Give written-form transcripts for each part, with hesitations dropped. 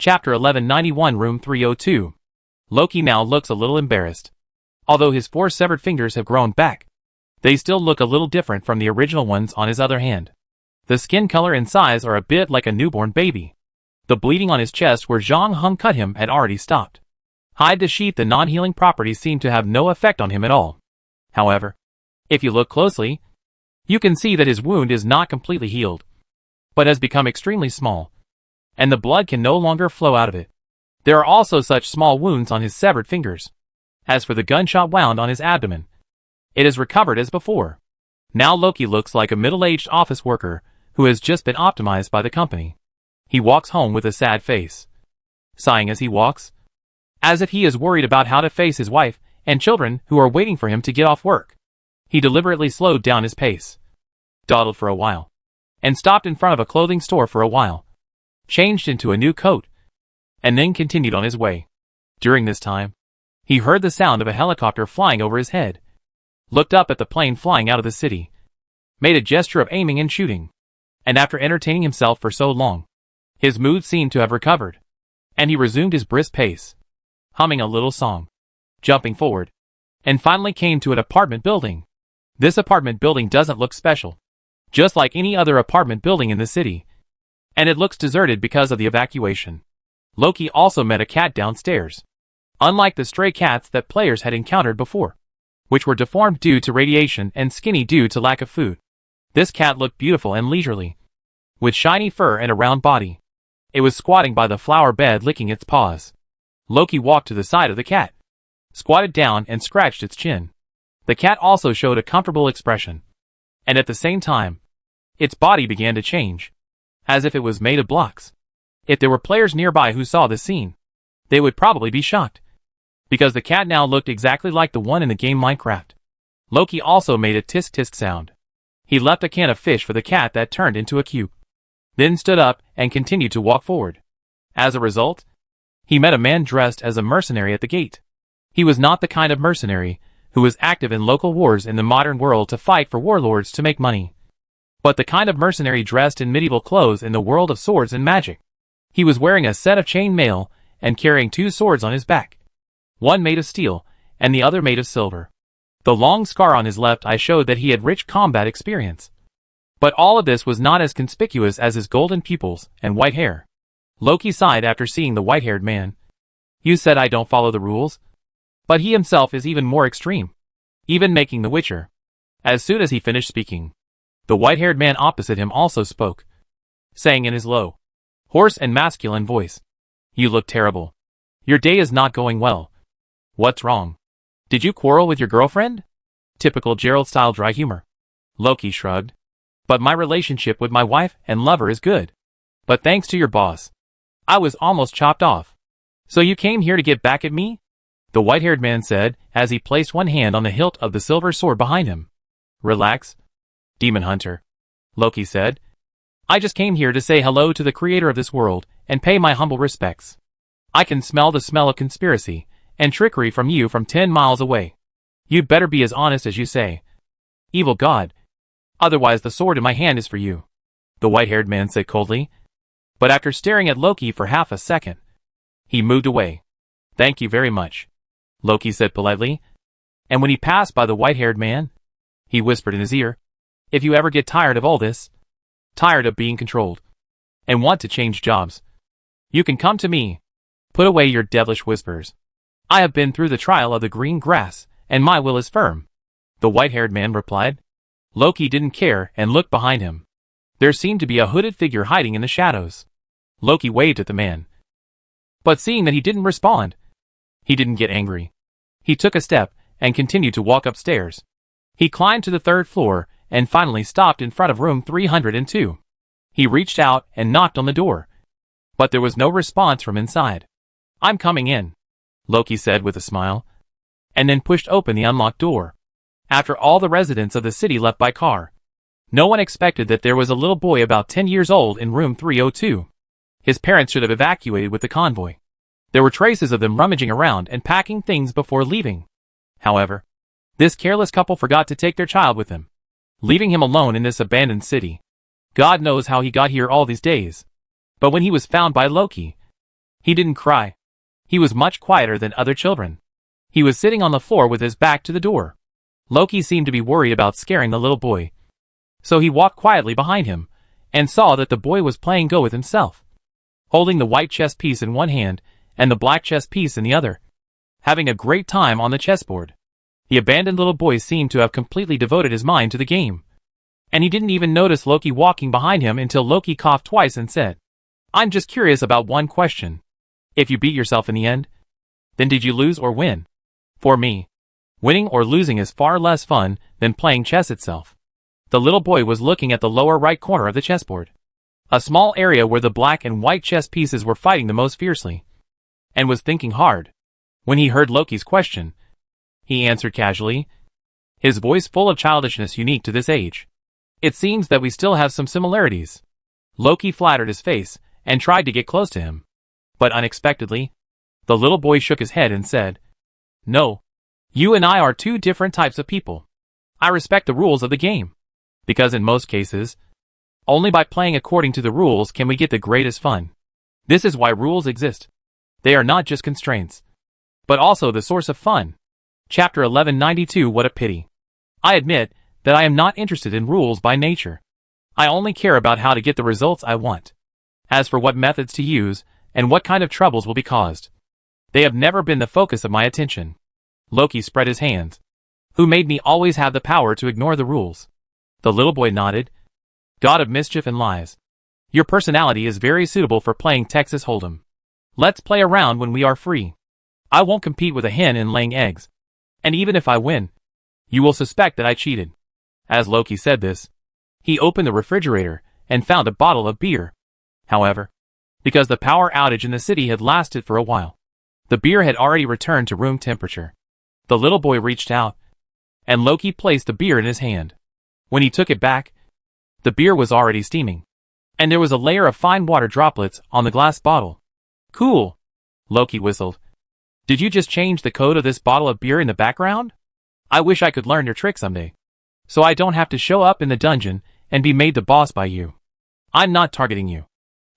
Chapter 1191 Room 302. Loki now looks a little embarrassed. Although his 4 severed fingers have grown back, they still look a little different from the original ones on his other hand. The skin color and size are a bit like a newborn baby. The bleeding on his chest where Zhang Heng cut him had already stopped. Hide to sheath, the non-healing properties seem to have no effect on him at all. However, if you look closely, you can see that his wound is not completely healed, but has become extremely small, and the blood can no longer flow out of it. There are also such small wounds on his severed fingers. As for the gunshot wound on his abdomen, it is recovered as before. Now Loki looks like a middle-aged office worker who has just been optimized by the company. He walks home with a sad face, sighing as he walks, as if he is worried about how to face his wife and children who are waiting for him to get off work. He deliberately slowed down his pace, dawdled for a while, and stopped in front of a clothing store for a while, changed into a new coat, and then continued on his way. During this time, he heard the sound of a helicopter flying over his head, looked up at the plane flying out of the city, made a gesture of aiming and shooting, and after entertaining himself for so long, his mood seemed to have recovered, and he resumed his brisk pace, humming a little song, jumping forward, and finally came to an apartment building. This apartment building doesn't look special, just like any other apartment building in the city, and it looks deserted because of the evacuation. Loki also met a cat downstairs. Unlike the stray cats that players had encountered before, which were deformed due to radiation and skinny due to lack of food, this cat looked beautiful and leisurely, with shiny fur and a round body. It was squatting by the flower bed licking its paws. Loki walked to the side of the cat, squatted down and scratched its chin. The cat also showed a comfortable expression, and at the same time, its body began to change, as if it was made of blocks. If there were players nearby who saw this scene, they would probably be shocked, because the cat now looked exactly like the one in the game Minecraft. Loki also made a tisk-tisk sound. He left a can of fish for the cat that turned into a cube, then stood up and continued to walk forward. As a result, he met a man dressed as a mercenary at the gate. He was not the kind of mercenary who was active in local wars in the modern world to fight for warlords to make money, but the kind of mercenary dressed in medieval clothes in the world of swords and magic. He was wearing a set of chain mail and carrying 2 swords on his back, one made of steel and the other made of silver. The long scar on his left eye showed that he had rich combat experience, but all of this was not as conspicuous as his golden pupils and white hair. Loki sighed after seeing the white-haired man. "You said I don't follow the rules?" But he himself is even more extreme, even making the Witcher. As soon as he finished speaking, the white-haired man opposite him also spoke, saying in his low, hoarse and masculine voice, "You look terrible. Your day is not going well. What's wrong? Did you quarrel with your girlfriend?" Typical Gerald-style dry humor. Loki shrugged. "But my relationship with my wife and lover is good. But thanks to your boss, I was almost chopped off. So you came here to get back at me?" The white-haired man said, as he placed one hand on the hilt of the silver sword behind him. "Relax, Demon Hunter," Loki said. "I just came here to say hello to the creator of this world and pay my humble respects. I can smell the smell of conspiracy and trickery from you from 10 miles away. You'd better be as honest as you say, evil god. Otherwise the sword in my hand is for you," the white-haired man said coldly. But after staring at Loki for half a second, he moved away. "Thank you very much," Loki said politely, and when he passed by the white-haired man, he whispered in his ear, "If you ever get tired of all this, tired of being controlled, and want to change jobs, you can come to me. Put away your devilish whispers. I have been through the trial of the green grass, and my will is firm," the white-haired man replied. Loki didn't care and looked behind him. There seemed to be a hooded figure hiding in the shadows. Loki waved at the man, but seeing that he didn't respond, he didn't get angry. He took a step and continued to walk upstairs. He climbed to the 3rd floor and finally stopped in front of room 302. He reached out and knocked on the door, but there was no response from inside. "I'm coming in," Loki said with a smile, and then pushed open the unlocked door. After all the residents of the city left by car, no one expected that there was a little boy about 10 years old in room 302. His parents should have evacuated with the convoy. There were traces of them rummaging around and packing things before leaving. However, this careless couple forgot to take their child with them, leaving him alone in this abandoned city. God knows how he got here all these days. But when he was found by Loki, He didn't cry. He was much quieter than other children. He was sitting on the floor with his back to the door. Loki seemed to be worried about scaring the little boy. So he walked quietly behind him, and saw that the boy was playing Go with himself, holding the white chess piece in one hand and the black chess piece in the other, having a great time on the chessboard. The abandoned little boy seemed to have completely devoted his mind to the game, and he didn't even notice Loki walking behind him until Loki coughed twice and said, "I'm just curious about one question. If you beat yourself in the end, then did you lose or win? For me, winning or losing is far less fun than playing chess itself." The little boy was looking at the lower right corner of the chessboard, a small area where the black and white chess pieces were fighting the most fiercely, and was thinking hard. When he heard Loki's question, he answered casually, his voice full of childishness unique to this age. "It seems that we still have some similarities." Loki flattered his face and tried to get close to him. But unexpectedly, the little boy shook his head and said, "No. You and I are two different types of people. I respect the rules of the game, because in most cases, only by playing according to the rules can we get the greatest fun. This is why rules exist. They are not just constraints, but also the source of fun." Chapter 1192. What a pity. I admit that I am not interested in rules by nature. I only care about how to get the results I want. As for what methods to use, and what kind of troubles will be caused, they have never been the focus of my attention. Loki spread his hands. "Who made me always have the power to ignore the rules?" The little boy nodded. "God of mischief and lies. Your personality is very suitable for playing Texas Hold'em. Let's play around when we are free. I won't compete with a hen in laying eggs. And even if I win, you will suspect that I cheated." As Loki said this, he opened the refrigerator and found a bottle of beer. However, because the power outage in the city had lasted for a while, the beer had already returned to room temperature. The little boy reached out, and Loki placed the beer in his hand. When he took it back, the beer was already steaming, and there was a layer of fine water droplets on the glass bottle. "Cool," Loki whistled. "Did you just change the code of this bottle of beer in the background? I wish I could learn your trick someday, so I don't have to show up in the dungeon and be made the boss by you. I'm not targeting you,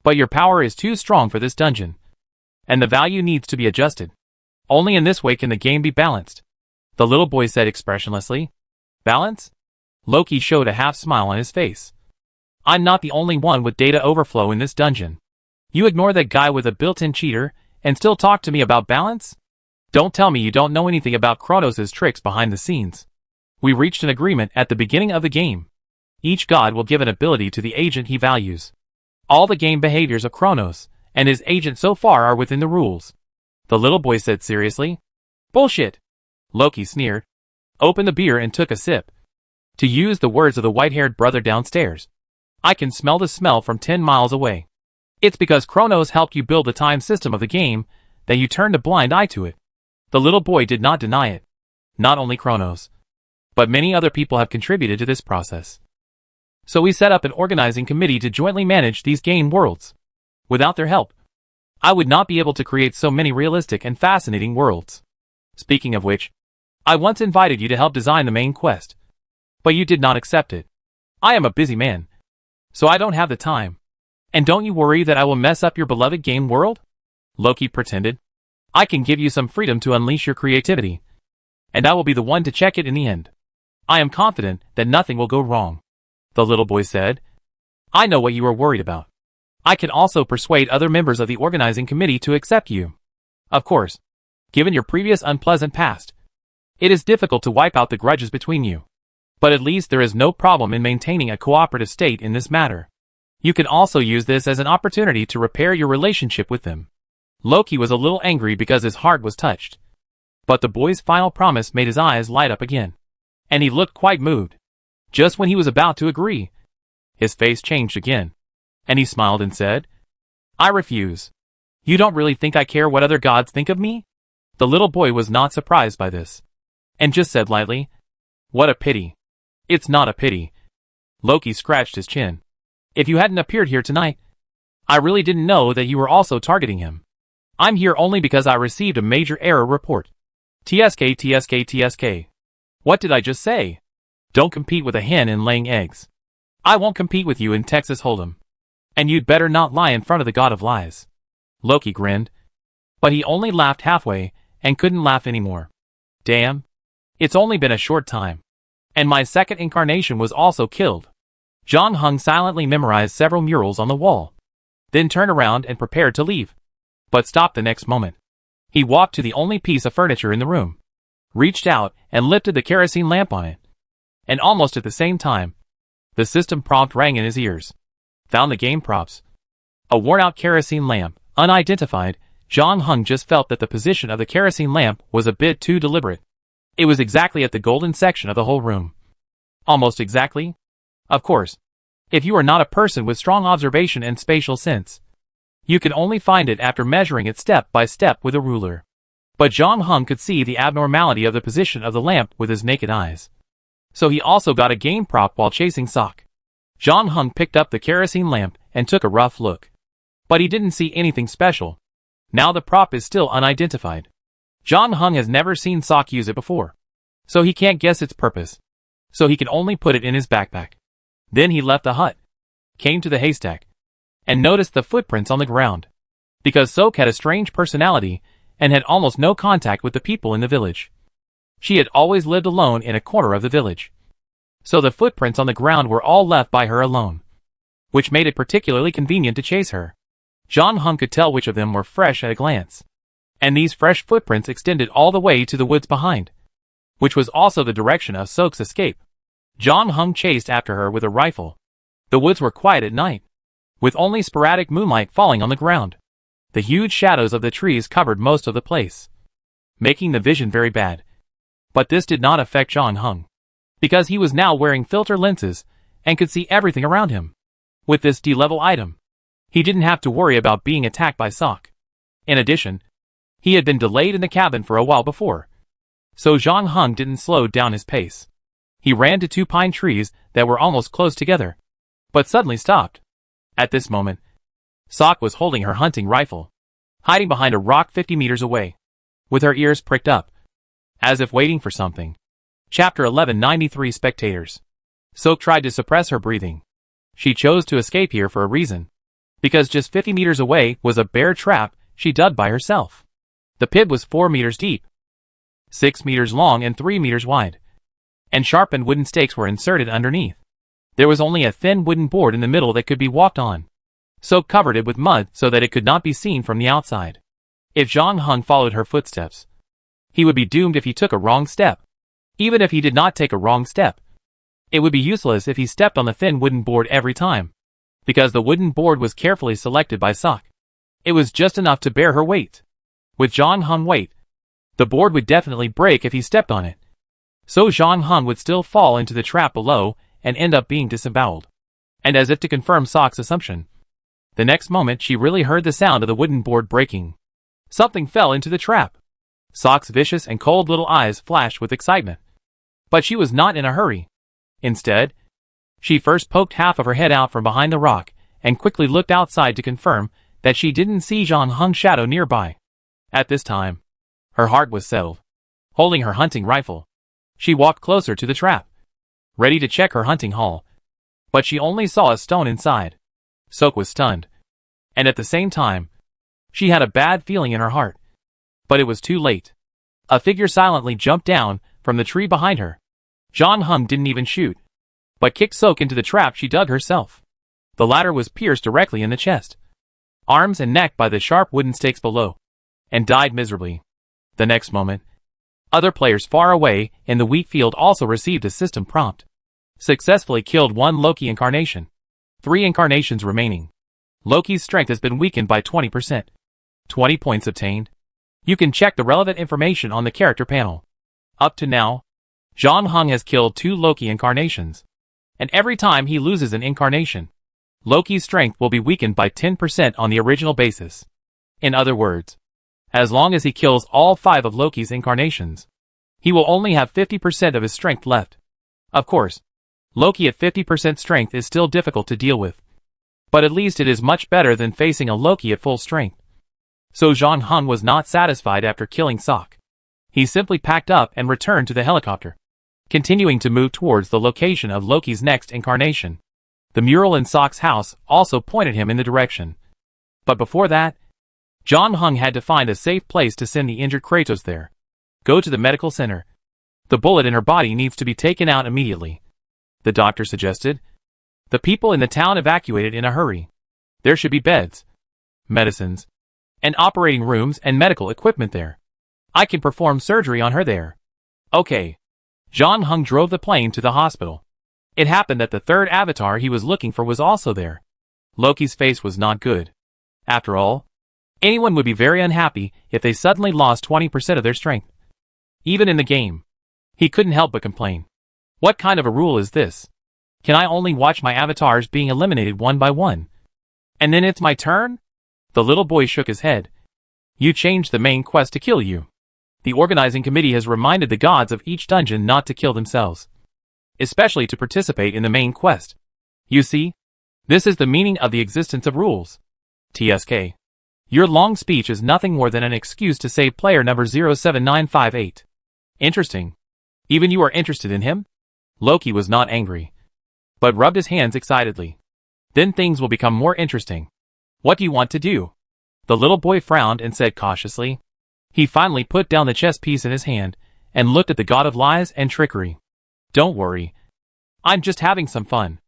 but your power is too strong for this dungeon, and the value needs to be adjusted. Only in this way can the game be balanced." The little boy said expressionlessly. "Balance?" Loki showed a half smile on his face. "I'm not the only one with data overflow in this dungeon. You ignore that guy with a built-in cheater and still talk to me about balance? Don't tell me you don't know anything about Kronos' tricks behind the scenes. We reached an agreement at the beginning of the game. Each god will give an ability to the agent he values. All the game behaviors of Kronos and his agent so far are within the rules." The little boy said seriously. "Bullshit," Loki sneered, opened the beer and took a sip. To use the words of the white-haired brother downstairs, "I can smell the smell from 10 miles away. It's because Kronos helped you build the time system of the game that you turned a blind eye to it." The little boy did not deny it. Not only Kronos, but many other people have contributed to this process. So we set up an organizing committee to jointly manage these game worlds. Without their help, I would not be able to create so many realistic and fascinating worlds. Speaking of which, I once invited you to help design the main quest, but you did not accept it. I am a busy man, so I don't have the time. And don't you worry that I will mess up your beloved game world?" Loki pretended. "I can give you some freedom to unleash your creativity, and I will be the one to check it in the end. I am confident that nothing will go wrong." The little boy said. "I know what you are worried about. I can also persuade other members of the organizing committee to accept you. Of course, given your previous unpleasant past, it is difficult to wipe out the grudges between you. But at least there is no problem in maintaining a cooperative state in this matter. You can also use this as an opportunity to repair your relationship with them." Loki was a little angry because his heart was touched, but the boy's final promise made his eyes light up again, and he looked quite moved. Just when he was about to agree, his face changed again, and he smiled and said, "I refuse. You don't really think I care what other gods think of me?" The little boy was not surprised by this, and just said lightly, "What a pity." "It's not a pity." Loki scratched his chin. "If you hadn't appeared here tonight, I really didn't know that you were also targeting him. I'm here only because I received a major error report. TSK, TSK, TSK. What did I just say? Don't compete with a hen in laying eggs. I won't compete with you in Texas Hold'em. And you'd better not lie in front of the god of lies." Loki grinned. But he only laughed halfway, and couldn't laugh anymore. Damn. It's only been a short time. And my second incarnation was also killed. John Hung silently memorized several murals on the wall. Then turned around and prepared to leave. But stopped the next moment. He walked to the only piece of furniture in the room. Reached out and lifted the kerosene lamp on it. And almost at the same time, the system prompt rang in his ears. Found the game props. A worn-out kerosene lamp, unidentified. John Hung just felt that the position of the kerosene lamp was a bit too deliberate. It was exactly at the golden section of the whole room. Almost exactly? Of course. If you are not a person with strong observation and spatial sense, you can only find it after measuring it step by step with a ruler. But John Hung could see the abnormality of the position of the lamp with his naked eyes. So he also got a game prop while chasing Sock. John Hung picked up the kerosene lamp and took a rough look. But he didn't see anything special. Now the prop is still unidentified. John Hung has never seen Sock use it before. So he can't guess its purpose. So he can only put it in his backpack. Then he left the hut, came to the haystack, and noticed the footprints on the ground. Because Soak had a strange personality, and had almost no contact with the people in the village. She had always lived alone in a corner of the village. So the footprints on the ground were all left by her alone. Which made it particularly convenient to chase her. John Hung could tell which of them were fresh at a glance. And these fresh footprints extended all the way to the woods behind. Which was also the direction of Soak's escape. John Hung chased after her with a rifle. The woods were quiet at night, with only sporadic moonlight falling on the ground. The huge shadows of the trees covered most of the place, making the vision very bad. But this did not affect John Hung, because he was now wearing filter lenses and could see everything around him. With this D-level item, he didn't have to worry about being attacked by Sock. In addition, he had been delayed in the cabin for a while before, so John Hung didn't slow down his pace. He ran to two pine trees that were almost close together, but suddenly stopped. At this moment, Sock was holding her hunting rifle, hiding behind a rock 50 meters away, with her ears pricked up, as if waiting for something. Chapter 1193 Spectators. Soak tried to suppress her breathing. She chose to escape here for a reason, because just 50 meters away was a bear trap she dug by herself. The pit was 4 meters deep, 6 meters long and 3 meters wide, and sharpened wooden stakes were inserted underneath. There was only a thin wooden board in the middle that could be walked on. Soak covered it with mud so that it could not be seen from the outside. If John Hung followed her footsteps, he would be doomed if he took a wrong step. Even if he did not take a wrong step, it would be useless if he stepped on the thin wooden board every time, because the wooden board was carefully selected by Sock. It was just enough to bear her weight. With John Hung's weight, the board would definitely break if he stepped on it. So John Hung would still fall into the trap below and end up being disemboweled. And as if to confirm Sock's assumption, the next moment she really heard the sound of the wooden board breaking. Something fell into the trap. Sock's vicious and cold little eyes flashed with excitement. But she was not in a hurry. Instead, she first poked half of her head out from behind the rock and quickly looked outside to confirm that she didn't see John Hung's shadow nearby. At this time, her heart was settled. Holding her hunting rifle, she walked closer to the trap, ready to check her hunting haul. But she only saw a stone inside. Soak was stunned. And at the same time, she had a bad feeling in her heart. But it was too late. A figure silently jumped down from the tree behind her. John Hung didn't even shoot, but kicked Soak into the trap she dug herself. The latter was pierced directly in the chest, arms and neck by the sharp wooden stakes below, and died miserably. The next moment, other players far away in the wheat field also received a system prompt. Successfully killed 1 Loki incarnation. 3 incarnations remaining. Loki's strength has been weakened by 20%. 20 points obtained. You can check the relevant information on the character panel. Up to now, John Hung has killed 2 Loki incarnations. And every time he loses an incarnation, Loki's strength will be weakened by 10% on the original basis. In other words, as long as he kills all 5 of Loki's incarnations, he will only have 50% of his strength left. Of course, Loki at 50% strength is still difficult to deal with. But at least it is much better than facing a Loki at full strength. So John Hung was not satisfied after killing Sock. He simply packed up and returned to the helicopter, continuing to move towards the location of Loki's next incarnation. The mural in Sock's house also pointed him in the direction. But before that, John Hung had to find a safe place to send the injured Kratos there. Go to the medical center. The bullet in her body needs to be taken out immediately, the doctor suggested. The people in the town evacuated in a hurry. There should be beds, medicines, and operating rooms and medical equipment there. I can perform surgery on her there. Okay. John Hung drove the plane to the hospital. It happened that the third avatar he was looking for was also there. Loki's face was not good. After all, anyone would be very unhappy if they suddenly lost 20% of their strength. Even in the game, he couldn't help but complain. What kind of a rule is this? Can I only watch my avatars being eliminated one by one? And then it's my turn? The little boy shook his head. You changed the main quest to kill you. The organizing committee has reminded the gods of each dungeon not to kill themselves, especially to participate in the main quest. You see, this is the meaning of the existence of rules. TSK. Your long speech is nothing more than an excuse to save player number 07958. Interesting. Even you are interested in him? Loki was not angry, but rubbed his hands excitedly. Then things will become more interesting. What do you want to do? The little boy frowned and said cautiously. He finally put down the chess piece in his hand and looked at the god of lies and trickery. Don't worry. I'm just having some fun.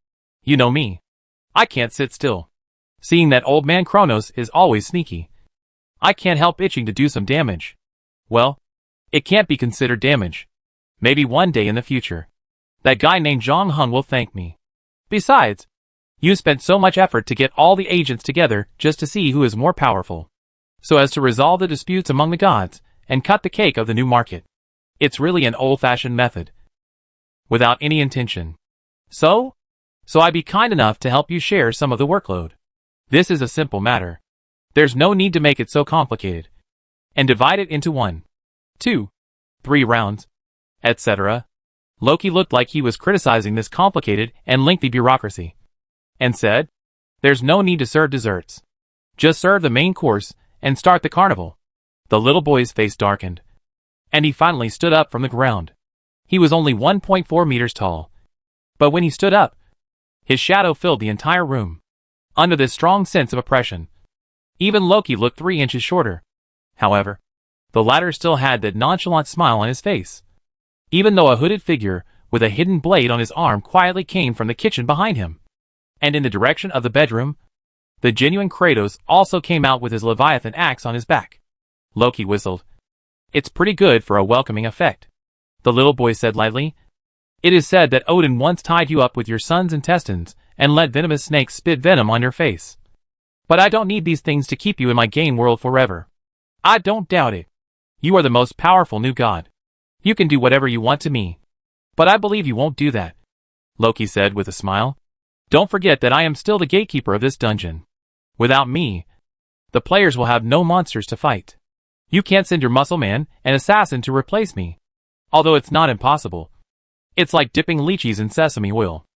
You know me. I can't sit still. Seeing that old man Kronos is always sneaky, I can't help itching to do some damage. Well, it can't be considered damage. Maybe one day in the future, that guy named Zhang Hung will thank me. Besides, you spent so much effort to get all the agents together just to see who is more powerful, so as to resolve the disputes among the gods and cut the cake of the new market. It's really an old-fashioned method, without any intention. So I'd be kind enough to help you share some of the workload. This is a simple matter. There's no need to make it so complicated. And divide it into 1, 2, 3 rounds, etc. Loki looked like he was criticizing this complicated and lengthy bureaucracy, and said, there's no need to serve desserts. Just serve the main course and start the carnival. The little boy's face darkened, and he finally stood up from the ground. He was only 1.4 meters tall, but when he stood up, his shadow filled the entire room. Under this strong sense of oppression, even Loki looked 3 inches shorter. However, the latter still had that nonchalant smile on his face, even though a hooded figure with a hidden blade on his arm quietly came from the kitchen behind him. And in the direction of the bedroom, the genuine Kratos also came out with his Leviathan axe on his back. Loki whistled. It's pretty good for a welcoming effect, the little boy said lightly. It is said that Odin once tied you up with your son's intestines and let venomous snakes spit venom on your face. But I don't need these things to keep you in my game world forever. I don't doubt it. You are the most powerful new god. You can do whatever you want to me. But I believe you won't do that, Loki said with a smile. Don't forget that I am still the gatekeeper of this dungeon. Without me, the players will have no monsters to fight. You can't send your muscle man and assassin to replace me. Although it's not impossible. It's like dipping lychees in sesame oil.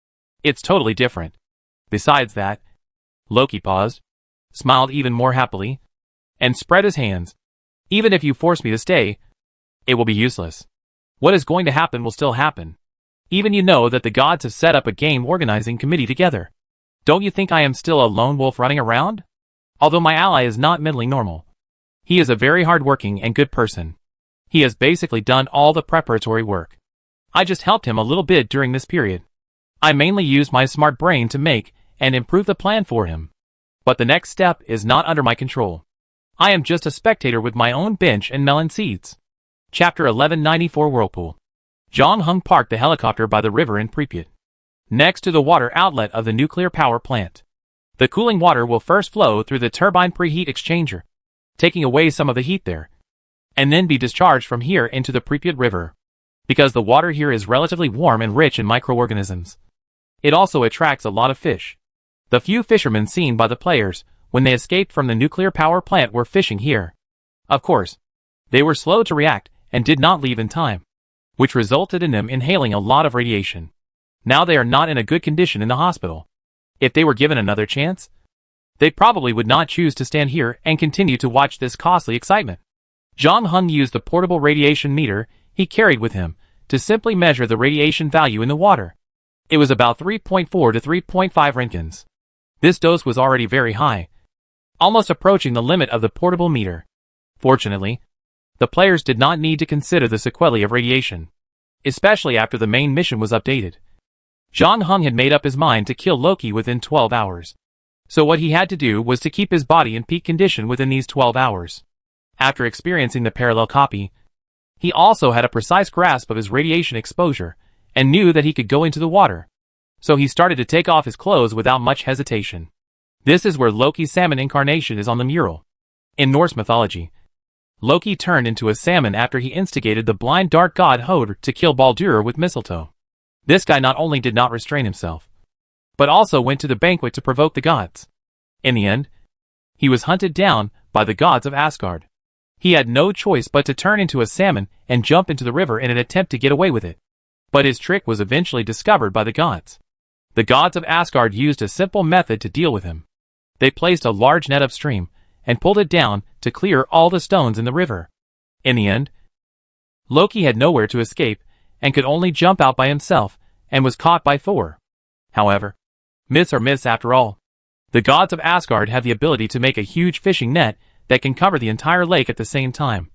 It's totally different. Besides that, Loki paused, smiled even more happily, and spread his hands. Even if you force me to stay, it will be useless. What is going to happen will still happen. Even you know that the gods have set up a game organizing committee together. Don't you think I am still a lone wolf running around? Although my ally is not mentally normal. He is a very hard-working and good person. He has basically done all the preparatory work. I just helped him a little bit during this period. I mainly used my smart brain to make and improve the plan for him. But the next step is not under my control. I am just a spectator with my own bench and melon seeds. Chapter 1194 Whirlpool. Zhang Hung parked the helicopter by the river in Pripyat, next to the water outlet of the nuclear power plant. The cooling water will first flow through the turbine preheat exchanger, taking away some of the heat there, and then be discharged from here into the Pripyat River. Because the water here is relatively warm and rich in microorganisms, it also attracts a lot of fish. The few fishermen seen by the players when they escaped from the nuclear power plant were fishing here. Of course, they were slow to react and did not leave in time, which resulted in them inhaling a lot of radiation. Now they are not in a good condition in the hospital. If they were given another chance, they probably would not choose to stand here and continue to watch this costly excitement. Zhang Hung used the portable radiation meter he carried with him to simply measure the radiation value in the water. It was about 3.4 to 3.5 roentgens. This dose was already very high, almost approaching the limit of the portable meter. Fortunately, the players did not need to consider the sequelae of radiation, especially after the main mission was updated. Zhang Heng had made up his mind to kill Loki within 12 hours. So what he had to do was to keep his body in peak condition within these 12 hours. After experiencing the parallel copy, he also had a precise grasp of his radiation exposure, and knew that he could go into the water. So he started to take off his clothes without much hesitation. This is where Loki's salmon incarnation is on the mural. In Norse mythology, Loki turned into a salmon after he instigated the blind dark god Hodr to kill Baldur with mistletoe. This guy not only did not restrain himself, but also went to the banquet to provoke the gods. In the end, he was hunted down by the gods of Asgard. He had no choice but to turn into a salmon and jump into the river in an attempt to get away with it. But his trick was eventually discovered by the gods. The gods of Asgard used a simple method to deal with him. They placed a large net upstream and pulled it down to clear all the stones in the river. In the end, Loki had nowhere to escape and could only jump out by himself and was caught by Thor. However, myths are myths after all. The gods of Asgard have the ability to make a huge fishing net that can cover the entire lake at the same time.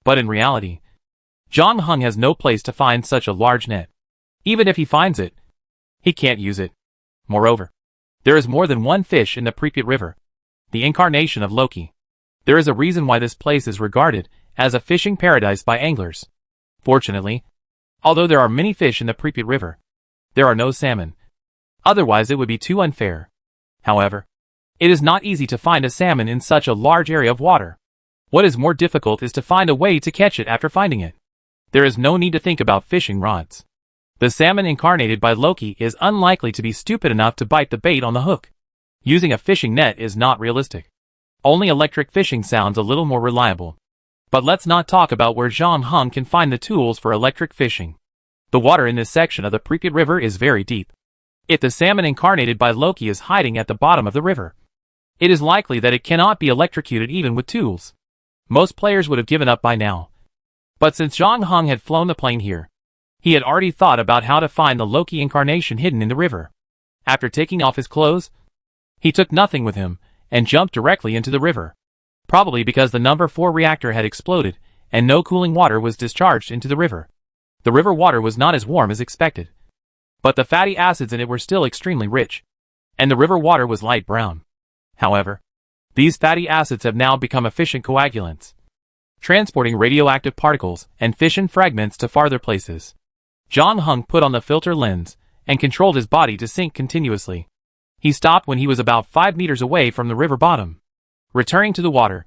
But in reality, Zhang Heng has no place to find such a large net. Even if he finds it, he can't use it. Moreover, there is more than one fish in the Pripyat River, the incarnation of Loki. There is a reason why this place is regarded as a fishing paradise by anglers. Fortunately, although there are many fish in the Pripyat River, there are no salmon. Otherwise it would be too unfair. However, it is not easy to find a salmon in such a large area of water. What is more difficult is to find a way to catch it after finding it. There is no need to think about fishing rods. The salmon incarnated by Loki is unlikely to be stupid enough to bite the bait on the hook. Using a fishing net is not realistic. Only electric fishing sounds a little more reliable. But let's not talk about where Zhang Heng can find the tools for electric fishing. The water in this section of the Pripyat River is very deep. If the salmon incarnated by Loki is hiding at the bottom of the river, it is likely that it cannot be electrocuted even with tools. Most players would have given up by now. But since Zhang Heng had flown the plane here, he had already thought about how to find the Loki incarnation hidden in the river. After taking off his clothes, he took nothing with him and jumped directly into the river. Probably because the number 4 reactor had exploded and no cooling water was discharged into the river. The river water was not as warm as expected, but the fatty acids in it were still extremely rich, and the river water was light brown. However, these fatty acids have now become efficient coagulants, transporting radioactive particles and fission fragments to farther places. Zhang Heng put on the filter lens and controlled his body to sink continuously. He stopped when he was about 5 meters away from the river bottom. Returning to the water,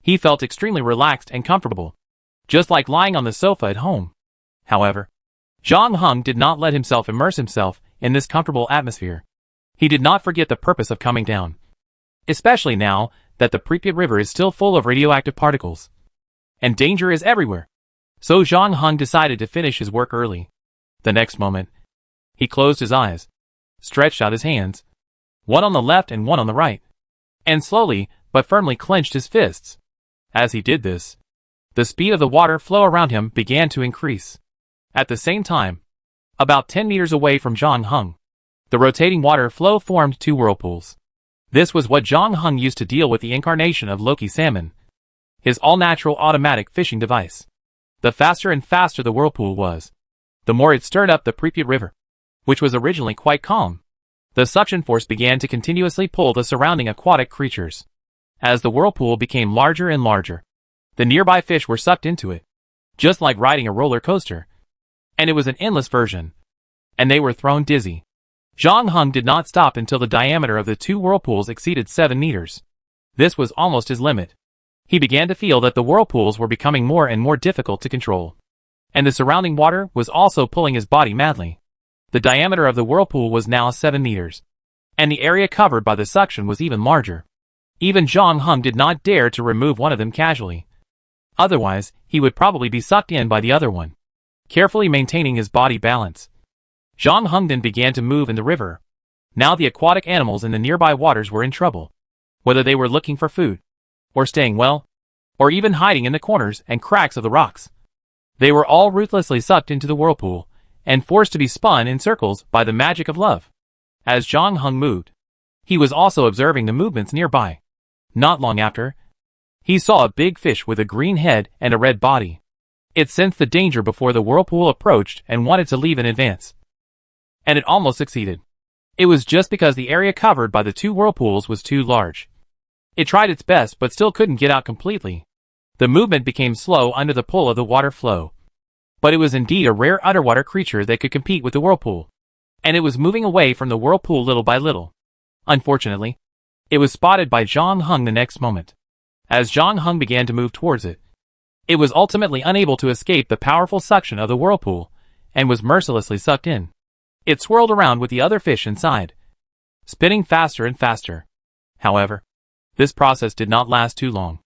he felt extremely relaxed and comfortable, just like lying on the sofa at home. However, Zhang Heng did not let himself immerse himself in this comfortable atmosphere. He did not forget the purpose of coming down, especially now that the Pripyat River is still full of radioactive particles, and danger is everywhere. So Zhang Heng decided to finish his work early. The next moment, he closed his eyes, stretched out his hands, one on the left and one on the right, and slowly but firmly clenched his fists. As he did this, the speed of the water flow around him began to increase. At the same time, about 10 meters away from Zhang Heng, the rotating water flow formed 2 whirlpools. This was what Zhang Heng used to deal with the incarnation of Loki salmon, his all-natural automatic fishing device. The faster and faster the whirlpool was, the more it stirred up the Pripyat River, which was originally quite calm. The suction force began to continuously pull the surrounding aquatic creatures. As the whirlpool became larger and larger, the nearby fish were sucked into it, just like riding a roller coaster. And it was an endless version, and they were thrown dizzy. Zhang Heng did not stop until the diameter of the 2 whirlpools exceeded 7 meters. This was almost his limit. He began to feel that the whirlpools were becoming more and more difficult to control, and the surrounding water was also pulling his body madly. The diameter of the whirlpool was now 7 meters, and the area covered by the suction was even larger. Even Zhang Heng did not dare to remove one of them casually. Otherwise, he would probably be sucked in by the other one. Carefully maintaining his body balance, Zhang Heng then began to move in the river. Now the aquatic animals in the nearby waters were in trouble. Whether they were looking for food, or staying well, or even hiding in the corners and cracks of the rocks, they were all ruthlessly sucked into the whirlpool, and forced to be spun in circles by the magic of love. As Zhang Heng moved, he was also observing the movements nearby. Not long after, he saw a big fish with a green head and a red body. It sensed the danger before the whirlpool approached and wanted to leave in advance. And it almost succeeded. It was just because the area covered by the two whirlpools was too large. It tried its best but still couldn't get out completely. The movement became slow under the pull of the water flow. But it was indeed a rare underwater creature that could compete with the whirlpool. And it was moving away from the whirlpool little by little. Unfortunately, it was spotted by Zhang Heng the next moment. As Zhang Heng began to move towards it, it was ultimately unable to escape the powerful suction of the whirlpool, and was mercilessly sucked in. It swirled around with the other fish inside, spinning faster and faster. However, this process did not last too long.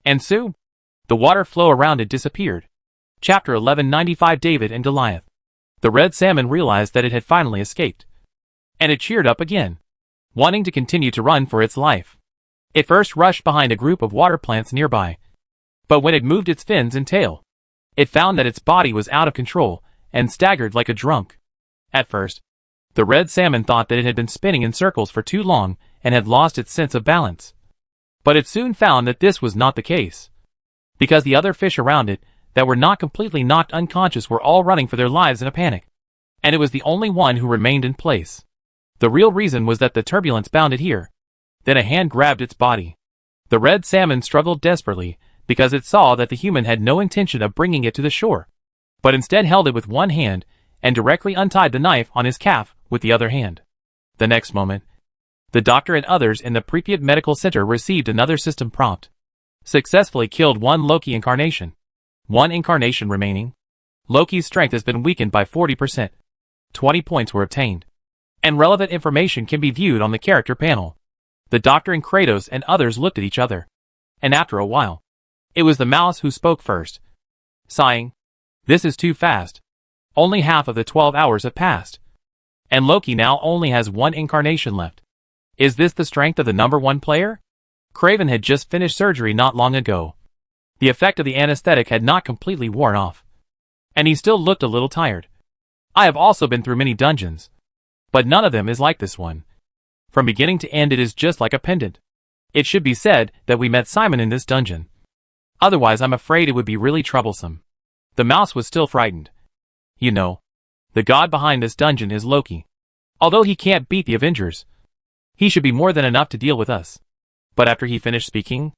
And soon, the water flow around it disappeared. Chapter 1195 David and Goliath. The red salmon realized that it had finally escaped. And it cheered up again, wanting to continue to run for its life. It first rushed behind a group of water plants nearby. But when it moved its fins and tail, it found that its body was out of control and staggered like a drunk. At first, the red salmon thought that it had been spinning in circles for too long and had lost its sense of balance. But it soon found that this was not the case, because the other fish around it that were not completely knocked unconscious were all running for their lives in a panic. And it was the only one who remained in place. The real reason was that the turbulence bound it here. Then a hand grabbed its body. The red salmon struggled desperately, because it saw that the human had no intention of bringing it to the shore, but instead held it with one hand and directly untied the knife on his calf with the other hand. The next moment, the doctor and others in the Pripyat Medical Center received another system prompt. Successfully killed one Loki incarnation. One incarnation remaining. Loki's strength has been weakened by 40%. 20 points were obtained. And relevant information can be viewed on the character panel. The doctor and Kratos and others looked at each other. And after a while, it was the mouse who spoke first, sighing, "This is too fast. Only half of the 12 hours have passed. And Loki now only has one incarnation left. Is this the strength of the number one player?" Craven had just finished surgery not long ago. The effect of the anesthetic had not completely worn off. And he still looked a little tired. "I have also been through many dungeons, but none of them is like this one. From beginning to end it is just like a pendant. It should be said that we met Simon in this dungeon. Otherwise I'm afraid it would be really troublesome." The mouse was still frightened. "You know, the god behind this dungeon is Loki. Although he can't beat the Avengers, he should be more than enough to deal with us." But after he finished speaking,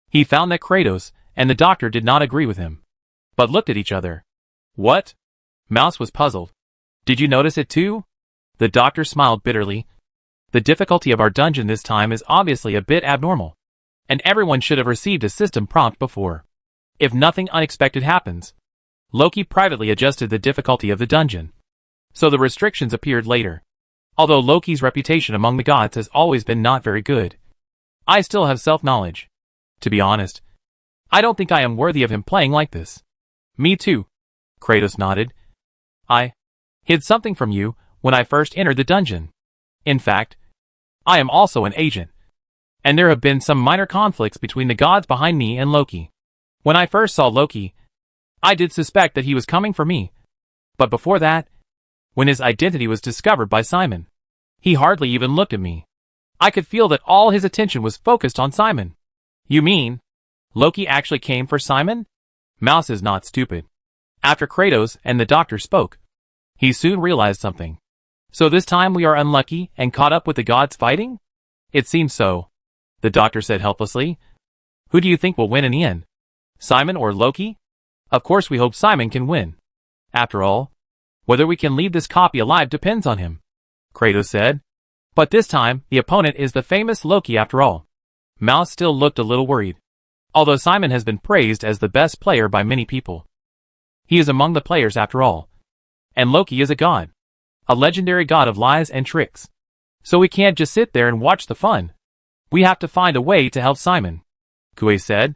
he found that Kratos and the doctor did not agree with him, but looked at each other. "What?" Mouse was puzzled. "Did you notice it too?" The doctor smiled bitterly. "The difficulty of our dungeon this time is obviously a bit abnormal, and everyone should have received a system prompt before. If nothing unexpected happens." Loki privately adjusted the difficulty of the dungeon, so the restrictions appeared later. Although Loki's reputation among the gods has always been not very good, I still have self-knowledge. To be honest, I don't think I am worthy of him playing like this. "Me too." Kratos nodded. "I hid something from you when I first entered the dungeon. In fact, I am also an agent. And there have been some minor conflicts between the gods behind me and Loki. When I first saw Loki, I did suspect that he was coming for me. But before that, when his identity was discovered by Simon, he hardly even looked at me. I could feel that all his attention was focused on Simon." "You mean Loki actually came for Simon?" Mouse is not stupid. After Kratos and the doctor spoke, he soon realized something. "So this time we are unlucky and caught up with the gods fighting?" "It seems so," the doctor said helplessly. "Who do you think will win in the end? Simon or Loki?" "Of course we hope Simon can win. After all, whether we can leave this copy alive depends on him," Kratos said. "But this time, the opponent is the famous Loki after all." Mouse still looked a little worried. Although Simon has been praised as the best player by many people, he is among the players after all. And Loki is a god. A legendary god of lies and tricks. So we can't just sit there and watch the fun. We have to find a way to help Simon, Kue said.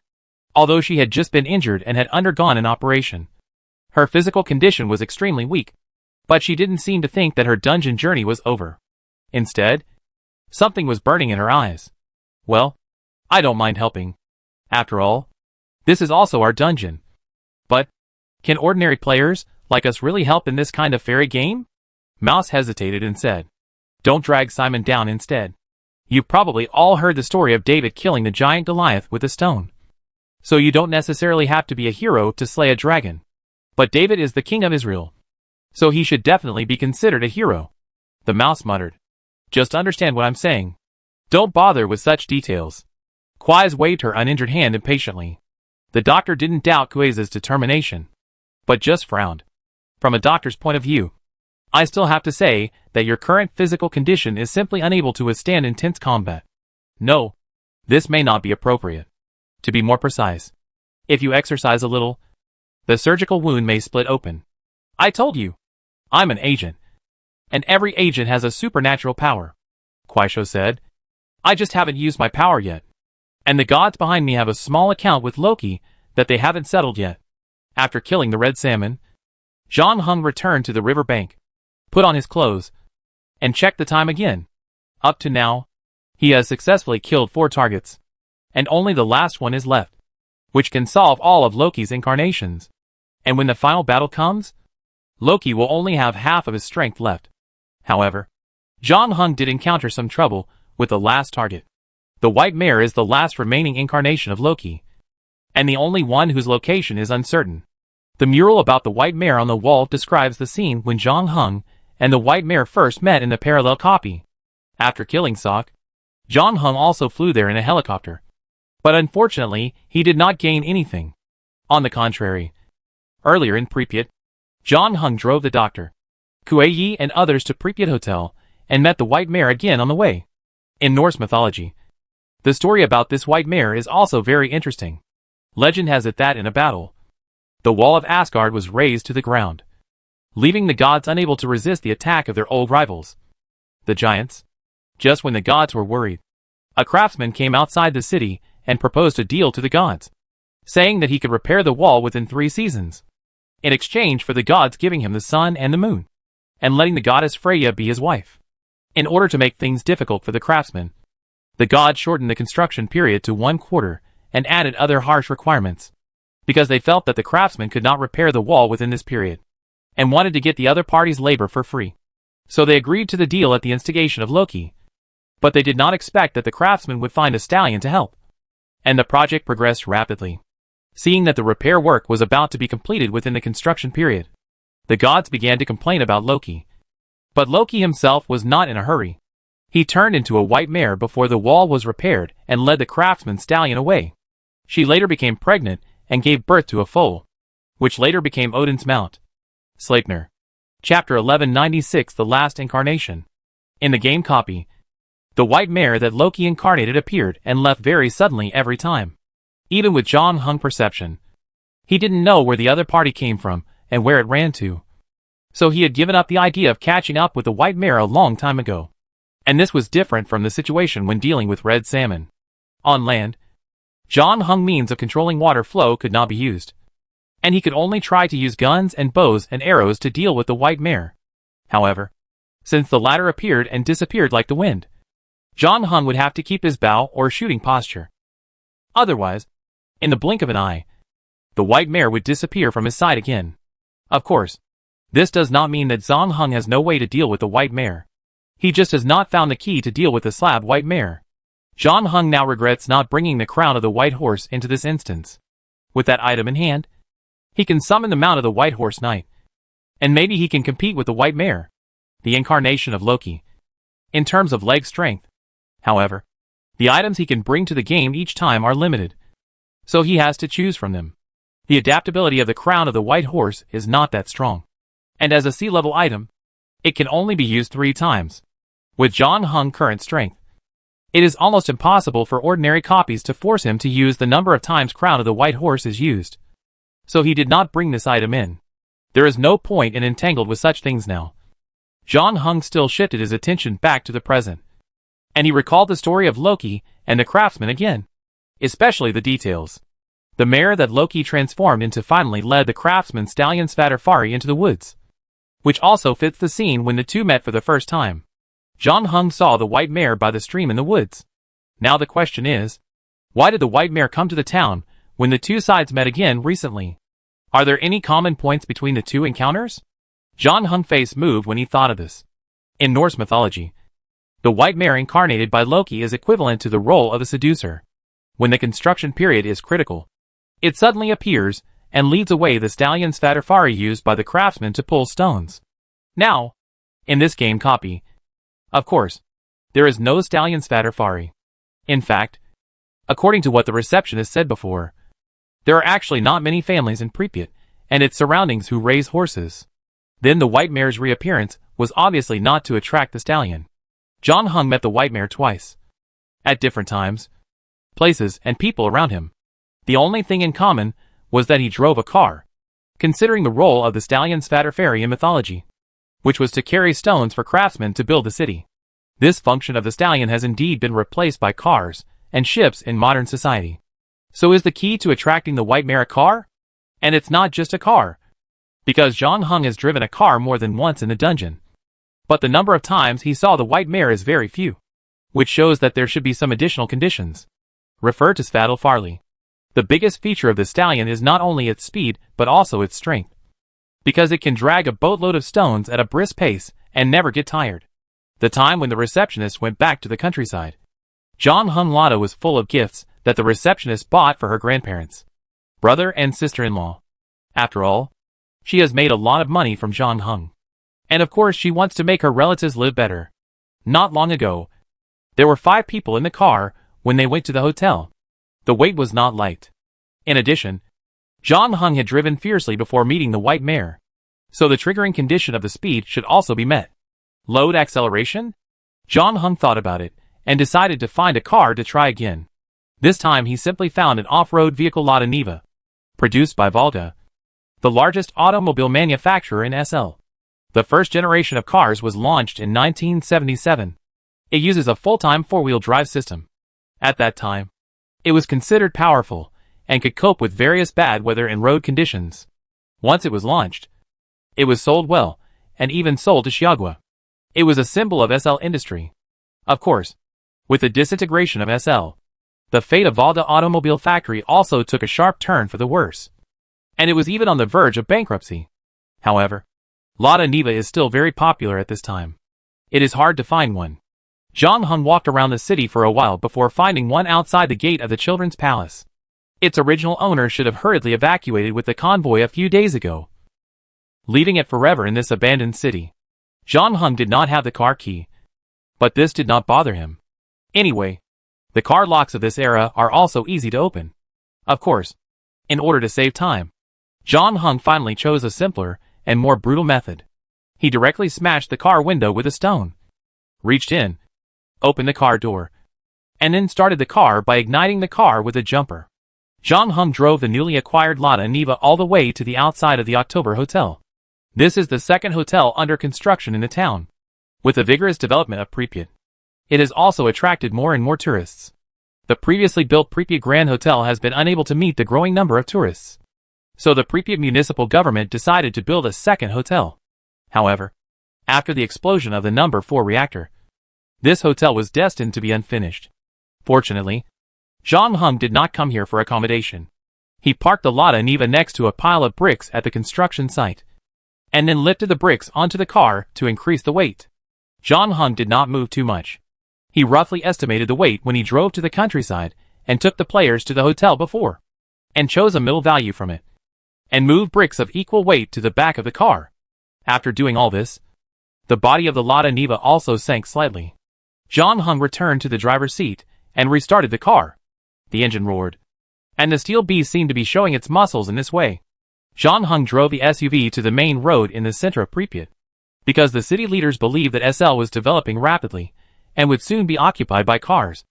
Although she had just been injured and had undergone an operation, her physical condition was extremely weak. But she didn't seem to think that her dungeon journey was over. Instead, something was burning in her eyes. "Well, I don't mind helping. After all, this is also our dungeon. But can ordinary players like us really help in this kind of fairy game?" Mouse hesitated and said, "Don't drag Simon down instead. You've probably all heard the story of David killing the giant Goliath with a stone. So you don't necessarily have to be a hero to slay a dragon. But David is the king of Israel. So he should definitely be considered a hero. The mouse muttered. Just understand what I'm saying. Don't bother with such details. Quais waved her uninjured hand impatiently. The doctor didn't doubt Quais's determination, but just frowned. From a doctor's point of view, I still have to say that your current physical condition is simply unable to withstand intense combat. No, this may not be appropriate. To be more precise, if you exercise a little, the surgical wound may split open. I told you, I'm an agent, and every agent has a supernatural power, Quaisho said. I just haven't used my power yet. And the gods behind me have a small account with Loki that they haven't settled yet. After killing the red salmon, Zhang Heng returned to the river bank, put on his clothes, and checked the time again. Up to now, he has successfully killed 4 targets, and only the last one is left, which can solve all of Loki's incarnations. And when the final battle comes, Loki will only have half of his strength left. However, Zhang Heng did encounter some trouble with the last target. The White Mare is the last remaining incarnation of Loki, and the only one whose location is uncertain. The mural about the White Mare on the wall describes the scene when Zhang Heng and the White Mare first met in the parallel copy. After killing Sok, Zhang Heng also flew there in a helicopter. But unfortunately, he did not gain anything. On the contrary, earlier in Pripyat, Zhang Heng drove the doctor, Kuei and others to Pripyat Hotel and met the White Mare again on the way. In Norse mythology, the story about this White Mare is also very interesting. Legend has it that in a battle, the wall of Asgard was razed to the ground, leaving the gods unable to resist the attack of their old rivals, the giants. Just when the gods were worried, a craftsman came outside the city and proposed a deal to the gods, saying that he could repair the wall within 3 seasons, in exchange for the gods giving him the sun and the moon, and letting the goddess Freya be his wife. In order to make things difficult for the craftsman, the gods shortened the construction period to 1 quarter and added other harsh requirements, because they felt that the craftsman could not repair the wall within this period, and wanted to get the other party's labor for free. So they agreed to the deal at the instigation of Loki. But they did not expect that the craftsman would find a stallion to help. And the project progressed rapidly. Seeing that the repair work was about to be completed within the construction period, the gods began to complain about Loki. But Loki himself was not in a hurry. He turned into a white mare before the wall was repaired and led the craftsman's stallion away. She later became pregnant and gave birth to a foal, which later became Odin's mount. Sleipnir. Chapter 1196, The Last Incarnation. In the game copy, the white mare that Loki incarnated appeared and left very suddenly every time. Even with Zhang Heng perception, he didn't know where the other party came from and where it ran to. So he had given up the idea of catching up with the white mare a long time ago. And this was different from the situation when dealing with red salmon. On land, Zhang Heng means of controlling water flow could not be used, and he could only try to use guns and bows and arrows to deal with the white mare. However, since the latter appeared and disappeared like the wind, Zhang Heng would have to keep his bow or shooting posture. Otherwise, in the blink of an eye, the white mare would disappear from his side again. Of course, this does not mean that Zhang Heng has no way to deal with the white mare. He just has not found the key to deal with the slab white mare. Zhang Heng now regrets not bringing the crown of the white horse into this instance. With that item in hand, he can summon the mount of the white horse knight. And maybe he can compete with the white mare, the incarnation of Loki, in terms of leg strength. However, the items he can bring to the game each time are limited, so he has to choose from them. The adaptability of the crown of the white horse is not that strong, and as a sea-level item, it can only be used 3 times. With Zhang Heng's current strength, it is almost impossible for ordinary copies to force him to use the number of times Crown of the White Horse is used. So he did not bring this item in. There is no point in entangled with such things now. Zhang Heng still shifted his attention back to the present, and he recalled the story of Loki and the craftsman again, especially the details. The mare that Loki transformed into finally led the craftsman stallion Svatarfari into the woods, which also fits the scene when the two met for the first time. Zhang Heng saw the white mare by the stream in the woods. Now the question is, why did the white mare come to the town when the two sides met again recently? Are there any common points between the two encounters? Zhang Heng's face moved when he thought of this. In Norse mythology, The white mare incarnated by Loki is equivalent to the role of a seducer. When the construction period is critical, it suddenly appears and leads away the stallion's Fadarfari used by the craftsman to pull stones. Now, in this game copy, of course, there is no stallion's Fadarfari. In fact, according to what the receptionist said before, there are actually not many families in Pripyat and its surroundings who raise horses. Then the white mare's reappearance was obviously not to attract the stallion. John Hung met the white mare twice, at different times, places, and people around him. The only thing in common was that he drove a car, considering the role of the stallion's Fadarfari in mythology, which was to carry stones for craftsmen to build the city. This function of the stallion has indeed been replaced by cars and ships in modern society. So is the key to attracting the white mare a car? And it's not just a car, because John Hung has driven a car more than once in the dungeon. But the number of times he saw the white mare is very few, which shows that there should be some additional conditions. Refer to Fadarfari. The biggest feature of the stallion is not only its speed, but also its strength, because it can drag a boatload of stones at a brisk pace and never get tired. The time when the receptionist went back to the countryside, John Hung Lada was full of gifts that the receptionist bought for her grandparents, brother and sister-in-law. After all, she has made a lot of money from John Hung. And of course she wants to make her relatives live better. Not long ago, there were 5 people in the car when they went to the hotel. The weight was not light. In addition, John Hung had driven fiercely before meeting the white mare, so the triggering condition of the speed should also be met. Load acceleration? John Hung thought about it, and decided to find a car to try again. This time he simply found an off-road vehicle Lada Niva, produced by Volga, the largest automobile manufacturer in SL. The first generation of cars was launched in 1977. It uses a full-time 4-wheel drive system. At that time, it was considered powerful, and could cope with various bad weather and road conditions. Once it was launched, it was sold well, and even sold to Chiagua. It was a symbol of SL industry. Of course, with the disintegration of SL, the fate of Volga Automobile Factory also took a sharp turn for the worse, and it was even on the verge of bankruptcy. However, Lada Niva is still very popular at this time. It is hard to find one. John Hung walked around the city for a while before finding one outside the gate of the Children's Palace. Its original owner should have hurriedly evacuated with the convoy a few days ago, leaving it forever in this abandoned city. John Hung did not have the car key, but this did not bother him. Anyway, the car locks of this era are also easy to open. Of course, in order to save time, John Hung finally chose a simpler and more brutal method. He directly smashed the car window with a stone, reached in, opened the car door, and then started the car by igniting the car with a jumper. John Hung drove the newly acquired Lada Niva all the way to the outside of the October Hotel. This is the second hotel under construction in the town. With the vigorous development of Pripyat, it has also attracted more and more tourists. The previously built Pripyat Grand Hotel has been unable to meet the growing number of tourists, so the Pripyat municipal government decided to build a second hotel. However, after the explosion of the number 4 reactor, this hotel was destined to be unfinished. Fortunately, John Hung did not come here for accommodation. He parked the Lada Niva next to a pile of bricks at the construction site, and then lifted the bricks onto the car to increase the weight. John Hung did not move too much. He roughly estimated the weight when he drove to the countryside and took the players to the hotel before, and chose a middle value from it, and moved bricks of equal weight to the back of the car. After doing all this, the body of the Lada Niva also sank slightly. John Hung returned to the driver's seat and restarted the car. The engine roared, and the steel beast seemed to be showing its muscles in this way. John Hung drove the SUV to the main road in the center of Pripyat, because the city leaders believed that SL was developing rapidly and would soon be occupied by cars.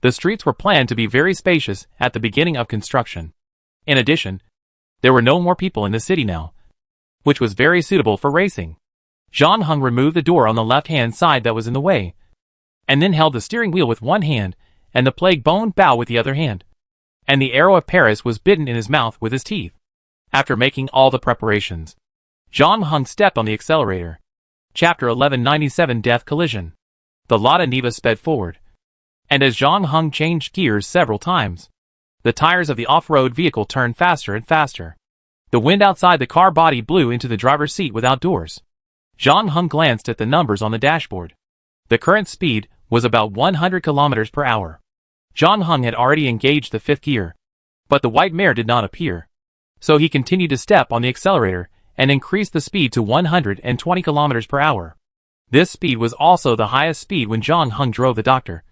The streets were planned to be very spacious at the beginning of construction. In addition, there were no more people in the city now, which was very suitable for racing. John Hung removed the door on the left-hand side that was in the way, and then held the steering wheel with one hand and the plague-bone bow with the other hand. And the arrow of Paris was bitten in his mouth with his teeth. After making all the preparations, John Hung stepped on the accelerator. Chapter 1197 Death Collision. The Lada Niva sped forward, and as John Hung changed gears several times, the tires of the off-road vehicle turned faster and faster. The wind outside the car body blew into the driver's seat without doors. John Hung glanced at the numbers on the dashboard. The current speed was about 100 kilometers per hour. John Hung had already engaged the fifth gear, but the white mare did not appear. So he continued to step on the accelerator and increased the speed to 120 kilometers per hour. This speed was also the highest speed when John Hung drove the doctor,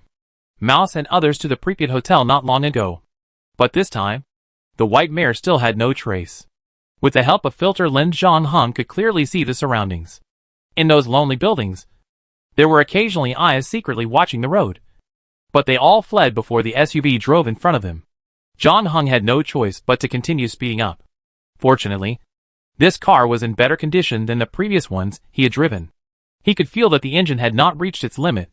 Mouse and others to the Pripyat hotel not long ago. But this time, the white mare still had no trace. With the help of filter lens, John Hung could clearly see the surroundings. In those lonely buildings, there were occasionally eyes secretly watching the road, but they all fled before the SUV drove in front of him. John Hung had no choice but to continue speeding up. Fortunately, this car was in better condition than the previous ones he had driven. He could feel that the engine had not reached its limit,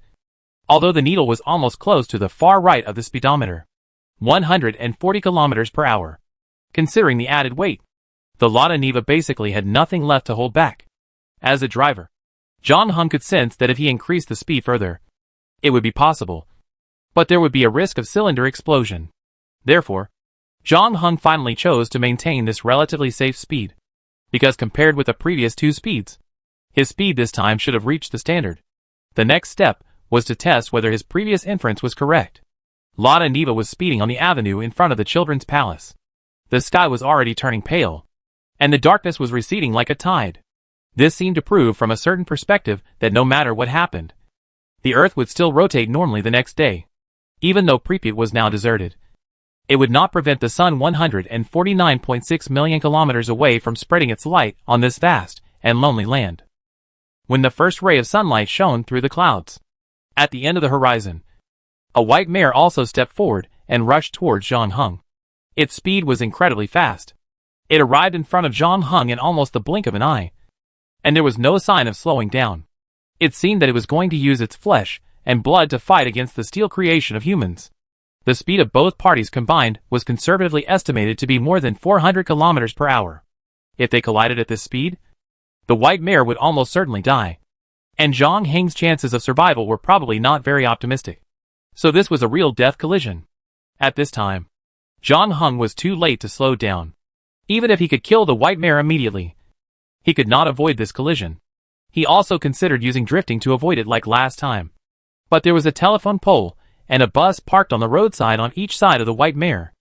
although the needle was almost close to the far right of the speedometer. 140 kilometers per hour. Considering the added weight, the Lada Niva basically had nothing left to hold back. As a driver, John Hung could sense that if he increased the speed further, it would be possible, but there would be a risk of cylinder explosion. Therefore, John Hung finally chose to maintain this relatively safe speed, because compared with the previous two speeds, his speed this time should have reached the standard. The next step was to test whether his previous inference was correct. Lada Niva was speeding on the avenue in front of the Children's Palace. The sky was already turning pale, and the darkness was receding like a tide. This seemed to prove from a certain perspective that no matter what happened, the Earth would still rotate normally the next day. Even though Pripyat was now deserted, it would not prevent the sun 149.6 million kilometers away from spreading its light on this vast and lonely land. When the first ray of sunlight shone through the clouds, at the end of the horizon, a white mare also stepped forward and rushed towards John Hung. Its speed was incredibly fast. It arrived in front of John Hung in almost the blink of an eye, and there was no sign of slowing down. It seemed that it was going to use its flesh and blood to fight against the steel creation of humans. The speed of both parties combined was conservatively estimated to be more than 400 kilometers per hour. If they collided at this speed, the white mare would almost certainly die, and John Hung's chances of survival were probably not very optimistic. So this was a real death collision. At this time, John Hung was too late to slow down. Even if he could kill the white mare immediately, he could not avoid this collision. He also considered using drifting to avoid it like last time. But there was a telephone pole and a bus parked on the roadside on each side of the white mare.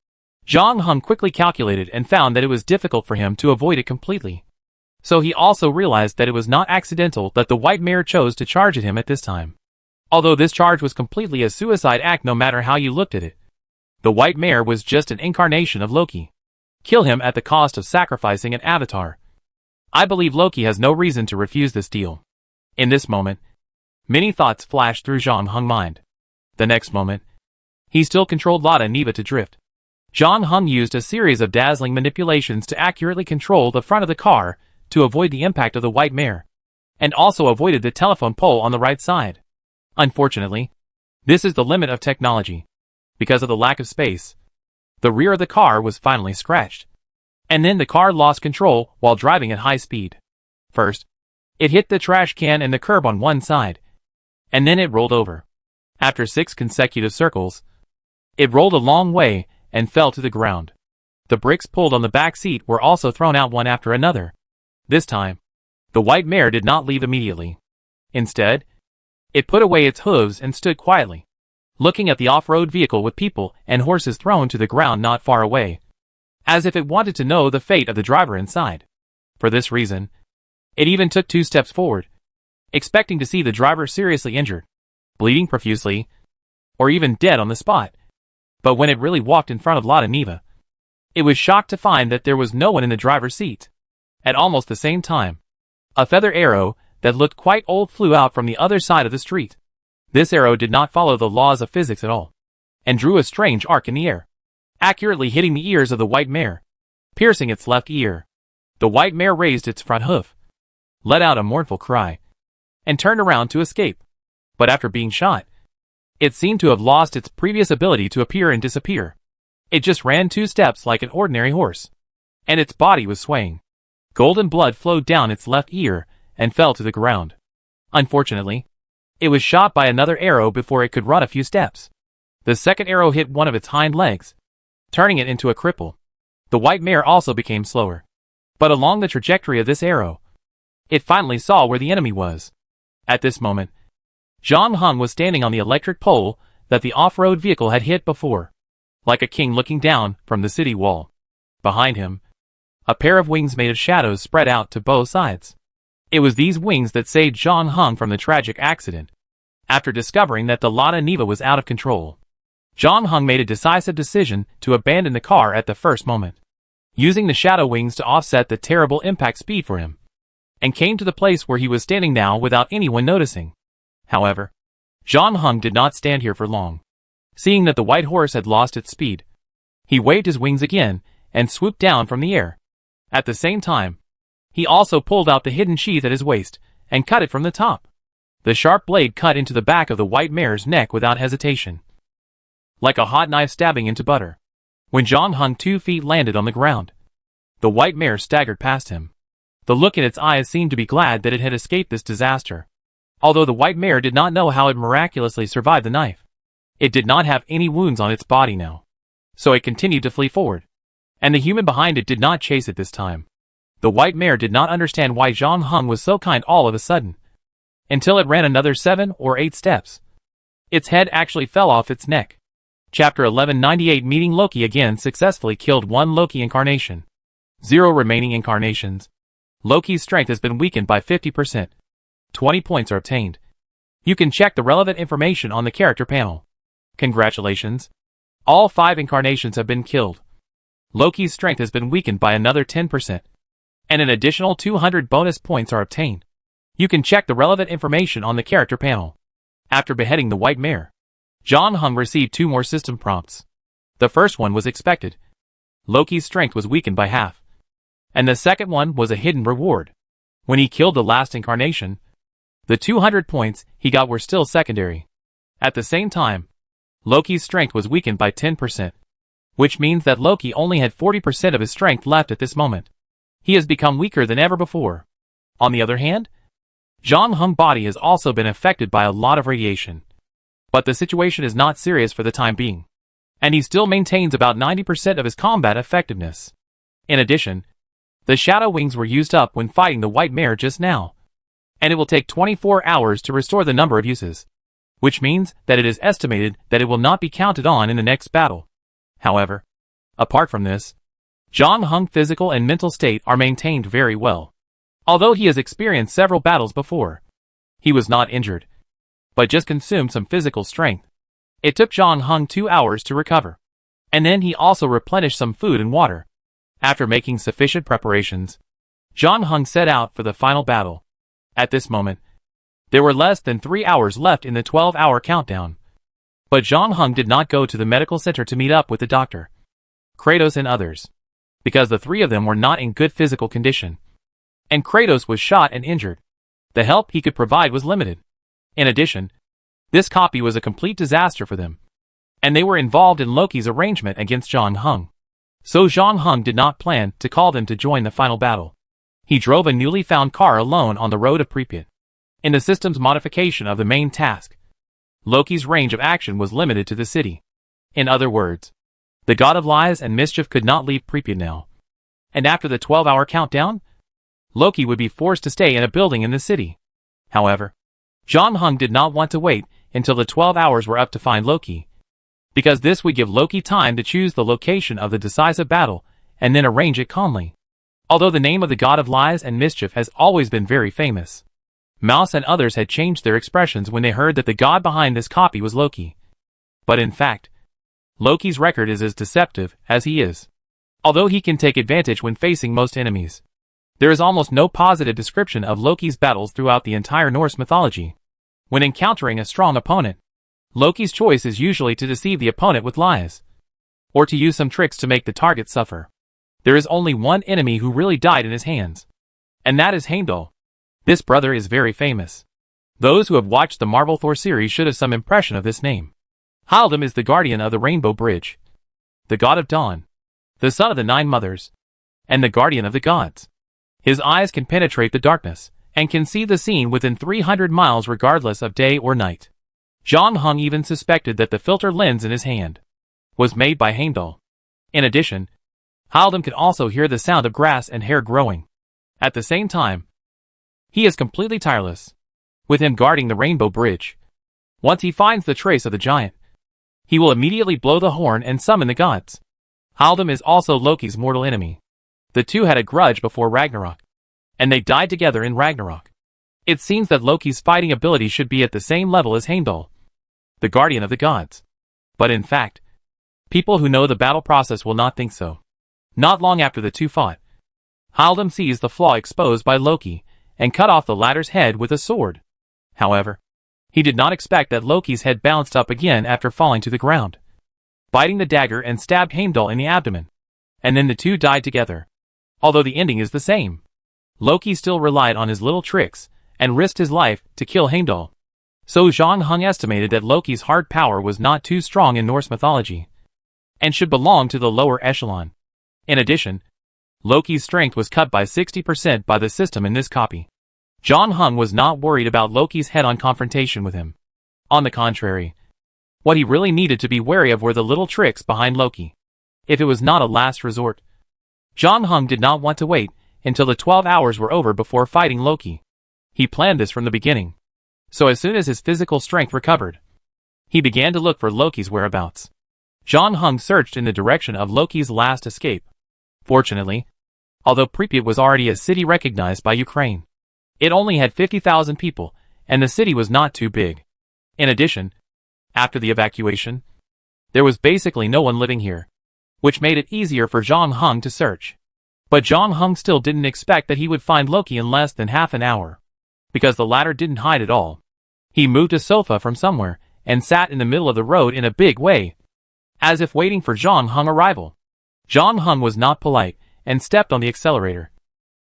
John Hung quickly calculated and found that it was difficult for him to avoid it completely. So he also realized that it was not accidental that the white mare chose to charge at him at this time. Although this charge was completely a suicide act no matter how you looked at it, the white mare was just an incarnation of Loki. Kill him at the cost of sacrificing an avatar. I believe Loki has no reason to refuse this deal. In this moment, many thoughts flashed through John Hung's mind. The next moment, he still controlled Lada Niva to drift. John Hung used a series of dazzling manipulations to accurately control the front of the car to avoid the impact of the white mare, and also avoided the telephone pole on the right side. Unfortunately, this is the limit of technology. Because of the lack of space, the rear of the car was finally scratched. And then the car lost control while driving at high speed. First, it hit the trash can and the curb on one side, and then it rolled over. After 6 consecutive circles, it rolled a long way and fell to the ground. The bricks pulled on the back seat were also thrown out one after another. This time, the white mare did not leave immediately. Instead, it put away its hooves and stood quietly, looking at the off-road vehicle with people and horses thrown to the ground not far away, as if it wanted to know the fate of the driver inside. For this reason, it even took 2 steps forward, expecting to see the driver seriously injured, bleeding profusely, or even dead on the spot. But when it really walked in front of Lada Niva, it was shocked to find that there was no one in the driver's seat. At almost the same time, a feather arrow that looked quite old flew out from the other side of the street. This arrow did not follow the laws of physics at all, and drew a strange arc in the air, accurately hitting the ears of the white mare, piercing its left ear. The white mare raised its front hoof, let out a mournful cry, and turned around to escape. But after being shot, it seemed to have lost its previous ability to appear and disappear. It just ran 2 steps like an ordinary horse, and its body was swaying. Golden blood flowed down its left ear and fell to the ground. Unfortunately, it was shot by another arrow before it could run a few steps. The second arrow hit one of its hind legs, turning it into a cripple. The white mare also became slower. But along the trajectory of this arrow, it finally saw where the enemy was. At this moment, John Hung was standing on the electric pole that the off-road vehicle had hit before, like a king looking down from the city wall. Behind him, a pair of wings made of shadows spread out to both sides. It was these wings that saved John Hung from the tragic accident. After discovering that the Lada Niva was out of control, John Hung made a decisive decision to abandon the car at the first moment, using the shadow wings to offset the terrible impact speed for him, and came to the place where he was standing now without anyone noticing. However, John Hung did not stand here for long. Seeing that the white horse had lost its speed, he waved his wings again and swooped down from the air. At the same time, he also pulled out the hidden sheath at his waist and cut it from the top. The sharp blade cut into the back of the white mare's neck without hesitation, like a hot knife stabbing into butter. When John Hung 2 feet landed on the ground, the white mare staggered past him. The look in its eyes seemed to be glad that it had escaped this disaster. Although the white mare did not know how it miraculously survived the knife, it did not have any wounds on its body now, so it continued to flee forward, and the human behind it did not chase it this time. The white mare did not understand why John Hung was so kind all of a sudden, until it ran another 7 or 8 steps. Its head actually fell off its neck. Chapter 1198. Meeting Loki again. Successfully killed 1 Loki incarnation. 0 remaining incarnations. Loki's strength has been weakened by 50%. 20 points are obtained. You can check the relevant information on the character panel. Congratulations. All 5 incarnations have been killed. Loki's strength has been weakened by another 10%. And an additional 200 bonus points are obtained. You can check the relevant information on the character panel. After beheading the white mare, John Hung received 2 more system prompts. The first one was expected. Loki's strength was weakened by half. And the second one was a hidden reward. When he killed the last incarnation, the 200 points he got were still secondary. At the same time, Loki's strength was weakened by 10%, which means that Loki only had 40% of his strength left at this moment. He has become weaker than ever before. On the other hand, John Hung's body has also been affected by a lot of radiation. But the situation is not serious for the time being, and he still maintains about 90% of his combat effectiveness. In addition, the shadow wings were used up when fighting the white mare just now, and it will take 24 hours to restore the number of uses, which means that it is estimated that it will not be counted on in the next battle. However, apart from this, John Hung's physical and mental state are maintained very well. Although he has experienced several battles before, he was not injured, but just consumed some physical strength. It took John Hung 2 hours to recover, and then he also replenished some food and water. After making sufficient preparations, John Hung set out for the final battle. At this moment, there were less than 3 hours left in the 12-hour countdown. But John Hung did not go to the medical center to meet up with the doctor, Kratos and others, because the 3 of them were not in good physical condition, and Kratos was shot and injured. The help he could provide was limited. In addition, this copy was a complete disaster for them, and they were involved in Loki's arrangement against John Hung. So John Hung did not plan to call them to join the final battle. He drove a newly found car alone on the road of Pripyat. In the system's modification of the main task, Loki's range of action was limited to the city. In other words, the god of lies and mischief could not leave Pripyat now. And after the 12-hour countdown, Loki would be forced to stay in a building in the city. However, John Hung did not want to wait until the 12 hours were up to find Loki, because this would give Loki time to choose the location of the decisive battle and then arrange it calmly. Although the name of the god of lies and mischief has always been very famous, Mouse and others had changed their expressions when they heard that the god behind this copy was Loki. But in fact, Loki's record is as deceptive as he is. Although he can take advantage when facing most enemies, there is almost no positive description of Loki's battles throughout the entire Norse mythology. When encountering a strong opponent, Loki's choice is usually to deceive the opponent with lies, or to use some tricks to make the target suffer. There is only one enemy who really died in his hands, and that is Heimdall. This brother is very famous. Those who have watched the Marvel Thor series should have some impression of this name. Heimdall is the guardian of the Rainbow Bridge, the god of dawn, the son of the 9 mothers, and the guardian of the gods. His eyes can penetrate the darkness, and can see the scene within 300 miles regardless of day or night. John Hung even suspected that the filter lens in his hand was made by Heimdall. In addition, Heimdall can also hear the sound of grass and hair growing. At the same time, he is completely tireless. With him guarding the Rainbow Bridge, Once he finds the trace of the giant, he will immediately blow the horn and summon the gods. Haldum is also Loki's mortal enemy. The two had a grudge before Ragnarok, and they died together in Ragnarok. It seems that Loki's fighting ability should be at the same level as Heimdall, the guardian of the gods. But in fact, people who know the battle process will not think so. Not long after the two fought, Haldum sees the flaw exposed by Loki, and cut off the latter's head with a sword. However, he did not expect that Loki's head bounced up again after falling to the ground, biting the dagger and stabbed Heimdall in the abdomen. And then the two died together. Although the ending is the same, Loki still relied on his little tricks, and risked his life to kill Heimdall. So Zhang Heng estimated that Loki's hard power was not too strong in Norse mythology, and should belong to the lower echelon. In addition, Loki's strength was cut by 60% by the system in this copy. Zhang Heng was not worried about Loki's head-on confrontation with him. On the contrary, what he really needed to be wary of were the little tricks behind Loki. If it was not a last resort, Zhang Heng did not want to wait until the 12 hours were over before fighting Loki. He planned this from the beginning. So as soon as his physical strength recovered, he began to look for Loki's whereabouts. Zhang Heng searched in the direction of Loki's last escape. Fortunately, although Pripyat was already a city recognized by Ukraine, it only had 50,000 people, and the city was not too big. In addition, after the evacuation, there was basically no one living here, which made it easier for Zhang Heng to search. But Zhang Heng still didn't expect that he would find Loki in less than half an hour, because the latter didn't hide at all. He moved a sofa from somewhere, and sat in the middle of the road in a big way, as if waiting for Zhang Heng's arrival. Zhang Heng was not polite, and stepped on the accelerator,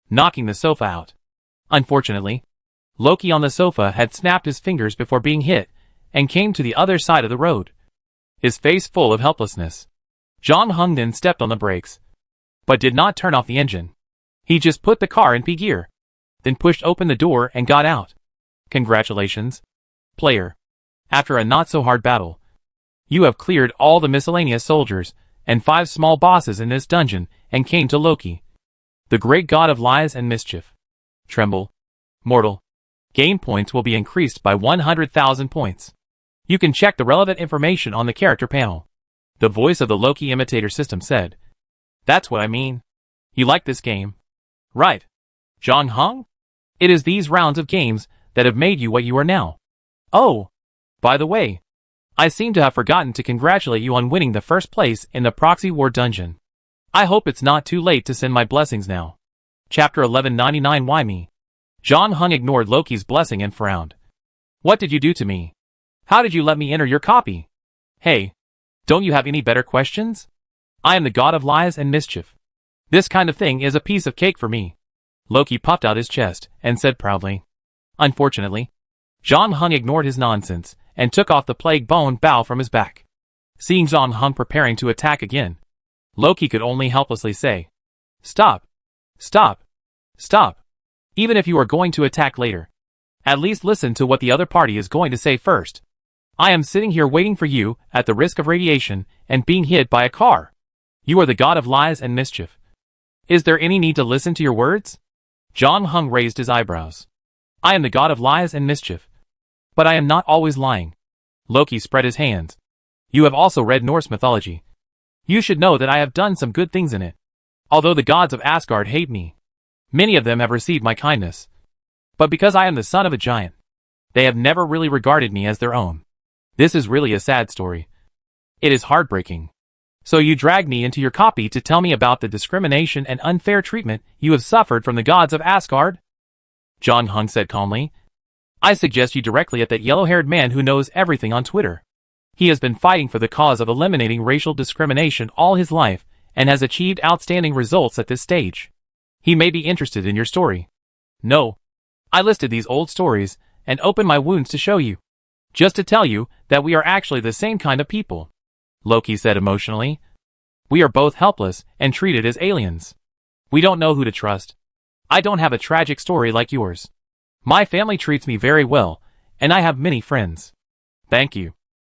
knocking the sofa out. Unfortunately, Loki on the sofa had snapped his fingers before being hit, and came to the other side of the road, his face full of helplessness. Zhang Heng then stepped on the brakes, but did not turn off the engine. He just put the car in P gear, then pushed open the door and got out. Congratulations, player. After a not-so-hard battle, you have cleared all the miscellaneous soldiers and 5 small bosses in this dungeon and came to Loki, the great god of lies and mischief. Tremble, mortal. Game points will be increased by 100,000 points. You can check the relevant information on the character panel. The voice of the Loki imitator system said, "That's what I mean. You like this game, right, Zhang Heng? It is these rounds of games that have made you what you are now. Oh, by the way, I seem to have forgotten to congratulate you on winning the first place in the proxy war dungeon. I hope it's not too late to send my blessings now." Chapter 1199. Why me? Zhang Heng ignored Loki's blessing and frowned. "What did you do to me? How did you let me enter your copy? Hey, don't you have any better questions? I am the god of lies and mischief. This kind of thing is a piece of cake for me." Loki puffed out his chest and said proudly. Unfortunately, Zhang Heng ignored his nonsense and took off the plague bone bow from his back. Seeing Zhang Heng preparing to attack again, Loki could only helplessly say, "Stop. Stop. Stop. Even if you are going to attack later, at least listen to what the other party is going to say first. I am sitting here waiting for you at the risk of radiation and being hit by a car. You are the god of lies and mischief. Is there any need to listen to your words?" Zhang Heng raised his eyebrows. "I am the god of lies and mischief, but I am not always lying." Loki spread his hands. "You have also read Norse mythology. You should know that I have done some good things in it. Although the gods of Asgard hate me, many of them have received my kindness. But because I am the son of a giant, they have never really regarded me as their own. This is really a sad story. It is heartbreaking. So you dragged me into your copy to tell me about the discrimination and unfair treatment you have suffered from the gods of Asgard?" Zhang Heng said calmly. "I suggest you directly at that yellow-haired man who knows everything on Twitter. He has been fighting for the cause of eliminating racial discrimination all his life and has achieved outstanding results at this stage. He may be interested in your story." "No. I listed these old stories and opened my wounds to show you. Just to tell you that we are actually the same kind of people," Loki said emotionally. "We are both helpless and treated as aliens. We don't know who to trust. I don't have a tragic story like yours. My family treats me very well, and I have many friends." "Thank you.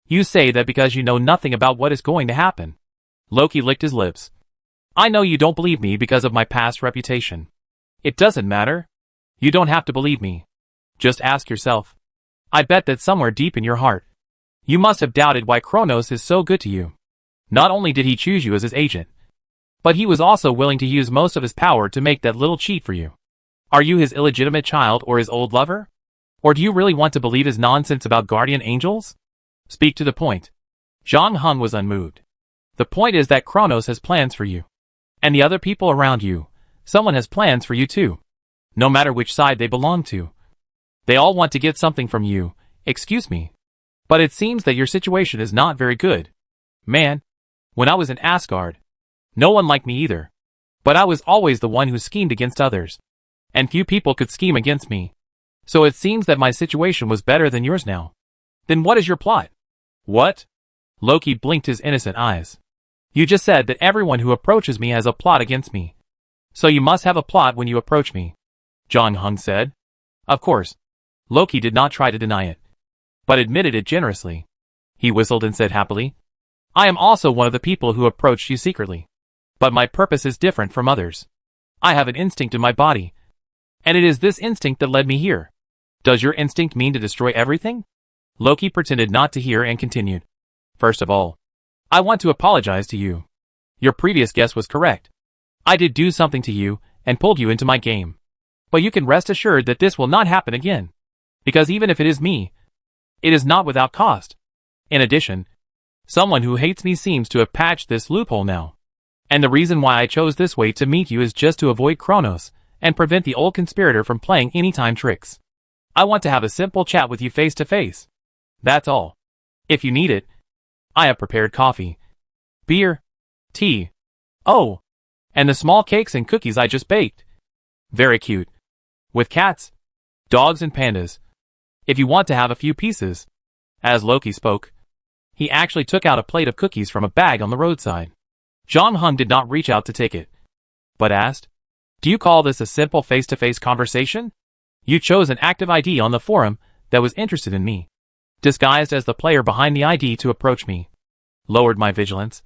You say that because you know nothing about what is going to happen." Loki licked his lips. "I know you don't believe me because of my past reputation. It doesn't matter. You don't have to believe me. Just ask yourself. I bet that somewhere deep in your heart, you must have doubted why Kronos is so good to you. Not only did he choose you as his agent, but he was also willing to use most of his power to make that little cheat for you. Are you his illegitimate child or his old lover? Or do you really want to believe his nonsense about guardian angels? Speak to the point. Zhang Heng was unmoved. The point is that Kronos has plans for you. And the other people around you, someone has plans for you too. No matter which side they belong to. They all want to get something from you, excuse me. But it seems that your situation is not very good. Man, when I was in Asgard, no one liked me either. But I was always the one who schemed against others. And few people could scheme against me. So it seems that my situation was better than yours now. Then what is your plot? What? Loki blinked his innocent eyes. You just said that everyone who approaches me has a plot against me. So you must have a plot when you approach me. Zhang Heng said. Of course. Loki did not try to deny it, but admitted it generously. He whistled and said happily, I am also one of the people who approached you secretly. But my purpose is different from others. I have an instinct in my body. And it is this instinct that led me here. Does your instinct mean to destroy everything? Loki pretended not to hear and continued. First of all, I want to apologize to you. Your previous guess was correct. I did do something to you and pulled you into my game. But you can rest assured that this will not happen again. Because even if it is me, it is not without cost. In addition, someone who hates me seems to have patched this loophole now. And the reason why I chose this way to meet you is just to avoid Kronos and prevent the old conspirator from playing anytime tricks. I want to have a simple chat with you face to face. That's all. If you need it, I have prepared coffee, beer, tea, oh, and the small cakes and cookies I just baked. Very cute. With cats, dogs and pandas. If you want to have a few pieces. As Loki spoke, he actually took out a plate of cookies from a bag on the roadside. Zhang Heng did not reach out to take it, but asked, Do you call this a simple face-to-face conversation? You chose an active ID on the forum that was interested in me, disguised as the player behind the ID to approach me, lowered my vigilance,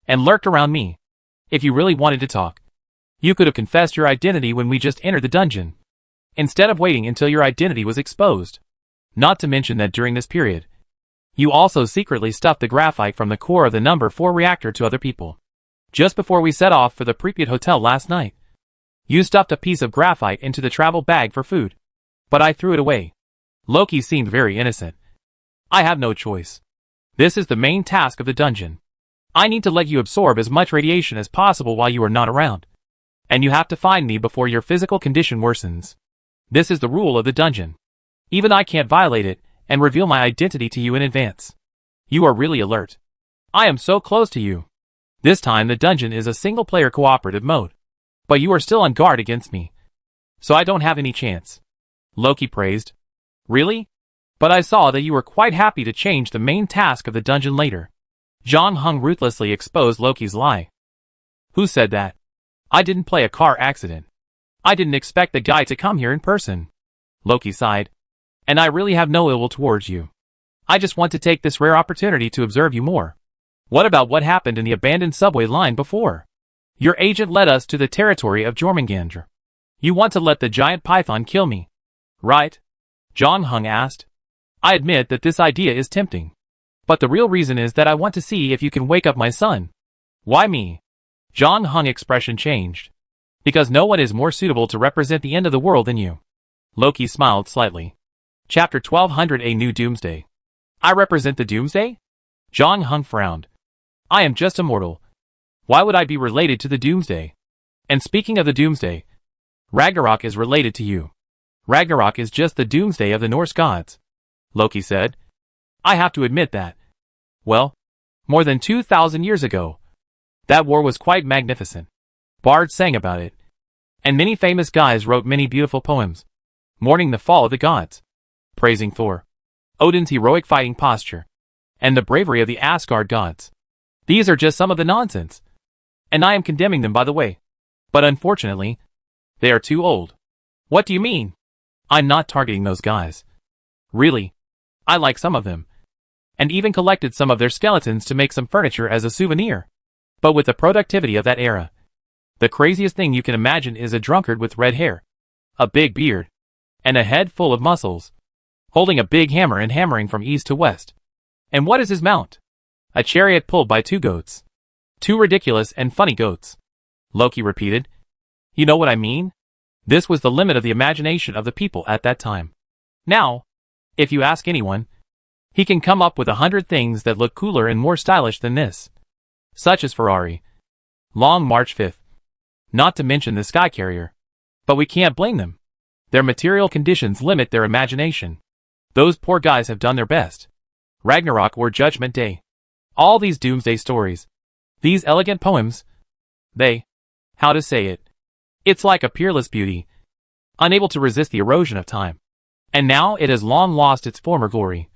and lurked around me. If you really wanted to talk, you could have confessed your identity when we just entered the dungeon, instead of waiting until your identity was exposed. Not to mention that during this period, you also secretly stuffed the graphite from the core of the number 4 reactor to other people. Just before we set off for the Pripyat hotel last night, you stuffed a piece of graphite into the travel bag for food. But I threw it away. Loki seemed very innocent. I have no choice. This is the main task of the dungeon. I need to let you absorb as much radiation as possible while you are not around. And you have to find me before your physical condition worsens. This is the rule of the dungeon. Even I can't violate it and reveal my identity to you in advance. You are really alert. I am so close to you. This time the dungeon is a single-player cooperative mode. But you are still on guard against me. So I don't have any chance. Loki praised. Really? But I saw that you were quite happy to change the main task of the dungeon later. Zhang Heng ruthlessly exposed Loki's lie. Who said that? I didn't play a car accident. I didn't expect the guy to come here in person. Loki sighed. And I really have no ill will towards you. I just want to take this rare opportunity to observe you more. What about what happened in the abandoned subway line before? Your agent led us to the territory of Jormungandr. You want to let the giant python kill me, right? Zhang Heng asked. I admit that this idea is tempting. But the real reason is that I want to see if you can wake up my son. Why me? Zhang Heng's expression changed. Because no one is more suitable to represent the end of the world than you. Loki smiled slightly. Chapter 1200 A New Doomsday. I represent the Doomsday? Zhang Heng frowned. I am just a mortal. Why would I be related to the Doomsday? And speaking of the Doomsday, Ragnarok is related to you. Ragnarok is just the Doomsday of the Norse gods. Loki said. I have to admit that. Well, more than 2,000 years ago, that war was quite magnificent. Bards sang about it. And many famous guys wrote many beautiful poems, mourning the fall of the gods, praising Thor, Odin's heroic fighting posture, and the bravery of the Asgard gods. These are just some of the nonsense. And I am condemning them, by the way. But unfortunately, they are too old. What do you mean? I'm not targeting those guys. Really, I like some of them. And even collected some of their skeletons to make some furniture as a souvenir. But with the productivity of that era, the craziest thing you can imagine is a drunkard with red hair, a big beard, and a head full of muscles. holding a big hammer and hammering from east to west. And what is his mount? A chariot pulled by 2 goats. 2 ridiculous and funny goats. Loki repeated. You know what I mean? This was the limit of the imagination of the people at that time. Now, if you ask anyone, he can come up with 100 things that look cooler and more stylish than this. Such as Ferrari. Long March 5th. Not to mention the Sky Carrier. But we can't blame them. Their material conditions limit their imagination. Those poor guys have done their best. Ragnarok or Judgment Day. All these doomsday stories. These elegant poems. How to say it? It's like a peerless beauty. Unable to resist the erosion of time. And now it has long lost its former glory.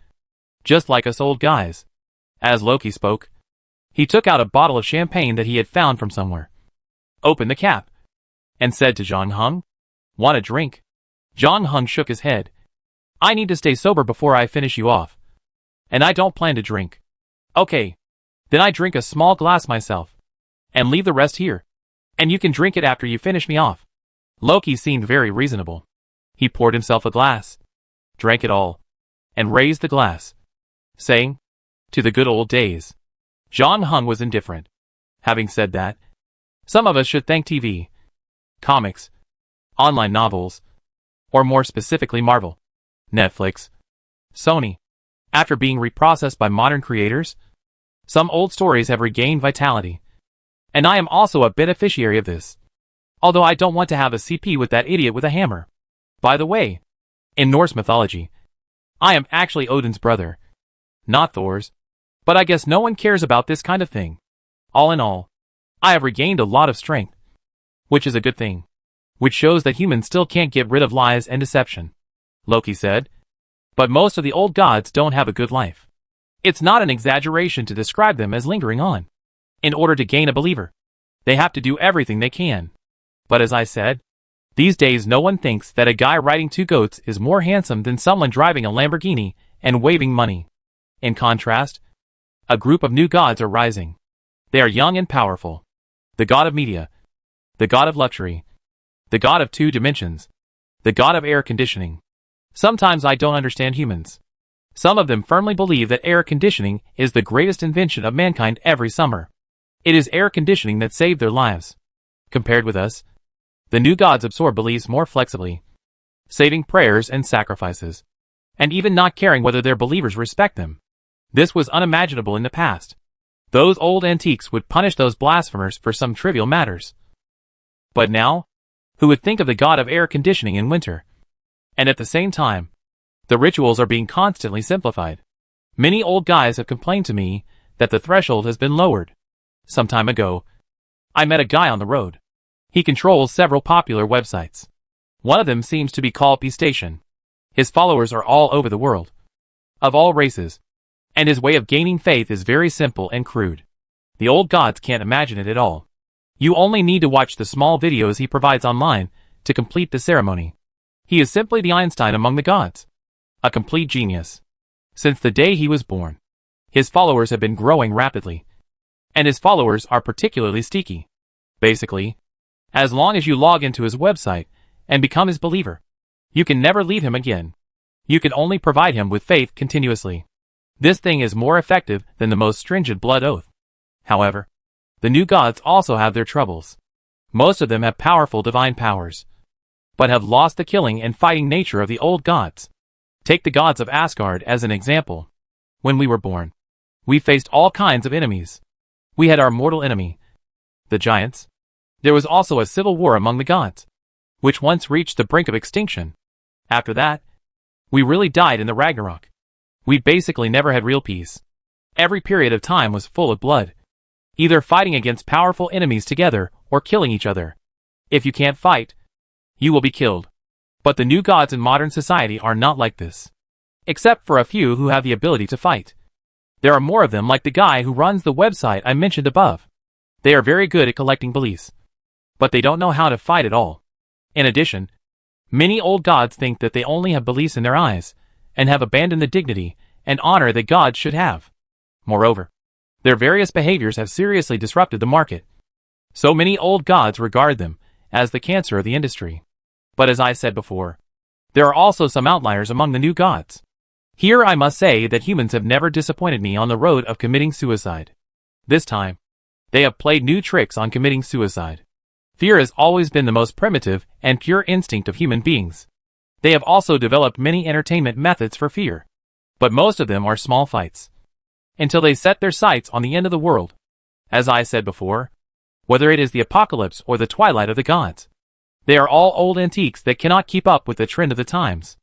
Just like us old guys. As Loki spoke, he took out a bottle of champagne that he had found from somewhere. Opened the cap. And said to John Hung, "Want a drink?" John Hung shook his head. "I need to stay sober before I finish you off. And I don't plan to drink." "Okay. Then I drink a small glass myself. And leave the rest here. And you can drink it after you finish me off." Loki seemed very reasonable. He poured himself a glass, drank it all, and raised the glass, saying, "To the good old days." John Hung was indifferent. Having said that, some of us should thank TV, comics, online novels, or more specifically Marvel, Netflix, Sony. After being reprocessed by modern creators, some old stories have regained vitality. And I am also a beneficiary of this. Although I don't want to have a CP with that idiot with a hammer. By the way, in Norse mythology, I am actually Odin's brother, not Thor's. But I guess no one cares about this kind of thing. All in all, I have regained a lot of strength. Which is a good thing. Which shows that humans still can't get rid of lies and deception. Loki said. But most of the old gods don't have a good life. It's not an exaggeration to describe them as lingering on. In order to gain a believer, they have to do everything they can. But as I said, these days no one thinks that a guy riding 2 goats is more handsome than someone driving a Lamborghini and waving money. In contrast, a group of new gods are rising. They are young and powerful. The god of media. The god of luxury. The god of 2 dimensions. The god of air conditioning. Sometimes I don't understand humans. Some of them firmly believe that air conditioning is the greatest invention of mankind every summer. It is air conditioning that saved their lives. Compared with us, the new gods absorb beliefs more flexibly, saving prayers and sacrifices, and even not caring whether their believers respect them. This was unimaginable in the past. Those old antiques would punish those blasphemers for some trivial matters. But now, who would think of the god of air conditioning in winter? And at the same time, the rituals are being constantly simplified. Many old guys have complained to me that the threshold has been lowered. Some time ago, I met a guy on the road. He controls several popular websites. One of them seems to be called P Station. His followers are all over the world, of all races, and his way of gaining faith is very simple and crude. The old gods can't imagine it at all. You only need to watch the small videos he provides online to complete the ceremony. He is simply the Einstein among the gods. A complete genius. Since the day he was born, his followers have been growing rapidly. And his followers are particularly sticky. Basically, as long as you log into his website and become his believer, you can never leave him again. You can only provide him with faith continuously. This thing is more effective than the most stringent blood oath. However, the new gods also have their troubles. Most of them have powerful divine powers, but have lost the killing and fighting nature of the old gods. Take the gods of Asgard as an example. When we were born, we faced all kinds of enemies. We had our mortal enemy, the giants. There was also a civil war among the gods, which once reached the brink of extinction. After that, we really died in the Ragnarok. We basically never had real peace. Every period of time was full of blood, either fighting against powerful enemies together or killing each other. If you can't fight, you will be killed. But the new gods in modern society are not like this. Except for a few who have the ability to fight. There are more of them like the guy who runs the website I mentioned above. They are very good at collecting beliefs, but they don't know how to fight at all. In addition, many old gods think that they only have beliefs in their eyes, and have abandoned the dignity and honor that gods should have. Moreover, their various behaviors have seriously disrupted the market. So many old gods regard them as the cancer of the industry. But as I said before, there are also some outliers among the new gods. Here I must say that humans have never disappointed me on the road of committing suicide. This time, they have played new tricks on committing suicide. Fear has always been the most primitive and pure instinct of human beings. They have also developed many entertainment methods for fear. But most of them are small fights. Until they set their sights on the end of the world. As I said before, whether it is the apocalypse or the twilight of the gods, they are all old antiques that cannot keep up with the trend of the times.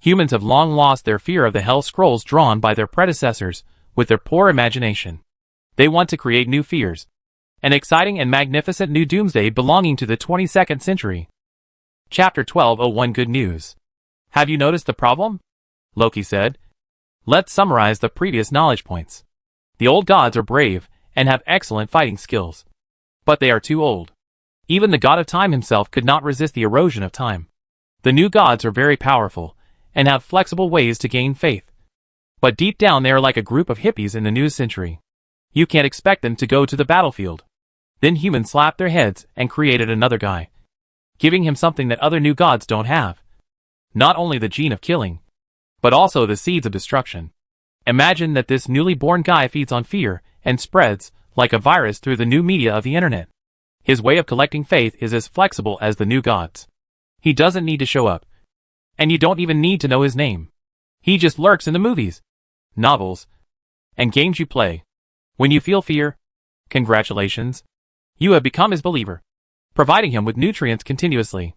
Humans have long lost their fear of the hell scrolls drawn by their predecessors with their poor imagination. They want to create new fears. An exciting and magnificent new doomsday belonging to the 22nd century. Chapter 1201 Good News. Have you noticed the problem? Loki said. Let's summarize the previous knowledge points. The old gods are brave and have excellent fighting skills. But they are too old. Even the god of time himself could not resist the erosion of time. The new gods are very powerful and have flexible ways to gain faith. But deep down they are like a group of hippies in the new century. You can't expect them to go to the battlefield. Then humans slapped their heads and created another guy, giving him something that other new gods don't have. Not only the gene of killing, but also the seeds of destruction. Imagine that this newly born guy feeds on fear and spreads, like a virus, through the new media of the internet. His way of collecting faith is as flexible as the new gods. He doesn't need to show up. And you don't even need to know his name. He just lurks in the movies, novels, and games you play. When you feel fear, congratulations, you have become his believer, providing him with nutrients continuously.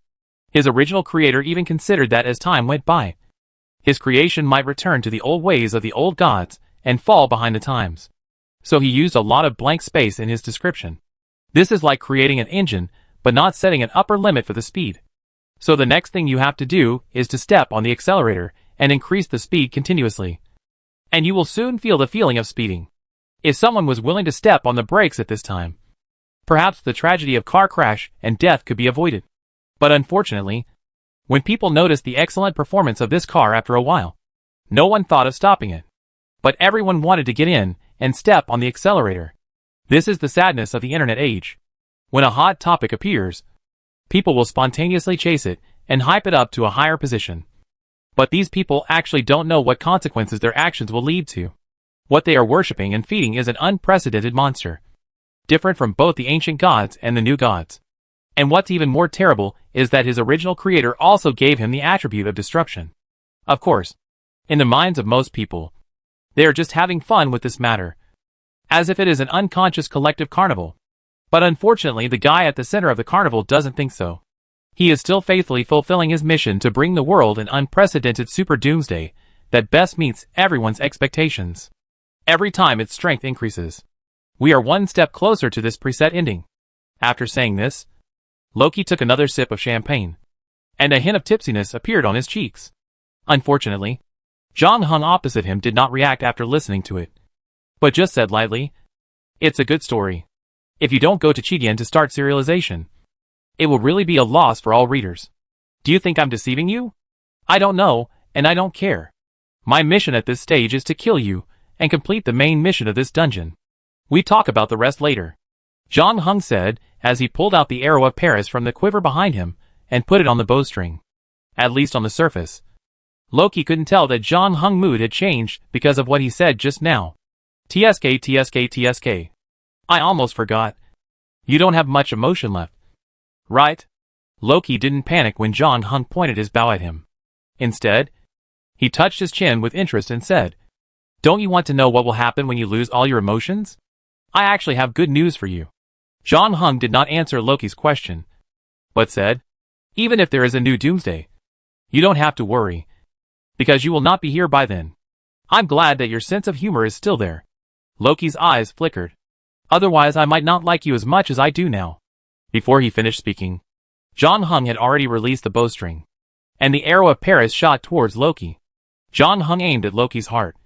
His original creator even considered that as time went by, his creation might return to the old ways of the old gods and fall behind the times. So he used a lot of blank space in his description. This is like creating an engine, but not setting an upper limit for the speed. So the next thing you have to do is to step on the accelerator and increase the speed continuously. And you will soon feel the feeling of speeding. If someone was willing to step on the brakes at this time, perhaps the tragedy of car crash and death could be avoided. But unfortunately, when people noticed the excellent performance of this car after a while, no one thought of stopping it. But everyone wanted to get in and step on the accelerator. This is the sadness of the internet age. When a hot topic appears, people will spontaneously chase it and hype it up to a higher position. But these people actually don't know what consequences their actions will lead to. What they are worshipping and feeding is an unprecedented monster, different from both the ancient gods and the new gods. And what's even more terrible is that his original creator also gave him the attribute of destruction. Of course, in the minds of most people, they are just having fun with this matter, as if it is an unconscious collective carnival. But unfortunately, the guy at the center of the carnival doesn't think so. He is still faithfully fulfilling his mission to bring the world an unprecedented super doomsday that best meets everyone's expectations. Every time its strength increases, we are one step closer to this preset ending. After saying this, Loki took another sip of champagne, and a hint of tipsiness appeared on his cheeks. Unfortunately, Zhang Heng opposite him did not react after listening to it, but just said lightly, "It's a good story. If you don't go to Chidian to start serialization, it will really be a loss for all readers. Do you think I'm deceiving you? I don't know, and I don't care. My mission at this stage is to kill you and complete the main mission of this dungeon. We talk about the rest later," Zhang Heng said as he pulled out the arrow of Paris from the quiver behind him and put it on the bowstring. At least on the surface, Loki couldn't tell that Zhang Heng's mood had changed because of what he said just now. TSK. I almost forgot. You don't have much emotion left, right? Loki didn't panic when Zhang Heng pointed his bow at him. Instead, he touched his chin with interest and said, "Don't you want to know what will happen when you lose all your emotions? I actually have good news for you." Zhang Heng did not answer Loki's question, but said, "Even if there is a new doomsday, you don't have to worry, because you will not be here by then. I'm glad that your sense of humor is still there." Loki's eyes flickered. "Otherwise I might not like you as much as I do now." Before he finished speaking, Zhang Heng had already released the bowstring, and the arrow of Paris shot towards Loki. Zhang Heng aimed at Loki's heart,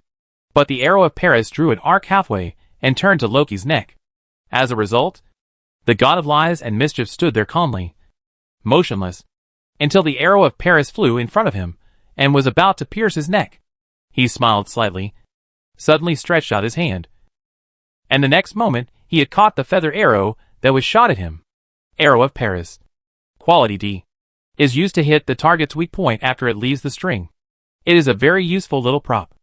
but the arrow of Paris drew an arc halfway and turned to Loki's neck. As a result, the god of lies and mischief stood there calmly, motionless, until the arrow of Paris flew in front of him and was about to pierce his neck. He smiled slightly, suddenly stretched out his hand, and the next moment he had caught the feather arrow that was shot at him. Arrow of Paris. Quality D. Is used to hit the target's weak point after it leaves the string. It is a very useful little prop.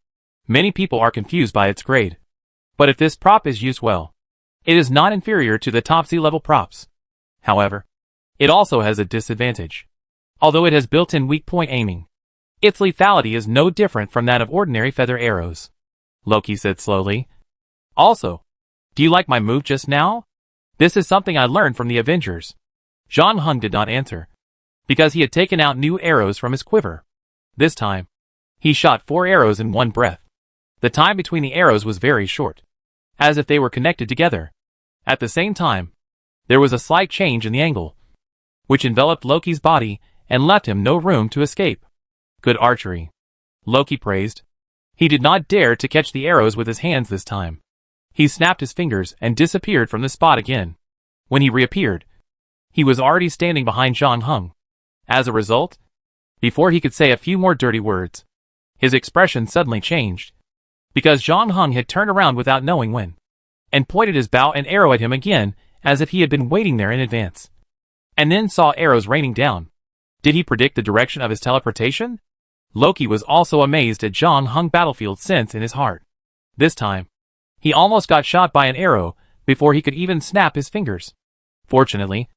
Many people are confused by its grade. But if this prop is used well, it is not inferior to the top sea-level props. However, it also has a disadvantage. Although it has built-in weak point aiming, its lethality is no different from that of ordinary feather arrows. Loki said slowly. Also, do you like my move just now? This is something I learned from the Avengers. John Hung did not answer, because he had taken out new arrows from his quiver. This time, he shot 4 arrows in one breath. The time between the arrows was very short, as if they were connected together. At the same time, there was a slight change in the angle, which enveloped Loki's body and left him no room to escape. Good archery, Loki praised. He did not dare to catch the arrows with his hands this time. He snapped his fingers and disappeared from the spot again. When he reappeared, he was already standing behind John Hung. As a result, before he could say a few more dirty words, his expression suddenly changed, because John Hung had turned around without knowing when, and pointed his bow and arrow at him again as if he had been waiting there in advance, and then saw arrows raining down. Did he predict the direction of his teleportation? Loki was also amazed at John Hung's battlefield sense in his heart. This time, he almost got shot by an arrow before he could even snap his fingers. Fortunately,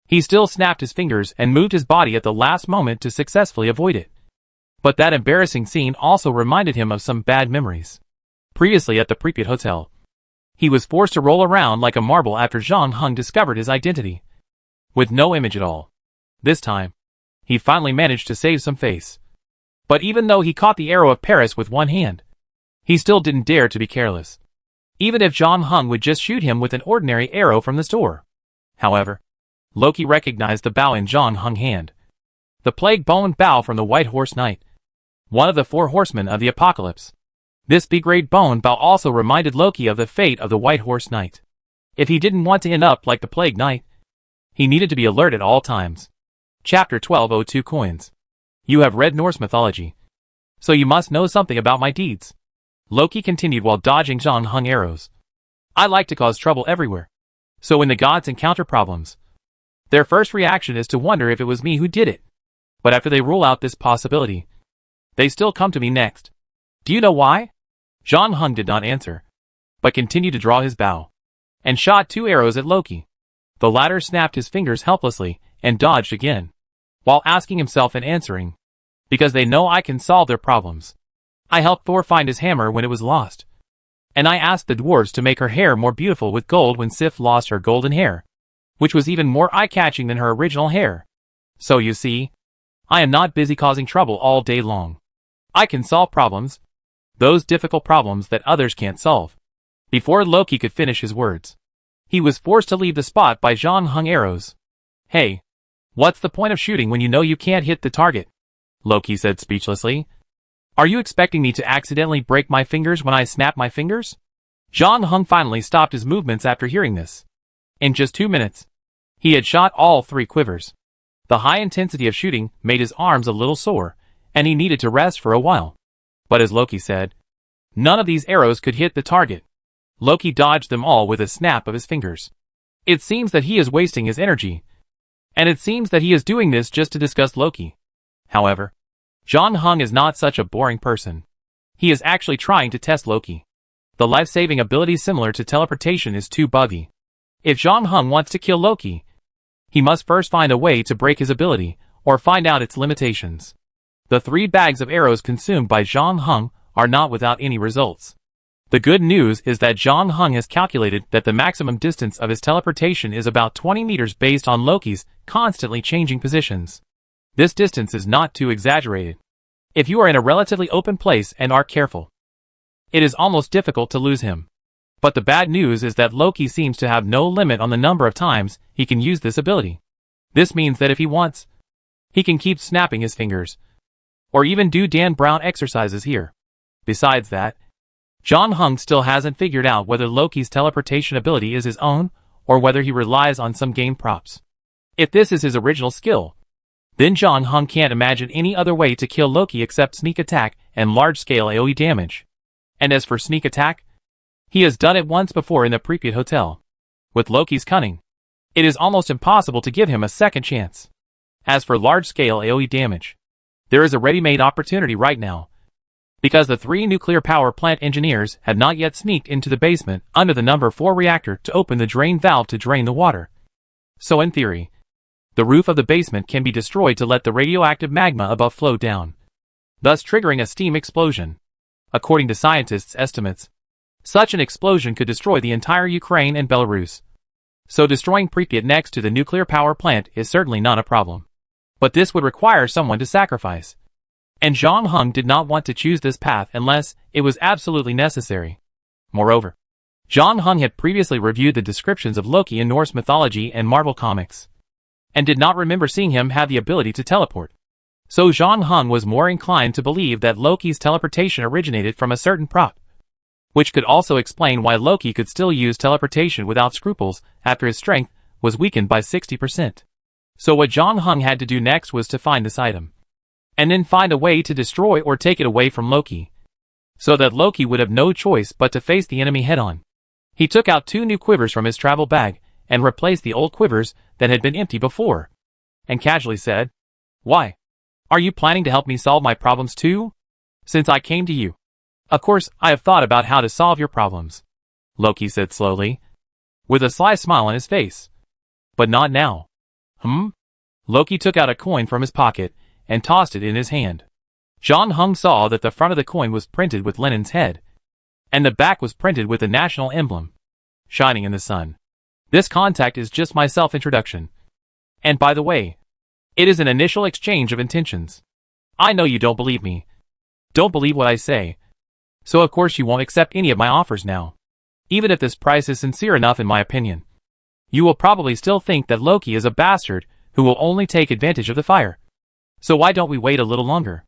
he still snapped his fingers and moved his body at the last moment to successfully avoid it. But that embarrassing scene also reminded him of some bad memories. Previously at the Pripyat Hotel, he was forced to roll around like a marble after John Hung discovered his identity, with no image at all. This time, he finally managed to save some face. But even though he caught the arrow of Paris with one hand, he still didn't dare to be careless, even if John Hung would just shoot him with an ordinary arrow from the store. However, Loki recognized the bow in John Hung's hand. The plague-boned bow from the White Horse Knight, one of the 4 horsemen of the apocalypse. This big-grade bone bow also reminded Loki of the fate of the White Horse Knight. If he didn't want to end up like the Plague Knight, he needed to be alert at all times. Chapter 1202 Coins. You have read Norse mythology, so you must know something about my deeds. Loki continued while dodging John Hung arrows. I like to cause trouble everywhere, so when the gods encounter problems, their first reaction is to wonder if it was me who did it. But after they rule out this possibility, they still come to me next. Do you know why? John Hung did not answer, but continued to draw his bow, and shot 2 arrows at Loki. The latter snapped his fingers helplessly and dodged again, while asking himself and answering, because they know I can solve their problems. I helped Thor find his hammer when it was lost, and I asked the dwarves to make her hair more beautiful with gold when Sif lost her golden hair, which was even more eye-catching than her original hair. So you see, I am not busy causing trouble all day long. I can solve problems, those difficult problems that others can't solve. Before Loki could finish his words, he was forced to leave the spot by John Hung arrows. Hey, what's the point of shooting when you know you can't hit the target? Loki said speechlessly. Are you expecting me to accidentally break my fingers when I snap my fingers? John Hung finally stopped his movements after hearing this. In just 2 minutes, he had shot all 3 quivers. The high intensity of shooting made his arms a little sore, and he needed to rest for a while. But as Loki said, none of these arrows could hit the target. Loki dodged them all with a snap of his fingers. It seems that he is wasting his energy, and it seems that he is doing this just to disgust Loki. However, John Hung is not such a boring person. He is actually trying to test Loki. The life-saving ability similar to teleportation is too buggy. If John Hung wants to kill Loki, he must first find a way to break his ability, or find out its limitations. The 3 bags of arrows consumed by John Hung are not without any results. The good news is that John Hung has calculated that the maximum distance of his teleportation is about 20 meters based on Loki's constantly changing positions. This distance is not too exaggerated. If you are in a relatively open place and are careful, it is almost difficult to lose him. But the bad news is that Loki seems to have no limit on the number of times he can use this ability. This means that if he wants, he can keep snapping his fingers, or even do Dan Brown exercises here. Besides that, John Hung still hasn't figured out whether Loki's teleportation ability is his own, or whether he relies on some game props. If this is his original skill, then John Hung can't imagine any other way to kill Loki except sneak attack and large-scale AoE damage. And as for sneak attack, he has done it once before in the Pripyat Hotel. With Loki's cunning, it is almost impossible to give him a second chance. As for large-scale AoE damage, there is a ready-made opportunity right now. because the 3 nuclear power plant engineers had not yet sneaked into the basement under the number 4 reactor to open the drain valve to drain the water. So in theory, the roof of the basement can be destroyed to let the radioactive magma above flow down, thus triggering a steam explosion. According to scientists' estimates, such an explosion could destroy the entire Ukraine and Belarus. So destroying Pripyat next to the nuclear power plant is certainly not a problem. But this would require someone to sacrifice. And Zhang Heng did not want to choose this path unless it was absolutely necessary. Moreover, Zhang Heng had previously reviewed the descriptions of Loki in Norse mythology and Marvel comics, and did not remember seeing him have the ability to teleport. So Zhang Heng was more inclined to believe that Loki's teleportation originated from a certain prop, which could also explain why Loki could still use teleportation without scruples after his strength was weakened by 60%. So what Zhang Heng had to do next was to find this item, and then find a way to destroy or take it away from Loki, so that Loki would have no choice but to face the enemy head-on. He took out 2 new quivers from his travel bag and replaced the old quivers that had been empty before, and casually said, "Why? Are you planning to help me solve my problems too? Since I came to you. Of course, I have thought about how to solve your problems," Loki said slowly, with a sly smile on his face. "But not now." Loki took out a coin from his pocket and tossed it in his hand. Zhang Heng saw that the front of the coin was printed with Lenin's head, and the back was printed with the national emblem, shining in the sun. "This contact is just my self-introduction. And by the way, it is an initial exchange of intentions. I know you don't believe me. Don't believe what I say. So of course you won't accept any of my offers now. Even if this price is sincere enough in my opinion, you will probably still think that Loki is a bastard who will only take advantage of the fire. So why don't we wait a little longer?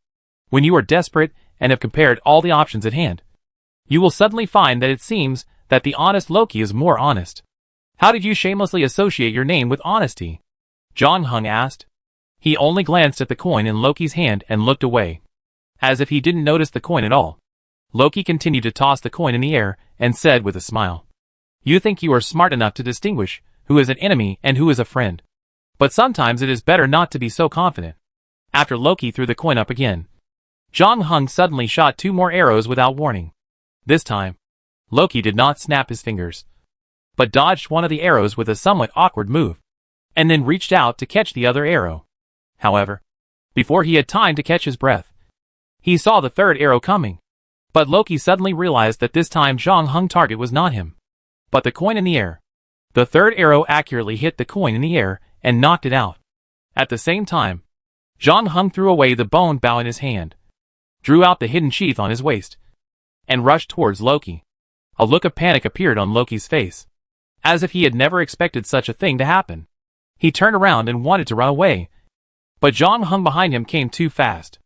When you are desperate and have compared all the options at hand, you will suddenly find that it seems that the honest Loki is more honest." "How did you shamelessly associate your name with honesty?" Zhang Heng asked. He only glanced at the coin in Loki's hand and looked away, as if he didn't notice the coin at all. Loki continued to toss the coin in the air and said with a smile, "You think you are smart enough to distinguish who is an enemy and who is a friend. But sometimes it is better not to be so confident." After Loki threw the coin up again, Zhang Heng suddenly shot 2 more arrows without warning. This time, Loki did not snap his fingers, but dodged one of the arrows with a somewhat awkward move, and then reached out to catch the other arrow. However, before he had time to catch his breath, he saw the 3rd arrow coming. But Loki suddenly realized that this time Zhang Heng's target was not him, but the coin in the air. The 3rd arrow accurately hit the coin in the air and knocked it out. At the same time, Zhang Heng threw away the bone bow in his hand, drew out the hidden sheath on his waist, and rushed towards Loki. A look of panic appeared on Loki's face, as if he had never expected such a thing to happen. He turned around and wanted to run away, but Zhang Heng behind him came too fast.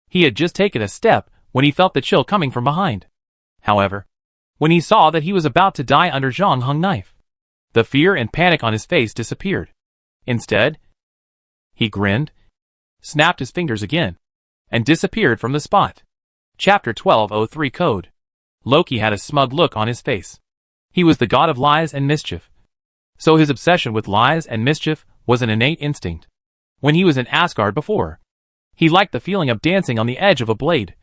He had just taken a step when he felt the chill coming from behind. However, when he saw that he was about to die under Zhang Heng's knife, the fear and panic on his face disappeared. Instead, he grinned, snapped his fingers again, and disappeared from the spot. Chapter 1203 Code. Loki had a smug look on his face. He was the god of lies and mischief, so his obsession with lies and mischief was an innate instinct. When he was in Asgard before, he liked the feeling of dancing on the edge of a blade.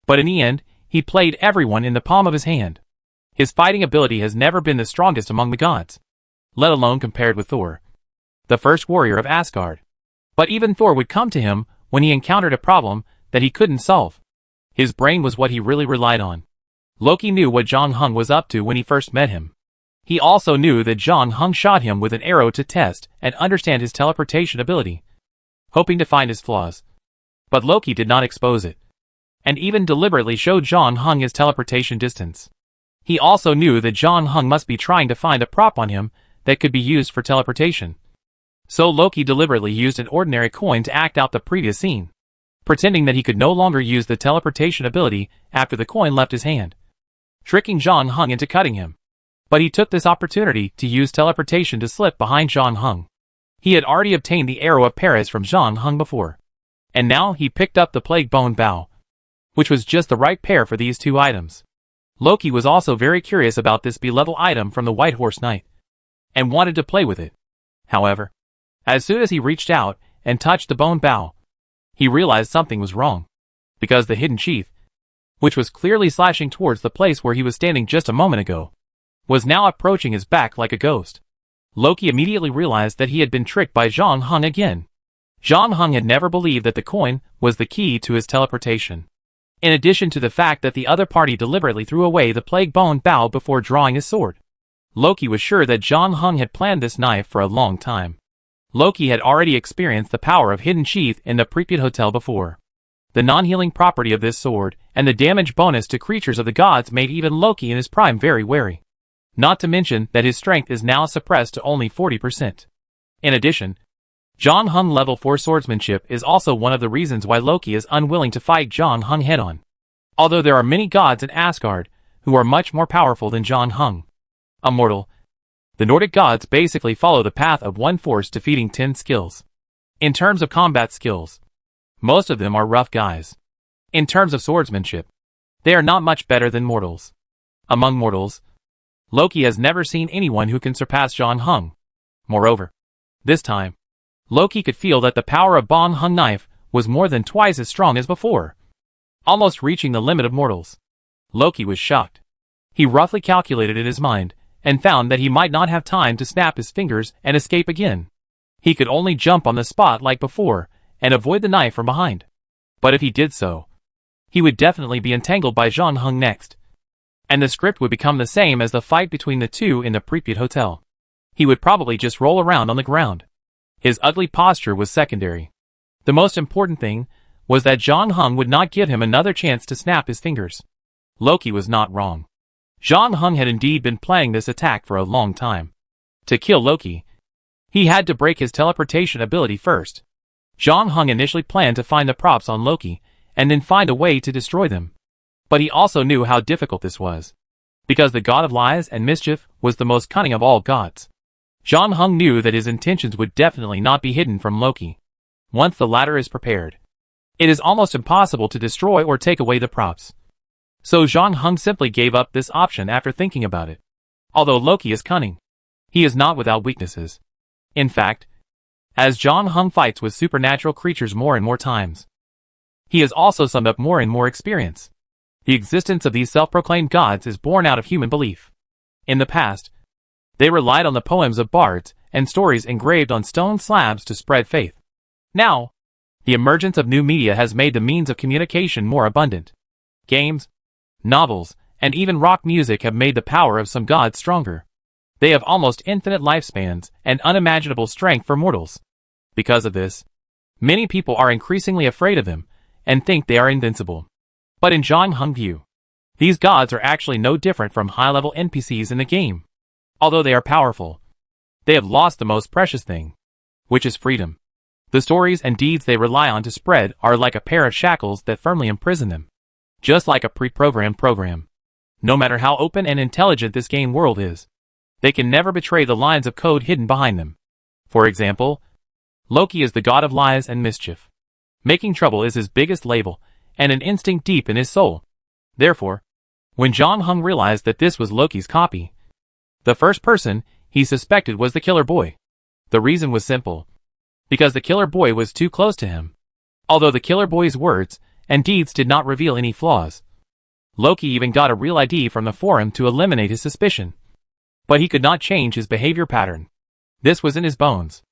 But in the end, he played everyone in the palm of his hand. His fighting ability has never been the strongest among the gods, let alone compared with Thor, the first warrior of Asgard. But even Thor would come to him when he encountered a problem that he couldn't solve. His brain was what he really relied on. Loki knew what Zhang Heng was up to when he first met him. He also knew that Zhang Heng shot him with an arrow to test and understand his teleportation ability, hoping to find his flaws. But Loki did not expose it, and even deliberately showed Zhang Heng his teleportation distance. He also knew that Zhang Heng must be trying to find a prop on him that could be used for teleportation. So Loki deliberately used an ordinary coin to act out the previous scene, pretending that he could no longer use the teleportation ability after the coin left his hand, tricking Zhang Heng into cutting him. But he took this opportunity to use teleportation to slip behind Zhang Heng. He had already obtained the arrow of Paris from Zhang Heng before, and now he picked up the plague bone bow, which was just the right pair for these 2 items. Loki was also very curious about this B-level item from the White Horse Knight, and wanted to play with it. However, as soon as he reached out and touched the bone bow, he realized something was wrong, because the hidden sheath, which was clearly slashing towards the place where he was standing just a moment ago, was now approaching his back like a ghost. Loki immediately realized that he had been tricked by Zhang Heng again. Zhang Heng had never believed that the coin was the key to his teleportation. In addition to the fact that the other party deliberately threw away the plague bone bow before drawing his sword, Loki was sure that Zhang Heng had planned this knife for a long time. Loki had already experienced the power of Hidden Sheath in the Pripyat Hotel before. The non-healing property of this sword and the damage bonus to creatures of the gods made even Loki in his prime very wary. Not to mention that his strength is now suppressed to only 40%. In addition, Zhang Heng level 4 swordsmanship is also one of the reasons why Loki is unwilling to fight Zhang Heng head-on. Although there are many gods in Asgard who are much more powerful than Zhang Heng. Immortal. The Nordic gods basically follow the path of one force defeating 10 skills. In terms of combat skills, most of them are rough guys. In terms of swordsmanship, they are not much better than mortals. Among mortals, Loki has never seen anyone who can surpass Zhang Heng. Moreover, this time, Loki could feel that the power of Zhang Heng knife was more than twice as strong as before, almost reaching the limit of mortals. Loki was shocked. He roughly calculated in his mind, and found that he might not have time to snap his fingers and escape again. He could only jump on the spot like before, and avoid the knife from behind. But if he did so, he would definitely be entangled by Zhang Heng next. And the script would become the same as the fight between the two in the Pripyat Hotel. He would probably just roll around on the ground. His ugly posture was secondary. The most important thing was that Zhang Heng would not give him another chance to snap his fingers. Loki was not wrong. Zhang Heng had indeed been planning this attack for a long time. To kill Loki, he had to break his teleportation ability first. Zhang Heng initially planned to find the props on Loki, and then find a way to destroy them. But he also knew how difficult this was, because the god of lies and mischief was the most cunning of all gods. Zhang Heng knew that his intentions would definitely not be hidden from Loki. Once the latter is prepared, it is almost impossible to destroy or take away the props. So Zhang Heng simply gave up this option after thinking about it. Although Loki is cunning, he is not without weaknesses. In fact, as Zhang Heng fights with supernatural creatures more and more times, he has also summed up more and more experience. The existence of these self-proclaimed gods is born out of human belief. In the past, they relied on the poems of bards and stories engraved on stone slabs to spread faith. Now, the emergence of new media has made the means of communication more abundant. Games, novels, and even rock music have made the power of some gods stronger. They have almost infinite lifespans and unimaginable strength for mortals. Because of this, many people are increasingly afraid of them and think they are invincible. But in Zhang Heng's view, these gods are actually no different from high-level NPCs in the game. Although they are powerful, they have lost the most precious thing, which is freedom. The stories and deeds they rely on to spread are like a pair of shackles that firmly imprison them. Just like a pre-programmed program. No matter how open and intelligent this game world is, they can never betray the lines of code hidden behind them. For example, Loki is the god of lies and mischief. Making trouble is his biggest label, and an instinct deep in his soul. Therefore, when Zhang Heng realized that this was Loki's copy, the first person he suspected was the Killer Boy. The reason was simple. Because the Killer Boy was too close to him. Although the Killer Boy's words and deeds did not reveal any flaws, Loki even got a real ID from the forum to eliminate his suspicion. But he could not change his behavior pattern. This was in his bones.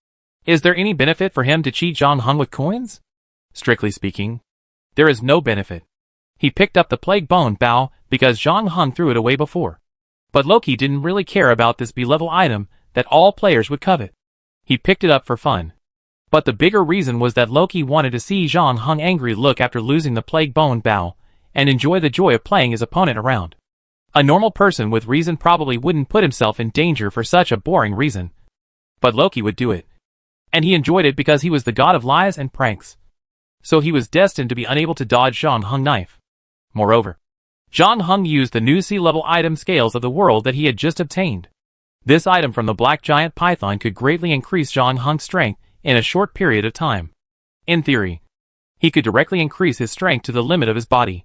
Is there any benefit for him to cheat Zhang Heng with coins? Strictly speaking, there is no benefit. He picked up the plague bone bow because Zhang Heng threw it away before. But Loki didn't really care about this B-level item that all players would covet. He picked it up for fun. But the bigger reason was that Loki wanted to see Zhang Heng angry look after losing the plague bone bow, and enjoy the joy of playing his opponent around. A normal person with reason probably wouldn't put himself in danger for such a boring reason. But Loki would do it. And he enjoyed it because he was the god of lies and pranks. So he was destined to be unable to dodge Zhang Heng's knife. Moreover, Zhang Heng used the new sea-level item scales of the world that he had just obtained. This item from the Black Giant Python could greatly increase Zhang Heng's strength in a short period of time. In theory, he could directly increase his strength to the limit of his body.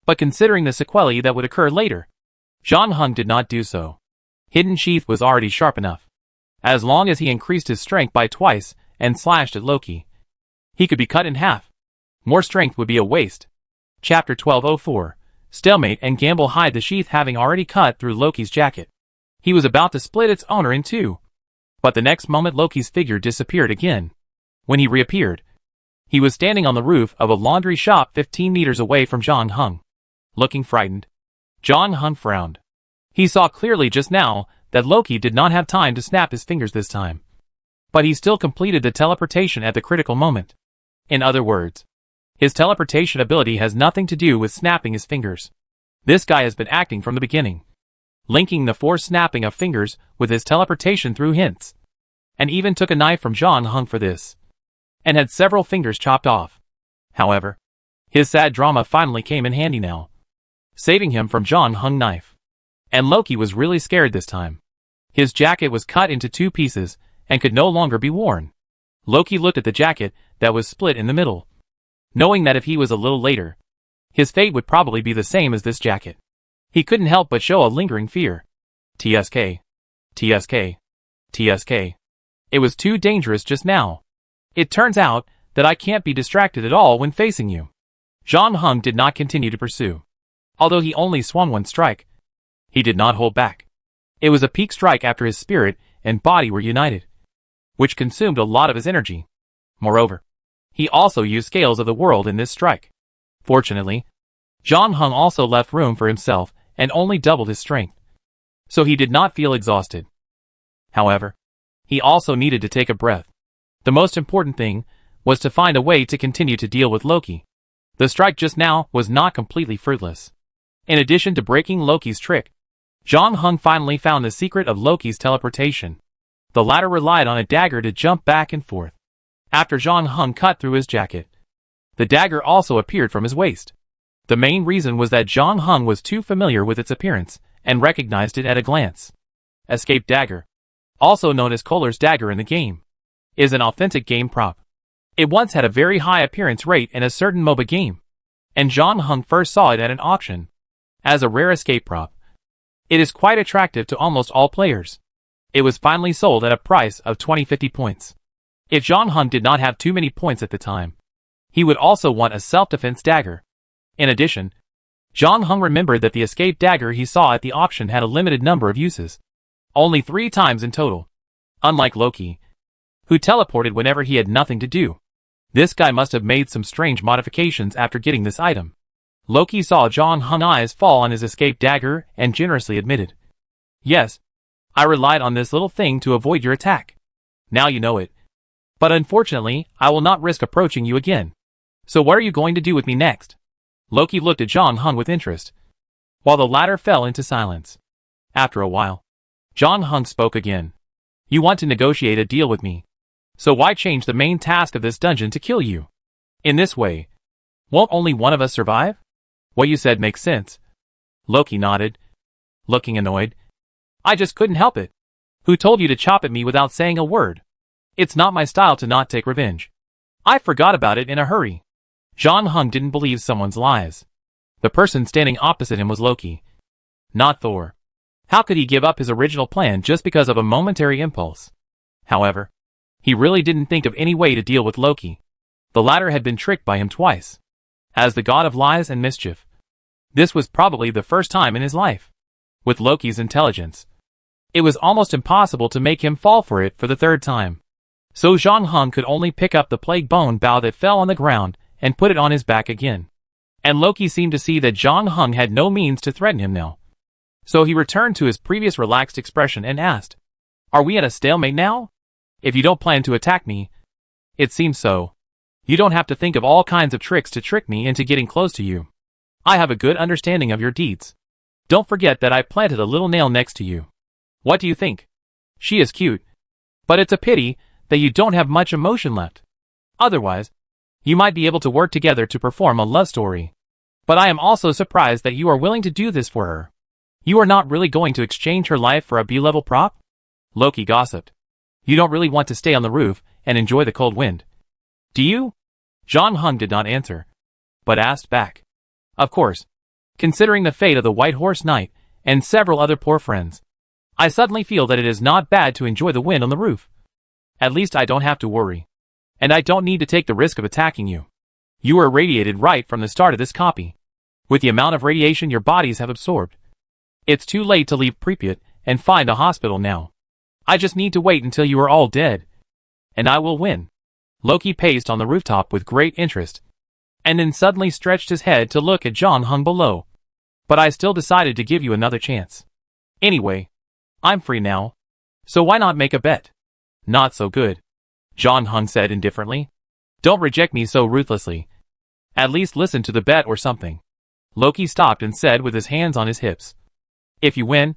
But considering the sequelae that would occur later, Zhang Heng did not do so. Hidden Sheath was already sharp enough. As long as he increased his strength by twice and slashed at Loki, he could be cut in half. More strength would be a waste. Chapter 1204, Stalemate and Gamble hide the sheath having already cut through Loki's jacket. He was about to split its owner in two. But the next moment Loki's figure disappeared again. When he reappeared, he was standing on the roof of a laundry shop 15 meters away from John Hung. Looking frightened, John Hung frowned. He saw clearly just now that Loki did not have time to snap his fingers this time. But he still completed the teleportation at the critical moment. In other words, his teleportation ability has nothing to do with snapping his fingers. This guy has been acting from the beginning, linking the forced snapping of fingers with his teleportation through hints, and even took a knife from John Hung for this, and had several fingers chopped off. However, his sad drama finally came in handy now, saving him from John Hung knife. And Loki was really scared this time. His jacket was cut into two pieces and could no longer be worn. Loki looked at the jacket that was split in the middle, knowing that if he was a little later, his fate would probably be the same as this jacket. He couldn't help but show a lingering fear. TSK. TSK. TSK. It was too dangerous just now. It turns out that I can't be distracted at all when facing you. John Hung did not continue to pursue. Although he only swung one strike, he did not hold back. It was a peak strike after his spirit and body were united, which consumed a lot of his energy. Moreover, he also used scales of the world in this strike. Fortunately, John Hung also left room for himself and only doubled his strength, so he did not feel exhausted. However, he also needed to take a breath. The most important thing was to find a way to continue to deal with Loki. The strike just now was not completely fruitless. In addition to breaking Loki's trick, John Hung finally found the secret of Loki's teleportation. The latter relied on a dagger to jump back and forth. After John Hung cut through his jacket, the dagger also appeared from his waist. The main reason was that John Hung was too familiar with its appearance and recognized it at a glance. Escape dagger, also known as Kohler's dagger in the game, is an authentic game prop. It once had a very high appearance rate in a certain MOBA game, and John Hung first saw it at an auction as a rare escape prop. It is quite attractive to almost all players. It was finally sold at a price of 2050 points. If John Hung did not have too many points at the time, he would also want a self-defense dagger. In addition, John Hung remembered that the escape dagger he saw at the auction had a limited number of uses, only 3 times in total. Unlike Loki, who teleported whenever he had nothing to do, this guy must have made some strange modifications after getting this item. Loki saw John Hung's eyes fall on his escape dagger and generously admitted, "Yes, I relied on this little thing to avoid your attack. Now you know it. But unfortunately, I will not risk approaching you again. So what are you going to do with me next?" Loki looked at John Hung with interest, while the latter fell into silence. After a while, John Hung spoke again. "You want to negotiate a deal with me. So why change the main task of this dungeon to kill you? In this way, won't only one of us survive? What you said makes sense." Loki nodded, looking annoyed. "I just couldn't help it. Who told you to chop at me without saying a word? It's not my style to not take revenge. I forgot about it in a hurry." John Hung didn't believe someone's lies. The person standing opposite him was Loki, not Thor. How could he give up his original plan just because of a momentary impulse? However, he really didn't think of any way to deal with Loki. The latter had been tricked by him twice, as the god of lies and mischief. This was probably the first time in his life. With Loki's intelligence, it was almost impossible to make him fall for it for the third time. So John Hung could only pick up the plague bone bow that fell on the ground and put it on his back again. And Loki seemed to see that John Hung had no means to threaten him now. So he returned to his previous relaxed expression and asked, "Are we at a stalemate now? If you don't plan to attack me, it seems so. You don't have to think of all kinds of tricks to trick me into getting close to you. I have a good understanding of your deeds. Don't forget that I planted a little nail next to you. What do you think? She is cute, but it's a pity that you don't have much emotion left. Otherwise, you might be able to work together to perform a love story. But I am also surprised that you are willing to do this for her. You are not really going to exchange her life for a B-level prop?" Loki gossiped. "You don't really want to stay on the roof and enjoy the cold wind, do you?" John Hung did not answer, but asked back, "Of course. Considering the fate of the White Horse Knight and several other poor friends, I suddenly feel that it is not bad to enjoy the wind on the roof. At least I don't have to worry. And I don't need to take the risk of attacking you. You were irradiated right from the start of this copy, with the amount of radiation your bodies have absorbed. It's too late to leave Pripyat and find a hospital now. I just need to wait until you are all dead. And I will win. Loki paced on the rooftop with great interest, and then suddenly stretched his head to look at John Hung below. But I still decided to give you another chance. Anyway, I'm free now, so why not make a bet? Not so good, John Hung said indifferently. Don't reject me so ruthlessly. At least listen to the bet or something. Loki stopped and said with his hands on his hips. If you win,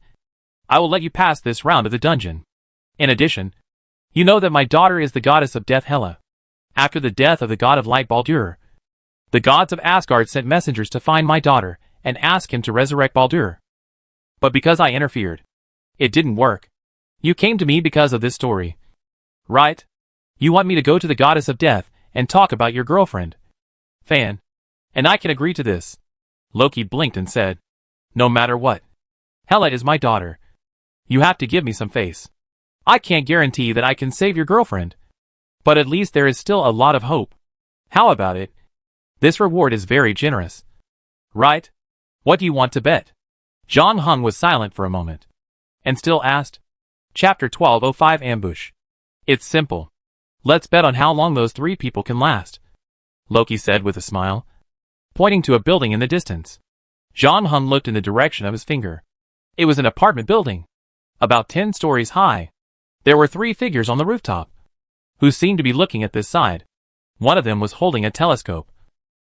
I will let you pass this round of the dungeon. In addition, you know that my daughter is the goddess of death Hela. After the death of the god of light Baldur, the gods of Asgard sent messengers to find my daughter and ask him to resurrect Baldur. But because I interfered, it didn't work. You came to me because of this story. Right? You want me to go to the goddess of death and talk about your girlfriend. Fan. And I can agree to this. Loki blinked and said, no matter what. Hela is my daughter. You have to give me some face. I can't guarantee that I can save your girlfriend, but at least there is still a lot of hope. How about it? This reward is very generous. Right? What do you want to bet? John Hung was silent for a moment, and still asked. Chapter 1205 Ambush. It's simple. Let's bet on how long those three people can last, Loki said with a smile, pointing to a building in the distance. John Hung looked in the direction of his finger. It was an apartment building, about 10 stories high. There were 3 figures on the rooftop, who seemed to be looking at this side. One of them was holding a telescope,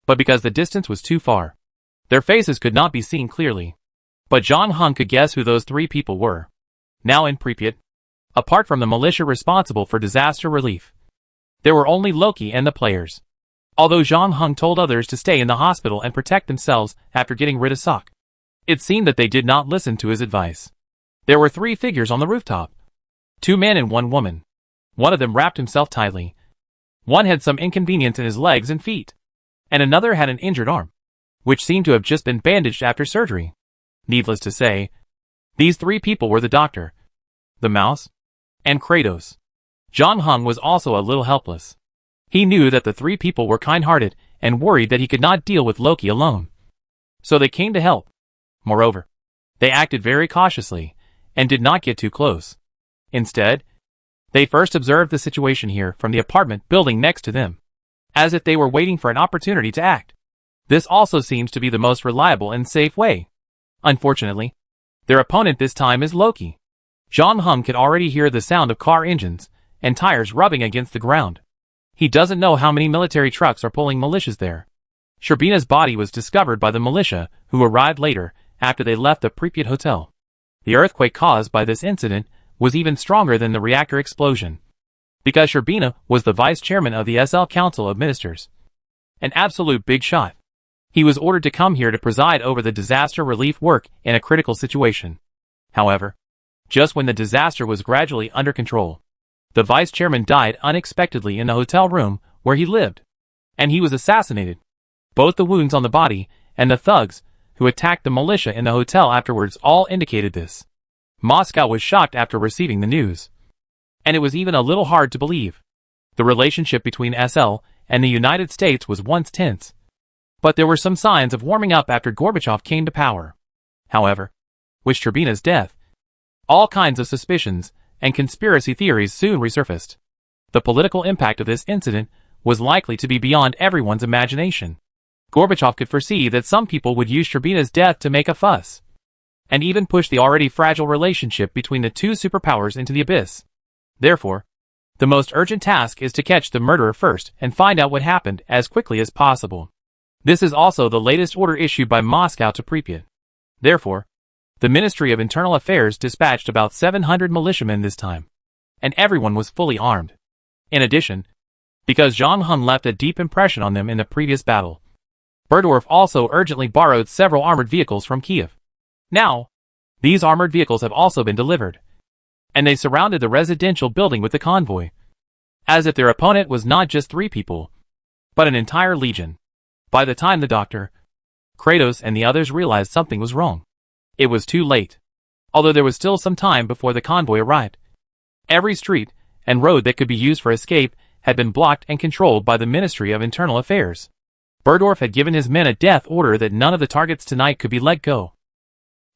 but because the distance was too far, their faces could not be seen clearly. But John Hung could guess who those 3 people were. Now in Pripyat, apart from the militia responsible for disaster relief, there were only Loki and the players. Although John Hung told others to stay in the hospital and protect themselves after getting rid of Sok, it seemed that they did not listen to his advice. There were 3 figures on the rooftop. 2 men and 1 woman. One of them wrapped himself tightly. One had some inconvenience in his legs and feet, and another had an injured arm, which seemed to have just been bandaged after surgery. Needless to say, these 3 people were the doctor, the mouse, and Kratos. John Hung was also a little helpless. He knew that the 3 people were kind-hearted and worried that he could not deal with Loki alone. So they came to help. Moreover, they acted very cautiously and did not get too close. Instead, they first observed the situation here from the apartment building next to them, as if they were waiting for an opportunity to act. This also seems to be the most reliable and safe way. Unfortunately, their opponent this time is Loki. John Hung could already hear the sound of car engines and tires rubbing against the ground. He doesn't know how many military trucks are pulling militias there. Sherbina's body was discovered by the militia, who arrived later after they left the Pripyat hotel. The earthquake caused by this incident was even stronger than the reactor explosion, because Sherbina was the vice chairman of the SL Council of Ministers. An absolute big shot. He was ordered to come here to preside over the disaster relief work in a critical situation. However, just when the disaster was gradually under control, the vice chairman died unexpectedly in the hotel room where he lived, and he was assassinated. Both the wounds on the body and the thugs who attacked the militia in the hotel afterwards all indicated this. Moscow was shocked after receiving the news, and it was even a little hard to believe. The relationship between SL and the United States was once tense, but there were some signs of warming up after Gorbachev came to power. However, with Sherbina's death, all kinds of suspicions and conspiracy theories soon resurfaced. The political impact of this incident was likely to be beyond everyone's imagination. Gorbachev could foresee that some people would use Sherbina's death to make a fuss, and even push the already fragile relationship between the 2 superpowers into the abyss. Therefore, the most urgent task is to catch the murderer first and find out what happened as quickly as possible. This is also the latest order issued by Moscow to Pripyat. Therefore, the Ministry of Internal Affairs dispatched about 700 militiamen this time, and everyone was fully armed. In addition, because John Hung left a deep impression on them in the previous battle, Burdorf also urgently borrowed several armored vehicles from Kiev. Now, these armored vehicles have also been delivered, and they surrounded the residential building with the convoy, as if their opponent was not just 3 people, but an entire legion. By the time the doctor, Kratos and the others realized something was wrong, it was too late. Although there was still some time before the convoy arrived, every street and road that could be used for escape had been blocked and controlled by the Ministry of Internal Affairs. Burdorf had given his men a death order that none of the targets tonight could be let go.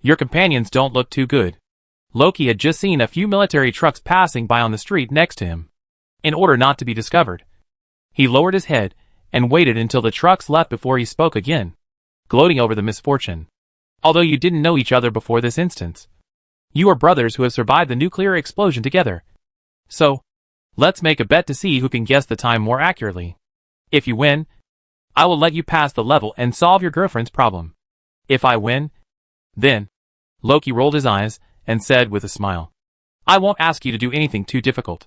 Your companions don't look too good. Loki had just seen a few military trucks passing by on the street next to him. In order not to be discovered, he lowered his head and waited until the trucks left before he spoke again, gloating over the misfortune. Although you didn't know each other before this instance, you are brothers who have survived the nuclear explosion together. So, let's make a bet to see who can guess the time more accurately. If you win, I will let you pass the level and solve your girlfriend's problem. If I win, then, Loki rolled his eyes and said with a smile, I won't ask you to do anything too difficult.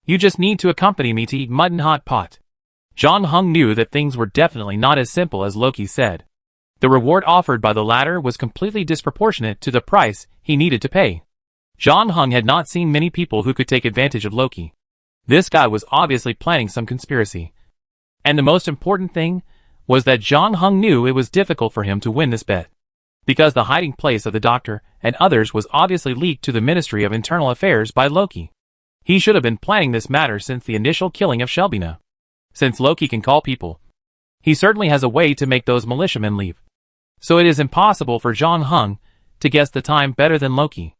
You just need to accompany me to eat mutton hot pot. John Hung knew that things were definitely not as simple as Loki said. The reward offered by the latter was completely disproportionate to the price he needed to pay. John Hung had not seen many people who could take advantage of Loki. This guy was obviously planning some conspiracy. And the most important thing was that John Hung knew it was difficult for him to win this bet, because the hiding place of the doctor and others was obviously leaked to the Ministry of Internal Affairs by Loki. He should have been planning this matter since the initial killing of Shelbina. Since Loki can call people, he certainly has a way to make those militiamen leave. So it is impossible for John Hung to guess the time better than Loki.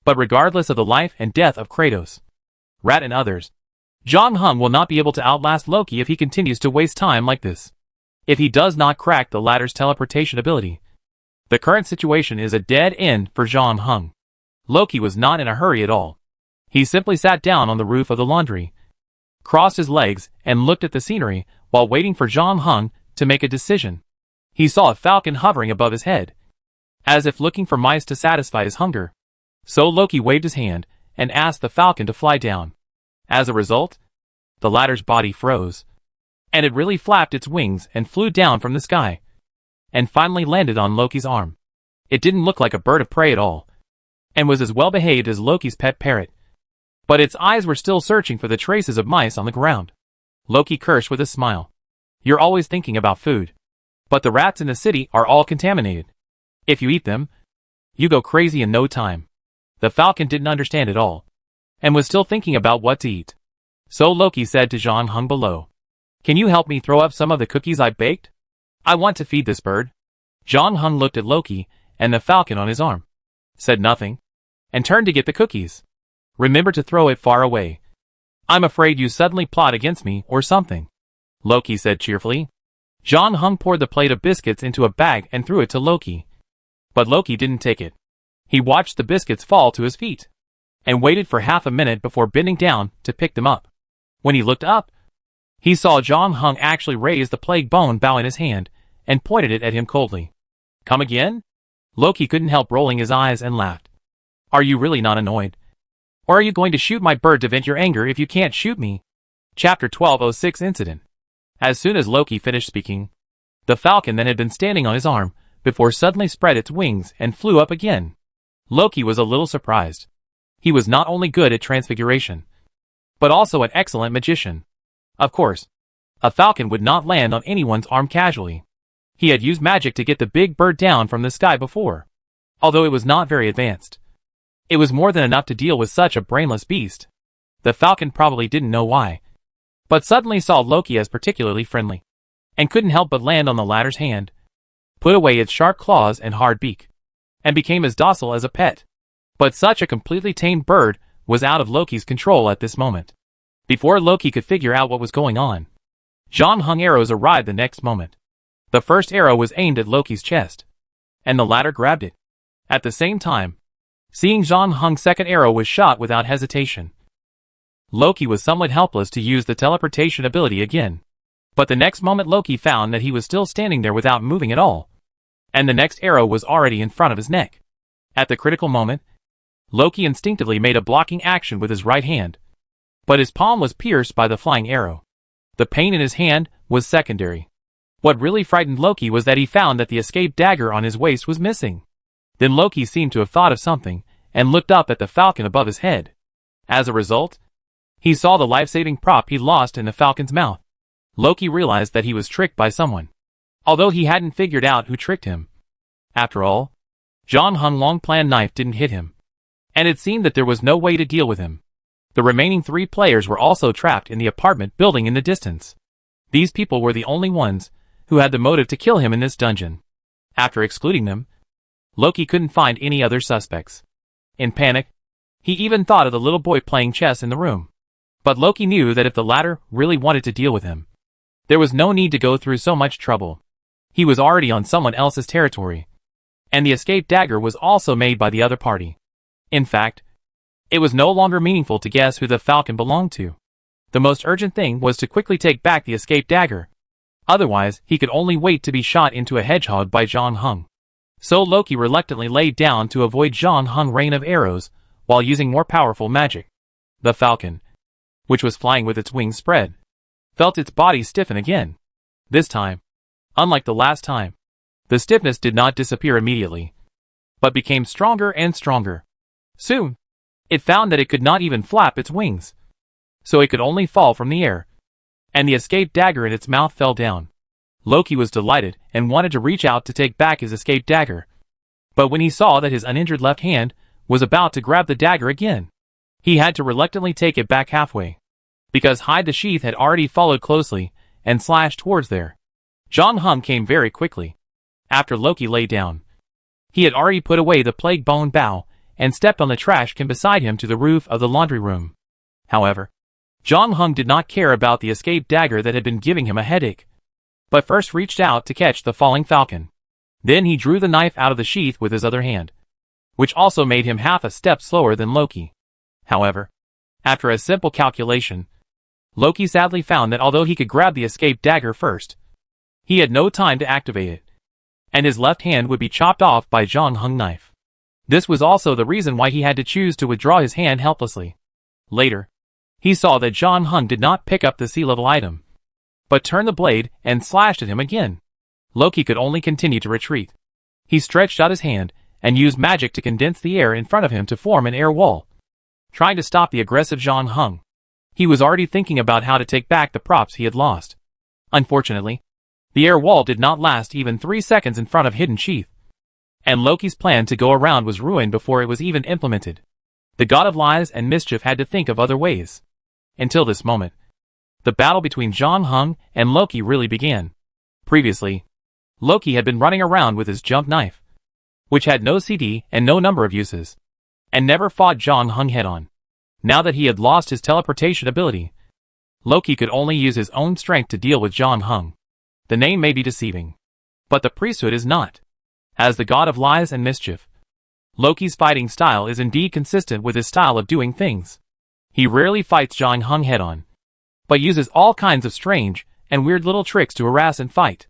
But regardless of the life and death of Kratos, Rat and others, John Hung will not be able to outlast Loki if he continues to waste time like this. If he does not crack the latter's teleportation ability, the current situation is a dead end for John Hung. Loki was not in a hurry at all. He simply sat down on the roof of the laundry, crossed his legs, and looked at the scenery while waiting for John Hung to make a decision. He saw a falcon hovering above his head, as if looking for mice to satisfy his hunger. So Loki waved his hand and asked the falcon to fly down. As a result, the latter's body froze, and it really flapped its wings and flew down from the sky, and finally landed on Loki's arm. It didn't look like a bird of prey at all, and was as well behaved as Loki's pet parrot. But its eyes were still searching for the traces of mice on the ground. Loki cursed with a smile. You're always thinking about food. But the rats in the city are all contaminated. If you eat them, you go crazy in no time. The falcon didn't understand at all, and was still thinking about what to eat. So Loki said to John Hung below, Can you help me throw up some of the cookies I baked? I want to feed this bird. John Hung looked at Loki and the falcon on his arm, said nothing, and turned to get the cookies. Remember to throw it far away. I'm afraid you suddenly plot against me or something, Loki said cheerfully. John Hung poured the plate of biscuits into a bag and threw it to Loki. But Loki didn't take it. He watched the biscuits fall to his feet, and waited for half a minute before bending down to pick them up. When he looked up, he saw John Hung actually raise the plague bone bow in his hand, and pointed it at him coldly. Come again? Loki couldn't help rolling his eyes and laughed. Are you really not annoyed? Or are you going to shoot my bird to vent your anger if you can't shoot me? Chapter 1206 Incident. As soon as Loki finished speaking, the falcon that had been standing on his arm before suddenly spread its wings and flew up again. Loki was a little surprised. He was not only good at transfiguration, but also an excellent magician. Of course, a falcon would not land on anyone's arm casually. He had used magic to get the big bird down from the sky before, although it was not very advanced. It was more than enough to deal with such a brainless beast. The falcon probably didn't know why, but suddenly saw Loki as particularly friendly, and couldn't help but land on the latter's hand, put away its sharp claws and hard beak, and became as docile as a pet. But such a completely tamed bird was out of Loki's control at this moment. Before Loki could figure out what was going on, John Hung arrows arrived the next moment. The first arrow was aimed at Loki's chest, and the latter grabbed it. At the same time, seeing John Hung's second arrow was shot without hesitation. Loki was somewhat helpless to use the teleportation ability again. But the next moment Loki found that he was still standing there without moving at all, and the next arrow was already in front of his neck. At the critical moment, Loki instinctively made a blocking action with his right hand, but his palm was pierced by the flying arrow. The pain in his hand was secondary. What really frightened Loki was that he found that the escape dagger on his waist was missing. Then Loki seemed to have thought of something, and looked up at the falcon above his head. As a result, he saw the life-saving prop he lost in the falcon's mouth. Loki realized that he was tricked by someone, although he hadn't figured out who tricked him. After all, John Hung's long-planned knife didn't hit him, and it seemed that there was no way to deal with him. The remaining 3 players were also trapped in the apartment building in the distance. These people were the only ones who had the motive to kill him in this dungeon. After excluding them, Loki couldn't find any other suspects. In panic, he even thought of the little boy playing chess in the room. But Loki knew that if the latter really wanted to deal with him, there was no need to go through so much trouble. He was already on someone else's territory, and the escape dagger was also made by the other party. In fact, it was no longer meaningful to guess who the falcon belonged to. The most urgent thing was to quickly take back the escape dagger. Otherwise, he could only wait to be shot into a hedgehog by John Hung. So Loki reluctantly laid down to avoid John Hung's rain of arrows while using more powerful magic. The falcon, which was flying with its wings spread, felt its body stiffen again. This time, unlike the last time, the stiffness did not disappear immediately, but became stronger and stronger. Soon, it found that it could not even flap its wings, so it could only fall from the air, and the escape dagger in its mouth fell down. Loki was delighted and wanted to reach out to take back his escape dagger, but when he saw that his uninjured left hand was about to grab the dagger again, he had to reluctantly take it back halfway, because Hide the Sheath had already followed closely and slashed towards there. John Hung came very quickly. After Loki lay down, he had already put away the plague bone bow and stepped on the trash can beside him to the roof of the laundry room. However, John Hung did not care about the escape dagger that had been giving him a headache, but first reached out to catch the falling falcon. Then he drew the knife out of the sheath with his other hand, which also made him half a step slower than Loki. However, after a simple calculation, Loki sadly found that although he could grab the escape dagger first, he had no time to activate it, and his left hand would be chopped off by John Hung's knife. This was also the reason why he had to choose to withdraw his hand helplessly. Later, he saw that John Hung did not pick up the sea-level item, but turned the blade and slashed at him again. Loki could only continue to retreat. He stretched out his hand and used magic to condense the air in front of him to form an air wall, trying to stop the aggressive John Hung. He was already thinking about how to take back the props he had lost. Unfortunately, the air wall did not last even 3 seconds in front of Hidden Sheath, and Loki's plan to go around was ruined before it was even implemented. The god of lies and mischief had to think of other ways. Until this moment, the battle between John Hung and Loki really began. Previously, Loki had been running around with his jump knife, which had no CD and no number of uses, and never fought John Hung head-on. Now that he had lost his teleportation ability, Loki could only use his own strength to deal with John Hung. The name may be deceiving, but the priesthood is not. As the god of lies and mischief, Loki's fighting style is indeed consistent with his style of doing things. He rarely fights John Hung head-on, but uses all kinds of strange and weird little tricks to harass and fight,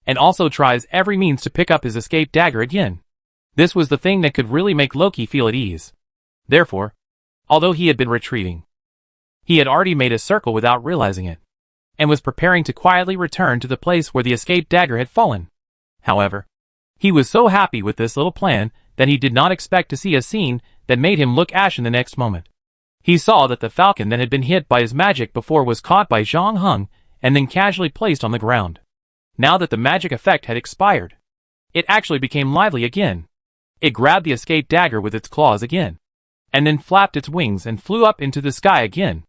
and also tries every means to pick up his escape dagger again. This was the thing that could really make Loki feel at ease. Therefore, although he had been retreating, he had already made a circle without realizing it, and was preparing to quietly return to the place where the escape dagger had fallen. However, he was so happy with this little plan that he did not expect to see a scene that made him look ashen the next moment. He saw that the falcon that had been hit by his magic before was caught by John Hung and then casually placed on the ground. Now that the magic effect had expired, it actually became lively again. It grabbed the escape dagger with its claws again, and then flapped its wings and flew up into the sky again.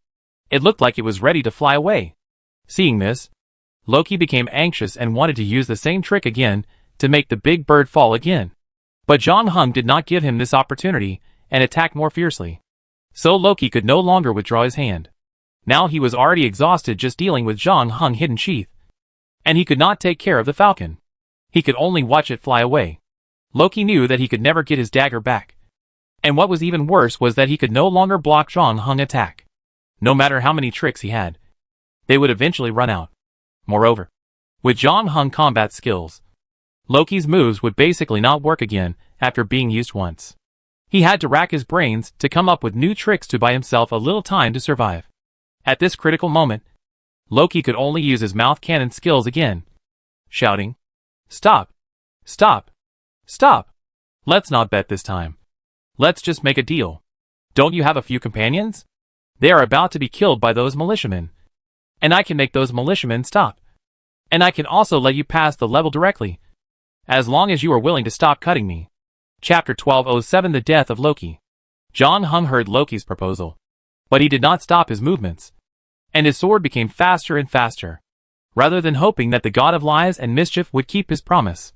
It looked like it was ready to fly away. Seeing this, Loki became anxious and wanted to use the same trick again to make the big bird fall again. But John Hung did not give him this opportunity and attacked more fiercely. So Loki could no longer withdraw his hand. Now he was already exhausted just dealing with John Hung's Hidden Sheath, and he could not take care of the falcon. He could only watch it fly away. Loki knew that he could never get his dagger back. And what was even worse was that he could no longer block John Hung's attack. No matter how many tricks he had, they would eventually run out. Moreover, with John Hung's combat skills, Loki's moves would basically not work again after being used once. He had to rack his brains to come up with new tricks to buy himself a little time to survive. At this critical moment, Loki could only use his mouth cannon skills again, shouting, "Stop! Stop! Stop! Let's not bet this time. Let's just make a deal. Don't you have a few companions? They are about to be killed by those militiamen, and I can make those militiamen stop. And I can also let you pass the level directly, as long as you are willing to stop cutting me." Chapter 1207 The Death of Loki. John Hung heard Loki's proposal, but he did not stop his movements, and his sword became faster and faster. rather than hoping that the god of lies and mischief would keep his promise.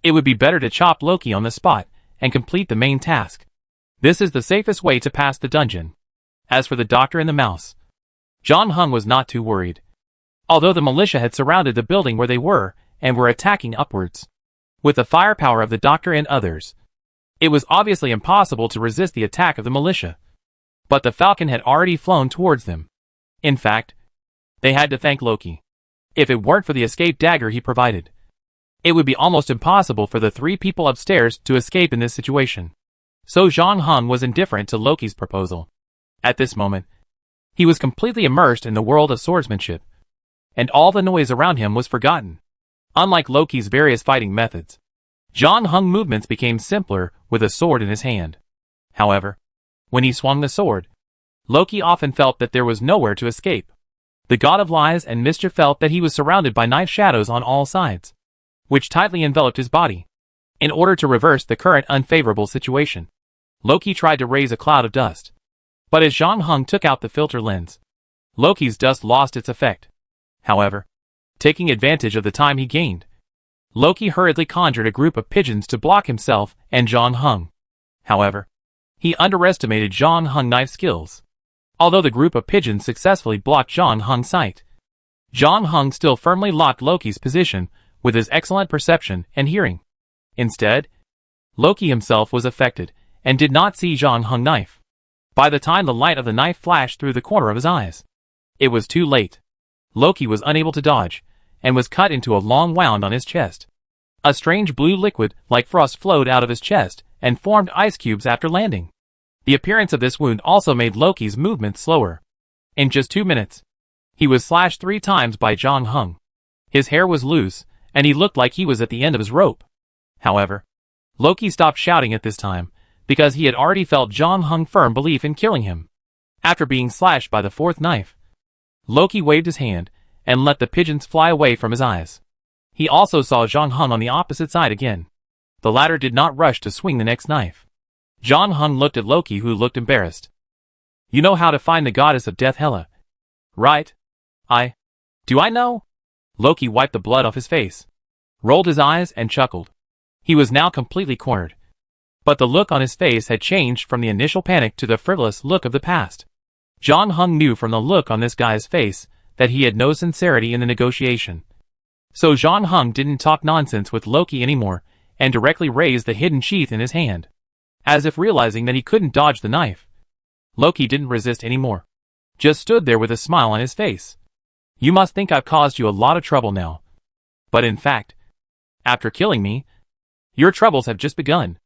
It would be better to chop Loki on the spot and complete the main task. This is the safest way to pass the dungeon. As for the doctor and the mouse, John Hung was not too worried. Although the militia had surrounded the building where they were and were attacking upwards, with the firepower of the doctor and others, it was obviously impossible to resist the attack of the militia. But the falcon had already flown towards them. In fact, they had to thank Loki. If it weren't for the escape dagger he provided, it would be almost impossible for the 3 people upstairs to escape in this situation. So John Hung was indifferent to Loki's proposal. At this moment, he was completely immersed in the world of swordsmanship, and all the noise around him was forgotten. Unlike Loki's various fighting methods, John Hung's movements became simpler with a sword in his hand. However, when he swung the sword, Loki often felt that there was nowhere to escape. The god of lies and mischief felt that he was surrounded by knife shadows on all sides, which tightly enveloped his body. In order to reverse the current unfavorable situation, Loki tried to raise a cloud of dust. But as John Hung took out the filter lens, Loki's dust lost its effect. However, taking advantage of the time he gained, Loki hurriedly conjured a group of pigeons to block himself and John Hung. However, he underestimated John Hung's knife skills. Although the group of pigeons successfully blocked John Hung's sight, John Hung still firmly locked Loki's position with his excellent perception and hearing. Instead, Loki himself was affected and did not see John Hung's knife. By the time the light of the knife flashed through the corner of his eyes, it was too late. Loki was unable to dodge, and was cut into a long wound on his chest. A strange blue liquid like frost flowed out of his chest and formed ice cubes after landing. The appearance of this wound also made Loki's movements slower. In just 2 minutes, he was slashed 3 times by John Hung. His hair was loose, and he looked like he was at the end of his rope. However, Loki stopped shouting at this time, because he had already felt John Hung's firm belief in killing him. After being slashed by the 4th knife, Loki waved his hand and let the pigeons fly away from his eyes. He also saw John Hung on the opposite side again. The latter did not rush to swing the next knife. John Hung looked at Loki, who looked embarrassed. "You know how to find the goddess of death, Hela, right?" Do I know?" Loki wiped the blood off his face, rolled his eyes and chuckled. He was now completely cornered. But the look on his face had changed from the initial panic to the frivolous look of the past. John Hung knew from the look on this guy's face that he had no sincerity in the negotiation. So John Hung didn't talk nonsense with Loki anymore and directly raised the hidden sheath in his hand. As if realizing that he couldn't dodge the knife, Loki didn't resist anymore. Just stood there with a smile on his face. "You must think I've caused you a lot of trouble now. But in fact, after killing me, your troubles have just begun.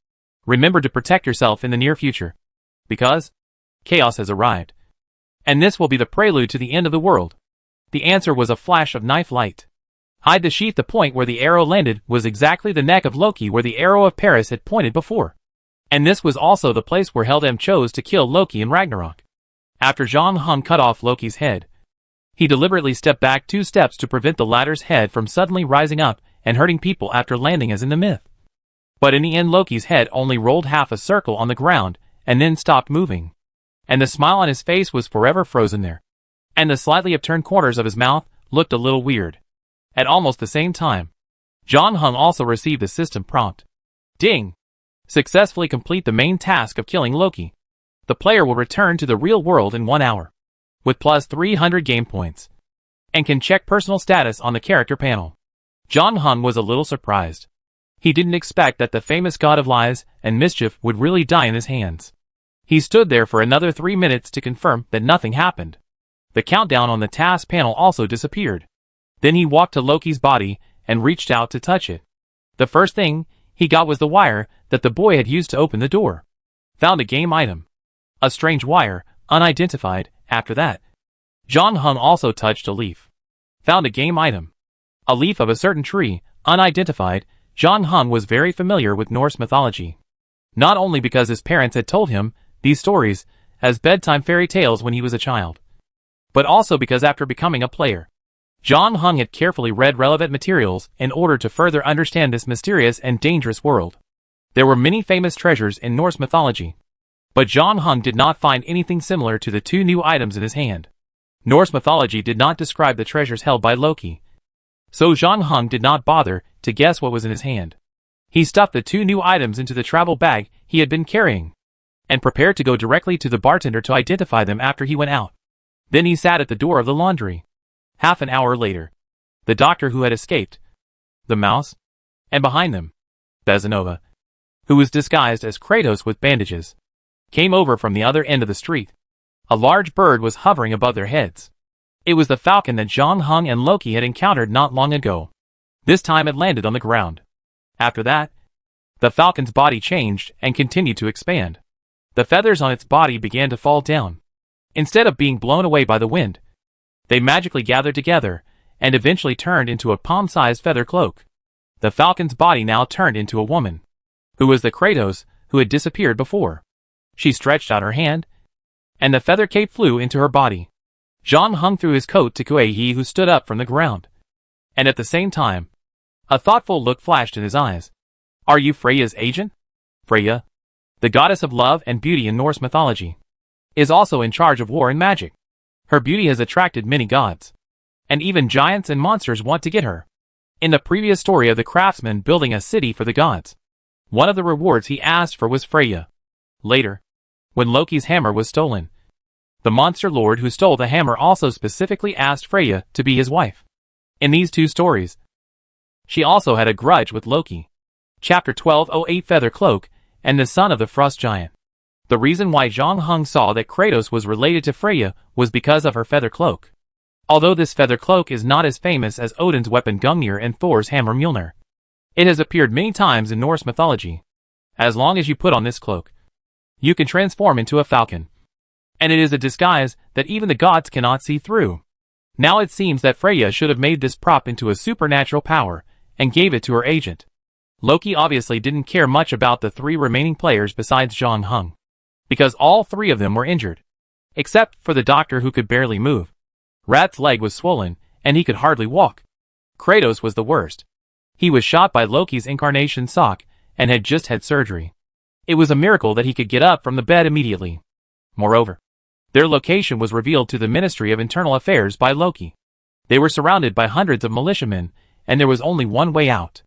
Remember to protect yourself in the near future, because chaos has arrived. And this will be the prelude to the end of the world." The answer was a flash of knife light. Hide the sheath. The point where the arrow landed was exactly the neck of Loki where the arrow of Paris had pointed before. And this was also the place where Heldam chose to kill Loki in Ragnarok. After John Hung cut off Loki's head, he deliberately stepped back 2 steps to prevent the latter's head from suddenly rising up and hurting people after landing as in the myth. But in the end, Loki's head only rolled half a circle on the ground and then stopped moving. And the smile on his face was forever frozen there. And the slightly upturned corners of his mouth looked a little weird. At almost the same time, John Hung also received the system prompt. Ding! Successfully complete the main task of killing Loki. The player will return to the real world in 1 hour, with plus 300 game points, and can check personal status on the character panel. John Hung was a little surprised. He didn't expect that the famous god of lies and mischief would really die in his hands. He stood there for another 3 minutes to confirm that nothing happened. The countdown on the task panel also disappeared. Then he walked to Loki's body and reached out to touch it. The first thing he got was the wire that the boy had used to open the door. Found a game item. A strange wire, unidentified. After that, John Hung also touched a leaf. Found a game item. A leaf of a certain tree, unidentified. John Hung was very familiar with Norse mythology. Not only because his parents had told him these stories as bedtime fairy tales when he was a child, but also because after becoming a player, John Hung had carefully read relevant materials in order to further understand this mysterious and dangerous world. There were many famous treasures in Norse mythology, but John Hung did not find anything similar to the 2 new items in his hand. Norse mythology did not describe the treasures held by Loki, So Zhang Heng did not bother to guess what was in his hand. He stuffed the two new items into the travel bag he had been carrying, and prepared to go directly to the bartender to identify them after he went out. Then he sat at the door of the laundry. Half an hour later, the doctor who had escaped, the mouse, and behind them, Besanova, who was disguised as Kratos with bandages, came over from the other end of the street. A large bird was hovering above their heads. It was the falcon that Zhang Heng and Loki had encountered not long ago. This time it landed on the ground. After that, the falcon's body changed and continued to expand. The feathers on its body began to fall down. Instead of being blown away by the wind, they magically gathered together and eventually turned into a palm-sized feather cloak. The falcon's body now turned into a woman, who was the Kratos who had disappeared before. She stretched out her hand, and the feather cape flew into her body. Zhang Heng threw his coat to Kuei, who stood up from the ground. And at the same time, a thoughtful look flashed in his eyes. Are you Freya's agent? Freya, the goddess of love and beauty in Norse mythology, is also in charge of war and magic. Her beauty has attracted many gods, and even giants and monsters want to get her. In the previous story of the craftsman building a city for the gods, one of the rewards he asked for was Freya. Later, when Loki's hammer was stolen, the monster lord who stole the hammer also specifically asked Freya to be his wife. In these two stories, she also had a grudge with Loki. Chapter 1208 Feather Cloak and the Son of the Frost Giant. The reason why Zhang Heng saw that Kratos was related to Freya was because of her feather cloak. Although this feather cloak is not as famous as Odin's weapon Gungnir and Thor's hammer Mjolnir, it has appeared many times in Norse mythology. As long as you put on this cloak, you can transform into a falcon. And it is a disguise that even the gods cannot see through. Now it seems that Freya should have made this prop into a supernatural power and gave it to her agent. Loki obviously didn't care much about the three remaining players besides Zhang Heng, because all three of them were injured, except for the doctor who could barely move. Rat's leg was swollen, and he could hardly walk. Kratos was the worst. He was shot by Loki's incarnation sock, and had just had surgery. It was a miracle that he could get up from the bed immediately. Moreover, their location was revealed to the Ministry of Internal Affairs by Loki. They were surrounded by hundreds of militiamen, and there was only one way out.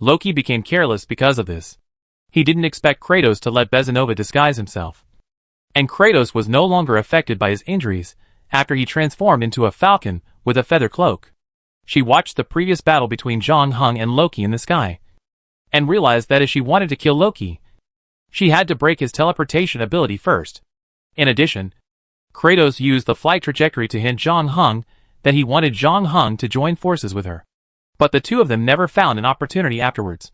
Loki became careless because of this. He didn't expect Kratos to let Besanova disguise himself. And Kratos was no longer affected by his injuries after he transformed into a falcon with a feather cloak. She watched the previous battle between Zhang Heng and Loki in the sky, and realized that if she wanted to kill Loki, she had to break his teleportation ability first. In addition, Kratos used the flight trajectory to hint Zhang Heng that he wanted Zhang Heng to join forces with her. But the two of them never found an opportunity afterwards,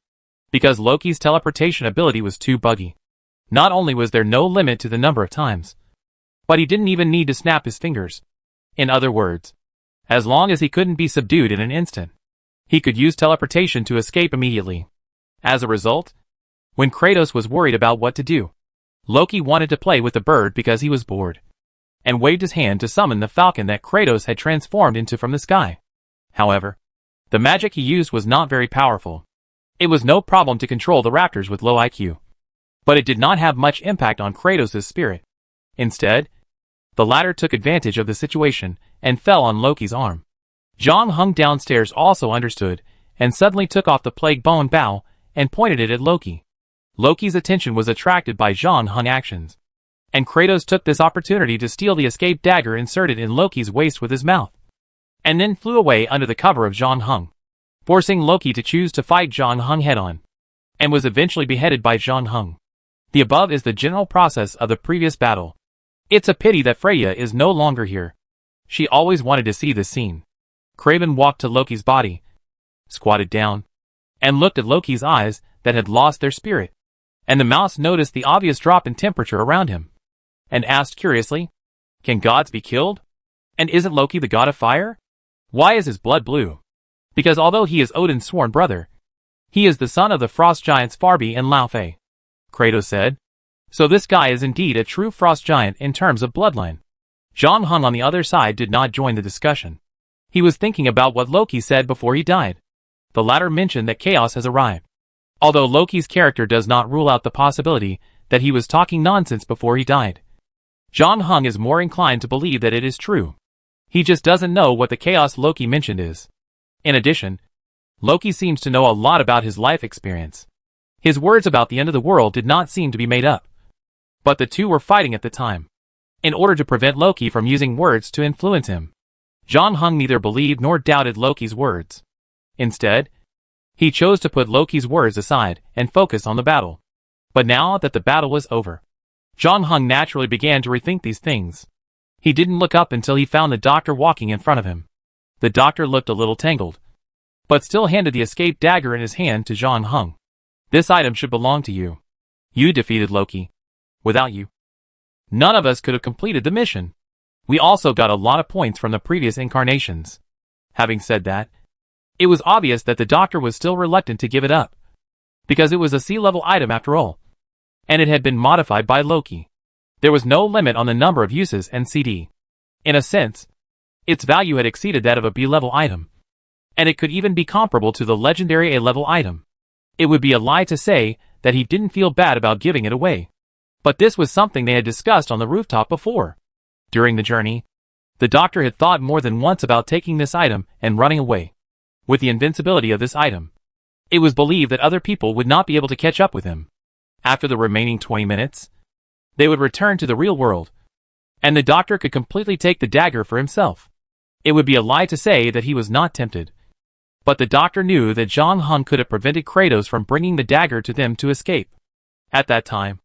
because Loki's teleportation ability was too buggy. Not only was there no limit to the number of times, but he didn't even need to snap his fingers. In other words, as long as he couldn't be subdued in an instant, he could use teleportation to escape immediately. As a result, when Kratos was worried about what to do, Loki wanted to play with the bird because he was bored, and waved his hand to summon the falcon that Kratos had transformed into from the sky. However, the magic he used was not very powerful. It was no problem to control the raptors with low IQ, but it did not have much impact on Kratos' spirit. Instead, the latter took advantage of the situation and fell on Loki's arm. Zhang Heng downstairs also understood, and suddenly took off the plague bone bow and pointed it at Loki. Loki's attention was attracted by Zhang Heng's actions, and Kratos took this opportunity to steal the escape dagger inserted in Loki's waist with his mouth, and then flew away under the cover of Zhang Heng, forcing Loki to choose to fight Zhang Heng head-on, and was eventually beheaded by Zhang Heng. The above is the general process of the previous battle. It's a pity that Freya is no longer here. She always wanted to see this scene. Kraven walked to Loki's body, squatted down, and looked at Loki's eyes that had lost their spirit. And the mouse noticed the obvious drop in temperature around him, and asked curiously, "Can gods be killed? And isn't Loki the god of fire? Why is his blood blue?" Because although he is Odin's sworn brother, he is the son of the frost giants Farby and Laufey. Kratos said, "So this guy is indeed a true frost giant in terms of bloodline." Zhang Heng on the other side did not join the discussion. He was thinking about what Loki said before he died. The latter mentioned that chaos has arrived. Although Loki's character does not rule out the possibility that he was talking nonsense before he died, Zhang Heng is more inclined to believe that it is true. He just doesn't know what the chaos Loki mentioned is. In addition, Loki seems to know a lot about his life experience. His words about the end of the world did not seem to be made up. But the two were fighting at the time. In order to prevent Loki from using words to influence him, John Hung neither believed nor doubted Loki's words. Instead, he chose to put Loki's words aside and focus on the battle. But now that the battle was over, John Hung naturally began to rethink these things. He didn't look up until he found the doctor walking in front of him. The doctor looked a little tangled, but still handed the escape dagger in his hand to John Hung. This item should belong to you. You defeated Loki. Without you, none of us could have completed the mission. We also got a lot of points from the previous incarnations. Having said that, it was obvious that the doctor was still reluctant to give it up, because it was a sea-level item after all, and it had been modified by Loki. There was no limit on the number of uses and CD. In a sense, its value had exceeded that of a B-level item, and it could even be comparable to the legendary A-level item. It would be a lie to say that he didn't feel bad about giving it away. But this was something they had discussed on the rooftop before. During the journey, the doctor had thought more than once about taking this item and running away. With the invincibility of this item, it was believed that other people would not be able to catch up with him. After the remaining 20 minutes, they would return to the real world, and the doctor could completely take the dagger for himself. It would be a lie to say that he was not tempted. But the doctor knew that John Hung could have prevented Kratos from bringing the dagger to them to escape. At that time,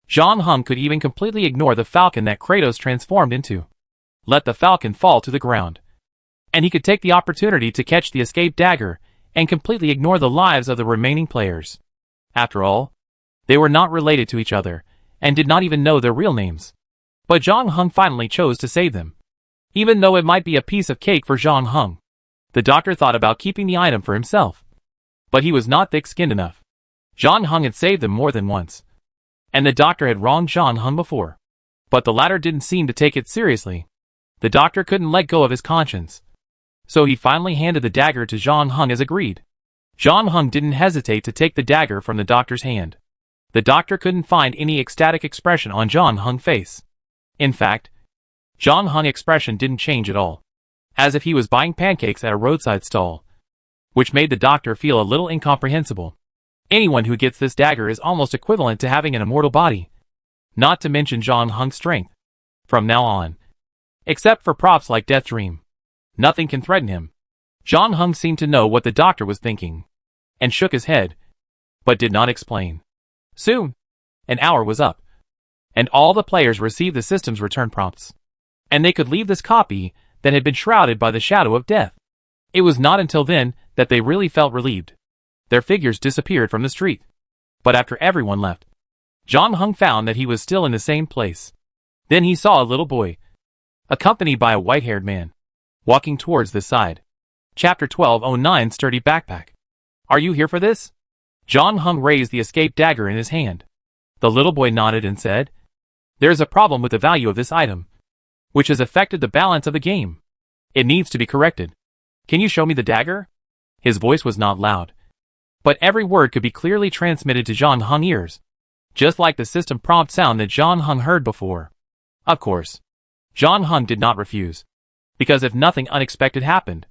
John Hung could even completely ignore the falcon that Kratos transformed into. Let the falcon fall to the ground, and he could take the opportunity to catch the escape dagger and completely ignore the lives of the remaining players. After all, they were not related to each other and did not even know their real names. But John Hung finally chose to save them. Even though it might be a piece of cake for John Hung, the doctor thought about keeping the item for himself. But he was not thick-skinned enough. John Hung had saved them more than once, and the doctor had wronged John Hung before. But the latter didn't seem to take it seriously. The doctor couldn't let go of his conscience, so he finally handed the dagger to John Hung as agreed. John Hung didn't hesitate to take the dagger from the doctor's hand. The doctor couldn't find any ecstatic expression on John Hung's face. In fact, John Hung's expression didn't change at all, as if he was buying pancakes at a roadside stall, which made the doctor feel a little incomprehensible. Anyone who gets this dagger is almost equivalent to having an immortal body, not to mention John Hung's strength. From now on, except for props like Death Dream, nothing can threaten him. John Hung seemed to know what the doctor was thinking, and shook his head, but did not explain. Soon, an hour was up, and all the players received the system's return prompts, and they could leave this copy that had been shrouded by the shadow of death. It was not until then that they really felt relieved. Their figures disappeared from the street. But after everyone left, John Hung found that he was still in the same place. Then he saw a little boy, accompanied by a white-haired man, walking towards this side. Chapter 1209 Sturdy Backpack. Are you here for this? John Hung raised the escape dagger in his hand. The little boy nodded and said, "There is a problem with the value of this item, which has affected the balance of the game. It needs to be corrected. Can you show me the dagger?" His voice was not loud, but every word could be clearly transmitted to John Hung's ears, just like the system prompt sound that John Hung heard before. Of course, John Hung did not refuse, because if nothing unexpected happened,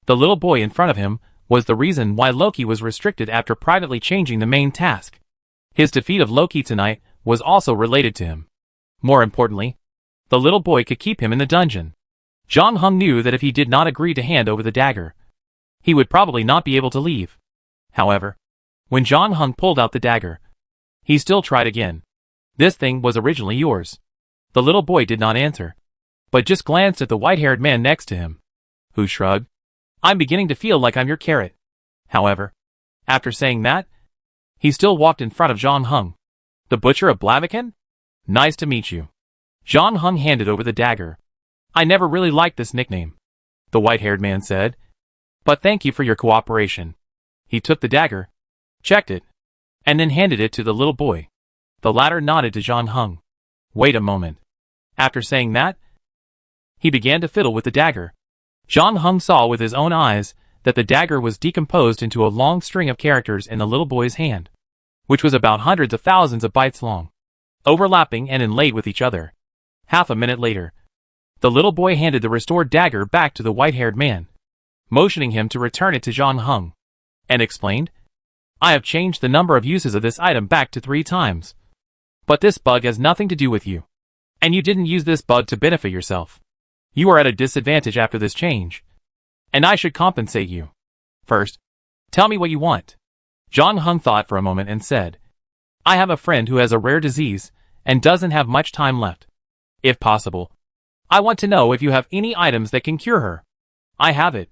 the little boy in front of him was the reason why Loki was restricted after privately changing the main task. His defeat of Loki tonight was also related to him. More importantly, the little boy could keep him in the dungeon. John Hung knew that if he did not agree to hand over the dagger, he would probably not be able to leave. However, when John Hung pulled out the dagger, he still tried again. "This thing was originally yours." The little boy did not answer, but just glanced at the white-haired man next to him, who shrugged. "I'm beginning to feel like I'm your carrot." However, after saying that, he still walked in front of John Hung. "The Butcher of Blaviken? Nice to meet you." John Hung handed over the dagger. "I never really liked this nickname," the white-haired man said, "but thank you for your cooperation." He took the dagger, checked it, and then handed it to the little boy. The latter nodded to John Hung. "Wait a moment." After saying that, he began to fiddle with the dagger. John Hung saw with his own eyes that the dagger was decomposed into a long string of characters in the little boy's hand, which was about hundreds of thousands of bytes long, overlapping and inlaid with each other. Half a minute later, the little boy handed the restored dagger back to the white-haired man. motioning him to return it to Zhang Heng, and explained, I have changed the number of uses of this item back to 3 times. But this bug has nothing to do with you. And you didn't use this bug to benefit yourself. You are at a disadvantage after this change. And I should compensate you. First, tell me what you want. Zhang Heng thought for a moment and said, I have a friend who has a rare disease and doesn't have much time left. If possible, I want to know if you have any items that can cure her. I have it,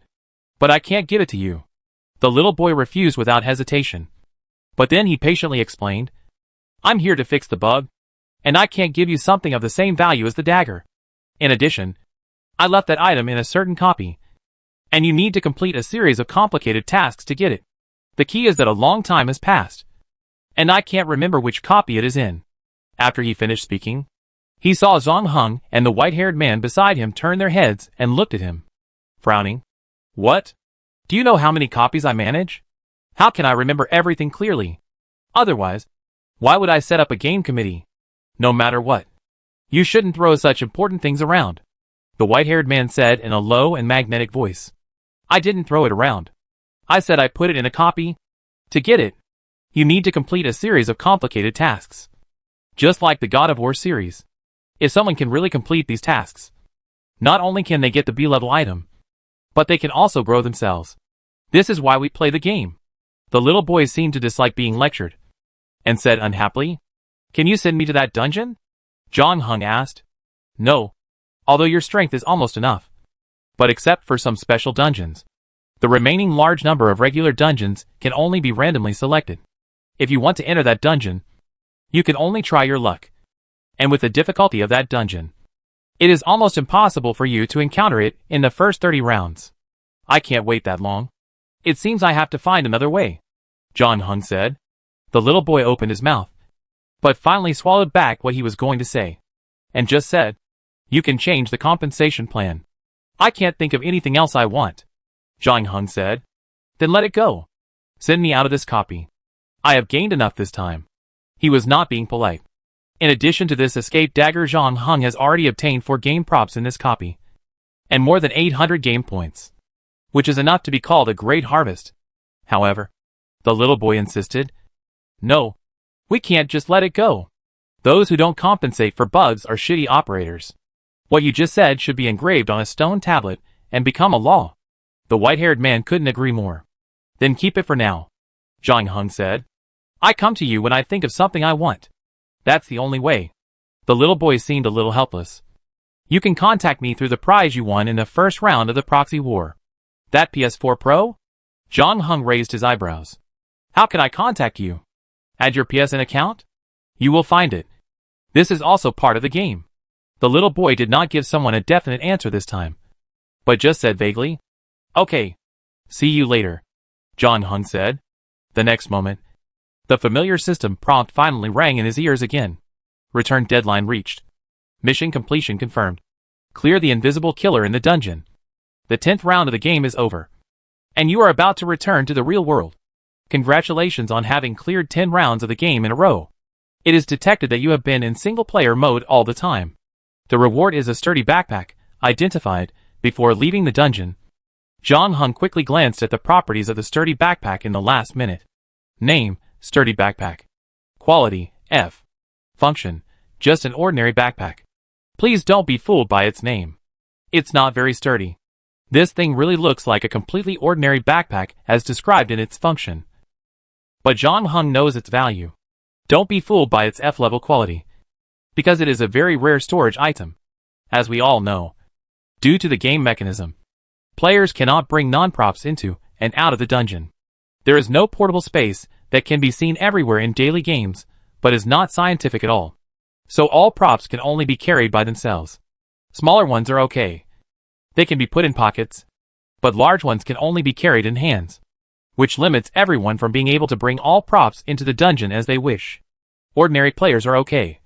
but I can't give it to you. The little boy refused without hesitation. But then he patiently explained, I'm here to fix the bug, and I can't give you something of the same value as the dagger. In addition, I left that item in a certain copy, and you need to complete a series of complicated tasks to get it. The key is that a long time has passed, and I can't remember which copy it is in. After he finished speaking, he saw Zhang Heng and the white-haired man beside him turn their heads and looked at him, frowning. What? Do you know how many copies I manage? How can I remember everything clearly? Otherwise, why would I set up a game committee? No matter what. You shouldn't throw such important things around, the white-haired man said in a low and magnetic voice. I didn't throw it around. I said I put it in a copy. To get it, you need to complete a series of complicated tasks. Just like the God of War series. If someone can really complete these tasks, not only can they get the B-level item, but they can also grow themselves. This is why we play the game. The little boy seemed to dislike being lectured, and said unhappily, Can you send me to that dungeon? Zhang Heng asked. No, although your strength is almost enough. But except for some special dungeons, the remaining large number of regular dungeons can only be randomly selected. If you want to enter that dungeon, you can only try your luck. And with the difficulty of that dungeon, it is almost impossible for you to encounter it in the first 30 rounds. I can't wait that long. It seems I have to find another way, Zhang Heng said. The little boy opened his mouth, but finally swallowed back what he was going to say, and just said, You can change the compensation plan. I can't think of anything else I want, Zhang Heng said. Then let it go. Send me out of this copy. I have gained enough this time. He was not being polite. In addition to this escape dagger, Zhang Heng has already obtained 4 game props in this copy, and more than 800 game points, which is enough to be called a great harvest. However, the little boy insisted, No, we can't just let it go. Those who don't compensate for bugs are shitty operators. What you just said should be engraved on a stone tablet and become a law. The white-haired man couldn't agree more. Then keep it for now, Zhang Heng said. I come to you when I think of something I want. That's the only way. The little boy seemed a little helpless. You can contact me through the prize you won in the first round of the proxy war. That PS4 Pro? Zhang Heng raised his eyebrows. How can I contact you? Add your PSN account? You will find it. This is also part of the game. The little boy did not give someone a definite answer this time, but just said vaguely, Okay. See you later, Zhang Heng said. The next moment, the familiar system prompt finally rang in his ears again. Return deadline reached. Mission completion confirmed. Clear the invisible killer in the dungeon. The 10th round of the game is over, and you are about to return to the real world. Congratulations on having cleared 10 rounds of the game in a row. It is detected that you have been in single-player mode all the time. The reward is a sturdy backpack, identified, before leaving the dungeon. Zhang Heng quickly glanced at the properties of the sturdy backpack in the last minute. Name, sturdy backpack. Quality, F. Function, just an ordinary backpack. Please don't be fooled by its name. It's not very sturdy. This thing really looks like a completely ordinary backpack as described in its function. But Zhang Heng knows its value. Don't be fooled by its F-level quality, because it is a very rare storage item. As we all know, due to the game mechanism, players cannot bring non-props into and out of the dungeon. There is no portable space that can be seen everywhere in daily games, but is not scientific at all. So all props can only be carried by themselves. Smaller ones are okay. They can be put in pockets, but large ones can only be carried in hands, which limits everyone from being able to bring all props into the dungeon as they wish. Ordinary players are okay,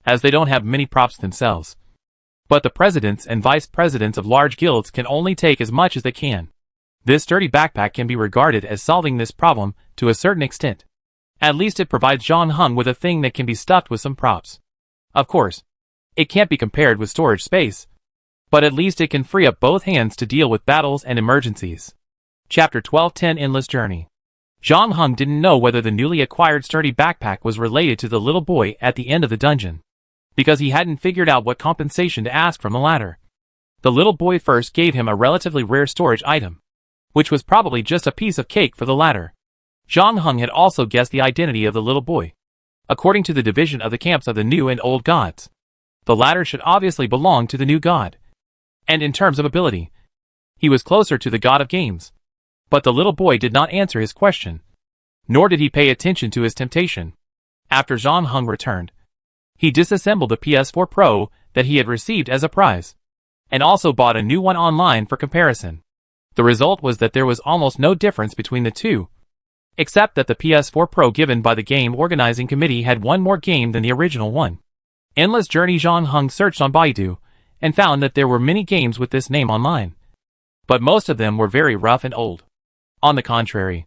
as they don't have many props themselves. But the presidents and vice presidents of large guilds can only take as much as they can. This sturdy backpack can be regarded as solving this problem to a certain extent. At least it provides Zhang Heng with a thing that can be stuffed with some props. Of course, it can't be compared with storage space, but at least it can free up both hands to deal with battles and emergencies. Chapter 1210 Endless Journey. Zhang Heng didn't know whether the newly acquired sturdy backpack was related to the little boy at the end of the dungeon, because he hadn't figured out what compensation to ask from the latter. The little boy first gave him a relatively rare storage item, which was probably just a piece of cake for the latter. Zhang Heng had also guessed the identity of the little boy. According to the division of the camps of the new and old gods, the latter should obviously belong to the new god. And in terms of ability, he was closer to the god of games. But the little boy did not answer his question, nor did he pay attention to his temptation. After Zhang Heng returned, he disassembled the PS4 Pro that he had received as a prize, and also bought a new one online for comparison. The result was that there was almost no difference between the two, except that the PS4 Pro given by the game organizing committee had one more game than the original one. Endless Journey. Zhang Heng searched on Baidu, and found that there were many games with this name online, but most of them were very rough and old. On the contrary,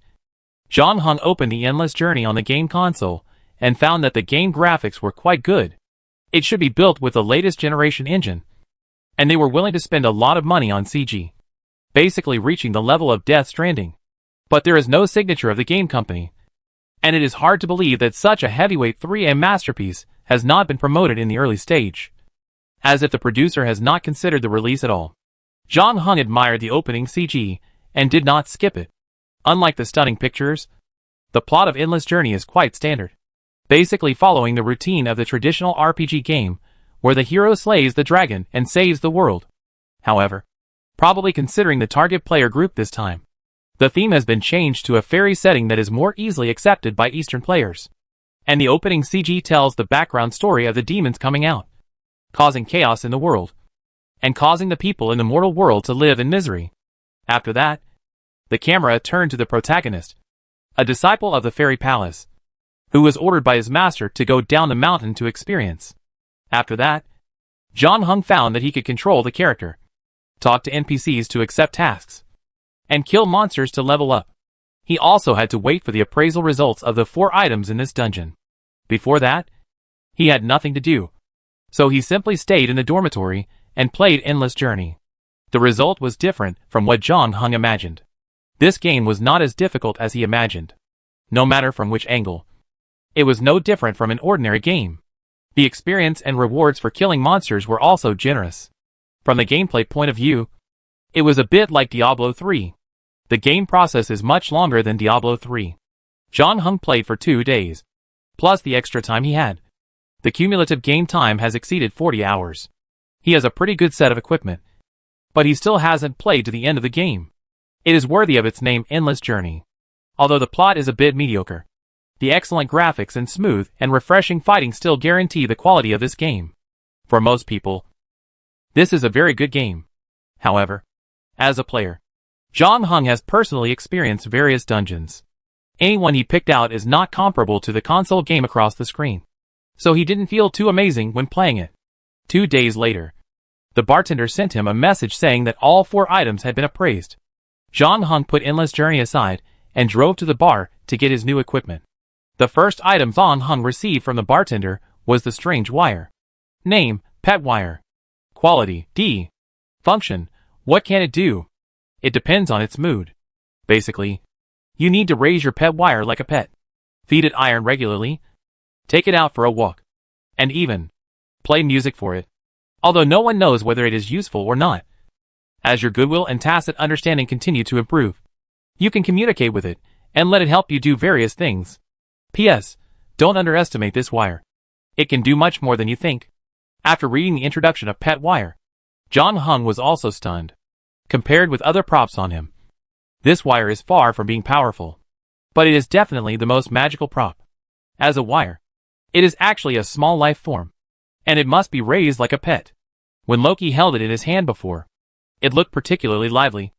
Zhang Heng opened the Endless Journey on the game console, and found that the game graphics were quite good. It should be built with the latest generation engine, and they were willing to spend a lot of money on CG, basically reaching the level of Death Stranding. But there is no signature of the game company, and it is hard to believe that such a heavyweight 3A masterpiece has not been promoted in the early stage, as if the producer has not considered the release at all. Zhang Heng admired the opening CG, and did not skip it. Unlike the stunning pictures, the plot of Endless Journey is quite standard, basically following the routine of the traditional RPG game, where the hero slays the dragon and saves the world. However, probably considering the target player group this time, the theme has been changed to a fairy setting that is more easily accepted by Eastern players. And the opening CG tells the background story of the demons coming out, causing chaos in the world, and causing the people in the mortal world to live in misery. After that, the camera turned to the protagonist, a disciple of the fairy palace, who was ordered by his master to go down the mountain to experience. After that, Zhang Heng found that he could control the character, talk to NPCs to accept tasks, and kill monsters to level up. He also had to wait for the appraisal results of the 4 items in this dungeon. Before that, he had nothing to do, so he simply stayed in the dormitory and played Endless Journey. The result was different from what Zhang Heng imagined. This game was not as difficult as he imagined. No matter from which angle, it was no different from an ordinary game. The experience and rewards for killing monsters were also generous. From the gameplay point of view, it was a bit like Diablo 3. The game process is much longer than Diablo 3. Zhang Heng played for 2 days, plus the extra time he had. The cumulative game time has exceeded 40 hours. He has a pretty good set of equipment, but he still hasn't played to the end of the game. It is worthy of its name, Endless Journey. Although the plot is a bit mediocre, the excellent graphics and smooth and refreshing fighting still guarantee the quality of this game. For most people, this is a very good game. However, as a player, Zhang Heng has personally experienced various dungeons. Anyone he picked out is not comparable to the console game across the screen, so he didn't feel too amazing when playing it. 2 days later, the bartender sent him a message saying that all 4 items had been appraised. Zhang Heng put Endless Journey aside and drove to the bar to get his new equipment. The first item Zhang Heng received from the bartender was the strange wire. Name, pet wire. Quality, D. Function, what can it do? It depends on its mood. Basically, you need to raise your pet wire like a pet, feed it iron regularly, take it out for a walk, and even play music for it, although no one knows whether it is useful or not. As your goodwill and tacit understanding continue to improve, you can communicate with it and let it help you do various things. P.S. Don't underestimate this wire. It can do much more than you think. After reading the introduction of Pet Wire, Zhang Heng was also stunned. Compared with other props on him, this wire is far from being powerful, but it is definitely the most magical prop. As a wire, it is actually a small life form, and it must be raised like a pet. When Loki held it in his hand before, it looked particularly lively,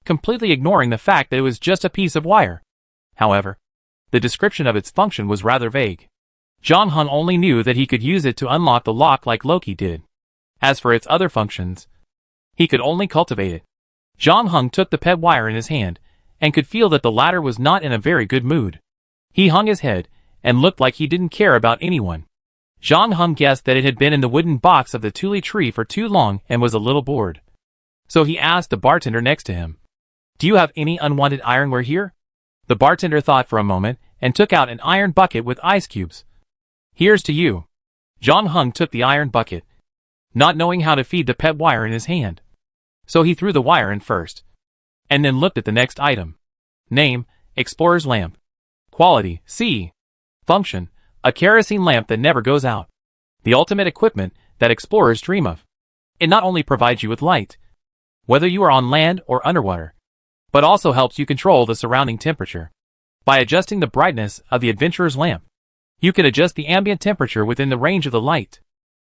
completely ignoring the fact that it was just a piece of wire. However, the description of its function was rather vague. Zhang Heng only knew that he could use it to unlock the lock like Loki did. As for its other functions, he could only cultivate it. Zhang Heng took the pet wire in his hand, and could feel that the latter was not in a very good mood. He hung his head, and looked like he didn't care about anyone. Zhang Heng guessed that it had been in the wooden box of the tule tree for too long and was a little bored. So he asked the bartender next to him, "Do you have any unwanted ironware here?" The bartender thought for a moment and took out an iron bucket with ice cubes. "Here's to you." Zhang Heng took the iron bucket, not knowing how to feed the pet wire in his hand. So he threw the wire in first, and then looked at the next item. Name, Explorer's Lamp. Quality, C. Function, a kerosene lamp that never goes out. The ultimate equipment that explorers dream of. It not only provides you with light, whether you are on land or underwater, but also helps you control the surrounding temperature. By adjusting the brightness of the adventurer's lamp, you can adjust the ambient temperature within the range of the light.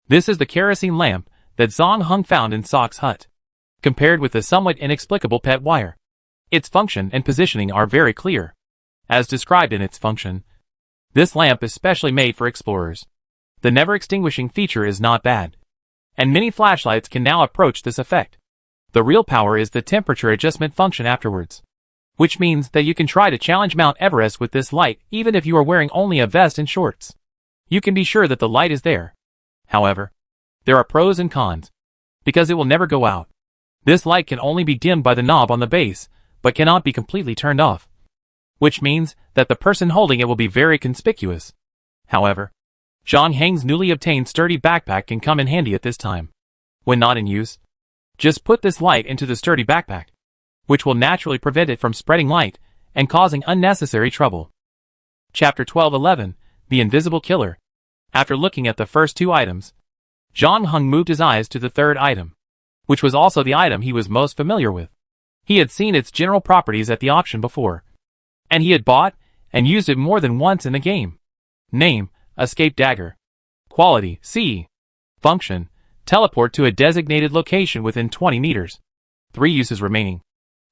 This is the kerosene lamp that Zhang Heng found in Sock's hut. Compared with the somewhat inexplicable pet wire, its function and positioning are very clear. As described in its function, this lamp is specially made for explorers. The never-extinguishing feature is not bad, and many flashlights can now approach this effect. The real power is the temperature adjustment function afterwards, which means that you can try to challenge Mount Everest with this light even if you are wearing only a vest and shorts. You can be sure that the light is there. However, there are pros and cons, because it will never go out. This light can only be dimmed by the knob on the base, but cannot be completely turned off, which means that the person holding it will be very conspicuous. However, Zhang Heng's newly obtained sturdy backpack can come in handy at this time. When not in use, just put this light into the sturdy backpack, which will naturally prevent it from spreading light and causing unnecessary trouble. Chapter 12:11, The Invisible Killer. After looking at the first two items, Zhang Heng moved his eyes to the third item, which was also the item he was most familiar with. He had seen its general properties at the auction before, and he had bought and used it more than once in the game. Name, Escape Dagger. Quality, C. Function, teleport to a designated location within 20 meters. 3 uses remaining.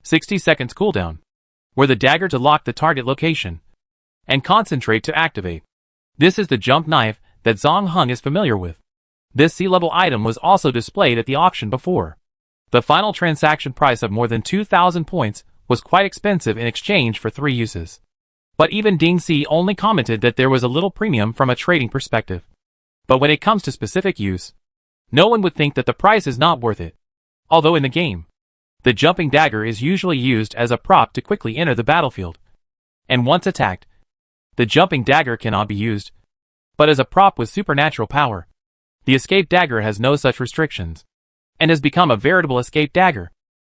60 seconds cooldown. Wear the dagger to lock the target location, and concentrate to activate. This is the jump knife that Zhang Heng is familiar with. This sea-level item was also displayed at the auction before. The final transaction price of more than 2,000 points was quite expensive in exchange for 3 uses. But even Ding Si only commented that there was a little premium from a trading perspective. But when it comes to specific use, no one would think that the price is not worth it. Although in the game, the jumping dagger is usually used as a prop to quickly enter the battlefield. And once attacked, the jumping dagger cannot be used. But as a prop with supernatural power, the escape dagger has no such restrictions, and has become a veritable escape dagger.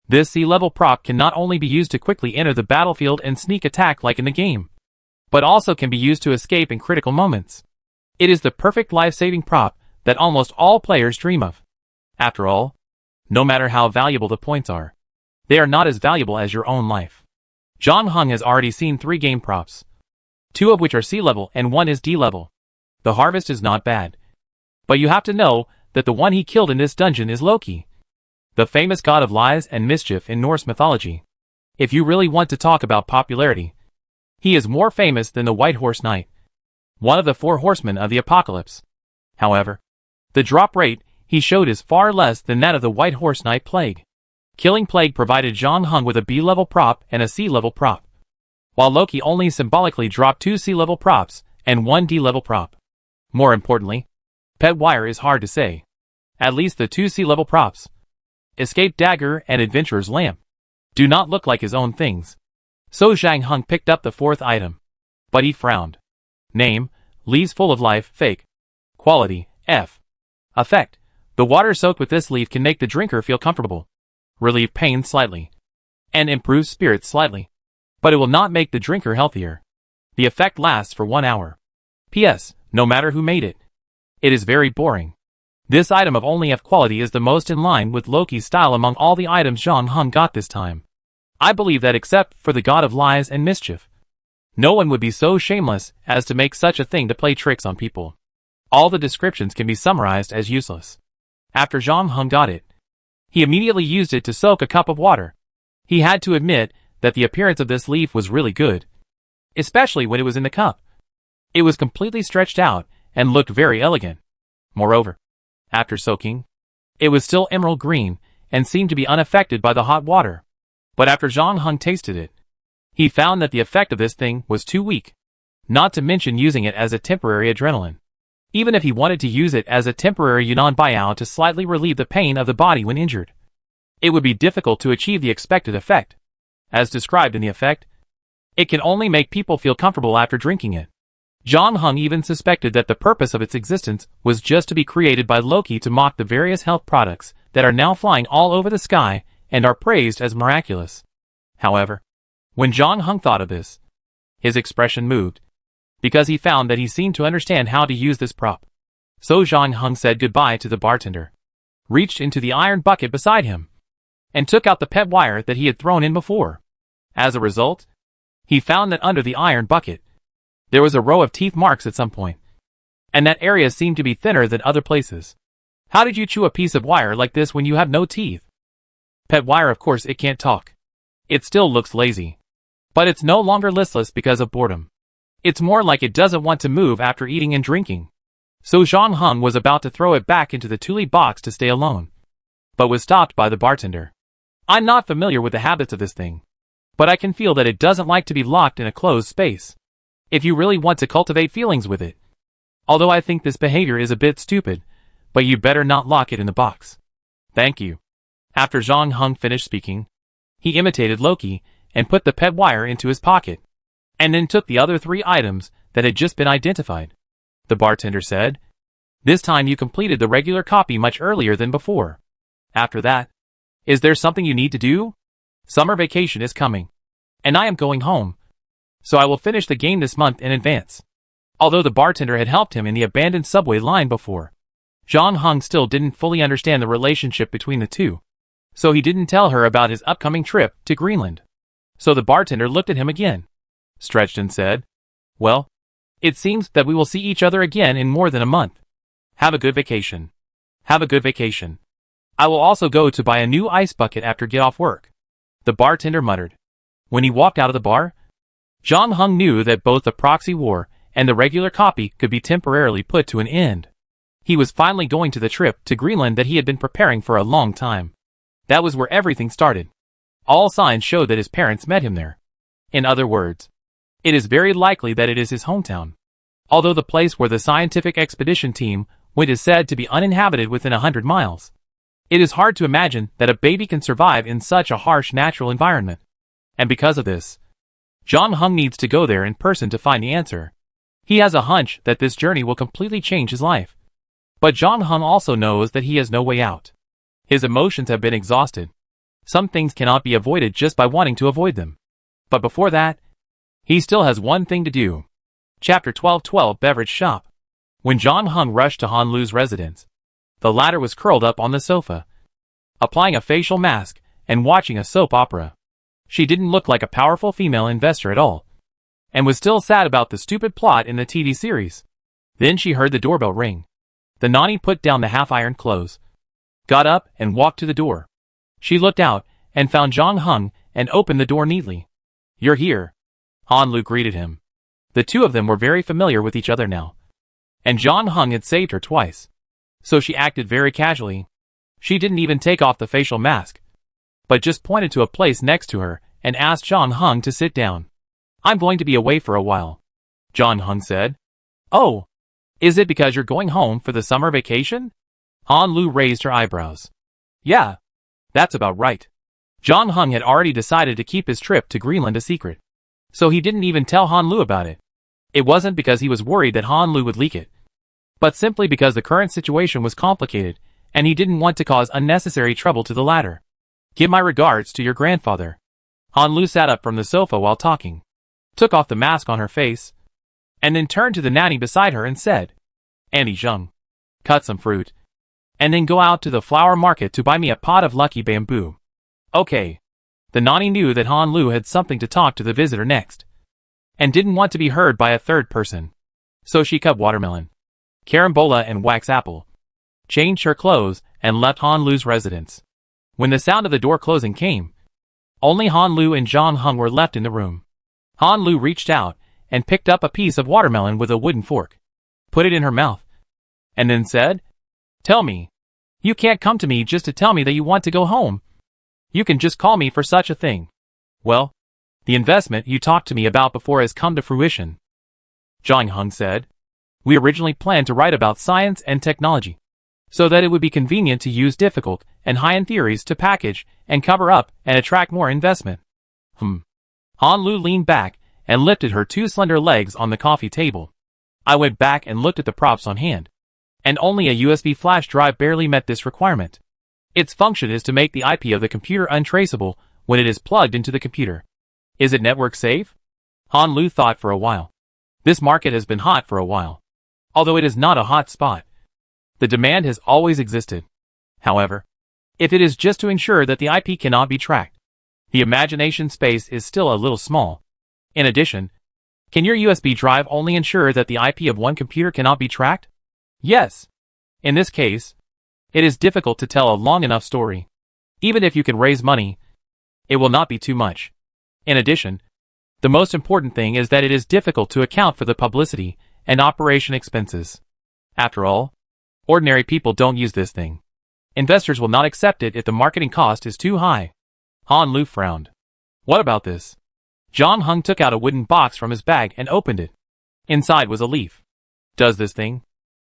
This sea-level prop can not only be used to quickly enter the battlefield and sneak attack like in the game, but also can be used to escape in critical moments. It is the perfect life-saving prop that almost all players dream of. After all, no matter how valuable the points are, they are not as valuable as your own life. Zhang Heng has already seen 3 game props, 2 of which are sea-level and 1 is D-level. The harvest is not bad, but you have to know that the one he killed in this dungeon is Loki, the famous god of lies and mischief in Norse mythology. If you really want to talk about popularity, he is more famous than the White Horse Knight, one of the 4 horsemen of the apocalypse. However, the drop rate he showed is far less than that of the White Horse Knight Plague. Killing Plague provided Zhang Heng with a B-level prop and a C-level prop, while Loki only symbolically dropped 2 C-level props and 1 D-level prop. More importantly, pet wire is hard to say. At least the 2 C-level props, Escape Dagger and Adventurer's Lamp, do not look like his own things. So Zhang Heng picked up the 4th item, but he frowned. Name, Leaves Full of Life, Fake. Quality, F. Effect, the water soaked with this leaf can make the drinker feel comfortable, relieve pain slightly, and improve spirits slightly, but it will not make the drinker healthier. The effect lasts for 1 hour. P.S. No matter who made it, it is very boring. This item of only F quality is the most in line with Loki's style among all the items Zhang Heng got this time. I believe that except for the god of lies and mischief, no one would be so shameless as to make such a thing to play tricks on people. All the descriptions can be summarized as useless. After Zhang Heng got it, he immediately used it to soak a cup of water. He had to admit that the appearance of this leaf was really good, especially when it was in the cup. It was completely stretched out and looked very elegant. Moreover, after soaking, it was still emerald green and seemed to be unaffected by the hot water. But after Zhang Heng tasted it, he found that the effect of this thing was too weak, not to mention using it as a temporary adrenaline. even if he wanted to use it as a temporary Yunnan buyout to slightly relieve the pain of the body when injured. It would be difficult to achieve the expected effect. As described in the effect, it can only make people feel comfortable after drinking it. Zhang Heng even suspected that the purpose of its existence was just to be created by Loki to mock the various health products that are now flying all over the sky and are praised as miraculous. However, when Zhang Heng thought of this, his expression moved, because he found that he seemed to understand how to use this prop. So Zhang Heng said goodbye to the bartender, reached into the iron bucket beside him, and took out the pet wire that he had thrown in before. As a result, he found that under the iron bucket, there was a row of teeth marks at some point, and that area seemed to be thinner than other places. How did you chew a piece of wire like this when you have no teeth? Pet wire, of course, it can't talk. It still looks lazy. But it's no longer listless because of boredom. It's more like it doesn't want to move after eating and drinking. So Zhang Heng was about to throw it back into the Thule box to stay alone, but was stopped by the bartender. I'm not familiar with the habits of this thing, but I can feel that it doesn't like to be locked in a closed space. If you really want to cultivate feelings with it. Although I think this behavior is a bit stupid, but you better not lock it in the box. Thank you. After Zhang Heng finished speaking, he imitated Loki and put the pet wire into his pocket, and then took the other 3 items that had just been identified. The bartender said, "This time you completed the regular copy much earlier than before. After that, is there something you need to do? Summer vacation is coming, and I am going home, so I will finish the game this month in advance." Although the bartender had helped him in the abandoned subway line before, Zhang Heng still didn't fully understand the relationship between the two, so he didn't tell her about his upcoming trip to Greenland. So the bartender looked at him again, stretched and said, "Well, it seems that we will see each other again in more than a month. Have a good vacation. Have a good vacation. I will also go to buy a new ice bucket after get off work," the bartender muttered. When he walked out of the bar, Zhang Heng knew that both the proxy war and the regular copy could be temporarily put to an end. He was finally going to the trip to Greenland that he had been preparing for a long time. That was where everything started. All signs showed that his parents met him there. In other words, it is very likely that it is his hometown. Although the place where the scientific expedition team went is said to be uninhabited within 100 miles. It is hard to imagine that a baby can survive in such a harsh natural environment. And because of this, Zhang Heng needs to go there in person to find the answer. He has a hunch that this journey will completely change his life. But Zhang Heng also knows that he has no way out. His emotions have been exhausted. Some things cannot be avoided just by wanting to avoid them. But before that, he still has one thing to do. Chapter 12:12 Beverage Shop. When Zhang Heng rushed to Han Lu's residence, the latter was curled up on the sofa, applying a facial mask and watching a soap opera. She didn't look like a powerful female investor at all, and was still sad about the stupid plot in the TV series. Then she heard the doorbell ring. The nanny put down the half-ironed clothes, got up and walked to the door. She looked out and found Zhang Heng and opened the door neatly. "You're here," Han Lu greeted him. The two of them were very familiar with each other now, and Zhang Heng had saved her twice, so she acted very casually. She didn't even take off the facial mask, but just pointed to a place next to her and asked Zhang Heng to sit down. "I'm going to be away for a while," Zhang Heng said. "Oh, is it because you're going home for the summer vacation?" Han Lu raised her eyebrows. "Yeah, that's about right." Zhang Heng had already decided to keep his trip to Greenland a secret, so he didn't even tell Han Lu about it. It wasn't because he was worried that Han Lu would leak it, but simply because the current situation was complicated, and he didn't want to cause unnecessary trouble to the latter. "Give my regards to your grandfather." Han Lu sat up from the sofa while talking, took off the mask on her face, and then turned to the nanny beside her and said, "Auntie Zheng, cut some fruit, and then go out to the flower market to buy me a pot of lucky bamboo." "Okay." The nanny knew that Han Lu had something to talk to the visitor next, and didn't want to be heard by a third person. So she cut watermelon, carambola and wax apple, changed her clothes, and left Han Lu's residence. When the sound of the door closing came, only Han Lu and Zhang Heng were left in the room. Han Lu reached out and picked up a piece of watermelon with a wooden fork, put it in her mouth, and then said, "Tell me, you can't come to me just to tell me that you want to go home. You can just call me for such a thing. Well, the investment you talked to me about before has come to fruition," Zhang Heng said. We originally planned to write about science and technology, so that it would be convenient to use difficult and high-end theories to package and cover up and attract more investment. Han Lu leaned back and lifted her two slender legs on the coffee table. I went back and looked at the props on hand, and only a USB flash drive barely met this requirement. Its function is to make the IP of the computer untraceable when it is plugged into the computer. Is it network safe? Han Lu thought for a while. This market has been hot for a while. Although it is not a hot spot, the demand has always existed. However, if it is just to ensure that the IP cannot be tracked, the imagination space is still a little small. In addition, can your USB drive only ensure that the IP of one computer cannot be tracked? Yes. In this case, it is difficult to tell a long enough story. Even if you can raise money, it will not be too much. In addition, the most important thing is that it is difficult to account for the publicity and operation expenses. After all, ordinary people don't use this thing. Investors will not accept it if the marketing cost is too high. Han Lu frowned. What about this? Zhang Heng took out a wooden box from his bag and opened it. Inside was a leaf. Does this thing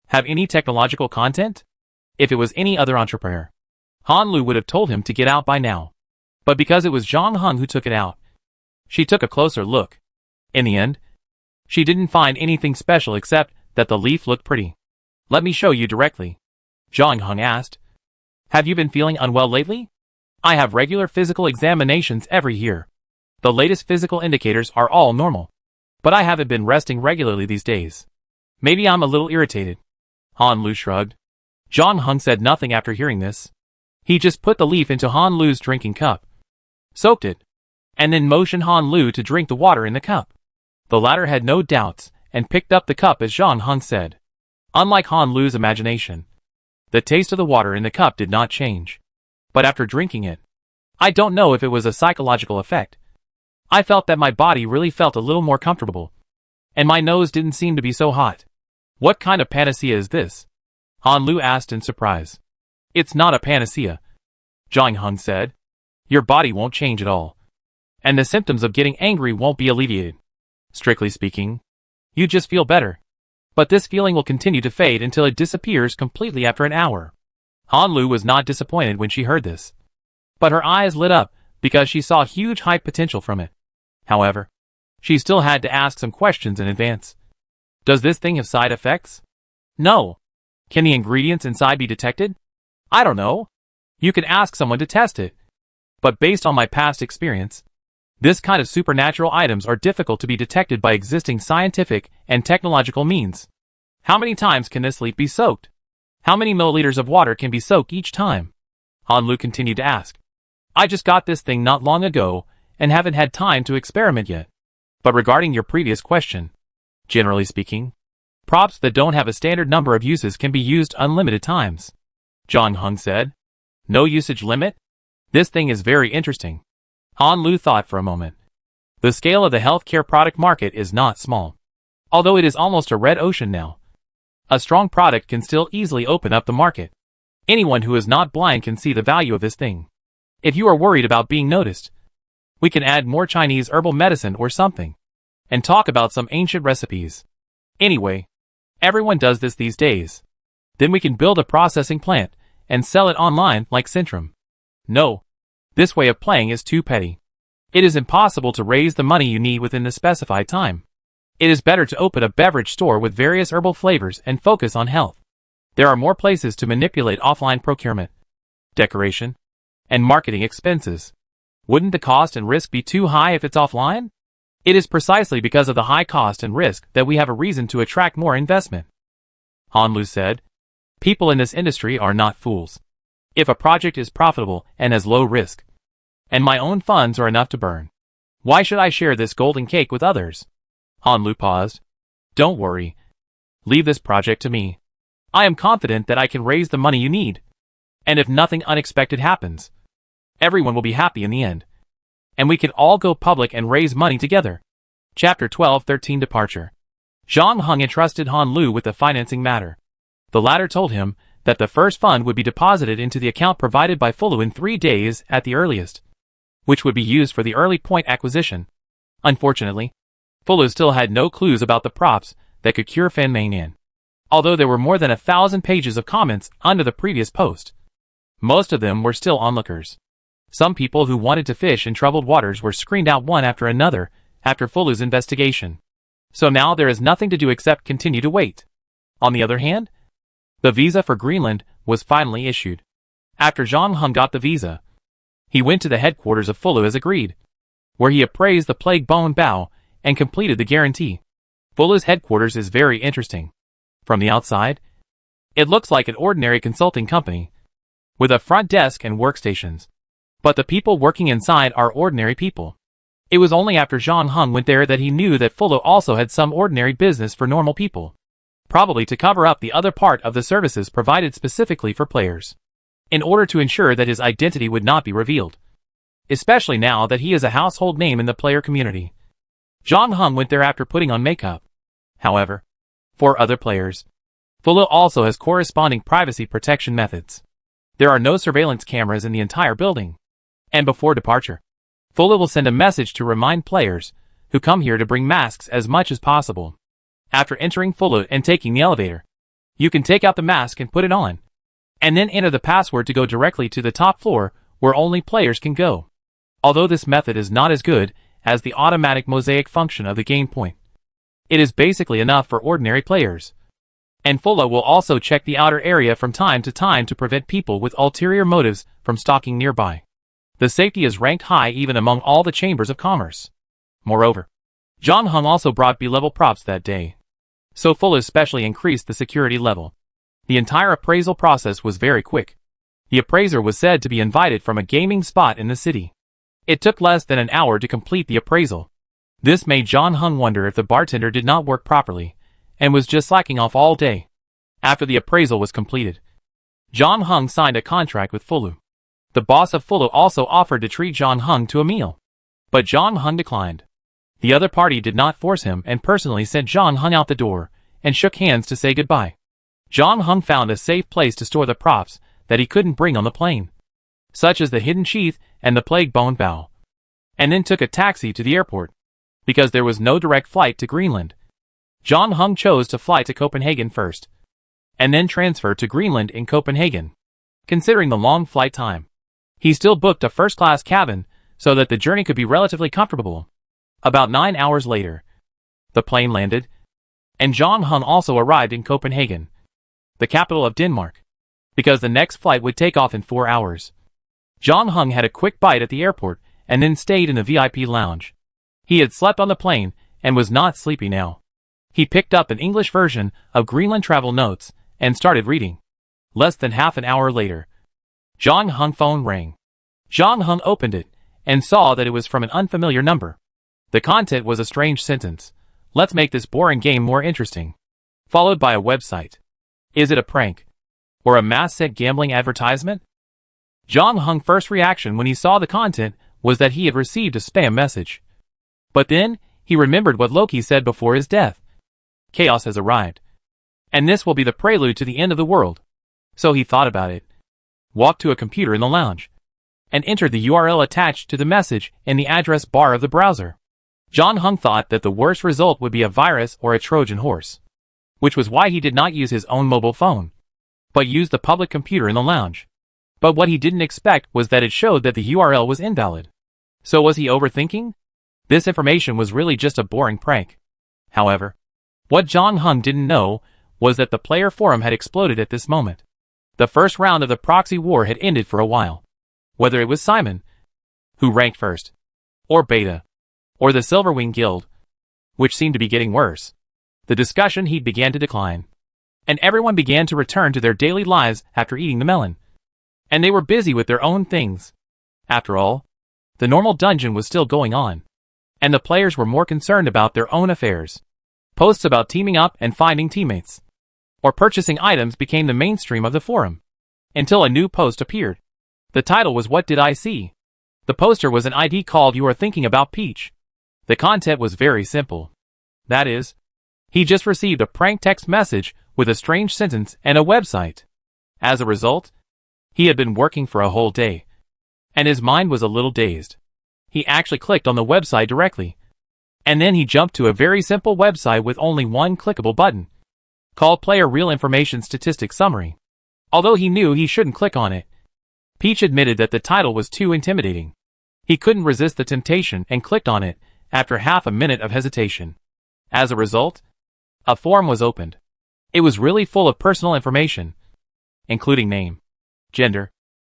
have any technological content? If it was any other entrepreneur, Han Lu would have told him to get out by now. But because it was Zhang Heng who took it out, she took a closer look. In the end, she didn't find anything special except that the leaf looked pretty. Let me show you directly, Zhang Heng asked. Have you been feeling unwell lately? I have regular physical examinations every year. The latest physical indicators are all normal. But I haven't been resting regularly these days. Maybe I'm a little irritated. Han Lu shrugged. Zhang Heng said nothing after hearing this. He just put the leaf into Han Lu's drinking cup, soaked it, and then motioned Han Lu to drink the water in the cup. The latter had no doubts and picked up the cup as Zhang Heng said. Unlike Han Lu's imagination, the taste of the water in the cup did not change. But after drinking it, I don't know if it was a psychological effect. I felt that my body really felt a little more comfortable, and my nose didn't seem to be so hot. What kind of panacea is this? Han Lu asked in surprise. It's not a panacea, Zhang Heng said. Your body won't change at all, and the symptoms of getting angry won't be alleviated. Strictly speaking, you just feel better. But this feeling will continue to fade until it disappears completely after an hour. Han Lu was not disappointed when she heard this, but her eyes lit up because she saw huge high potential from it. However, she still had to ask some questions in advance. Does this thing have side effects? No. Can the ingredients inside be detected? I don't know. You can ask someone to test it. But based on my past experience, this kind of supernatural items are difficult to be detected by existing scientific and technological means. How many times can this leaf be soaked? How many milliliters of water can be soaked each time? Han Lu continued to ask. I just got this thing not long ago and haven't had time to experiment yet. But regarding your previous question, generally speaking, props that don't have a standard number of uses can be used unlimited times, Zhang Heng said. No usage limit? This thing is very interesting. Han Lu thought for a moment. The scale of the healthcare product market is not small. Although it is almost a red ocean now, a strong product can still easily open up the market. Anyone who is not blind can see the value of this thing. If you are worried about being noticed, we can add more Chinese herbal medicine or something, and talk about some ancient recipes. Anyway, everyone does this these days. Then we can build a processing plant and sell it online like Centrum. No. This way of playing is too petty. It is impossible to raise the money you need within the specified time. It is better to open a beverage store with various herbal flavors and focus on health. There are more places to manipulate offline procurement, decoration, and marketing expenses. Wouldn't the cost and risk be too high if it's offline? It is precisely because of the high cost and risk that we have a reason to attract more investment. Han Lu said, people in this industry are not fools. If a project is profitable and has low risk, and my own funds are enough to burn, why should I share this golden cake with others? Han Lu paused. Don't worry. Leave this project to me. I am confident that I can raise the money you need. And if nothing unexpected happens, everyone will be happy in the end. And we can all go public and raise money together. Chapter 12-13 Departure. Zhang Heng entrusted Han Lu with the financing matter. The latter told him that the first fund would be deposited into the account provided by Fulu in 3 days at the earliest, which would be used for the early point acquisition. Unfortunately, Fulu still had no clues about the props that could cure Fan Mei Nian. although there were more than 1,000 pages of comments under the previous post. Most of them were still onlookers. Some people who wanted to fish in troubled waters were screened out one after another after Fulu's investigation. So now there is nothing to do except continue to wait. On the other hand, the visa for Greenland was finally issued. After Zhang Heng got the visa, he went to the headquarters of Fulu as agreed, where he appraised the plague bone bow and completed the guarantee. Fulu's headquarters is very interesting. From the outside, it looks like an ordinary consulting company, with a front desk and workstations. But the people working inside are ordinary people. It was only after Zhang Heng went there that he knew that Fulu also had some ordinary business for normal people, probably to cover up the other part of the services provided specifically for players, in order to ensure that his identity would not be revealed, especially now that he is a household name in the player community. Zhang Heng went there after putting on makeup. However, for other players, Fulu also has corresponding privacy protection methods. There are no surveillance cameras in the entire building. And before departure, Fulu will send a message to remind players who come here to bring masks as much as possible. After entering Fulu and taking the elevator, you can take out the mask and put it on, and then enter the password to go directly to the top floor where only players can go. Although this method is not as good as the automatic mosaic function of the game point, it is basically enough for ordinary players. And Fulu will also check the outer area from time to time to prevent people with ulterior motives from stalking nearby. The safety is ranked high even among all the chambers of commerce. Moreover, Zhang Heng also brought B-level props that day, so Fulu especially increased the security level. The entire appraisal process was very quick. The appraiser was said to be invited from a gaming spot in the city. It took less than an hour to complete the appraisal. This made Zhang Heng wonder if the bartender did not work properly, and was just slacking off all day. After the appraisal was completed, Zhang Heng signed a contract with Fulu. The boss of Fulu also offered to treat Zhang Heng to a meal, but Zhang Heng declined. The other party did not force him and personally sent Zhang Heng out the door and shook hands to say goodbye. Zhang Heng found a safe place to store the props that he couldn't bring on the plane, such as the hidden sheath and the plague bone bow, and then took a taxi to the airport. Because there was no direct flight to Greenland, Zhang Heng chose to fly to Copenhagen first, and then transfer to Greenland in Copenhagen. Considering the long flight time, he still booked a first-class cabin so that the journey could be relatively comfortable. About 9 hours later, the plane landed, and Zhang Heng also arrived in Copenhagen, the capital of Denmark, because the next flight would take off in 4 hours. Zhang Heng had a quick bite at the airport and then stayed in the VIP lounge. He had slept on the plane and was not sleepy now. He picked up an English version of Greenland Travel Notes and started reading. Less than half an hour later, Zhang Heng's phone rang. Zhang Heng opened it and saw that it was from an unfamiliar number. The content was a strange sentence. "Let's make this boring game more interesting," followed by a website. Is it a prank? Or a mass-set gambling advertisement? Zhang Heng's first reaction when he saw the content was that he had received a spam message. But then, he remembered what Loki said before his death. Chaos has arrived, and this will be the prelude to the end of the world. So he thought about it, walked to a computer in the lounge, and entered the URL attached to the message in the address bar of the browser. Zhang Heng thought that the worst result would be a virus or a Trojan horse, which was why he did not use his own mobile phone, but used the public computer in the lounge. But what he didn't expect was that it showed that the URL was invalid. So was he overthinking? This information was really just a boring prank. However, what Zhang Heng didn't know was that the player forum had exploded at this moment. The first round of the proxy war had ended for a while. Whether it was Simon, who ranked first, or Beta, or the Silverwing Guild, which seemed to be getting worse, the discussion heat began to decline, and everyone began to return to their daily lives after eating the melon. And they were busy with their own things. After all, the normal dungeon was still going on, and the players were more concerned about their own affairs. Posts about teaming up and finding teammates, or purchasing items became the mainstream of the forum, until a new post appeared. The title was "What Did I See?" The poster was an ID called "You Are Thinking About Peach." The content was very simple. That is, he just received a prank text message with a strange sentence and a website. As a result, he had been working for a whole day, and his mind was a little dazed. He actually clicked on the website directly, and then he jumped to a very simple website with only one clickable button. called Player Real Information Statistics Summary. Although he knew he shouldn't click on it, Peach admitted that the title was too intimidating. He couldn't resist the temptation and clicked on it after half a minute of hesitation. As a result, a form was opened. It was really full of personal information, including name, gender,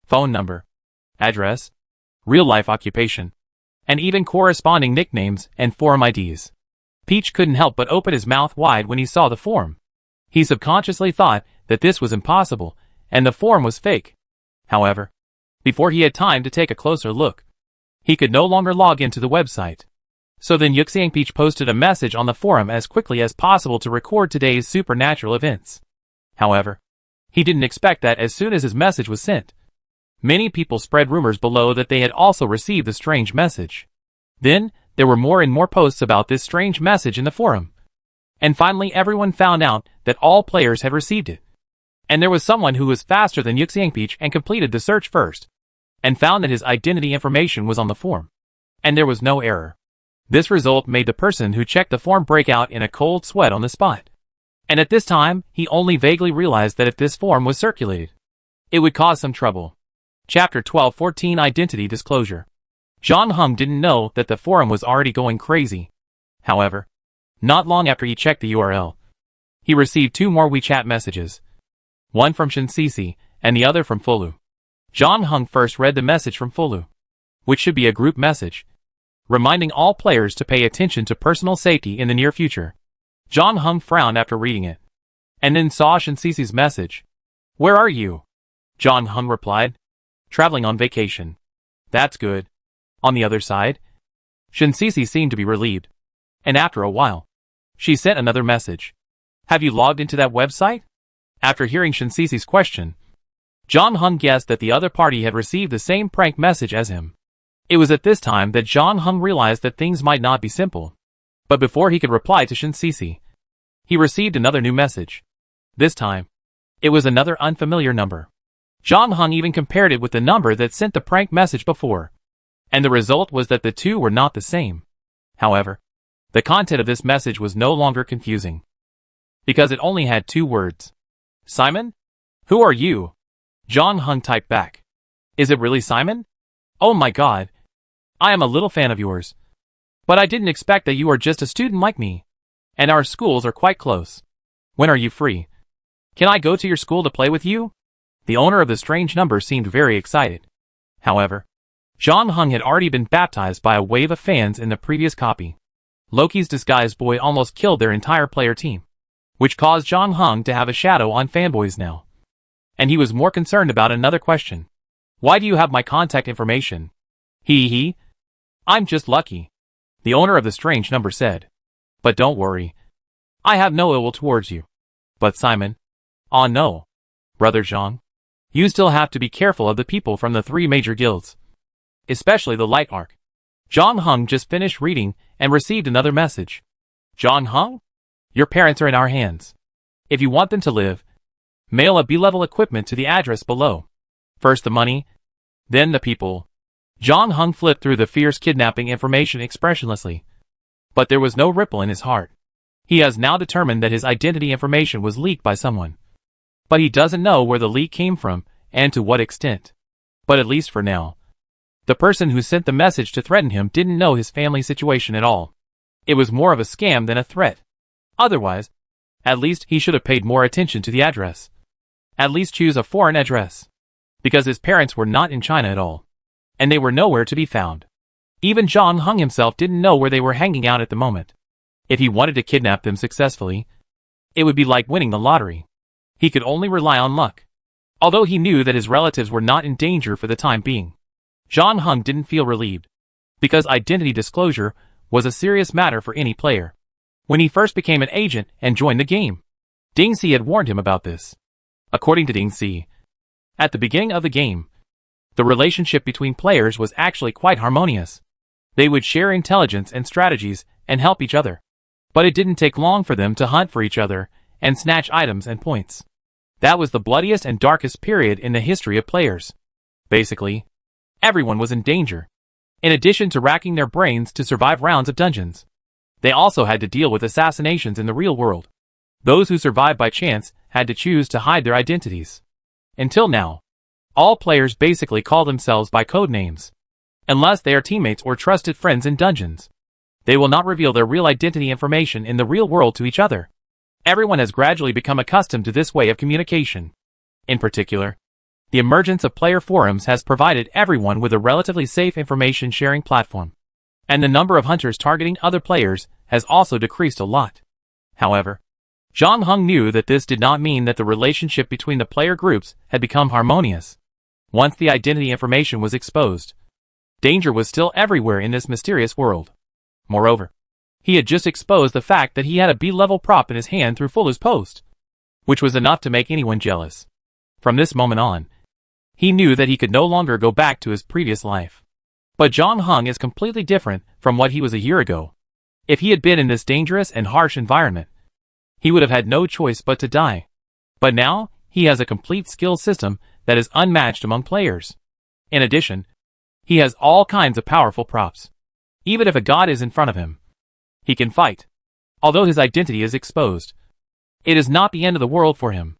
phone number, address, real-life occupation, and even corresponding nicknames and forum IDs. Peach couldn't help but open his mouth wide when he saw the form. He subconsciously thought that this was impossible, and the form was fake. However, before he had time to take a closer look, he could no longer log into the website. So then Yuxiang Peach posted a message on the forum as quickly as possible to record today's supernatural events. However, he didn't expect that as soon as his message was sent, many people spread rumors below that they had also received the strange message. Then, there were more and more posts about this strange message in the forum. And finally everyone found out that all players had received it. And there was someone who was faster than Yuxiang Peach and completed the search first, and found that his identity information was on the form. And there was no error. This result made the person who checked the form break out in a cold sweat on the spot. And at this time, he only vaguely realized that if this form was circulated, it would cause some trouble. Chapter 12:14 Identity Disclosure. John Hung didn't know that the forum was already going crazy. However, not long after he checked the URL, he received 2 more WeChat messages. One from Shinsisi, and the other from Fulu. John Hung first read the message from Fulu, which should be a group message, reminding all players to pay attention to personal safety in the near future. John Hung frowned after reading it, and then saw Shinsisi's message. "Where are you?" John Hung replied. "Traveling on vacation." "That's good." On the other side, Shinsisi seemed to be relieved, and after a while, she sent another message. "Have you logged into that website?" After hearing Shinsisi's question, John Hung guessed that the other party had received the same prank message as him. It was at this time that John Hung realized that things might not be simple. But before he could reply to Shinsisi, he received another new message. This time, it was another unfamiliar number. John Hung even compared it with the number that sent the prank message before, and the result was that the two were not the same. However, the content of this message was no longer confusing, because it only had 2 words. "Simon? Who are you?" John Hung typed back. "Is it really Simon? Oh my god. I am a little fan of yours. But I didn't expect that you are just a student like me. And our schools are quite close. When are you free? Can I go to your school to play with you?" The owner of the strange number seemed very excited. However, John Hung had already been baptized by a wave of fans in the previous copy. Loki's disguised boy almost killed their entire player team, which caused John Hung to have a shadow on fanboys now. And he was more concerned about another question. "Why do you have my contact information?" He. "I'm just lucky," the owner of the strange number said. "But don't worry. I have no ill will towards you." "But Simon." "Aw no. Brother Zhang. You still have to be careful of the people from the 3 major guilds. Especially the Light Arc." John Hung just finished reading and received another message. "John Hung? Your parents are in our hands. If you want them to live, mail a B-level equipment to the address below. First the money, then the people." John Hung flipped through the fierce kidnapping information expressionlessly. But there was no ripple in his heart. He has now determined that his identity information was leaked by someone. But he doesn't know where the leak came from, and to what extent. But at least for now, the person who sent the message to threaten him didn't know his family situation at all. It was more of a scam than a threat. Otherwise, at least he should have paid more attention to the address. At least choose a foreign address. Because his parents were not in China at all. And they were nowhere to be found. Even John Hung himself didn't know where they were hanging out at the moment. If he wanted to kidnap them successfully, it would be like winning the lottery. He could only rely on luck. Although he knew that his relatives were not in danger for the time being, John Hung didn't feel relieved. Because identity disclosure was a serious matter for any player. When he first became an agent and joined the game, Ding Si had warned him about this. According to Ding Si, at the beginning of the game, the relationship between players was actually quite harmonious. They would share intelligence and strategies and help each other. But it didn't take long for them to hunt for each other and snatch items and points. That was the bloodiest and darkest period in the history of players. Basically, everyone was in danger. In addition to racking their brains to survive rounds of dungeons, they also had to deal with assassinations in the real world. Those who survived by chance had to choose to hide their identities. Until now, all players basically call themselves by code names. Unless they are teammates or trusted friends in dungeons, they will not reveal their real identity information in the real world to each other. Everyone has gradually become accustomed to this way of communication. In particular, the emergence of player forums has provided everyone with a relatively safe information sharing platform, and the number of hunters targeting other players has also decreased a lot. However, Zhang Heng knew that this did not mean that the relationship between the player groups had become harmonious. Once the identity information was exposed, danger was still everywhere in this mysterious world. Moreover, he had just exposed the fact that he had a B-level prop in his hand through Fulu's post, which was enough to make anyone jealous. From this moment on, he knew that he could no longer go back to his previous life. But Zhang Heng is completely different from what he was a year ago. If he had been in this dangerous and harsh environment, he would have had no choice but to die. But now, he has a complete skill system that is unmatched among players. In addition, he has all kinds of powerful props. Even if a god is in front of him, he can fight. Although his identity is exposed, it is not the end of the world for him.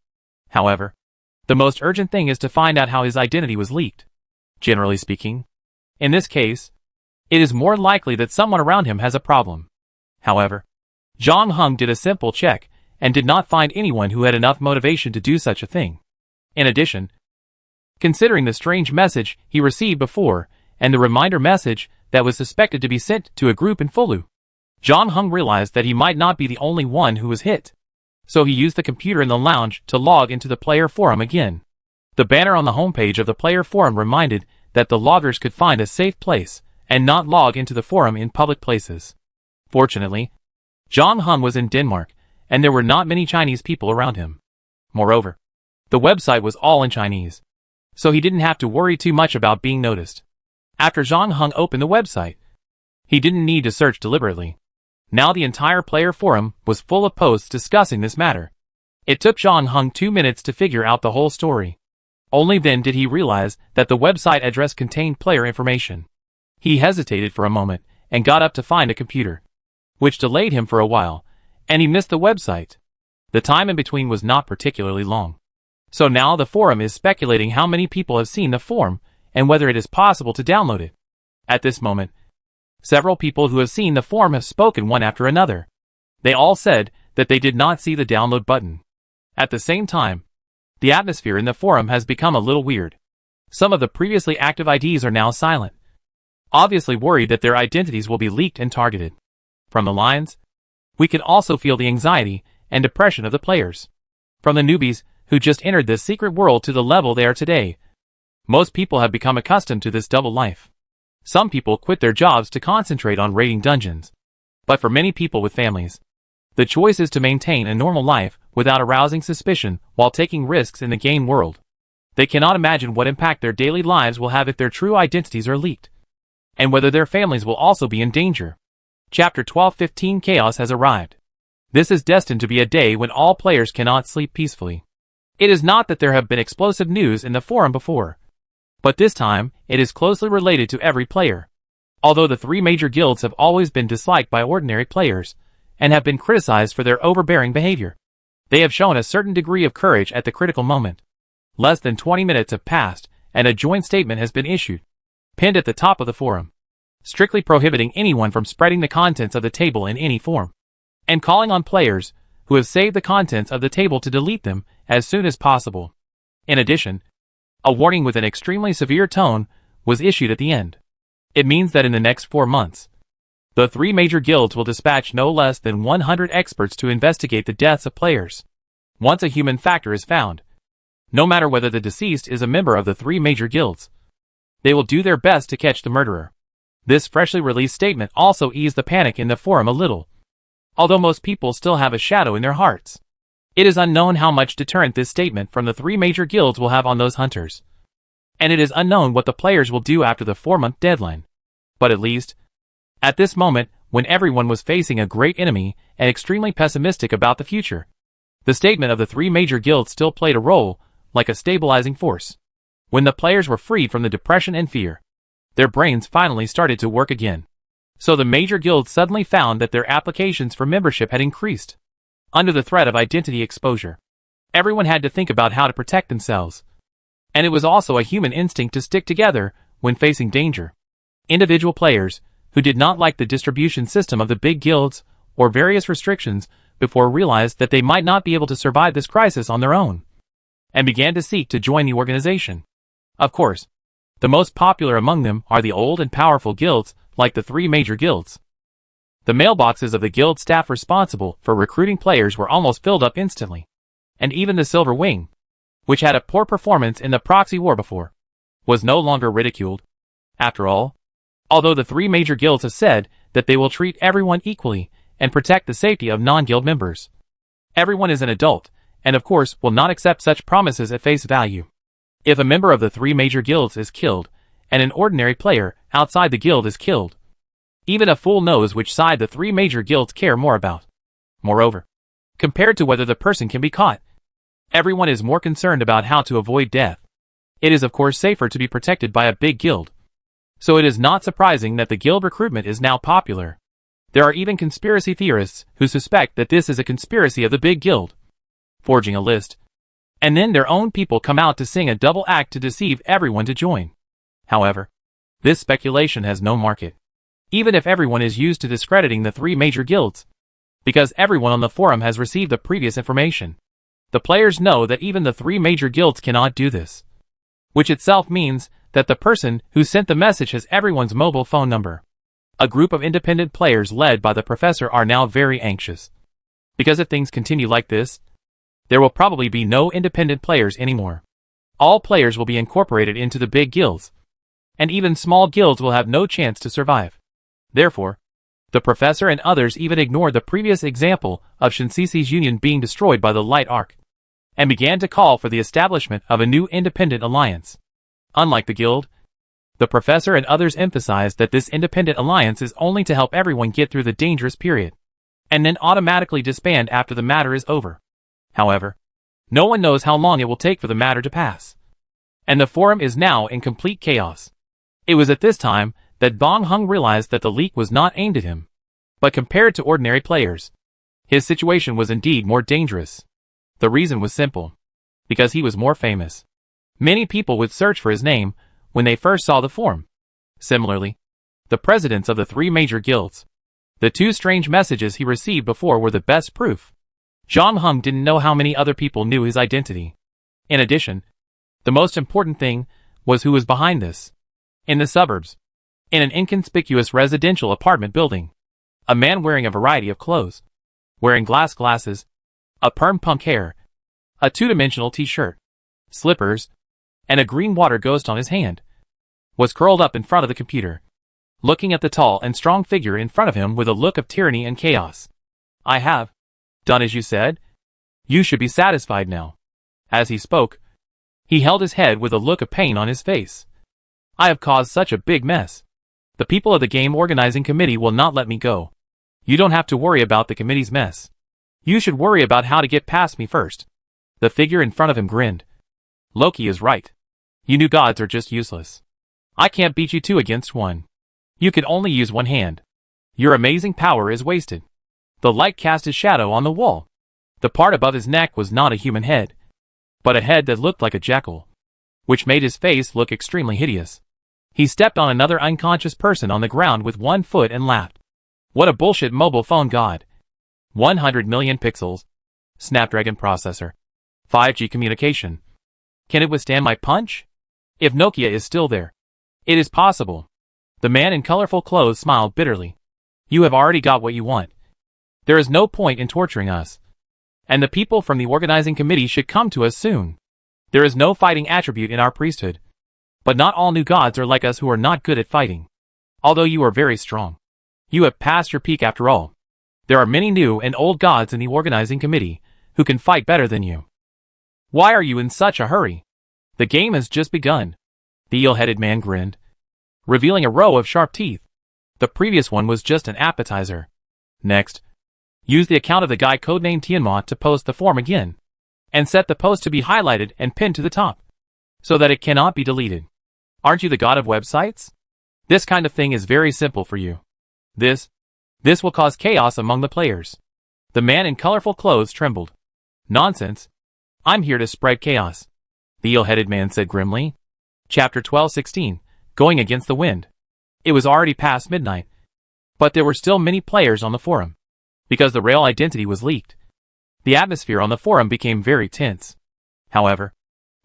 However, the most urgent thing is to find out how his identity was leaked. Generally speaking, in this case, it is more likely that someone around him has a problem. However, Zhang Heng did a simple check and did not find anyone who had enough motivation to do such a thing. In addition, considering the strange message he received before and the reminder message that was suspected to be sent to a group in Fulu, Zhang Heng realized that he might not be the only one who was hit. So he used the computer in the lounge to log into the player forum again. The banner on the homepage of the player forum reminded that the loggers could find a safe place and not log into the forum in public places. Fortunately, Zhang Heng was in Denmark, and there were not many Chinese people around him. Moreover, the website was all in Chinese, so he didn't have to worry too much about being noticed. After Zhang Heng opened the website, he didn't need to search deliberately. Now the entire player forum was full of posts discussing this matter. It took Zhang Heng 2 minutes to figure out the whole story. Only then did he realize that the website address contained player information. He hesitated for a moment and got up to find a computer, which delayed him for a while, and he missed the website. The time in between was not particularly long. So now the forum is speculating how many people have seen the form and whether it is possible to download it. At this moment, several people who have seen the form have spoken one after another. They all said that they did not see the download button. At the same time, the atmosphere in the forum has become a little weird. Some of the previously active IDs are now silent, obviously worried that their identities will be leaked and targeted. From the lines, we can also feel the anxiety and depression of the players. From the newbies who just entered this secret world to the level they are today, most people have become accustomed to this double life. Some people quit their jobs to concentrate on raiding dungeons. But for many people with families, the choice is to maintain a normal life without arousing suspicion while taking risks in the game world. They cannot imagine what impact their daily lives will have if their true identities are leaked, and whether their families will also be in danger. Chapter 12:15 Chaos has arrived. This is destined to be a day when all players cannot sleep peacefully. It is not that there have been explosive news in the forum before, but this time, it is closely related to every player. Although the 3 major guilds have always been disliked by ordinary players, and have been criticized for their overbearing behavior, they have shown a certain degree of courage at the critical moment. Less than 20 minutes have passed, and a joint statement has been issued, pinned at the top of the forum, strictly prohibiting anyone from spreading the contents of the table in any form, and calling on players who have saved the contents of the table to delete them as soon as possible. In addition, a warning with an extremely severe tone was issued at the end. It means that in the next 4 months, the 3 major guilds will dispatch no less than 100 experts to investigate the deaths of players. Once a human factor is found, no matter whether the deceased is a member of the 3 major guilds, they will do their best to catch the murderer. This freshly released statement also eased the panic in the forum a little, although most people still have a shadow in their hearts. It is unknown how much deterrent this statement from the 3 major guilds will have on those hunters, and it is unknown what the players will do after the 4-month deadline. But at least, at this moment, when everyone was facing a great enemy and extremely pessimistic about the future, the statement of the 3 major guilds still played a role, like a stabilizing force. When the players were freed from the depression and fear, their brains finally started to work again. So the major guilds suddenly found that their applications for membership had increased. under the threat of identity exposure. Everyone had to think about how to protect themselves. And it was also a human instinct to stick together when facing danger. Individual players, who did not like the distribution system of the big guilds or various restrictions before, realized that they might not be able to survive this crisis on their own, and began to seek to join the organization. Of course, the most popular among them are the old and powerful guilds, like the 3 major guilds. The mailboxes of the guild staff responsible for recruiting players were almost filled up instantly. And even the Silver Wing, which had a poor performance in the proxy war before, was no longer ridiculed. After all, although the 3 major guilds have said that they will treat everyone equally and protect the safety of non-guild members, everyone is an adult, and of course will not accept such promises at face value. If a member of the 3 major guilds is killed, and an ordinary player outside the guild is killed, even a fool knows which side the 3 major guilds care more about. Moreover, compared to whether the person can be caught, everyone is more concerned about how to avoid death. It is of course safer to be protected by a big guild. So it is not surprising that the guild recruitment is now popular. There are even conspiracy theorists who suspect that this is a conspiracy of the big guild, forging a list, and then their own people come out to sing a double act to deceive everyone to join. However, this speculation has no market, even if everyone is used to discrediting the 3 major guilds, because everyone on the forum has received the previous information. The players know that even the 3 major guilds cannot do this, which itself means that the person who sent the message has everyone's mobile phone number. A group of independent players led by the professor are now very anxious, because if things continue like this, there will probably be no independent players anymore. All players will be incorporated into the big guilds, and even small guilds will have no chance to survive. Therefore, the professor and others even ignored the previous example of Shinsisi's union being destroyed by the Light Arc, and began to call for the establishment of a new independent alliance. Unlike the guild, the professor and others emphasized that this independent alliance is only to help everyone get through the dangerous period, and then automatically disband after the matter is over. However, no one knows how long it will take for the matter to pass, and the forum is now in complete chaos. It was at this time that Bong Hung realized that the leak was not aimed at him, but compared to ordinary players, his situation was indeed more dangerous. The reason was simple, because he was more famous. Many people would search for his name when they first saw the forum. Similarly, the presidents of the 3 major guilds, the 2 strange messages he received before were the best proof. Zhang Hung didn't know how many other people knew his identity. In addition, the most important thing was who was behind this. In the suburbs, in an inconspicuous residential apartment building, a man wearing a variety of clothes, wearing glasses, a perm punk hair, a 2-dimensional t-shirt, slippers, and a green water ghost on his hand, was curled up in front of the computer, looking at the tall and strong figure in front of him with a look of tyranny and chaos. "I have done as you said. You should be satisfied now." As he spoke, he held his head with a look of pain on his face. "I have caused such a big mess. The people of the game organizing committee will not let me go. You don't have to worry about the committee's mess. You should worry about how to get past me first." The figure in front of him grinned. "Loki is right. You new gods are just useless. I can't beat you 2 against 1. You can only use 1 hand. Your amazing power is wasted." The light cast his shadow on the wall. The part above his neck was not a human head, but a head that looked like a jackal, which made his face look extremely hideous. He stepped on another unconscious person on the ground with 1 foot and laughed. "What a bullshit mobile phone god. 100 million pixels. Snapdragon processor. 5G communication. Can it withstand my punch? If Nokia is still there. It is possible." The man in colorful clothes smiled bitterly. "You have already got what you want. There is no point in torturing us. And the people from the organizing committee should come to us soon. There is no fighting attribute in our priesthood. But not all new gods are like us who are not good at fighting. Although you are very strong. You have passed your peak after all. There are many new and old gods in the organizing committee who can fight better than you. Why are you in such a hurry? The game has just begun." The eel-headed man grinned, revealing a row of sharp teeth. The previous one was just an appetizer. "Next, use the account of the guy codenamed Tianma to post the form again, and set the post to be highlighted and pinned to the top, so that it cannot be deleted. Aren't you the god of websites? This kind of thing is very simple for you. This will cause chaos among the players. The man in colorful clothes trembled. Nonsense. I'm here to spread chaos, the eel-headed man said grimly. Chapter 12:16, Going Against the Wind. It was already past midnight, but there were still many players on the forum. Because the real identity was leaked, the atmosphere on the forum became very tense. However,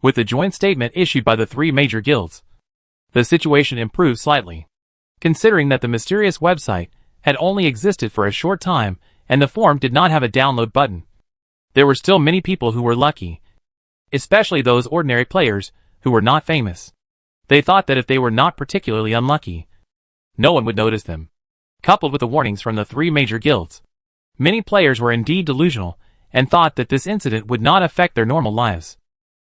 with the joint statement issued by the three major guilds, the situation improved slightly. Considering that the mysterious website had only existed for a short time and the forum did not have a download button, there were still many people who were lucky, especially those ordinary players who were not famous. They thought that if they were not particularly unlucky, no one would notice them. Coupled with the warnings from the three major guilds, many players were indeed delusional and thought that this incident would not affect their normal lives.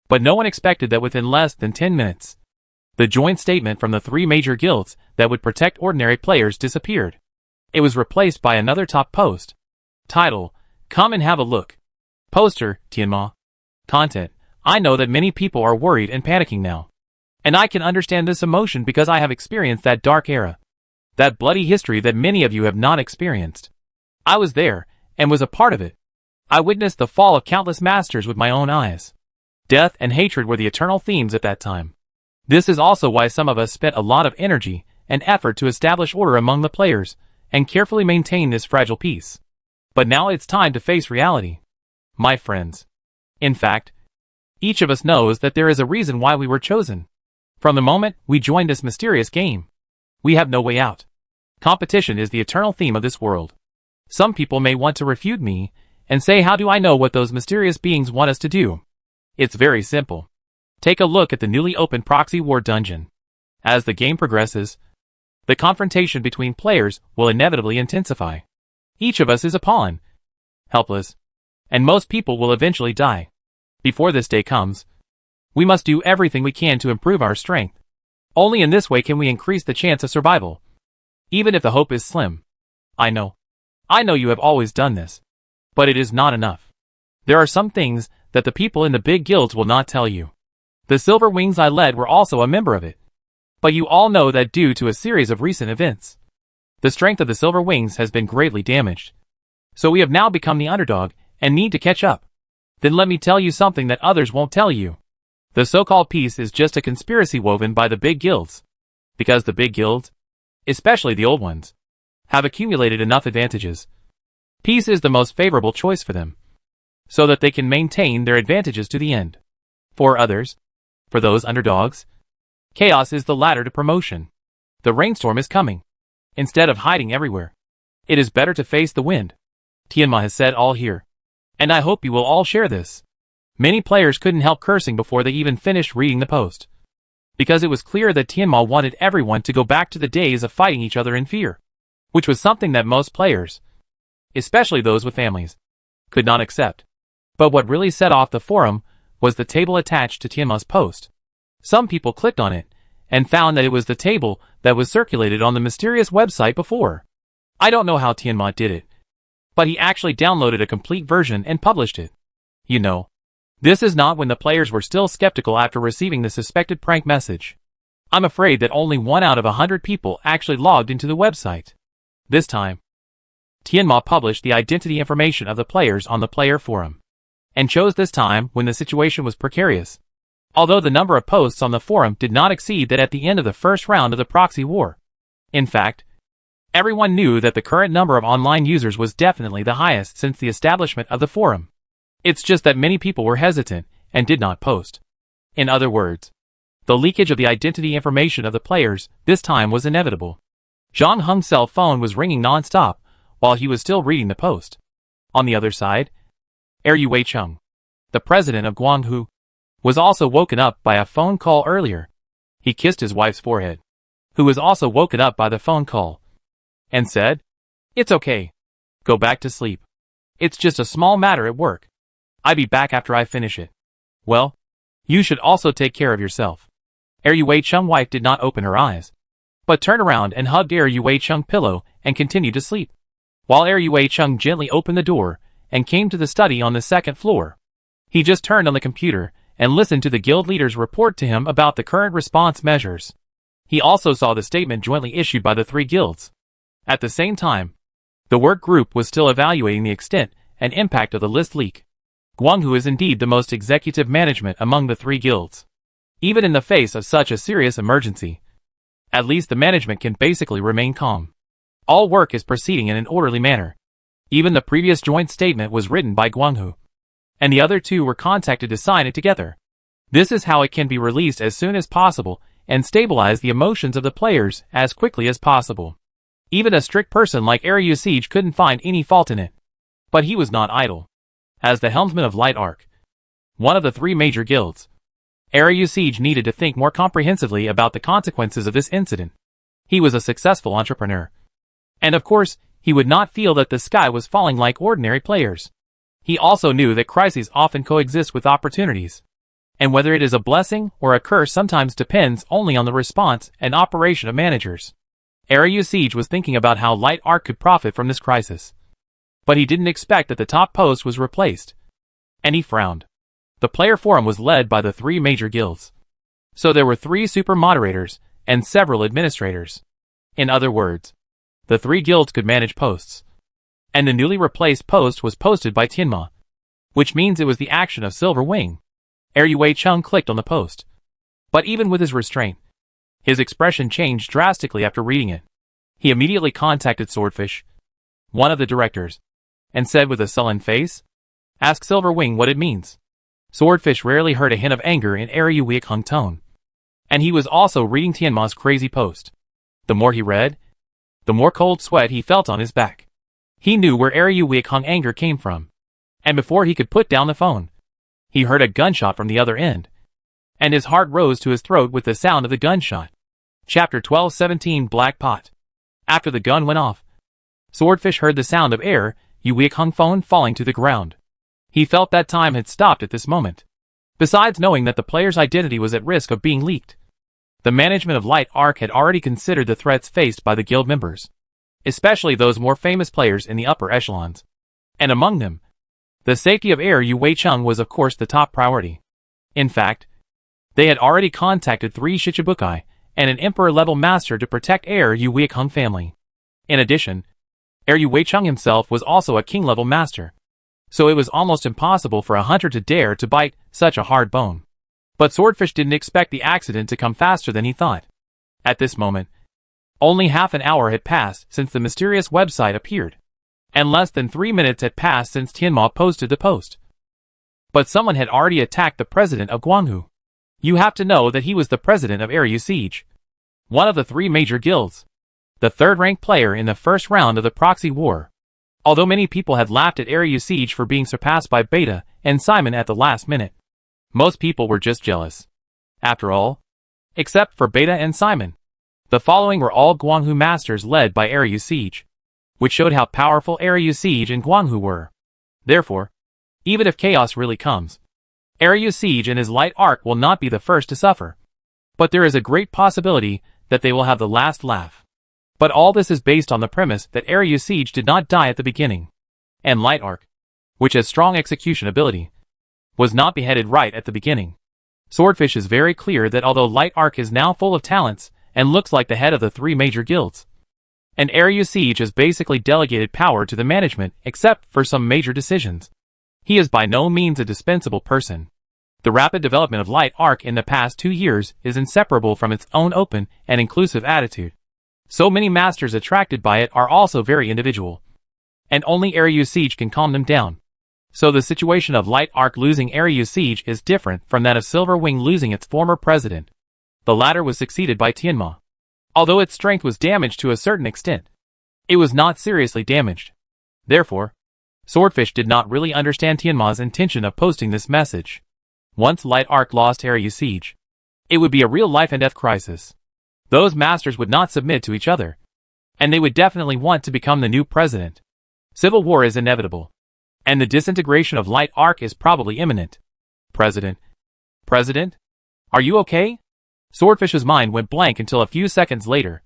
But no one expected that within less than 10 minutes, the joint statement from the three major guilds that would protect ordinary players disappeared. It was replaced by another top post. Title: Come and have a look. Poster: Tianma. Content: I know that many people are worried and panicking now. And I can understand this emotion because I have experienced that dark era. That bloody history that many of you have not experienced. I was there, and was a part of it. I witnessed the fall of countless masters with my own eyes. Death and hatred were the eternal themes at that time. This is also why some of us spent a lot of energy and effort to establish order among the players, and carefully maintain this fragile peace. But now it's time to face reality, my friends. In fact, each of us knows that there is a reason why we were chosen. From the moment we joined this mysterious game, we have no way out. Competition is the eternal theme of this world. Some people may want to refute me and say, how do I know what those mysterious beings want us to do? It's very simple. Take a look at the newly opened proxy war dungeon. As the game progresses, the confrontation between players will inevitably intensify. Each of us is a pawn, helpless, and most people will eventually die. Before this day comes, we must do everything we can to improve our strength. Only in this way can we increase the chance of survival, even if the hope is slim. I know you have always done this, but it is not enough. There are some things that the people in the big guilds will not tell you. The Silver Wings I led were also a member of it. But you all know that due to a series of recent events, the strength of the Silver Wings has been greatly damaged. So we have now become the underdog and need to catch up. Then let me tell you something that others won't tell you. The so-called peace is just a conspiracy woven by the big guilds. Because the big guilds, especially the old ones, have accumulated enough advantages. Peace is the most favorable choice for them, so that they can maintain their advantages to the end. For others, for those underdogs, chaos is the ladder to promotion. The rainstorm is coming. Instead of hiding everywhere, it is better to face the wind. Tianma has said all here, and I hope you will all share this. Many players couldn't help cursing before they even finished reading the post, because it was clear that Tianma wanted everyone to go back to the days of fighting each other in fear, which was something that most players, especially those with families, could not accept. But what really set off the forum was the table attached to Tianma's post. Some people clicked on it and found that it was the table that was circulated on the mysterious website before. I don't know how Tianma did it, but he actually downloaded a complete version and published it. You know, this is not when the players were still skeptical after receiving the suspected prank message. I'm afraid that only 1 out of 100 people actually logged into the website. This time, Tianma published the identity information of the players on the player forum, and chose this time when the situation was precarious. Although the number of posts on the forum did not exceed that at the end of the first round of the proxy war. In fact, everyone knew that the current number of online users was definitely the highest since the establishment of the forum. It's just that many people were hesitant and did not post. In other words, the leakage of the identity information of the players this time was inevitable. Zhang Heng's cell phone was ringing non-stop while he was still reading the post. On the other side, Yue Weicheng, the president of Guanghu, was also woken up by a phone call earlier. He kissed his wife's forehead, who was also woken up by the phone call, and said, "It's okay. Go back to sleep. It's just a small matter at work. I'll be back after I finish it. Well, you should also take care of yourself." Yue Weicheng's wife did not open her eyes, but turned around and hugged Yue Weicheng's pillow and continued to sleep, while Yue Weicheng gently opened the door and came to the study on the second floor. He just turned on the computer and listened to the guild leaders report to him about the current response measures. He also saw the statement jointly issued by the three guilds. At the same time, the work group was still evaluating the extent and impact of the list leak. Guanghu is indeed the most executive management among the three guilds. Even in the face of such a serious emergency, at least the management can basically remain calm. All work is proceeding in an orderly manner. Even the previous joint statement was written by Guanghu, and the other two were contacted to sign it together. This is how it can be released as soon as possible and stabilize the emotions of the players as quickly as possible. Even a strict person like Area Siege couldn't find any fault in it. But he was not idle. As the helmsman of Light Arc, one of the three major guilds, Area Siege needed to think more comprehensively about the consequences of this incident. He was a successful entrepreneur. And of course, he would not feel that the sky was falling like ordinary players. He also knew that crises often coexist with opportunities. And whether it is a blessing or a curse sometimes depends only on the response and operation of managers. Area Siege was thinking about how Light Arc could profit from this crisis. But he didn't expect that the top post was replaced. And he frowned. The player forum was led by the three major guilds. So there were 3 super moderators and several administrators. In other words, the 3 guilds could manage posts. And the newly replaced post was posted by Tianma, which means it was the action of Silver Wing. Wei Chung clicked on the post. But even with his restraint, his expression changed drastically after reading it. He immediately contacted Swordfish, one of the directors, and said with a sullen face, "Ask Silver Wing what it means." Swordfish rarely heard a hint of anger in Wei Chung's tone. And he was also reading Tianma's crazy post. The more he read, the more cold sweat he felt on his back. He knew where Wei Chung's anger came from. And before he could put down the phone, he heard a gunshot from the other end. And his heart rose to his throat with the sound of the gunshot. Chapter 12:17 Black Pot. After the gun went off, Swordfish heard the sound of Wei Chung's phone falling to the ground. He felt that time had stopped at this moment. Besides knowing that the player's identity was at risk of being leaked, the management of Light Arc had already considered the threats faced by the guild members, especially those more famous players in the upper echelons. And among them, the safety of Wei Chung was of course the top priority. In fact, they had already contacted 3 Shichibukai and an Emperor-level master to protect Wei Chung's family. In addition, Wei Chung himself was also a king-level master, so it was almost impossible for a hunter to dare to bite such a hard bone. But Swordfish didn't expect the accident to come faster than he thought. At this moment, only half an hour had passed since the mysterious website appeared, and less than 3 minutes had passed since Tianma posted the post. But someone had already attacked the president of Guanghu. You have to know that he was the president of Area Siege, one of the 3 major guilds, the 3rd-ranked player in the first round of the proxy war. Although many people had laughed at Area Siege for being surpassed by Beta and Simon at the last minute, most people were just jealous. After all, except for Beta and Simon, the following were all Guanghu masters led by Area Siege, which showed how powerful Area Siege and Guanghu were. Therefore, even if chaos really comes, Area Siege and his Light Arc will not be the first to suffer. But there is a great possibility that they will have the last laugh. But all this is based on the premise that Area Siege did not die at the beginning, and Light Arc, which has strong execution ability, was not beheaded right at the beginning. Swordfish is very clear that although Light Arc is now full of talents and looks like the head of the 3 major guilds, and Area Siege has basically delegated power to the management except for some major decisions, he is by no means a dispensable person. The rapid development of Light Arc in the past 2 years is inseparable from its own open and inclusive attitude. So many masters attracted by it are also very individual, and only Area Siege can calm them down. So the situation of Light Arc losing Area Siege is different from that of Silver Wing losing its former president. The latter was succeeded by Tianma. Although its strength was damaged to a certain extent, it was not seriously damaged. Therefore, Swordfish did not really understand Tianma's intention of posting this message. Once Light Arc lost Area Siege, it would be a real life and death crisis. Those masters would not submit to each other, and they would definitely want to become the new president. Civil war is inevitable, and the disintegration of Light Arc is probably imminent. President? Are you okay? Swordfish's mind went blank until a few seconds later,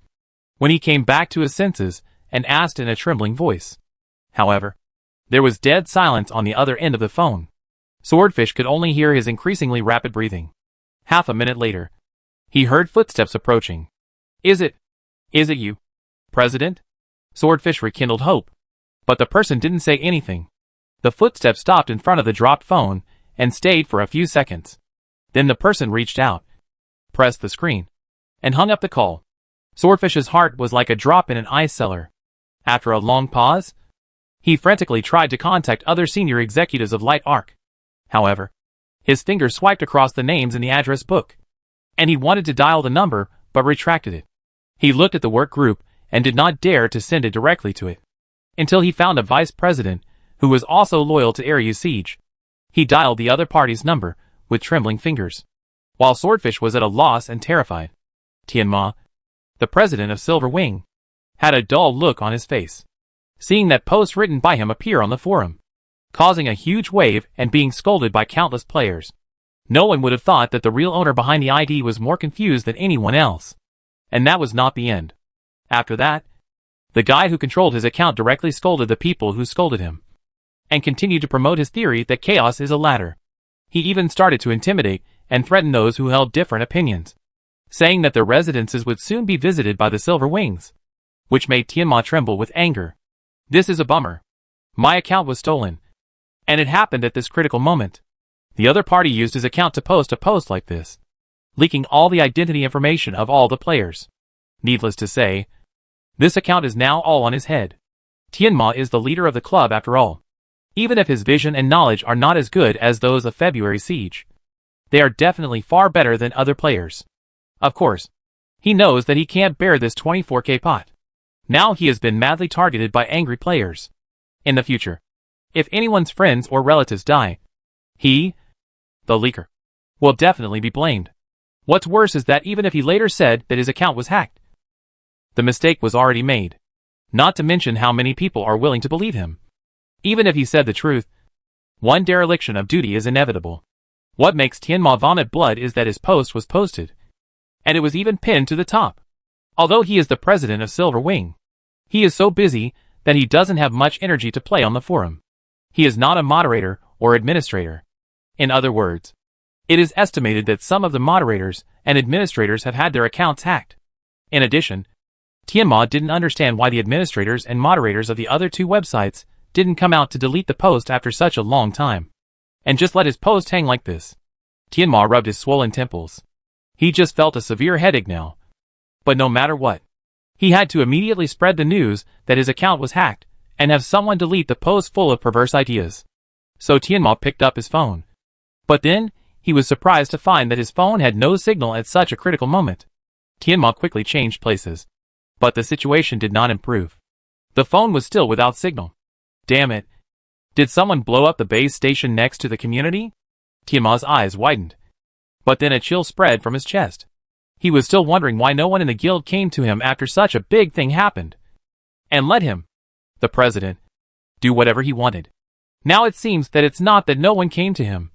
when he came back to his senses and asked in a trembling voice. However, there was dead silence on the other end of the phone. Swordfish could only hear his increasingly rapid breathing. Half a minute later, he heard footsteps approaching. Is it you, President? Swordfish rekindled hope. But the person didn't say anything. The footsteps stopped in front of the dropped phone and stayed for a few seconds. Then the person reached out, pressed the screen, and hung up the call. Swordfish's heart was like a drop in an ice cellar. After a long pause, he frantically tried to contact other senior executives of Light Arc. However, his finger swiped across the names in the address book, and he wanted to dial the number but retracted it. He looked at the work group and did not dare to send it directly to it, until he found a vice president who was also loyal to Area Siege. He dialed the other party's number with trembling fingers, while Swordfish was at a loss and terrified. Tianma, the president of Silver Wing, had a dull look on his face, seeing that post written by him appear on the forum, causing a huge wave and being scolded by countless players. No one would have thought that the real owner behind the ID was more confused than anyone else. And that was not the end. After that, the guy who controlled his account directly scolded the people who scolded him, and continued to promote his theory that chaos is a ladder. He even started to intimidate and threaten those who held different opinions, saying that their residences would soon be visited by the Silver Wings, which made Tianma tremble with anger. This is a bummer. My account was stolen, and it happened at this critical moment. The other party used his account to post a post like this, leaking all the identity information of all the players. Needless to say, this account is now all on his head. Tianma is the leader of the club after all. Even if his vision and knowledge are not as good as those of February Siege, they are definitely far better than other players. Of course, he knows that he can't bear this 24k pot. Now he has been madly targeted by angry players. In the future, if anyone's friends or relatives die, he, the leaker, will definitely be blamed. What's worse is that even if he later said that his account was hacked, the mistake was already made. Not to mention how many people are willing to believe him. Even if he said the truth, one dereliction of duty is inevitable. What makes Tianma vomit blood is that his post was posted, and it was even pinned to the top. Although he is the president of Silver Wing, he is so busy that he doesn't have much energy to play on the forum. He is not a moderator or administrator. In other words, it is estimated that some of the moderators and administrators have had their accounts hacked. In addition, Tianma didn't understand why the administrators and moderators of the other two websites didn't come out to delete the post after such a long time, and just let his post hang like this. Tianma rubbed his swollen temples. He just felt a severe headache now. But no matter what, he had to immediately spread the news that his account was hacked and have someone delete the post full of perverse ideas. So Tianma picked up his phone. But then, he was surprised to find that his phone had no signal at such a critical moment. Tianma quickly changed places, but the situation did not improve. The phone was still without signal. Damn it. Did someone blow up the base station next to the community? Tianma's eyes widened. But then a chill spread from his chest. He was still wondering why no one in the guild came to him after such a big thing happened, and let him, the president, do whatever he wanted. Now it seems that it's not that no one came to him,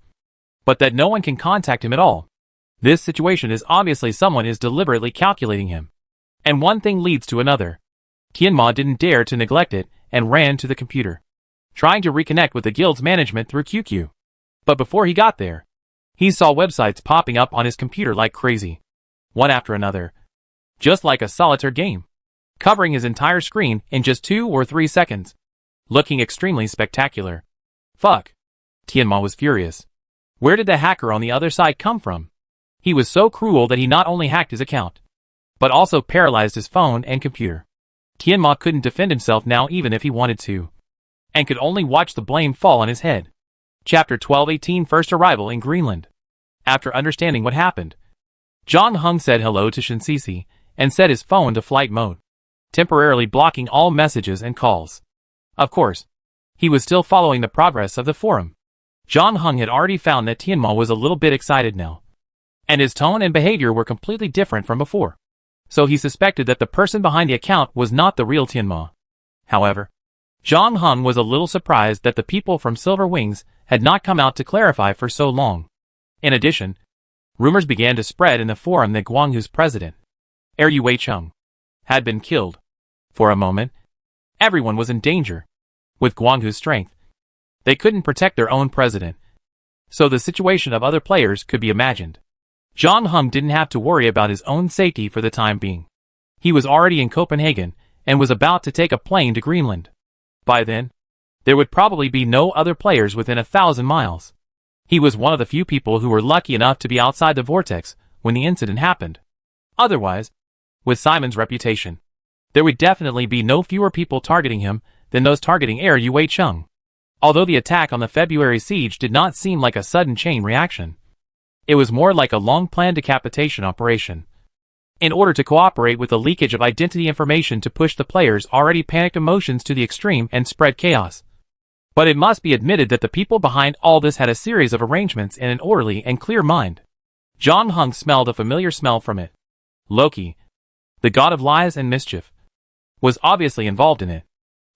but that no one can contact him at all. This situation is obviously someone is deliberately calculating him. And one thing leads to another. Tianma didn't dare to neglect it and ran to the computer, trying to reconnect with the guild's management through QQ. But before he got there, he saw websites popping up on his computer like crazy, one after another, just like a solitaire game, covering his entire screen in just 2 or 3 seconds, looking extremely spectacular. Fuck. Tianma was furious. Where did the hacker on the other side come from? He was so cruel that he not only hacked his account, but also paralyzed his phone and computer. Tianma couldn't defend himself now even if he wanted to, and could only watch the blame fall on his head. Chapter 1218 First Arrival in Greenland. After understanding what happened, Zhang Heng said hello to Shinsisi and set his phone to flight mode, temporarily blocking all messages and calls. Of course, he was still following the progress of the forum. Zhang Heng had already found that Tianma was a little bit excited now, and his tone and behavior were completely different from before. So he suspected that the person behind the account was not the real Tianma. However, Zhang Heng was a little surprised that the people from Silver Wings had not come out to clarify for so long. In addition, rumors began to spread in the forum that Guanghu's president, Wei Chung, had been killed. For a moment, everyone was in danger. With Guanghu's strength, they couldn't protect their own president, so the situation of other players could be imagined. Zhang Heng didn't have to worry about his own safety for the time being. He was already in Copenhagen and was about to take a plane to Greenland. By then, There would probably be no other players within 1,000 miles. He was one of the few people who were lucky enough to be outside the vortex when the incident happened. Otherwise, with Simon's reputation, there would definitely be no fewer people targeting him than those targeting Air Yue Chung. Although the attack on the February siege did not seem like a sudden chain reaction, it was more like a long-planned decapitation operation. In order to cooperate with the leakage of identity information to push the players' already panicked emotions to the extreme and spread chaos. But it must be admitted that the people behind all this had a series of arrangements in an orderly and clear mind. John Hung smelled a familiar smell from it. Loki, the god of lies and mischief, was obviously involved in it.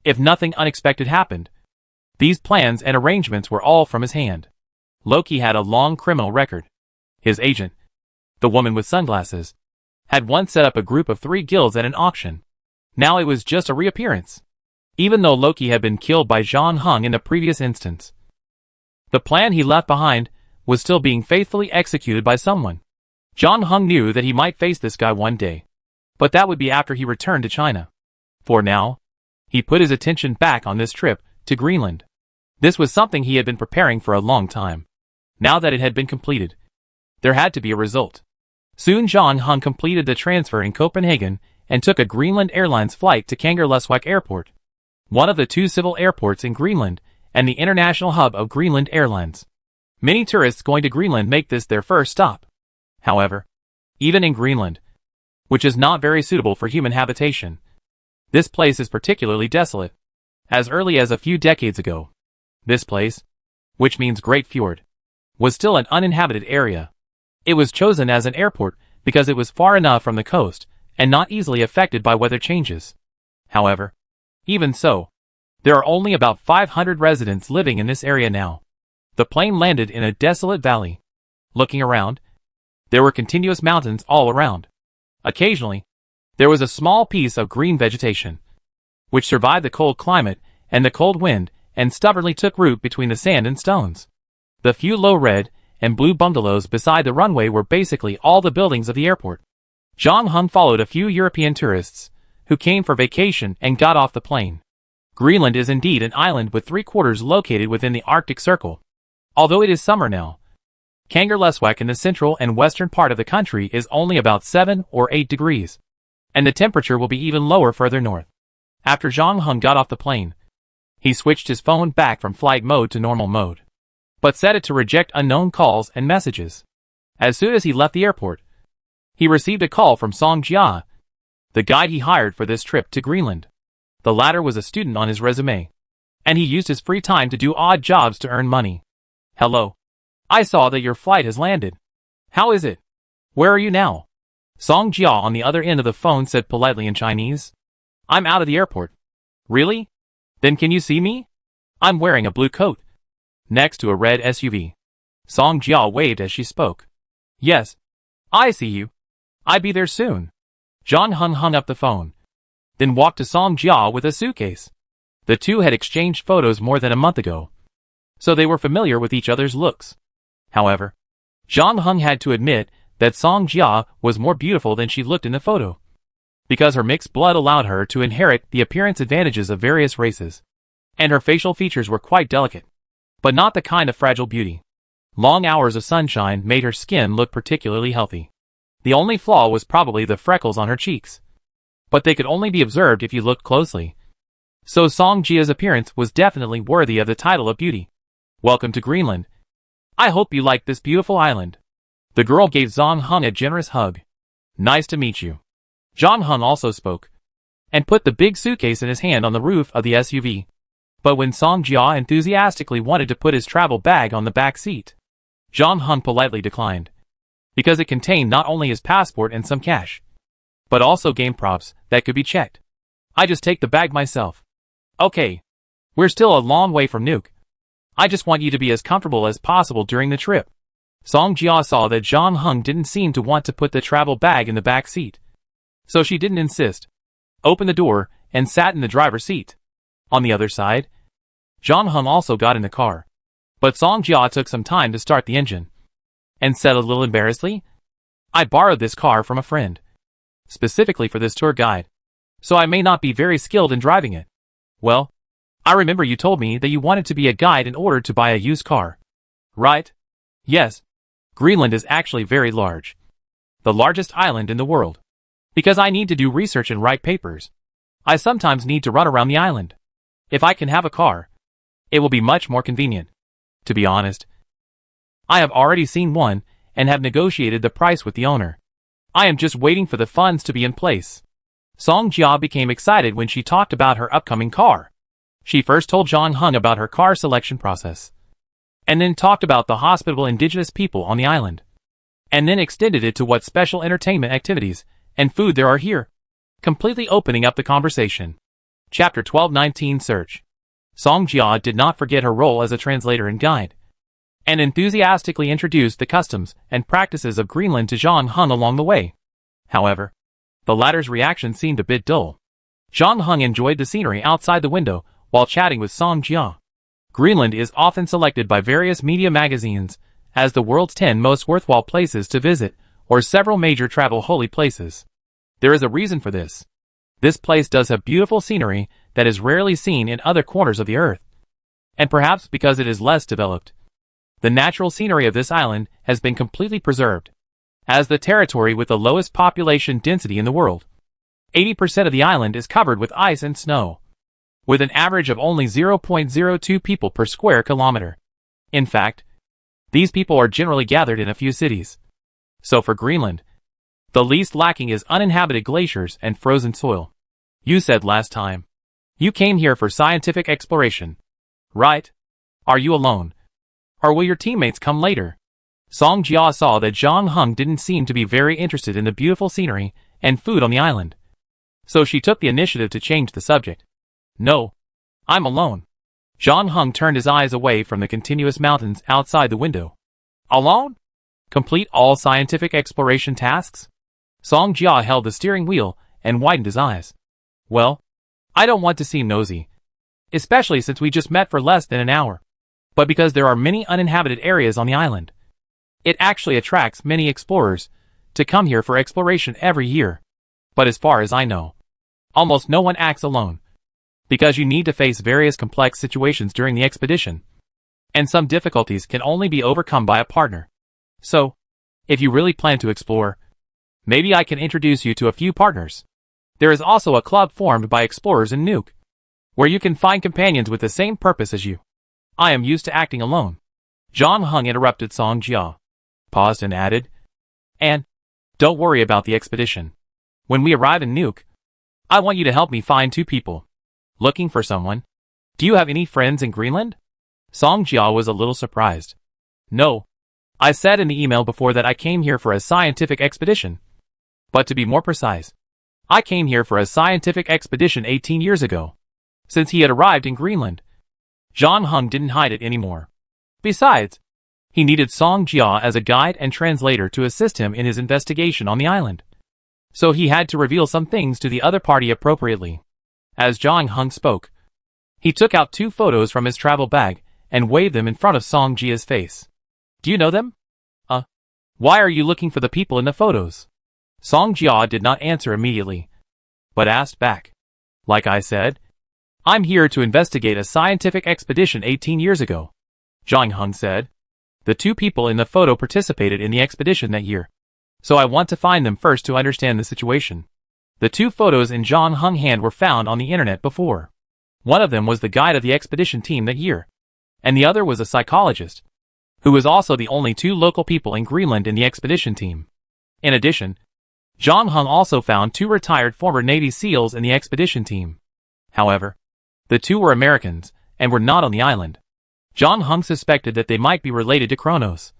If nothing unexpected happened, these plans and arrangements were all from his hand. Loki had a long criminal record. His agent, the woman with sunglasses, had once set up a group of 3 guilds at an auction. Now it was just a reappearance. Even though Loki had been killed by John Hung in the previous instance, the plan he left behind was still being faithfully executed by someone. John Hung knew that he might face this guy one day, but that would be after he returned to China. For now, he put his attention back on this trip to Greenland. This was something he had been preparing for a long time. Now that it had been completed, there had to be a result. Soon John Hung completed the transfer in Copenhagen and took a Greenland Airlines flight to Kangerlussuaq Airport, one of the 2 civil airports in Greenland and the international hub of Greenland Airlines. Many tourists going to Greenland make this their first stop. However, even in Greenland, which is not very suitable for human habitation, this place is particularly desolate. As early as a few decades ago, this place, which means Great Fjord, was still an uninhabited area. It was chosen as an airport because it was far enough from the coast and not easily affected by weather changes. However, even so, there are only about 500 residents living in this area now. The plane landed in a desolate valley. Looking around, there were continuous mountains all around. Occasionally, there was a small piece of green vegetation, which survived the cold climate and the cold wind and stubbornly took root between the sand and stones. The few low red and blue bungalows beside the runway were basically all the buildings of the airport. John Hung followed a few European tourists who came for vacation and got off the plane. Greenland is indeed an island with 3/4 located within the Arctic Circle. Although it is summer now, Kangerlussuaq in the central and western part of the country is only about 7 or 8 degrees, and the temperature will be even lower further north. After John Hung got off the plane, he switched his phone back from flight mode to normal mode, but set it to reject unknown calls and messages. As soon as he left the airport, he received a call from Song Jia, the guide he hired for this trip to Greenland. The latter was a student on his resume, and he used his free time to do odd jobs to earn money. "Hello. I saw that your flight has landed. How is it? Where are you now?" Song Jia on the other end of the phone said politely in Chinese. "I'm out of the airport." "Really? Then can you see me? I'm wearing a blue coat next to a red SUV. Song Jia waved as she spoke. "Yes, I see you. I'll be there soon." John Hung hung up the phone, then walked to Song Jia with a suitcase. The two had exchanged photos more than a month ago, so they were familiar with each other's looks. However, John Hung had to admit that Song Jia was more beautiful than she looked in the photo, because her mixed blood allowed her to inherit the appearance advantages of various races, and her facial features were quite delicate, but not the kind of fragile beauty. Long hours of sunshine made her skin look particularly healthy. The only flaw was probably the freckles on her cheeks, but they could only be observed if you looked closely. So Song Jia's appearance was definitely worthy of the title of beauty. "Welcome to Greenland. I hope you like this beautiful island." The girl gave Zhang Hung a generous hug. "Nice to meet you." John Hung also spoke, and put the big suitcase in his hand on the roof of the SUV. But when Song Jia enthusiastically wanted to put his travel bag on the back seat, John Hung politely declined, because it contained not only his passport and some cash, but also game props that could be checked. "I just take the bag myself." "Okay. We're still a long way from Nuuk. I just want you to be as comfortable as possible during the trip." Song Jia saw that John Hung didn't seem to want to put the travel bag in the back seat, so she didn't insist, opened the door, and sat in the driver's seat. On the other side, John Hung also got in the car, but Song Jia took some time to start the engine, and said a little embarrassedly, "I borrowed this car from a friend, specifically for this tour guide, so I may not be very skilled in driving it." "Well, I remember you told me that you wanted to be a guide in order to buy a used car. Right? Yes. Greenland is actually very large. The largest island in the world. Because I need to do research and write papers, I sometimes need to run around the island. If I can have a car, it will be much more convenient. To be honest, I have already seen one and have negotiated the price with the owner. I am just waiting for the funds to be in place. Song Jia became excited when she talked about her upcoming car. She first told Zhang Heng about her car selection process, and then talked about the hospitable indigenous people on the island, and then extended it to what special entertainment activities and food there are here, completely opening up the conversation. Chapter 1219 Search. Song Jia did not forget her role as a translator and guide, and enthusiastically introduced the customs and practices of Greenland to Zhang Heng along the way. However, the latter's reaction seemed a bit dull. Zhang Heng enjoyed the scenery outside the window while chatting with Song Jia. Greenland is often selected by various media magazines as the world's 10 most worthwhile places to visit, or several major travel holy places. There is a reason for this. This place does have beautiful scenery that is rarely seen in other corners of the earth. And perhaps because it is less developed, the natural scenery of this island has been completely preserved. As the territory with the lowest population density in the world, 80% of the island is covered with ice and snow, with an average of only 0.02 people per square kilometer. In fact, these people are generally gathered in a few cities. So for Greenland, the least lacking is uninhabited glaciers and frozen soil. You said last time you came here for scientific exploration, right? Are you alone? Or will your teammates come later? Song Jia saw that Zhang Heng didn't seem to be very interested in the beautiful scenery and food on the island, so she took the initiative to change the subject. No, I'm alone. Zhang Heng turned his eyes away from the continuous mountains outside the window. Alone? Complete all scientific exploration tasks? Song Jia held the steering wheel and widened his eyes. Well, I don't want to seem nosy, especially since we just met for less than an hour, but because there are many uninhabited areas on the island. It actually attracts many explorers to come here for exploration every year. But as far as I know, almost no one acts alone, because you need to face various complex situations during the expedition, and some difficulties can only be overcome by a partner. So, if you really plan to explore, maybe I can introduce you to a few partners. There is also a club formed by explorers in Nuuk, where you can find companions with the same purpose as you. I am used to acting alone. Zhang Heng interrupted Song Jia, paused and added, and don't worry about the expedition. When we arrive in Nuuk, I want you to help me find 2 people. Looking for someone? Do you have any friends in Greenland? Song Jia was a little surprised. No. I said in the email before that I came here for a scientific expedition. But to be more precise, I came here for a scientific expedition 18 years ago, since he had arrived in Greenland. Zhang Heng didn't hide it anymore. Besides, he needed Song Jia as a guide and translator to assist him in his investigation on the island. So he had to reveal some things to the other party appropriately. As Zhang Heng spoke, he took out 2 photos from his travel bag and waved them in front of Song Jia's face. Do you know them? Why are you looking for the people in the photos? Song Jia did not answer immediately, but asked back. Like I said, I'm here to investigate a scientific expedition 18 years ago. Zhang Heng said. The 2 people in the photo participated in the expedition that year, so I want to find them first to understand the situation. The 2 photos in Zhang Heng's hand were found on the internet before. One of them was the guide of the expedition team that year, and the other was a psychologist, who was also the only 2 local people in Greenland in the expedition team. In addition, Zhang Heng also found 2 retired former Navy SEALs in the expedition team. However, the 2 were Americans and were not on the island. Zhang Heng suspected that they might be related to Kronos,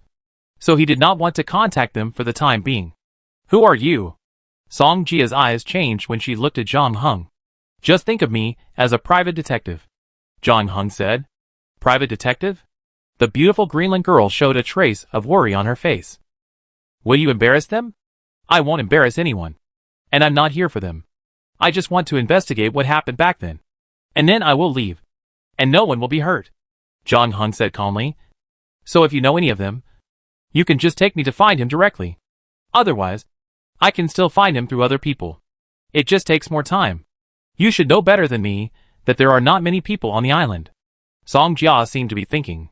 so he did not want to contact them for the time being. Who are you? Song Jia's eyes changed when she looked at Zhang Heng. Just think of me as a private detective, Zhang Heng said. Private detective? The beautiful Greenland girl showed a trace of worry on her face. Will you embarrass them? I won't embarrass anyone. And I'm not here for them. I just want to investigate what happened back then. And then I will leave. And no one will be hurt. Zhang Heng said calmly. So if you know any of them, you can just take me to find him directly. Otherwise, I can still find him through other people. It just takes more time. You should know better than me that there are not many people on the island. Song Jia seemed to be thinking,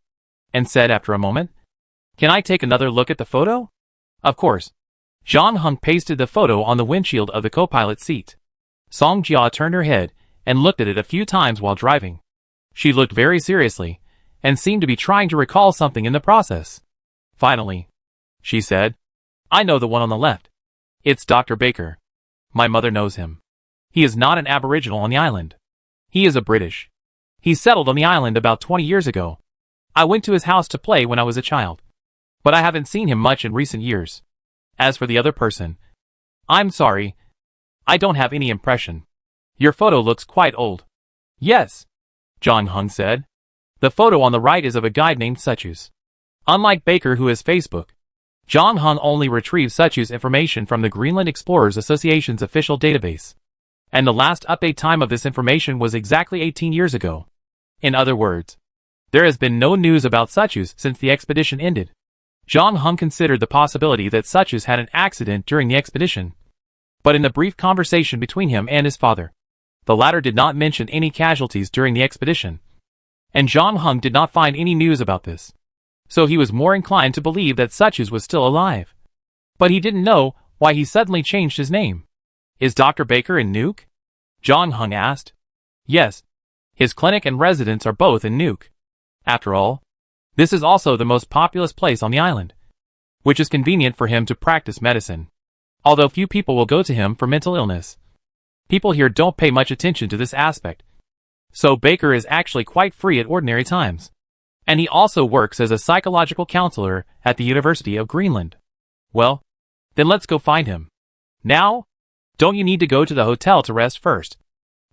and said after a moment, "Can I take another look at the photo?" Of course. Zhang Heng pasted the photo on the windshield of the co-pilot seat. Song Jia turned her head and looked at it a few times while driving. She looked very seriously, and seemed to be trying to recall something in the process. Finally, she said, "I know the one on the left. It's Dr. Baker. My mother knows him. He is not an Aboriginal on the island. He is a British. He settled on the island about 20 years ago. I went to his house to play when I was a child. But I haven't seen him much in recent years. As for the other person, I'm sorry. I don't have any impression. Your photo looks quite old." "Yes," Zhang Heng said. "The photo on the right is of a guy named Suchus. Unlike Baker, who has Facebook, Zhang Heng only retrieved Suchus information from the Greenland Explorers Association's official database. And the last update time of this information was exactly 18 years ago. In other words, there has been no news about Suchus since the expedition ended." Zhang Heng considered the possibility that Suchus had an accident during the expedition. But in the brief conversation between him and his father, the latter did not mention any casualties during the expedition. And Zhang Heng did not find any news about this. So he was more inclined to believe that Suchus was still alive. But he didn't know why he suddenly changed his name. "Is Dr. Baker in Nuuk?" Zhang Heng asked. "Yes. His clinic and residence are both in Nuuk. After all, this is also the most populous place on the island, which is convenient for him to practice medicine. Although few people will go to him for mental illness. People here don't pay much attention to this aspect. So Baker is actually quite free at ordinary times. And he also works as a psychological counselor at the University of Greenland." "Well, then let's go find him." "Now? Don't you need to go to the hotel to rest first?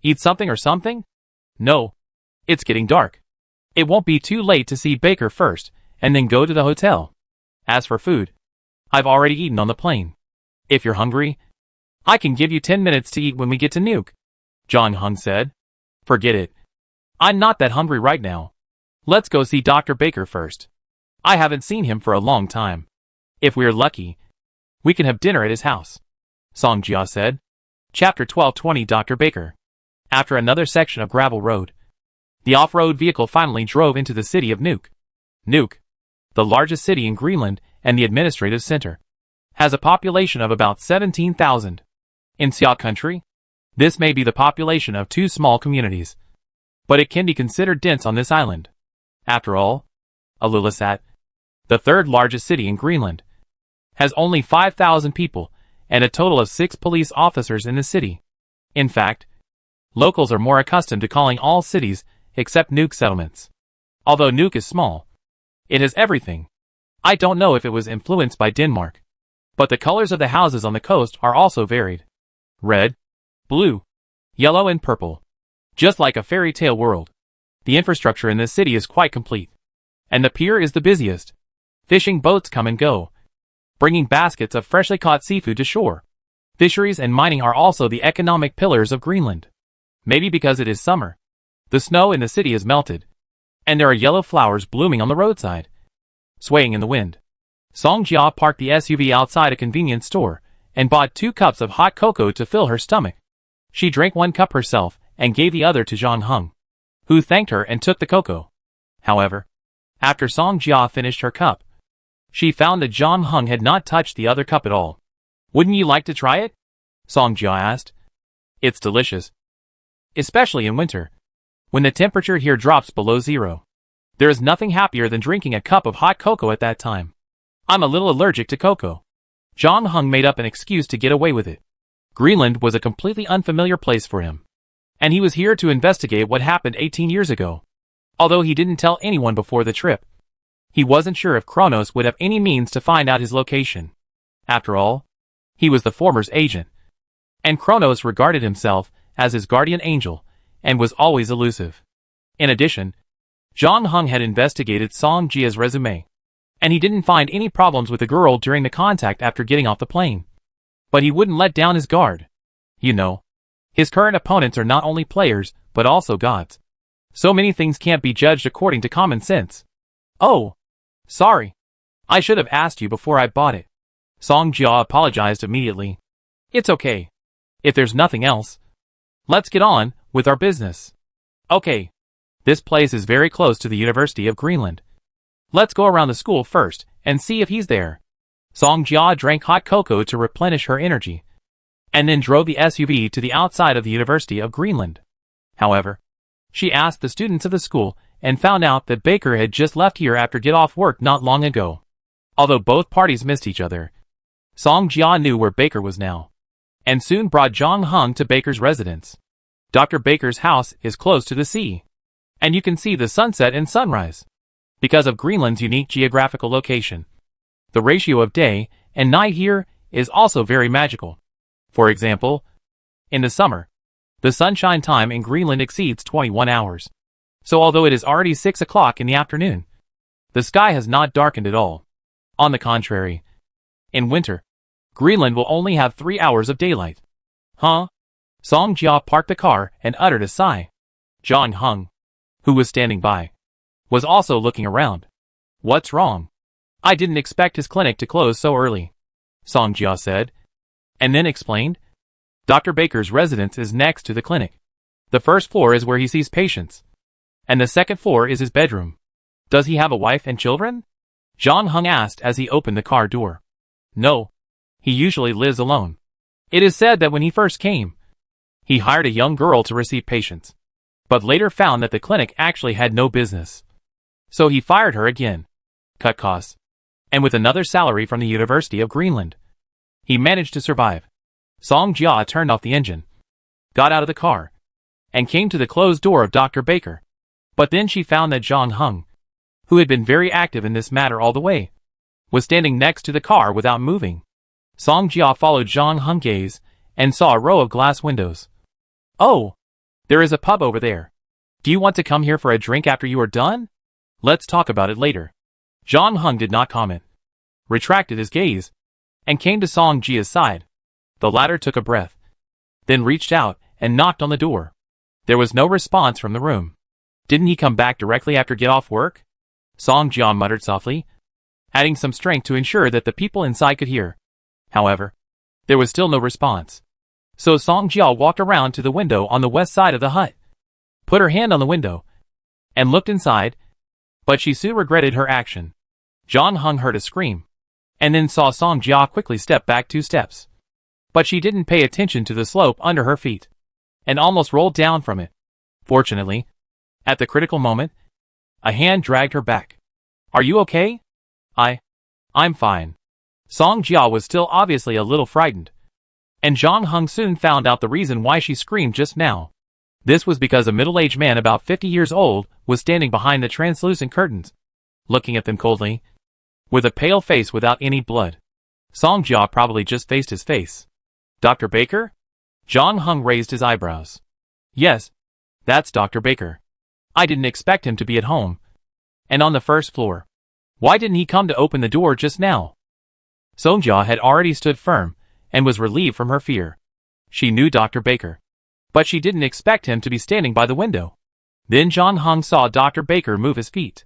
Eat something or something?" "No. It's getting dark. It won't be too late to see Baker first, and then go to the hotel. As for food, I've already eaten on the plane. If you're hungry, I can give you 10 minutes to eat when we get to Nuuk," Zhang Heng said. "Forget it. I'm not that hungry right now. Let's go see Dr. Baker first. I haven't seen him for a long time. If we're lucky, we can have dinner at his house," Song Jia said. Chapter 12:20 Dr. Baker. After another section of gravel road, the off-road vehicle finally drove into the city of Nuuk. Nuuk, the largest city in Greenland and the administrative center, has a population of about 17,000. In Sia country, this may be the population of two small communities, but it can be considered dense on this island. After all, Ilulissat, the third largest city in Greenland, has only 5,000 people and a total of 6 police officers in the city. In fact, locals are more accustomed to calling all cities except Nuuk settlements. Although Nuuk is small, it has everything. I don't know if it was influenced by Denmark, but the colors of the houses on the coast are also varied. Red, blue, yellow and purple. Just like a fairy tale world. The infrastructure in this city is quite complete. And the pier is the busiest. Fishing boats come and go, bringing baskets of freshly caught seafood to shore. Fisheries and mining are also the economic pillars of Greenland. Maybe because it is summer, the snow in the city is melted, and there are yellow flowers blooming on the roadside, swaying in the wind. Song Jia parked the SUV outside a convenience store and bought 2 cups of hot cocoa to fill her stomach. She drank 1 cup herself and gave the other to Zhang Heng, who thanked her and took the cocoa. However, after Song Jia finished her cup, she found that Zhang Heng had not touched the other cup at all. "Wouldn't you like to try it?" Song Jia asked. "It's delicious. Especially in winter, when the temperature here drops below 0. There is nothing happier than drinking a cup of hot cocoa at that time. I'm a little allergic to cocoa." Zhang Heng made up an excuse to get away with it. Greenland was a completely unfamiliar place for him, and he was here to investigate what happened 18 years ago. Although he didn't tell anyone before the trip, he wasn't sure if Kronos would have any means to find out his location. After all, he was the former's agent, and Kronos regarded himself as his guardian angel and was always elusive. In addition, Zhang Heng had investigated Song Jia's resume, and he didn't find any problems with the girl during the contact after getting off the plane. But he wouldn't let down his guard. You know, his current opponents are not only players, but also gods. So many things can't be judged according to common sense. "Oh, sorry. I should have asked you before I bought it." Song Jia apologized immediately. "It's okay. If there's nothing else, let's get on with our business." Okay. This place is very close to the University of Greenland. Let's go around the school first and see if he's there. Song Jia drank hot cocoa to replenish her energy, and then drove the SUV to the outside of the University of Greenland. However, she asked the students of the school and found out that Baker had just left here after get off work not long ago. Although both parties missed each other, Song Jia knew where Baker was now, and soon brought Jong Hung to Baker's residence. Dr. Baker's house is close to the sea, and you can see the sunset and sunrise. Because of Greenland's unique geographical location, the ratio of day and night here is also very magical. For example, in the summer, the sunshine time in Greenland exceeds 21 hours. So although it is already 6 o'clock in the afternoon, the sky has not darkened at all. On the contrary, in winter, Greenland will only have 3 hours of daylight. Huh? Song Jia parked the car and uttered a sigh. Jong Hung, who was standing by, was also looking around. What's wrong? I didn't expect his clinic to close so early, Song Jia said, and then explained. Dr. Baker's residence is next to the clinic. The first floor is where he sees patients, and the second floor is his bedroom. Does he have a wife and children? Jong Hung asked as he opened the car door. No. He usually lives alone. It is said that when he first came, he hired a young girl to receive patients, but later found that the clinic actually had no business. So he fired her again, cut costs, and with another salary from the University of Greenland, he managed to survive. Song Jia turned off the engine, got out of the car, and came to the closed door of Dr. Baker. But then she found that Jong Hung, who had been very active in this matter all the way, was standing next to the car without moving. Song Jia followed Jong Hung's gaze and saw a row of glass windows. Oh, there is a pub over there. Do you want to come here for a drink after you are done? Let's talk about it later. Jong Hung did not comment, retracted his gaze, and came to Song Jia's side. The latter took a breath, then reached out and knocked on the door. There was no response from the room. Didn't he come back directly after get off work? Song Jia muttered softly, adding some strength to ensure that the people inside could hear. However, there was still no response. So Song Jia walked around to the window on the west side of the hut, put her hand on the window, and looked inside, but she soon regretted her action. Jong Hung heard a scream, and then saw Song Jia quickly step back 2 steps. But she didn't pay attention to the slope under her feet, and almost rolled down from it. Fortunately, at the critical moment, a hand dragged her back. Are you okay? I'm fine. Song Jia was still obviously a little frightened, and Jong Hung soon found out the reason why she screamed just now. This was because a middle-aged man about 50 years old was standing behind the translucent curtains, looking at them coldly, with a pale face without any blood. Song Jia probably just faced his face. Dr. Baker? Jong Hung raised his eyebrows. Yes, that's Dr. Baker. I didn't expect him to be at home, and on the first floor. Why didn't he come to open the door just now? Song Jia had already stood firm, and was relieved from her fear. She knew Dr. Baker, but she didn't expect him to be standing by the window. Then Jong Hung saw Dr. Baker move his feet.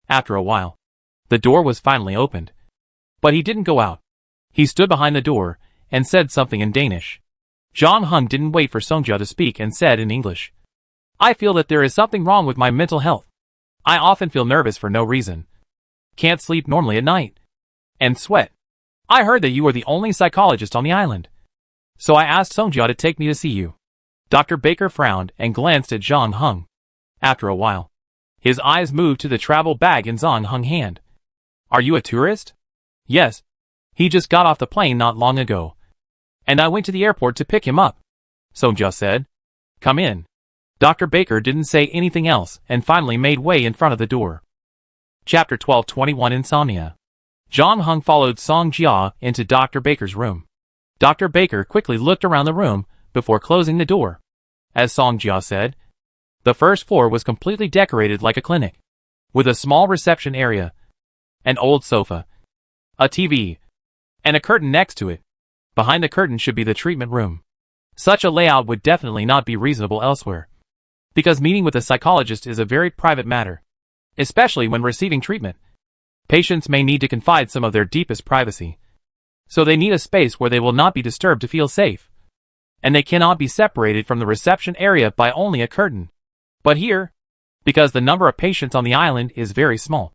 After a while, the door was finally opened. But he didn't go out. He stood behind the door, and said something in Danish. Jong Hung didn't wait for Song Jia to speak and said in English, I feel that there is something wrong with my mental health. I often feel nervous for no reason. Can't sleep normally at night. And sweat. I heard that you are the only psychologist on the island. So I asked Song Jia to take me to see you. Dr. Baker frowned and glanced at Jong Hung. After a while, his eyes moved to the travel bag in Jong Hung's hand. Are you a tourist? Yes. He just got off the plane not long ago, and I went to the airport to pick him up. Song Jia said. Come in. Dr. Baker didn't say anything else and finally made way in front of the door. Chapter 1221 Insomnia. Jong Hung followed Song Jia into Dr. Baker's room. Dr. Baker quickly looked around the room before closing the door. As Song Jia said, the first floor was completely decorated like a clinic, with a small reception area, an old sofa, a TV, and a curtain next to it. Behind the curtain should be the treatment room. Such a layout would definitely not be reasonable elsewhere, because meeting with a psychologist is a very private matter, especially when receiving treatment. Patients may need to confide some of their deepest privacy, so they need a space where they will not be disturbed to feel safe, and they cannot be separated from the reception area by only a curtain. But here, because the number of patients on the island is very small,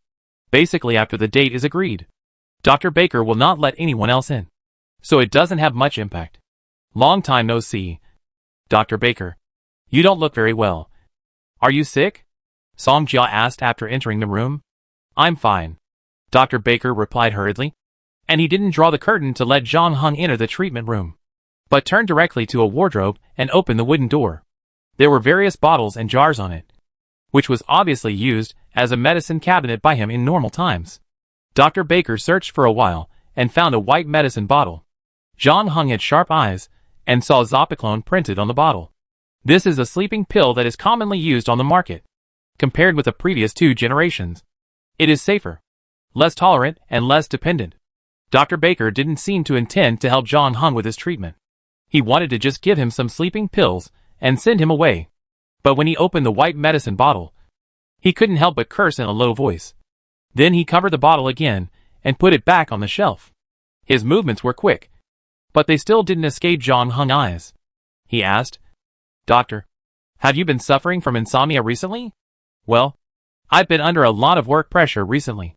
basically after the date is agreed, Dr. Baker will not let anyone else in. So it doesn't have much impact. Long time no see. Dr. Baker, you don't look very well. Are you sick? Song Jia asked after entering the room. I'm fine, Dr. Baker replied hurriedly. And he didn't draw the curtain to let Zhang Heng enter the treatment room, but turned directly to a wardrobe and opened the wooden door. There were various bottles and jars on it, which was obviously used as a medicine cabinet by him in normal times. Dr. Baker searched for a while and found a white medicine bottle. Zhang Heng had sharp eyes and saw Zopiclone printed on the bottle. This is a sleeping pill that is commonly used on the market. Compared with the previous 2 generations, it is safer, less tolerant, and less dependent. Dr. Baker didn't seem to intend to help Zhang Heng with his treatment. He wanted to just give him some sleeping pills and send him away. But when he opened the white medicine bottle, he couldn't help but curse in a low voice. Then he covered the bottle again and put it back on the shelf. His movements were quick, but they still didn't escape Zhang Heng's eyes. He asked, Doctor, have you been suffering from insomnia recently? Well, I've been under a lot of work pressure recently,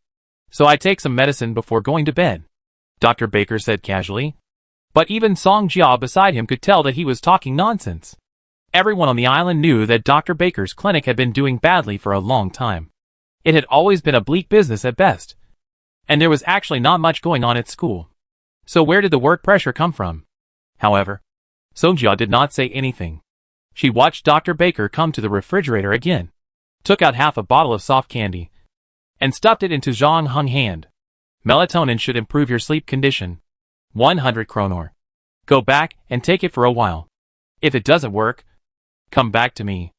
so I take some medicine before going to bed, Dr. Baker said casually. But even Song Jia beside him could tell that he was talking nonsense. Everyone on the island knew that Dr. Baker's clinic had been doing badly for a long time. It had always been a bleak business at best, and there was actually not much going on at school. So where did the work pressure come from? However, Song Jia did not say anything. She watched Dr. Baker come to the refrigerator again, took out half a bottle of soft candy, and stuffed it into Zhang Heng's hand. Melatonin should improve your sleep condition. 100 kronor. Go back and take it for a while. If it doesn't work, come back to me.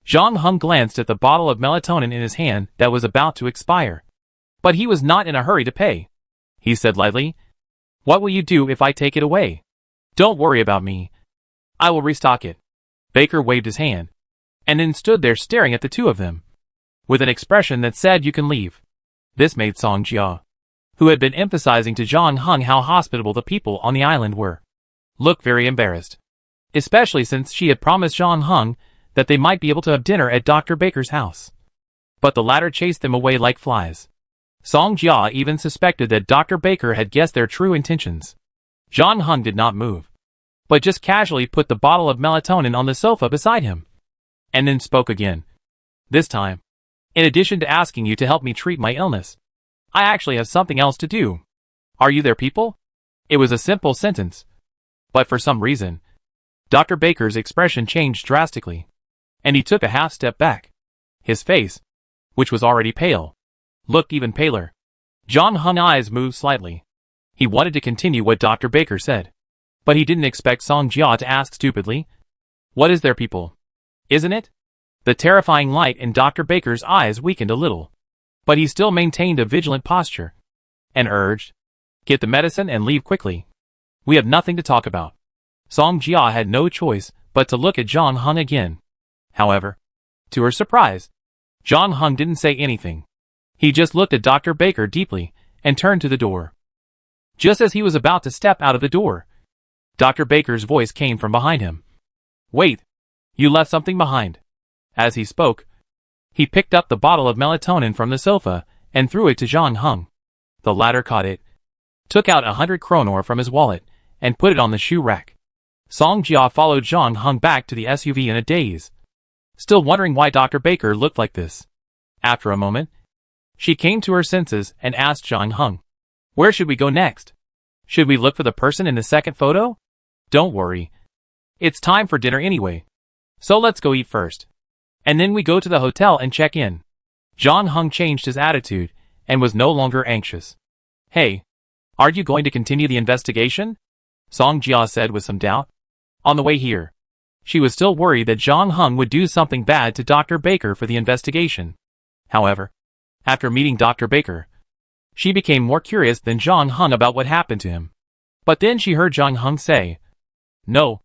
Zhang Heng glanced at the bottle of melatonin in his hand that was about to expire. But he was not in a hurry to pay. He said lightly, What will you do if I take it away? Don't worry about me. I will restock it. Baker waved his hand, and then stood there staring at the two of them, with an expression that said you can leave. This made Song Jia, who had been emphasizing to Zhang Heng how hospitable the people on the island were, look very embarrassed, especially since she had promised Zhang Heng that they might be able to have dinner at Dr. Baker's house. But the latter chased them away like flies. Song Jia even suspected that Dr. Baker had guessed their true intentions. Zhang Heng did not move, but just casually put the bottle of melatonin on the sofa beside him, and then spoke again. This time, in addition to asking you to help me treat my illness, I actually have something else to do. Are you there, people? It was a simple sentence, but for some reason, Dr. Baker's expression changed drastically, and he took a half step back. His face, which was already pale, looked even paler. Zhang Heng's eyes moved slightly. He wanted to continue what Dr. Baker said, but he didn't expect Song Jia to ask stupidly, What is there, people? Isn't it? The terrifying light in Dr. Baker's eyes weakened a little, but he still maintained a vigilant posture, and urged, Get the medicine and leave quickly. We have nothing to talk about. Song Jia had no choice but to look at Zhang Heng again. However, to her surprise, Zhang Heng didn't say anything. He just looked at Dr. Baker deeply and turned to the door. Just as he was about to step out of the door, Dr. Baker's voice came from behind him. Wait, you left something behind. As he spoke, he picked up the bottle of melatonin from the sofa and threw it to Zhang Heng. The latter caught it, took out 100 kronor from his wallet, and put it on the shoe rack. Song Jia followed Zhang Heng back to the SUV in a daze, still wondering why Dr. Baker looked like this. After a moment, she came to her senses and asked Zhang Heng, Where should we go next? Should we look for the person in the second photo? Don't worry. It's time for dinner anyway. So let's go eat first. And then we go to the hotel and check in. Zhang Heng changed his attitude and was no longer anxious. Hey, are you going to continue the investigation? Song Jia said with some doubt. On the way here, she was still worried that Zhang Heng would do something bad to Dr. Baker for the investigation. However, after meeting Dr. Baker, she became more curious than Zhang Heng about what happened to him. But then she heard Zhang Heng say, No,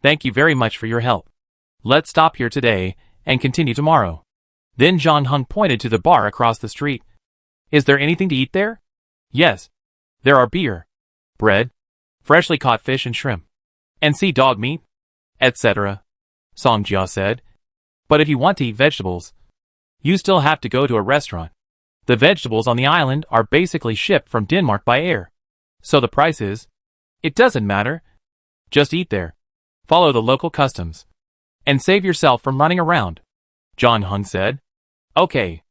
thank you very much for your help. Let's stop here today and continue tomorrow. Then Zhang Heng pointed to the bar across the street. Is there anything to eat there? Yes. There are beer, bread, freshly caught fish and shrimp, and sea dog meat, etc. Song Jia said. But if you want to eat vegetables, you still have to go to a restaurant. The vegetables on the island are basically shipped from Denmark by air. So the price is, it doesn't matter. Just eat there. Follow the local customs. And save yourself from running around. John Hung said. Okay.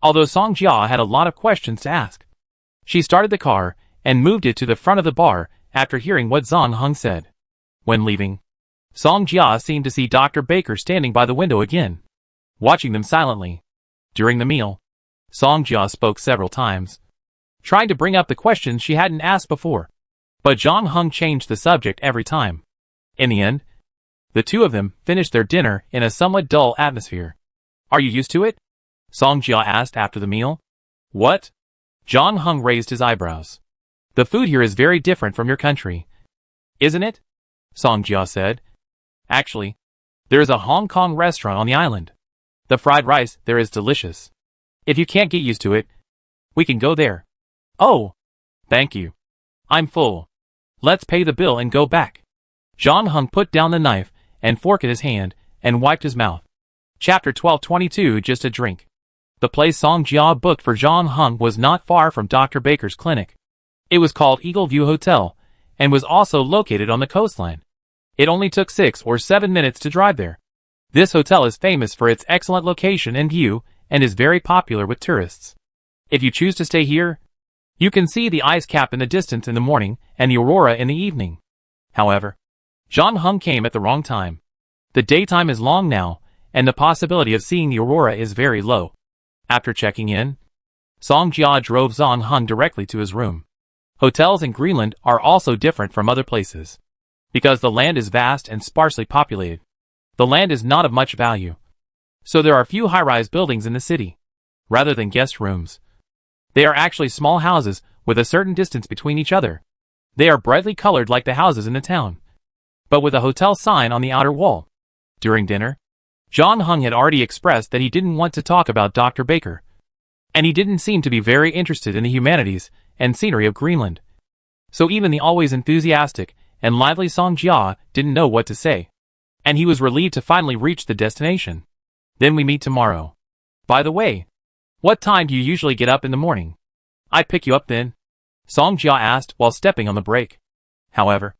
Although Song Jia had a lot of questions to ask. She started the car and moved it to the front of the bar after hearing what John Hung said. When leaving, Song Jia seemed to see Dr. Baker standing by the window again, watching them silently. During the meal, Song Jia spoke several times, trying to bring up the questions she hadn't asked before. But John Hung changed the subject every time. In the end, the two of them finished their dinner in a somewhat dull atmosphere. Are you used to it? Song Jia asked after the meal. What? John Hung raised his eyebrows. The food here is very different from your country. Isn't it? Song Jia said. Actually, there is a Hong Kong restaurant on the island. The fried rice there is delicious. If you can't get used to it, we can go there. Oh, thank you. I'm full. Let's pay the bill and go back. John Hung put down the knife and fork in his hand and wiped his mouth. Chapter 12:22 Just a Drink. The place Song Jia booked for John Hung was not far from Dr. Baker's clinic. It was called Eagle View Hotel and was also located on the coastline. It only took 6 or 7 minutes to drive there. This hotel is famous for its excellent location and view and is very popular with tourists. If you choose to stay here, you can see the ice cap in the distance in the morning and the aurora in the evening. However, John Hung came at the wrong time. The daytime is long now, and the possibility of seeing the aurora is very low. After checking in, Song Jia drove John Hung directly to his room. Hotels in Greenland are also different from other places, because the land is vast and sparsely populated. The land is not of much value, so there are few high-rise buildings in the city. Rather than guest rooms, they are actually small houses with a certain distance between each other. They are brightly colored like the houses in the town, but with a hotel sign on the outer wall. During dinner, John Hung had already expressed that he didn't want to talk about Dr. Baker, and he didn't seem to be very interested in the humanities and scenery of Greenland. So even the always enthusiastic and lively Song Jia didn't know what to say, and he was relieved to finally reach the destination. Then we meet tomorrow. By the way, what time do you usually get up in the morning? I'd pick you up then, Song Jia asked while stepping on the brake. However,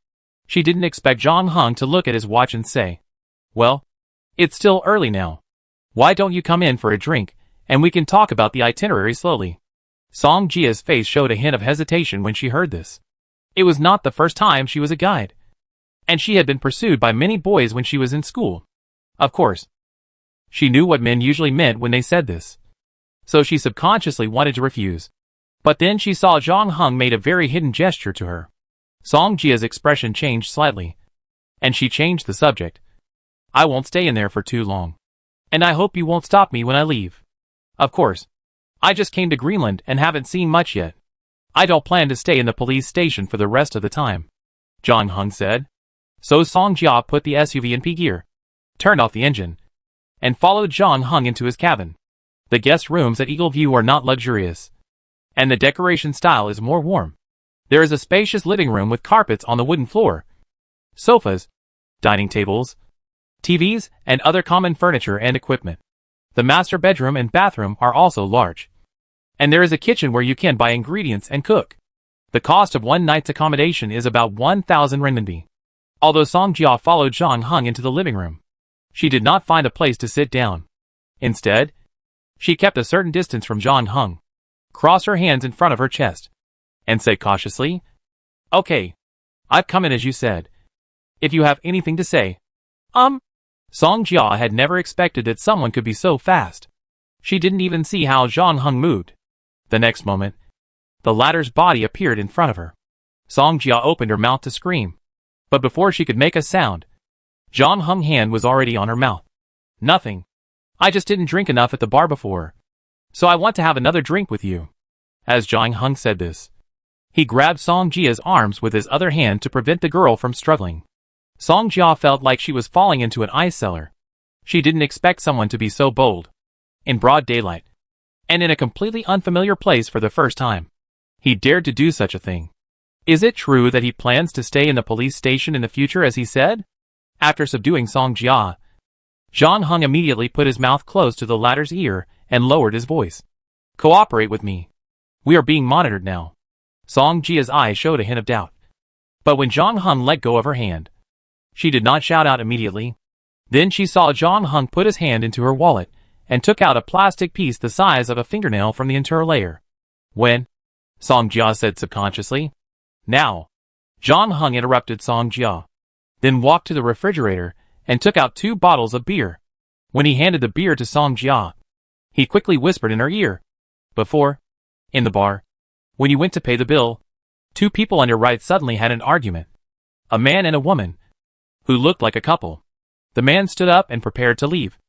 she didn't expect John Hung to look at his watch and say, well, it's still early now. Why don't you come in for a drink, and we can talk about the itinerary slowly? Song Jia's face showed a hint of hesitation when she heard this. It was not the first time she was a guide, and she had been pursued by many boys when she was in school. Of course, she knew what men usually meant when they said this, so she subconsciously wanted to refuse. But then she saw John Hung made a very hidden gesture to her. Song Jia's expression changed slightly, and she changed the subject. I won't stay in there for too long, and I hope you won't stop me when I leave. Of course, I just came to Greenland and haven't seen much yet. I don't plan to stay in the police station for the rest of the time, John Hung said. So Song Jia put the SUV in P gear, turned off the engine, and followed John Hung into his cabin. The guest rooms at Eagle View are not luxurious, and the decoration style is more warm. There is a spacious living room with carpets on the wooden floor, sofas, dining tables, TVs, and other common furniture and equipment. The master bedroom and bathroom are also large, and there is a kitchen where you can buy ingredients and cook. The cost of one night's accommodation is about 1,000 renminbi. Although Song Jia followed John Hung into the living room, she did not find a place to sit down. Instead, she kept a certain distance from John Hung, crossed her hands in front of her chest, and said cautiously, Okay, I've come in as you said. If you have anything to say. Song Jia had never expected that someone could be so fast. She didn't even see how John Hung moved. The next moment, the latter's body appeared in front of her. Song Jia opened her mouth to scream, but before she could make a sound, John Hung's hand was already on her mouth. Nothing. I just didn't drink enough at the bar before, so I want to have another drink with you. As John Hung said this, he grabbed Song Jia's arms with his other hand to prevent the girl from struggling. Song Jia felt like she was falling into an ice cellar. She didn't expect someone to be so bold. In broad daylight, and in a completely unfamiliar place for the first time, he dared to do such a thing. Is it true that he plans to stay in the police station in the future as he said? After subduing Song Jia, Zhang Heng immediately put his mouth close to the latter's ear and lowered his voice. Cooperate with me. We are being monitored now. Song Jia's eyes showed a hint of doubt. But when Zhang Heng let go of her hand, she did not shout out immediately. Then she saw Zhang Heng put his hand into her wallet and took out a plastic piece the size of a fingernail from the interior layer. When? Song Jia said subconsciously. Now. Zhang Heng interrupted Song Jia. Then walked to the refrigerator and took out 2 bottles of beer. When he handed the beer to Song Jia, he quickly whispered in her ear. Before, in the bar, when you went to pay the bill, 2 people on your right suddenly had an argument. A man and a woman, who looked like a couple. The man stood up and prepared to leave,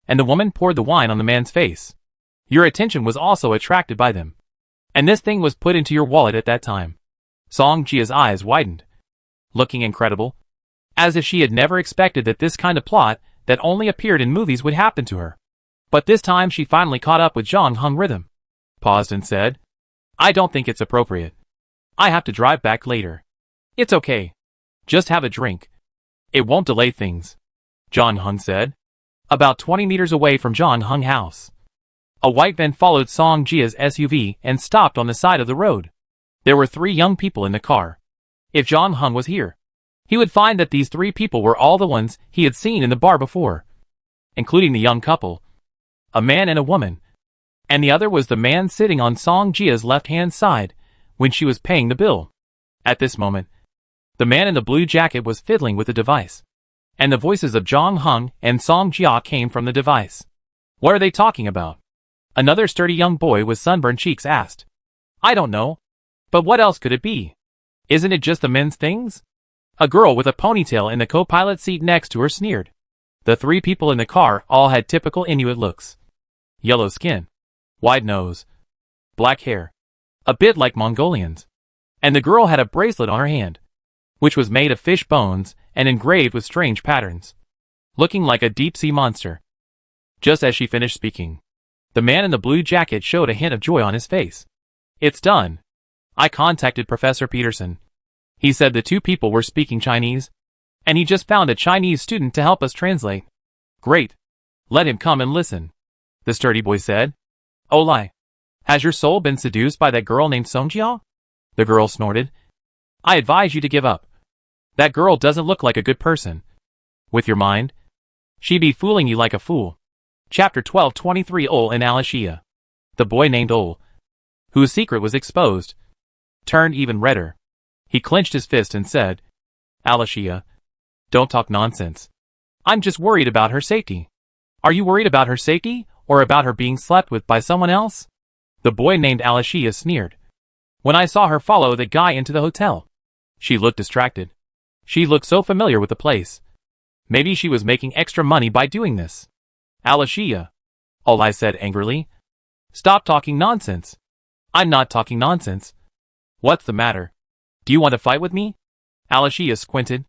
and the woman poured the wine on the man's face. Your attention was also attracted by them. And this thing was put into your wallet at that time. Song Jia's eyes widened, looking incredible, as if she had never expected that this kind of plot that only appeared in movies would happen to her. But this time she finally caught up with Zhang Heng rhythm, paused and said, I don't think it's appropriate. I have to drive back later. It's okay. Just have a drink. It won't delay things. Zhang Heng said. About 20 meters away from Zhang Heng's house, a white van followed Song Jia's SUV and stopped on the side of the road. There were 3 young people in the car. If Zhang Heng was here, he would find that these 3 people were all the ones he had seen in the bar before, including the young couple, a man and a woman, and the other was the man sitting on Song Jia's left-hand side when she was paying the bill. At this moment, the man in the blue jacket was fiddling with the device, and the voices of Zhang Heng and Song Jia came from the device. What are they talking about? Another sturdy young boy with sunburned cheeks asked. I don't know. But what else could it be? Isn't it just the men's things? A girl with a ponytail in the co-pilot seat next to her sneered. The 3 people in the car all had typical Inuit looks. Yellow skin, wide nose, black hair, a bit like Mongolians. And the girl had a bracelet on her hand, which was made of fish bones and engraved with strange patterns, looking like a deep-sea monster. Just as she finished speaking, the man in the blue jacket showed a hint of joy on his face. It's done. I contacted Professor Peterson. He said the 2 people were speaking Chinese, and he just found a Chinese student to help us translate. Great. Let him come and listen, the sturdy boy said. Olai, has your soul been seduced by that girl named Songjia? The girl snorted. I advise you to give up. That girl doesn't look like a good person. With your mind, she'd be fooling you like a fool. Chapter 12:23 Ol and Alashia. The boy named Ol, whose secret was exposed, turned even redder. He clenched his fist and said, Alashia, don't talk nonsense. I'm just worried about her safety. Are you worried about her safety, or about her being slept with by someone else? The boy named Alashia sneered. When I saw her follow the guy into the hotel, she looked distracted. She looked so familiar with the place. Maybe she was making extra money by doing this. Alashia, Olai said angrily. Stop talking nonsense. I'm not talking nonsense. What's the matter? Do you want to fight with me? Alashia squinted.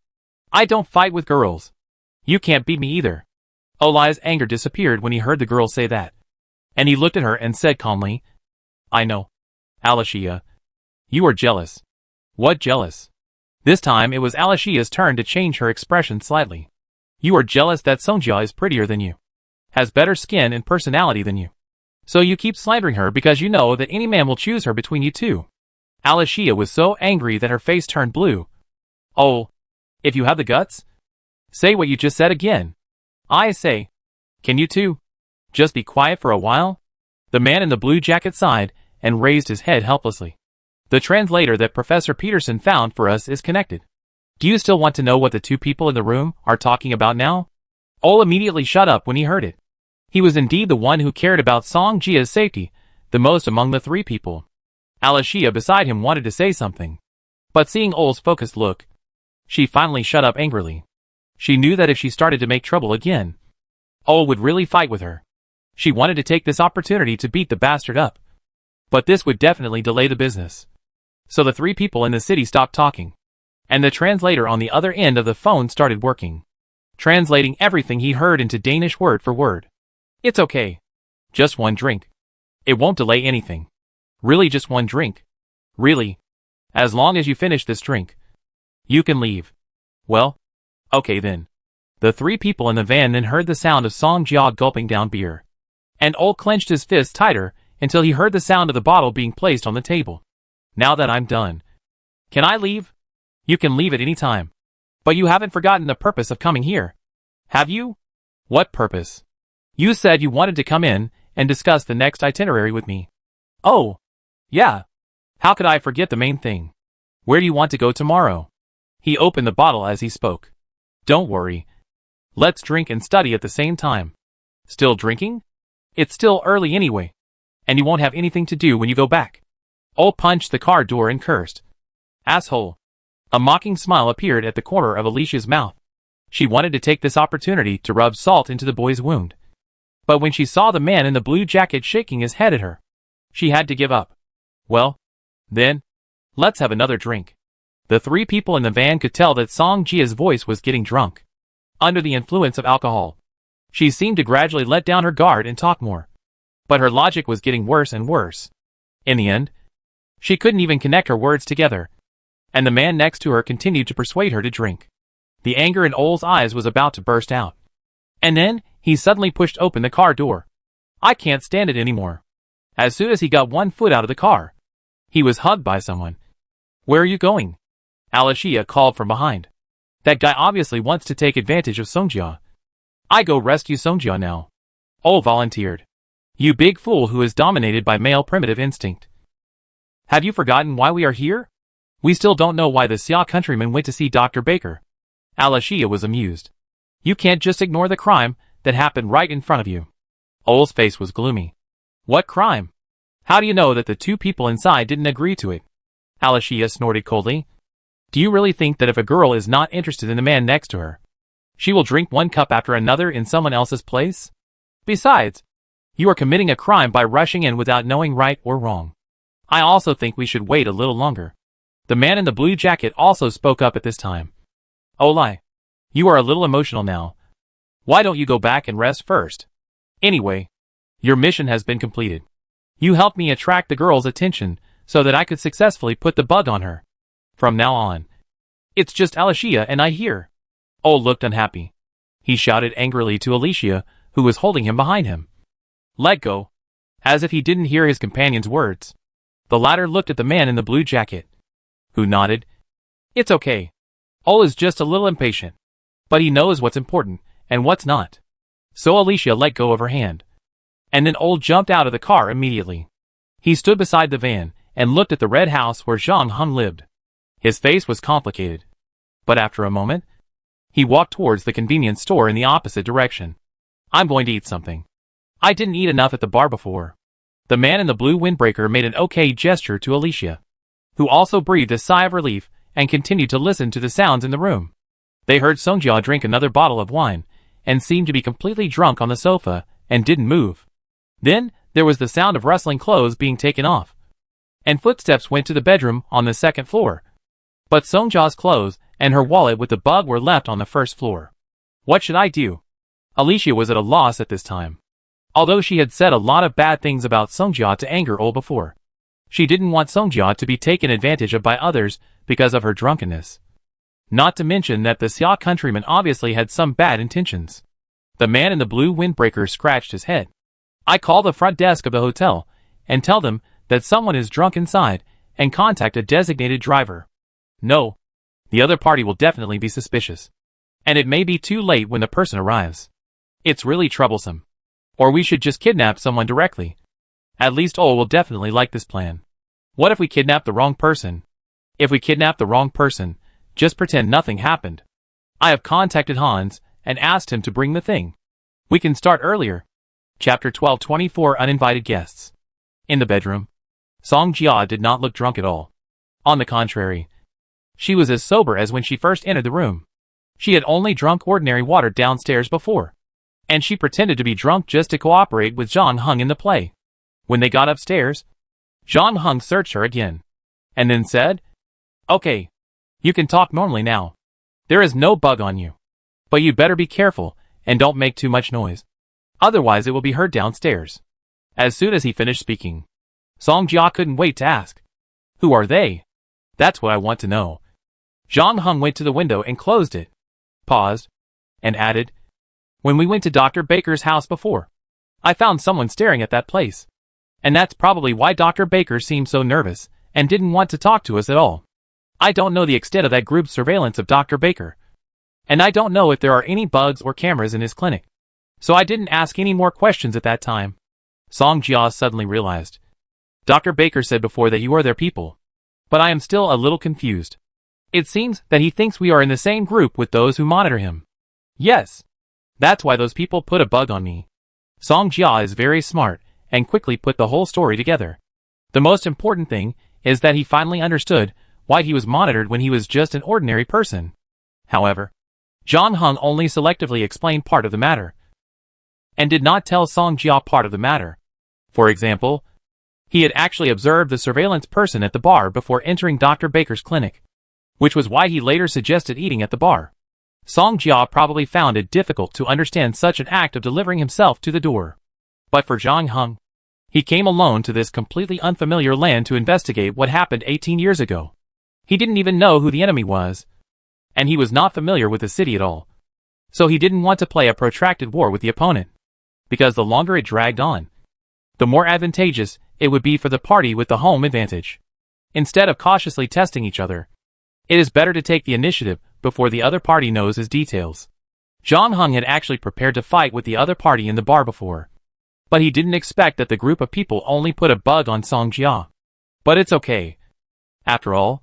I don't fight with girls. You can't beat me either. Olai's anger disappeared when he heard the girl say that, and he looked at her and said calmly, I know. Alashia, you are jealous. What jealous? This time it was Alashia's turn to change her expression slightly. You are jealous that Songjia is prettier than you, has better skin and personality than you. So you keep slandering her because you know that any man will choose her between you 2. Alashia was so angry that her face turned blue. Oh, if you have the guts, say what you just said again. I say, can you 2 just be quiet for a while? The man in the blue jacket sighed and raised his head helplessly. The translator that Professor Peterson found for us is connected. Do you still want to know what the 2 people in the room are talking about now? Ol immediately shut up when he heard it. He was indeed the one who cared about Song Jia's safety the most among the 3 people. Alashia beside him wanted to say something, but seeing Ol's focused look, she finally shut up angrily. She knew that if she started to make trouble again, Ol would really fight with her. She wanted to take this opportunity to beat the bastard up, but this would definitely delay the business. So the 3 people in the city stopped talking, and the translator on the other end of the phone started working, translating everything he heard into Danish word for word. It's okay. Just 1 drink. It won't delay anything. Really just 1 drink. Really. As long as you finish this drink, you can leave. Well, okay then. The three people in the van then heard the sound of Song Jia gulping down beer. And Ol clenched his fist tighter until he heard the sound of the bottle being placed on the table. Now that I'm done. Can I leave? You can leave at any time. But you haven't forgotten the purpose of coming here. Have you? What purpose? You said you wanted to come in and discuss the next itinerary with me. Oh. Yeah. How could I forget the main thing? Where do you want to go tomorrow? He opened the bottle as he spoke. Don't worry. Let's drink and study at the same time. Still drinking? It's still early anyway. And you won't have anything to do when you go back. Ol punched the car door and cursed. Asshole. A mocking smile appeared at the corner of Alicia's mouth. She wanted to take this opportunity to rub salt into the boy's wound. But when she saw the man in the blue jacket shaking his head at her, she had to give up. Well, then, let's have another drink. The three people in the van could tell that Song Jia's voice was getting drunk. Under the influence of alcohol, she seemed to gradually let down her guard and talk more. But her logic was getting worse and worse. In the end, she couldn't even connect her words together. And the man next to her continued to persuade her to drink. The anger in Ol's eyes was about to burst out. And then, he suddenly pushed open the car door. I can't stand it anymore. As soon as he got one foot out of the car, he was hugged by someone. Where are you going? Alicia called from behind. That guy obviously wants to take advantage of Songjia. I go rescue Songjia now. Ol volunteered. You big fool who is dominated by male primitive instinct. Have you forgotten why we are here? We still don't know why the Xia countryman went to see Dr. Baker. Alicia was amused. You can't just ignore the crime that happened right in front of you. Ol's face was gloomy. What crime? How do you know that the two people inside didn't agree to it? Alicia snorted coldly. Do you really think that if a girl is not interested in the man next to her, she will drink one cup after another in someone else's place? Besides, you are committing a crime by rushing in without knowing right or wrong. I also think we should wait a little longer. The man in the blue jacket also spoke up at this time. Olai, you are a little emotional now. Why don't you go back and rest first? Anyway, your mission has been completed. You helped me attract the girl's attention so that I could successfully put the bug on her. From now on, it's just Alicia and I here. Ol looked unhappy. He shouted angrily to Alicia, who was holding him behind him. Let go. As if he didn't hear his companion's words. The latter looked at the man in the blue jacket, who nodded. It's okay. Ol is just a little impatient. But he knows what's important and what's not. So Alicia let go of her hand. And then Ol jumped out of the car immediately. He stood beside the van and looked at the red house where Zhang Heng lived. His face was complicated. But after a moment, he walked towards the convenience store in the opposite direction. I'm going to eat something. I didn't eat enough at the bar before. The man in the blue windbreaker made an okay gesture to Alicia, who also breathed a sigh of relief and continued to listen to the sounds in the room. They heard Songjia drink another bottle of wine and seemed to be completely drunk on the sofa and didn't move. Then, there was the sound of rustling clothes being taken off. And footsteps went to the bedroom on the second floor. But Songjia's clothes and her wallet with the bug were left on the first floor. What should I do? Alicia was at a loss at this time. Although she had said a lot of bad things about Songjia to anger Ol before, she didn't want Songjia to be taken advantage of by others because of her drunkenness. Not to mention that the Xia countryman obviously had some bad intentions. The man in the blue windbreaker scratched his head. I call the front desk of the hotel and tell them that someone is drunk inside and contact a designated driver. No. The other party will definitely be suspicious. And it may be too late when the person arrives. It's really troublesome. Or we should just kidnap someone directly. At least Ol will definitely like this plan. What if we kidnap the wrong person? If we kidnap the wrong person, just pretend nothing happened. I have contacted Hans and asked him to bring the thing. We can start earlier. Chapter 1224 Uninvited Guests. In the bedroom, Song Jia did not look drunk at all. On the contrary, she was as sober as when she first entered the room. She had only drunk ordinary water downstairs before. And she pretended to be drunk just to cooperate with Zhang Heng in the play. When they got upstairs, Zhang Heng searched her again. And then said, Okay, you can talk normally now. There is no bug on you. But you better be careful and don't make too much noise. Otherwise it will be heard downstairs. As soon as he finished speaking, Song Jia couldn't wait to ask. Who are they? That's what I want to know. Zhang Heng went to the window and closed it. Paused. and added, "When we went to Dr. Baker's house before, I found someone staring at that place. And that's probably why Dr. Baker seemed so nervous and didn't want to talk to us at all. I don't know the extent of that group's surveillance of Dr. Baker. And I don't know if there are any bugs or cameras in his clinic. So I didn't ask any more questions at that time." Song Jia suddenly realized. "Dr. Baker said before that you are their people. But I am still a little confused. It seems that he thinks we are in the same group with those who monitor him." "Yes. That's why those people put a bug on me." Song Jia is very smart and quickly put the whole story together. The most important thing is that he finally understood why he was monitored when he was just an ordinary person. However, John Hung only selectively explained part of the matter, and did not tell Song Jia part of the matter. For example, he had actually observed the surveillance person at the bar before entering Dr. Baker's clinic, which was why he later suggested eating at the bar. Song Jia probably found it difficult to understand such an act of delivering himself to the door. But for John Hung, he came alone to this completely unfamiliar land to investigate what happened 18 years ago. He didn't even know who the enemy was, and he was not familiar with the city at all. So he didn't want to play a protracted war with the opponent, because the longer it dragged on, the more advantageous it would be for the party with the home advantage. Instead of cautiously testing each other, it is better to take the initiative before the other party knows his details. John Hung had actually prepared to fight with the other party in the bar before, but he didn't expect that the group of people only put a bug on Song Jia. But it's okay. After all,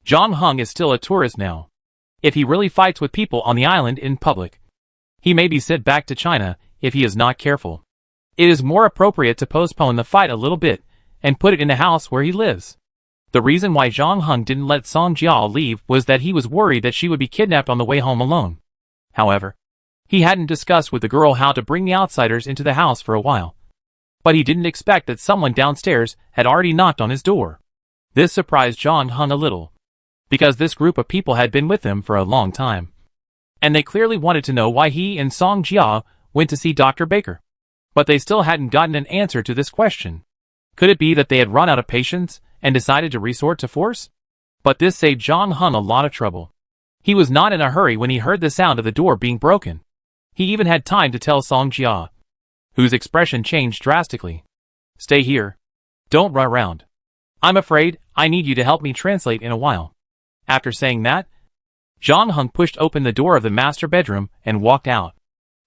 John Hung is still a tourist now. If he really fights with people on the island in public, he may be sent back to China if he is not careful. It is more appropriate to postpone the fight a little bit and put it in the house where he lives. The reason why John Hung didn't let Song Jia leave was that he was worried that she would be kidnapped on the way home alone. However, he hadn't discussed with the girl how to bring the outsiders into the house for a while. But he didn't expect that someone downstairs had already knocked on his door. This surprised John Hung a little, because this group of people had been with him for a long time, and they clearly wanted to know why he and Song Jia went to see Dr. Baker. But they still hadn't gotten an answer to this question. Could it be that they had run out of patience and decided to resort to force? But this saved John Hung a lot of trouble. He was not in a hurry when he heard the sound of the door being broken. He even had time to tell Song Jia, whose expression changed drastically, "Stay here. Don't run around. I'm afraid I need you to help me translate in a while." After saying that, John Hung pushed open the door of the master bedroom and walked out.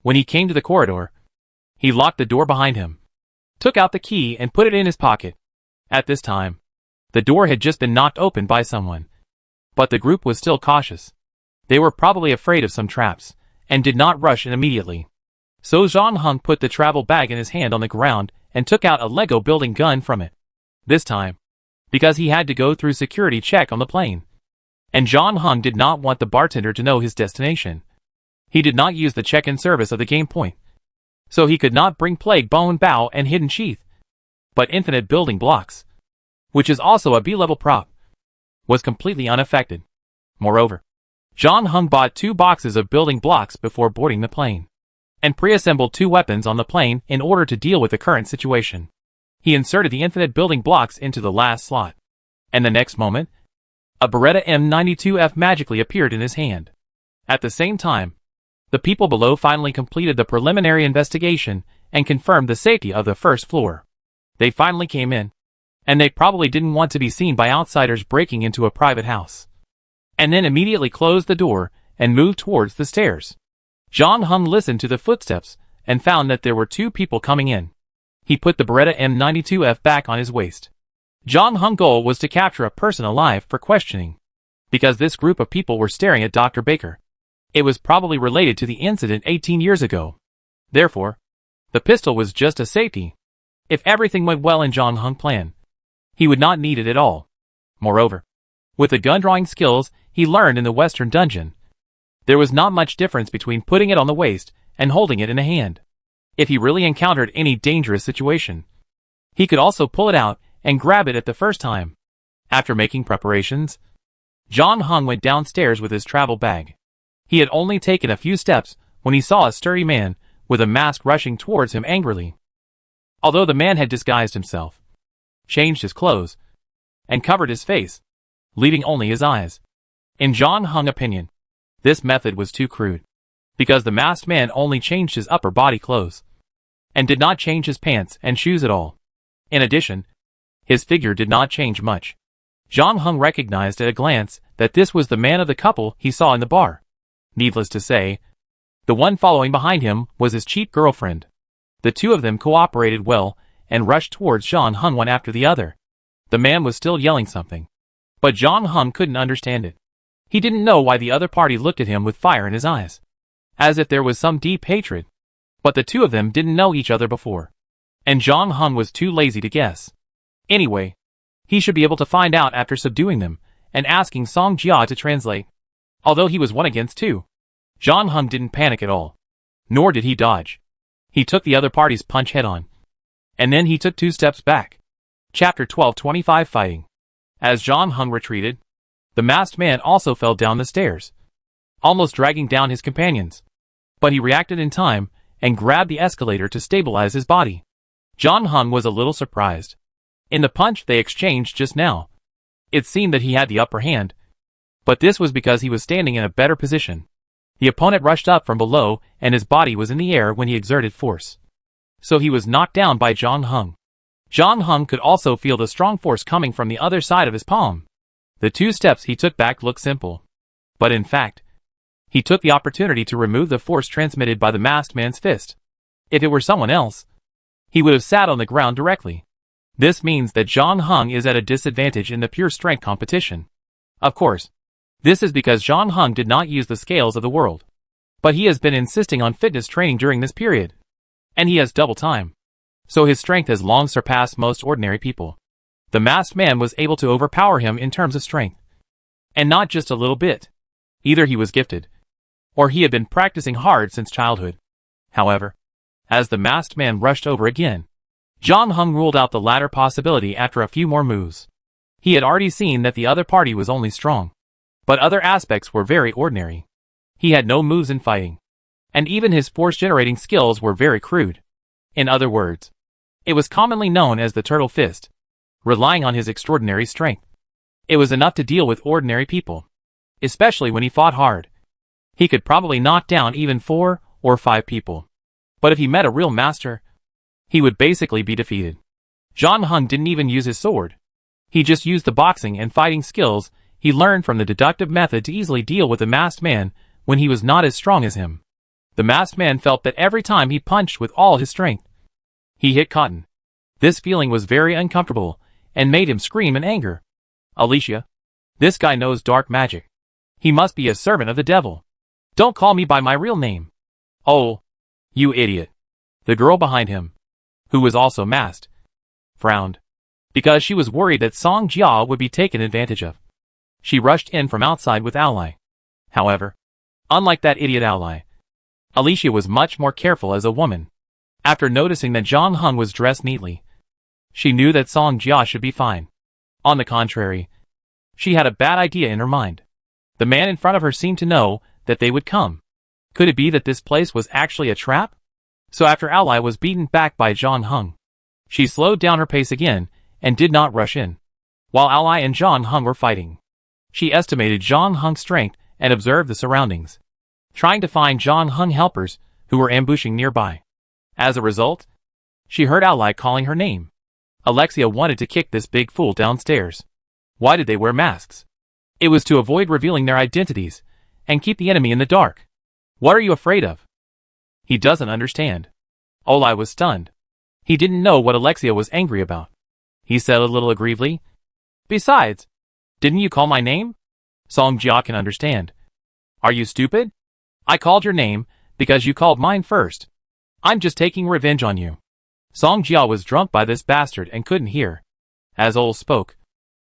When he came to the corridor, he locked the door behind him, took out the key and put it in his pocket. At this time, the door had just been knocked open by someone. But the group was still cautious. They were probably afraid of some traps, and did not rush in immediately. So John Hung put the travel bag in his hand on the ground and took out a Lego building gun from it. This time, because he had to go through security check on the plane. And John Hung did not want the bartender to know his destination. He did not use the check-in service of the game point, so he could not bring plague bone bow and hidden sheath. But infinite building blocks, which is also a B-level prop, was completely unaffected. Moreover, John Hung bought 2 boxes of building blocks before boarding the plane, and pre-assembled 2 weapons on the plane in order to deal with the current situation. He inserted the infinite building blocks into the last slot, and the next moment, a Beretta M92F magically appeared in his hand. At the same time, the people below finally completed the preliminary investigation and confirmed the safety of the first floor. They finally came in, and they probably didn't want to be seen by outsiders breaking into a private house. And then immediately closed the door and moved towards the stairs. John Hung listened to the footsteps and found that there were 2 people coming in. He put the Beretta M92F back on his waist. John Hung's goal was to capture a person alive for questioning, because this group of people were staring at Dr. Baker. It was probably related to the incident 18 years ago. Therefore, the pistol was just a safety. If everything went well in John Hung's plan, he would not need it at all. Moreover, with the gun drawing skills he learned in the Western dungeon, there was not much difference between putting it on the waist and holding it in a hand. If he really encountered any dangerous situation, he could also pull it out and grab it at the first time. After making preparations, John Hung went downstairs with his travel bag. He had only taken a few steps when he saw a sturdy man with a mask rushing towards him angrily. Although the man had disguised himself, changed his clothes, and covered his face, leaving only his eyes. In John Hung's opinion, this method was too crude. because the masked man only changed his upper body clothes, and did not change his pants and shoes at all. In addition, his figure did not change much. Zhang Heng recognized at a glance that this was the man of the couple he saw in the bar. Needless to say, the one following behind him was his cheap girlfriend. The two of them cooperated well and rushed towards Zhang Heng one after the other. The man was still yelling something, but Zhang Heng couldn't understand it. He didn't know why the other party looked at him with fire in his eyes, as if there was some deep hatred. But the two of them didn't know each other before, and Zhang Heng was too lazy to guess. Anyway, he should be able to find out after subduing them and asking Song Jia to translate. Although he was 1 against 2, Zhang Heng didn't panic at all, nor did he dodge. He took the other party's punch head-on, and then he took 2 steps back. Chapter 1225 Fighting. As Zhang Heng retreated, the masked man also fell down the stairs, almost dragging down his companions. But he reacted in time and grabbed the escalator to stabilize his body. Zhang Heng was a little surprised. In the punch they exchanged just now, it seemed that he had the upper hand, but this was because he was standing in a better position. The opponent rushed up from below and his body was in the air when he exerted force, so he was knocked down by Zhang Heng. Zhang Heng could also feel the strong force coming from the other side of his palm. The 2 steps he took back looked simple, but in fact, he took the opportunity to remove the force transmitted by the masked man's fist. If it were someone else, he would have sat on the ground directly. This means that Zhang Heng is at a disadvantage in the pure strength competition. Of course, this is because Zhang Heng did not use the scales of the world, but he has been insisting on fitness training during this period, and he has double time, so his strength has long surpassed most ordinary people. The masked man was able to overpower him in terms of strength, and not just a little bit. Either he was gifted, or he had been practicing hard since childhood. However, as the masked man rushed over again, Zhang Heng ruled out the latter possibility after a few more moves. He had already seen that the other party was only strong, but other aspects were very ordinary. He had no moves in fighting, and even his force-generating skills were very crude. In other words, it was commonly known as the turtle fist, relying on his extraordinary strength. It was enough to deal with ordinary people, especially when he fought hard. He could probably knock down even 4 or 5 people, but if he met a real master, he would basically be defeated. Zhang Heng didn't even use his sword. He just used the boxing and fighting skills he learned from the deductive method to easily deal with the masked man when he was not as strong as him. The masked man felt that every time he punched with all his strength, he hit cotton. This feeling was very uncomfortable and made him scream in anger. Alicia, this guy knows dark magic. He must be a servant of the devil. Don't call me by my real name. Oh, you idiot. The girl behind him, who was also masked, frowned, because she was worried that Song Jia would be taken advantage of. She rushed in from outside with Ally. However, unlike that idiot Ally, Alicia was much more careful as a woman. After noticing that Zhang Heng was dressed neatly, she knew that Song Jia should be fine. On the contrary, she had a bad idea in her mind. The man in front of her seemed to know that they would come. Could it be that this place was actually a trap? So after Ally was beaten back by Zhang Heng, she slowed down her pace again and did not rush in. While Ally and Zhang Heng were fighting, she estimated Zhang Heng's strength and observed the surroundings, trying to find Zhang Heng helpers who were ambushing nearby. As a result, she heard Ally calling her name. Alexia wanted to kick this big fool downstairs. Why did they wear masks? It was to avoid revealing their identities and keep the enemy in the dark. What are you afraid of? He doesn't understand. Ally was stunned. He didn't know what Alexia was angry about. He said a little aggrievedly, "Besides, didn't you call my name? Song Jia can understand. Are you stupid? I called your name because you called mine first. I'm just taking revenge on you." Song Jia was drunk by this bastard and couldn't hear. As Ol spoke,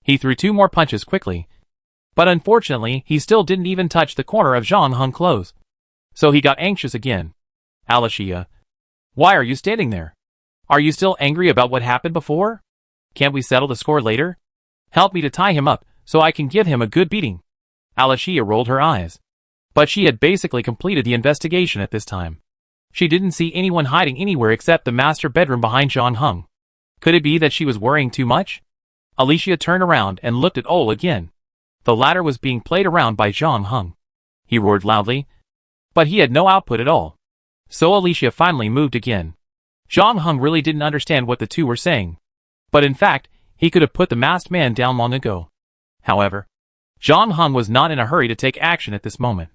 he threw 2 more punches quickly, but unfortunately he still didn't even touch the corner of Zhang Heng's clothes. So he got anxious again. "Alicia, why are you standing there? Are you still angry about what happened before? Can't we settle the score later? Help me to tie him up so I can give him a good beating." Alicia rolled her eyes, but she had basically completed the investigation at this time. She didn't see anyone hiding anywhere except the master bedroom behind Zhang Heng. Could it be that she was worrying too much? Alicia turned around and looked at Ol again. The latter was being played around by Zhang Heng. He roared loudly, But he had no output at all. So Alicia finally moved again. Zhang Heng really didn't understand what the two were saying. But in fact, he could have put the masked man down long ago. However, Zhang Heng was not in a hurry to take action at this moment.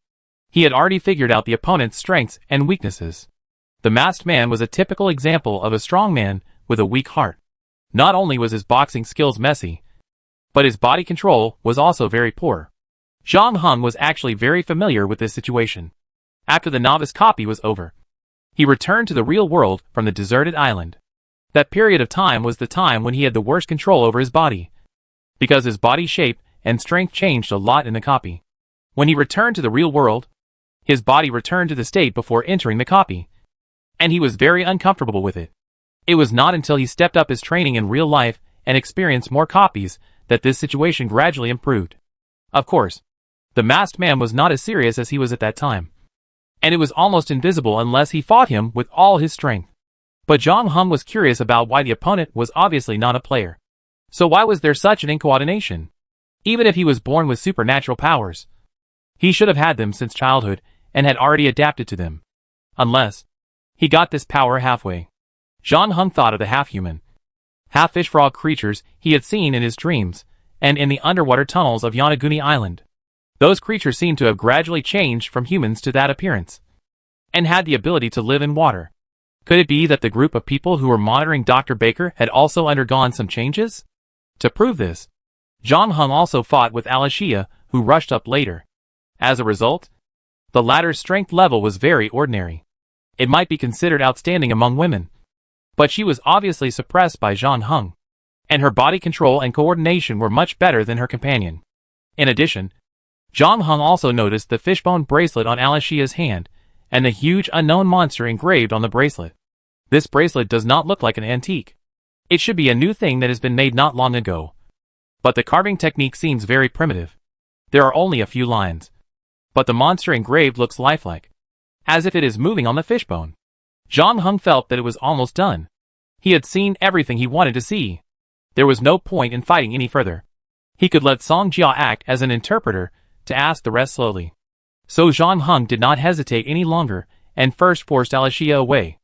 He had already figured out the opponent's strengths and weaknesses. The masked man was a typical example of a strong man with a weak heart. Not only was his boxing skills messy, but his body control was also very poor. Zhang Heng was actually very familiar with this situation. After the novice copy was over, he returned to the real world from the deserted island. That period of time was the time when he had the worst control over his body, because his body shape and strength changed a lot in the copy. When he returned to the real world, his body returned to the state before entering the copy, and he was very uncomfortable with it. It was not until he stepped up his training in real life and experienced more copies that this situation gradually improved. Of course, the masked man was not as serious as he was at that time, and it was almost invisible unless he fought him with all his strength. But Zhang Heng was curious about why the opponent was obviously not a player. So why was there such an incoordination? Even if he was born with supernatural powers, he should have had them since childhood and had already adapted to them. Unless he got this power halfway. Zhang Heng thought of the half-human, half-fish frog creatures he had seen in his dreams and in the underwater tunnels of Yonaguni Island. Those creatures seemed to have gradually changed from humans to that appearance, and had the ability to live in water. Could it be that the group of people who were monitoring Dr. Baker had also undergone some changes? To prove this, Zhang Heng also fought with Alicia, who rushed up later. As a result, the latter's strength level was very ordinary. It might be considered outstanding among women, but she was obviously suppressed by Zhang Heng, and her body control and coordination were much better than her companion. In addition, Zhang Heng also noticed the fishbone bracelet on Alicia's hand, and the huge unknown monster engraved on the bracelet. This bracelet does not look like an antique. It should be a new thing that has been made not long ago. But the carving technique seems very primitive. There are only a few lines. But the monster engraved looks lifelike, as if it is moving on the fishbone. Zhang Heng felt that it was almost done. He had seen everything he wanted to see. There was no point in fighting any further. He could let Song Jia act as an interpreter to ask the rest slowly. So Zhang Heng did not hesitate any longer and first forced Alicia away.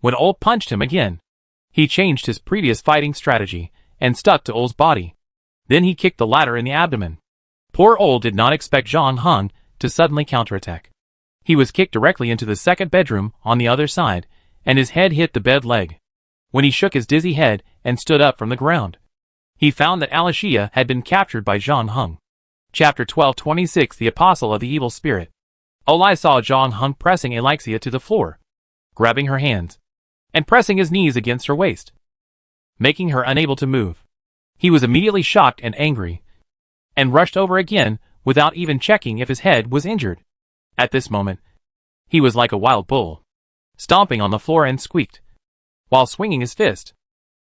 When Ol punched him again, he changed his previous fighting strategy and stuck to Ol's body. Then he kicked the latter in the abdomen. Poor Ol did not expect Zhang Heng to suddenly counterattack. He was kicked directly into the second bedroom on the other side, and his head hit the bed leg. When he shook his dizzy head and stood up from the ground, he found that Alicia had been captured by Zhang Heng. Chapter 1226 The Apostle of the Evil Spirit. Olai saw Zhang Heng pressing Alexia to the floor, grabbing her hands, and pressing his knees against her waist, making her unable to move. He was immediately shocked and angry, and rushed over again without even checking if his head was injured. At this moment, he was like a wild bull, stomping on the floor and squeaked, while swinging his fist.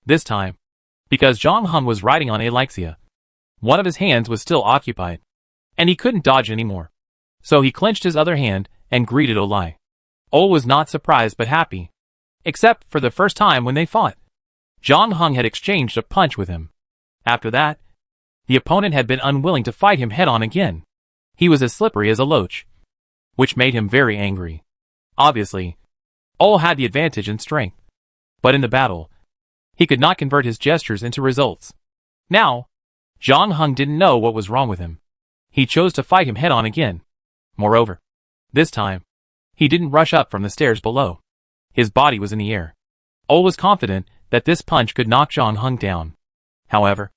This time, because Zhang Heng was riding on Alexia, one of his hands was still occupied, and he couldn't dodge anymore. So he clenched his other hand and greeted Olai. Ol was not surprised but happy, except for the first time when they fought. Zhang Heng had exchanged a punch with him. After that, the opponent had been unwilling to fight him head-on again. He was as slippery as a loach, which made him very angry. Obviously, Ol had the advantage in strength, but in the battle, he could not convert his gestures into results. Now, Zhang Heng didn't know what was wrong with him. He chose to fight him head-on again. Moreover, this time, he didn't rush up from the stairs below. His body was in the air. Ol was confident that this punch could knock Zhang Heng down. However,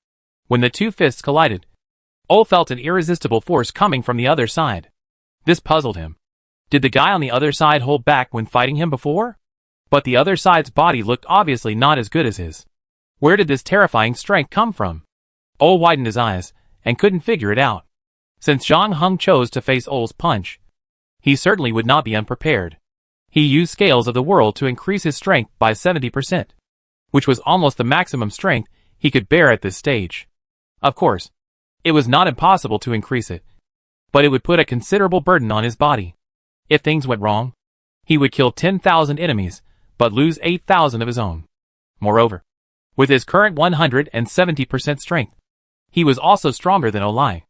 when the two fists collided, Ol felt an irresistible force coming from the other side. This puzzled him. Did the guy on the other side hold back when fighting him before? But the other side's body looked obviously not as good as his. Where did this terrifying strength come from? Ol widened his eyes and couldn't figure it out. Since Zhang Heng chose to face Ol's punch, he certainly would not be unprepared. He used scales of the world to increase his strength by 70%, which was almost the maximum strength he could bear at this stage. Of course, it was not impossible to increase it, but it would put a considerable burden on his body. If things went wrong, he would kill 10,000 enemies, but lose 8,000 of his own. Moreover, with his current 170% strength, he was also stronger than Olai.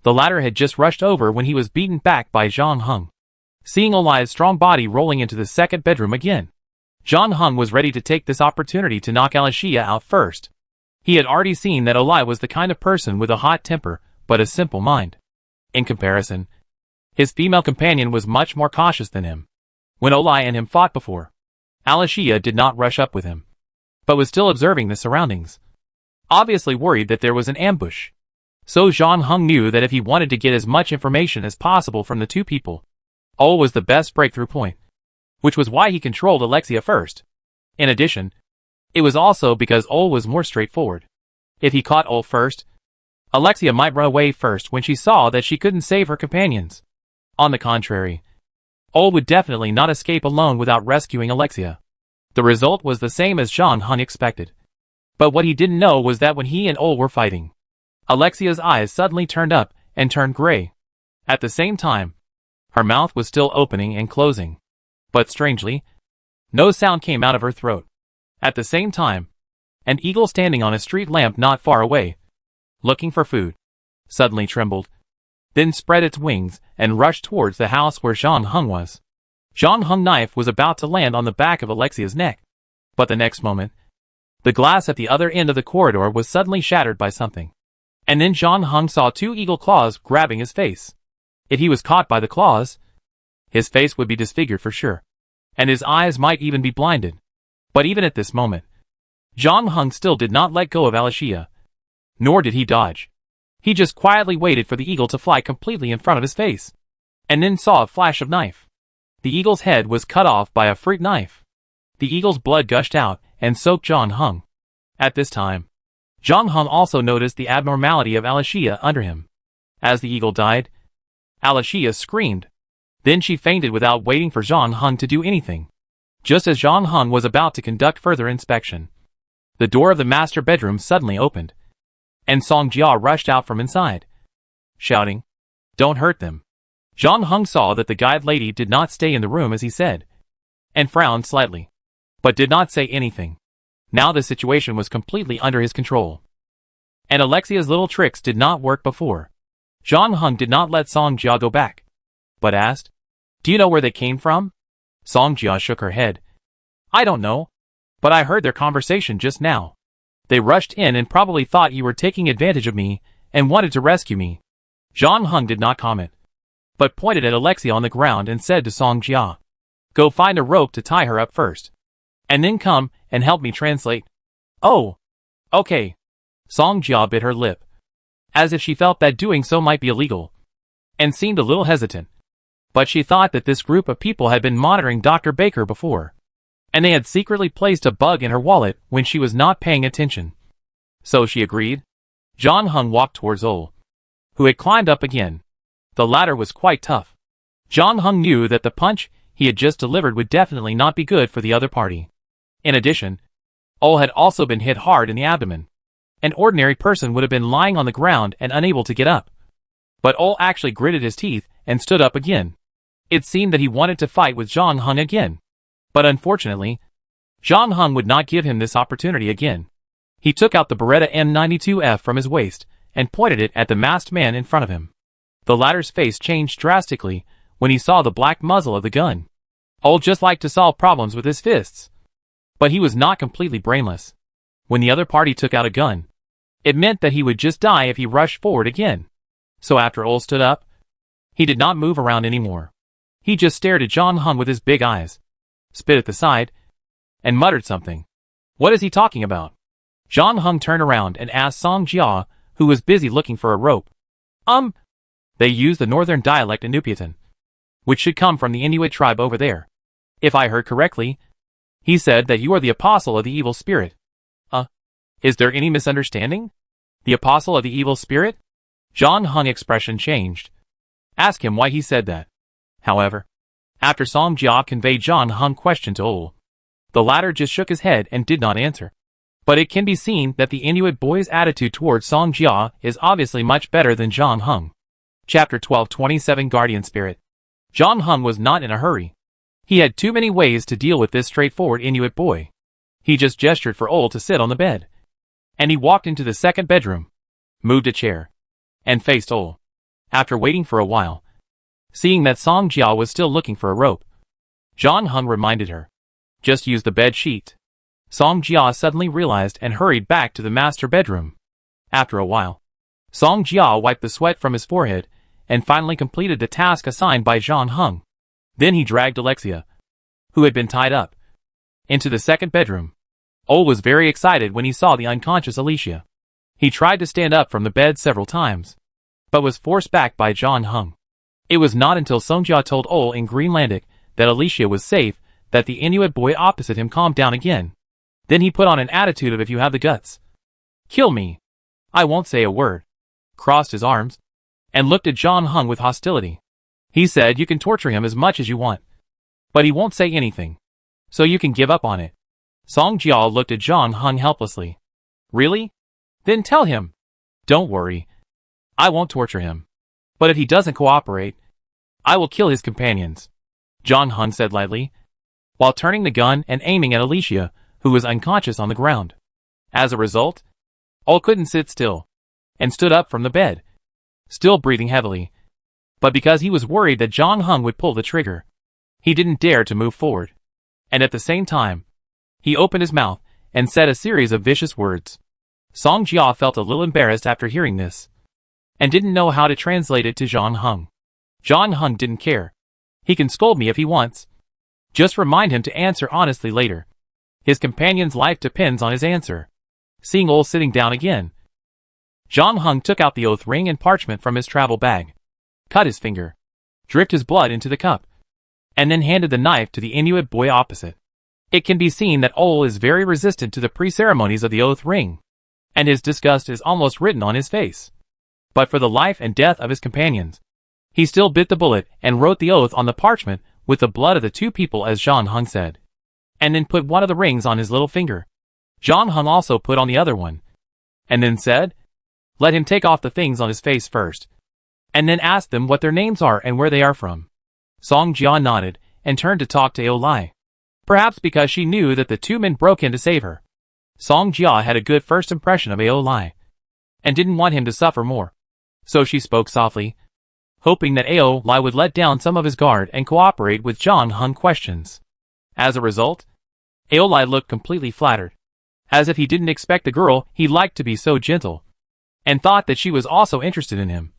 The latter had just rushed over when he was beaten back by Zhang Heng. seeing Oli's strong body rolling into the second bedroom again. John Hung was ready to take this opportunity to knock Alicia out first. He had already seen that Oli was the kind of person with a hot temper, but a simple mind. In comparison, his female companion was much more cautious than him. When Oli and him fought before, Alicia did not rush up with him, but was still observing the surroundings, obviously worried that there was an ambush. So John Hung knew that if he wanted to get as much information as possible from the two people, Ol was the best breakthrough point, which was why he controlled Alexia first. In addition, it was also because Ol was more straightforward. If he caught Ol first, Alexia might run away first when she saw that she couldn't save her companions. On the contrary, Ol would definitely not escape alone without rescuing Alexia. The result was the same as John Hung expected. But what he didn't know was that when he and Ol were fighting, Alexia's eyes suddenly turned up and turned gray. At the same time, her mouth was still opening and closing. But strangely, no sound came out of her throat. At the same time, an eagle standing on a street lamp not far away, looking for food, suddenly trembled, then spread its wings and rushed towards the house where John Hung was. John Hung's knife was about to land on the back of Alexia's neck. But the next moment, the glass at the other end of the corridor was suddenly shattered by something. And then John Hung saw two eagle claws grabbing his face. If he was caught by the claws, his face would be disfigured for sure, and his eyes might even be blinded. But even at this moment, John Hung still did not let go of Alicia. Nor did he dodge. He just quietly waited for the eagle to fly completely in front of his face, and then saw a flash of knife. The eagle's head was cut off by a freak knife. The eagle's blood gushed out and soaked John Hung. At this time, John Hung also noticed the abnormality of Alicia under him. As the eagle died, Alicia screamed. Then she fainted without waiting for John Hung to do anything. Just as John Hung was about to conduct further inspection, the door of the master bedroom suddenly opened, and Song Jia rushed out from inside, shouting, "Don't hurt them." John Hung saw that the guide lady did not stay in the room as he said, and frowned slightly, but did not say anything. Now the situation was completely under his control. And Alexia's little tricks did not work before. John Hung did not let Song Jia go back, but asked, "Do you know where they came from?" Song Jia shook her head. "I don't know, but I heard their conversation just now. They rushed in and probably thought you were taking advantage of me and wanted to rescue me." John Hung did not comment, but pointed at Alexia on the ground and said to Song Jia, "Go find a rope to tie her up first, and then come and help me translate." "Oh, okay." Song Jia bit her lip, as if she felt that doing so might be illegal, and seemed a little hesitant. But she thought that this group of people had been monitoring Dr. Baker before, and they had secretly placed a bug in her wallet when she was not paying attention. So she agreed. John Hung walked towards Ol, who had climbed up again. The ladder was quite tough. John Hung knew that the punch he had just delivered would definitely not be good for the other party. In addition, Ol had also been hit hard in the abdomen. An ordinary person would have been lying on the ground and unable to get up. But Ol actually gritted his teeth and stood up again. It seemed that he wanted to fight with John Hung again. But unfortunately, John Hung would not give him this opportunity again. He took out the Beretta M92F from his waist and pointed it at the masked man in front of him. The latter's face changed drastically when he saw the black muzzle of the gun. Ol just liked to solve problems with his fists. But he was not completely brainless. When the other party took out a gun, it meant that he would just die if he rushed forward again. So after Ol stood up, he did not move around anymore. He just stared at John Hung with his big eyes, spit at the side, and muttered something. "What is he talking about?" John Hung turned around and asked Song Jia, who was busy looking for a rope. They use the northern dialect Inupiatan, which should come from the Inuit tribe over there. If I heard correctly, he said that you are the apostle of the evil spirit. Is there any misunderstanding? The apostle of the evil spirit? John Hung's expression changed. Ask him why he said that. However, after Song Jia conveyed John Hung's question to Ol, the latter just shook his head and did not answer. But it can be seen that the Inuit boy's attitude towards Song Jia is obviously much better than John Hung. Chapter 1227 Guardian Spirit. John Hung was not in a hurry. He had too many ways to deal with this straightforward Inuit boy. He just gestured for Ol to sit on the bed. And he walked into the second bedroom, moved a chair, and faced Ol. After waiting for a while, Seeing that Song Jia was still looking for a rope, Zhang Heng reminded her. Just use the bed sheet. Song Jia suddenly realized and hurried back to the master bedroom. After a while, Song Jia wiped the sweat from his forehead and finally completed the task assigned by Zhang Heng. Then he dragged Alexia, who had been tied up, into the second bedroom. Ol was very excited when he saw the unconscious Alicia. He tried to stand up from the bed several times, but was forced back by Zhang Heng. It was not until Song Jia told Ol in Greenlandic that Alicia was safe that the Inuit boy opposite him calmed down again. Then he put on an attitude of if you have the guts, kill me. I won't say a word. Crossed his arms, and looked at Zhang Heng with hostility. He said you can torture him as much as you want, but he won't say anything, so you can give up on it. Song Jia looked at Zhang Heng helplessly. Really? Then tell him. Don't worry. I won't torture him. But if he doesn't cooperate, I will kill his companions. Zhang Heng said lightly, while turning the gun and aiming at Alicia, who was unconscious on the ground. As a result, Ol couldn't sit still, and stood up from the bed, still breathing heavily. But because he was worried that Zhang Heng would pull the trigger, he didn't dare to move forward. And at the same time, he opened his mouth and said a series of vicious words. Song Jia felt a little embarrassed after hearing this, and didn't know how to translate it to Zhang Heng. Zhang Heng didn't care. He can scold me if he wants. Just remind him to answer honestly later. His companion's life depends on his answer. Seeing Ol sitting down again, Zhang Heng took out the oath ring and parchment from his travel bag, cut his finger, dripped his blood into the cup, and then handed the knife to the Inuit boy opposite. It can be seen that Ol is very resistant to the pre-ceremonies of the oath ring, and his disgust is almost written on his face. But for the life and death of his companions, he still bit the bullet and wrote the oath on the parchment with the blood of the two people as Zhang Heng said, and then put one of the rings on his little finger. Zhang Heng also put on the other one, and then said, let him take off the things on his face first, and then ask them what their names are and where they are from. Song Jia nodded and turned to talk to Aolai. Perhaps because she knew that the two men broke in to save her. Song Jia had a good first impression of Aolai, and didn't want him to suffer more. So she spoke softly, hoping that Aolai would let down some of his guard and cooperate with Zhang Heng questions. As a result, Aolai looked completely flattered, as if he didn't expect the girl he liked to be so gentle, and thought that she was also interested in him.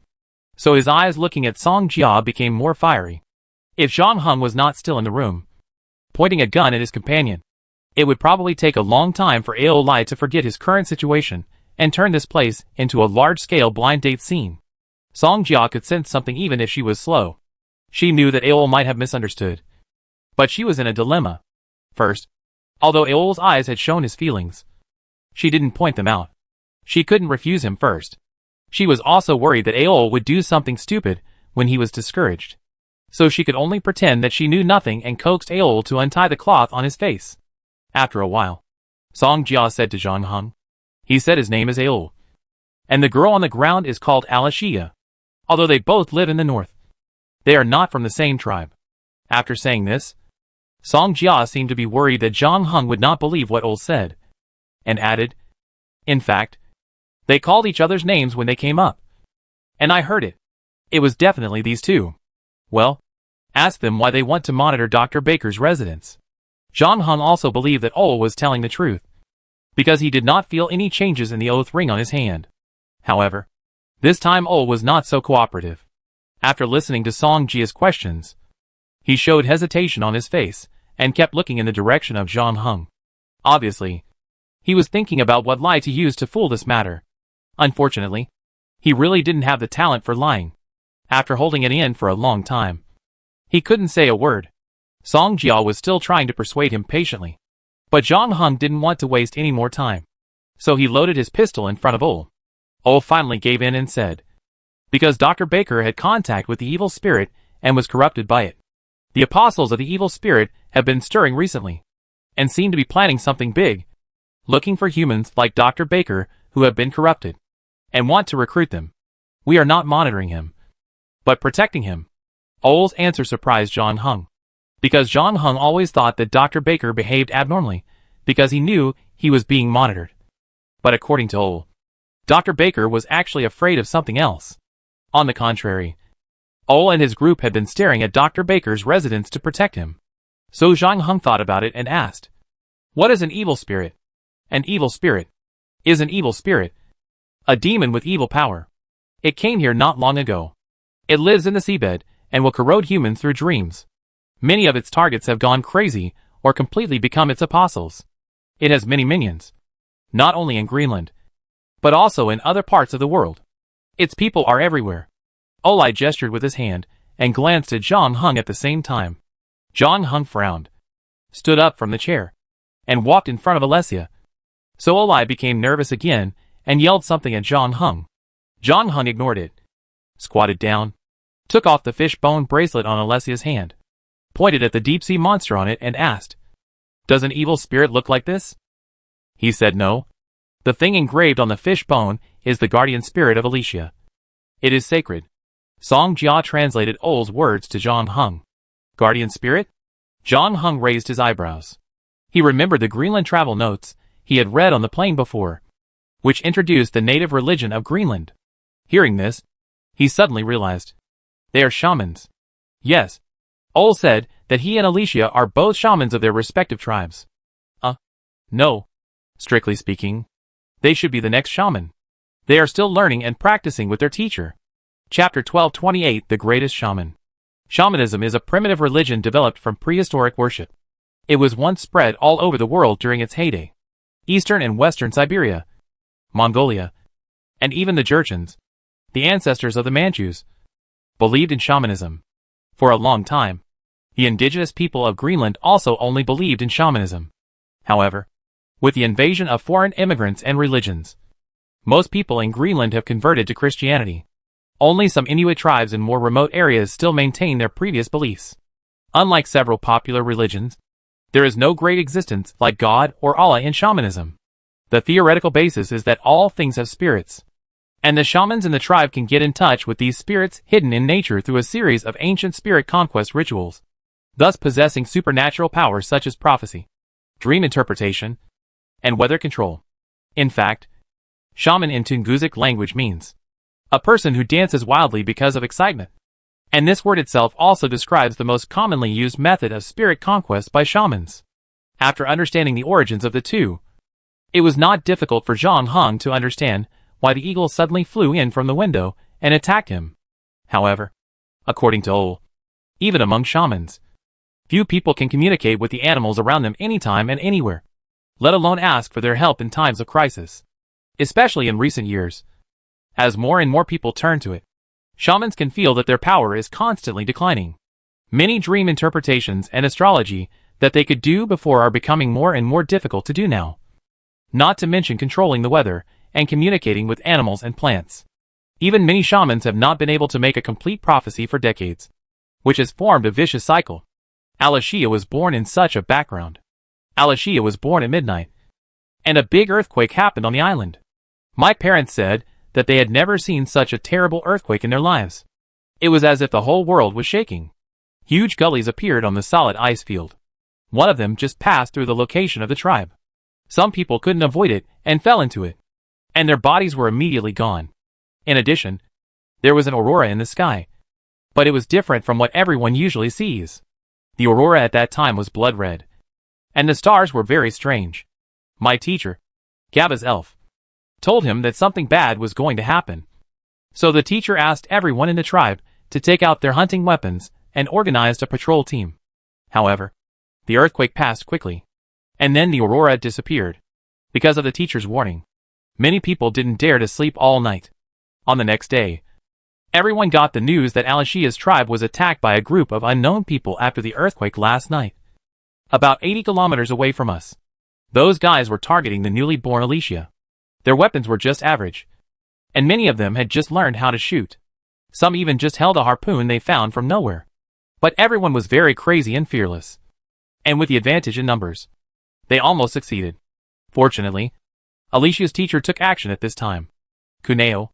So his eyes looking at Song Jia became more fiery. If Zhang Heng was not still in the room, pointing a gun at his companion, it would probably take a long time for Aolai to forget his current situation and turn this place into a large-scale blind date scene. Song Jia could sense something even if she was slow. She knew that Aol might have misunderstood. But she was in a dilemma. First, although Aol's eyes had shown his feelings, she didn't point them out. She couldn't refuse him first. She was also worried that Aol would do something stupid when he was discouraged. So she could only pretend that she knew nothing and coaxed Aol to untie the cloth on his face. After a while, Song Jia said to Zhang Heng. He said his name is Aol, and the girl on the ground is called Alicia. Although they both live in the north, they are not from the same tribe. After saying this, Song Jia seemed to be worried that Zhang Heng would not believe what Ol said, and added, in fact, they called each other's names when they came up, and I heard it. It was definitely these two. Well, ask them why they want to monitor Dr. Baker's residence. Zhang Heng also believed that Ol was telling the truth, because he did not feel any changes in the oath ring on his hand. However, this time Ol was not so cooperative. After listening to Song Jia's questions, he showed hesitation on his face and kept looking in the direction of Zhang Heng. Obviously, he was thinking about what lie to use to fool this matter. Unfortunately, he really didn't have the talent for lying. After holding it in for a long time, he couldn't say a word. Song Jia was still trying to persuade him patiently, but Zhang Heng didn't want to waste any more time. So he loaded his pistol in front of Ol. Ol finally gave in and said, because Dr. Baker had contact with the evil spirit and was corrupted by it. The apostles of the evil spirit have been stirring recently, and seem to be planning something big, looking for humans like Dr. Baker who have been corrupted, and want to recruit them. We are not monitoring him, but protecting him. Ol's answer surprised Zhang Heng, because Zhang Heng always thought that Dr. Baker behaved abnormally, because he knew he was being monitored. But according to Ol, Dr. Baker was actually afraid of something else. On the contrary, Ole and his group had been staring at Dr. Baker's residence to protect him. So Zhang Heng thought about it and asked, "What is an evil spirit?" "An evil spirit is an evil spirit. A demon with evil power. It came here not long ago. It lives in the seabed and will corrode humans through dreams. Many of its targets have gone crazy or completely become its apostles. It has many minions, not only in Greenland, but also in other parts of the world. Its people are everywhere." Olai gestured with his hand and glanced at Zhang Heng at the same time. Zhang Heng frowned, stood up from the chair, and walked in front of Alessia. So Olai became nervous again and yelled something at Zhang Heng. Zhang Heng ignored it, squatted down, took off the fish-bone bracelet on Alessia's hand, pointed at the deep-sea monster on it and asked, "Does an evil spirit look like this?" He said no. The thing engraved on the fish-bone is the guardian spirit of Alicia. It is sacred. Song Jia translated Ole's words to Zhang Heng. Guardian spirit? Zhang Heng raised his eyebrows. He remembered the Greenland travel notes he had read on the plane before, which introduced the native religion of Greenland. Hearing this, he suddenly realized. They are shamans. Yes. Ole said that he and Alicia are both shamans of their respective tribes. No. Strictly speaking, they should be the next shaman. They are still learning and practicing with their teacher. Chapter 1228 The Greatest Shaman. Shamanism is a primitive religion developed from prehistoric worship. It was once spread all over the world during its heyday. Eastern and Western Siberia, Mongolia, and even the Jurchens, the ancestors of the Manchus, believed in shamanism. For a long time, the indigenous people of Greenland also only believed in shamanism. However, with the invasion of foreign immigrants and religions, most people in Greenland have converted to Christianity. Only some Inuit tribes in more remote areas still maintain their previous beliefs. Unlike several popular religions, there is no great existence like God or Allah in shamanism. The theoretical basis is that all things have spirits, and the shamans in the tribe can get in touch with these spirits hidden in nature through a series of ancient spirit conquest rituals, thus possessing supernatural powers such as prophecy, dream interpretation, and weather control. In fact, shaman in Tungusic language means a person who dances wildly because of excitement. And this word itself also describes the most commonly used method of spirit conquest by shamans. After understanding the origins of the two, it was not difficult for Zhang Heng to understand why the eagle suddenly flew in from the window and attacked him. However, according to Ole, even among shamans, few people can communicate with the animals around them anytime and anywhere, let alone ask for their help in times of crisis. Especially in recent years, as more and more people turn to it, shamans can feel that their power is constantly declining. Many dream interpretations and astrology that they could do before are becoming more and more difficult to do now. Not to mention controlling the weather and communicating with animals and plants. Even many shamans have not been able to make a complete prophecy for decades, which has formed a vicious cycle. Alicia was born in such a background. Alicia was born at midnight, and a big earthquake happened on the island. My parents said that they had never seen such a terrible earthquake in their lives. It was as if the whole world was shaking. Huge gullies appeared on the solid ice field. One of them just passed through the location of the tribe. Some people couldn't avoid it and fell into it, and their bodies were immediately gone. In addition, there was an aurora in the sky, but it was different from what everyone usually sees. The aurora at that time was blood red, and the stars were very strange. My teacher, Gaba's elf, told him that something bad was going to happen. So the teacher asked everyone in the tribe to take out their hunting weapons and organized a patrol team. However, the earthquake passed quickly, and then the aurora disappeared. Because of the teacher's warning, many people didn't dare to sleep all night. On the next day, everyone got the news that Alicia's tribe was attacked by a group of unknown people after the earthquake last night. About 80 kilometers away from us. Those guys were targeting the newly born Alicia. Their weapons were just average, and many of them had just learned how to shoot. Some even just held a harpoon they found from nowhere. But everyone was very crazy and fearless. And with the advantage in numbers, they almost succeeded. Fortunately, Alicia's teacher took action at this time. Cuneo.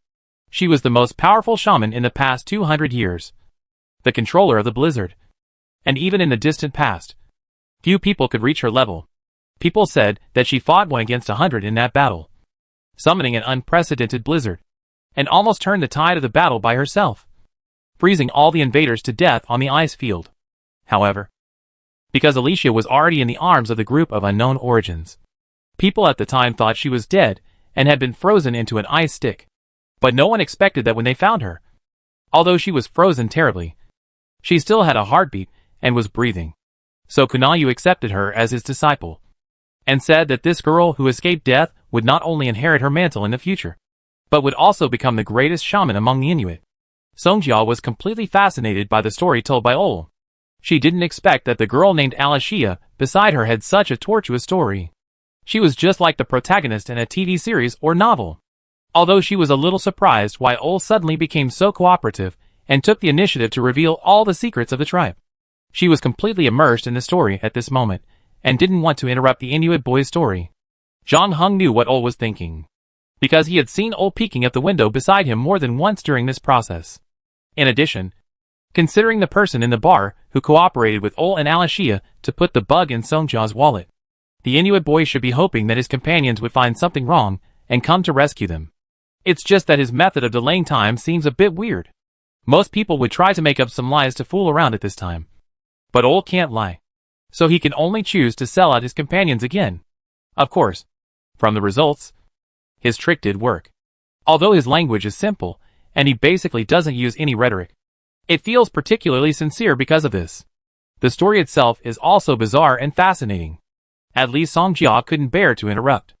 She was the most powerful shaman in the past 200 years. The controller of the blizzard. And even in the distant past, few people could reach her level. People said that she fought 1 against 100 in that battle, summoning an unprecedented blizzard, and almost turned the tide of the battle by herself. freezing all the invaders to death on the ice field. However, because Alicia was already in the arms of the group of unknown origins, people at the time thought she was dead and had been frozen into an ice stick. But no one expected that when they found her. Although she was frozen terribly, she still had a heartbeat and was breathing. So Kunayu accepted her as his disciple, and said that this girl who escaped death would not only inherit her mantle in the future, but would also become the greatest shaman among the Inuit. Songjia was completely fascinated by the story told by Ol. She didn't expect that the girl named Alicia beside her had such a tortuous story. She was just like the protagonist in a TV series or novel. Although she was a little surprised why Ol suddenly became so cooperative and took the initiative to reveal all the secrets of the tribe. She was completely immersed in the story at this moment, and didn't want to interrupt the Inuit boy's story. John Hung knew what Ol was thinking, because he had seen Ol peeking at the window beside him more than once during this process. In addition, considering the person in the bar who cooperated with Ol and Alicia to put the bug in Songjia's wallet, the Inuit boy should be hoping that his companions would find something wrong and come to rescue them. It's just that his method of delaying time seems a bit weird. Most people would try to make up some lies to fool around at this time. But Ol can't lie, so he can only choose to sell out his companions again. Of course, from the results, his trick did work. Although his language is simple, and he basically doesn't use any rhetoric, it feels particularly sincere because of this. The story itself is also bizarre and fascinating. At least Songjia couldn't bear to interrupt.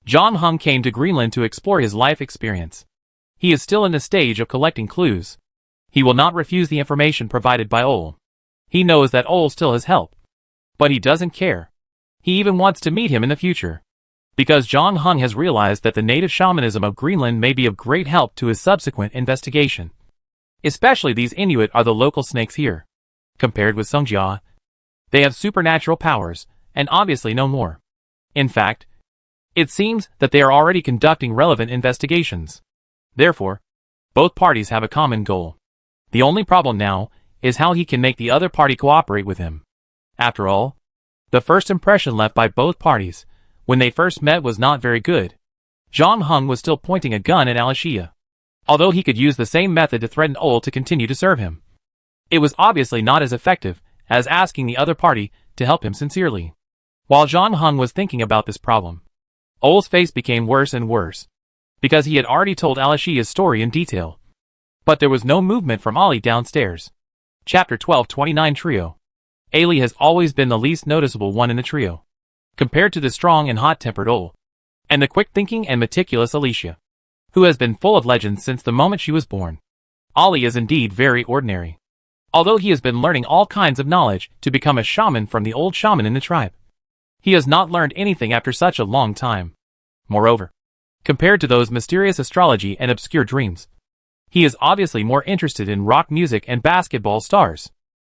John Hung came to Greenland to explore his life experience. He is still in the stage of collecting clues. He will not refuse the information provided by Ol. He knows that Ol still has help. But he doesn't care. He even wants to meet him in the future. Because John Hung has realized that the native shamanism of Greenland may be of great help to his subsequent investigation. Especially these Inuit are the local snakes here. Compared with Songjia, they have supernatural powers, and obviously no more. In fact, it seems that they are already conducting relevant investigations. Therefore, both parties have a common goal. The only problem now is how he can make the other party cooperate with him. After all, the first impression left by both parties when they first met was not very good. John Hung was still pointing a gun at Alicia, although he could use the same method to threaten Ol to continue to serve him. It was obviously not as effective as asking the other party to help him sincerely. While John Hung was thinking about this problem, Ol's face became worse and worse, because he had already told Alicia's story in detail. But there was no movement from Ollie downstairs. Chapter 1229 Trio. Ali has always been the least noticeable one in the trio, compared to the strong and hot-tempered Ol, and the quick-thinking and meticulous Alicia, who has been full of legends since the moment she was born. Ollie is indeed very ordinary, although he has been learning all kinds of knowledge to become a shaman from the old shaman in the tribe. He has not learned anything after such a long time. Moreover, compared to those mysterious astrology and obscure dreams, he is obviously more interested in rock music and basketball stars.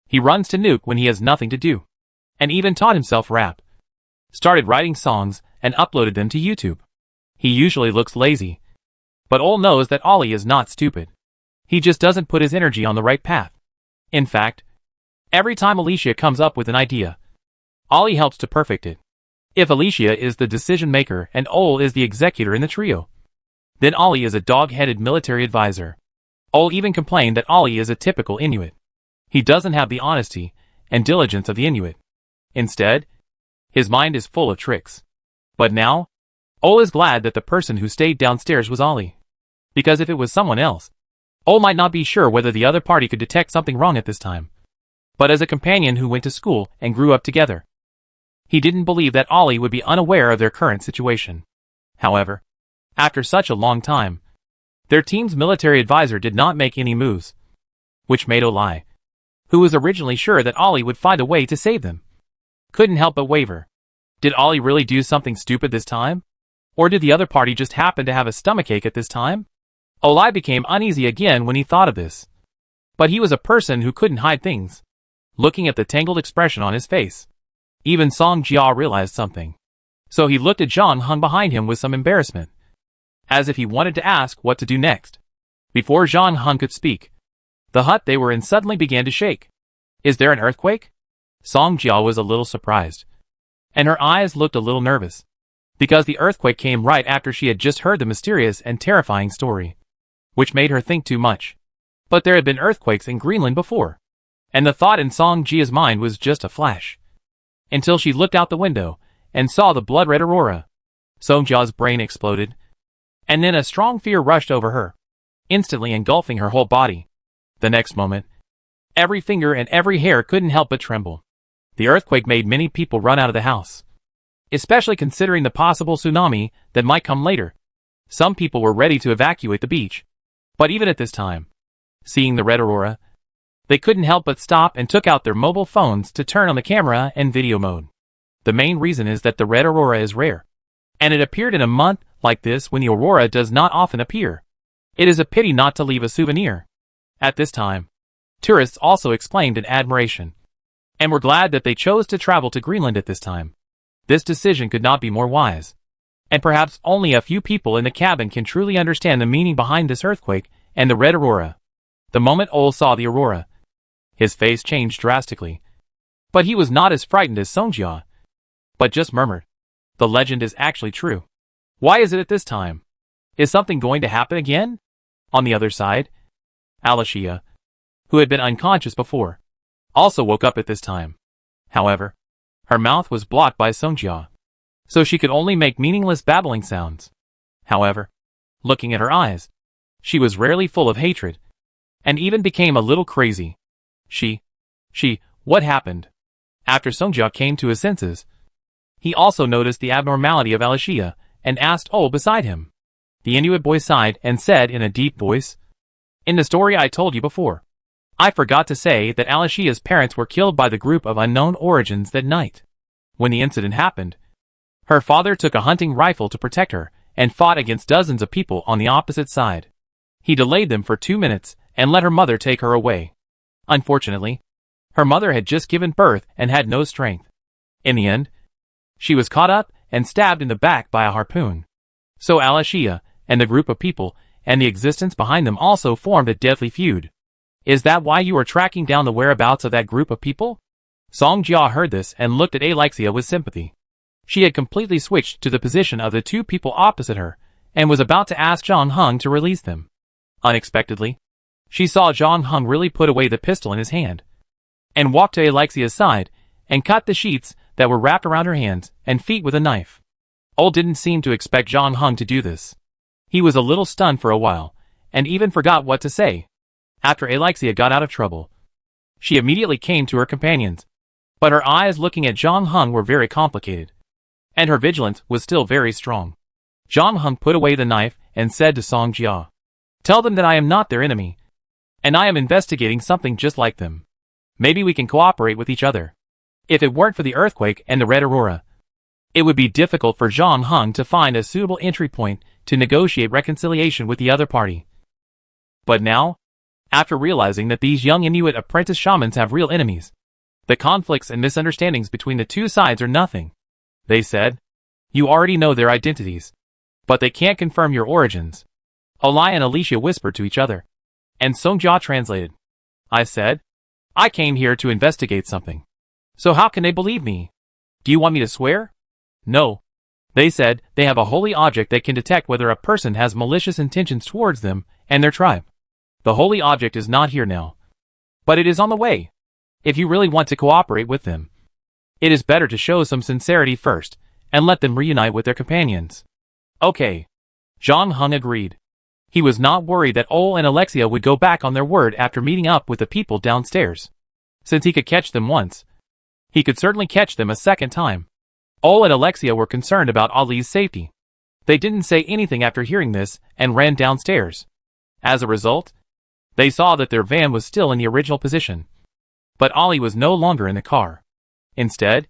He runs to Nuke when he has nothing to do, and even taught himself rap, started writing songs, and uploaded them to YouTube. He usually looks lazy, but Ol knows that Ollie is not stupid. He just doesn't put his energy on the right path. In fact, every time Alicia comes up with an idea, Ollie helps to perfect it. If Alicia is the decision maker and Ol is the executor in the trio, then Ollie is a dog-headed military advisor. Ol even complained that Ollie is a typical Inuit. He doesn't have the honesty and diligence of the Inuit. Instead, his mind is full of tricks. But now, Ol is glad that the person who stayed downstairs was Ollie. Because if it was someone else, Ol might not be sure whether the other party could detect something wrong at this time. But as a companion who went to school and grew up together, he didn't believe that Ollie would be unaware of their current situation. However, after such a long time, their team's military advisor did not make any moves, which made Ollie, who was originally sure that Ollie would find a way to save them, couldn't help but waver. Did Ollie really do something stupid this time? Or did the other party just happen to have a stomachache at this time? Ollie became uneasy again when he thought of this. But he was a person who couldn't hide things. Looking at the tangled expression on his face, even Songjia realized something. So he looked at John Hung behind him with some embarrassment, as if he wanted to ask what to do next. Before John Hung could speak, the hut they were in suddenly began to shake. Is there an earthquake? Songjia was a little surprised, and her eyes looked a little nervous, because the earthquake came right after she had just heard the mysterious and terrifying story, which made her think too much. But there had been earthquakes in Greenland before, and the thought in Song Jia's mind was just a flash. Until she looked out the window and saw the blood-red aurora. Song Jia's brain exploded, and then a strong fear rushed over her, instantly engulfing her whole body. The next moment, every finger and every hair couldn't help but tremble. The earthquake made many people run out of the house, especially considering the possible tsunami that might come later. Some people were ready to evacuate the beach, but even at this time, seeing the red aurora, they couldn't help but stop and took out their mobile phones to turn on the camera and video mode. The main reason is that the red aurora is rare, and it appeared in a month like this when the aurora does not often appear. It is a pity not to leave a souvenir. At this time, tourists also exclaimed in admiration, and were glad that they chose to travel to Greenland at this time. This decision could not be more wise, and perhaps only a few people in the cabin can truly understand the meaning behind this earthquake and the red aurora. The moment Ole saw the aurora, his face changed drastically, but he was not as frightened as Song Jia, but just murmured, "The legend is actually true. Why is it at this time? Is something going to happen again?" On the other side, Alicia, who had been unconscious before, also woke up at this time. However, her mouth was blocked by Song Jia, so she could only make meaningless babbling sounds. However, looking at her eyes, she was rarely full of hatred, and even became a little crazy. What happened? After Song Jia came to his senses, he also noticed the abnormality of Alicia and asked Ole beside him. The Inuit boy sighed and said in a deep voice, "In the story I told you before, I forgot to say that Alicia's parents were killed by the group of unknown origins that night. When the incident happened, her father took a hunting rifle to protect her and fought against dozens of people on the opposite side. He delayed them for 2 minutes and let her mother take her away. Unfortunately, her mother had just given birth and had no strength. In the end, she was caught up and stabbed in the back by a harpoon. So Alicia and the group of people and the existence behind them also formed a deadly feud. Is that why you are tracking down the whereabouts of that group of people?" Song Jia heard this and looked at Alexia with sympathy. She had completely switched to the position of the two people opposite her and was about to ask Zhang Heng to release them. Unexpectedly, she saw Zhang Heng really put away the pistol in his hand and walked to Alexia's side and cut the sheets that were wrapped around her hands and feet with a knife. Ole didn't seem to expect Zhang Heng to do this. He was a little stunned for a while and even forgot what to say. After Alexia got out of trouble, she immediately came to her companions, but her eyes looking at Zhang Heng were very complicated, and her vigilance was still very strong. Zhang Heng put away the knife and said to Song Jia, "Tell them that I am not their enemy, and I am investigating something just like them. Maybe we can cooperate with each other. If it weren't for the earthquake and the red aurora, it would be difficult for Zhang Heng to find a suitable entry point to negotiate reconciliation with the other party. But now, after realizing that these young Inuit apprentice shamans have real enemies, the conflicts and misunderstandings between the two sides are nothing," they said. "You already know their identities, but they can't confirm your origins." Olai and Alicia whispered to each other, and Song Jia translated. "I said, I came here to investigate something. So how can they believe me? Do you want me to swear?" "No." They said they have a holy object that can detect whether a person has malicious intentions towards them and their tribe. The holy object is not here now, but it is on the way. If you really want to cooperate with them, it is better to show some sincerity first and let them reunite with their companions." "Okay." Zhang Heng agreed. He was not worried that Ole and Alexia would go back on their word after meeting up with the people downstairs. Since he could catch them once, he could certainly catch them a second time. Ole and Alexia were concerned about Ali's safety. They didn't say anything after hearing this and ran downstairs. As a result, they saw that their van was still in the original position, but Ali was no longer in the car. Instead,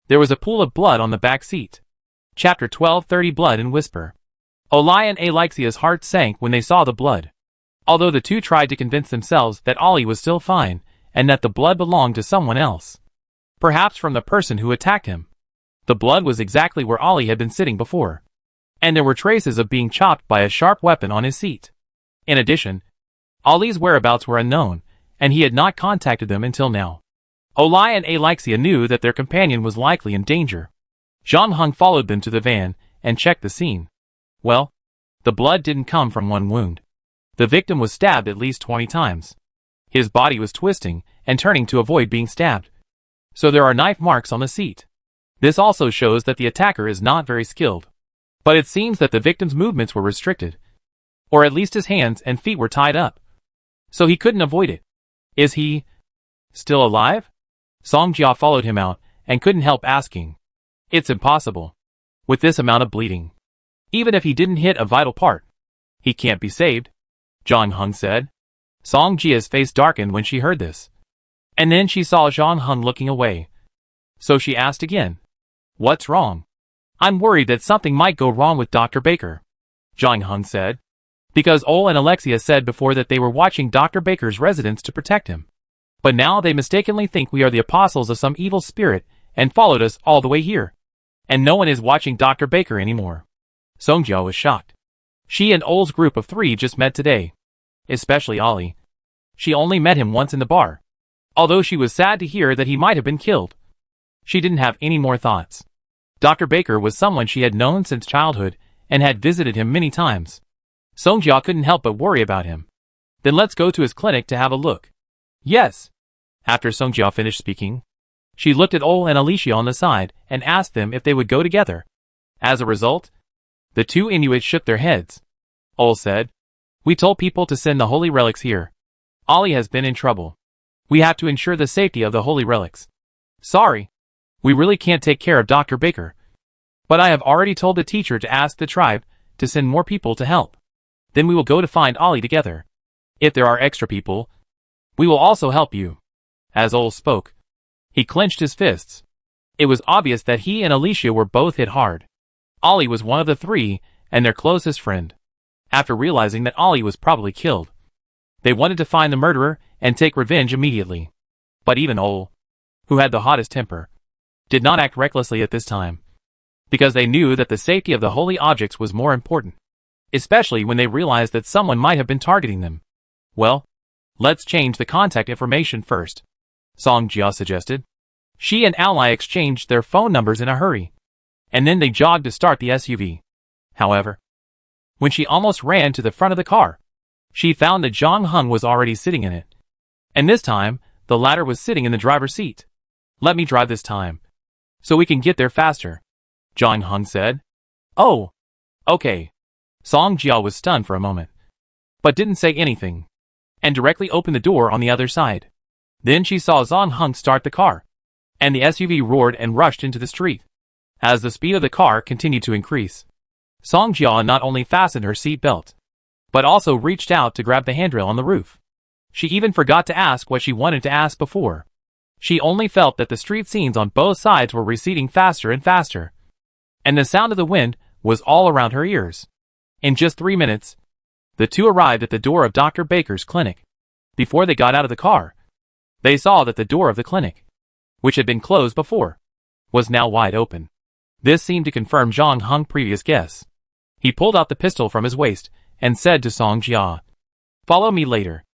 there was a pool of blood on the back seat. Chapter 12:30 Blood and Whisper. Olai and Alexia's heart sank when they saw the blood. Although the two tried to convince themselves that Ali was still fine and that the blood belonged to someone else, perhaps from the person who attacked him. The blood was exactly where Ali had been sitting before, and there were traces of being chopped by a sharp weapon on his seat. In addition, Ali's whereabouts were unknown, and he had not contacted them until now. Olai and Alexia knew that their companion was likely in danger. Zhang Heng followed them to the van and checked the scene. Well, the blood didn't come from one wound. The victim was stabbed at least 20 times. His body was twisting and turning to avoid being stabbed. So there are knife marks on the seat. This also shows that the attacker is not very skilled. But it seems that the victim's movements were restricted. Or at least his hands and feet were tied up. So he couldn't avoid it. Is he still alive? Song Jia followed him out and couldn't help asking. It's impossible. With this amount of bleeding. Even if he didn't hit a vital part, he can't be saved, Zhang Heng said. Song Jia's face darkened when she heard this. And then she saw Zhang Heng looking away. So she asked again. What's wrong? I'm worried that something might go wrong with Dr. Baker, Zhang Heng said. Because Ol and Alexia said before that they were watching Dr. Baker's residence to protect him. But now they mistakenly think we are the apostles of some evil spirit and followed us all the way here. And no one is watching Dr. Baker anymore. Song Jia was shocked. She and Ol's group of 3 just met today. Especially Ollie. She only met him once in the bar. Although she was sad to hear that he might have been killed. She didn't have any more thoughts. Dr. Baker was someone she had known since childhood and had visited him many times. Song Jia couldn't help but worry about him. Then let's go to his clinic to have a look. Yes. After Song Jia finished speaking, she looked at Ol and Alicia on the side and asked them if they would go together. As a result, the 2 Inuits shook their heads. Ol said, We told people to send the holy relics here. Ollie has been in trouble. We have to ensure the safety of the holy relics. Sorry. We really can't take care of Dr. Baker. But I have already told the teacher to ask the tribe to send more people to help. Then we will go to find Ollie together. If there are extra people, we will also help you. As Ol spoke, he clenched his fists. It was obvious that he and Alicia were both hit hard. Ollie was one of the 3 and their closest friend. After realizing that Ollie was probably killed, they wanted to find the murderer and take revenge immediately. But even Ol, who had the hottest temper, did not act recklessly at this time. Because they knew that the safety of the holy objects was more important. Especially when they realized that someone might have been targeting them. Well, let's change the contact information first, Song Jia suggested. She and Ally exchanged their phone numbers in a hurry. And then they jogged to start the SUV. However, when she almost ran to the front of the car, she found that Zhang Heng was already sitting in it. And this time, the latter was sitting in the driver's seat. Let me drive this time, so we can get there faster, Zhang Heng said. Oh, okay. Song Jia was stunned for a moment, but didn't say anything, and directly opened the door on the other side. Then she saw Zhang Heng start the car, and the SUV roared and rushed into the street. As the speed of the car continued to increase, Song Jia not only fastened her seat belt, but also reached out to grab the handrail on the roof. She even forgot to ask what she wanted to ask before. She only felt that the street scenes on both sides were receding faster and faster, and the sound of the wind was all around her ears. In just 3 minutes, the 2 arrived at the door of Dr. Baker's clinic. Before they got out of the car, they saw that the door of the clinic, which had been closed before, was now wide open. This seemed to confirm Zhang Heng's previous guess. He pulled out the pistol from his waist and said to Song Jia, Follow me later.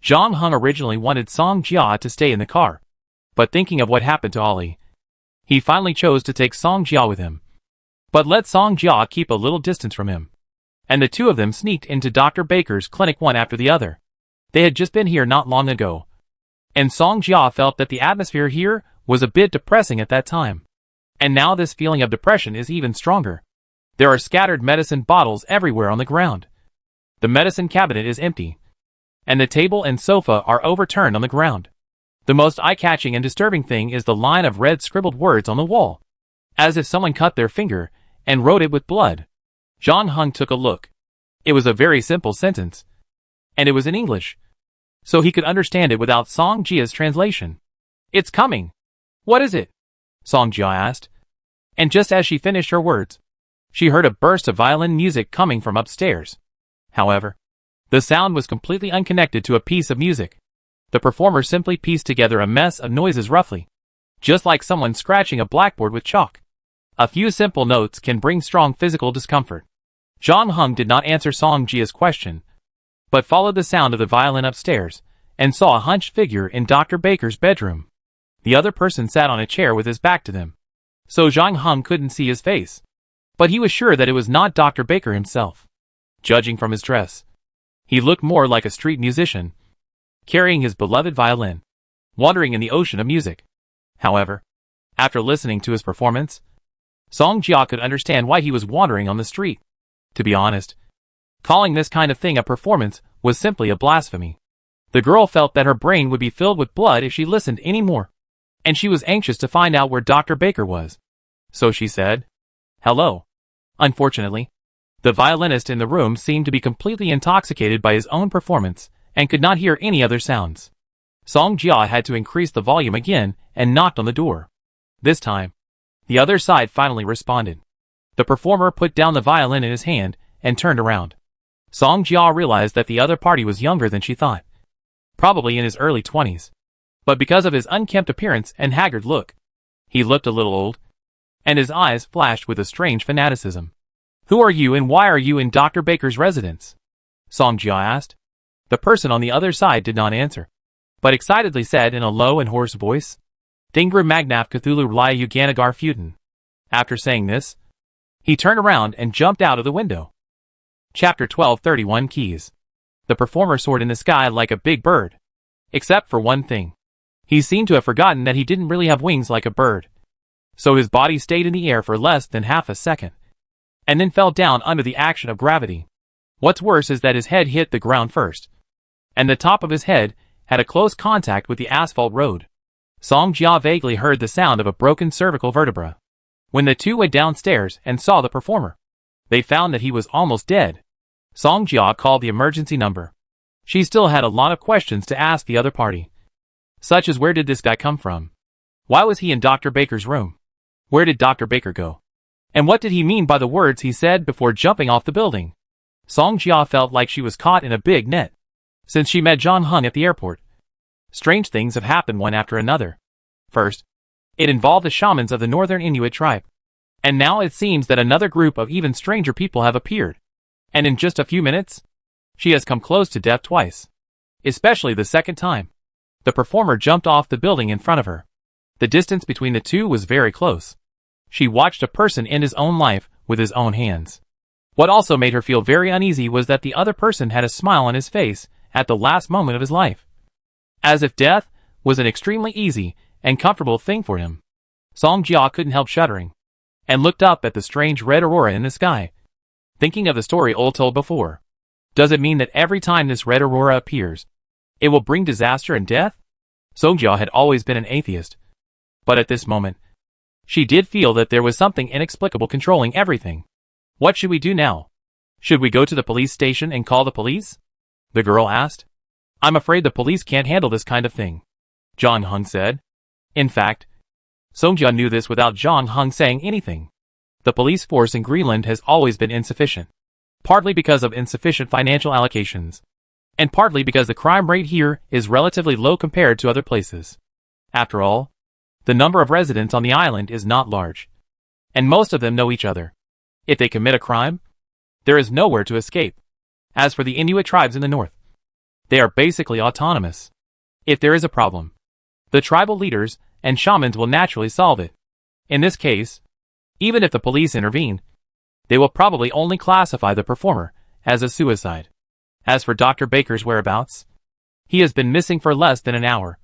Zhang Heng originally wanted Song Jia to stay in the car, but thinking of what happened to Ollie, he finally chose to take Song Jia with him. But let Song Jia keep a little distance from him. And the 2 of them sneaked into Dr. Baker's clinic one after the other. They had just been here not long ago. And Song Jia felt that the atmosphere here was a bit depressing at that time. And now this feeling of depression is even stronger. There are scattered medicine bottles everywhere on the ground. The medicine cabinet is empty. And the table and sofa are overturned on the ground. The most eye-catching and disturbing thing is the line of red scribbled words on the wall. As if someone cut their finger and wrote it with blood. Zhang Heng took a look. It was a very simple sentence. And it was in English. So he could understand it without Song Jia's translation. It's coming. What is it? Song Jia asked. And just as she finished her words, she heard a burst of violin music coming from upstairs. However, the sound was completely unconnected to a piece of music. The performer simply pieced together a mess of noises roughly, just like someone scratching a blackboard with chalk. A few simple notes can bring strong physical discomfort. Zhang Heng did not answer Song Jia's question, but followed the sound of the violin upstairs, and saw a hunched figure in Dr. Baker's bedroom. The other person sat on a chair with his back to them, so Zhang Heng couldn't see his face. But he was sure that it was not Dr. Baker himself. Judging from his dress, He looked more like a street musician, carrying his beloved violin, wandering in the ocean of music. However, after listening to his performance, Song Jia could understand why he was wandering on the street. To be honest, calling this kind of thing a performance was simply a blasphemy. The girl felt that her brain would be filled with blood if she listened anymore, and she was anxious to find out where Dr. Baker was. So she said, "Hello." Unfortunately, the violinist in the room seemed to be completely intoxicated by his own performance and could not hear any other sounds. Song Jia had to increase the volume again and knocked on the door. This time, the other side finally responded. The performer put down the violin in his hand and turned around. Song Jia realized that the other party was younger than she thought, probably in his early 20s. But because of his unkempt appearance and haggard look, he looked a little old, and his eyes flashed with a strange fanaticism. "Who are you and why are you in Dr. Baker's residence?" Song Jia asked. The person on the other side did not answer, but excitedly said in a low and hoarse voice, "Dingru Magnaf Cthulhu Rlya Uganagar Futen." After saying this, he turned around and jumped out of the window. Chapter 12:31 Keys. The performer soared in the sky like a big bird. Except for one thing. He seemed to have forgotten that he didn't really have wings like a bird. So his body stayed in the air for less than half a second, and then fell down under the action of gravity. What's worse is that his head hit the ground first, and the top of his head had a close contact with the asphalt road. Song Jia vaguely heard the sound of a broken cervical vertebra. When the two went downstairs and saw the performer, they found that he was almost dead. Song Jia called the emergency number. She still had a lot of questions to ask the other party, such as where did this guy come from? Why was he in Dr. Baker's room? Where did Dr. Baker go? And what did he mean by the words he said before jumping off the building? Song Jia felt like she was caught in a big net. Since she met John Hung at the airport, strange things have happened one after another. First, it involved the shamans of the northern Inuit tribe. And now it seems that another group of even stranger people have appeared. And in just a few minutes, she has come close to death twice. Especially the second time. The performer jumped off the building in front of her. The distance between the two was very close. She watched a person end his own life with his own hands. What also made her feel very uneasy was that the other person had a smile on his face at the last moment of his life, as if death was an extremely easy and comfortable thing for him. Song Jia couldn't help shuddering, and looked up at the strange red aurora in the sky, thinking of the story old told before. Does it mean that every time this red aurora appears, it will bring disaster and death? Song Jia had always been an atheist, but at this moment, she did feel that there was something inexplicable controlling everything. What should we do now? Should we go to the police station and call the police? The girl asked. I'm afraid the police can't handle this kind of thing, John Hung said. In fact, Song Jia knew this without John Hung saying anything. The police force in Greenland has always been insufficient, partly because of insufficient financial allocations, and partly because the crime rate here is relatively low compared to other places. After all, the number of residents on the island is not large, and most of them know each other. If they commit a crime, there is nowhere to escape. As for the Inuit tribes in the north, they are basically autonomous. If there is a problem, the tribal leaders and shamans will naturally solve it. In this case, even if the police intervene, they will probably only classify the performer as a suicide. As for Dr. Baker's whereabouts, he has been missing for less than an hour,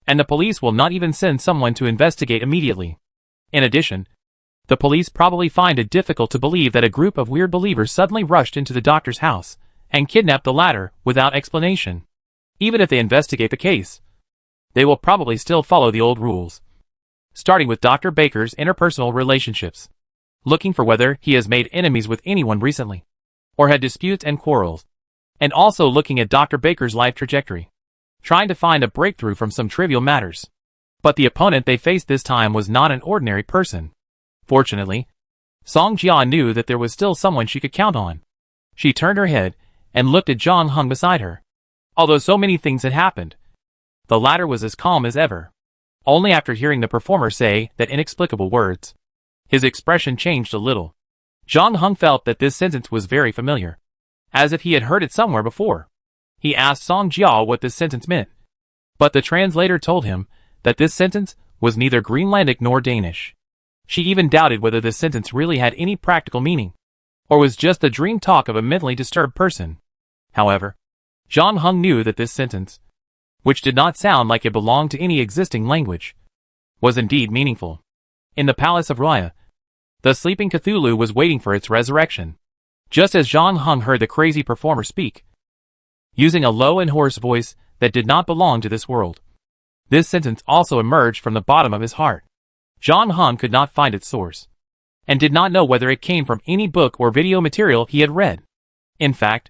and the police will not even send someone to investigate immediately. In addition, the police probably find it difficult to believe that a group of weird believers suddenly rushed into the doctor's house and kidnapped the latter without explanation. Even if they investigate the case, they will probably still follow the old rules, starting with Dr. Baker's interpersonal relationships, looking for whether he has made enemies with anyone recently, or had disputes and quarrels, and also looking at Dr. Baker's life trajectory, trying to find a breakthrough from some trivial matters. But the opponent they faced this time was not an ordinary person. Fortunately, Song Jia knew that there was still someone she could count on. She turned her head and looked at John Hung beside her. Although so many things had happened, the latter was as calm as ever. Only after hearing the performer say that inexplicable words, his expression changed a little. John Hung felt that this sentence was very familiar, as if he had heard it somewhere before. He asked Song Jia what this sentence meant, but the translator told him that this sentence was neither Greenlandic nor Danish. She even doubted whether this sentence really had any practical meaning, or was just the dream talk of a mentally disturbed person. However, John Hung knew that this sentence, which did not sound like it belonged to any existing language, was indeed meaningful. In the palace of Raya, the sleeping Cthulhu was waiting for its resurrection. Just as John Hung heard the crazy performer speak, using a low and hoarse voice that did not belong to this world, this sentence also emerged from the bottom of his heart. John Hung could not find its source, and did not know whether it came from any book or video material he had read. In fact,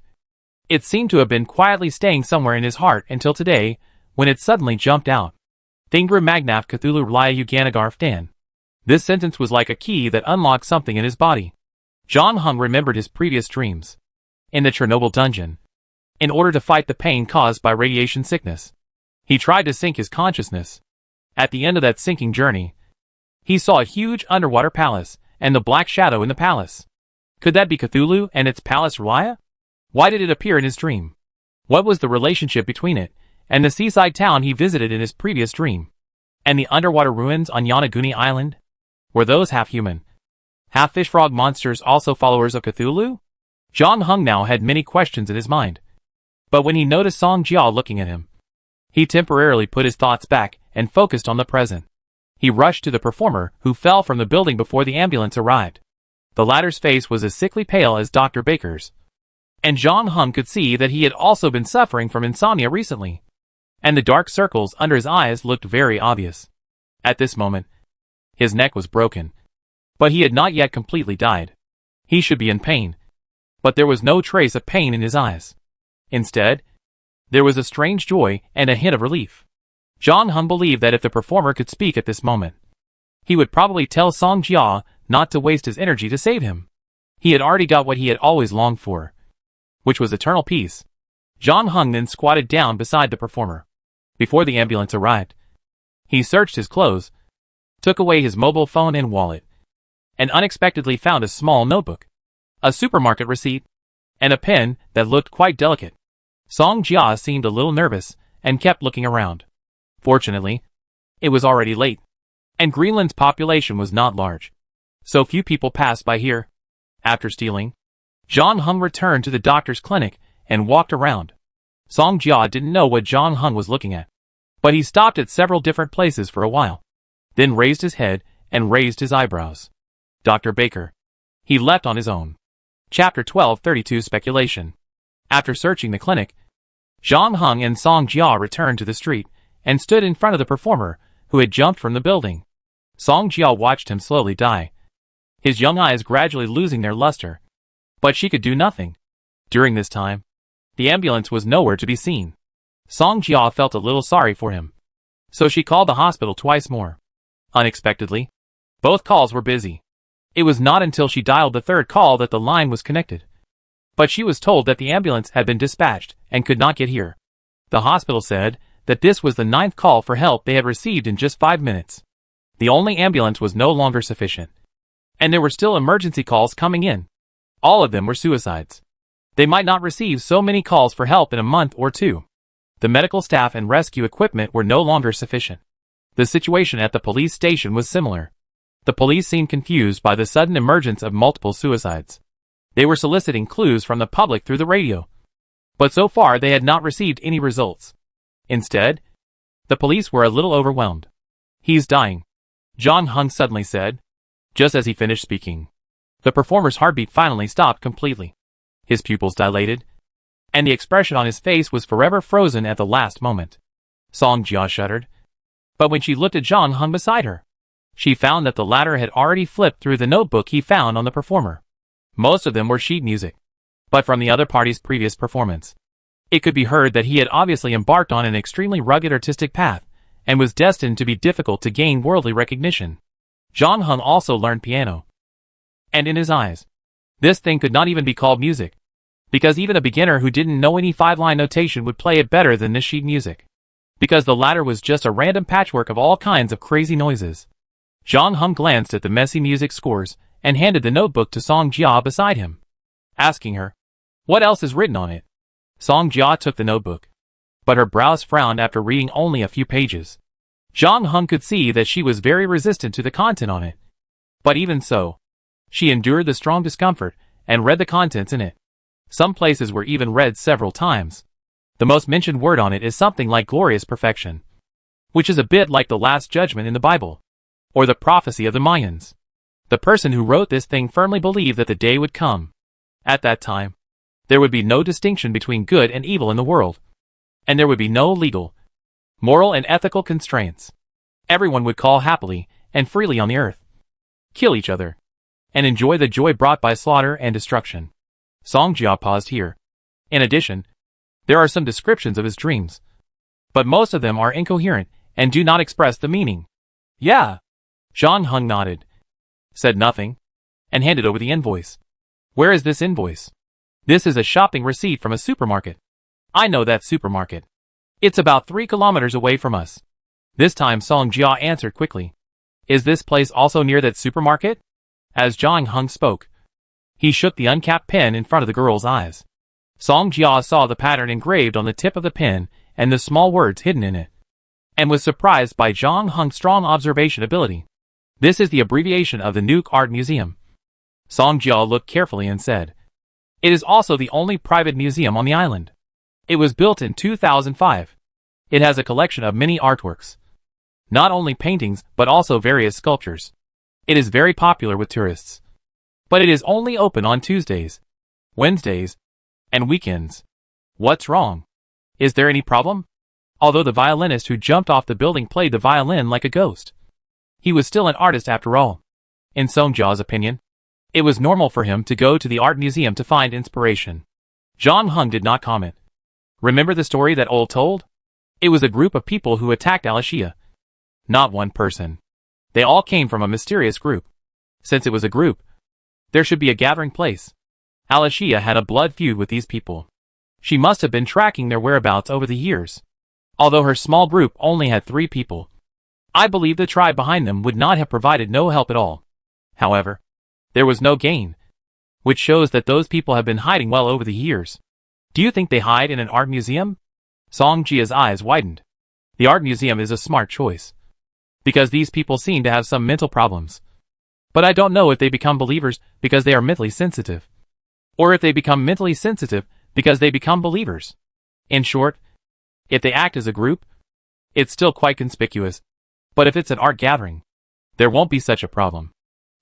it seemed to have been quietly staying somewhere in his heart until today, when it suddenly jumped out. Thingru Magnaf Cthulhu Raya Uganagarf Dan. This sentence was like a key that unlocked something in his body. John Hung remembered his previous dreams. In the Chernobyl dungeon, in order to fight the pain caused by radiation sickness, he tried to sink his consciousness. At the end of that sinking journey, he saw a huge underwater palace, and the black shadow in the palace. Could that be Cthulhu and its palace Raya? Why did it appear in his dream? What was the relationship between it and the seaside town he visited in his previous dream? And the underwater ruins on Yonaguni Island? Were those half-human, half-fish frog monsters also followers of Cthulhu? John Hung now had many questions in his mind. But when he noticed Song Jia looking at him, he temporarily put his thoughts back and focused on the present. He rushed to the performer, who fell from the building before the ambulance arrived. The latter's face was as sickly pale as Dr. Baker's, and John Hung could see that he had also been suffering from insomnia recently, and the dark circles under his eyes looked very obvious. At this moment, his neck was broken, but he had not yet completely died. He should be in pain, but there was no trace of pain in his eyes. Instead, there was a strange joy and a hint of relief. John Hung believed that if the performer could speak at this moment, he would probably tell Song Jia not to waste his energy to save him. He had already got what he had always longed for, which was eternal peace. John Hung then squatted down beside the performer. Before the ambulance arrived, he searched his clothes, took away his mobile phone and wallet, and unexpectedly found a small notebook, a supermarket receipt, and a pen that looked quite delicate. Song Jia seemed a little nervous and kept looking around. Fortunately, it was already late, and Greenland's population was not large, so few people passed by here. After stealing, John Hung returned to the doctor's clinic and walked around. Song Jia didn't know what John Hung was looking at, but he stopped at several different places for a while, then raised his head and raised his eyebrows. Dr. Baker. He left on his own. Chapter 1232 Speculation. After searching the clinic, John Hung and Song Jia returned to the street and stood in front of the performer, who had jumped from the building. Song Jia watched him slowly die, his young eyes gradually losing their luster. But she could do nothing. During this time, the ambulance was nowhere to be seen. Song Jia felt a little sorry for him, so she called the hospital twice more. Unexpectedly, both calls were busy. It was not until she dialed the third call that the line was connected. But she was told that the ambulance had been dispatched and could not get here. The hospital said that this was the 9th call for help they had received in just 5 minutes. The only ambulance was no longer sufficient, and there were still emergency calls coming in. All of them were suicides. They might not receive so many calls for help in a month or two. The medical staff and rescue equipment were no longer sufficient. The situation at the police station was similar. The police seemed confused by the sudden emergence of multiple suicides. They were soliciting clues from the public through the radio, but so far they had not received any results. Instead, the police were a little overwhelmed. "He's dying," John Hung suddenly said, just as he finished speaking. The performer's heartbeat finally stopped completely. His pupils dilated, and the expression on his face was forever frozen at the last moment. Song Jia shuddered, but when she looked at John Hung beside her, she found that the latter had already flipped through the notebook he found on the performer. Most of them were sheet music, but from the other party's previous performance, it could be heard that he had obviously embarked on an extremely rugged artistic path, and was destined to be difficult to gain worldly recognition. John Hung also learned piano. And in his eyes, this thing could not even be called music, because even a beginner who didn't know any 5-line notation would play it better than this sheet music, because the latter was just a random patchwork of all kinds of crazy noises. John Hung glanced at the messy music scores and handed the notebook to Song Jia beside him, asking her, "What else is written on it?" Song Jia took the notebook, but her brows frowned after reading only a few pages. John Hung could see that she was very resistant to the content on it, but even so, she endured the strong discomfort and read the contents in it. Some places were even read several times. The most mentioned word on it is something like glorious perfection, which is a bit like the Last Judgment in the Bible, or the prophecy of the Mayans. The person who wrote this thing firmly believed that the day would come. At that time, there would be no distinction between good and evil in the world, and there would be no legal, moral and ethical constraints. Everyone would call happily and freely on the earth, kill each other, and enjoy the joy brought by slaughter and destruction. Song Jia paused here. In addition, there are some descriptions of his dreams, but most of them are incoherent and do not express the meaning. Yeah. Zhang Heng nodded, said nothing, and handed over the invoice. Where is this invoice? This is a shopping receipt from a supermarket. I know that supermarket. It's about 3 kilometers away from us. This time Song Jia answered quickly. Is this place also near that supermarket? As Zhang Heng spoke, he shook the uncapped pen in front of the girl's eyes. Song Jia saw the pattern engraved on the tip of the pen and the small words hidden in it, and was surprised by Zhang Heng's strong observation ability. This is the abbreviation of the Nuke Art Museum. Song Jia looked carefully and said, it is also the only private museum on the island. It was built in 2005. It has a collection of many artworks, not only paintings but also various sculptures. It is very popular with tourists, but it is only open on Tuesdays, Wednesdays, and weekends. What's wrong? Is there any problem? Although the violinist who jumped off the building played the violin like a ghost, he was still an artist after all. In Song Jia's opinion, it was normal for him to go to the art museum to find inspiration. Zhang Heng did not comment. Remember the story that Ol told? It was a group of people who attacked Alicia. Not one person. They all came from a mysterious group. Since it was a group, there should be a gathering place. Alicia had a blood feud with these people. She must have been tracking their whereabouts over the years. Although her small group only had 3 people, I believe the tribe behind them would not have provided no help at all. However, there was no gain, which shows that those people have been hiding well over the years. Do you think they hide in an art museum? Song Jia's eyes widened. The art museum is a smart choice, because these people seem to have some mental problems. But I don't know if they become believers because they are mentally sensitive, or if they become mentally sensitive because they become believers. In short, if they act as a group, it's still quite conspicuous. But if it's an art gathering, there won't be such a problem.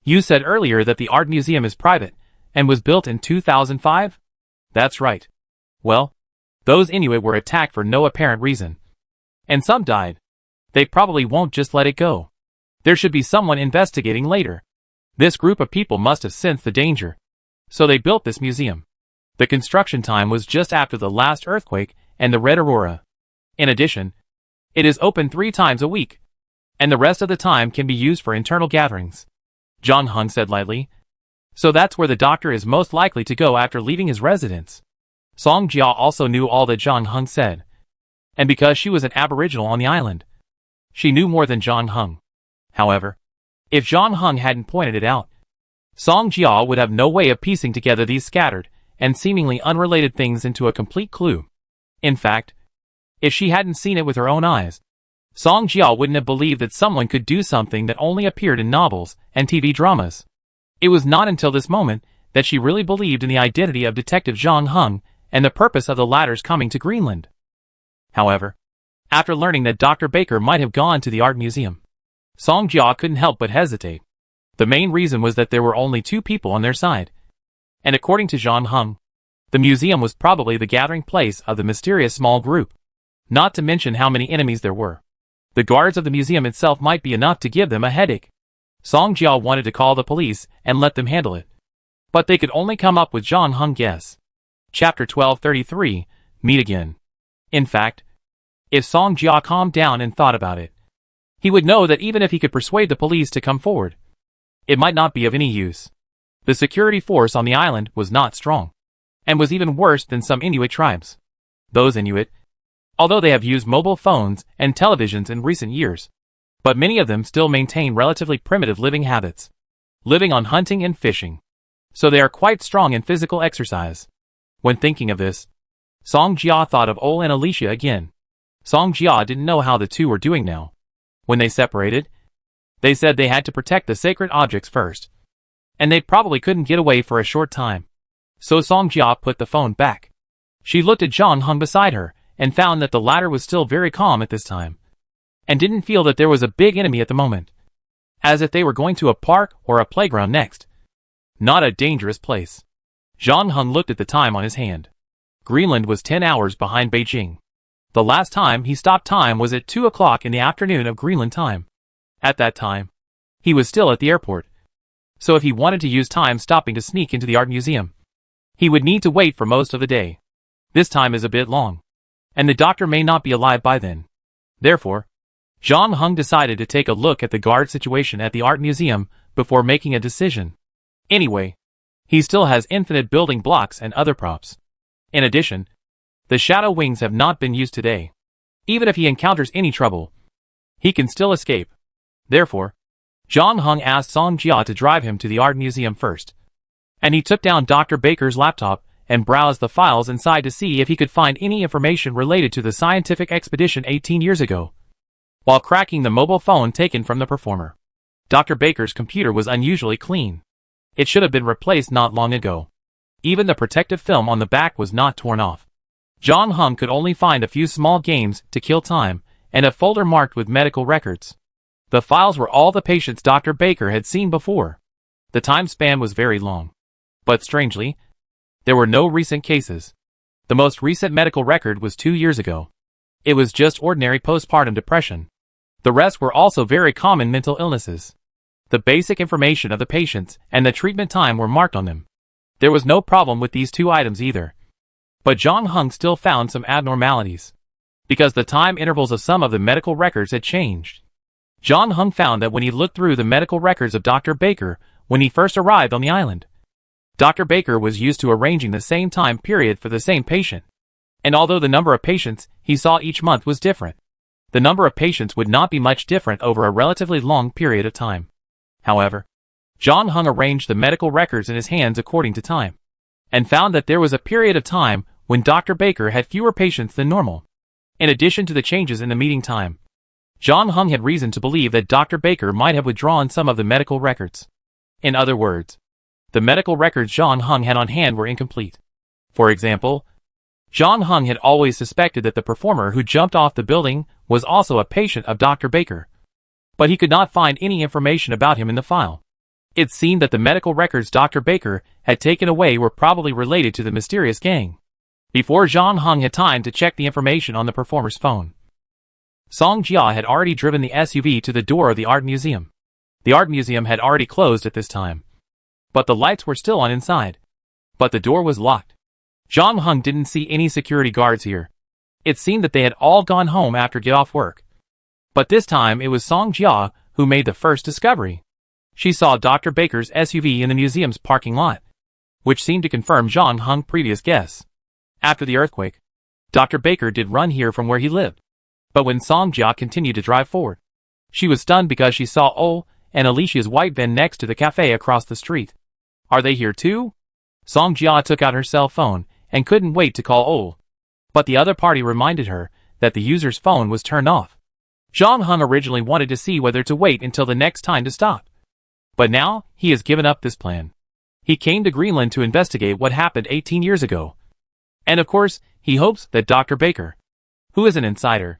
You said earlier that the art museum is private and was built in 2005? That's right. Well, those Inuit were attacked for no apparent reason, and some died. They probably won't just let it go. There should be someone investigating later. This group of people must have sensed the danger, so they built this museum. The construction time was just after the last earthquake and the Red Aurora. In addition, it is open 3 times a week, and the rest of the time can be used for internal gatherings. Zhang Heng said lightly. So that's where the doctor is most likely to go after leaving his residence. Song Jia also knew all that Zhang Heng said, and because she was an aboriginal on the island, she knew more than Zhang Heng. However, if Zhang Heng hadn't pointed it out, Song Jia would have no way of piecing together these scattered and seemingly unrelated things into a complete clue. In fact, if she hadn't seen it with her own eyes, Song Jia wouldn't have believed that someone could do something that only appeared in novels and TV dramas. It was not until this moment that she really believed in the identity of Detective Zhang Heng and the purpose of the latter's coming to Greenland. However, after learning that Dr. Baker might have gone to the art museum, Song Jia couldn't help but hesitate. The main reason was that there were only 2 people on their side, and according to Zhang Heng, the museum was probably the gathering place of the mysterious small group, not to mention how many enemies there were. The guards of the museum itself might be enough to give them a headache. Song Jia wanted to call the police and let them handle it, but they could only come up with Zhang Heng's guess. Chapter 1233, Meet Again. In fact, if Song Jia calmed down and thought about it, he would know that even if he could persuade the police to come forward, it might not be of any use. The security force on the island was not strong, and was even worse than some Inuit tribes. Those Inuit, although they have used mobile phones and televisions in recent years, but many of them still maintain relatively primitive living habits, living on hunting and fishing. So they are quite strong in physical exercise. When thinking of this, Song Jia thought of Ol and Alicia again. Song Jia didn't know how the 2 were doing now. When they separated, they said they had to protect the sacred objects first, and they probably couldn't get away for a short time. So Song Jia put the phone back. She looked at John Hung beside her, and found that the latter was still very calm at this time, and didn't feel that there was a big enemy at the moment. As if they were going to a park or a playground next. Not a dangerous place. John Hung looked at the time on his hand. Greenland was 10 hours behind Beijing. The last time he stopped time was at 2 o'clock in the afternoon of Greenland time. At that time, he was still at the airport. So if he wanted to use time stopping to sneak into the art museum, he would need to wait for most of the day. This time is a bit long, and the doctor may not be alive by then. Therefore, John Hung decided to take a look at the guard situation at the art museum before making a decision. Anyway, he still has infinite building blocks and other props. In addition, the shadow wings have not been used today. Even if he encounters any trouble, he can still escape. Therefore, John Hung asked Song Jia to drive him to the art museum first. And he took down Dr. Baker's laptop and browsed the files inside to see if he could find any information related to the scientific expedition 18 years ago. While cracking the mobile phone taken from the performer, Dr. Baker's computer was unusually clean. It should have been replaced not long ago. Even the protective film on the back was not torn off. John Hung could only find a few small games to kill time and a folder marked with medical records. The files were all the patients Dr. Baker had seen before. The time span was very long. But strangely, there were no recent cases. The most recent medical record was 2 years ago. It was just ordinary postpartum depression. The rest were also very common mental illnesses. The basic information of the patients and the treatment time were marked on them. There was no problem with these 2 items either. But John Hung still found some abnormalities, because the time intervals of some of the medical records had changed. John Hung found that when he looked through the medical records of Dr. Baker when he first arrived on the island, Dr. Baker was used to arranging the same time period for the same patient. And although the number of patients he saw each month was different, the number of patients would not be much different over a relatively long period of time. However, John Hung arranged the medical records in his hands according to time, and found that there was a period of time when Dr. Baker had fewer patients than normal. In addition to the changes in the meeting time, John Hung had reason to believe that Dr. Baker might have withdrawn some of the medical records. In other words, the medical records John Hung had on hand were incomplete. For example, John Hung had always suspected that the performer who jumped off the building was also a patient of Dr. Baker. But he could not find any information about him in the file. It seemed that the medical records Dr. Baker had taken away were probably related to the mysterious gang. Before John Hung had time to check the information on the performer's phone, Song Jia had already driven the SUV to the door of the art museum. The art museum had already closed at this time, but the lights were still on inside. But the door was locked. John Hung didn't see any security guards here. It seemed that they had all gone home after get off work. But this time it was Song Jia who made the first discovery. She saw Dr. Baker's SUV in the museum's parking lot, which seemed to confirm John Hung's previous guess. After the earthquake, Dr. Baker did run here from where he lived. But when Song Jia continued to drive forward, she was stunned because she saw Oh and Alicia's white van next to the cafe across the street. Are they here too? Song Jia took out her cell phone and couldn't wait to call Oh. But the other party reminded her that the user's phone was turned off. John Hung originally wanted to see whether to wait until the next time to stop. But now, he has given up this plan. He came to Greenland to investigate what happened 18 years ago. And of course, he hopes that Dr. Baker, who is an insider,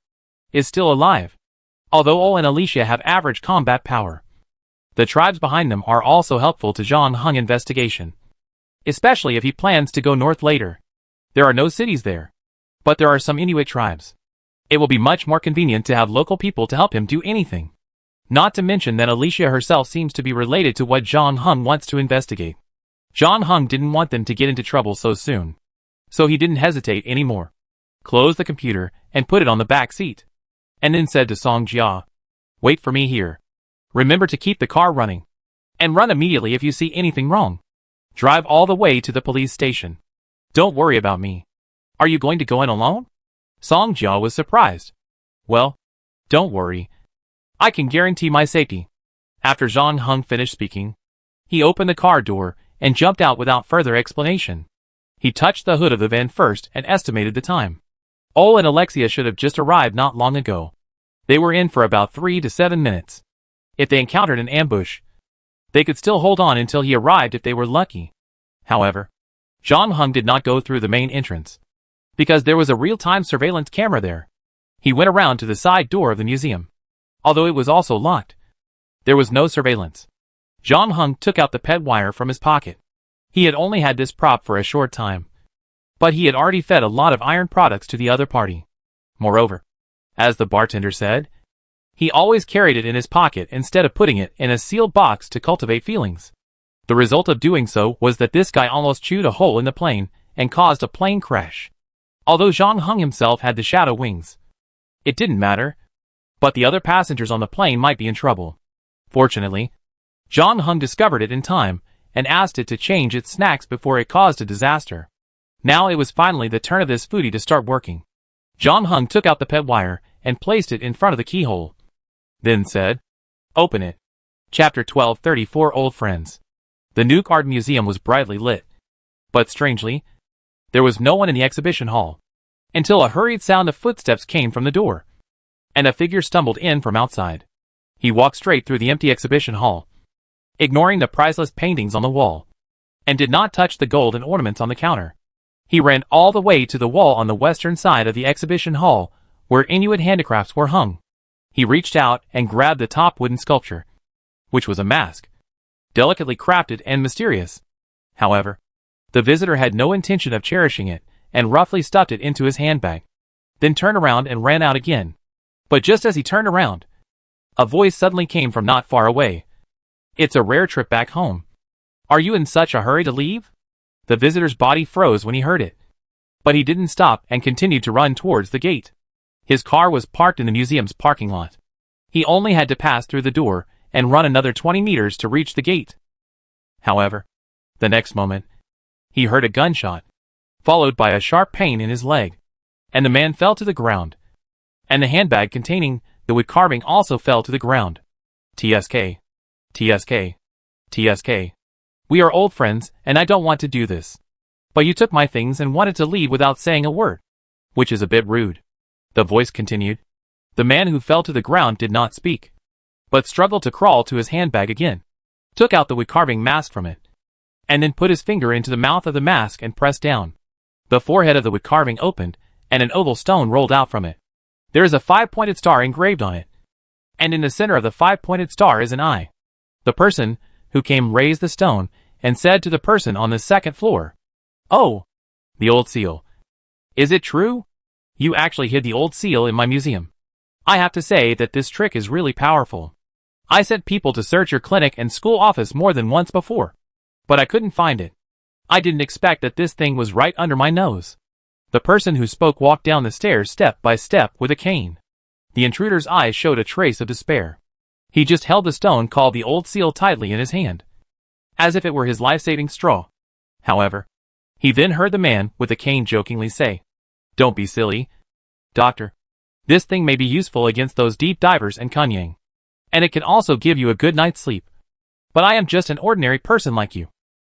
is still alive. Although Oh and Alicia have average combat power, the tribes behind them are also helpful to John Hung's investigation. Especially if he plans to go north later. There are no cities there, but there are some Inuit tribes. It will be much more convenient to have local people to help him do anything. Not to mention that Alicia herself seems to be related to what John Hung wants to investigate. John Hung didn't want them to get into trouble so soon, so he didn't hesitate anymore. Closed the computer and put it on the back seat, and then said to Song Jia, "Wait for me here. Remember to keep the car running, and run immediately if you see anything wrong. Drive all the way to the police station. Don't worry about me. Are you going to go in alone?" Song Jia was surprised. "Well, don't worry. I can guarantee my safety." After John Hung finished speaking, he opened the car door and jumped out without further explanation. He touched the hood of the van first and estimated the time. Oh and Alexia should have just arrived not long ago. They were in for about 3 to 7 minutes. If they encountered an ambush, they could still hold on until he arrived if they were lucky. However, Zhang Heng did not go through the main entrance, because there was a real-time surveillance camera there. He went around to the side door of the museum. Although it was also locked, there was no surveillance. Zhang Heng took out the pet wire from his pocket. He had only had this prop for a short time, but he had already fed a lot of iron products to the other party. Moreover, as the bartender said, he always carried it in his pocket instead of putting it in a sealed box to cultivate feelings. The result of doing so was that this guy almost chewed a hole in the plane and caused a plane crash. Although Zhang Heng himself had the shadow wings, it didn't matter, but the other passengers on the plane might be in trouble. Fortunately, Zhang Heng discovered it in time and asked it to change its snacks before it caused a disaster. Now it was finally the turn of this foodie to start working. Zhang Heng took out the pet wire and placed it in front of the keyhole. Then said, "Open it." Chapter 1234 Old Friends. The Nuke Art Museum was brightly lit. But strangely, there was no one in the exhibition hall, until a hurried sound of footsteps came from the door, and a figure stumbled in from outside. He walked straight through the empty exhibition hall, ignoring the priceless paintings on the wall, and did not touch the gold and ornaments on the counter. He ran all the way to the wall on the western side of the exhibition hall, where Inuit handicrafts were hung. He reached out and grabbed the top wooden sculpture, which was a mask, delicately crafted and mysterious. However, the visitor had no intention of cherishing it, and roughly stuffed it into his handbag, then turned around and ran out again. But just as he turned around, a voice suddenly came from not far away. "It's a rare trip back home. Are you in such a hurry to leave?" The visitor's body froze when he heard it, but he didn't stop and continued to run towards the gate. His car was parked in the museum's parking lot. He only had to pass through the door and run another 20 meters to reach the gate. However, the next moment, he heard a gunshot, followed by a sharp pain in his leg, and the man fell to the ground, and the handbag containing the wood carving also fell to the ground. TSK. TSK. TSK. We are old friends, and I don't want to do this. But you took my things and wanted to leave without saying a word, which is a bit rude. The voice continued. The man who fell to the ground did not speak, but struggled to crawl to his handbag again, took out the wood carving mask from it, and then put his finger into the mouth of the mask and pressed down. The forehead of the wood carving opened, and an oval stone rolled out from it. There is a 5-pointed star engraved on it, and in the center of the 5-pointed star is an eye. The person who came raised the stone and said to the person on the second floor, "Oh, the old seal. Is it true? You actually hid the old seal in my museum. I have to say that this trick is really powerful. I sent people to search your clinic and school office more than once before, but I couldn't find it. I didn't expect that this thing was right under my nose." The person who spoke walked down the stairs step by step with a cane. The intruder's eyes showed a trace of despair. He just held the stone called the old seal tightly in his hand, as if it were his life-saving straw. However, he then heard the man with the cane jokingly say, "Don't be silly, doctor. This thing may be useful against those deep divers and kunyang, and it can also give you a good night's sleep. But I am just an ordinary person like you,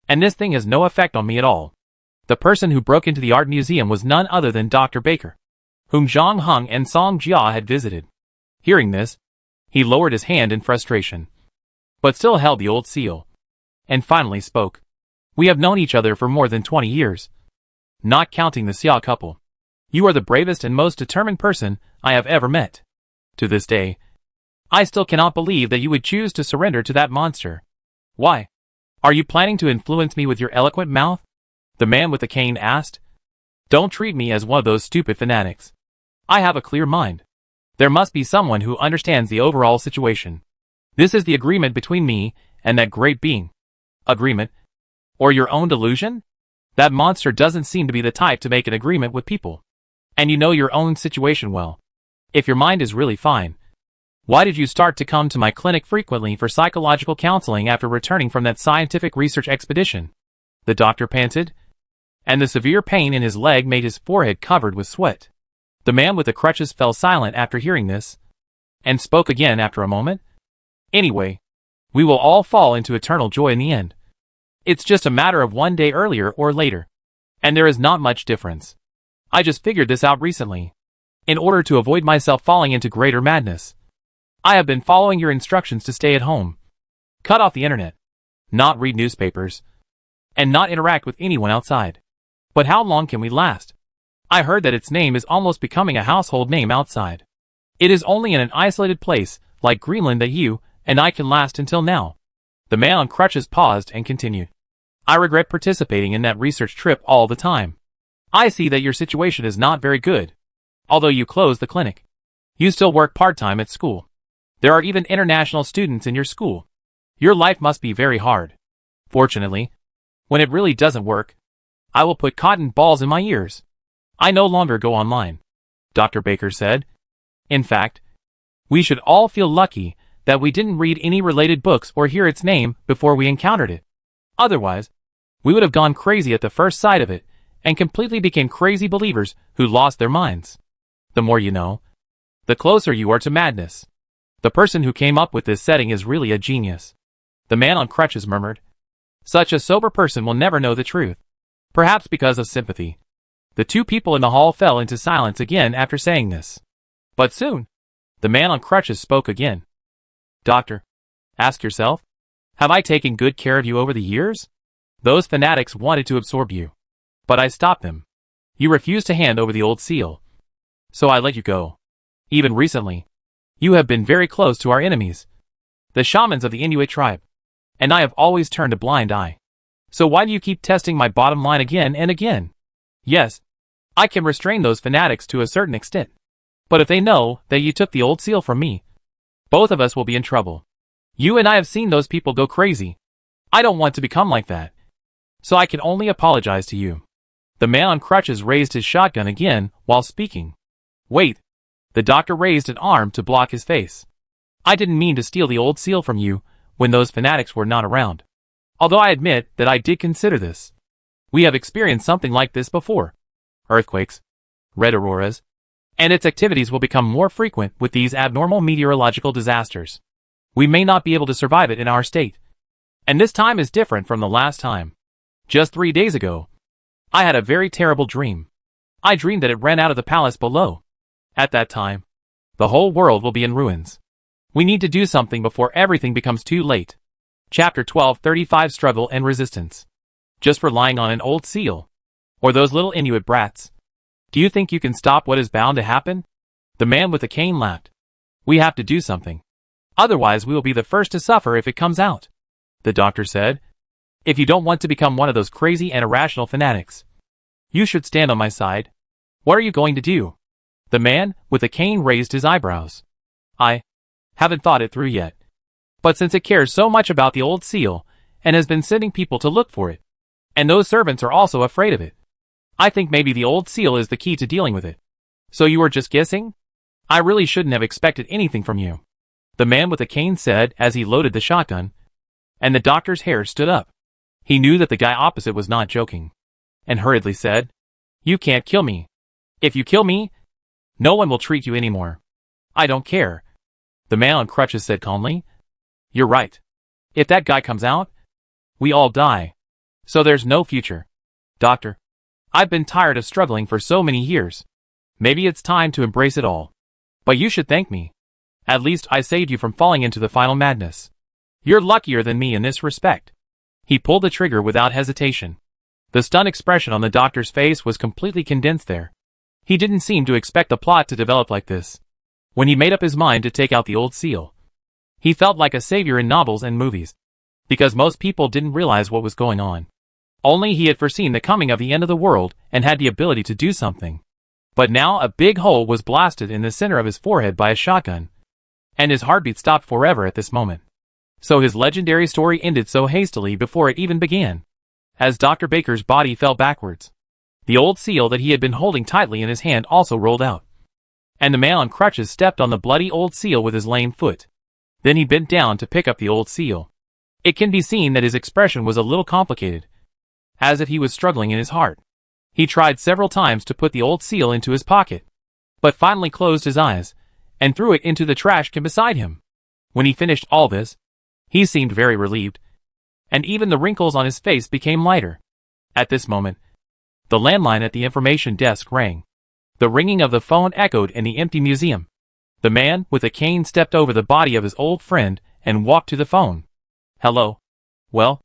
and this thing has no effect on me at all." The person who broke into the art museum was none other than Dr. Baker, whom Zhang Heng and Song Jia had visited. Hearing this, he lowered his hand in frustration, but still held the old seal, and finally spoke. "We have known each other for more than 20 years, not counting the Xia couple. You are the bravest and most determined person I have ever met. To this day, I still cannot believe that you would choose to surrender to that monster. Why? Are you planning to influence me with your eloquent mouth?" The man with the cane asked. "Don't treat me as one of those stupid fanatics. I have a clear mind. There must be someone who understands the overall situation. This is the agreement between me and that great being." "Agreement? Or your own delusion? That monster doesn't seem to be the type to make an agreement with people. And you know your own situation well. If your mind is really fine, why did you start to come to my clinic frequently for psychological counseling after returning from that scientific research expedition?" The doctor panted, and the severe pain in his leg made his forehead covered with sweat. The man with the crutches fell silent after hearing this, and spoke again after a moment. "Anyway, we will all fall into eternal joy in the end. It's just a matter of one day earlier or later, and there is not much difference. I just figured this out recently, in order to avoid myself falling into greater madness. I have been following your instructions to stay at home, cut off the internet, not read newspapers, and not interact with anyone outside. But how long can we last? I heard that its name is almost becoming a household name outside. It is only in an isolated place, like Greenland, that you and I can last until now. The man on crutches paused and continued. I regret participating in that research trip all the time. I see that your situation is not very good. Although you closed the clinic, you still work part-time at school. There are even international students in your school. Your life must be very hard. Fortunately, when it really doesn't work, I will put cotton balls in my ears. I no longer go online, Dr. Baker said. In fact, we should all feel lucky that we didn't read any related books or hear its name before we encountered it. Otherwise, we would have gone crazy at the first sight of it and completely became crazy believers who lost their minds. The more you know, the closer you are to madness. The person who came up with this setting is really a genius. The man on crutches murmured. Such a sober person will never know the truth. Perhaps because of sympathy. The two people in the hall fell into silence again after saying this. But soon, the man on crutches spoke again. Doctor, ask yourself, have I taken good care of you over the years? Those fanatics wanted to absorb you. But I stopped them. You refused to hand over the old seal. So I let you go. Even recently, you have been very close to our enemies, the shamans of the Inuit tribe. And I have always turned a blind eye. So why do you keep testing my bottom line again and again? Yes, I can restrain those fanatics to a certain extent. But if they know that you took the old seal from me, both of us will be in trouble. You and I have seen those people go crazy. I don't want to become like that. So I can only apologize to you. The man on crutches raised his shotgun again while speaking. Wait. The doctor raised an arm to block his face. I didn't mean to steal the old seal from you when those fanatics were not around. Although I admit that I did consider this. We have experienced something like this before. Earthquakes, red auroras, and its activities will become more frequent with these abnormal meteorological disasters. We may not be able to survive it in our state. And this time is different from the last time. Just 3 days ago, I had a very terrible dream. I dreamed that it ran out of the palace below. At that time, the whole world will be in ruins. We need to do something before everything becomes too late. Chapter 12:35 Struggle and Resistance. Just relying on an old seal, or those little Inuit brats. Do you think you can stop what is bound to happen? The man with the cane laughed. We have to do something. Otherwise we will be the first to suffer if it comes out. The doctor said. If you don't want to become one of those crazy and irrational fanatics, you should stand on my side. What are you going to do? The man with the cane raised his eyebrows. I haven't thought it through yet. But since it cares so much about the old seal, and has been sending people to look for it, and those servants are also afraid of it, I think maybe the old seal is the key to dealing with it. So you were just guessing? I really shouldn't have expected anything from you, the man with the cane said as he loaded the shotgun, and the doctor's hair stood up. He knew that the guy opposite was not joking, and hurriedly said, You can't kill me. If you kill me, no one will treat you anymore. I don't care. The man on crutches said calmly. You're right. If that guy comes out, we all die. So there's no future. Doctor, I've been tired of struggling for so many years. Maybe it's time to embrace it all. But you should thank me. At least I saved you from falling into the final madness. You're luckier than me in this respect. He pulled the trigger without hesitation. The stunned expression on the doctor's face was completely condensed there. He didn't seem to expect the plot to develop like this. When he made up his mind to take out the old seal, he felt like a savior in novels and movies, because most people didn't realize what was going on. Only he had foreseen the coming of the end of the world and had the ability to do something. But now a big hole was blasted in the center of his forehead by a shotgun, and his heartbeat stopped forever at this moment. So his legendary story ended so hastily before it even began. As Dr. Baker's body fell backwards, the old seal that he had been holding tightly in his hand also rolled out. And the man on crutches stepped on the bloody old seal with his lame foot. Then he bent down to pick up the old seal. It can be seen that his expression was a little complicated, as if he was struggling in his heart. He tried several times to put the old seal into his pocket, but finally closed his eyes and threw it into the trash can beside him. When he finished all this, he seemed very relieved, and even the wrinkles on his face became lighter. At this moment, the landline at the information desk rang. The ringing of the phone echoed in the empty museum. The man with the cane stepped over the body of his old friend and walked to the phone. Hello. Well,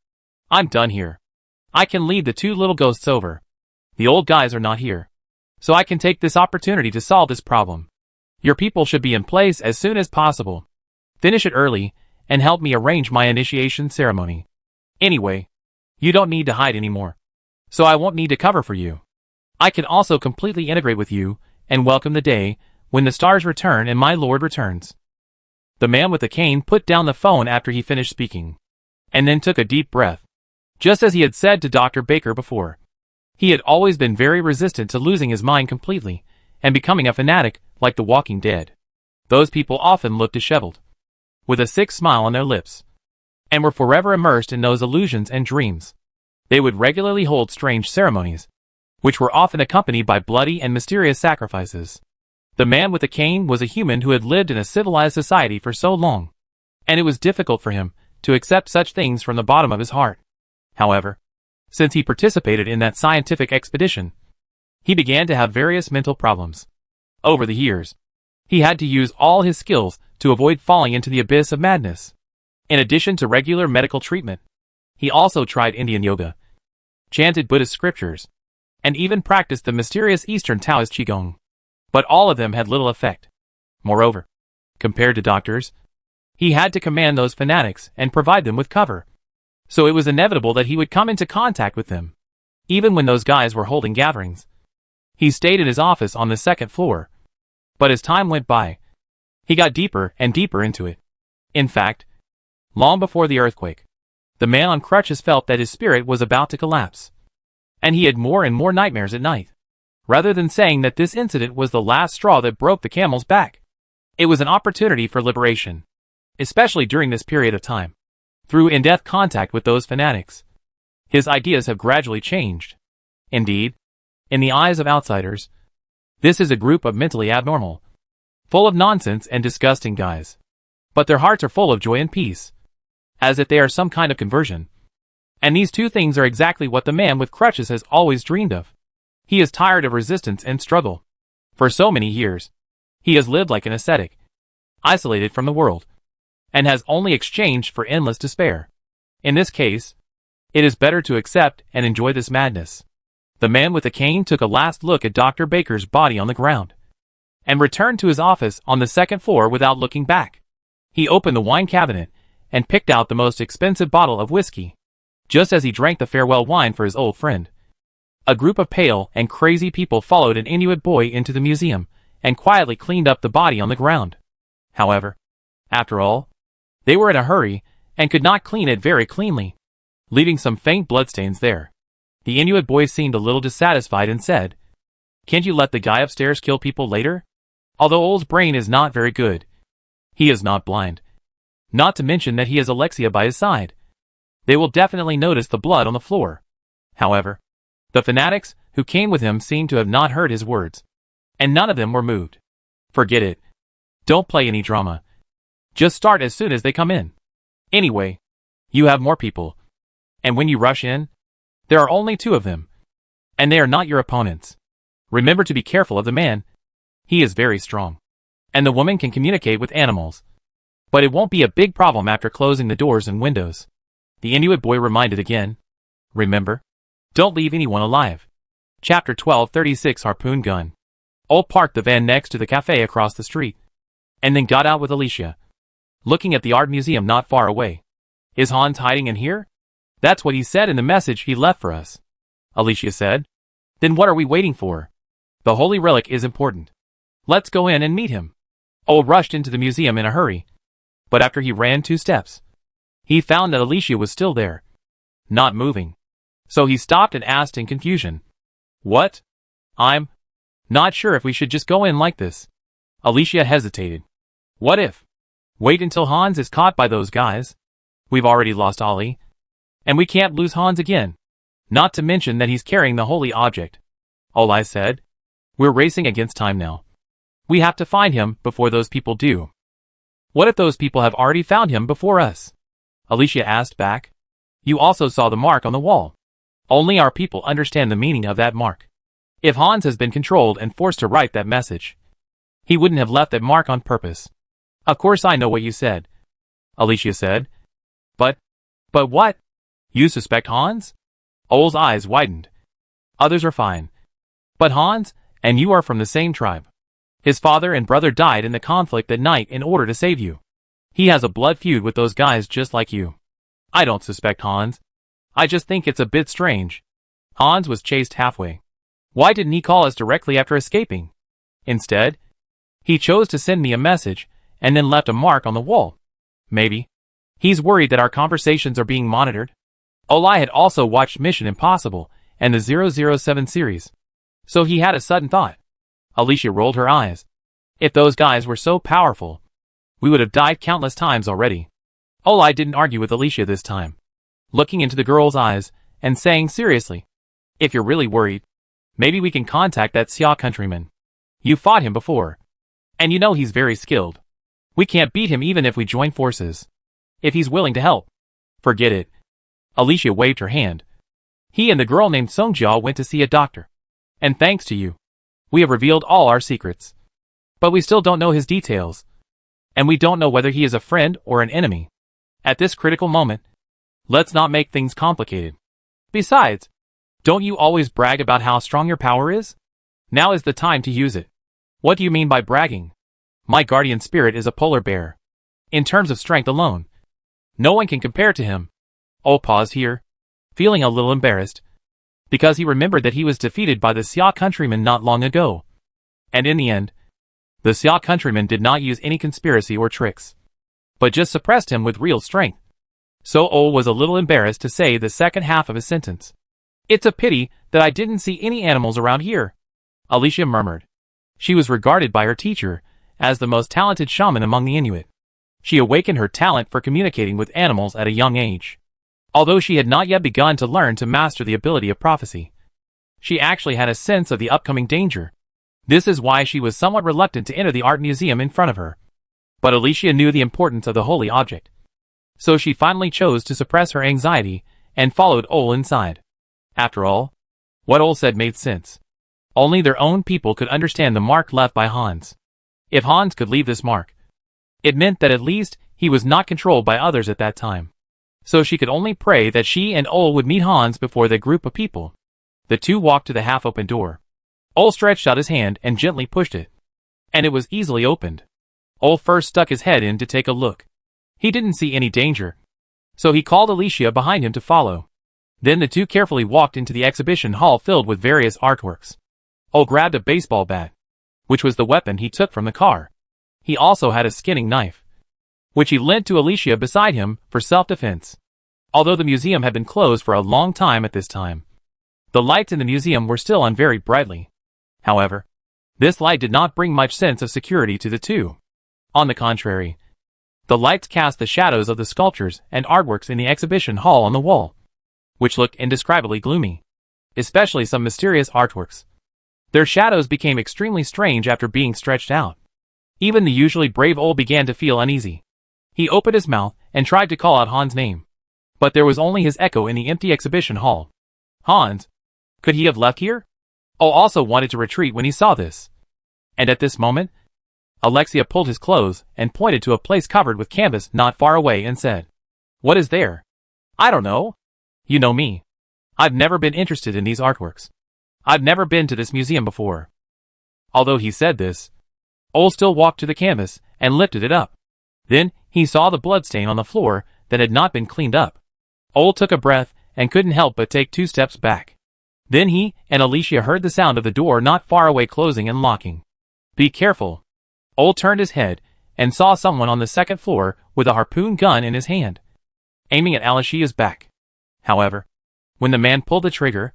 I'm done here. I can lead the two little ghosts over. The old guys are not here. So I can take this opportunity to solve this problem. Your people should be in place as soon as possible. Finish it early, and help me arrange my initiation ceremony. Anyway, you don't need to hide anymore. So I won't need to cover for you. I can also completely integrate with you, and welcome the day when the stars return and my lord returns. The man with the cane put down the phone after he finished speaking, and then took a deep breath. Just as he had said to Dr. Baker before, he had always been very resistant to losing his mind completely and becoming a fanatic like the Walking Dead. Those people often looked disheveled, with a sick smile on their lips, and were forever immersed in those illusions and dreams. They would regularly hold strange ceremonies, which were often accompanied by bloody and mysterious sacrifices. The man with the cane was a human who had lived in a civilized society for so long, and it was difficult for him to accept such things from the bottom of his heart. However, since he participated in that scientific expedition, he began to have various mental problems. Over the years, he had to use all his skills to avoid falling into the abyss of madness. In addition to regular medical treatment, he also tried Indian yoga, chanted Buddhist scriptures, and even practiced the mysterious Eastern Taoist Qigong. But all of them had little effect. Moreover, compared to doctors, he had to command those fanatics and provide them with cover. So it was inevitable that he would come into contact with them, even when those guys were holding gatherings. He stayed in his office on the second floor, but as time went by, he got deeper and deeper into it. In fact, long before the earthquake, the man on crutches felt that his spirit was about to collapse, and he had more and more nightmares at night. Rather than saying that this incident was the last straw that broke the camel's back, it was an opportunity for liberation, especially during this period of time. Through in-depth contact with those fanatics, his ideas have gradually changed. Indeed, in the eyes of outsiders, this is a group of mentally abnormal, full of nonsense and disgusting guys. But their hearts are full of joy and peace, as if they are some kind of conversion. And these two things are exactly what the man with crutches has always dreamed of. He is tired of resistance and struggle. For so many years, he has lived like an ascetic, isolated from the world, and has only exchanged for endless despair. In this case, it is better to accept and enjoy this madness. The man with the cane took a last look at Dr. Baker's body on the ground, and returned to his office on the second floor without looking back. He opened the wine cabinet and picked out the most expensive bottle of whiskey. Just as he drank the farewell wine for his old friend, a group of pale and crazy people followed an Inuit boy into the museum and quietly cleaned up the body on the ground. However, after all, they were in a hurry and could not clean it very cleanly, leaving some faint bloodstains there. The Inuit boy seemed a little dissatisfied and said, "Can't you let the guy upstairs kill people later? Although Old's brain is not very good, he is not blind. Not to mention that he has Alexia by his side. They will definitely notice the blood on the floor." However, the fanatics who came with him seemed to have not heard his words, and none of them were moved. "Forget it. Don't play any drama. Just start as soon as they come in. Anyway, you have more people, and when you rush in, there are only two of them, and they are not your opponents. Remember to be careful of the man. He is very strong, and the woman can communicate with animals, but it won't be a big problem after closing the doors and windows." The Inuit boy reminded again, "Remember, don't leave anyone alive." Chapter 12:36 Harpoon Gun. Old parked the van next to the cafe across the street, and then got out with Alicia, looking at the art museum not far away. "Is Hans hiding in here?" "That's what he said in the message he left for us," Alicia said. "Then what are we waiting for? The holy relic is important. Let's go in and meet him." Old rushed into the museum in a hurry, but after he ran 2 steps, he found that Alicia was still there, not moving. So he stopped and asked in confusion, "What? I'm not sure if we should just go in like this." Alicia hesitated. "What if? Wait until Hans is caught by those guys. We've already lost Ollie, and we can't lose Hans again. Not to mention that he's carrying the holy object." "All I said, we're racing against time now. We have to find him before those people do." "What if those people have already found him before us?" Alicia asked back. "You also saw the mark on the wall. Only our people understand the meaning of that mark. If Hans has been controlled and forced to write that message, he wouldn't have left that mark on purpose." "Of course I know what you said," Alicia said. But what? You suspect Hans?" Ole's eyes widened. Others are fine. But Hans, and you are from the same tribe. His father and brother died in the conflict that night in order to save you. He has a blood feud with those guys just like you. I don't suspect Hans. I just think it's a bit strange. Hans was chased halfway. Why didn't he call us directly after escaping? Instead, he chose to send me a message and then left a mark on the wall. Maybe he's worried that our conversations are being monitored. Oli had also watched Mission Impossible and the 007 series, so he had a sudden thought. Alicia rolled her eyes. If those guys were so powerful, we would have died countless times already. Oli didn't argue with Alicia this time, looking into the girl's eyes and saying seriously, if you're really worried, maybe we can contact that Xia countryman. You fought him before, and you know he's very skilled. We can't beat him even if we join forces. If he's willing to help, forget it. Alicia waved her hand. He and the girl named Songjia went to see a doctor. And thanks to you, we have revealed all our secrets. But we still don't know his details. And we don't know whether he is a friend or an enemy. At this critical moment, let's not make things complicated. Besides, don't you always brag about how strong your power is? Now is the time to use it. What do you mean by bragging? My guardian spirit is a polar bear. In terms of strength alone, no one can compare to him. Oh, paused here, feeling a little embarrassed, because he remembered that he was defeated by the Xia countryman not long ago. And in the end, the Xia countryman did not use any conspiracy or tricks, but just suppressed him with real strength. So Ole was a little embarrassed to say the second half of his sentence. It's a pity that I didn't see any animals around here, Alicia murmured. She was regarded by her teacher as the most talented shaman among the Inuit. She awakened her talent for communicating with animals at a young age. Although she had not yet begun to learn to master the ability of prophecy, she actually had a sense of the upcoming danger. This is why she was somewhat reluctant to enter the art museum in front of her. But Alicia knew the importance of the holy object, so she finally chose to suppress her anxiety and followed Ole inside. After all, what Ole said made sense. Only their own people could understand the mark left by Hans. If Hans could leave this mark, it meant that at least he was not controlled by others at that time. So she could only pray that she and Ole would meet Hans before the group of people. The two walked to the half-open door. Ole stretched out his hand and gently pushed it, and it was easily opened. Ole first stuck his head in to take a look. He didn't see any danger, so he called Alicia behind him to follow. Then the two carefully walked into the exhibition hall filled with various artworks. Ole grabbed a baseball bat, which was the weapon he took from the car. He also had a skinning knife, which he lent to Alicia beside him for self-defense. Although the museum had been closed for a long time at this time, the lights in the museum were still on very brightly. However, this light did not bring much sense of security to the two. On the contrary, the lights cast the shadows of the sculptures and artworks in the exhibition hall on the wall, which looked indescribably gloomy, especially some mysterious artworks. Their shadows became extremely strange after being stretched out. Even the usually brave Ole began to feel uneasy. He opened his mouth and tried to call out Hans' name, but there was only his echo in the empty exhibition hall. Hans? Could he have left here? Ole also wanted to retreat when he saw this. And at this moment, Alexia pulled his clothes and pointed to a place covered with canvas not far away and said, "What is there?" "I don't know. You know me. I've never been interested in these artworks. I've never been to this museum before." Although he said this, Ole still walked to the canvas and lifted it up. Then he saw the bloodstain on the floor that had not been cleaned up. Ole took a breath and couldn't help but take 2 steps back. Then he and Alicia heard the sound of the door not far away closing and locking. "Be careful." Ole turned his head and saw someone on the second floor with a harpoon gun in his hand, aiming at Alicia's back. However, when the man pulled the trigger,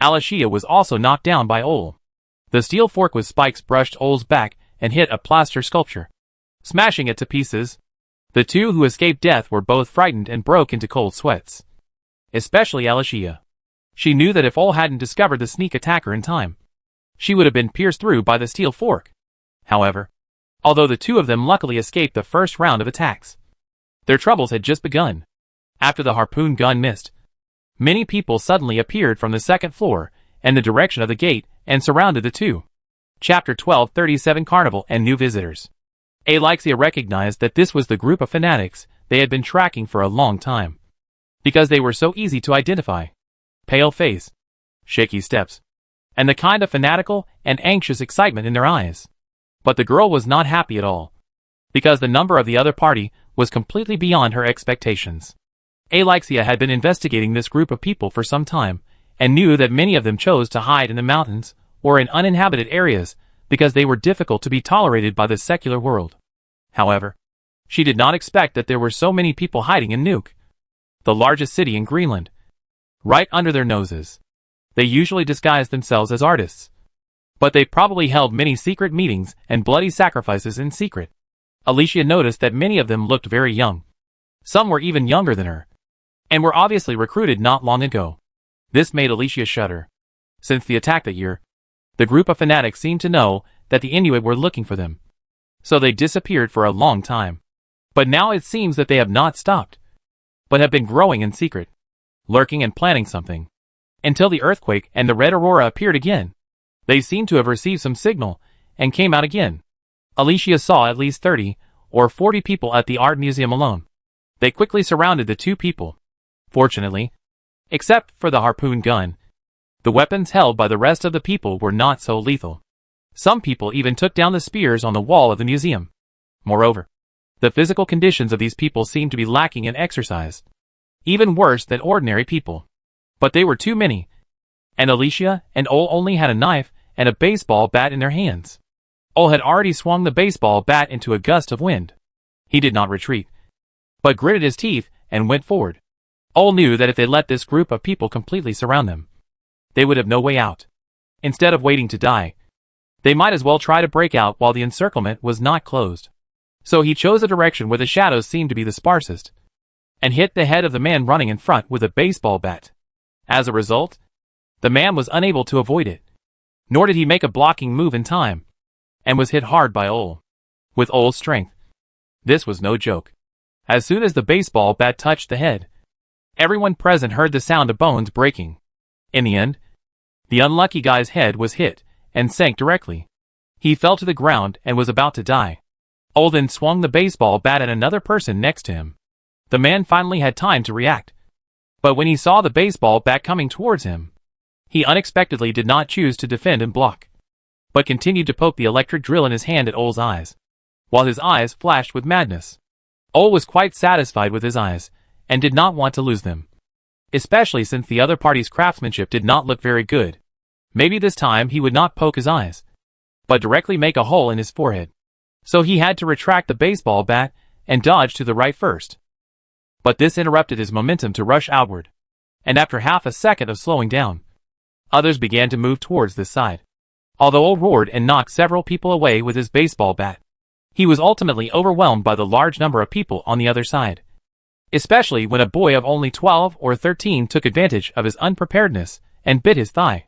Alicia was also knocked down by Ole. The steel fork with spikes brushed Ole's back and hit a plaster sculpture, smashing it to pieces. The two who escaped death were both frightened and broke into cold sweats. Especially Alicia. She knew that if Ole hadn't discovered the sneak attacker in time, she would have been pierced through by the steel fork. However, although the two of them luckily escaped the first round of attacks, their troubles had just begun. After the harpoon gun missed, many people suddenly appeared from the second floor and the direction of the gate and surrounded the two. Chapter 1237 Carnival and New Visitors. Alexia recognized that this was the group of fanatics they had been tracking for a long time, because they were so easy to identify. pale face, shaky steps, and the kind of fanatical and anxious excitement in their eyes. But the girl was not happy at all, because the number of the other party was completely beyond her expectations. Alexia had been investigating this group of people for some time, and knew that many of them chose to hide in the mountains or in uninhabited areas because they were difficult to be tolerated by the secular world. However, she did not expect that there were so many people hiding in Nuuk, the largest city in Greenland, right under their noses. They usually disguised themselves as artists, but they probably held many secret meetings and bloody sacrifices in secret. Alicia noticed that many of them looked very young. Some were even younger than her, and were obviously recruited not long ago. This made Alicia shudder. Since the attack that year, the group of fanatics seemed to know that the Inuit were looking for them, so they disappeared for a long time. But now it seems that they have not stopped, but have been growing in secret, lurking and planning something, until the earthquake and the red aurora appeared again. They seemed to have received some signal, and came out again. Alicia saw at least 30 or 40 people at the art museum alone. They quickly surrounded the two people. Fortunately, except for the harpoon gun, the weapons held by the rest of the people were not so lethal. Some people even took down the spears on the wall of the museum. Moreover, the physical conditions of these people seemed to be lacking in exercise, even worse than ordinary people. But they were too many, and Alicia and Ole only had a knife and a baseball bat in their hands. Ole had already swung the baseball bat into a gust of wind. He did not retreat, but gritted his teeth and went forward. Ole knew that if they let this group of people completely surround them, they would have no way out. Instead of waiting to die, they might as well try to break out while the encirclement was not closed. So he chose a direction where the shadows seemed to be the sparsest, and hit the head of the man running in front with a baseball bat. As a result, the man was unable to avoid it, nor did he make a blocking move in time, and was hit hard by Ole. With Ole's strength, this was no joke. As soon as the baseball bat touched the head, everyone present heard the sound of bones breaking. In the end, the unlucky guy's head was hit and sank directly. He fell to the ground and was about to die. Ole then swung the baseball bat at another person next to him. The man finally had time to react, but when he saw the baseball bat coming towards him, he unexpectedly did not choose to defend and block, but continued to poke the electric drill in his hand at Ole's eyes, while his eyes flashed with madness. Ole was quite satisfied with his eyes, and did not want to lose them, especially since the other party's craftsmanship did not look very good. Maybe this time he would not poke his eyes, but directly make a hole in his forehead. So he had to retract the baseball bat and dodge to the right first. But this interrupted his momentum to rush outward, and after half a second of slowing down, others began to move towards this side. Although Ole roared and knocked several people away with his baseball bat, he was ultimately overwhelmed by the large number of people on the other side, especially when a boy of only 12 or 13 took advantage of his unpreparedness and bit his thigh.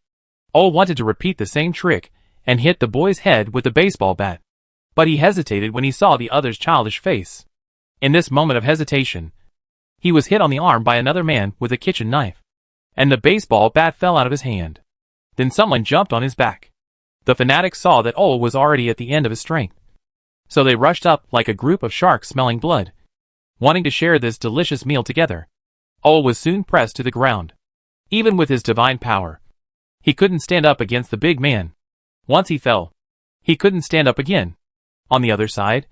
Ole wanted to repeat the same trick and hit the boy's head with the baseball bat, but he hesitated when he saw the other's childish face. In this moment of hesitation, he was hit on the arm by another man with a kitchen knife, and the baseball bat fell out of his hand. Then someone jumped on his back. The fanatics saw that Ole was already at the end of his strength, so they rushed up like a group of sharks smelling blood, wanting to share this delicious meal together. Ole was soon pressed to the ground. Even with his divine power, he couldn't stand up against the big man. Once he fell, he couldn't stand up again. On the other side,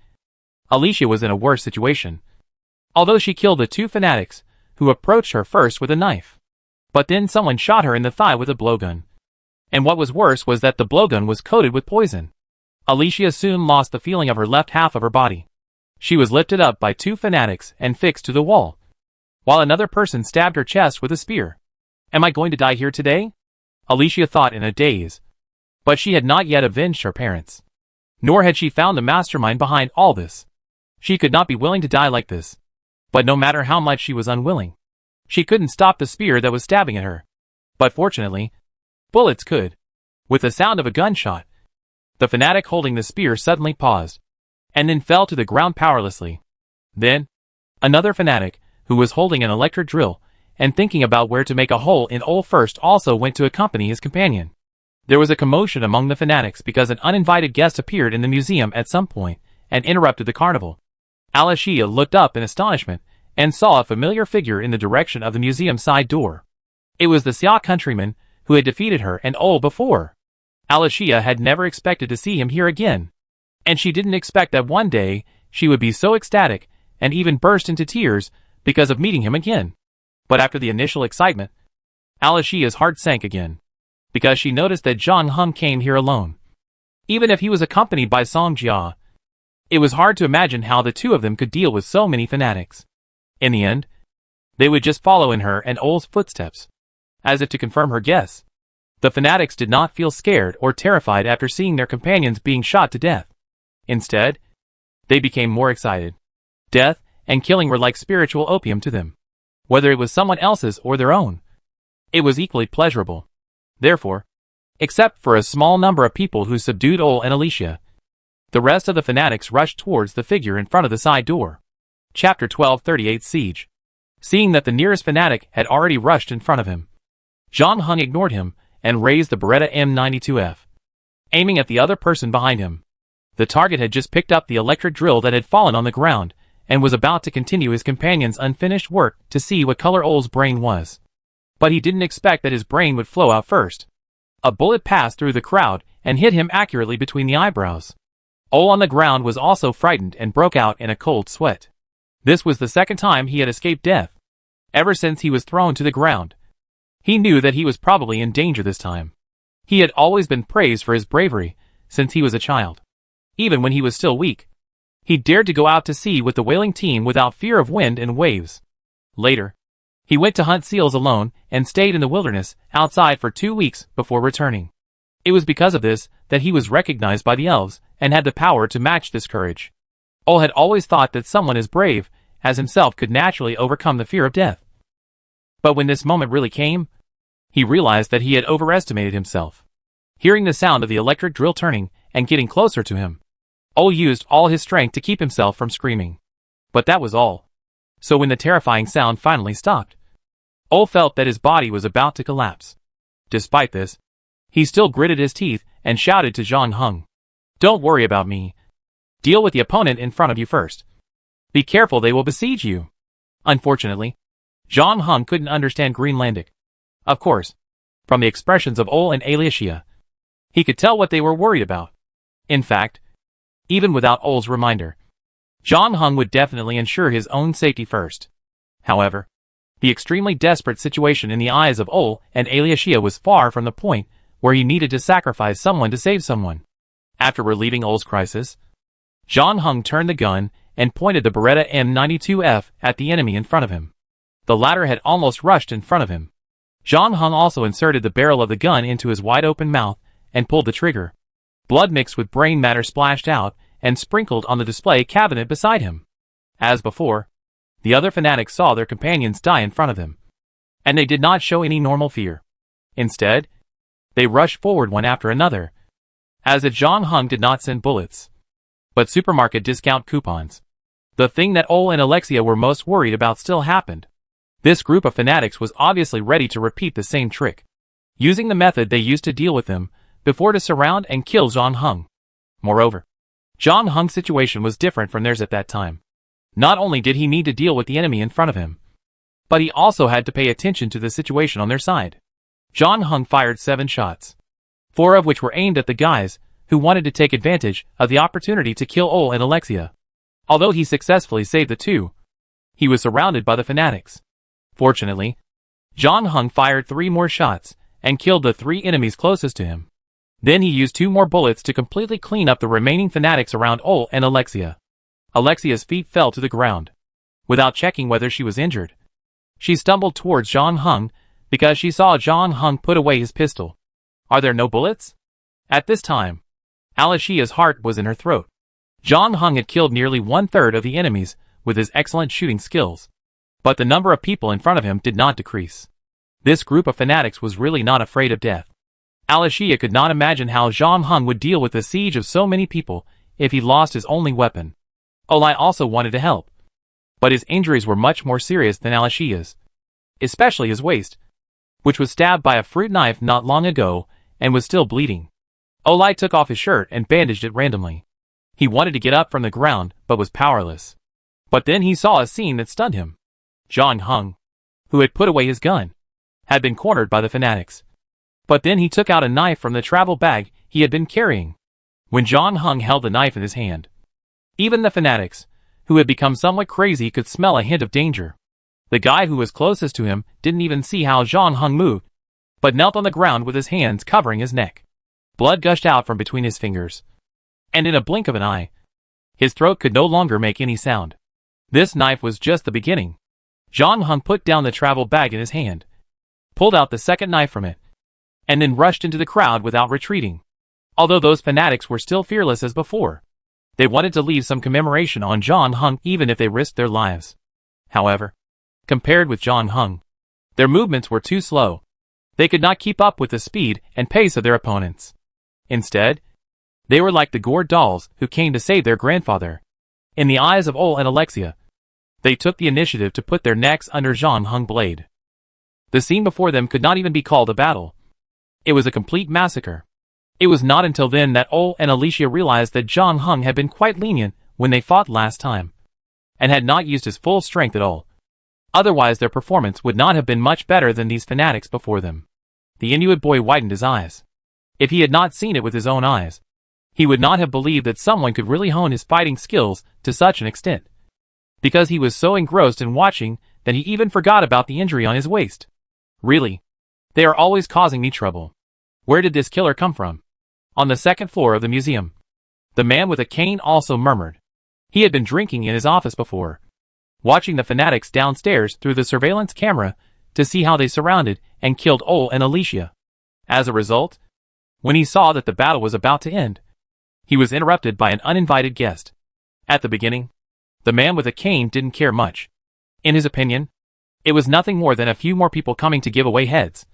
Alicia was in a worse situation, although she killed the two fanatics who approached her first with a knife. But then someone shot her in the thigh with a blowgun. And what was worse was that the blowgun was coated with poison. Alicia soon lost the feeling of her left half of her body. She was lifted up by two fanatics and fixed to the wall, while another person stabbed her chest with a spear. Am I going to die here today? Alicia thought in a daze. But she had not yet avenged her parents, nor had she found the mastermind behind all this. She could not be willing to die like this. But no matter how much she was unwilling, she couldn't stop the spear that was stabbing at her. But fortunately, bullets could. With the sound of a gunshot, the fanatic holding the spear suddenly paused, and then fell to the ground powerlessly. Then, another fanatic, who was holding an electric drill, and thinking about where to make a hole in Ole first, also went to accompany his companion. There was a commotion among the fanatics because an uninvited guest appeared in the museum at some point, and interrupted the carnival. Alicia looked up in astonishment, and saw a familiar figure in the direction of the museum side door. It was the Xia countryman who had defeated her and Ol before. Alicia had never expected to see him here again. And she didn't expect that one day she would be so ecstatic and even burst into tears because of meeting him again. But after the initial excitement, Alicia's heart sank again, because she noticed that Zhang Heng came here alone. Even if he was accompanied by Song Jia, it was hard to imagine how the two of them could deal with so many fanatics. In the end, they would just follow in her and Ol's footsteps, as if to confirm her guess. The fanatics did not feel scared or terrified after seeing their companions being shot to death. Instead, they became more excited. Death and killing were like spiritual opium to them. Whether it was someone else's or their own, it was equally pleasurable. Therefore, except for a small number of people who subdued Ol and Alicia, the rest of the fanatics rushed towards the figure in front of the side door. Chapter 1238 Siege. Seeing that the nearest fanatic had already rushed in front of him, Zhang Heng ignored him and raised the Beretta M92F, aiming at the other person behind him. The target had just picked up the electric drill that had fallen on the ground and was about to continue his companion's unfinished work to see what color Ol's brain was. But he didn't expect that his brain would flow out first. A bullet passed through the crowd and hit him accurately between the eyebrows. Ol on the ground was also frightened and broke out in a cold sweat. This was the second time he had escaped death, ever since he was thrown to the ground. He knew that he was probably in danger this time. He had always been praised for his bravery since he was a child. Even when he was still weak, he dared to go out to sea with the whaling team without fear of wind and waves. Later, he went to hunt seals alone and stayed in the wilderness outside for 2 weeks before returning. It was because of this that he was recognized by the elves and had the power to match this courage. Ol had always thought that someone as brave as himself could naturally overcome the fear of death. But when this moment really came, he realized that he had overestimated himself. Hearing the sound of the electric drill turning and getting closer to him, Ol used all his strength to keep himself from screaming. But that was all. So when the terrifying sound finally stopped, Ol felt that his body was about to collapse. Despite this, he still gritted his teeth and shouted to Zhang Heng, "Don't worry about me. Deal with the opponent in front of you first. Be careful, they will besiege you." Unfortunately, Zhang Heng couldn't understand Greenlandic. Of course, from the expressions of Ol and Alicia, he could tell what they were worried about. In fact, even without Ol's reminder, Zhang Heng would definitely ensure his own safety first. However, the extremely desperate situation in the eyes of Ol and Alicia was far from the point where he needed to sacrifice someone to save someone. After relieving Ol's crisis, Zhang Heng turned the gun and pointed the Beretta M92F at the enemy in front of him. The latter had almost rushed in front of him. Zhang Heng also inserted the barrel of the gun into his wide-open mouth and pulled the trigger. Blood mixed with brain matter splashed out and sprinkled on the display cabinet beside him. As before, the other fanatics saw their companions die in front of them, and they did not show any normal fear. Instead, they rushed forward one after another, as if Zhang Heng did not send bullets, but supermarket discount coupons. The thing that Ol and Alexia were most worried about still happened. This group of fanatics was obviously ready to repeat the same trick, using the method they used to deal with them before to surround and kill Zhang Heng. Moreover, Zhang Heng's situation was different from theirs at that time. Not only did he need to deal with the enemy in front of him, but he also had to pay attention to the situation on their side. Zhang Heng fired 7 shots, 4 of which were aimed at the guys who wanted to take advantage of the opportunity to kill Ol and Alexia. Although he successfully saved the 2, he was surrounded by the fanatics. Fortunately, Zhang Heng fired 3 more shots and killed the 3 enemies closest to him. Then he used 2 more bullets to completely clean up the remaining fanatics around Ol and Alexia. Alexia's feet fell to the ground. Without checking whether she was injured, she stumbled towards Zhang Heng because she saw Zhang Heng put away his pistol. "Are there no bullets?" At this time, Alicia's heart was in her throat. Zhang Heng had killed nearly 1/3 of the enemies with his excellent shooting skills, but the number of people in front of him did not decrease. This group of fanatics was really not afraid of death. Alicia could not imagine how Zhang Heng would deal with the siege of so many people if he lost his only weapon. Olai also wanted to help, but his injuries were much more serious than Alicia's, especially his waist, which was stabbed by a fruit knife not long ago and was still bleeding. Olai took off his shirt and bandaged it randomly. He wanted to get up from the ground but was powerless. But then he saw a scene that stunned him. Zhang Heng, who had put away his gun, had been cornered by the fanatics. But then he took out a knife from the travel bag he had been carrying. When John Hung held the knife in his hand, even the fanatics, who had become somewhat crazy, could smell a hint of danger. The guy who was closest to him didn't even see how John Hung moved, but knelt on the ground with his hands covering his neck. Blood gushed out from between his fingers, and in a blink of an eye, his throat could no longer make any sound. This knife was just the beginning. John Hung put down the travel bag in his hand, pulled out the second knife from it, and then rushed into the crowd without retreating. Although those fanatics were still fearless as before, they wanted to leave some commemoration on John Hung even if they risked their lives. However, compared with John Hung, their movements were too slow. They could not keep up with the speed and pace of their opponents. Instead, they were like the gored dolls who came to save their grandfather. In the eyes of Ole and Alexia, they took the initiative to put their necks under John Hung's blade. The scene before them could not even be called a battle. It was a complete massacre. It was not until then that Ole and Alicia realized that John Hung had been quite lenient when they fought last time, and had not used his full strength at all. Otherwise their performance would not have been much better than these fanatics before them. The Inuit boy widened his eyes. If he had not seen it with his own eyes, he would not have believed that someone could really hone his fighting skills to such an extent. Because he was so engrossed in watching that he even forgot about the injury on his waist. Really? They are always causing me trouble. Where did this killer come from? On the second floor of the museum, the man with a cane also murmured. He had been drinking in his office before, watching the fanatics downstairs through the surveillance camera to see how they surrounded and killed Ole and Alicia. As a result, when he saw that the battle was about to end, he was interrupted by an uninvited guest. At the beginning, the man with a cane didn't care much. In his opinion, it was nothing more than a few more people coming to give away heads.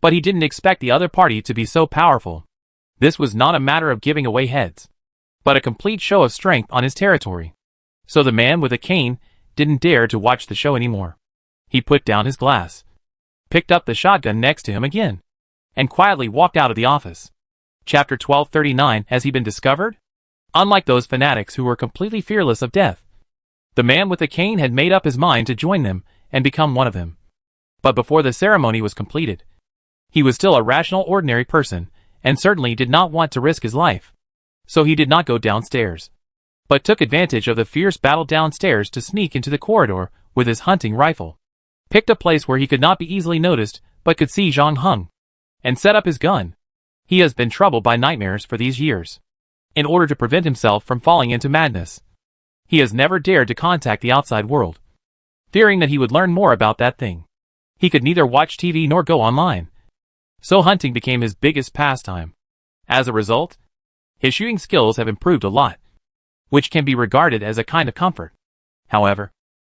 But he didn't expect the other party to be so powerful. This was not a matter of giving away heads, but a complete show of strength on his territory. So the man with a cane didn't dare to watch the show anymore. He put down his glass, picked up the shotgun next to him again, and quietly walked out of the office. Chapter 1239. Has he been discovered? Unlike those fanatics who were completely fearless of death, the man with the cane had made up his mind to join them and become one of them. But before the ceremony was completed, he was still a rational, ordinary person, and certainly did not want to risk his life. So he did not go downstairs, but took advantage of the fierce battle downstairs to sneak into the corridor with his hunting rifle, picked a place where he could not be easily noticed but could see John Hung, and set up his gun. He has been troubled by nightmares for these years. In order to prevent himself from falling into madness, he has never dared to contact the outside world, fearing that he would learn more about that thing. He could neither watch TV nor go online, so hunting became his biggest pastime. As a result, his shooting skills have improved a lot, which can be regarded as a kind of comfort. However,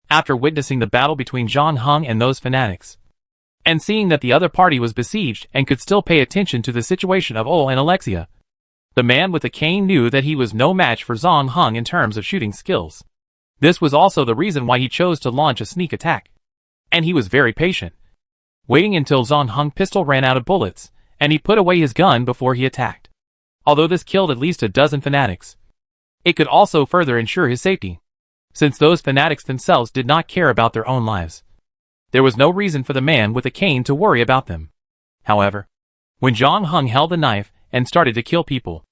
after witnessing the battle between John Hung and those fanatics, and seeing that the other party was besieged and could still pay attention to the situation of Ole and Alexia, the man with the cane knew that he was no match for John Hung in terms of shooting skills. This was also the reason why he chose to launch a sneak attack. And he was very patient, waiting until John Hung's pistol ran out of bullets, and he put away his gun before he attacked. Although this killed at least a dozen fanatics, it could also further ensure his safety, since those fanatics themselves did not care about their own lives. There was no reason for the man with a cane to worry about them. However, when John Hung held the knife and started to kill people,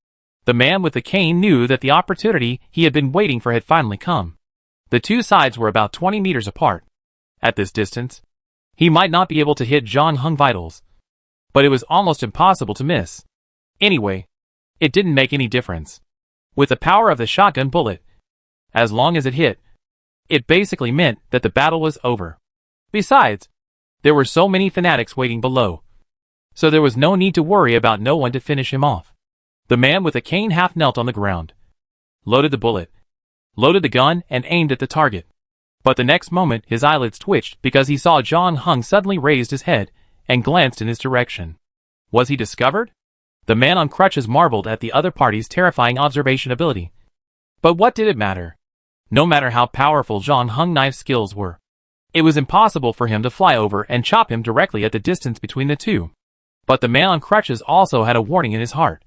the man with the cane knew that the opportunity he had been waiting for had finally come. The two sides were about 20 meters apart. At this distance, he might not be able to hit John Hung's vitals, but it was almost impossible to miss. Anyway, it didn't make any difference. With the power of the shotgun bullet, as long as it hit, it basically meant that the battle was over. Besides, there were so many fanatics waiting below, so there was no need to worry about no one to finish him off. The man with the cane half knelt on the ground, loaded the bullet, loaded the gun, and aimed at the target. But the next moment his eyelids twitched because he saw John Hung suddenly raised his head and glanced in his direction. Was he discovered? The man on crutches marveled at the other party's terrifying observation ability. But what did it matter? No matter how powerful John Hung's knife skills were, it was impossible for him to fly over and chop him directly at the distance between the two. But the man on crutches also had a warning in his heart,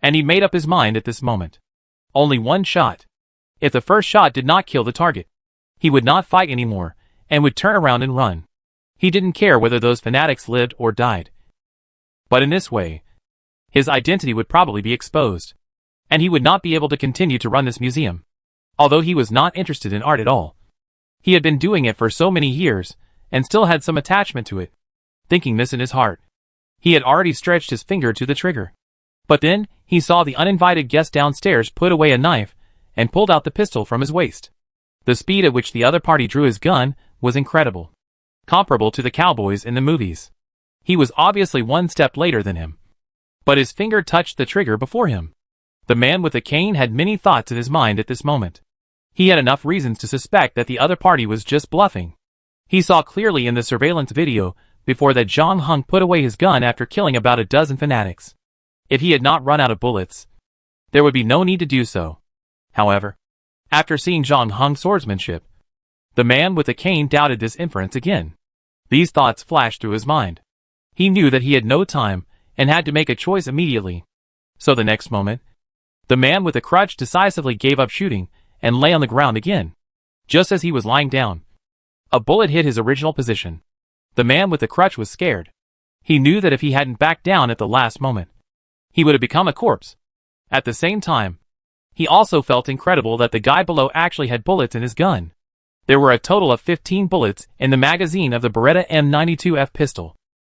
and he made up his mind at this moment. Only one shot. If the first shot did not kill the target, he would not fight anymore, and would turn around and run. He didn't care whether those fanatics lived or died. But in this way, his identity would probably be exposed, and he would not be able to continue to run this museum. Although he was not interested in art at all, he had been doing it for so many years, and still had some attachment to it. Thinking this in his heart, he had already stretched his finger to the trigger. But then, he saw the uninvited guest downstairs put away a knife, and pulled out the pistol from his waist. The speed at which the other party drew his gun was incredible. Comparable to the cowboys in the movies. He was obviously one step later than him. But his finger touched the trigger before him. The man with the cane had many thoughts in his mind at this moment. He had enough reasons to suspect that the other party was just bluffing. He saw clearly in the surveillance video before that John Hung put away his gun after killing about a dozen fanatics. If he had not run out of bullets, there would be no need to do so. However, after seeing John Hung's swordsmanship, the man with the cane doubted this inference again. These thoughts flashed through his mind. He knew that he had no time and had to make a choice immediately. So the next moment, the man with the crutch decisively gave up shooting and lay on the ground again. Just as he was lying down, a bullet hit his original position. The man with the crutch was scared. He knew that if he hadn't backed down at the last moment, he would have become a corpse. At the same time, he also felt incredible that the guy below actually had bullets in his gun. There were a total of 15 bullets in the magazine of the Beretta M92F pistol.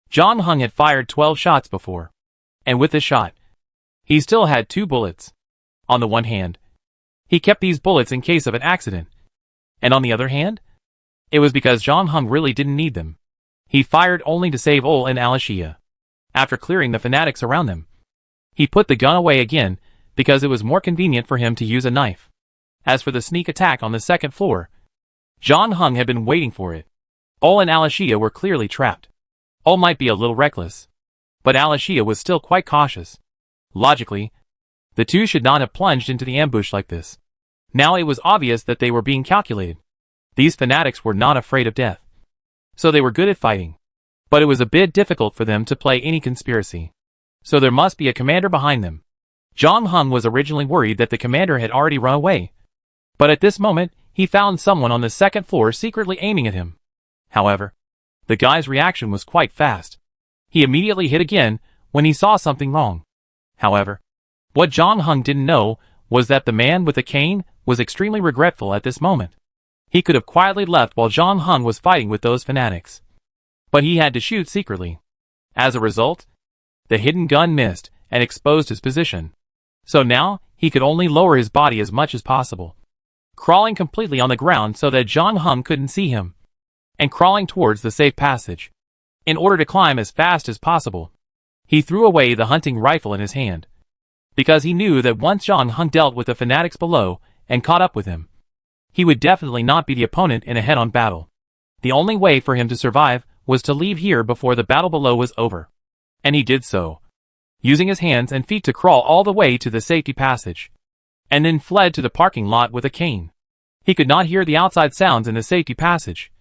John Hung had fired 12 shots before, and with this shot, he still had 2 bullets. On the one hand, he kept these bullets in case of an accident, and on the other hand, it was because John Hung really didn't need them. He fired only to save Ole and Alicia. After clearing the fanatics around them, he put the gun away again because it was more convenient for him to use a knife. As for the sneak attack on the second floor, John Hung had been waiting for it. Ole and Alicia were clearly trapped. Ole might be a little reckless, but Alicia was still quite cautious. Logically, the two should not have plunged into the ambush like this. Now it was obvious that they were being calculated. These fanatics were not afraid of death, so they were good at fighting. But it was a bit difficult for them to play any conspiracy. So there must be a commander behind them. John Hung was originally worried that the commander had already run away. But at this moment, he found someone on the second floor secretly aiming at him. However, the guy's reaction was quite fast. He immediately hit again when he saw something wrong. However, what John Hung didn't know was that the man with the cane was extremely regretful at this moment. He could have quietly left while John Hung was fighting with those fanatics. But he had to shoot secretly. As a result, the hidden gun missed and exposed his position. So now, he could only lower his body as much as possible, crawling completely on the ground so that John Hung couldn't see him, and crawling towards the safe passage. In order to climb as fast as possible, he threw away the hunting rifle in his hand, because he knew that once John Hung dealt with the fanatics below and caught up with him, he would definitely not be the opponent in a head-on battle. The only way for him to survive was to leave here before the battle below was over. And he did so, using his hands and feet to crawl all the way to the safety passage, and then fled to the parking lot with a cane. He could not hear the outside sounds in the safety passage,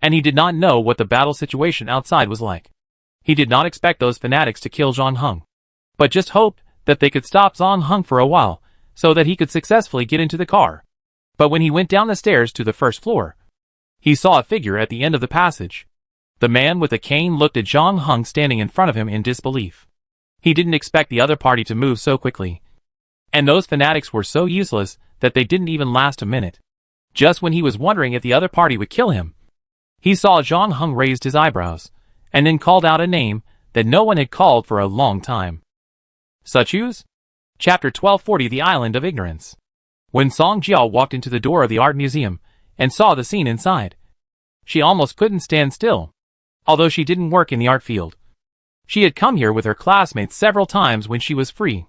and he did not know what the battle situation outside was like. He did not expect those fanatics to kill John Hung, but just hoped that they could stop John Hung for a while, so that he could successfully get into the car. But when he went down the stairs to the first floor, he saw a figure at the end of the passage. The man with the cane looked at John Hung standing in front of him in disbelief. He didn't expect the other party to move so quickly. And those fanatics were so useless that they didn't even last a minute. Just when he was wondering if the other party would kill him, he saw John Hung raised his eyebrows, and then called out a name that no one had called for a long time. Suchus? Chapter 1240 The Island of Ignorance. When Song Jiao walked into the door of the art museum and saw the scene inside, she almost couldn't stand still. Although she didn't work in the art field, she had come here with her classmates several times when she was free.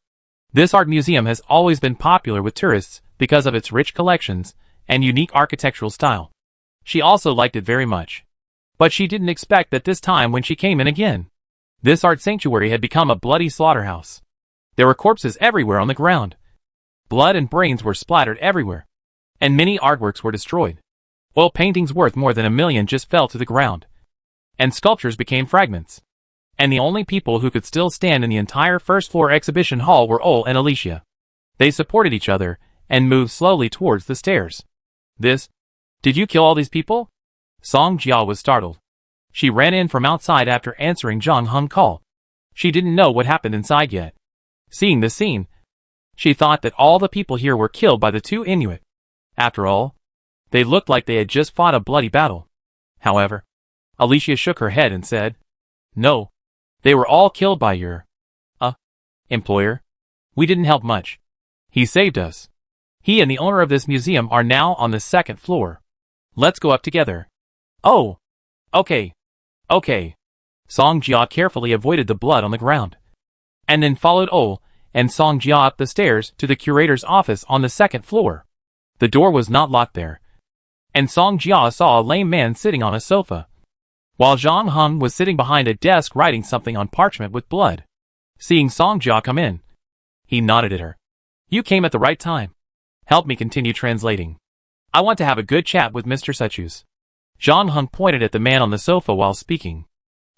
This art museum has always been popular with tourists because of its rich collections and unique architectural style. She also liked it very much. But she didn't expect that this time when she came in again, this art sanctuary had become a bloody slaughterhouse. There were corpses everywhere on the ground. Blood and brains were splattered everywhere, and many artworks were destroyed. Oil paintings worth more than $1 million just fell to the ground, and sculptures became fragments. And the only people who could still stand in the entire first-floor exhibition hall were Ole and Alicia. They supported each other and moved slowly towards the stairs. Did you kill all these people? Song Jiao was startled. She ran in from outside after answering Jong Hung's call. She didn't know what happened inside yet. Seeing the scene, she thought that all the people here were killed by the two Inuit. After all, they looked like they had just fought a bloody battle. However, Alicia shook her head and said, "No, they were all killed by your, employer. We didn't help much. He saved us. He and the owner of this museum are now on the second floor. Let's go up together." "Oh, okay. Okay." Song Jia carefully avoided the blood on the ground, and then followed Oh and Song Jia up the stairs to the curator's office on the second floor. The door was not locked there, and Song Jia saw a lame man sitting on a sofa, while Jong Hung was sitting behind a desk writing something on parchment with blood. Seeing Song Jia come in, he nodded at her. "You came at the right time. Help me continue translating. I want to have a good chat with Mr. Suchus." Jong Hung pointed at the man on the sofa while speaking.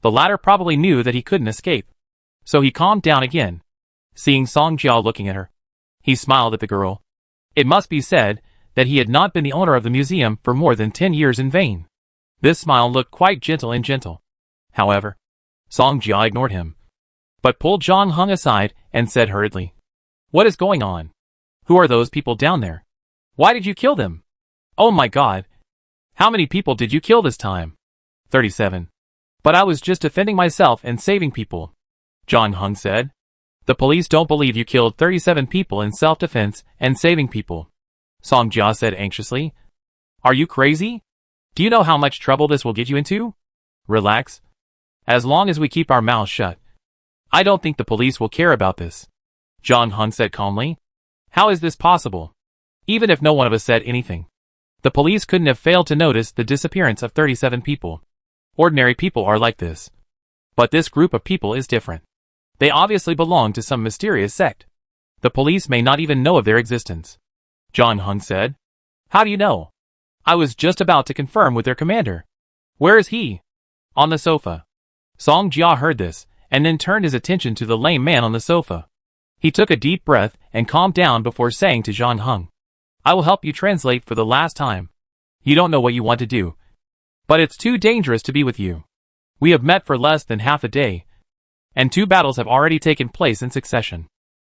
The latter probably knew that he couldn't escape, so he calmed down again. Seeing Song Jia looking at her, he smiled at the girl. It must be said that he had not been the owner of the museum for more than 10 years in vain. This smile looked quite gentle. However, Song Jia ignored him, but pulled Jong Hung aside and said hurriedly, "What is going on? Who are those people down there? Why did you kill them? Oh my God! How many people did you kill this time?" 37. "But I was just defending myself and saving people," Jong Hung said. "The police don't believe you killed 37 people in self-defense and saving people," Song Jia said anxiously. "Are you crazy? Do you know how much trouble this will get you into? Relax. As long as we keep our mouths shut, I don't think the police will care about this," Jong Hung said calmly. "How is this possible? Even if no one of us said anything, the police couldn't have failed to notice the disappearance of 37 people. Ordinary people are like this. But this group of people is different. They obviously belong to some mysterious sect. The police may not even know of their existence," Jong Hung said. "How do you know?" "I was just about to confirm with their commander." "Where is he?" "On the sofa." Song Jia heard this, and then turned his attention to the lame man on the sofa. He took a deep breath and calmed down before saying to Jong Hung, "I will help you translate for the last time. You don't know what you want to do, but it's too dangerous to be with you. We have met for less than half a day, and 2 battles have already taken place in succession.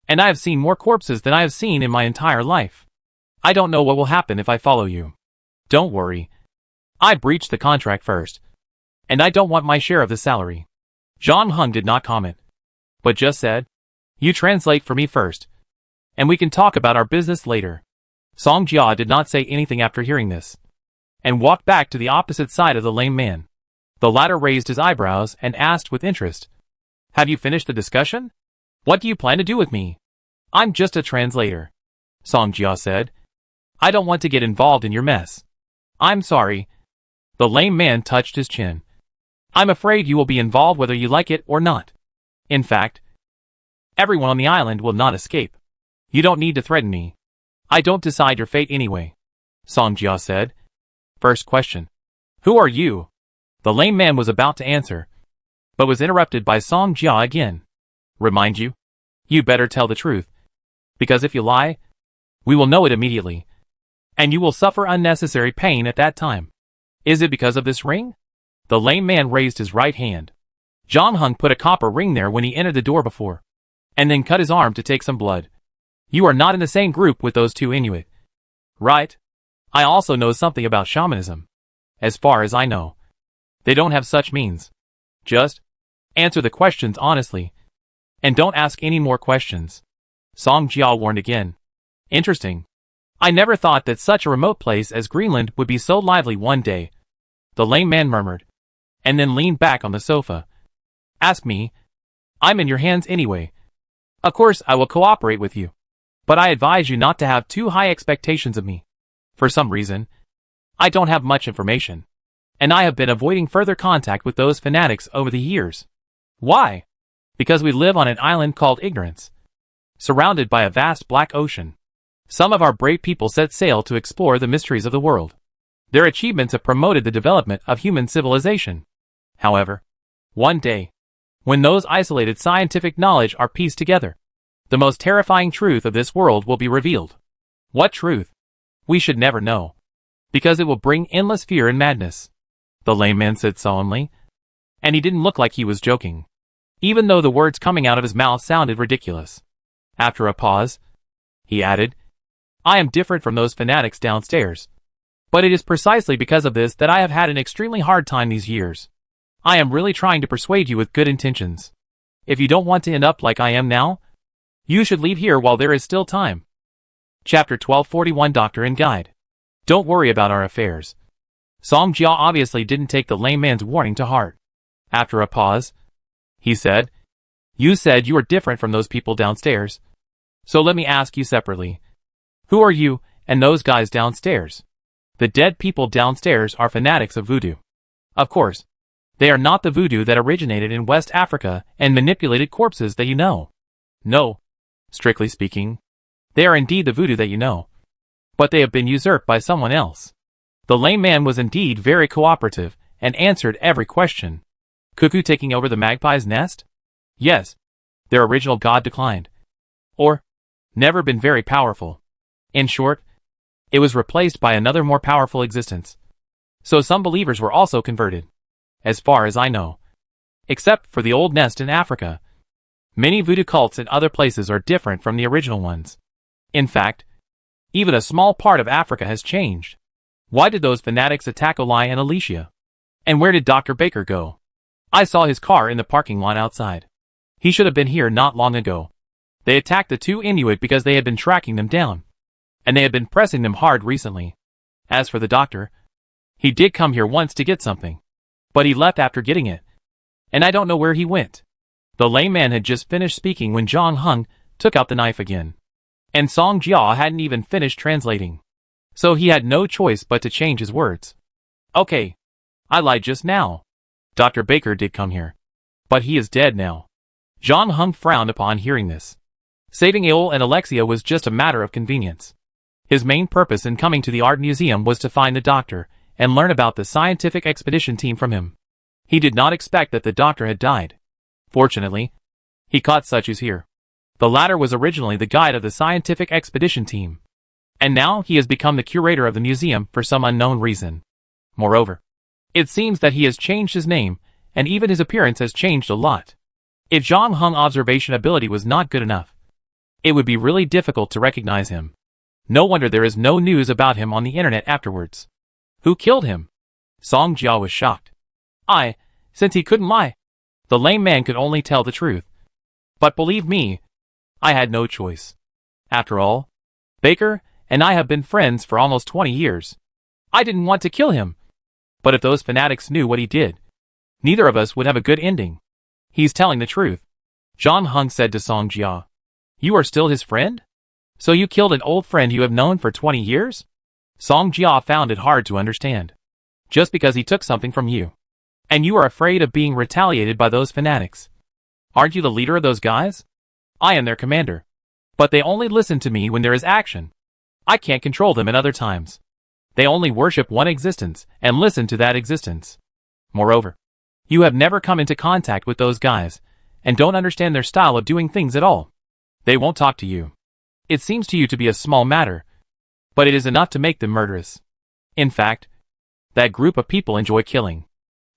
And I have seen more corpses than I have seen in my entire life. I don't know what will happen if I follow you. Don't worry. I breached the contract first, and I don't want my share of the salary." Jong Hung did not comment, but just said, "You translate for me first, and we can talk about our business later." Song Jia did not say anything after hearing this, and walked back to the opposite side of the lame man. The latter raised his eyebrows and asked with interest, "Have you finished the discussion? What do you plan to do with me?" "I'm just a translator," Song Jia said. "I don't want to get involved in your mess." "I'm sorry." The lame man touched his chin. "I'm afraid you will be involved whether you like it or not. In fact, everyone on the island will not escape. You don't need to threaten me. I don't decide your fate anyway," Song Jia said. "First question. Who are you?" The lame man was about to answer, but was interrupted by Song Jia again. "Remind you? You better tell the truth, because if you lie, we will know it immediately, and you will suffer unnecessary pain at that time. Is it because of this ring?" The lame man raised his right hand. Jong Hung put a copper ring there when he entered the door before, and then cut his arm to take some blood. "You are not in the same group with those 2 Inuit, right? I also know something about shamanism. As far as I know, they don't have such means. Just answer the questions honestly, and don't ask any more questions," Song Jia warned again. "Interesting. I never thought that such a remote place as Greenland would be so lively one day," the lame man murmured, and then leaned back on the sofa. "Ask me. I'm in your hands anyway. Of course I will cooperate with you, but I advise you not to have too high expectations of me. For some reason, I don't have much information, and I have been avoiding further contact with those fanatics over the years." "Why?" "Because we live on an island called Ignorance, surrounded by a vast black ocean. Some of our brave people set sail to explore the mysteries of the world. Their achievements have promoted the development of human civilization. However, one day, when those isolated scientific knowledge are pieced together, the most terrifying truth of this world will be revealed." "What truth?" "We should never know, because it will bring endless fear and madness," the lame man said solemnly. And he didn't look like he was joking, even though the words coming out of his mouth sounded ridiculous. After a pause, he added, I am different from those fanatics downstairs. But it is precisely because of this that I have had an extremely hard time these years. I am really trying to persuade you with good intentions. If you don't want to end up like I am now, you should leave here while there is still time. Chapter 1241 Doctor and Guide. Don't worry about our affairs. Song Jia obviously didn't take the lame man's warning to heart. After a pause, he said, You said you were different from those people downstairs. So let me ask you separately. Who are you and those guys downstairs? The dead people downstairs are fanatics of voodoo. Of course, they are not the voodoo that originated in West Africa and manipulated corpses that you know. No, strictly speaking, they are indeed the voodoo that you know. But they have been usurped by someone else. The lame man was indeed very cooperative and answered every question. Cuckoo taking over the magpie's nest? Yes, their original god declined. Or, never been very powerful. In short, it was replaced by another more powerful existence. So some believers were also converted. As far as I know. Except for the old nest in Africa. Many voodoo cults in other places are different from the original ones. In fact, even a small part of Africa has changed. Why did those fanatics attack Olai and Alicia? And where did Dr. Baker go? I saw his car in the parking lot outside. He should have been here not long ago. They attacked the two Inuit because they had been tracking them down. And they had been pressing them hard recently. As for the doctor, he did come here once to get something. But he left after getting it. And I don't know where he went. The lame man had just finished speaking when Zhang Heng took out the knife again. And Song Jia hadn't even finished translating. So he had no choice but to change his words. Okay, I lied just now. Dr. Baker did come here. But he is dead now. Zhang Heng frowned upon hearing this. Saving Aol and Alexia was just a matter of convenience. His main purpose in coming to the art museum was to find the doctor and learn about the scientific expedition team from him. He did not expect that the doctor had died. Fortunately, he caught Suchus here. The latter was originally the guide of the scientific expedition team. And now he has become the curator of the museum for some unknown reason. Moreover, it seems that he has changed his name, and even his appearance has changed a lot. If Zhang Heng's observation ability was not good enough, it would be really difficult to recognize him. No wonder there is no news about him on the internet afterwards. Who killed him? Song Jia was shocked. Since he couldn't lie. The lame man could only tell the truth. But believe me, I had no choice. After all, Baker and I have been friends for almost 20 years. I didn't want to kill him. But if those fanatics knew what he did, neither of us would have a good ending. He's telling the truth. Zhang Heng said to Song Jia. You are still his friend? So you killed an old friend you have known for 20 years? Song Jia found it hard to understand. Just because he took something from you. And you are afraid of being retaliated by those fanatics. Aren't you the leader of those guys? I am their commander. But they only listen to me when there is action. I can't control them at other times. They only worship one existence and listen to that existence. Moreover, you have never come into contact with those guys and don't understand their style of doing things at all. They won't talk to you. It seems to you to be a small matter, but it is enough to make them murderous. In fact, that group of people enjoy killing.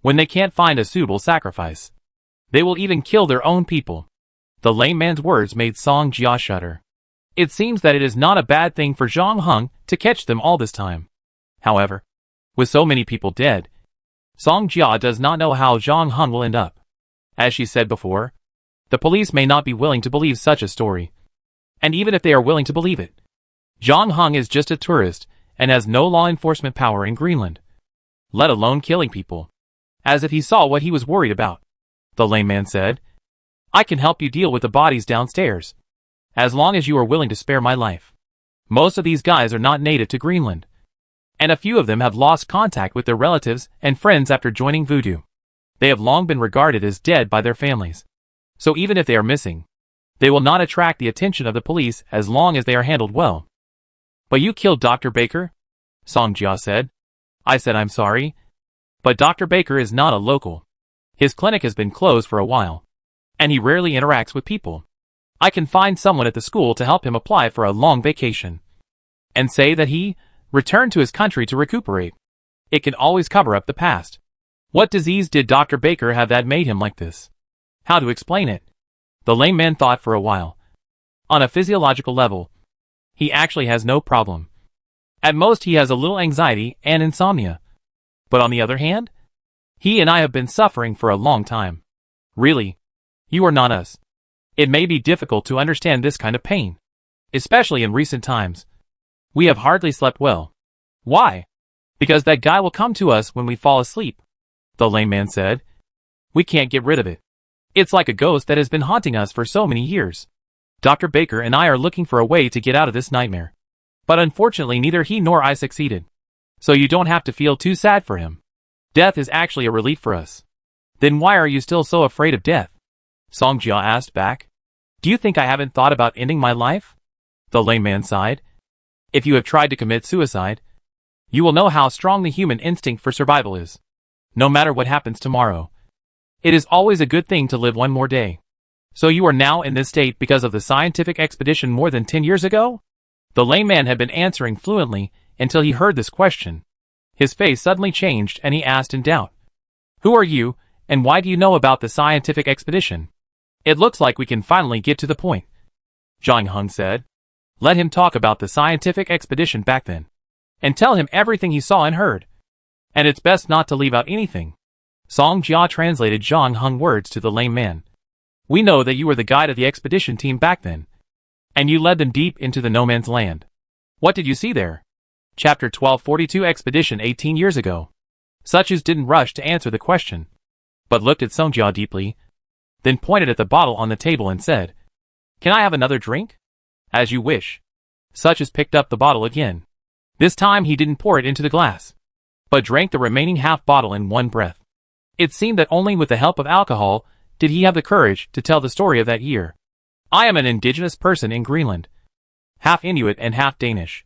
When they can't find a suitable sacrifice, they will even kill their own people. The lame man's words made Song Jia shudder. It seems that it is not a bad thing for Zhang Heng to catch them all this time. However, with so many people dead, Song Jia does not know how Zhang Heng will end up. As she said before, the police may not be willing to believe such a story. And even if they are willing to believe it, Zhang Heng is just a tourist and has no law enforcement power in Greenland, let alone killing people. As if he saw what he was worried about. The lame man said, I can help you deal with the bodies downstairs, as long as you are willing to spare my life. Most of these guys are not native to Greenland, and a few of them have lost contact with their relatives and friends after joining voodoo. They have long been regarded as dead by their families. So even if they are missing, they will not attract the attention of the police as long as they are handled well. But you killed Dr. Baker? Song Jia said. I said I'm sorry. But Dr. Baker is not a local. His clinic has been closed for a while, and he rarely interacts with people. I can find someone at the school to help him apply for a long vacation, and say that he returned to his country to recuperate. It can always cover up the past. What disease did Dr. Baker have that made him like this? How to explain it? The lame man thought for a while. On a physiological level, he actually has no problem. At most he has a little anxiety and insomnia. But on the other hand, he and I have been suffering for a long time. Really, you are not us. It may be difficult to understand this kind of pain, especially in recent times. We have hardly slept well. Why? Because that guy will come to us when we fall asleep, the lame man said. We can't get rid of it. It's like a ghost that has been haunting us for so many years. Dr. Baker and I are looking for a way to get out of this nightmare. But unfortunately neither he nor I succeeded. So you don't have to feel too sad for him. Death is actually a relief for us. Then why are you still so afraid of death? Songjia asked back. Do you think I haven't thought about ending my life? The lame man sighed. If you have tried to commit suicide, you will know how strong the human instinct for survival is. No matter what happens tomorrow, it is always a good thing to live one more day. So you are now in this state because of the scientific expedition more than 10 years ago? The lame man had been answering fluently until he heard this question. His face suddenly changed and he asked in doubt. Who are you, and why do you know about the scientific expedition? It looks like we can finally get to the point, Zhang Heng said. Let him talk about the scientific expedition back then. And tell him everything he saw and heard. And it's best not to leave out anything. Song Jia translated Zhang Heng words to the lame man. We know that you were the guide of the expedition team back then. And you led them deep into the no man's land. What did you see there? Chapter 1242 Expedition 18 years ago. Suchus didn't rush to answer the question, but looked at Songjia deeply, then pointed at the bottle on the table and said, Can I have another drink? As you wish. Suchus picked up the bottle again. This time he didn't pour it into the glass, but drank the remaining half bottle in one breath. It seemed that only with the help of alcohol did he have the courage to tell the story of that year. I am an indigenous person in Greenland, half Inuit and half Danish.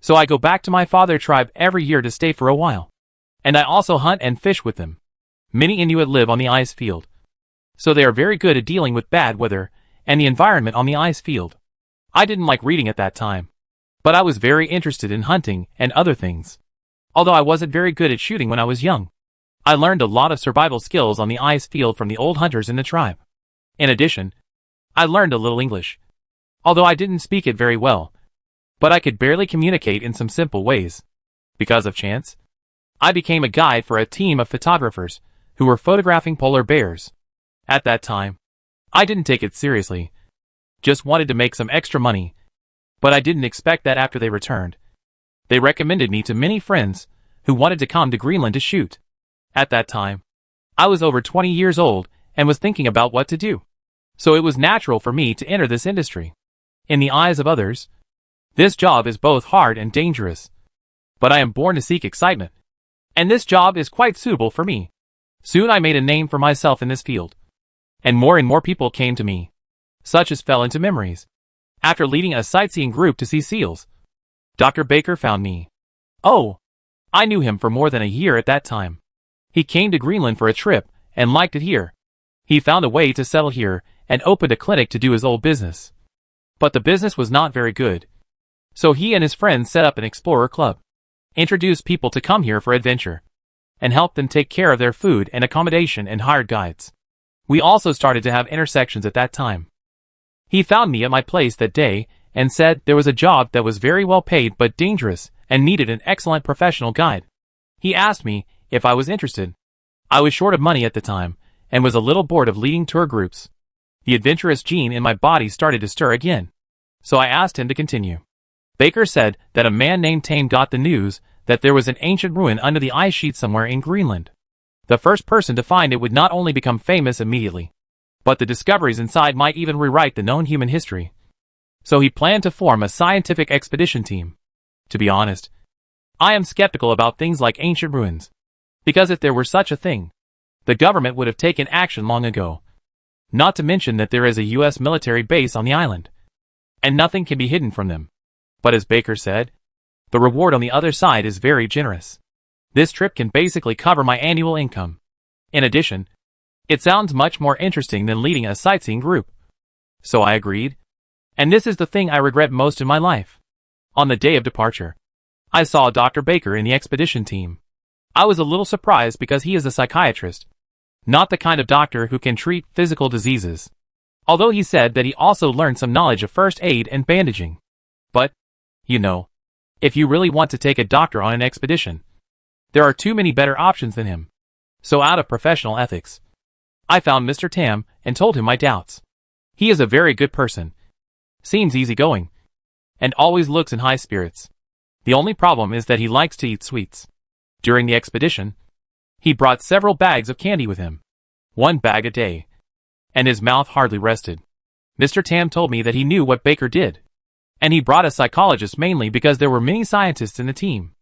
So I go back to my father tribe every year to stay for a while. And I also hunt and fish with them. Many Inuit live on the ice field. So they are very good at dealing with bad weather and the environment on the ice field. I didn't like reading at that time, but I was very interested in hunting and other things. Although I wasn't very good at shooting when I was young, I learned a lot of survival skills on the ice field from the old hunters in the tribe. In addition, I learned a little English, although I didn't speak it very well, but I could barely communicate in some simple ways. Because of chance, I became a guide for a team of photographers who were photographing polar bears. At that time, I didn't take it seriously, just wanted to make some extra money, but I didn't expect that after they returned. They recommended me to many friends who wanted to come to Greenland to shoot. At that time, I was over 20 years old and was thinking about what to do. So it was natural for me to enter this industry. In the eyes of others, this job is both hard and dangerous. But I am born to seek excitement. And this job is quite suitable for me. Soon I made a name for myself in this field. And more people came to me. Such as fell into memories. After leading a sightseeing group to see seals, Dr. Baker found me. Oh, I knew him for more than a year at that time. He came to Greenland for a trip and liked it here. He found a way to settle here and opened a clinic to do his old business. But the business was not very good. So he and his friends set up an explorer club, introduced people to come here for adventure, and helped them take care of their food and accommodation and hired guides. We also started to have intersections at that time. He found me at my place that day and said there was a job that was very well paid but dangerous and needed an excellent professional guide. He asked me if I was interested. I was short of money at the time and was a little bored of leading tour groups. The adventurous gene in my body started to stir again. So I asked him to continue. Baker said that a man named Tame got the news that there was an ancient ruin under the ice sheet somewhere in Greenland. The first person to find it would not only become famous immediately, but the discoveries inside might even rewrite the known human history. So he planned to form a scientific expedition team. To be honest, I am skeptical about things like ancient ruins. Because if there were such a thing, the government would have taken action long ago. Not to mention that there is a US military base on the island, and nothing can be hidden from them. But as Baker said, the reward on the other side is very generous. This trip can basically cover my annual income. In addition, it sounds much more interesting than leading a sightseeing group. So I agreed. And this is the thing I regret most in my life. On the day of departure, I saw Dr. Baker in the expedition team. I was a little surprised because he is a psychiatrist, not the kind of doctor who can treat physical diseases. Although he said that he also learned some knowledge of first aid and bandaging. But, you know, if you really want to take a doctor on an expedition, there are too many better options than him. So out of professional ethics, I found Mr. Tam and told him my doubts. He is a very good person, seems easygoing, and always looks in high spirits. The only problem is that he likes to eat sweets. During the expedition, he brought several bags of candy with him, 1 bag a day, and his mouth hardly rested. Mr. Tam told me that he knew what Baker did, and he brought a psychologist mainly because there were many scientists in the team.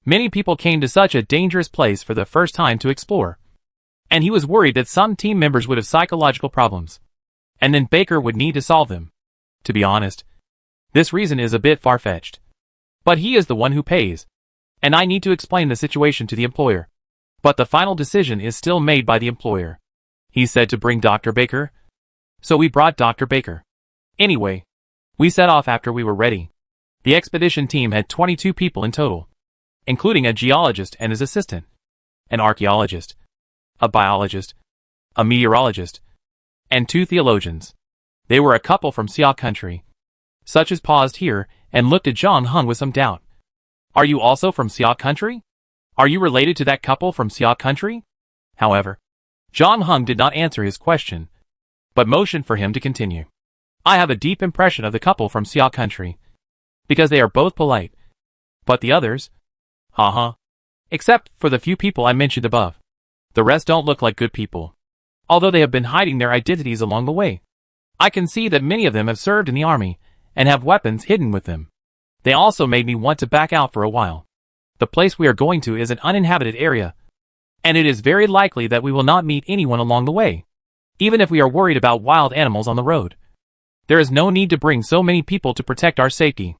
Many people came to such a dangerous place for the first time to explore, and he was worried that some team members would have psychological problems, and then Baker would need to solve them. To be honest, this reason is a bit far-fetched. But he is the one who pays, and I need to explain the situation to the employer. But the final decision is still made by the employer. He said to bring Dr. Baker, so we brought Dr. Baker. Anyway, we set off after we were ready. The expedition team had 22 people in total, including a geologist and his assistant, an archaeologist, a biologist, a meteorologist, and 2 theologians. They were a couple from Sia country. Such as paused here and looked at John Hung with some doubt. Are you also from Sia country? Are you related to that couple from Sia country? However, John Hung did not answer his question, but motioned for him to continue. I have a deep impression of the couple from Sia country, because they are both polite. But the others? Except for the few people I mentioned above. The rest don't look like good people, although they have been hiding their identities along the way. I can see that many of them have served in the army, and have weapons hidden with them. They also made me want to back out for a while. The place we are going to is an uninhabited area, and it is very likely that we will not meet anyone along the way, even if we are worried about wild animals on the road. There is no need to bring so many people to protect our safety.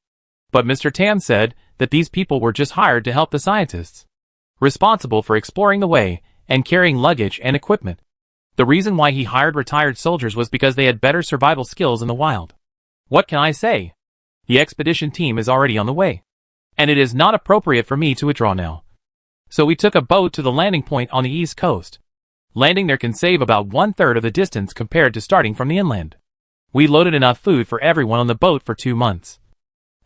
But Mr. Tam said that these people were just hired to help the scientists, responsible for exploring the way and carrying luggage and equipment. The reason why he hired retired soldiers was because they had better survival skills in the wild. What can I say? The expedition team is already on the way, and it is not appropriate for me to withdraw now. So we took a boat to the landing point on the east coast. Landing there can save about 1/3 of the distance compared to starting from the inland. We loaded enough food for everyone on the boat for 2 months,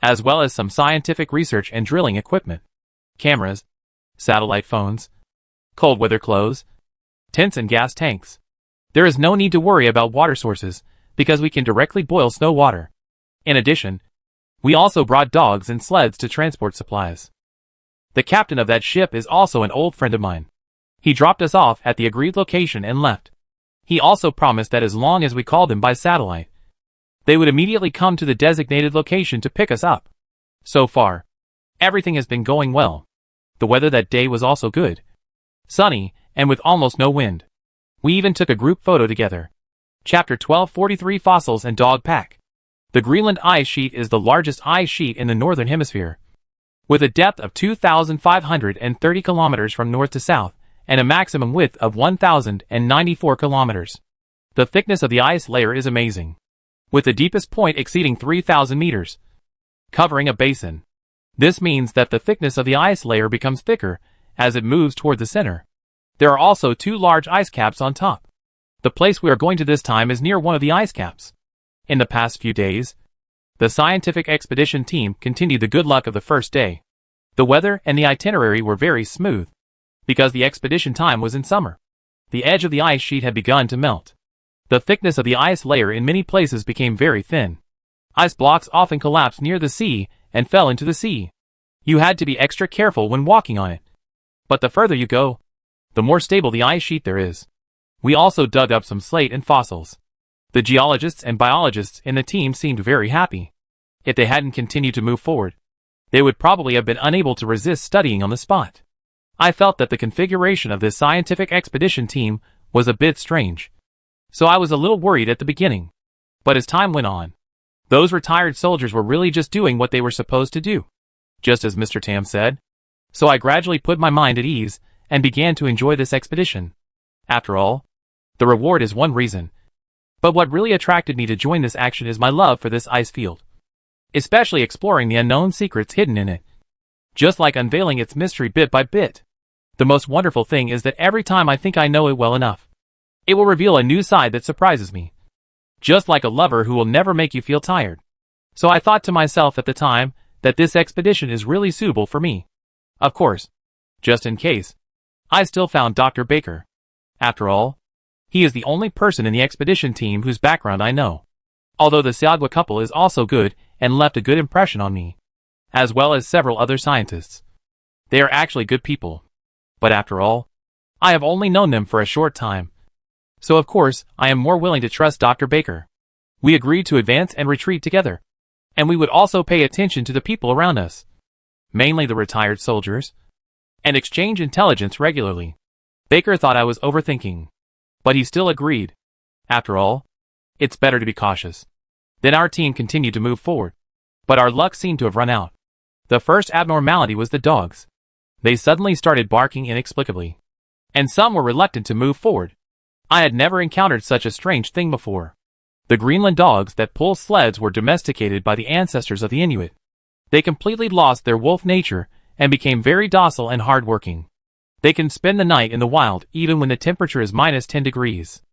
as well as some scientific research and drilling equipment, cameras, satellite phones, cold weather clothes, tents and gas tanks. There is no need to worry about water sources, because we can directly boil snow water. In addition, we also brought dogs and sleds to transport supplies. The captain of that ship is also an old friend of mine. He dropped us off at the agreed location and left. He also promised that as long as we called them by satellite, they would immediately come to the designated location to pick us up. So far, everything has been going well. The weather that day was also good, sunny, and with almost no wind. We even took a group photo together. Chapter 1243 Fossils and Dog Pack. The Greenland ice sheet is the largest ice sheet in the northern hemisphere, with a depth of 2,530 kilometers from north to south, and a maximum width of 1,094 kilometers. The thickness of the ice layer is amazing, with the deepest point exceeding 3,000 meters, covering a basin. This means that the thickness of the ice layer becomes thicker as it moves toward the center. There are also 2 large ice caps on top. The place we are going to this time is near one of the ice caps. In the past few days, the scientific expedition team continued the good luck of the first day. The weather and the itinerary were very smooth, because the expedition time was in summer. The edge of the ice sheet had begun to melt. The thickness of the ice layer in many places became very thin. Ice blocks often collapsed near the sea and fell into the sea. You had to be extra careful when walking on it. But the further you go, the more stable the ice sheet there is. We also dug up some slate and fossils. The geologists and biologists in the team seemed very happy. If they hadn't continued to move forward, they would probably have been unable to resist studying on the spot. I felt that the configuration of this scientific expedition team was a bit strange, so I was a little worried at the beginning. But as time went on, those retired soldiers were really just doing what they were supposed to do, just as Mr. Tam said. So I gradually put my mind at ease and began to enjoy this expedition. After all, the reward is one reason. But what really attracted me to join this action is my love for this ice field, especially exploring the unknown secrets hidden in it, just like unveiling its mystery bit by bit. The most wonderful thing is that every time I think I know it well enough, it will reveal a new side that surprises me. Just like a lover who will never make you feel tired. So I thought to myself at the time that this expedition is really suitable for me. Of course, just in case, I still found Dr. Baker. After all, he is the only person in the expedition team whose background I know. Although the Siagwa couple is also good and left a good impression on me, as well as several other scientists. They are actually good people. But after all, I have only known them for a short time. So of course, I am more willing to trust Dr. Baker. We agreed to advance and retreat together. And we would also pay attention to the people around us, mainly the retired soldiers, and exchange intelligence regularly. Baker thought I was overthinking, but he still agreed. After all, it's better to be cautious. Then our team continued to move forward, but our luck seemed to have run out. The first abnormality was the dogs. They suddenly started barking inexplicably, and some were reluctant to move forward. I had never encountered such a strange thing before. The Greenland dogs that pull sleds were domesticated by the ancestors of the Inuit. They completely lost their wolf nature and became very docile and hard-working. They can spend the night in the wild even when the temperature is -10 degrees.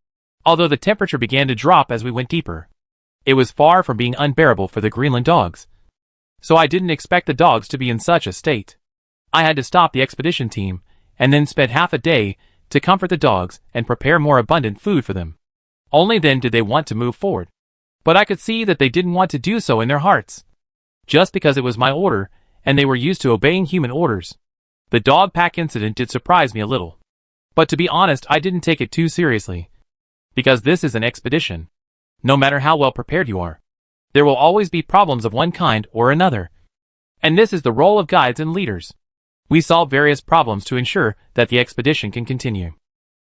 Although the temperature began to drop as we went deeper, it was far from being unbearable for the Greenland dogs. So I didn't expect the dogs to be in such a state. I had to stop the expedition team, and then spend half a day to comfort the dogs and prepare more abundant food for them. Only then did they want to move forward. But I could see that they didn't want to do so in their hearts. Just because it was my order, and they were used to obeying human orders. The dog pack incident did surprise me a little. But to be honest, I didn't take it too seriously. Because this is an expedition. No matter how well prepared you are, there will always be problems of one kind or another. And this is the role of guides and leaders. We solve various problems to ensure that the expedition can continue.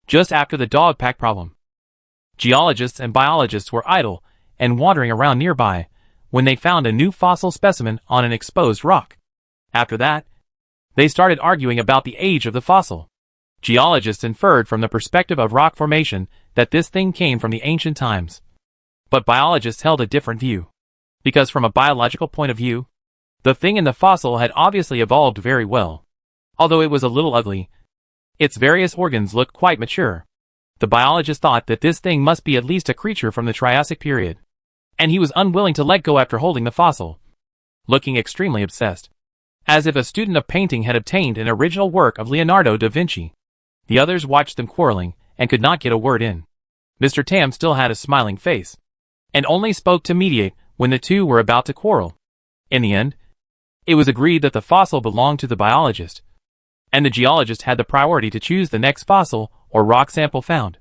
Just after the dog pack problem, geologists and biologists were idle and wandering around nearby when they found a new fossil specimen on an exposed rock. After that, they started arguing about the age of the fossil. Geologists inferred from the perspective of rock formation that this thing came from the ancient times. But biologists held a different view. Because from a biological point of view, the thing in the fossil had obviously evolved very well. Although it was a little ugly, its various organs looked quite mature. The biologist thought that this thing must be at least a creature from the Triassic period. And he was unwilling to let go after holding the fossil, looking extremely obsessed, as if a student of painting had obtained an original work of Leonardo da Vinci. The others watched them quarreling and could not get a word in. Mr. Tam still had a smiling face, and only spoke to mediate when the two were about to quarrel. In the end, it was agreed that the fossil belonged to the biologist, and the geologist had the priority to choose the next fossil or rock sample found.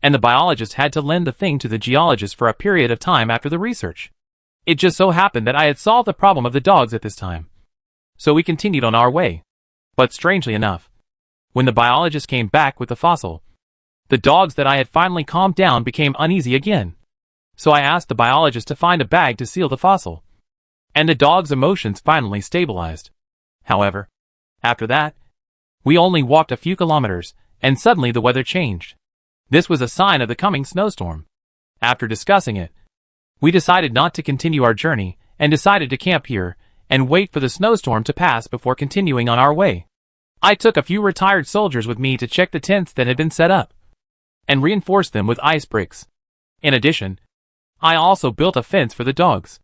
And the biologist had to lend the thing to the geologist for a period of time after the research. It just so happened that I had solved the problem of the dogs at this time. So we continued on our way. But strangely enough, when the biologist came back with the fossil, the dogs that I had finally calmed down became uneasy again. So I asked the biologist to find a bag to seal the fossil. And the dogs' emotions finally stabilized. However, after that, we only walked a few kilometers, and suddenly the weather changed. This was a sign of the coming snowstorm. After discussing it, we decided not to continue our journey, and decided to camp here, and wait for the snowstorm to pass before continuing on our way. I took a few retired soldiers with me to check the tents that had been set up, and reinforce them with ice bricks. In addition, I also built a fence for the dogs.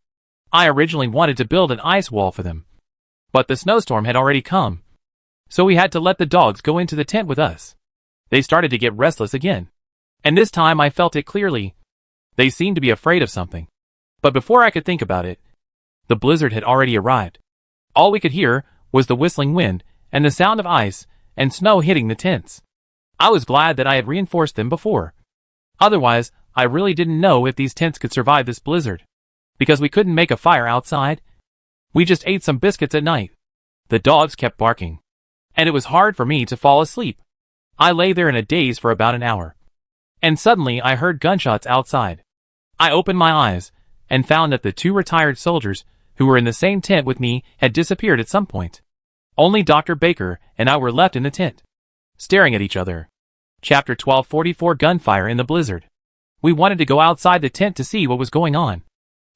I originally wanted to build an ice wall for them, but the snowstorm had already come, so we had to let the dogs go into the tent with us. They started to get restless again, and this time I felt it clearly. They seemed to be afraid of something. But before I could think about it, the blizzard had already arrived. All we could hear was the whistling wind and the sound of ice and snow hitting the tents. I was glad that I had reinforced them before. Otherwise, I really didn't know if these tents could survive this blizzard. Because we couldn't make a fire outside, we just ate some biscuits at night. The dogs kept barking, and it was hard for me to fall asleep. I lay there in a daze for about an hour. And suddenly I heard gunshots outside. I opened my eyes, and found that the two retired soldiers, who were in the same tent with me, had disappeared at some point. Only Dr. Baker and I were left in the tent, staring at each other. Chapter 1244 Gunfire in the Blizzard. We wanted to go outside the tent to see what was going on.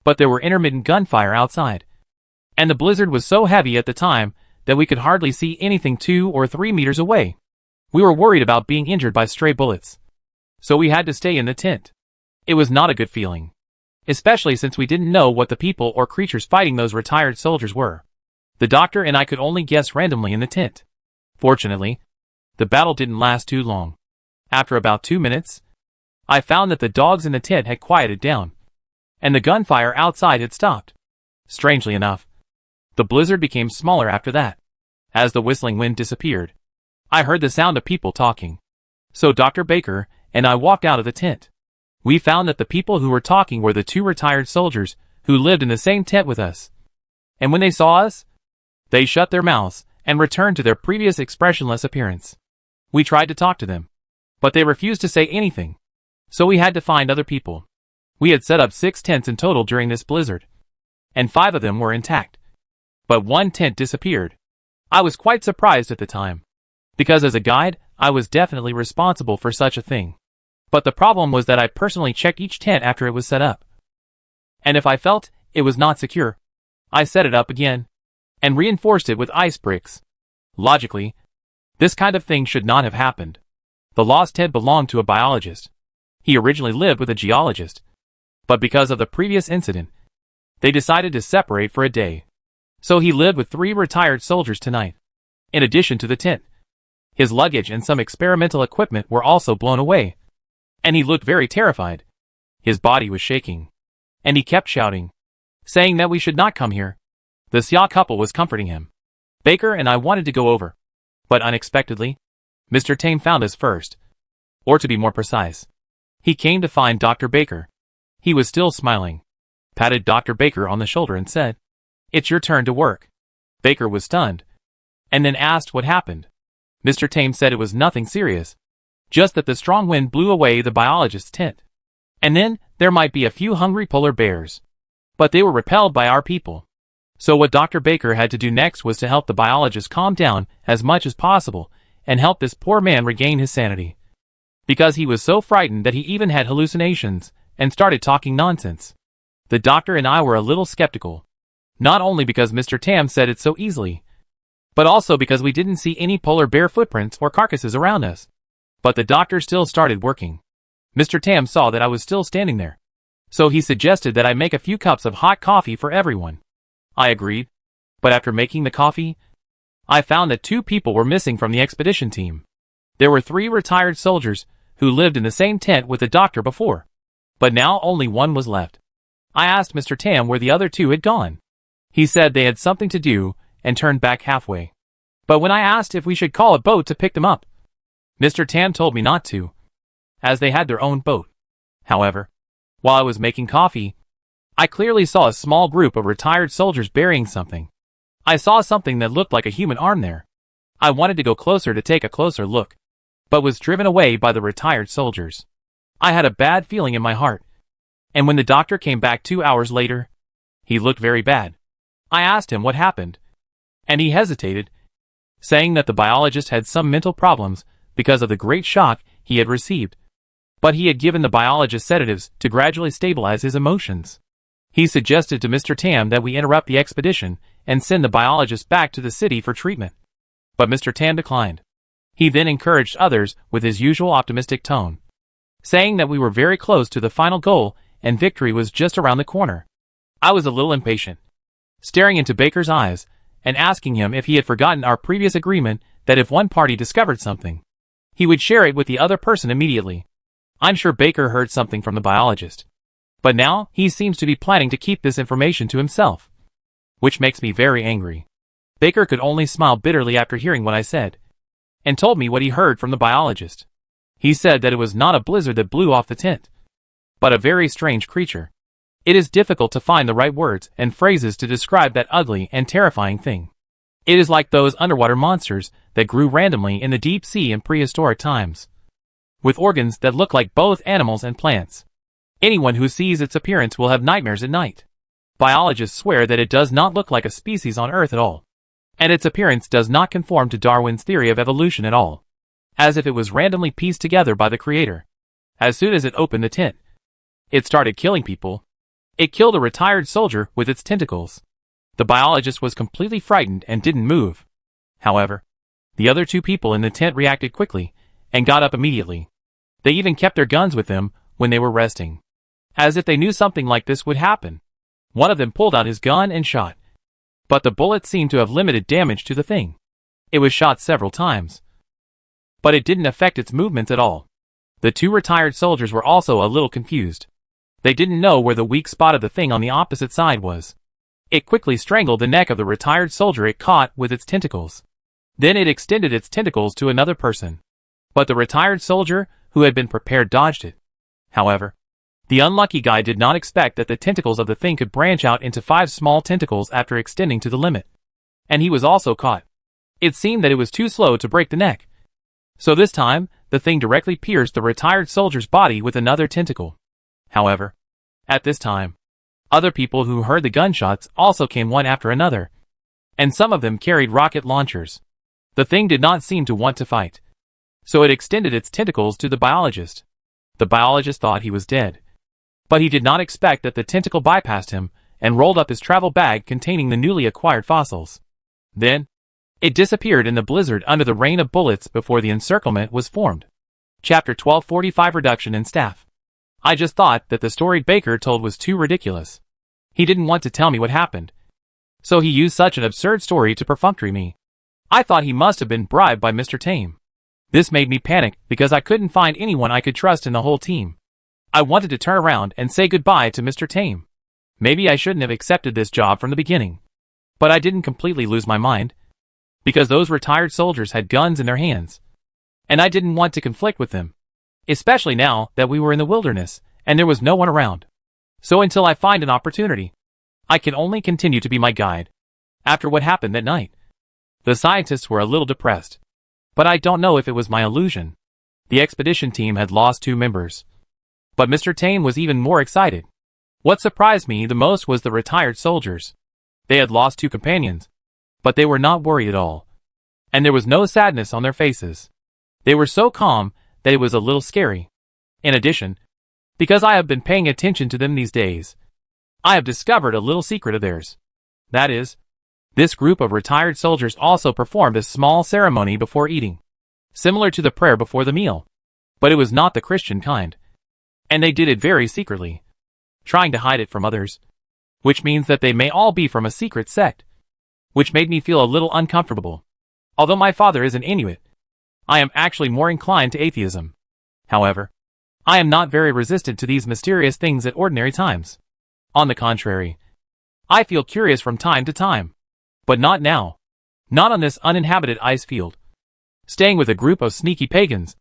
But there were intermittent gunfire outside. And the blizzard was so heavy at the time that we could hardly see anything 2 or 3 meters away. We were worried about being injured by stray bullets. So we had to stay in the tent. It was not a good feeling. Especially since we didn't know what the people or creatures fighting those retired soldiers were. The doctor and I could only guess randomly in the tent. Fortunately, the battle didn't last too long. After about 2 minutes, I found that the dogs in the tent had quieted down, and the gunfire outside had stopped. Strangely enough, the blizzard became smaller after that. As the whistling wind disappeared, I heard the sound of people talking. So Dr. Baker and I walked out of the tent. We found that the people who were talking were the 2 retired soldiers who lived in the same tent with us. And when they saw us, they shut their mouths and returned to their previous expressionless appearance. We tried to talk to them, but they refused to say anything. So we had to find other people. We had set up 6 tents in total during this blizzard, and 5 of them were intact. But 1 tent disappeared. I was quite surprised at the time, because as a guide, I was definitely responsible for such a thing. But the problem was that I personally checked each tent after it was set up. And if I felt it was not secure, I set it up again, and reinforced it with ice bricks. Logically, this kind of thing should not have happened. The lost tent belonged to a biologist. He originally lived with a geologist. But because of the previous incident, they decided to separate for a day. So he lived with 3 retired soldiers tonight. In addition to the tent, his luggage and some experimental equipment were also blown away. And he looked very terrified. His body was shaking. And he kept shouting, saying that we should not come here. The Sia couple was comforting him. Baker and I wanted to go over. But unexpectedly, Mr. Tame found us first. Or to be more precise, he came to find Dr. Baker. He was still smiling, patted Dr. Baker on the shoulder and said, "It's your turn to work." Baker was stunned, and then asked what happened. Mr. Tame said it was nothing serious, just that the strong wind blew away the biologist's tent. And then, there might be a few hungry polar bears. But they were repelled by our people. So what Dr. Baker had to do next was to help the biologist calm down as much as possible, and help this poor man regain his sanity. Because he was so frightened that he even had hallucinations, and started talking nonsense. The doctor and I were a little skeptical. Not only because Mr. Tam said it so easily, but also because we didn't see any polar bear footprints or carcasses around us. But the doctor still started working. Mr. Tam saw that I was still standing there. So he suggested that I make a few cups of hot coffee for everyone. I agreed. But after making the coffee, I found that 2 people were missing from the expedition team. There were 3 retired soldiers who lived in the same tent with the doctor before. But now only 1 was left. I asked Mr. Tam where the other 2 had gone. He said they had something to do and turned back halfway. But when I asked if we should call a boat to pick them up, Mr. Tam told me not to, as they had their own boat. However, while I was making coffee, I clearly saw a small group of retired soldiers burying something. I saw something that looked like a human arm there. I wanted to go closer to take a closer look, but was driven away by the retired soldiers. I had a bad feeling in my heart. And when the doctor came back 2 hours later, he looked very bad. I asked him what happened, and he hesitated, saying that the biologist had some mental problems because of the great shock he had received. But he had given the biologist sedatives to gradually stabilize his emotions. He suggested to Mr. Tam that we interrupt the expedition and send the biologist back to the city for treatment. But Mr. Tam declined. He then encouraged others with his usual optimistic tone, saying that we were very close to the final goal and victory was just around the corner. I was a little impatient, staring into Baker's eyes and asking him if he had forgotten our previous agreement that if one party discovered something, he would share it with the other person immediately. I'm sure Baker heard something from the biologist, but now he seems to be planning to keep this information to himself, which makes me very angry. Baker could only smile bitterly after hearing what I said, and told me what he heard from the biologist. He said that it was not a blizzard that blew off the tent, but a very strange creature. It is difficult to find the right words and phrases to describe that ugly and terrifying thing. It is like those underwater monsters that grew randomly in the deep sea in prehistoric times, with organs that look like both animals and plants. Anyone who sees its appearance will have nightmares at night. Biologists swear that it does not look like a species on Earth at all, and its appearance does not conform to Darwin's theory of evolution at all, as if it was randomly pieced together by the creator. As soon as it opened the tent, it started killing people. It killed a retired soldier with its tentacles. The biologist was completely frightened and didn't move. However, The other 2 people in the tent reacted quickly and got up immediately. They even kept their guns with them when they were resting, as if they knew something like this would happen. One of them pulled out his gun and shot, but the bullet seemed to have limited damage to the thing. It was shot several times, but it didn't affect its movements at all. The 2 retired soldiers were also a little confused. They didn't know where the weak spot of the thing on the opposite side was. It quickly strangled the neck of the retired soldier it caught with its tentacles. Then it extended its tentacles to another person. But the retired soldier, who had been prepared, dodged it. However, the unlucky guy did not expect that the tentacles of the thing could branch out into 5 small tentacles after extending to the limit. And he was also caught. It seemed that it was too slow to break the neck. So this time, the thing directly pierced the retired soldier's body with another tentacle. However, at this time, other people who heard the gunshots also came one after another, and some of them carried rocket launchers. The thing did not seem to want to fight, so it extended its tentacles to the biologist. The biologist thought he was dead, but he did not expect that the tentacle bypassed him and rolled up his travel bag containing the newly acquired fossils. Then, it disappeared in the blizzard under the rain of bullets before the encirclement was formed. Chapter 1245 Reduction in Staff. I just thought that the story Baker told was too ridiculous. He didn't want to tell me what happened, so he used such an absurd story to perfunctory me. I thought he must have been bribed by Mr. Tame. This made me panic because I couldn't find anyone I could trust in the whole team. I wanted to turn around and say goodbye to Mr. Tame. Maybe I shouldn't have accepted this job from the beginning. But I didn't completely lose my mind, because those retired soldiers had guns in their hands, and I didn't want to conflict with them, especially now that we were in the wilderness and there was no one around. So until I find an opportunity, I can only continue to be my guide. After what happened that night, the scientists were a little depressed, but I don't know if it was my illusion. The expedition team had lost 2 members, but Mr. Tame was even more excited. What surprised me the most was the retired soldiers. They had lost 2 companions, but they were not worried at all, and there was no sadness on their faces. They were so calm that it was a little scary. In addition, because I have been paying attention to them these days, I have discovered a little secret of theirs. That is, this group of retired soldiers also performed a small ceremony before eating, similar to the prayer before the meal, but it was not the Christian kind, and they did it very secretly, trying to hide it from others, which means that they may all be from a secret sect, which made me feel a little uncomfortable. Although my father is an Inuit, I am actually more inclined to atheism. However, I am not very resistant to these mysterious things at ordinary times. On the contrary, I feel curious from time to time. But not now. Not on this uninhabited ice field. Staying with a group of sneaky pagans.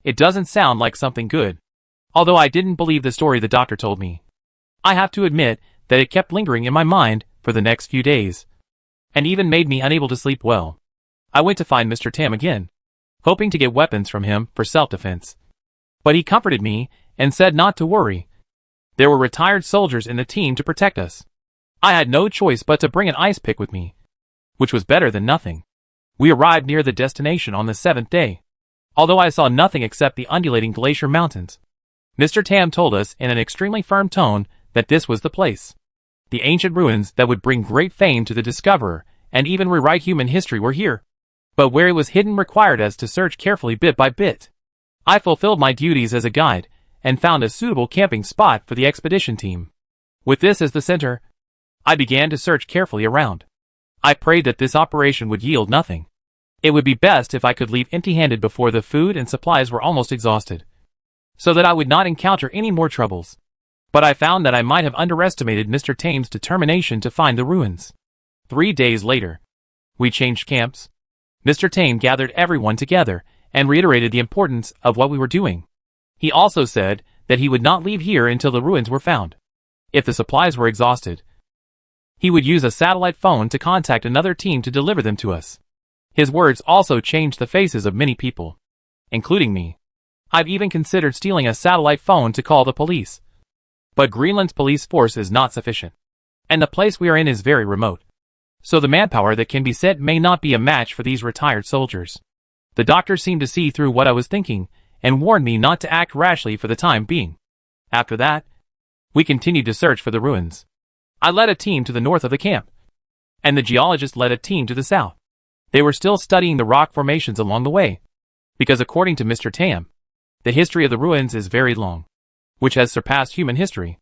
It doesn't sound like something good. Although I didn't believe the story the doctor told me, I have to admit that it kept lingering in my mind for the next few days, and even made me unable to sleep well. I went to find Mr. Tam again, hoping to get weapons from him for self-defense. But he comforted me and said not to worry. There were retired soldiers in the team to protect us. I had no choice but to bring an ice pick with me, which was better than nothing. We arrived near the destination on the 7th day, although I saw nothing except the undulating glacier mountains. Mr. Tam told us in an extremely firm tone that this was the place. The ancient ruins that would bring great fame to the discoverer and even rewrite human history were here. But where it was hidden required us to search carefully bit by bit. I fulfilled my duties as a guide and found a suitable camping spot for the expedition team. With this as the center, I began to search carefully around. I prayed that this operation would yield nothing. It would be best if I could leave empty-handed before the food and supplies were almost exhausted, so that I would not encounter any more troubles. But I found that I might have underestimated Mr. Tame's determination to find the ruins. 3 days later, we changed camps. Mr. Tame gathered everyone together and reiterated the importance of what we were doing. He also said that he would not leave here until the ruins were found. If the supplies were exhausted, he would use a satellite phone to contact another team to deliver them to us. His words also changed the faces of many people, including me. I've even considered stealing a satellite phone to call the police. But Greenland's police force is not sufficient, and the place we are in is very remote, so the manpower that can be sent may not be a match for these retired soldiers. The doctor seemed to see through what I was thinking and warned me not to act rashly for the time being. After that, we continued to search for the ruins. I led a team to the north of the camp, and the geologist led a team to the south. They were still studying the rock formations along the way, because according to Mr. Tam, the history of the ruins is very long, which has surpassed human history.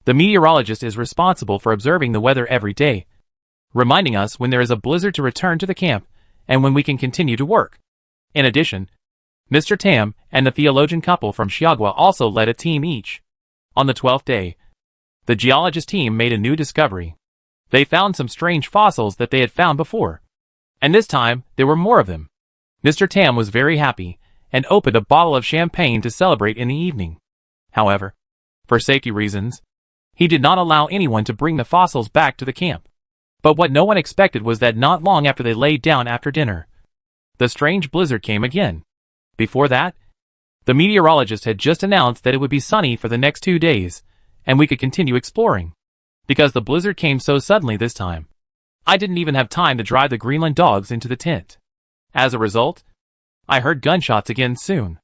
The meteorologist is responsible for observing the weather every day, reminding us when there is a blizzard to return to the camp and when we can continue to work. In addition, Mr. Tam and the theologian couple from Chiagua also led a team each. On the 12th day, the geologist team made a new discovery. They found some strange fossils that they had found before, and this time there were more of them. Mr. Tam was very happy and opened a bottle of champagne to celebrate in the evening. However, for safety reasons, he did not allow anyone to bring the fossils back to the camp. But what no one expected was that not long after they laid down after dinner, the strange blizzard came again. Before that, the meteorologist had just announced that it would be sunny for the next 2 days, and we could continue exploring. Because the blizzard came so suddenly this time, I didn't even have time to drive the Greenland dogs into the tent. As a result, I heard gunshots again soon.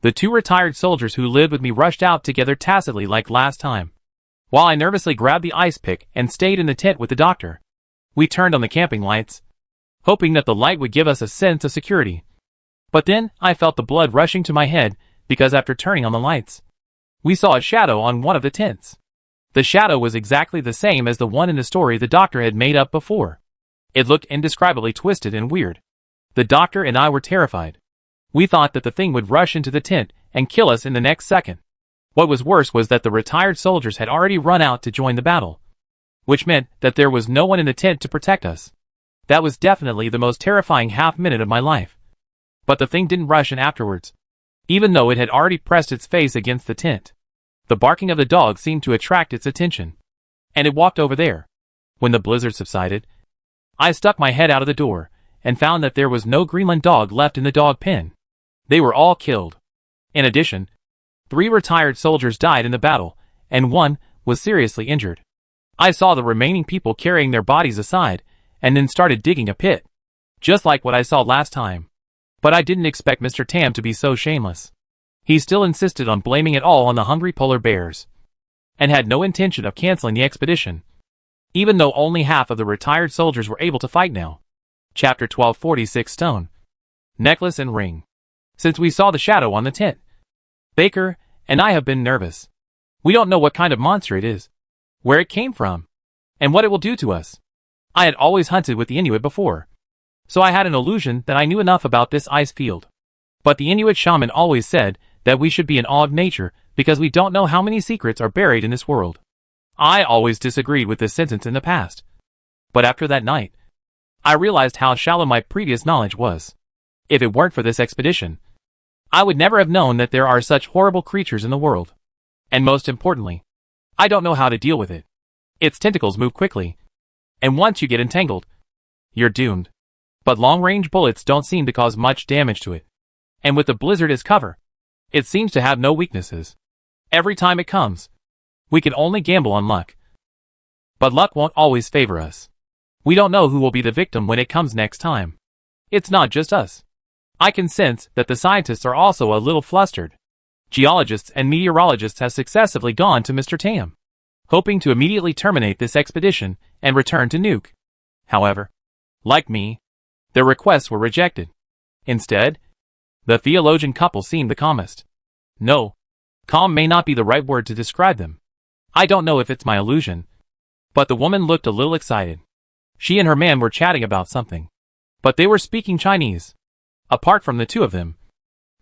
The 2 retired soldiers who lived with me rushed out together tacitly like last time, while I nervously grabbed the ice pick and stayed in the tent with the doctor. We turned on the camping lights, hoping that the light would give us a sense of security. But then I felt the blood rushing to my head because after turning on the lights, we saw a shadow on one of the tents. The shadow was exactly the same as the one in the story the doctor had made up before. It looked indescribably twisted and weird. The doctor and I were terrified. We thought that the thing would rush into the tent and kill us in the next second. What was worse was that the retired soldiers had already run out to join the battle, which meant that there was no one in the tent to protect us. That was definitely the most terrifying half-minute of my life. But the thing didn't rush in afterwards, even though it had already pressed its face against the tent. The barking of the dog seemed to attract its attention, and it walked over there. When the blizzard subsided, I stuck my head out of the door and found that there was no Greenland dog left in the dog pen. They were all killed. In addition, 3 retired soldiers died in the battle, and 1 was seriously injured. I saw the remaining people carrying their bodies aside, and then started digging a pit, just like what I saw last time. But I didn't expect Mr. Tam to be so shameless. He still insisted on blaming it all on the hungry polar bears, and had no intention of canceling the expedition, even though only half of the retired soldiers were able to fight now. Chapter 1246 Stone, Necklace and Ring. Since we saw the shadow on the tent, Baker and I have been nervous. We don't know what kind of monster it is, where it came from, and what it will do to us. I had always hunted with the Inuit before, so I had an illusion that I knew enough about this ice field. But the Inuit shaman always said that we should be in awe of nature because we don't know how many secrets are buried in this world. I always disagreed with this sentence in the past, but after that night, I realized how shallow my previous knowledge was. If it weren't for this expedition, I would never have known that there are such horrible creatures in the world. And most importantly, I don't know how to deal with it. Its tentacles move quickly, and once you get entangled, you're doomed. But long-range bullets don't seem to cause much damage to it. And with the blizzard as cover, it seems to have no weaknesses. Every time it comes, we can only gamble on luck. But luck won't always favor us. We don't know who will be the victim when it comes next time. It's not just us. I can sense that the scientists are also a little flustered. Geologists and meteorologists have successively gone to Mr. Tam, hoping to immediately terminate this expedition and return to Nuuk. However, like me, their requests were rejected. Instead, the theologian couple seemed the calmest. No, calm may not be the right word to describe them. I don't know if it's my illusion, but the woman looked a little excited. She and her man were chatting about something, but they were speaking Chinese. Apart from the 2 of them,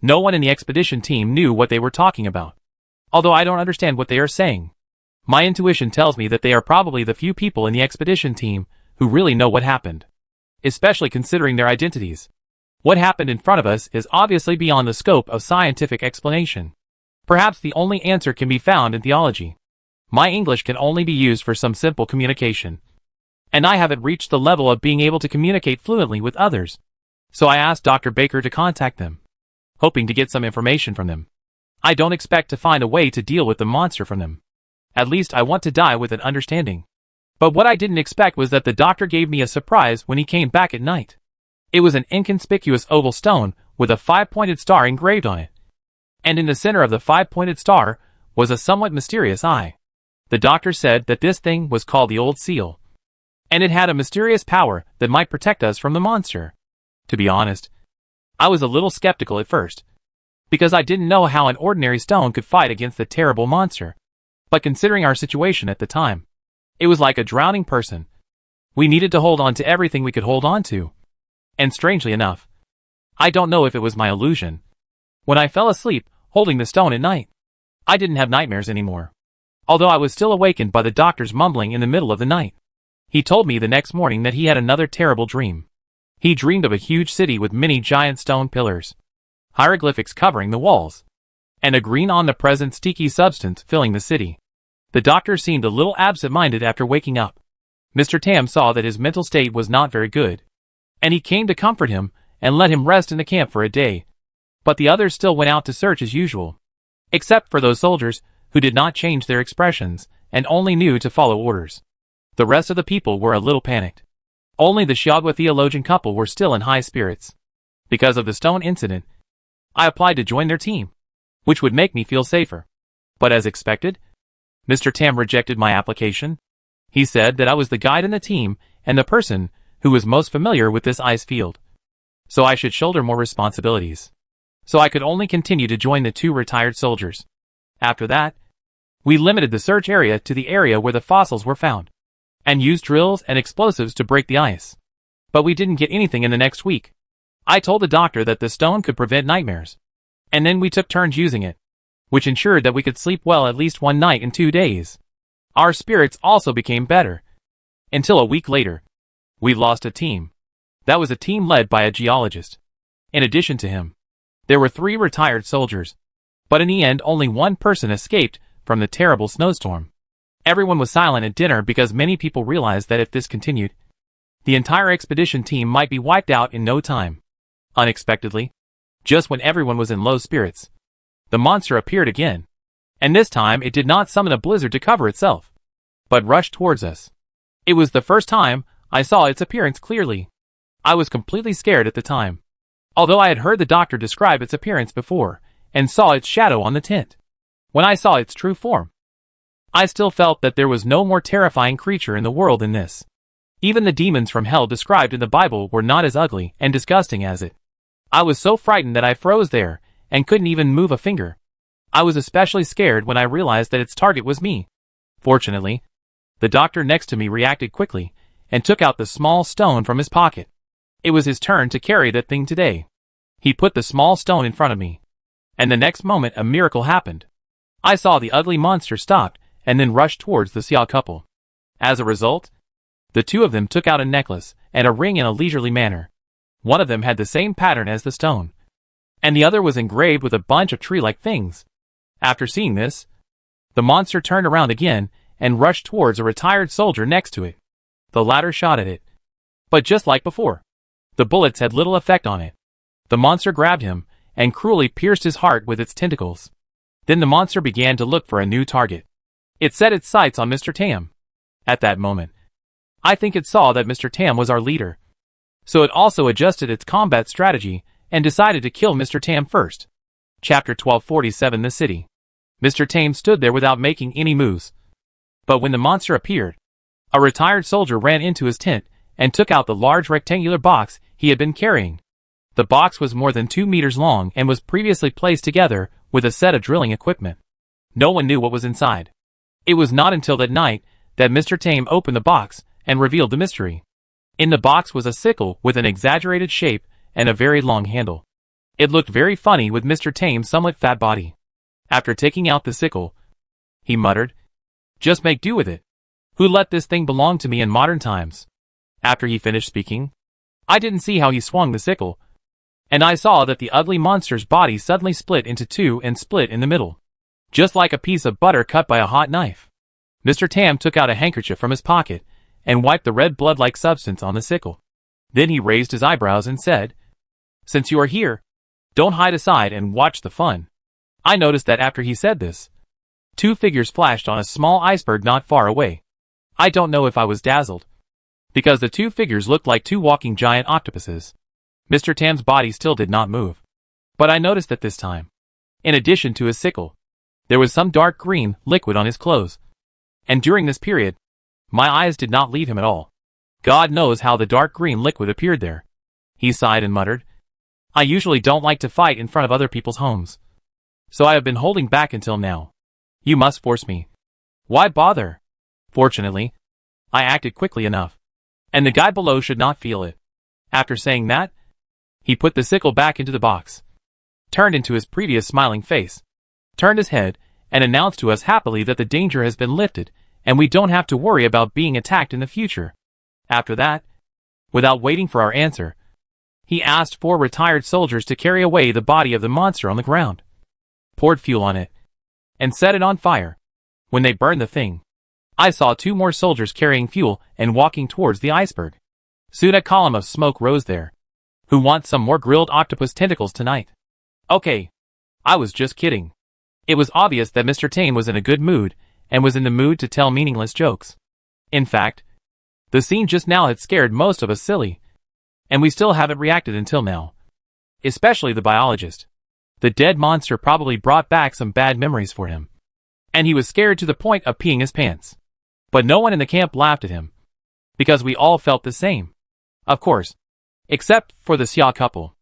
no one in the expedition team knew what they were talking about. Although I don't understand what they are saying, my intuition tells me that they are probably the few people in the expedition team who really know what happened, especially considering their identities. What happened in front of us is obviously beyond the scope of scientific explanation. Perhaps the only answer can be found in theology. My English can only be used for some simple communication, and I haven't reached the level of being able to communicate fluently with others. So I asked Dr. Baker to contact them, hoping to get some information from them. I don't expect to find a way to deal with the monster from them. At least I want to die with an understanding. But what I didn't expect was that the doctor gave me a surprise when he came back at night. It was an inconspicuous oval stone with a 5-pointed star engraved on it. And in the center of the 5-pointed star was a somewhat mysterious eye. The doctor said that this thing was called the Old Seal, and it had a mysterious power that might protect us from the monster. To be honest, I was a little skeptical at first, because I didn't know how an ordinary stone could fight against the terrible monster. But considering our situation at the time, it was like a drowning person. We needed to hold on to everything we could hold on to. And strangely enough, I don't know if it was my illusion, when I fell asleep holding the stone at night, I didn't have nightmares anymore. Although I was still awakened by the doctor's mumbling in the middle of the night. He told me the next morning that he had another terrible dream. He dreamed of a huge city with many giant stone pillars, hieroglyphics covering the walls, and a green omnipresent sticky substance filling the city. The doctor seemed a little absent-minded after waking up. Mr. Tam saw that his mental state was not very good, and he came to comfort him and let him rest in the camp for a day. But the others still went out to search as usual, except for those soldiers who did not change their expressions and only knew to follow orders. The rest of the people were a little panicked. Only the Shiagwa theologian couple were still in high spirits. Because of the stone incident, I applied to join their team, which would make me feel safer. But as expected, Mr. Tam rejected my application. He said that I was the guide in the team and the person who was most familiar with this ice field, so I should shoulder more responsibilities. So I could only continue to join the two retired soldiers. After that, we limited the search area to the area where the fossils were found, and used drills and explosives to break the ice. But we didn't get anything in the next week. I told the doctor that the stone could prevent nightmares, and then we took turns using it, which ensured that we could sleep well at least one night in 2 days. Our spirits also became better. Until a week later, we lost a team. That was a team led by a geologist. In addition to him, there were 3 retired soldiers, but in the end only one person escaped from the terrible snowstorm. Everyone was silent at dinner because many people realized that if this continued, the entire expedition team might be wiped out in no time. Unexpectedly, just when everyone was in low spirits, the monster appeared again, and this time it did not summon a blizzard to cover itself, but rushed towards us. It was the first time I saw its appearance clearly. I was completely scared at the time, although I had heard the doctor describe its appearance before, and saw its shadow on the tent. When I saw its true form, I still felt that there was no more terrifying creature in the world than this. Even the demons from hell described in the Bible were not as ugly and disgusting as it. I was so frightened that I froze there, and couldn't even move a finger. I was especially scared when I realized that its target was me. Fortunately, the doctor next to me reacted quickly, and took out the small stone from his pocket. It was his turn to carry that thing today. He put the small stone in front of me, and the next moment a miracle happened. I saw the ugly monster stop and then rush towards the Xia couple. As a result, the two of them took out a necklace and a ring in a leisurely manner. One of them had the same pattern as the stone, and the other was engraved with a bunch of tree-like things. After seeing this, the monster turned around again and rushed towards a retired soldier next to it. The latter shot at it, but just like before, the bullets had little effect on it. The monster grabbed him and cruelly pierced his heart with its tentacles. Then the monster began to look for a new target. It set its sights on Mr. Tam. At that moment, I think it saw that Mr. Tam was our leader, so it also adjusted its combat strategy and decided to kill Mr. Tam first. Chapter 1247 The City. Mr. Tam stood there without making any moves. But when the monster appeared, a retired soldier ran into his tent and took out the large rectangular box he had been carrying. The box was more than 2 meters long and was previously placed together with a set of drilling equipment. No one knew what was inside. It was not until that night that Mr. Tam opened the box and revealed the mystery. In the box was a sickle with an exaggerated shape and a very long handle. It looked very funny with Mr. Tam's somewhat fat body. After taking out the sickle, he muttered, "Just make do with it. Who let this thing belong to me in modern times?" After he finished speaking, I didn't see how he swung the sickle, and I saw that the ugly monster's body suddenly split into 2 and split in the middle, just like a piece of butter cut by a hot knife. Mr. Tam took out a handkerchief from his pocket and wiped the red blood-like substance on the sickle. Then he raised his eyebrows and said, "Since you are here, don't hide aside and watch the fun." I noticed that after he said this, 2 figures flashed on a small iceberg not far away. I don't know if I was dazzled, because the 2 figures looked like 2 walking giant octopuses. Mr. Tam's body still did not move, but I noticed that this time, in addition to his sickle, there was some dark green liquid on his clothes. And during this period, my eyes did not leave him at all. God knows how the dark green liquid appeared there. He sighed and muttered, I usually don't like to fight in front of other people's homes. So I have been holding back until now. You must force me. Why bother? Fortunately, I acted quickly enough. And the guy below should not feel it. After saying that, he put the sickle back into the box, turned into his previous smiling face, turned his head, and announced to us happily that the danger has been lifted, and we don't have to worry about being attacked in the future. After that, without waiting for our answer, he asked 4 retired soldiers to carry away the body of the monster on the ground, poured fuel on it, and set it on fire. When they burned the thing, I saw 2 more soldiers carrying fuel and walking towards the iceberg. Soon a column of smoke rose there. Who wants some more grilled octopus tentacles tonight? Okay. I was just kidding. It was obvious that Mr. Tame was in a good mood, and was in the mood to tell meaningless jokes. In fact, the scene just now had scared most of us silly, and we still haven't reacted until now. Especially the biologist. The dead monster probably brought back some bad memories for him, and he was scared to the point of peeing his pants. But no one in the camp laughed at him, because we all felt the same. Of course, except for the Xia couple.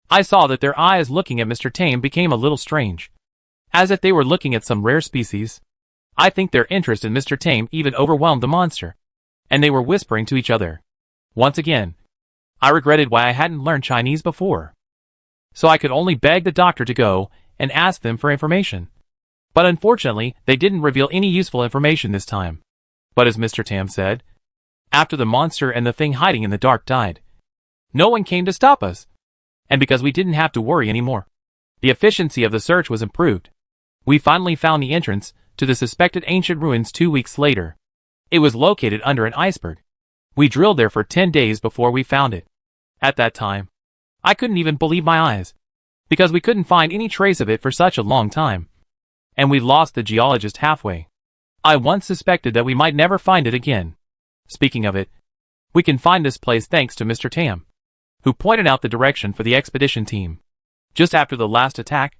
I saw that their eyes looking at Mr. Tame became a little strange, as if they were looking at some rare species. I think their interest in Mr. Tame even overwhelmed the monster, and they were whispering to each other. Once again, I regretted why I hadn't learned Chinese before. So I could only beg the doctor to go and ask them for information. But unfortunately, they didn't reveal any useful information this time. But as Mr. Tam said, after the monster and the thing hiding in the dark died, no one came to stop us. And because we didn't have to worry anymore, the efficiency of the search was improved. We finally found the entrance to the suspected ancient ruins 2 weeks later. It was located under an iceberg. We drilled there for 10 days before we found it. At that time, I couldn't even believe my eyes, because we couldn't find any trace of it for such a long time. And we lost the geologist halfway. I once suspected that we might never find it again. Speaking of it, we can find this place thanks to Mr. Tam, who pointed out the direction for the expedition team. Just after the last attack,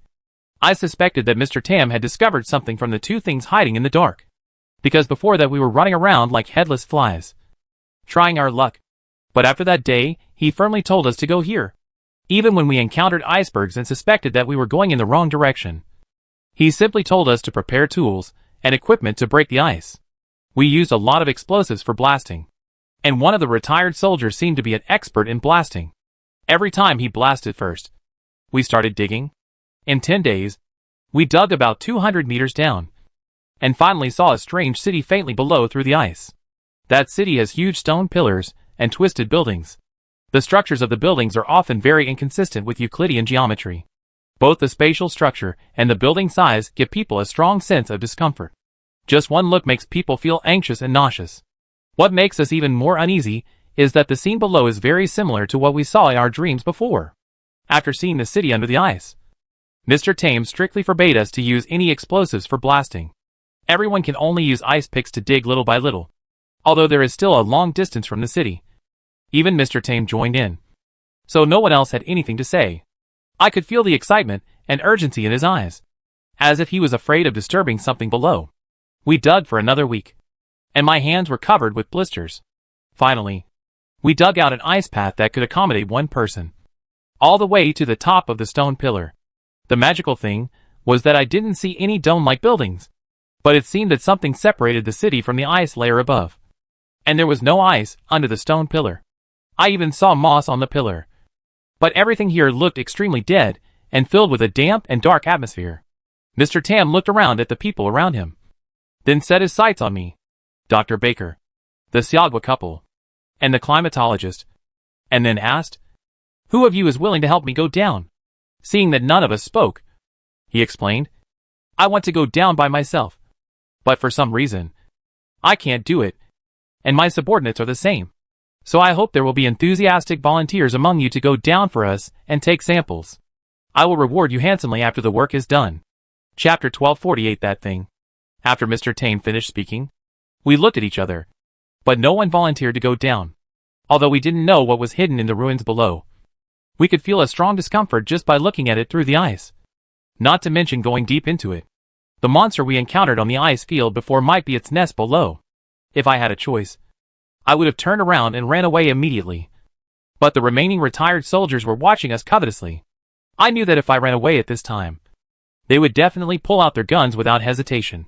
I suspected that Mr. Tam had discovered something from the 2 things hiding in the dark, because before that we were running around like headless flies, trying our luck. But after that day, he firmly told us to go here, even when we encountered icebergs and suspected that we were going in the wrong direction. He simply told us to prepare tools and equipment to break the ice. We used a lot of explosives for blasting, and one of the retired soldiers seemed to be an expert in blasting. Every time he blasted first, we started digging. In 10 days, we dug about 200 meters down, and finally saw a strange city faintly below through the ice. That city has huge stone pillars and twisted buildings. The structures of the buildings are often very inconsistent with Euclidean geometry. Both the spatial structure and the building size give people a strong sense of discomfort. Just one look makes people feel anxious and nauseous. What makes us even more uneasy is that the scene below is very similar to what we saw in our dreams before. After seeing the city under the ice, Mr. Tame strictly forbade us to use any explosives for blasting. Everyone can only use ice picks to dig little by little, although there is still a long distance from the city. Even Mr. Tame joined in, so no one else had anything to say. I could feel the excitement and urgency in his eyes, as if he was afraid of disturbing something below. We dug for another week, and my hands were covered with blisters. Finally, we dug out an ice path that could accommodate 1 person, all the way to the top of the stone pillar. The magical thing was that I didn't see any dome-like buildings, but it seemed that something separated the city from the ice layer above, and there was no ice under the stone pillar. I even saw moss on the pillar. But everything here looked extremely dead and filled with a damp and dark atmosphere. Mr. Tam looked around at the people around him, then set his sights on me, Dr. Baker, the Xiagwa couple, and the climatologist, and then asked, "Who of you is willing to help me go down?" Seeing that none of us spoke, he explained, "I want to go down by myself, but for some reason, I can't do it, and my subordinates are the same. So I hope there will be enthusiastic volunteers among you to go down for us and take samples. I will reward you handsomely after the work is done." Chapter 1248. That thing. After Mr. Tame finished speaking, we looked at each other, but no one volunteered to go down. Although we didn't know what was hidden in the ruins below, we could feel a strong discomfort just by looking at it through the ice, not to mention going deep into it. The monster we encountered on the ice field before might be its nest below. If I had a choice, I would have turned around and ran away immediately. But the remaining retired soldiers were watching us covetously. I knew that if I ran away at this time, they would definitely pull out their guns without hesitation.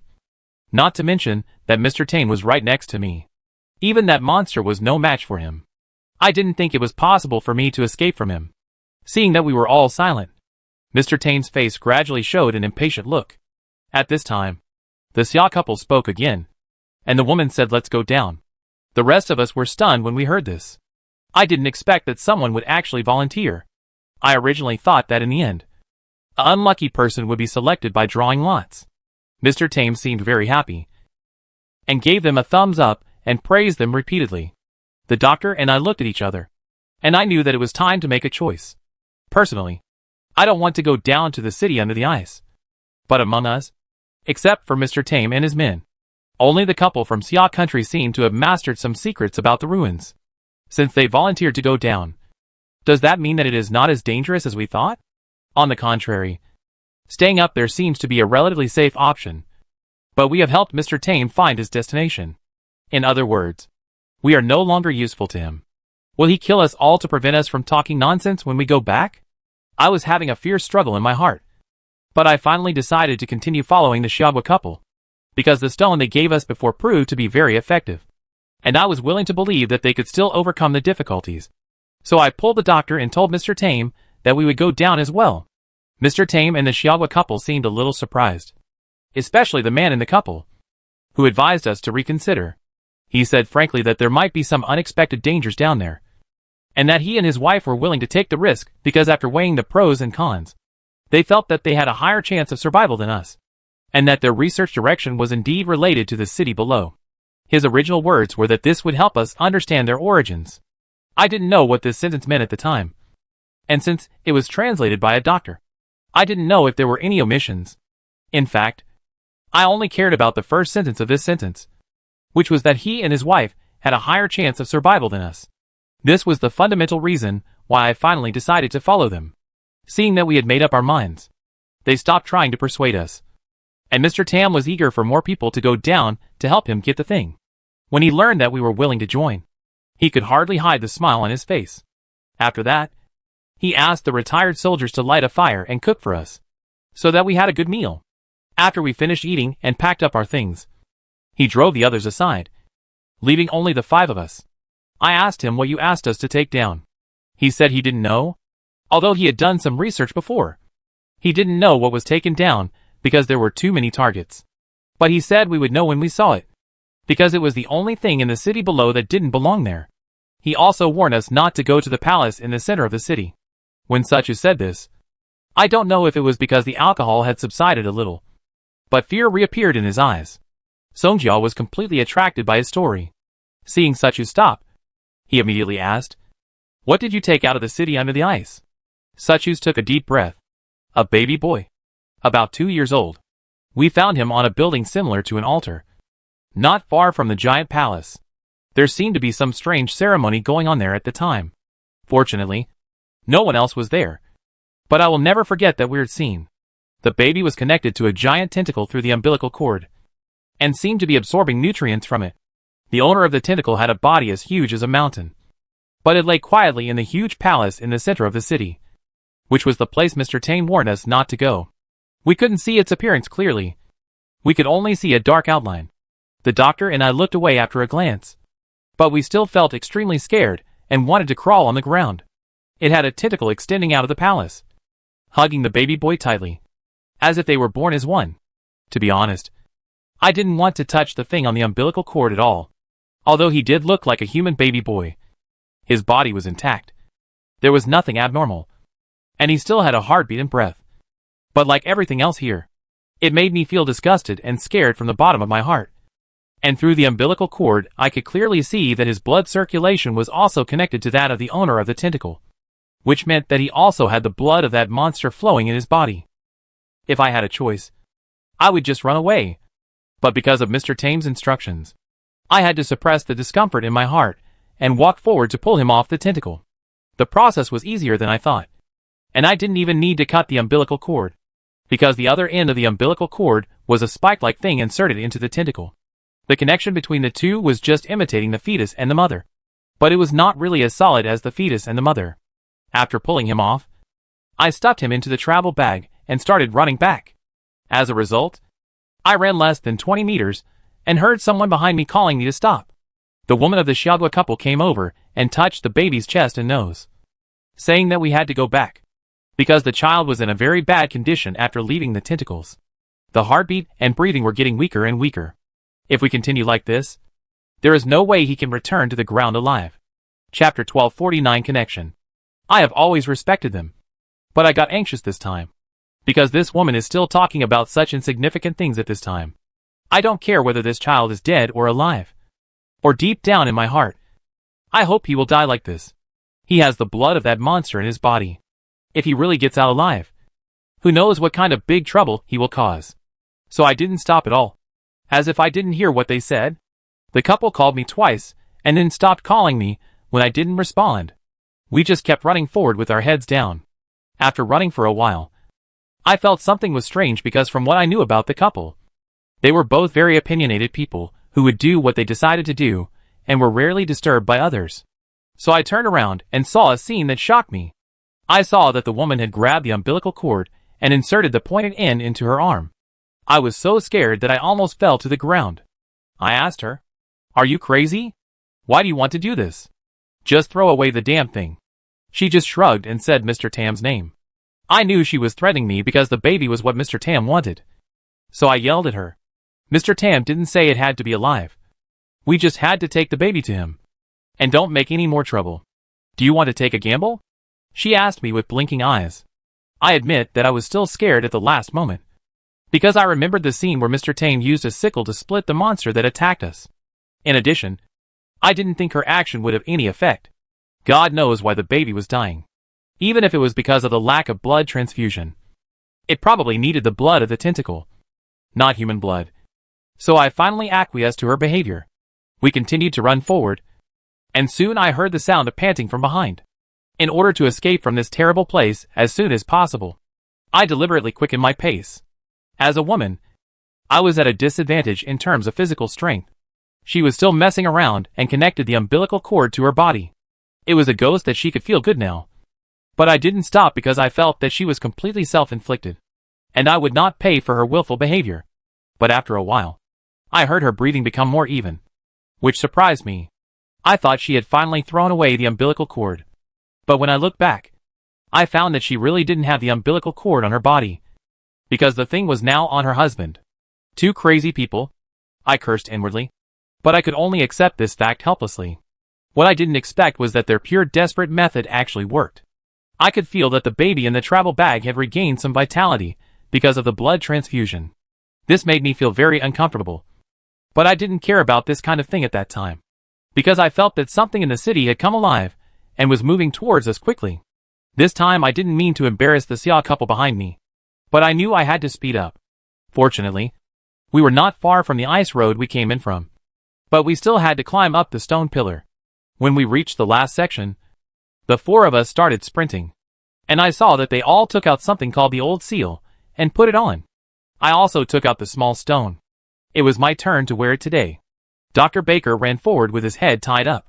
Not to mention that Mr. Tame was right next to me. Even that monster was no match for him. I didn't think it was possible for me to escape from him. Seeing that we were all silent, Mr. Tame's face gradually showed an impatient look. At this time, the Xia couple spoke again, and the woman said, "Let's go down." The rest of us were stunned when we heard this. I didn't expect that someone would actually volunteer. I originally thought that in the end, an unlucky person would be selected by drawing lots. Mr. Tame seemed very happy, and gave them a thumbs up and praised them repeatedly. The doctor and I looked at each other, and I knew that it was time to make a choice. Personally, I don't want to go down to the city under the ice. But among us, except for Mr. Tame and his men, only the couple from Xia country seemed to have mastered some secrets about the ruins. Since they volunteered to go down, does that mean that it is not as dangerous as we thought? On the contrary, staying up there seems to be a relatively safe option. But we have helped Mr. Tame find his destination. In other words, we are no longer useful to him. Will he kill us all to prevent us from talking nonsense when we go back? I was having a fierce struggle in my heart. But I finally decided to continue following the Xiagua couple, because the stone they gave us before proved to be very effective. And I was willing to believe that they could still overcome the difficulties. So I pulled the doctor and told Mr. Tame that we would go down as well. Mr. Tame and the Xiagua couple seemed a little surprised, especially the man in the couple, who advised us to reconsider. He said frankly that there might be some unexpected dangers down there, and that he and his wife were willing to take the risk because after weighing the pros and cons, they felt that they had a higher chance of survival than us, and that their research direction was indeed related to the city below. His original words were that this would help us understand their origins. I didn't know what this sentence meant at the time, and since it was translated by a doctor, I didn't know if there were any omissions. In fact, I only cared about the first sentence of this sentence, which was that he and his wife had a higher chance of survival than us. This was the fundamental reason why I finally decided to follow them. Seeing that we had made up our minds, they stopped trying to persuade us, and Mr. Tam was eager for more people to go down to help him get the thing. When he learned that we were willing to join, he could hardly hide the smile on his face. After that, he asked the retired soldiers to light a fire and cook for us, so that we had a good meal. After we finished eating and packed up our things, he drove the others aside, leaving only the 5 of us. I asked him what you asked us to take down. He said he didn't know, although he had done some research before. He didn't know what was taken down because there were too many targets. But he said we would know when we saw it, because it was the only thing in the city below that didn't belong there. He also warned us not to go to the palace in the center of the city. When Suchu said this, I don't know if it was because the alcohol had subsided a little, but fear reappeared in his eyes. Songjia was completely attracted by his story. Seeing Suchu stop, he immediately asked, "What did you take out of the city under the ice?" Suchu took a deep breath. "A baby boy, about 2 years old. We found him on a building similar to an altar, not far from the giant palace. There seemed to be some strange ceremony going on there at the time. Fortunately, no one else was there. But I will never forget that weird scene. The baby was connected to a giant tentacle through the umbilical cord, and seemed to be absorbing nutrients from it. The owner of the tentacle had a body as huge as a mountain, but it lay quietly in the huge palace in the center of the city, which was the place Mr. Tame warned us not to go. We couldn't see its appearance clearly. We could only see a dark outline. The doctor and I looked away after a glance, but we still felt extremely scared and wanted to crawl on the ground. It had a tentacle extending out of the palace, hugging the baby boy tightly, as if they were born as one. To be honest, I didn't want to touch the thing on the umbilical cord at all. Although he did look like a human baby boy, his body was intact. There was nothing abnormal, and he still had a heartbeat and breath. But like everything else here, it made me feel disgusted and scared from the bottom of my heart. And through the umbilical cord, I could clearly see that his blood circulation was also connected to that of the owner of the tentacle, which meant that he also had the blood of that monster flowing in his body. If I had a choice, I would just run away. But because of Mr. Tame's instructions, I had to suppress the discomfort in my heart and walk forward to pull him off the tentacle. The process was easier than I thought, and I didn't even need to cut the umbilical cord, because the other end of the umbilical cord was a spike-like thing inserted into the tentacle. The connection between the two was just imitating the fetus and the mother. but it was not really as solid as the fetus and the mother. After pulling him off, I stuffed him into the travel bag and started running back. As a result, I ran less than 20 meters and heard someone behind me calling me to stop. The woman of the Xiaogua couple came over and touched the baby's chest and nose, saying that we had to go back, because the child was in a very bad condition after leaving the tentacles. The heartbeat and breathing were getting weaker and weaker. If we continue like this, there is no way he can return to the ground alive. Chapter 1249 Connection. I have always respected them, but I got anxious this time, because this woman is still talking about such insignificant things at this time. I don't care whether this child is dead or alive, or deep down in my heart, I hope he will die like this. He has the blood of that monster in his body. If he really gets out alive, who knows what kind of big trouble he will cause. So I didn't stop at all. As if I didn't hear what they said. The couple called me twice, and then stopped calling me when I didn't respond. We just kept running forward with our heads down. After running for a while, I felt something was strange because from what I knew about the couple, they were both very opinionated people who would do what they decided to do and were rarely disturbed by others. So I turned around and saw a scene that shocked me. I saw that the woman had grabbed the umbilical cord and inserted the pointed end into her arm. I was so scared that I almost fell to the ground. I asked her, "Are you crazy? Why do you want to do this? Just throw away the damn thing." She just shrugged and said Mr. Tam's name. I knew she was threatening me because the baby was what Mr. Tam wanted. So I yelled at her. Mr. Tam didn't say it had to be alive. We just had to take the baby to him. And don't make any more trouble. Do you want to take a gamble? She asked me with blinking eyes. I admit that I was still scared at the last moment, because I remembered the scene where Mr. Tam used a sickle to split the monster that attacked us. In addition, I didn't think her action would have any effect. God knows why the baby was dying. Even if it was because of the lack of blood transfusion. It probably needed the blood of the tentacle, not human blood. So I finally acquiesced to her behavior. We continued to run forward, and soon I heard the sound of panting from behind. In order to escape from this terrible place as soon as possible, I deliberately quickened my pace. As a woman, I was at a disadvantage in terms of physical strength. She was still messing around and connected the umbilical cord to her body. It was a ghost that she could feel good now. But I didn't stop because I felt that she was completely self-inflicted, and I would not pay for her willful behavior. But after a while, I heard her breathing become more even, which surprised me. I thought she had finally thrown away the umbilical cord. But when I looked back, I found that she really didn't have the umbilical cord on her body, because the thing was now on her husband. Two crazy people, I cursed inwardly. But I could only accept this fact helplessly. What I didn't expect was that their pure desperate method actually worked. I could feel that the baby in the travel bag had regained some vitality because of the blood transfusion. This made me feel very uncomfortable. But I didn't care about this kind of thing at that time, because I felt that something in the city had come alive and was moving towards us quickly. This time I didn't mean to embarrass the Xia couple behind me, but I knew I had to speed up. Fortunately, we were not far from the ice road we came in from, but we still had to climb up the stone pillar. When we reached the last section, the four of us started sprinting, and I saw that they all took out something called the old seal and put it on. I also took out the small stone. It was my turn to wear it today. Dr. Baker ran forward with his head tied up.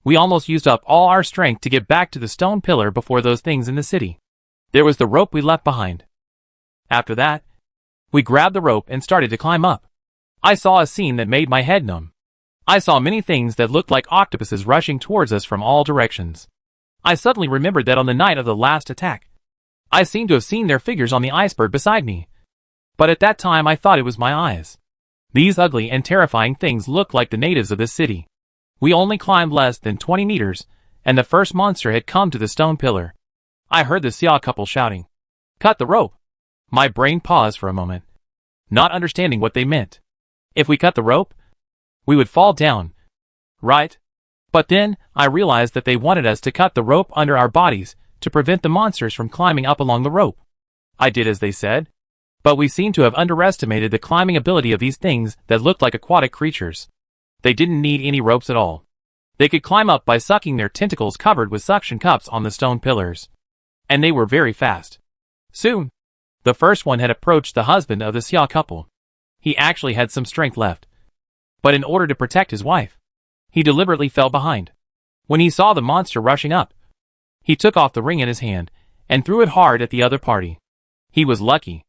We almost used up all our strength to get back to the stone pillar before those things in the city. There was the rope we left behind. After that, we grabbed the rope and started to climb up. I saw a scene that made my head numb. I saw many things that looked like octopuses rushing towards us from all directions. I suddenly remembered that on the night of the last attack, I seemed to have seen their figures on the iceberg beside me. But at that time I thought it was my eyes. These ugly and terrifying things looked like the natives of this city. We only climbed less than 20 meters, and the first monster had come to the stone pillar. I heard the Xia couple shouting, "Cut the rope!" My brain paused for a moment, not understanding what they meant. If we cut the rope, we would fall down, right? But then, I realized that they wanted us to cut the rope under our bodies to prevent the monsters from climbing up along the rope. I did as they said, but we seemed to have underestimated the climbing ability of these things that looked like aquatic creatures. They didn't need any ropes at all. They could climb up by sucking their tentacles covered with suction cups on the stone pillars. And they were very fast. Soon, the first one had approached the husband of the Xia couple. He actually had some strength left. But in order to protect his wife, he deliberately fell behind. When he saw the monster rushing up, he took off the ring in his hand and threw it hard at the other party. He was lucky.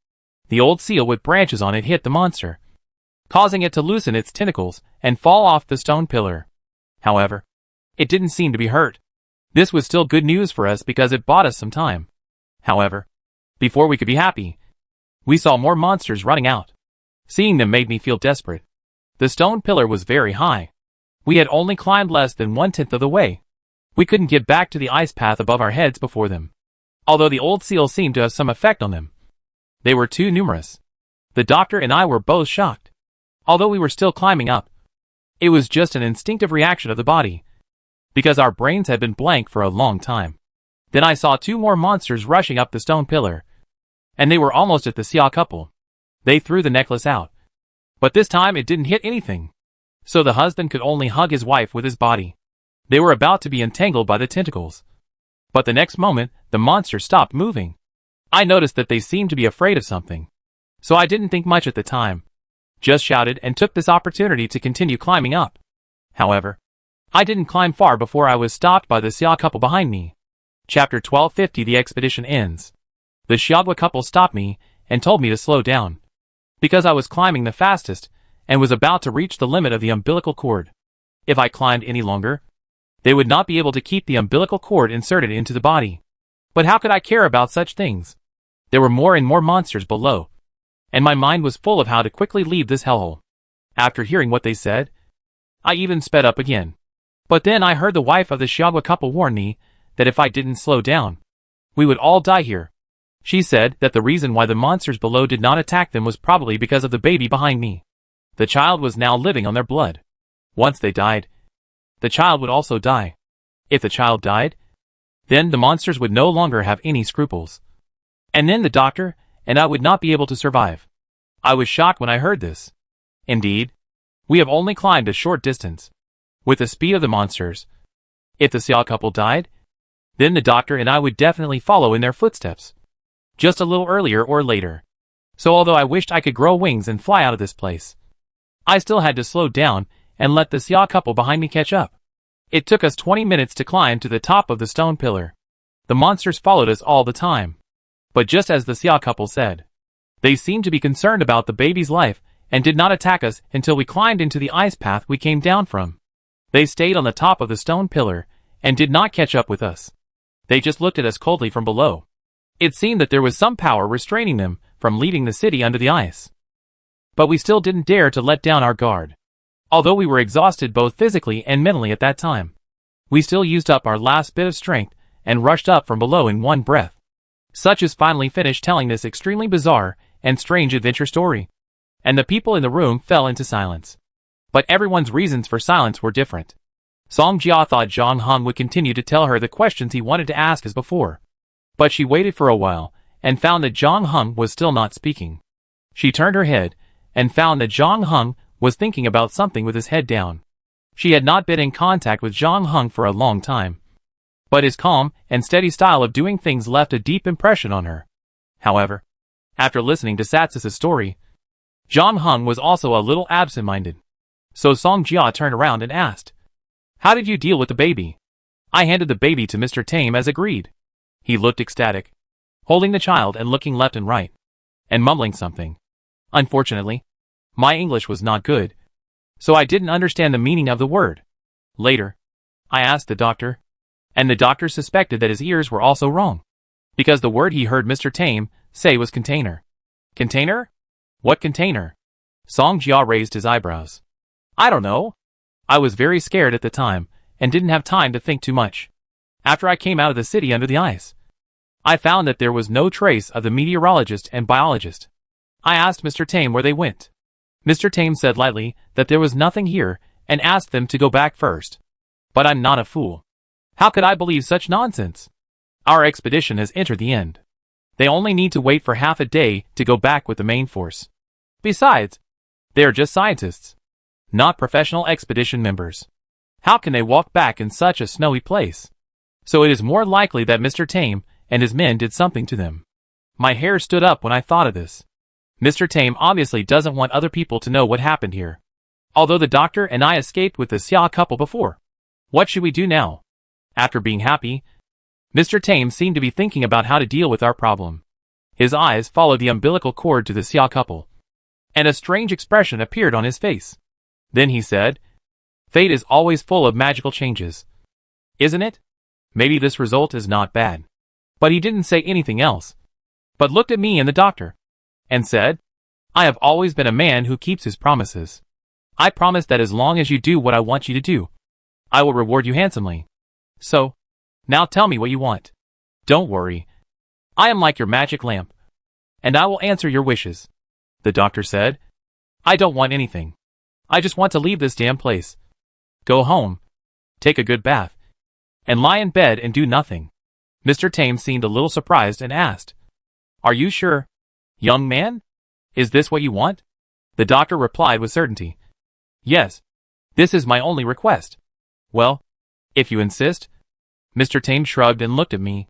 The old seal with branches on it hit the monster, causing it to loosen its tentacles and fall off the stone pillar. However, it didn't seem to be hurt. This was still good news for us because it bought us some time. However, before we could be happy, we saw more monsters running out. Seeing them made me feel desperate. The stone pillar was very high. We had only climbed less than 1/10 of the way. We couldn't get back to the ice path above our heads before them, although the old seal seemed to have some effect on them. They were too numerous. The doctor and I were both shocked. Although we were still climbing up, it was just an instinctive reaction of the body, because our brains had been blank for a long time. Then I saw 2 more monsters rushing up the stone pillar, and they were almost at the Xia couple. They threw the necklace out, but this time it didn't hit anything, so the husband could only hug his wife with his body. They were about to be entangled by the tentacles, but the next moment, the monster stopped moving. I noticed that they seemed to be afraid of something, so I didn't think much at the time, just shouted and took this opportunity to continue climbing up. However, I didn't climb far before I was stopped by the Xia couple behind me. Chapter 1250. The expedition ends. The Xiagua couple stopped me and told me to slow down, because I was climbing the fastest and was about to reach the limit of the umbilical cord. If I climbed any longer, they would not be able to keep the umbilical cord inserted into the body. But how could I care about such things? There were more and more monsters below, and my mind was full of how to quickly leave this hellhole. After hearing what they said, I even sped up again. But then I heard the wife of the Xiagua couple warn me that if I didn't slow down, we would all die here. She said that the reason why the monsters below did not attack them was probably because of the baby behind me. The child was now living on their blood. Once they died, the child would also die. If the child died, then the monsters would no longer have any scruples. And then the doctor and I would not be able to survive. I was shocked when I heard this. Indeed, we have only climbed a short distance. With the speed of the monsters, if the Xia couple died, then the doctor and I would definitely follow in their footsteps, just a little earlier or later. So although I wished I could grow wings and fly out of this place, I still had to slow down and let the Xia couple behind me catch up. It took us 20 minutes to climb to the top of the stone pillar. The monsters followed us all the time. But just as the Xia couple said, they seemed to be concerned about the baby's life and did not attack us until we climbed into the ice path we came down from. They stayed on the top of the stone pillar and did not catch up with us. They just looked at us coldly from below. It seemed that there was some power restraining them from leaving the city under the ice. But we still didn't dare to let down our guard. Although we were exhausted both physically and mentally at that time, we still used up our last bit of strength and rushed up from below in one breath. Such is finally finished telling this extremely bizarre and strange adventure story, and the people in the room fell into silence. But everyone's reasons for silence were different. Song Jia thought Zhang Heng would continue to tell her the questions he wanted to ask as before, but she waited for a while and found that Zhang Heng was still not speaking. She turned her head and found that Zhang Heng was thinking about something with his head down. She had not been in contact with Zhang Heng for a long time, but his calm and steady style of doing things left a deep impression on her. However, after listening to Sats's story, Zhang Heng was also a little absent-minded. So Song Jia turned around and asked, "How did you deal with the baby?" "I handed the baby to Mr. Tame as agreed." He looked ecstatic, holding the child and looking left and right, and mumbling something. Unfortunately, my English was not good, so I didn't understand the meaning of the word. Later, I asked the doctor, and the doctor suspected that his ears were also wrong, because the word he heard Mr. Tame say was container. Container? What container? Song Jia raised his eyebrows. I don't know. I was very scared at the time, and didn't have time to think too much. After I came out of the city under the ice, I found that there was no trace of the meteorologist and biologist. I asked Mr. Tame where they went. Mr. Tame said lightly that there was nothing here and asked them to go back first. But I'm not a fool. How could I believe such nonsense? Our expedition has entered the end. They only need to wait for half a day to go back with the main force. Besides, they are just scientists, not professional expedition members. How can they walk back in such a snowy place? So it is more likely that Mr. Tame and his men did something to them. My hair stood up when I thought of this. Mr. Tame obviously doesn't want other people to know what happened here. Although the doctor and I escaped with the Xia couple before. What should we do now? After being happy, Mr. Tame seemed to be thinking about how to deal with our problem. His eyes followed the umbilical cord to the Xia couple, and a strange expression appeared on his face. Then he said, "Fate is always full of magical changes. Isn't it? Maybe this result is not bad." But he didn't say anything else, but looked at me and the doctor, and said, "I have always been a man who keeps his promises. I promise that as long as you do what I want you to do, I will reward you handsomely. So, now tell me what you want. Don't worry. I am like your magic lamp, and I will answer your wishes." The doctor said, "I don't want anything. I just want to leave this damn place. Go home, take a good bath, and lie in bed and do nothing." Mr. Tame seemed a little surprised and asked, "Are you sure, young man? Is this what you want?" The doctor replied with certainty, "Yes, this is my only request." "Well, if you insist." Mr. Tame shrugged and looked at me.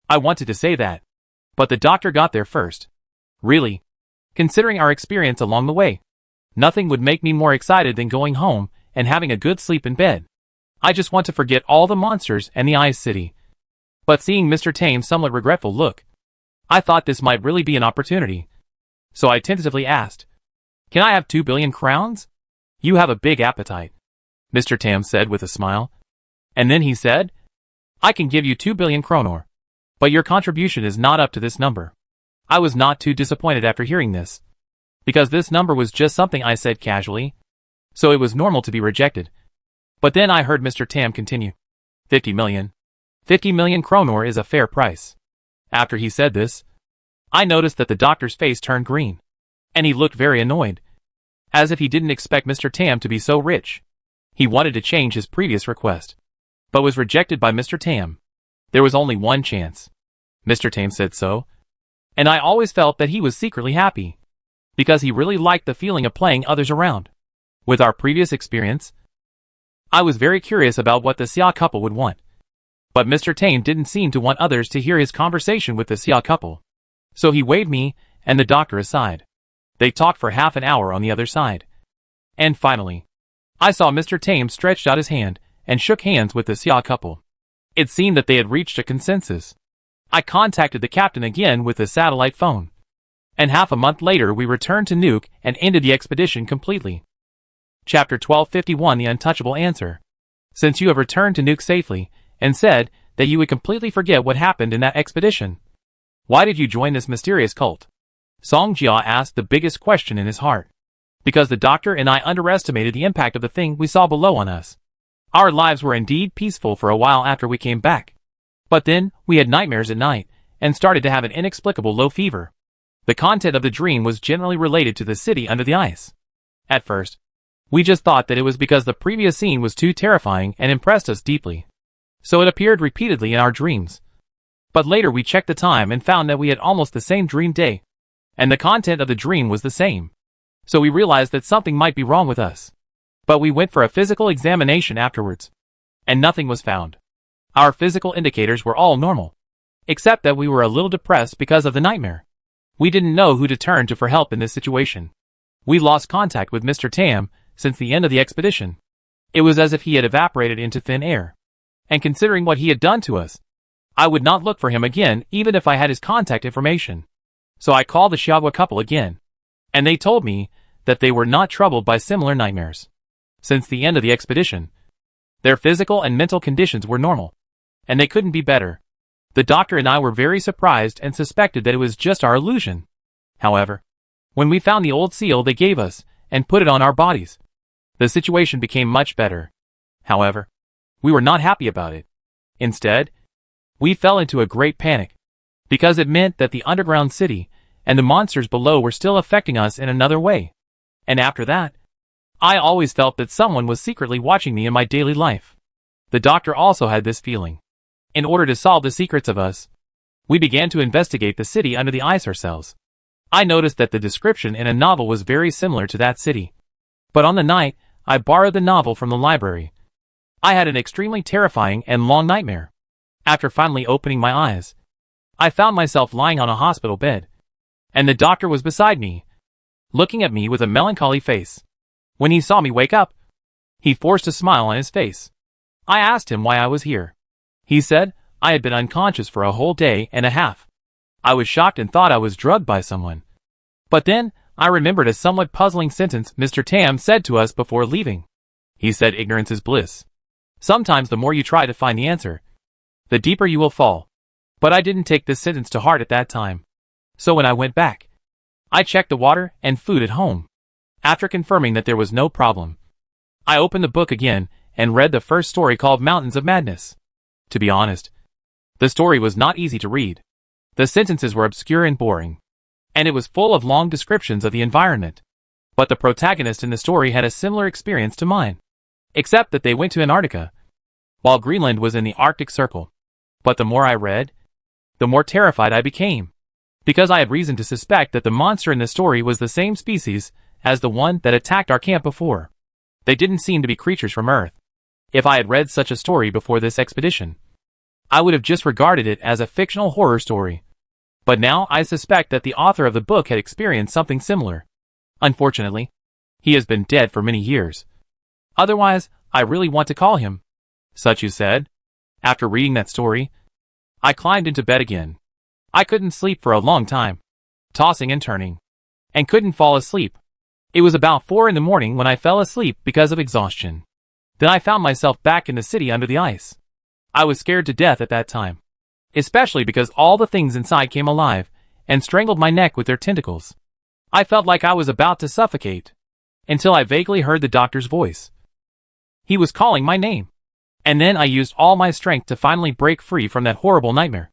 I wanted to say that, but the doctor got there first. Really, considering our experience along the way, nothing would make me more excited than going home and having a good sleep in bed. I just want to forget all the monsters and the Ice City. But seeing Mr. Tame's somewhat regretful look, I thought this might really be an opportunity. So I tentatively asked, "Can I have 2 billion crowns? You have a big appetite," Mr. Tame said with a smile. And then he said, "I can give you 2 billion kronor, but your contribution is not up to this number." I was not too disappointed after hearing this, because this number was just something I said casually, so it was normal to be rejected. But then I heard Mr. Tam continue, 50 million. 50 million kronor is a fair price." After he said this, I noticed that the doctor's face turned green, and he looked very annoyed, as if he didn't expect Mr. Tam to be so rich. He wanted to change his previous request, but was rejected by Mr. Tam. There was only one chance. Mr. Tam said so, and I always felt that he was secretly happy, because he really liked the feeling of playing others around. With our previous experience, I was very curious about what the Xia couple would want. But Mr. Tame didn't seem to want others to hear his conversation with the Xia couple. So he waved me and the doctor aside. They talked for half an hour on the other side. And finally, I saw Mr. Tame stretched out his hand and shook hands with the Xia couple. It seemed that they had reached a consensus. I contacted the captain again with the satellite phone. And half a month later we returned to Nuke and ended the expedition completely. Chapter 1251, The Untouchable Answer. Since you have returned to Nuke safely, and said that you would completely forget what happened in that expedition, why did you join this mysterious cult? Song Jia asked the biggest question in his heart. Because the doctor and I underestimated the impact of the thing we saw below on us. Our lives were indeed peaceful for a while after we came back. But then, we had nightmares at night, and started to have an inexplicable low fever. The content of the dream was generally related to the city under the ice. At first, we just thought that it was because the previous scene was too terrifying and impressed us deeply. So it appeared repeatedly in our dreams. But later we checked the time and found that we had almost the same dream day, and the content of the dream was the same. So we realized that something might be wrong with us. But we went for a physical examination afterwards, and nothing was found. Our physical indicators were all normal, except that we were a little depressed because of the nightmare. We didn't know who to turn to for help in this situation. We lost contact with Mr. Tam since the end of the expedition. It was as if he had evaporated into thin air. And considering what he had done to us, I would not look for him again even if I had his contact information. So I called the Xiaogua couple again, and they told me that they were not troubled by similar nightmares. Since the end of the expedition, their physical and mental conditions were normal, and they couldn't be better. The doctor and I were very surprised and suspected that it was just our illusion. However, when we found the old seal they gave us and put it on our bodies, the situation became much better. However, we were not happy about it. Instead, we fell into a great panic, because it meant that the underground city and the monsters below were still affecting us in another way. And after that, I always felt that someone was secretly watching me in my daily life. The doctor also had this feeling. In order to solve the secrets of us, we began to investigate the city under the ice ourselves. I noticed that the description in a novel was very similar to that city. But on the night I borrowed the novel from the library, I had an extremely terrifying and long nightmare. After finally opening my eyes, I found myself lying on a hospital bed, and the doctor was beside me, looking at me with a melancholy face. When he saw me wake up, he forced a smile on his face. I asked him why I was here. He said, I had been unconscious for a whole day and a half. I was shocked and thought I was drugged by someone. But then, I remembered a somewhat puzzling sentence Mr. Tam said to us before leaving. He said ignorance is bliss. Sometimes the more you try to find the answer, the deeper you will fall. But I didn't take this sentence to heart at that time. So when I went back, I checked the water and food at home. After confirming that there was no problem, I opened the book again and read the first story called Mountains of Madness. To be honest, the story was not easy to read. The sentences were obscure and boring, and it was full of long descriptions of the environment. But the protagonist in the story had a similar experience to mine, except that they went to Antarctica, while Greenland was in the Arctic Circle. But the more I read, the more terrified I became, because I had reason to suspect that the monster in the story was the same species as the one that attacked our camp before. They didn't seem to be creatures from Earth. If I had read such a story before this expedition, I would have just regarded it as a fictional horror story. But now I suspect that the author of the book had experienced something similar. Unfortunately, he has been dead for many years. Otherwise, I really want to call him. Such you said. After reading that story, I climbed into bed again. I couldn't sleep for a long time, tossing and turning, and couldn't fall asleep. It was about 4 in the morning when I fell asleep because of exhaustion. Then I found myself back in the city under the ice. I was scared to death at that time, especially because all the things inside came alive and strangled my neck with their tentacles. I felt like I was about to suffocate, until I vaguely heard the doctor's voice. He was calling my name. And then I used all my strength to finally break free from that horrible nightmare,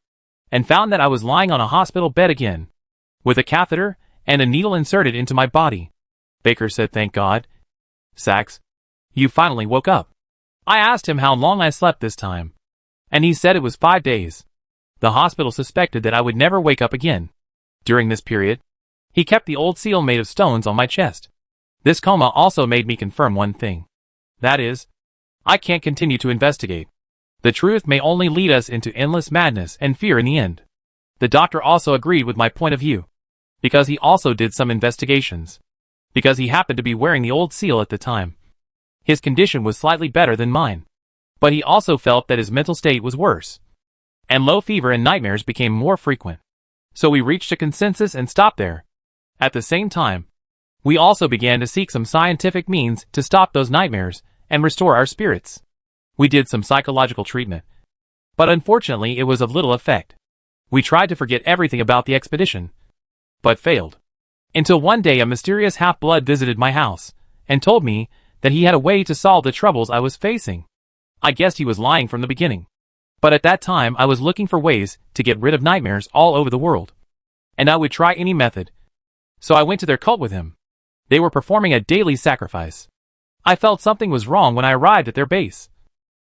and found that I was lying on a hospital bed again, with a catheter and a needle inserted into my body. Baker said, "Thank God. Sachs, you finally woke up." I asked him how long I slept this time, and he said it was 5 days. The hospital suspected that I would never wake up again. During this period, he kept the old seal made of stones on my chest. This coma also made me confirm one thing. That is, I can't continue to investigate. The truth may only lead us into endless madness and fear in the end. The doctor also agreed with my point of view, because he also did some investigations. Because he happened to be wearing the old seal at the time. His condition was slightly better than mine, but he also felt that his mental state was worse, and low fever and nightmares became more frequent. So we reached a consensus and stopped there. At the same time, we also began to seek some scientific means to stop those nightmares and restore our spirits. We did some psychological treatment, but unfortunately it was of little effect. We tried to forget everything about the expedition, but failed. Until one day a mysterious half-blood visited my house, and told me that he had a way to solve the troubles I was facing. I guessed he was lying from the beginning. But at that time I was looking for ways to get rid of nightmares all over the world, and I would try any method. So I went to their cult with him. They were performing a daily sacrifice. I felt something was wrong when I arrived at their base,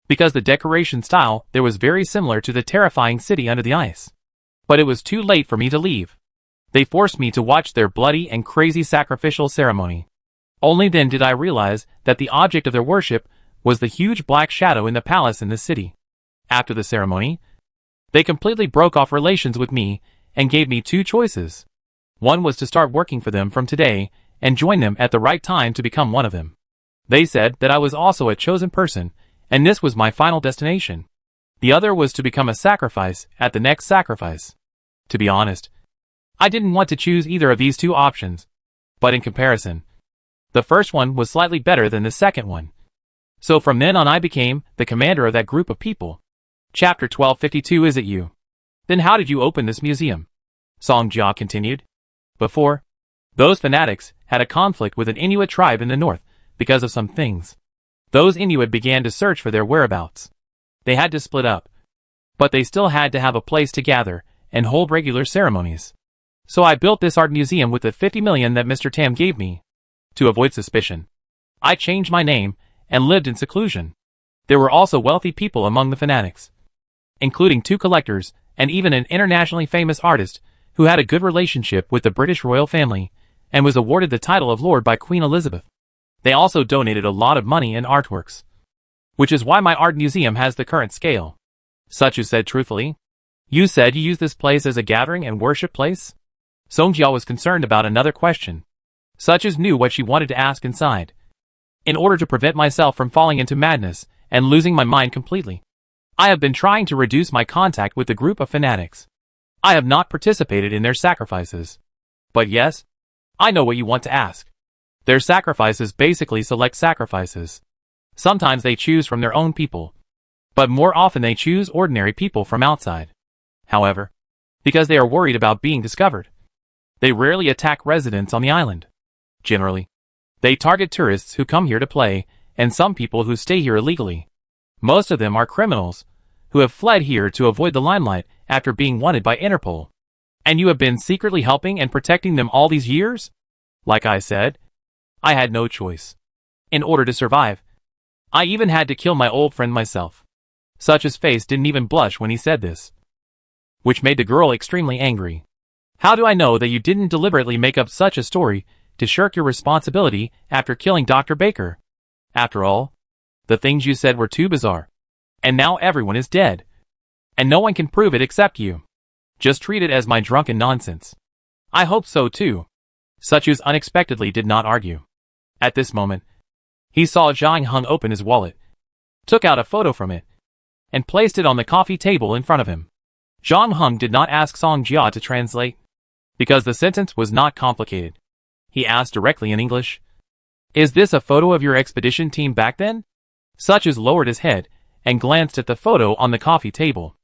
because the decoration style there was very similar to the terrifying city under the ice. But it was too late for me to leave. They forced me to watch their bloody and crazy sacrificial ceremony. Only then did I realize that the object of their worship was the huge black shadow in the palace in the city. After the ceremony, they completely broke off relations with me and gave me 2 choices. One was to start working for them from today and join them at the right time to become one of them. They said that I was also a chosen person, and this was my final destination. The other was to become a sacrifice at the next sacrifice. To be honest, I didn't want to choose either of these 2 options, but in comparison, the first one was slightly better than the second one. So from then on I became the commander of that group of people. Chapter 1252. Is it you? Then how did you open this museum? Song Jia continued. Before, those fanatics had a conflict with an Inuit tribe in the north because of some things. Those Inuit began to search for their whereabouts. They had to split up, but they still had to have a place to gather and hold regular ceremonies. So I built this art museum with the 50 million that Mr. Tam gave me. To avoid suspicion, I changed my name and lived in seclusion. There were also wealthy people among the fanatics, including 2 collectors and even an internationally famous artist who had a good relationship with the British royal family and was awarded the title of Lord by Queen Elizabeth. They also donated a lot of money and artworks, which is why my art museum has the current scale. Suchu said truthfully. You said you use this place as a gathering and worship place? Songjia was concerned about another question. Such knew what she wanted to ask inside, in order to prevent myself from falling into madness and losing my mind completely. I have been trying to reduce my contact with the group of fanatics. I have not participated in their sacrifices. But yes, I know what you want to ask. Their sacrifices basically select sacrifices. Sometimes they choose from their own people, but more often they choose ordinary people from outside. However, because they are worried about being discovered, they rarely attack residents on the island. Generally, they target tourists who come here to play, and some people who stay here illegally. Most of them are criminals, who have fled here to avoid the limelight after being wanted by Interpol. And you have been secretly helping and protecting them all these years? Like I said, I had no choice. In order to survive, I even had to kill my old friend myself. Such's face didn't even blush when he said this, which made the girl extremely angry. How do I know that you didn't deliberately make up such a story to shirk your responsibility after killing Dr. Baker? After all, the things you said were too bizarre. And now everyone is dead. And no one can prove it except you. Just treat it as my drunken nonsense. I hope so too. Suchus unexpectedly did not argue. At this moment, he saw Zhang Heng open his wallet, took out a photo from it, and placed it on the coffee table in front of him. Zhang Heng did not ask Song Jia to translate, because the sentence was not complicated. He asked directly in English, "Is this a photo of your expedition team back then?" Suchus lowered his head and glanced at the photo on the coffee table.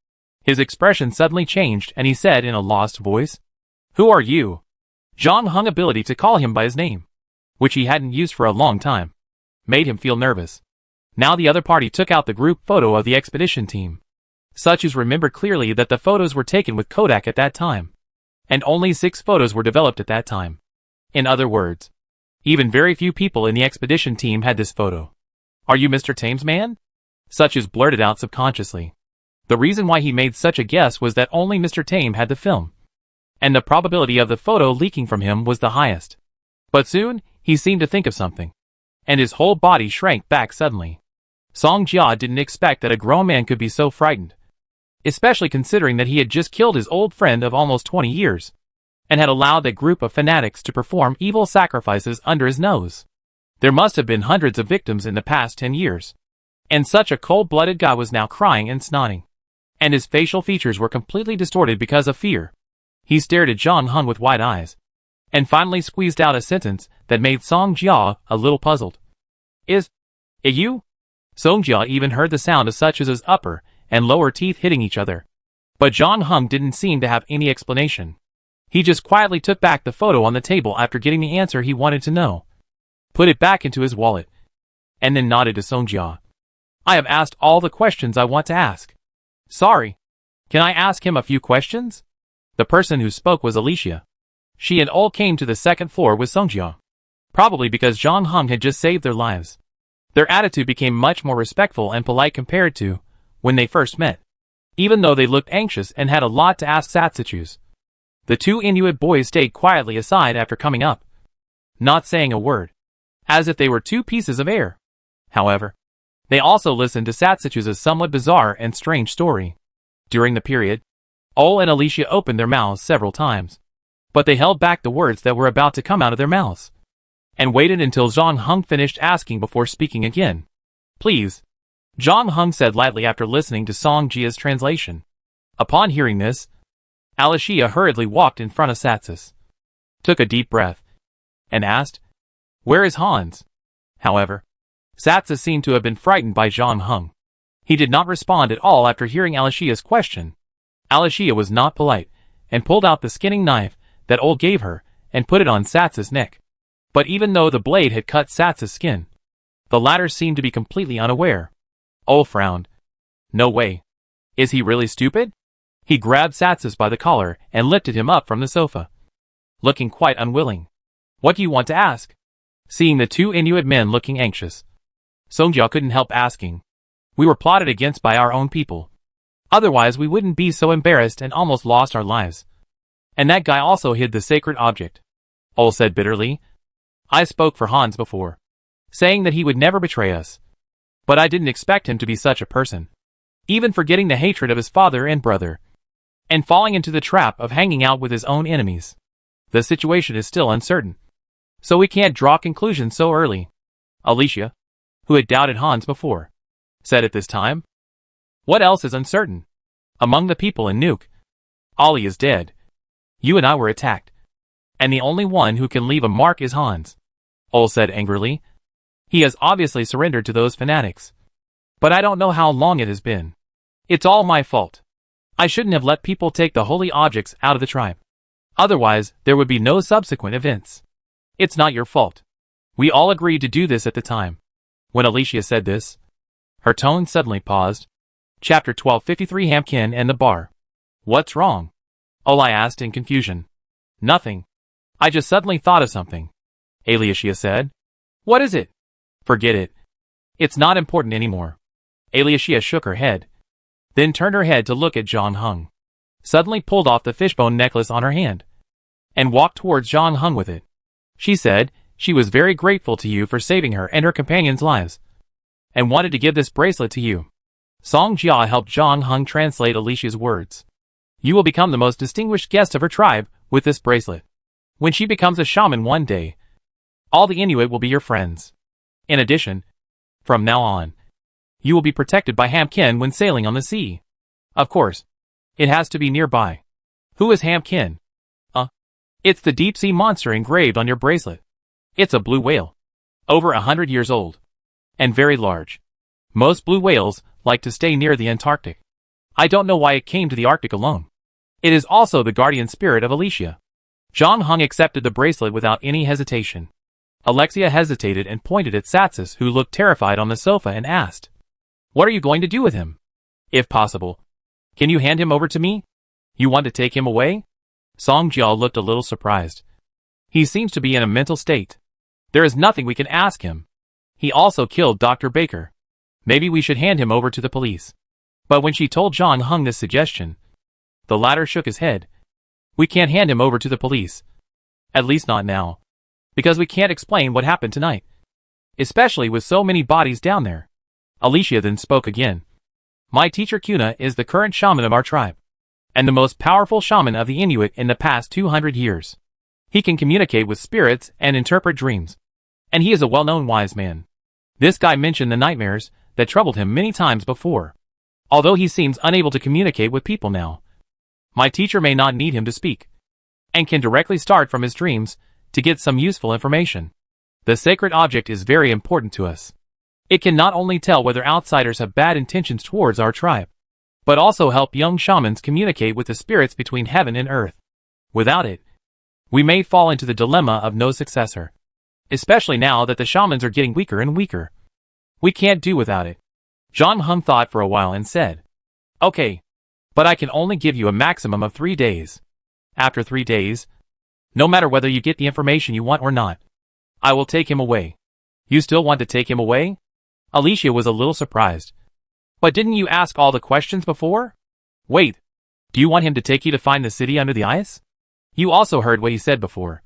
His expression suddenly changed and he said in a lost voice, "Who are you?" Zhang Heng's ability to call him by his name, which he hadn't used for a long time, made him feel nervous. Now the other party took out the group photo of the expedition team. Suchus remembered clearly that the photos were taken with Kodak at that time, and only 6 photos were developed at that time. In other words, even very few people in the expedition team had this photo. "Are you Mr. Tame's man?" Suchus blurted out subconsciously. The reason why he made such a guess was that only Mr. Tame had the film, and the probability of the photo leaking from him was the highest. But soon, he seemed to think of something, and his whole body shrank back suddenly. Song Jia didn't expect that a grown man could be so frightened, especially considering that he had just killed his old friend of almost 20 years, and had allowed that group of fanatics to perform evil sacrifices under his nose. There must have been hundreds of victims in the past 10 years, and such a cold-blooded guy was now crying and snotting, and his facial features were completely distorted because of fear. He stared at Zhang Heng with wide eyes, and finally squeezed out a sentence that made Song Jia a little puzzled. Is it you?" Song Jia even heard the sound of Such's upper and lower teeth hitting each other. But Zhang Heng didn't seem to have any explanation. He just quietly took back the photo on the table after getting the answer he wanted to know, put it back into his wallet, and then nodded to Song Jia. "I have asked all the questions I want to ask. Sorry. Can I ask him a few questions?" The person who spoke was Alicia. She and all came to the second floor with Song Jia, probably because Zhang Heng had just saved their lives. Their attitude became much more respectful and polite compared to when they first met, even though they looked anxious and had a lot to ask Satsachus. The 2 Inuit boys stayed quietly aside after coming up, not saying a word, as if they were 2 pieces of air. However, they also listened to Satsachus' somewhat bizarre and strange story. During the period, Ol and Alicia opened their mouths several times, but they held back the words that were about to come out of their mouths, and waited until Zhang Heng finished asking before speaking again. "Please," Zhang Heng said lightly after listening to Song Jia's translation. Upon hearing this, Alicia hurriedly walked in front of Satsus, took a deep breath, and asked, "Where is Hans?" However, Satsus seemed to have been frightened by Zhang Heng. He did not respond at all after hearing Alicia's question. Alicia was not polite, and pulled out the skinning knife that Ol gave her, and put it on Satsus' neck. But even though the blade had cut Satsus' skin, the latter seemed to be completely unaware. Ol frowned. "No way. Is he really stupid?" He grabbed Satsus by the collar and lifted him up from the sofa, looking quite unwilling. "What do you want to ask?" Seeing the 2 Inuit men looking anxious, Song Jia couldn't help asking. "We were plotted against by our own people. Otherwise we wouldn't be so embarrassed and almost lost our lives. And that guy also hid the sacred object," Ol said bitterly. "I spoke for Hans before, saying that he would never betray us. But I didn't expect him to be such a person, even forgetting the hatred of his father and brother, and falling into the trap of hanging out with his own enemies. The situation is still uncertain, so we can't draw conclusions so early." Alicia, who had doubted Hans before, said at this time, What else is uncertain? Among the people in Nuke, Ollie is dead. You and I were attacked. And the only one who can leave a mark is Hans. Ole said angrily. He has obviously surrendered to those fanatics. But I don't know how long it has been. It's all my fault. I shouldn't have let people take the holy objects out of the tribe. Otherwise, there would be no subsequent events. It's not your fault. We all agreed to do this at the time. When Alicia said this, her tone suddenly paused. Chapter 1253 Hampkin and the Bar. What's wrong? Oli asked in confusion. Nothing. I just suddenly thought of something. Alicia said. What is it? Forget it. It's not important anymore. Alicia shook her head. Then turned her head to look at John Hung. Suddenly pulled off the fishbone necklace on her hand. And walked towards John Hung with it. She said she was very grateful to you for saving her and her companions' lives. And wanted to give this bracelet to you. Song Jia helped John Hung translate Alicia's words. You will become the most distinguished guest of her tribe with this bracelet. When she becomes a shaman one day, all the Inuit will be your friends. In addition, from now on, you will be protected by Hampkin when sailing on the sea. Of course, it has to be nearby. Who is Hampkin? It's the deep-sea monster engraved on your bracelet. It's a blue whale. Over 100 years old. And very large. Most blue whales like to stay near the Antarctic. I don't know why it came to the Arctic alone. It is also the guardian spirit of Alicia. John Hung accepted the bracelet without any hesitation. Alexia hesitated and pointed at Satsis, who looked terrified on the sofa, and asked, What are you going to do with him? If possible, can you hand him over to me? You want to take him away? Song Jiao looked a little surprised. He seems to be in a mental state. There is nothing we can ask him. He also killed Dr. Baker. Maybe we should hand him over to the police. But when she told John Hung this suggestion, the latter shook his head. We can't hand him over to the police. At least not now. Because we can't explain what happened tonight. Especially with so many bodies down there. Alicia then spoke again. My teacher Kuna is the current shaman of our tribe. And the most powerful shaman of the Inuit in the past 200 years. He can communicate with spirits and interpret dreams. And he is a well-known wise man. This guy mentioned the nightmares that troubled him many times before. Although he seems unable to communicate with people now. My teacher may not need him to speak. And can directly start from his dreams to get some useful information. The sacred object is very important to us. It can not only tell whether outsiders have bad intentions towards our tribe, but also help young shamans communicate with the spirits between heaven and earth. Without it, we may fall into the dilemma of no successor. Especially now that the shamans are getting weaker and weaker. We can't do without it. John Hung thought for a while and said, Okay, but I can only give you a maximum of 3 days. After 3 days, no matter whether you get the information you want or not, I will take him away. You still want to take him away? Alicia was a little surprised. But didn't you ask all the questions before? Wait, do you want him to take you to find the city under the ice? You also heard what he said before.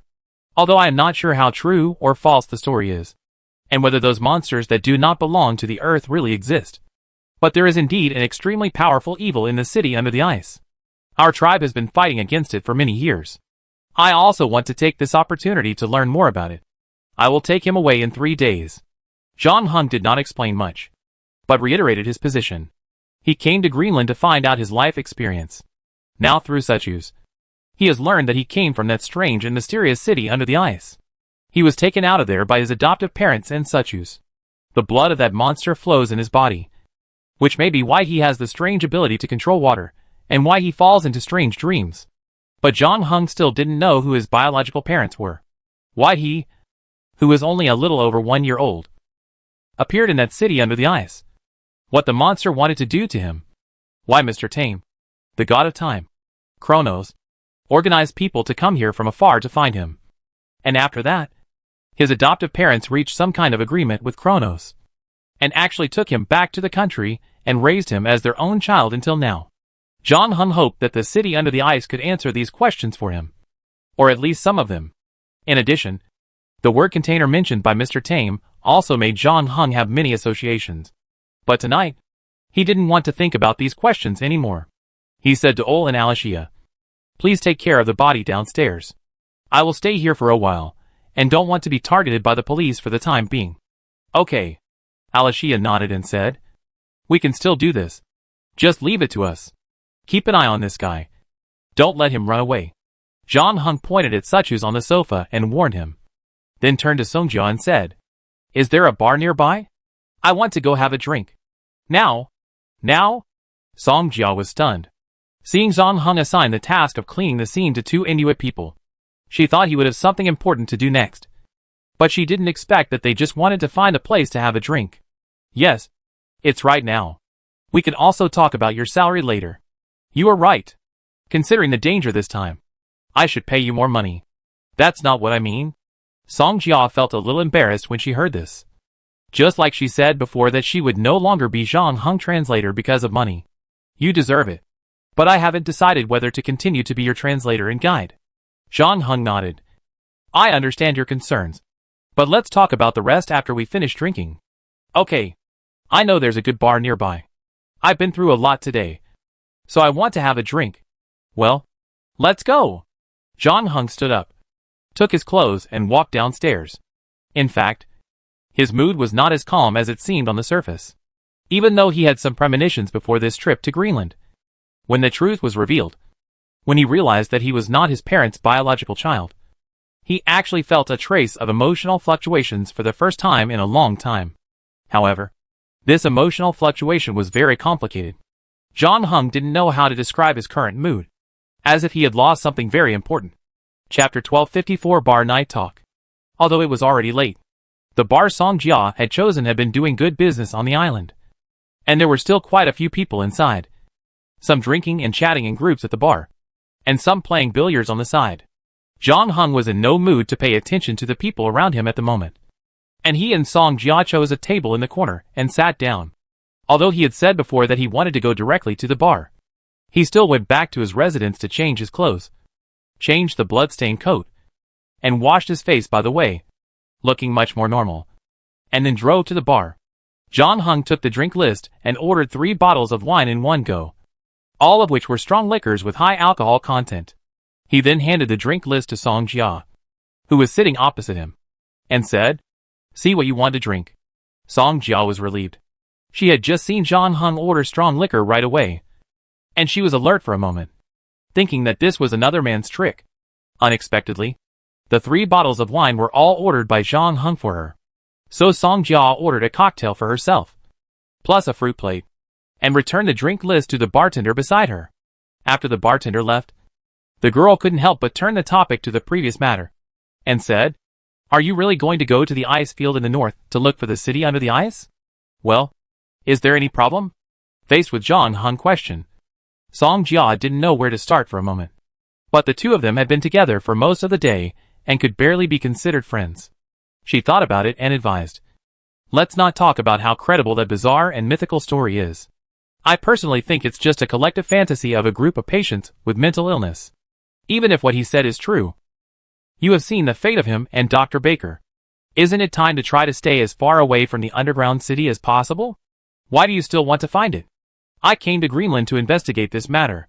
Although I am not sure how true or false the story is. And whether those monsters that do not belong to the earth really exist. But there is indeed an extremely powerful evil in the city under the ice. Our tribe has been fighting against it for many years. I also want to take this opportunity to learn more about it. I will take him away in 3 days. John Hung did not explain much, but reiterated his position. He came to Greenland to find out his life experience. Now through Suchus, he has learned that he came from that strange and mysterious city under the ice. He was taken out of there by his adoptive parents and Suchus. The blood of that monster flows in his body, which may be why he has the strange ability to control water, and why he falls into strange dreams. But John Hung still didn't know who his biological parents were. Why he, who was only a little over 1 year old, appeared in that city under the ice. What the monster wanted to do to him. Why Mr. Tame, the god of time, Kronos, organized people to come here from afar to find him. And after that, his adoptive parents reached some kind of agreement with Kronos, and actually took him back to the country and raised him as their own child until now. John Hung hoped that the city under the ice could answer these questions for him. Or at least some of them. In addition, the word container mentioned by Mr. Tame also made John Hung have many associations. But tonight, he didn't want to think about these questions anymore. He said to Ole and Alicia, Please take care of the body downstairs. I will stay here for a while, and don't want to be targeted by the police for the time being. Okay. Alicia nodded and said, We can still do this. Just leave it to us. Keep an eye on this guy. Don't let him run away. John Hung pointed at Suchus on the sofa and warned him. Then turned to Songjia and said, Is there a bar nearby? I want to go have a drink. Now? Now? Songjia was stunned. Seeing John Hung assign the task of cleaning the scene to two Inuit people, she thought he would have something important to do next. But she didn't expect that they just wanted to find a place to have a drink. Yes. It's right now. We can also talk about your salary later. You are right. Considering the danger this time, I should pay you more money. That's not what I mean. Songjia felt a little embarrassed when she heard this. Just like she said before that she would no longer be John Hung translator because of money. You deserve it. But I haven't decided whether to continue to be your translator and guide. John Hung nodded. I understand your concerns. But let's talk about the rest after we finish drinking. Okay. I know there's a good bar nearby. I've been through a lot today. So I want to have a drink. Well, let's go. John Hung stood up, took his clothes and walked downstairs. In fact, his mood was not as calm as it seemed on the surface. Even though he had some premonitions before this trip to Greenland. When the truth was revealed, when he realized that he was not his parents' biological child, he actually felt a trace of emotional fluctuations for the first time in a long time. However, this emotional fluctuation was very complicated. John Hung didn't know how to describe his current mood, as if he had lost something very important. Chapter 1254 Bar Night Talk. Although it was already late, the bar Songjia had chosen had been doing good business on the island. And there were still quite a few people inside. Some drinking and chatting in groups at the bar, and some playing billiards on the side. John Hung was in no mood to pay attention to the people around him at the moment. And he and Songjia chose a table in the corner and sat down. Although he had said before that he wanted to go directly to the bar, he still went back to his residence to change his clothes, changed the blood-stained coat, and washed his face by the way, looking much more normal, and then drove to the bar. John Hung took the drink list and ordered 3 bottles of wine in one go, all of which were strong liquors with high alcohol content. He then handed the drink list to Songjia, who was sitting opposite him, and said, See what you want to drink. Songjia was relieved. She had just seen John Hung order strong liquor right away, and she was alert for a moment, thinking that this was another man's trick. Unexpectedly, the 3 bottles of wine were all ordered by John Hung for her. So Songjia ordered a cocktail for herself, plus a fruit plate, and returned the drink list to the bartender beside her. After the bartender left, the girl couldn't help but turn the topic to the previous matter, and said, Are you really going to go to the ice field in the north to look for the city under the ice? Well, is there any problem? Faced with John Hung's question, Songjia didn't know where to start for a moment. But the two of them had been together for most of the day and could barely be considered friends. She thought about it and advised, Let's not talk about how credible that bizarre and mythical story is. I personally think it's just a collective fantasy of a group of patients with mental illness. Even if what he said is true. You have seen the fate of him and Dr. Baker. Isn't it time to try to stay as far away from the underground city as possible? Why do you still want to find it? I came to Greenland to investigate this matter.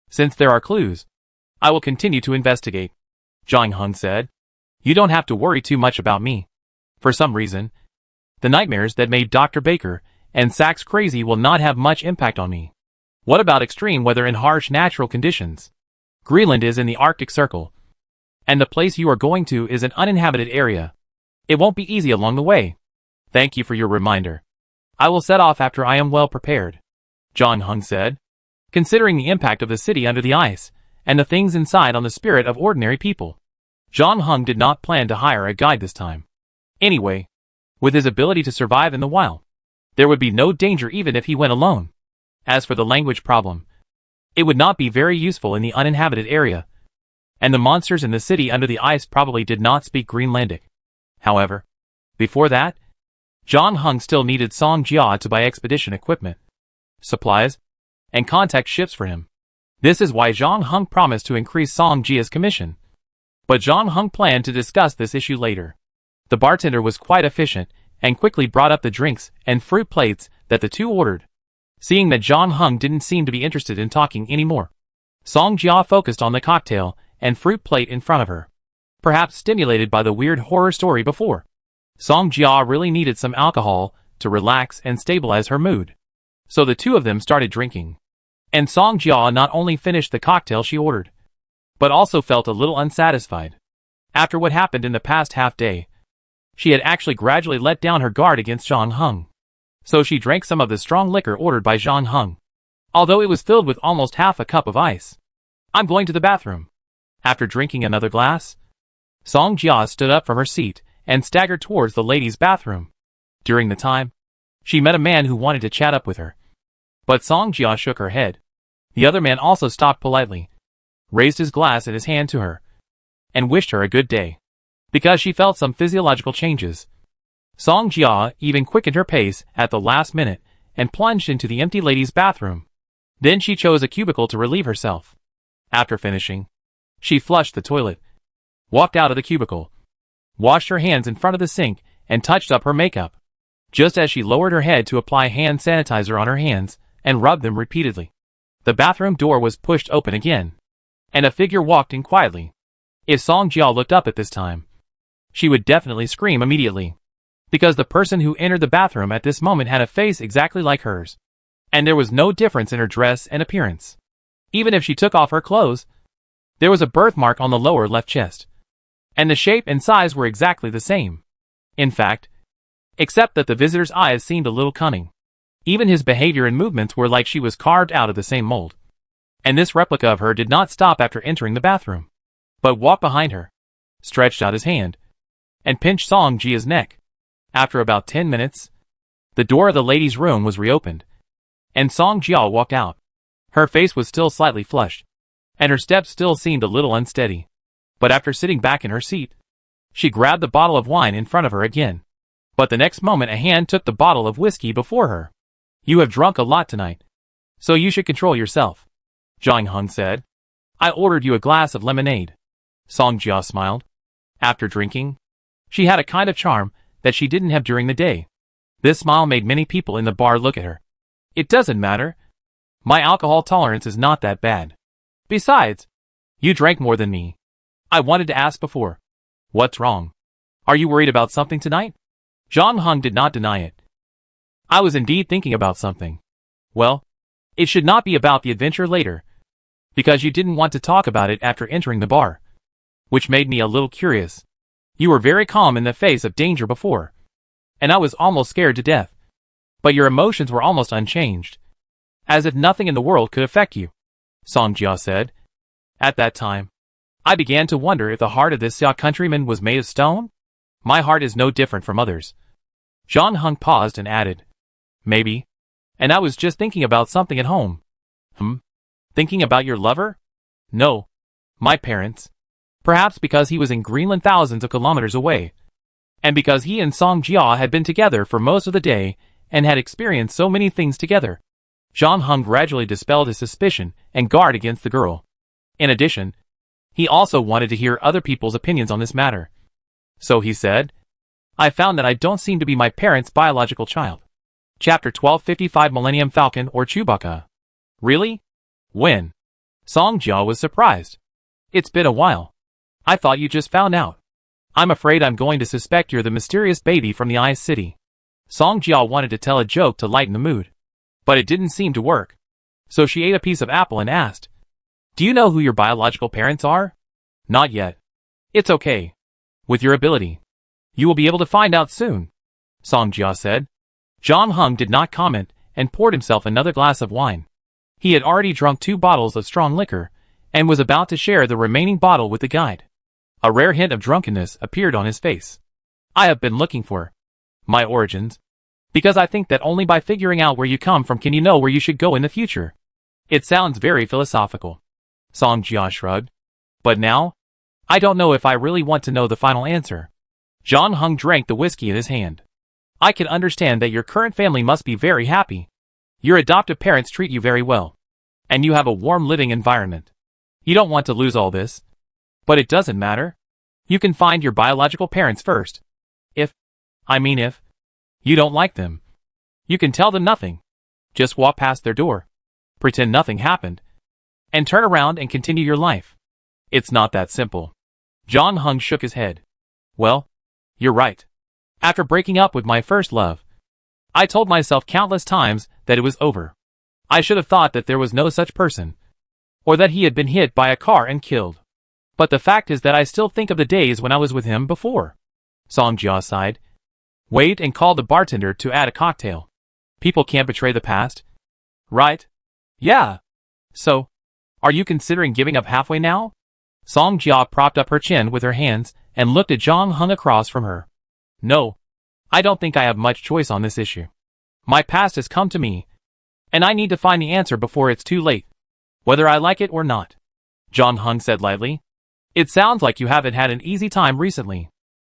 Since there are clues, I will continue to investigate. John Hung said. You don't have to worry too much about me. For some reason, the nightmares that made Dr. Baker and Sachs crazy will not have much impact on me. What about extreme weather and harsh natural conditions? Greenland is in the Arctic Circle, and the place you are going to is an uninhabited area. It won't be easy along the way. Thank you for your reminder. I will set off after I am well prepared, John Hung said, considering the impact of the city under the ice, and the things inside on the spirit of ordinary people. John Hung did not plan to hire a guide this time. Anyway, with his ability to survive in the wild, there would be no danger even if he went alone. As for the language problem, it would not be very useful in the uninhabited area, and the monsters in the city under the ice probably did not speak Greenlandic. However, before that, John Hung still needed Songjia to buy expedition equipment, supplies, and contact ships for him. This is why John Hung promised to increase Songjia's commission. But John Hung planned to discuss this issue later. The bartender was quite efficient and quickly brought up the drinks and fruit plates that the two ordered. Seeing that John Hung didn't seem to be interested in talking anymore, Songjia focused on the cocktail and fruit plate in front of her. Perhaps stimulated by the weird horror story before, Songjia really needed some alcohol to relax and stabilize her mood. So the two of them started drinking. And Song Jia not only finished the cocktail she ordered, but also felt a little unsatisfied. After what happened in the past half day, she had actually gradually let down her guard against Zhang Heng. So she drank some of the strong liquor ordered by Zhang Heng, although it was filled with almost half a cup of ice. I'm going to the bathroom. After drinking another glass, Song Jia stood up from her seat and staggered towards the ladies' bathroom. During the time, she met a man who wanted to chat up with her. But Song Jia shook her head. The other man also stopped politely, raised his glass in his hand to her, and wished her a good day. Because she felt some physiological changes, Song Jia even quickened her pace at the last minute and plunged into the empty ladies' bathroom. Then she chose a cubicle to relieve herself. After finishing, she flushed the toilet, walked out of the cubicle, washed her hands in front of the sink, and touched up her makeup. Just as she lowered her head to apply hand sanitizer on her hands and rubbed them repeatedly, the bathroom door was pushed open again, and a figure walked in quietly. If Song Jia looked up at this time, she would definitely scream immediately, because the person who entered the bathroom at this moment had a face exactly like hers, and there was no difference in her dress and appearance. Even if she took off her clothes, there was a birthmark on the lower left chest, and the shape and size were exactly the same. In fact, except that the visitor's eyes seemed a little cunning. Even his behavior and movements were like she was carved out of the same mold. And this replica of her did not stop after entering the bathroom, but walked behind her, stretched out his hand, and pinched Song Jia's neck. After about 10 minutes, the door of the ladies' room was reopened, and Song Jia walked out. Her face was still slightly flushed, and her steps still seemed a little unsteady. But after sitting back in her seat, she grabbed the bottle of wine in front of her again. But the next moment a hand took the bottle of whiskey before her. You have drunk a lot tonight, so you should control yourself, Zhang Heng said. I ordered you a glass of lemonade. Song Jia smiled. After drinking, she had a kind of charm that she didn't have during the day. This smile made many people in the bar look at her. It doesn't matter. My alcohol tolerance is not that bad. Besides, you drank more than me. I wanted to ask before. What's wrong? Are you worried about something tonight? Zhang Heng did not deny it. I was indeed thinking about something. Well, it should not be about the adventure later, because you didn't want to talk about it after entering the bar, which made me a little curious. You were very calm in the face of danger before, and I was almost scared to death. But your emotions were almost unchanged, as if nothing in the world could affect you, Song Jia said. At that time, I began to wonder if the heart of this Xia countryman was made of stone. My heart is no different from others. Zhang Heng paused and added, maybe. And I was just thinking about something at home. Thinking about your lover? No. My parents. Perhaps because he was in Greenland thousands of kilometers away, and because he and Song Jia had been together for most of the day and had experienced so many things together. Zhang Heng gradually dispelled his suspicion and guard against the girl. In addition, he also wanted to hear other people's opinions on this matter. So he said, I found that I don't seem to be my parents' biological child. Chapter 1255 Millennium Falcon or Chewbacca. Really? When? Song Jia was surprised. It's been a while. I thought you just found out. I'm afraid I'm going to suspect you're the mysterious baby from the Ice City. Song Jia wanted to tell a joke to lighten the mood, but it didn't seem to work. So she ate a piece of apple and asked, do you know who your biological parents are? Not yet. It's okay. With your ability, you will be able to find out soon, Song Jia said. Zhang Heng did not comment and poured himself another glass of wine. He had already drunk 2 bottles of strong liquor and was about to share the remaining bottle with the guide. A rare hint of drunkenness appeared on his face. I have been looking for my origins, because I think that only by figuring out where you come from can you know where you should go in the future. It sounds very philosophical. Song Jia shrugged. But now, I don't know if I really want to know the final answer. Zhang Heng drank the whiskey in his hand. I can understand that your current family must be very happy. Your adoptive parents treat you very well, and you have a warm living environment. You don't want to lose all this. But it doesn't matter. You can find your biological parents first. If you don't like them, you can tell them nothing. Just walk past their door, pretend nothing happened, and turn around and continue your life. It's not that simple. Zhang Heng shook his head. Well, you're right. After breaking up with my first love, I told myself countless times that it was over. I should have thought that there was no such person, or that he had been hit by a car and killed. But the fact is that I still think of the days when I was with him before. Song Jia sighed, waved and called the bartender to add a cocktail. People can't betray the past. Right? Yeah. So, are you considering giving up halfway now? Song Jia propped up her chin with her hands and looked at Zhang Heng across from her. No. I don't think I have much choice on this issue. My past has come to me, and I need to find the answer before it's too late, whether I like it or not. Zhang Heng said lightly. It sounds like you haven't had an easy time recently.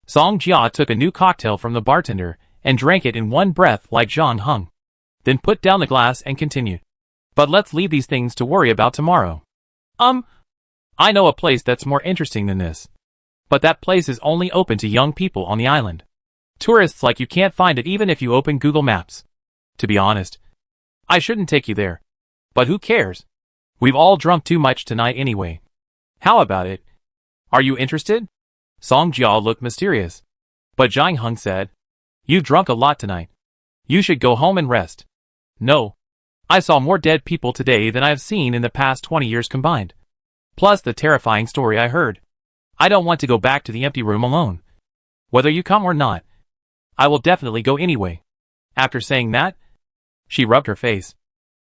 Song Jia took a new cocktail from the bartender and drank it in one breath like Zhang Heng, then put down the glass and continued. But let's leave these things to worry about tomorrow. I know a place that's more interesting than this. But that place is only open to young people on the island. Tourists like you can't find it even if you open Google Maps. To be honest, I shouldn't take you there. But who cares? We've all drunk too much tonight anyway. How about it? Are you interested? Song Jia looked mysterious. But Zhang Heng said, You've drunk a lot tonight. You should go home and rest. No. I saw more dead people today than I have seen in the past 20 years combined. Plus the terrifying story I heard. I don't want to go back to the empty room alone. Whether you come or not, I will definitely go anyway. After saying that, she rubbed her face,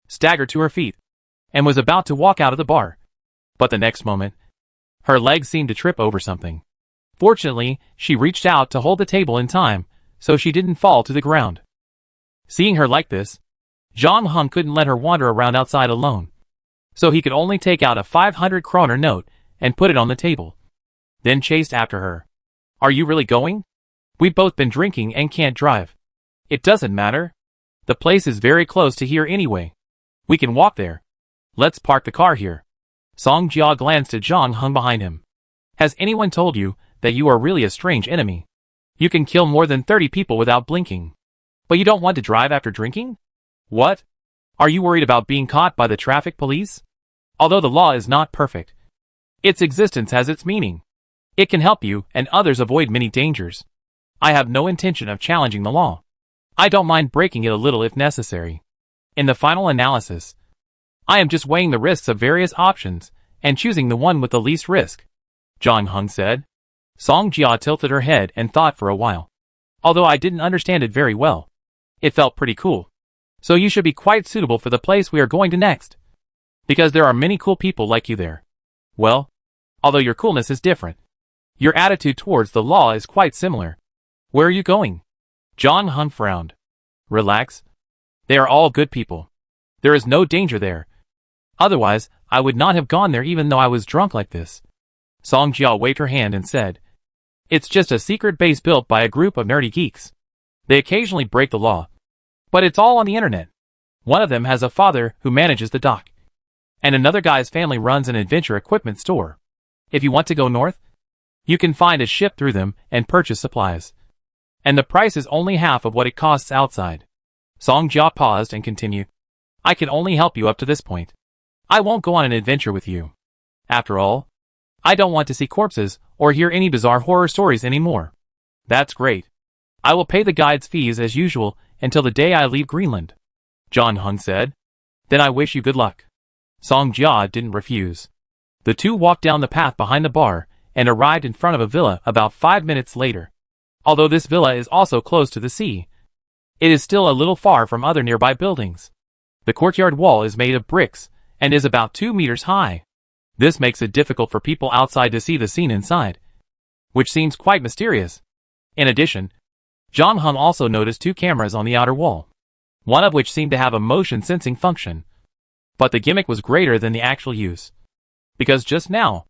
staggered to her feet, and was about to walk out of the bar. But the next moment, her legs seemed to trip over something. Fortunately, she reached out to hold the table in time, so she didn't fall to the ground. Seeing her like this, Zhang Heng couldn't let her wander around outside alone, so he could only take out a 500 kroner note and put it on the table, then chased after her. Are you really going? We've both been drinking and can't drive. It doesn't matter. The place is very close to here anyway. We can walk there. Let's park the car here. Song Jia glanced at Zhang Heng behind him. Has anyone told you that you are really a strange enemy? You can kill more than 30 people without blinking. But you don't want to drive after drinking? What? Are you worried about being caught by the traffic police? Although the law is not perfect, its existence has its meaning. It can help you and others avoid many dangers. I have no intention of challenging the law. I don't mind breaking it a little if necessary. In the final analysis, I am just weighing the risks of various options and choosing the one with the least risk, Zhang Heng said. Song Jia tilted her head and thought for a while. Although I didn't understand it very well, it felt pretty cool. So you should be quite suitable for the place we are going to next, because there are many cool people like you there. Well, although your coolness is different, your attitude towards the law is quite similar. Where are you going? Zhang Heng frowned. Relax. They are all good people. There is no danger there. Otherwise, I would not have gone there even though I was drunk like this. Song Jia waved her hand and said, It's just a secret base built by a group of nerdy geeks. They occasionally break the law, but it's all on the internet. One of them has a father who manages the dock, and another guy's family runs an adventure equipment store. If you want to go north, you can find a ship through them and purchase supplies. And the price is only half of what it costs outside. Song Jia paused and continued. I can only help you up to this point. I won't go on an adventure with you. After all, I don't want to see corpses or hear any bizarre horror stories anymore. That's great. I will pay the guide's fees as usual until the day I leave Greenland, Zhang Heng said. Then I wish you good luck. Song Jia didn't refuse. The two walked down the path behind the bar and arrived in front of a villa about 5 minutes later. Although this villa is also close to the sea, it is still a little far from other nearby buildings. The courtyard wall is made of bricks and is about 2 meters high. This makes it difficult for people outside to see the scene inside, which seems quite mysterious. In addition, Zhang Heng also noticed 2 cameras on the outer wall, one of which seemed to have a motion sensing function. But the gimmick was greater than the actual use, because just now,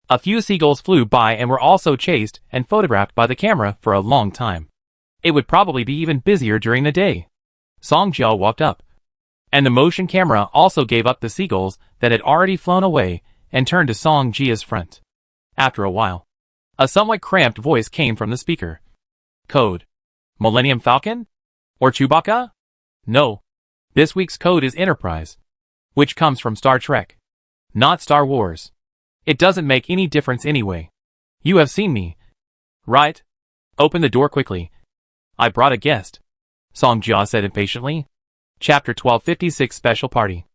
a few seagulls flew by and were also chased and photographed by the camera for a long time. It would probably be even busier during the day. Song Jia walked up, and the motion camera also gave up the seagulls that had already flown away and turned to Song Jia's front. After a while, a somewhat cramped voice came from the speaker. Code. Millennium Falcon? Or Chewbacca? No. This week's code is Enterprise, which comes from Star Trek, not Star Wars. It doesn't make any difference anyway. You have seen me, right? Open the door quickly. I brought a guest. Song Jia said impatiently. Chapter 1256 Special Party.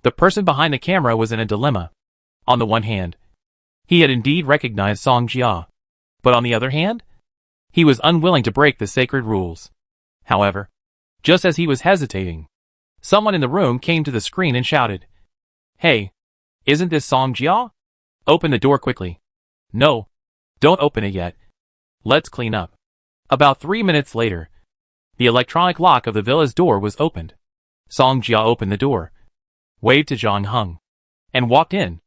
The person behind the camera was in a dilemma. On the one hand, he had indeed recognized Song Jia. But on the other hand, he was unwilling to break the sacred rules. However, just as he was hesitating, someone in the room came to the screen and shouted, "Hey, isn't this Song Jia? Open the door quickly." "No, don't open it yet. Let's clean up." About 3 minutes later, the electronic lock of the villa's door was opened. Song Jia opened the door, waved to Zhang Heng, and walked in.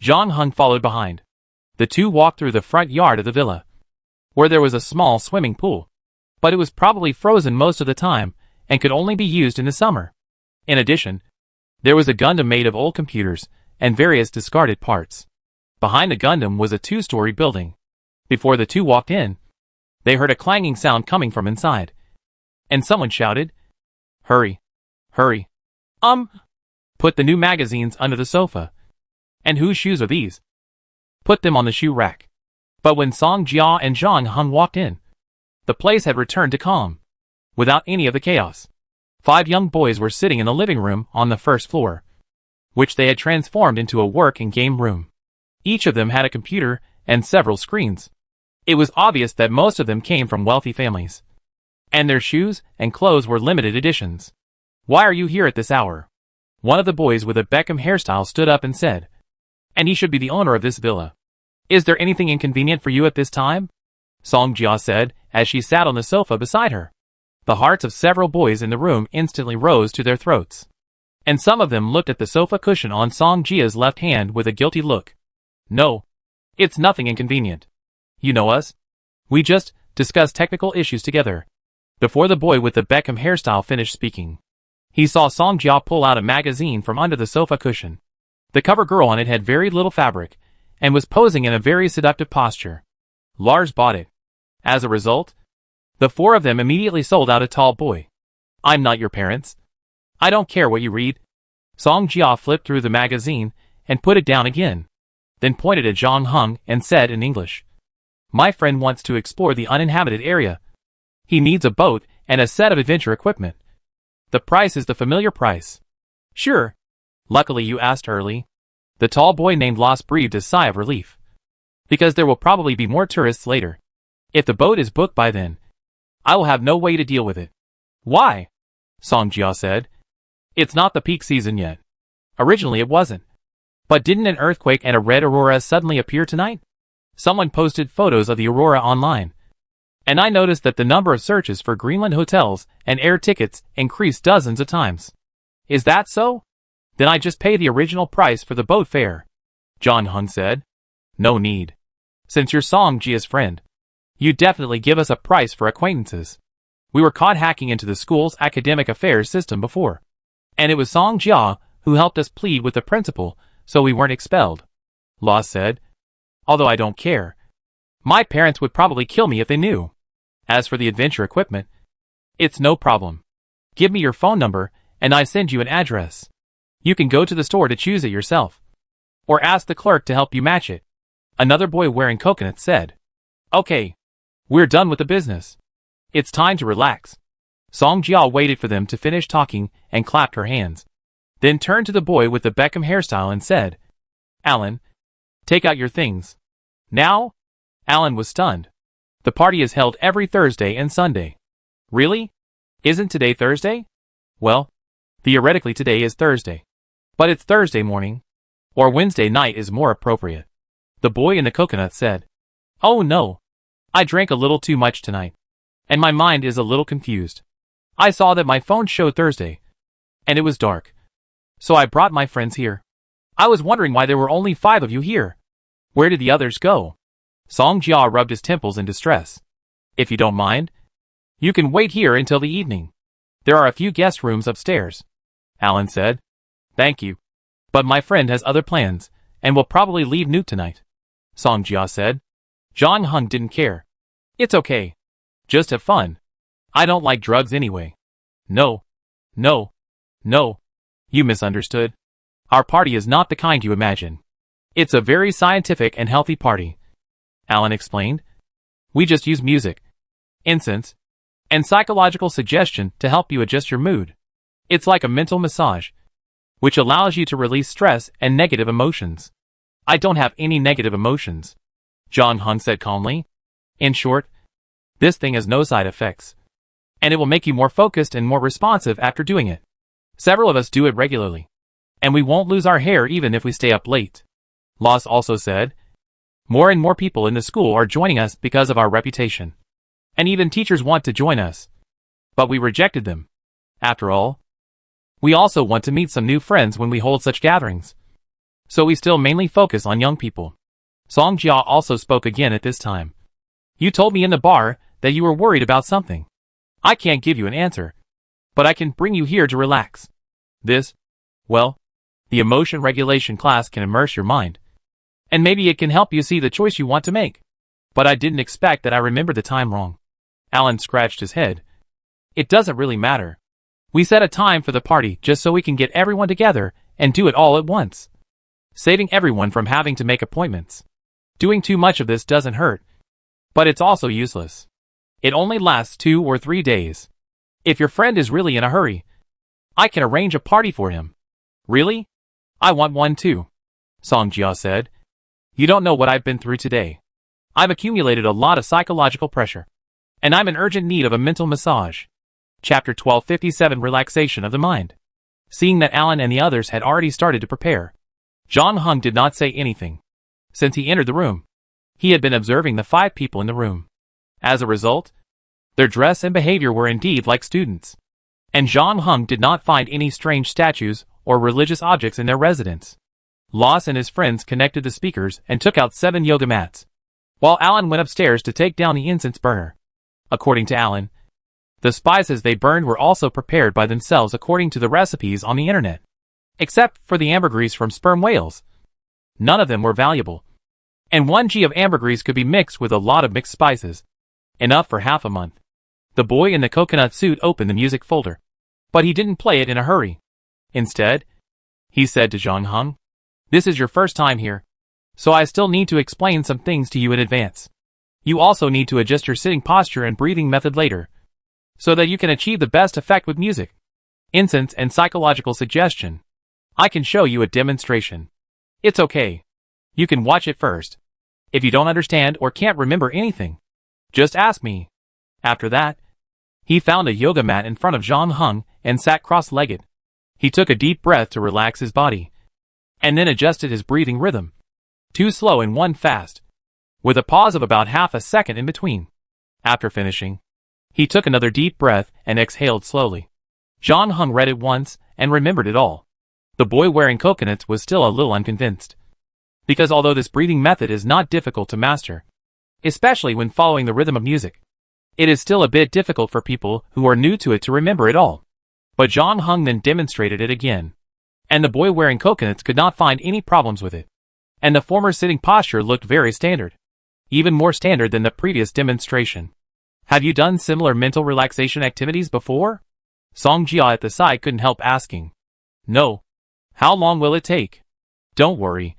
Zhang Heng followed behind. The two walked through the front yard of the villa, where there was a small swimming pool, but it was probably frozen most of the time and could only be used in the summer. In addition, there was a Gundam made of old computers and various discarded parts. Behind the Gundam was a 2-story building. Before the two walked in, they heard a clanging sound coming from inside, and someone shouted, "Hurry, hurry. Put the new magazines under the sofa." "And whose shoes are these?" "Put them on the shoe rack." But when Song Jia and Zhang Heng walked in, the place had returned to calm, without any of the chaos. 5 young boys were sitting in the living room on the first floor, which they had transformed into a work and game room. Each of them had a computer and several screens. It was obvious that most of them came from wealthy families, and their shoes and clothes were limited editions. "Why are you here at this hour?" One of the boys with a Beckham hairstyle stood up and said, "And he should be the owner of this villa. Is there anything inconvenient for you at this time?" Song Jia said, as she sat on the sofa beside her. The hearts of several boys in the room instantly rose to their throats, and some of them looked at the sofa cushion on Song Jia's left hand with a guilty look. "No, it's nothing inconvenient. You know us. We just discuss technical issues together." Before the boy with the Beckham hairstyle finished speaking, he saw Song Jia pull out a magazine from under the sofa cushion. The cover girl on it had very little fabric, and was posing in a very seductive posture. Lars bought it. As a result, the 4 of them immediately sold out a tall boy. "I'm not your parents. I don't care what you read." Song Jia flipped through the magazine and put it down again, then pointed at Zhang Heng and said in English, "My friend wants to explore the uninhabited area. He needs a boat and a set of adventure equipment. The price is the familiar price." "Sure. Luckily you asked early." The tall boy named Los breathed a sigh of relief. "Because there will probably be more tourists later. If the boat is booked by then, I will have no way to deal with it." "Why?" Song Jia said. "It's not the peak season yet. Originally it wasn't. But didn't an earthquake and a red aurora suddenly appear tonight? Someone posted photos of the aurora online, and I noticed that the number of searches for Greenland hotels and air tickets increased dozens of times." "Is that so? Then I just pay the original price for the boat fare," Zhang Heng said. "No need. Since you're Song Jia's friend, you definitely give us a price for acquaintances. We were caught hacking into the school's academic affairs system before, and it was Song Jia who helped us plead with the principal so we weren't expelled," Law said. "Although I don't care. My parents would probably kill me if they knew. As for the adventure equipment, it's no problem. Give me your phone number and I send you an address. You can go to the store to choose it yourself, or ask the clerk to help you match it." Another boy wearing coconuts said, "Okay, we're done with the business. It's time to relax." Song Jia waited for them to finish talking and clapped her hands, then turned to the boy with the Beckham hairstyle and said, "Alan, take out your things." "Now?" Alan was stunned. "The party is held every Thursday and Sunday." "Really? Isn't today Thursday?" "Well, theoretically today is Thursday, but it's Thursday morning, or Wednesday night is more appropriate," the boy in the coconut said. "Oh no. I drank a little too much tonight, and my mind is a little confused. I saw that my phone showed Thursday, and it was dark, so I brought my friends here. I was wondering why there were only 5 of you here. Where did the others go?" Song Jia rubbed his temples in distress. "If you don't mind, you can wait here until the evening. There are a few guest rooms upstairs," Alan said. "Thank you. But my friend has other plans, and will probably leave Nuke tonight," Song Jia said. Zhang Heng didn't care. "It's okay. Just have fun. I don't like drugs anyway." No. You misunderstood. Our party is not the kind you imagine. It's a very scientific and healthy party," Alan explained. "We just use music, incense, and psychological suggestion to help you adjust your mood. It's like a mental massage, which allows you to release stress and negative emotions. I don't have any negative emotions, Jong Hung said calmly. In short, this thing has no side effects, and it will make you more focused and more responsive after doing it. Several of us do it regularly, and we won't lose our hair even if we stay up late. Loss also said, more and more people in the school are joining us because of our reputation, and even teachers want to join us, but we rejected them. After all, we also want to meet some new friends when we hold such gatherings, so we still mainly focus on young people. Song Jia also spoke again at this time. You told me in the bar that you were worried about something. I can't give you an answer, but I can bring you here to relax. Well, the emotion regulation class can immerse your mind, and maybe it can help you see the choice you want to make. But I didn't expect that I remembered the time wrong. Alan scratched his head. It doesn't really matter. We set a time for the party just so we can get everyone together and do it all at once, saving everyone from having to make appointments. Doing too much of this doesn't hurt, but it's also useless. It only lasts 2 or 3 days. If your friend is really in a hurry, I can arrange a party for him. Really? I want one too, Song Jia said. You don't know what I've been through today. I've accumulated a lot of psychological pressure, and I'm in urgent need of a mental massage. Chapter 1257 Relaxation of the Mind. Seeing that Alan and the others had already started to prepare, Jong Hung did not say anything. Since he entered the room, he had been observing the 5 people in the room. As a result, their dress and behavior were indeed like students, and Jong Hung did not find any strange statues or religious objects in their residence. Loss and his friends connected the speakers and took out 7 yoga mats, while Alan went upstairs to take down the incense burner. According to Alan, the spices they burned were also prepared by themselves according to the recipes on the internet, except for the ambergris from sperm whales. None of them were valuable, and 1 g of ambergris could be mixed with a lot of mixed spices, enough for half a month. The boy in the coconut suit opened the music folder, but he didn't play it in a hurry. Instead, he said to Jong Hung, "This is your first time here, so I still need to explain some things to you in advance. You also need to adjust your sitting posture and breathing method later, so that you can achieve the best effect with music, incense and psychological suggestion. I can show you a demonstration. It's okay. You can watch it first. If you don't understand or can't remember anything, just ask me." After that, he found a yoga mat in front of Jong Hung and sat cross-legged. He took a deep breath to relax his body, and then adjusted his breathing rhythm. 2 slow and 1 fast, with a pause of about half a second in between. After finishing, he took another deep breath and exhaled slowly. Jong Hung read it once and remembered it all. The boy wearing coconuts was still a little unconvinced, because although this breathing method is not difficult to master, especially when following the rhythm of music, it is still a bit difficult for people who are new to it to remember it all. But Jong Hung then demonstrated it again, and the boy wearing coconuts could not find any problems with it, and the former sitting posture looked very standard, even more standard than the previous demonstration. Have you done similar mental relaxation activities before? Song Jia at the side couldn't help asking. No. How long will it take? Don't worry.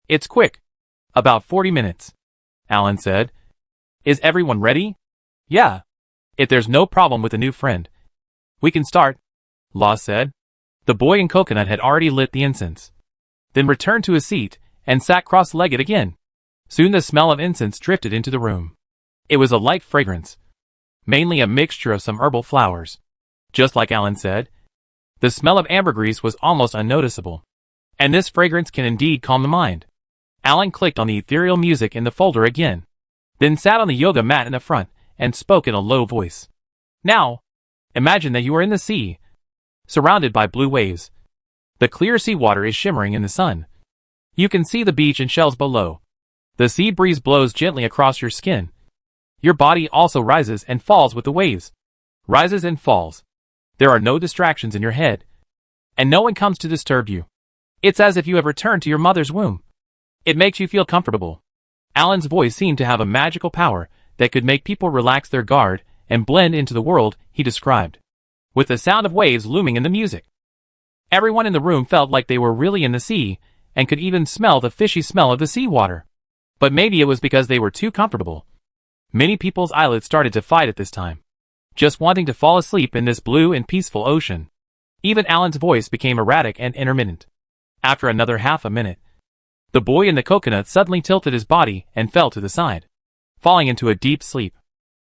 It's quick. About 40 minutes. Alan said. Is everyone ready? Yeah. If there's no problem with the new friend, we can start, Law said. The boy in coconut had already lit the incense, then returned to his seat and sat cross-legged again. Soon the smell of incense drifted into the room. It was a light fragrance, mainly a mixture of some herbal flowers. Just like Alan said, the smell of ambergris was almost unnoticeable, and this fragrance can indeed calm the mind. Alan clicked on the ethereal music in the folder again, then sat on the yoga mat in the front and spoke in a low voice. Now, imagine that you are in the sea, surrounded by blue waves. The clear seawater is shimmering in the sun. You can see the beach and shells below. The sea breeze blows gently across your skin. Your body also rises and falls with the waves. Rises and falls. There are no distractions in your head, and no one comes to disturb you. It's as if you have returned to your mother's womb. It makes you feel comfortable. Alan's voice seemed to have a magical power that could make people relax their guard and blend into the world he described, with the sound of waves looming in the music. Everyone in the room felt like they were really in the sea and could even smell the fishy smell of the seawater. But maybe it was because they were too comfortable. Many people's eyelids started to fight at this time. just wanting to fall asleep in this blue and peaceful ocean. Even Alan's voice became erratic and intermittent. After another half a minute, the boy in the coconut suddenly tilted his body and fell to the side, falling into a deep sleep.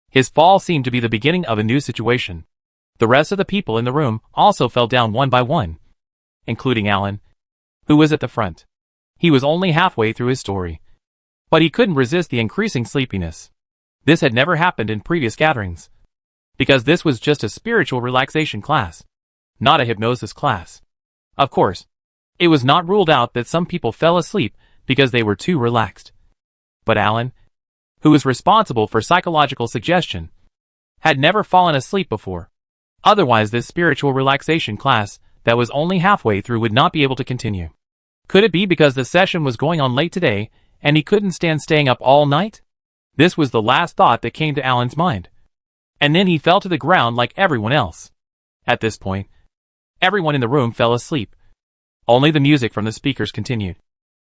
His fall seemed to be the beginning of a new situation. The rest of the people in the room also fell down one by one, including Alan, who was at the front. He was only halfway through his story, but he couldn't resist the increasing sleepiness. This had never happened in previous gatherings, because this was just a spiritual relaxation class, not a hypnosis class. Of course, it was not ruled out that some people fell asleep because they were too relaxed. But Alan, who was responsible for psychological suggestion, had never fallen asleep before. Otherwise, this spiritual relaxation class that was only halfway through would not be able to continue. Could it be because the session was going on late today and he couldn't stand staying up all night? This was the last thought that came to Alan's mind. And then he fell to the ground like everyone else. At this point, everyone in the room fell asleep. Only the music from the speakers continued,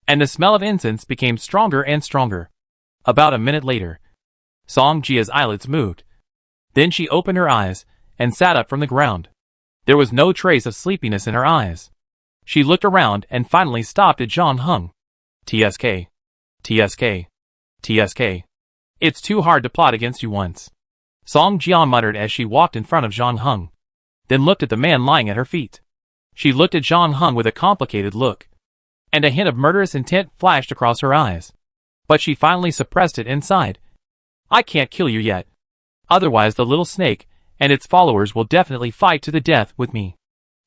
and the smell of incense became stronger and stronger. About a minute later, Song Jia's eyelids moved. Then she opened her eyes and sat up from the ground. There was no trace of sleepiness in her eyes. She looked around and finally stopped at Zhang Heng. TSK. TSK. TSK. It's too hard to plot against you once, Song Jia muttered as she walked in front of Zhang Heng, then looked at the man lying at her feet. She looked at Zhang Heng with a complicated look, and a hint of murderous intent flashed across her eyes. But she finally suppressed it inside. I can't kill you yet. Otherwise the little snake and its followers will definitely fight to the death with me.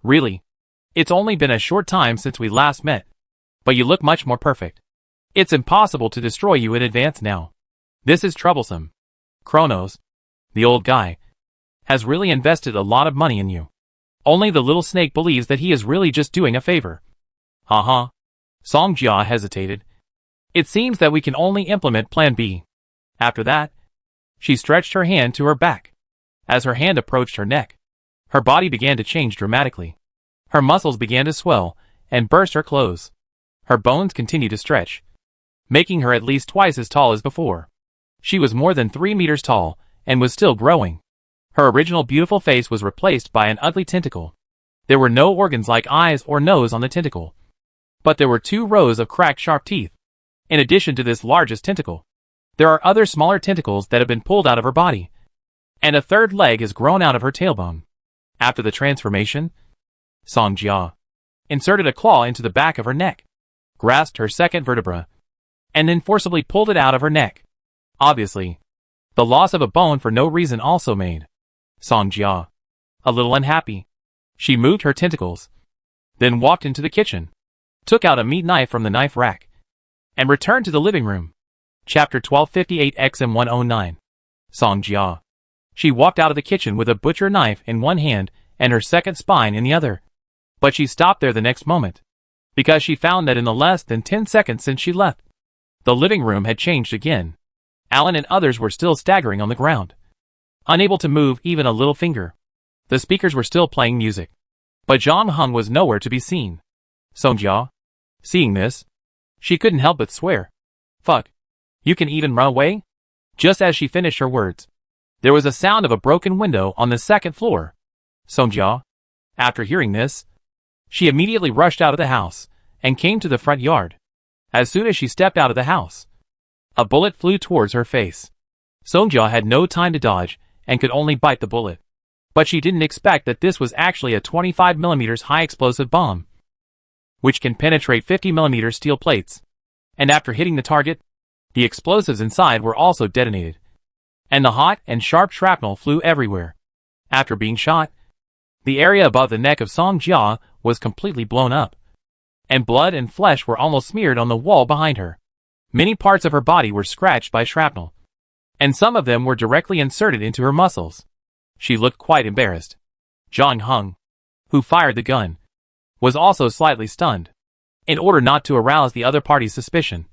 Really? It's only been a short time since we last met, but you look much more perfect. It's impossible to destroy you in advance now. This is troublesome. Kronos, the old guy, has really invested a lot of money in you. Only the little snake believes that he is really just doing a favor. Haha. Song Jia hesitated. It seems that we can only implement Plan B. After that, she stretched her hand to her back. As her hand approached her neck, her body began to change dramatically. Her muscles began to swell and burst her clothes. Her bones continued to stretch, making her at least twice as tall as before. She was more than 3 meters tall and was still growing. Her original beautiful face was replaced by an ugly tentacle. There were no organs like eyes or nose on the tentacle, but there were 2 rows of cracked sharp teeth. In addition to this largest tentacle, there are other smaller tentacles that have been pulled out of her body, and a 3rd leg has grown out of her tailbone. After the transformation, Song Jia inserted a claw into the back of her neck, grasped her 2nd vertebra, and then forcibly pulled it out of her neck. Obviously, the loss of a bone for no reason also made Song Jia a little unhappy. She moved her tentacles, then walked into the kitchen, took out a meat knife from the knife rack, and returned to the living room. Chapter 1258 XM109. Song Jia. She walked out of the kitchen with a butcher knife in one hand and her 2nd spine in the other. But she stopped there the next moment, because she found that in the less than 10 seconds since she left, the living room had changed again. Alan and others were still staggering on the ground, unable to move even a little finger. The speakers were still playing music, but Zhang Heng was nowhere to be seen. Song Jia, seeing this, she couldn't help but swear. Fuck. You can even run away? Just as she finished her words, there was a sound of a broken window on the 2nd floor. Song Jia, after hearing this, she immediately rushed out of the house and came to the front yard. As soon as she stepped out of the house, a bullet flew towards her face. Song Jia had no time to dodge and could only bite the bullet. But she didn't expect that this was actually a 25mm high explosive bomb, which can penetrate 50mm steel plates. And after hitting the target, the explosives inside were also detonated, and the hot and sharp shrapnel flew everywhere. After being shot, the area above the neck of Song Jia was completely blown up, and blood and flesh were almost smeared on the wall behind her. Many parts of her body were scratched by shrapnel, and some of them were directly inserted into her muscles. She looked quite embarrassed. Zhang Heng, who fired the gun, was also slightly stunned. In order not to arouse the other party's suspicion,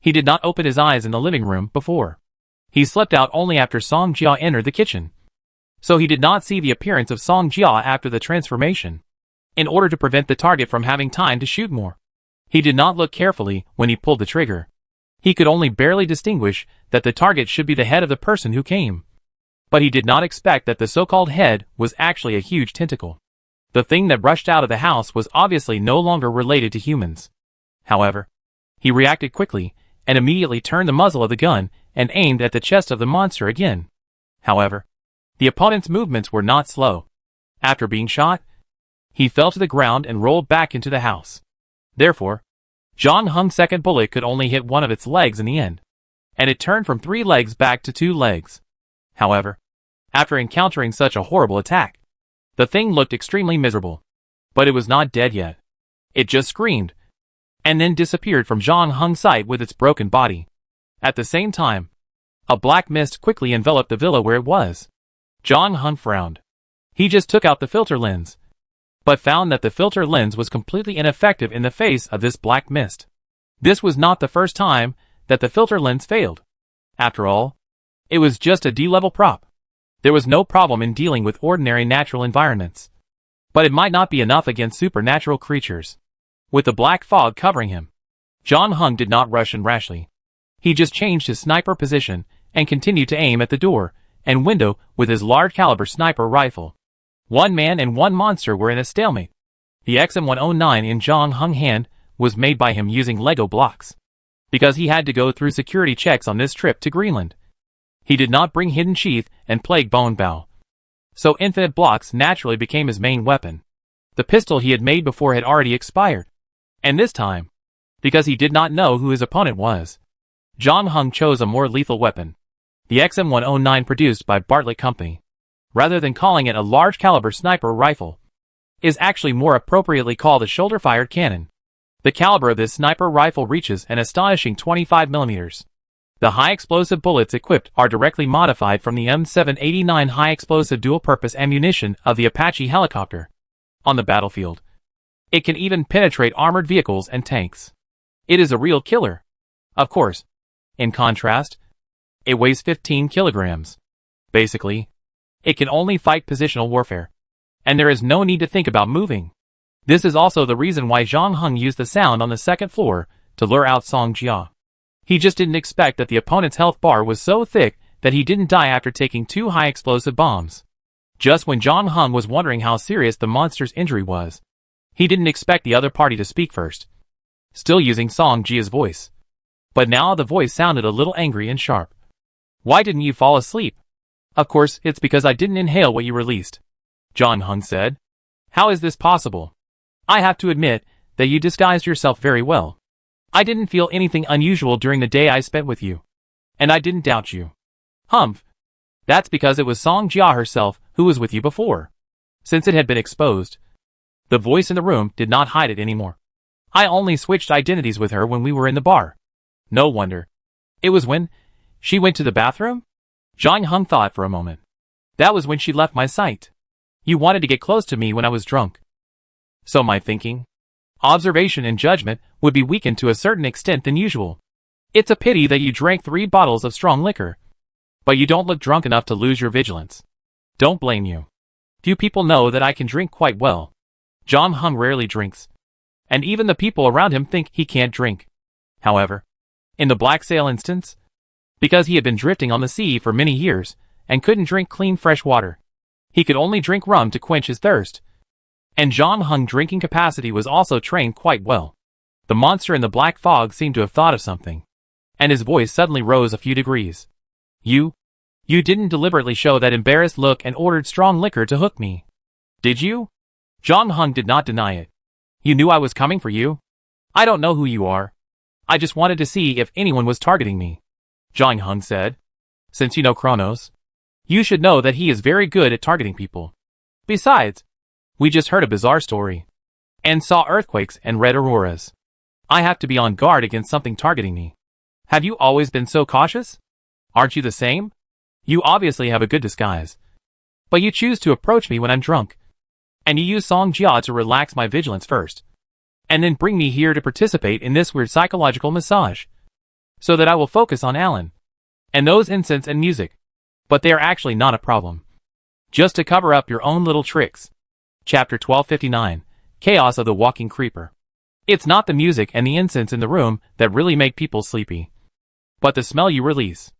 he did not open his eyes in the living room before. He slept out only after Song Jia entered the kitchen, so he did not see the appearance of Song Jia after the transformation. In order to prevent the target from having time to shoot more, he did not look carefully when he pulled the trigger. He could only barely distinguish that the target should be the head of the person who came. But he did not expect that the so-called head was actually a huge tentacle. The thing that rushed out of the house was obviously no longer related to humans. However, he reacted quickly and immediately turned the muzzle of the gun and aimed at the chest of the monster again. However, the opponent's movements were not slow. After being shot, he fell to the ground and rolled back into the house. Therefore, John Hung's second bullet could only hit one of its legs in the end, and it turned from 3 legs back to 2 legs. However, after encountering such a horrible attack, the thing looked extremely miserable. But it was not dead yet. It just screamed, and then disappeared from John Hung's sight with its broken body. At the same time, a black mist quickly enveloped the villa where it was. John Hung frowned. He just took out the filter lens, but found that the filter lens was completely ineffective in the face of this black mist. This was not the first time that the filter lens failed. After all, it was just a D-level prop. There was no problem in dealing with ordinary natural environments. But it might not be enough against supernatural creatures. With the black fog covering him, John Hung did not rush in rashly. He just changed his sniper position and continued to aim at the door and window with his large caliber sniper rifle. One man and one monster were in a stalemate. The XM109 in John Hung's hand was made by him using Lego blocks, because he had to go through security checks on this trip to Greenland. He did not bring hidden sheath and plague bone bow, so infinite blocks naturally became his main weapon. The pistol he had made before had already expired, and this time, because he did not know who his opponent was, John Hung chose a more lethal weapon, the XM109 produced by Bartlett Company. Rather than calling it a large caliber sniper rifle, is actually more appropriately called a shoulder-fired cannon. The caliber of this sniper rifle reaches an astonishing 25 millimeters. The high-explosive bullets equipped are directly modified from the M789 high-explosive dual-purpose ammunition of the Apache helicopter. On the battlefield, it can even penetrate armored vehicles and tanks. It is a real killer. Of course, in contrast, it weighs 15 kilograms. Basically, it can only fight positional warfare, and there is no need to think about moving. This is also the reason why John Hung used the sound on the second floor to lure out Song Jia. He just didn't expect that the opponent's health bar was so thick that he didn't die after taking 2 high-explosive bombs. Just when John Hung was wondering how serious the monster's injury was, he didn't expect the other party to speak first, still using Song Jia's voice. But now the voice sounded a little angry and sharp. "Why didn't you fall asleep?" "Of course, it's because I didn't inhale what you released," John Hung said. "How is this possible? I have to admit that you disguised yourself very well. I didn't feel anything unusual during the day I spent with you, and I didn't doubt you." "Humph. That's because it was Song Jia herself who was with you before." Since it had been exposed, the voice in the room did not hide it anymore. "I only switched identities with her when we were in the bar." "No wonder. It was when she went to the bathroom?" John Hung thought for a moment. "That was when she left my sight. You wanted to get close to me when I was drunk. So my thinking, observation and judgment would be weakened to a certain extent than usual. It's a pity that you drank 3 bottles of strong liquor. But you don't look drunk enough to lose your vigilance. Don't blame you. Few people know that I can drink quite well. John Hung rarely drinks, and even the people around him think he can't drink. However, in the Black Sail instance, because he had been drifting on the sea for many years and couldn't drink clean fresh water, he could only drink rum to quench his thirst. And John Hung's drinking capacity was also trained quite well. The monster in the black fog seemed to have thought of something, and his voice suddenly rose a few degrees. You didn't deliberately show that embarrassed look and ordered strong liquor to hook me, did you?" John Hung did not deny it. "You knew I was coming for you. I don't know who you are. I just wanted to see if anyone was targeting me," John Hung said. "Since you know Kronos, you should know that he is very good at targeting people. Besides, we just heard a bizarre story, and saw earthquakes and red auroras. I have to be on guard against something targeting me. Have you always been so cautious? Aren't you the same? You obviously have a good disguise. But you choose to approach me when I'm drunk, and you use Song Jia to relax my vigilance first, and then bring me here to participate in this weird psychological massage, so that I will focus on Alan, and those incense and music. But they are actually not a problem. Just to cover up your own little tricks." Chapter 1259, Chaos of the Walking Creeper. It's not the music and the incense in the room that really make people sleepy, but the smell you release.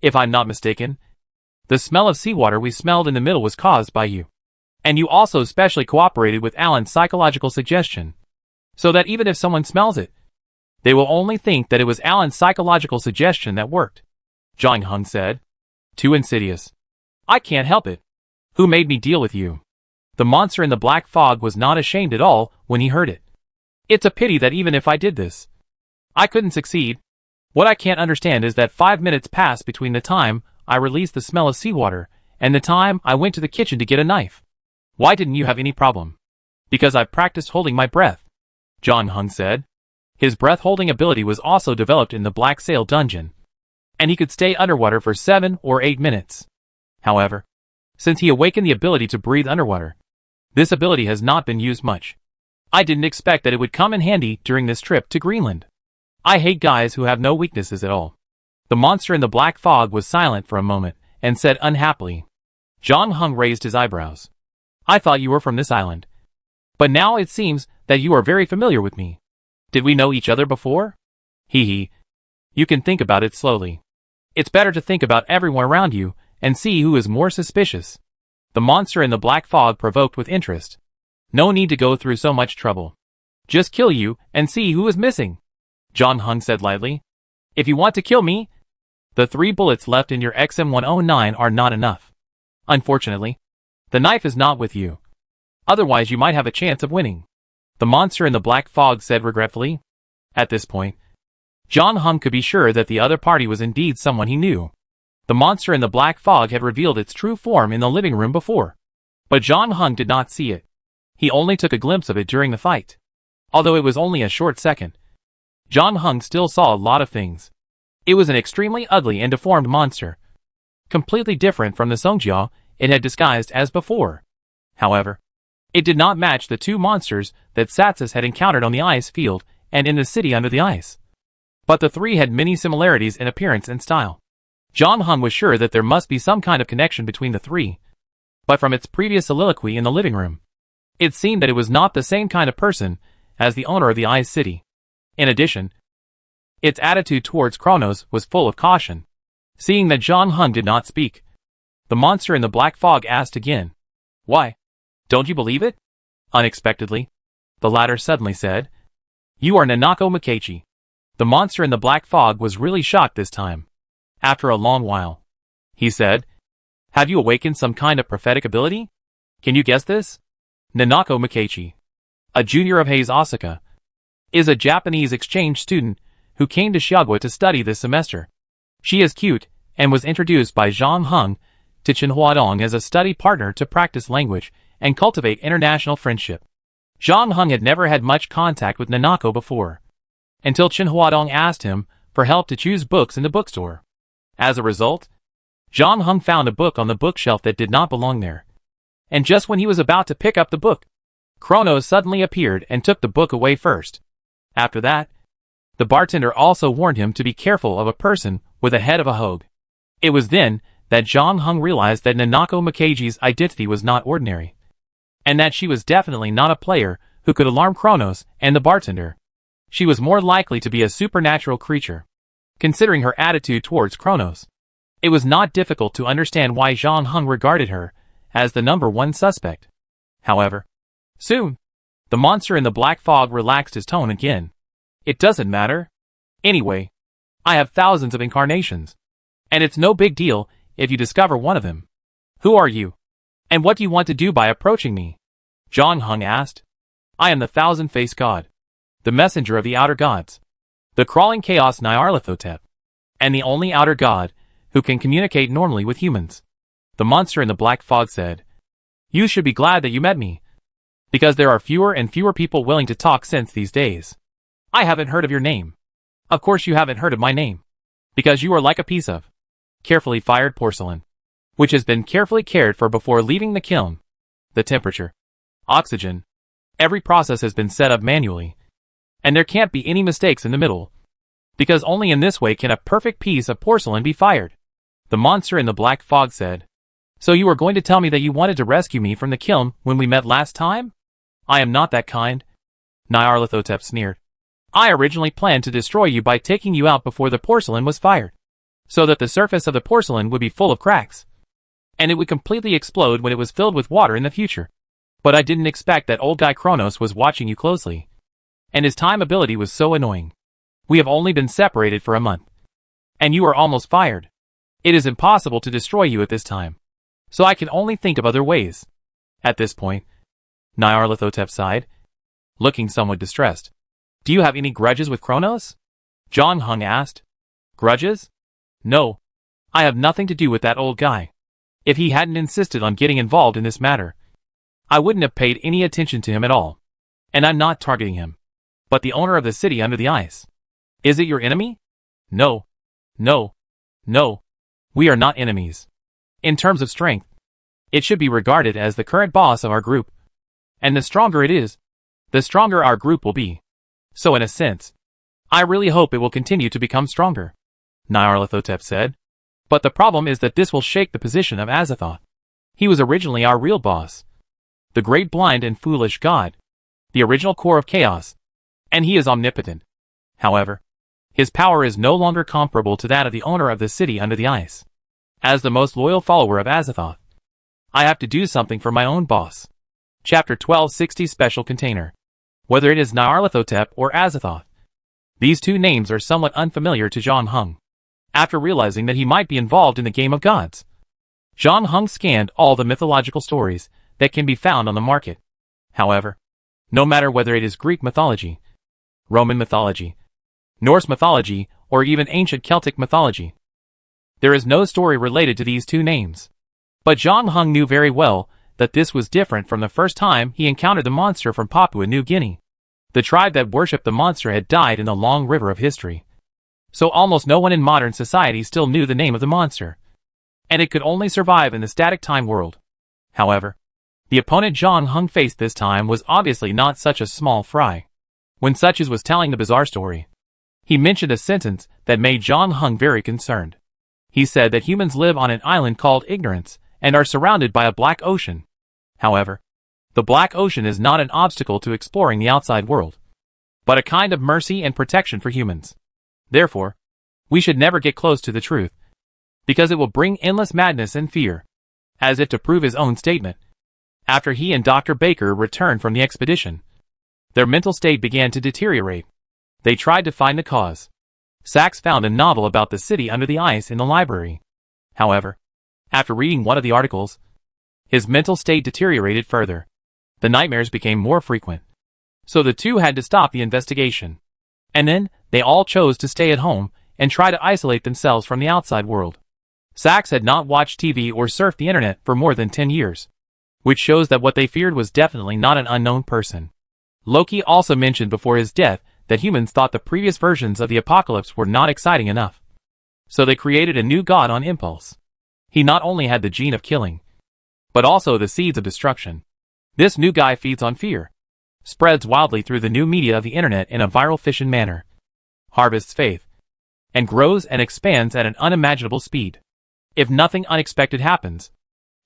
If I'm not mistaken, The smell of seawater we smelled in the middle was caused by you. And you also specially cooperated with Alan's psychological suggestion. So that even if someone smells it, they will only think that it was Alan's psychological suggestion that worked. Zhang Heng said. Too insidious. I can't help it. Who made me deal with you? The monster in the black fog was not ashamed at all when he heard it. It's a pity that even if I did this, I couldn't succeed. What I can't understand is that 5 minutes passed between the time I released the smell of seawater and the time I went to the kitchen to get a knife. Why didn't you have any problem? Because I've practiced holding my breath, Zhang Heng said. His breath-holding ability was also developed in the Black Sail dungeon, and he could stay underwater for 7 or 8 minutes. However, since he awakened the ability to breathe underwater, this ability has not been used much. I didn't expect that it would come in handy during this trip to Greenland. I hate guys who have no weaknesses at all. The monster in the black fog was silent for a moment and said unhappily. Zhang Heng raised his eyebrows. I thought you were from this island. But now it seems that you are very familiar with me. Did we know each other before? Hee hee. You can think about it slowly. It's better to think about everyone around you and see who is more suspicious. The monster in the black fog provoked with interest. No need to go through so much trouble. Just kill you and see who is missing, Zhang Heng said lightly. If you want to kill me, the 3 bullets left in your XM1191 are not enough. Unfortunately, the knife is not with you. Otherwise you might have a chance of winning, the monster in the black fog said regretfully. At this point, Zhang Heng could be sure that the other party was indeed someone he knew. The monster in the black fog had revealed its true form in the living room before. But Zhang Heng did not see it. He only took a glimpse of it during the fight. Although it was only a short second, Zhang Heng still saw a lot of things. It was an extremely ugly and deformed monster, completely different from the Songjia it had disguised as before. However, it did not match the 2 monsters that Satsus had encountered on the ice field and in the city under the ice. But the 3 had many similarities in appearance and style. Zhang Heng was sure that there must be some kind of connection between the 3. But from its previous soliloquy in the living room, it seemed that it was not the same kind of person as the owner of the Ice City. In addition, its attitude towards Kronos was full of caution. Seeing that Zhang Heng did not speak, the monster in the black fog asked again. Why? Don't you believe it? Unexpectedly, the latter suddenly said. You are Nanako Mikachi. The monster in the black fog was really shocked this time. After a long while, he said, have you awakened some kind of prophetic ability? Can you guess this? Nanako Mikachi, a junior of Hayes Osaka, is a Japanese exchange student who came to Shiagawa to study this semester. She is cute and was introduced by Zhang Heng to Chen Huadong as a study partner to practice language and cultivate international friendship. Zhang Heng had never had much contact with Nanako before, until Chen Huadong asked him for help to choose books in the bookstore. As a result, Zhang Heng found a book on the bookshelf that did not belong there. And just when he was about to pick up the book, Kronos suddenly appeared and took the book away first. After that, the bartender also warned him to be careful of a person with a head of a hogue. It was then that Zhang Heng realized that Nanako Mikachi's identity was not ordinary, and that she was definitely not a player who could alarm Kronos and the bartender. She was more likely to be a supernatural creature. Considering her attitude towards Kronos, it was not difficult to understand why Zhang Heng regarded her as the number 1 suspect. However, soon, the monster in the black fog relaxed his tone again. It doesn't matter. Anyway, I have thousands of incarnations, and it's no big deal if you discover one of them. Who are you? And what do you want to do by approaching me? Zhang Heng asked. I am the thousand-faced god, the messenger of the outer gods, the crawling chaos Nyarlathotep, and the only outer god who can communicate normally with humans. The monster in the black fog said. You should be glad that you met me, because there are fewer and fewer people willing to talk sense these days. I haven't heard of your name. Of course you haven't heard of my name, because you are like a piece of carefully fired porcelain, which has been carefully cared for before leaving the kiln. The temperature, oxygen, every process has been set up manually, and there can't be any mistakes in the middle, because only in this way can a perfect piece of porcelain be fired. The monster in the black fog said. So you were going to tell me that you wanted to rescue me from the kiln when we met last time? I am not that kind, Nyarlathotep sneered. I originally planned to destroy you by taking you out before the porcelain was fired, so that the surface of the porcelain would be full of cracks. and it would completely explode when it was filled with water in the future. But I didn't expect that old guy Kronos was watching you closely. And his time ability was so annoying. We have only been separated for a month. And you are almost fired. It is impossible to destroy you at this time. So I can only think of other ways. At this point, Nyarlathotep sighed, looking somewhat distressed. Do you have any grudges with Kronos? John Hung asked. Grudges? No. I have nothing to do with that old guy. If he hadn't insisted on getting involved in this matter, I wouldn't have paid any attention to him at all. And I'm not targeting him. But the owner of the city under the ice. Is it your enemy? No. No. No. We are not enemies. In terms of strength, it should be regarded as the current boss of our group. And the stronger it is, the stronger our group will be. So in a sense, I really hope it will continue to become stronger, Nyarlathotep said. But the problem is that this will shake the position of Azathoth. He was originally our real boss. The great blind and foolish god. The original core of chaos. And he is omnipotent. However, his power is no longer comparable to that of the owner of the city under the ice. As the most loyal follower of Azathoth, I have to do something for my own boss. Chapter 1260 Special Container. Whether it is Nyarlathotep or Azathoth, these two names are somewhat unfamiliar to John Hung. After realizing that he might be involved in the game of gods, John Hung scanned all the mythological stories that can be found on the market. However, no matter whether it is Greek mythology, Roman mythology, Norse mythology, or even ancient Celtic mythology, there is no story related to these two names. But John Hung knew very well that this was different from the first time he encountered the monster from Papua New Guinea. The tribe that worshipped the monster had died in the long river of history. So almost no one in modern society still knew the name of the monster. And it could only survive in the static time world. However, the opponent John Hung faced this time was obviously not such a small fry. When Suches was telling the bizarre story, he mentioned a sentence that made John Hung very concerned. He said that humans live on an island called Ignorance and are surrounded by a black ocean. However, the black ocean is not an obstacle to exploring the outside world, but a kind of mercy and protection for humans. Therefore, we should never get close to the truth, because it will bring endless madness and fear. As if to prove his own statement, after he and Dr. Baker returned from the expedition, their mental state began to deteriorate. They tried to find the cause. Sachs found a novel about the city under the ice in the library. However, after reading one of the articles, his mental state deteriorated further. The nightmares became more frequent. So the two had to stop the investigation. And then, they all chose to stay at home and try to isolate themselves from the outside world. Sachs had not watched TV or surfed the internet for more than 10 years, which shows that what they feared was definitely not an unknown person. Loki also mentioned before his death that humans thought the previous versions of the apocalypse were not exciting enough. So they created a new god on impulse. He not only had the gene of killing, but also the seeds of destruction. This new guy feeds on fear, spreads wildly through the new media of the internet in a viral fission manner, harvests faith, and grows and expands at an unimaginable speed. If nothing unexpected happens,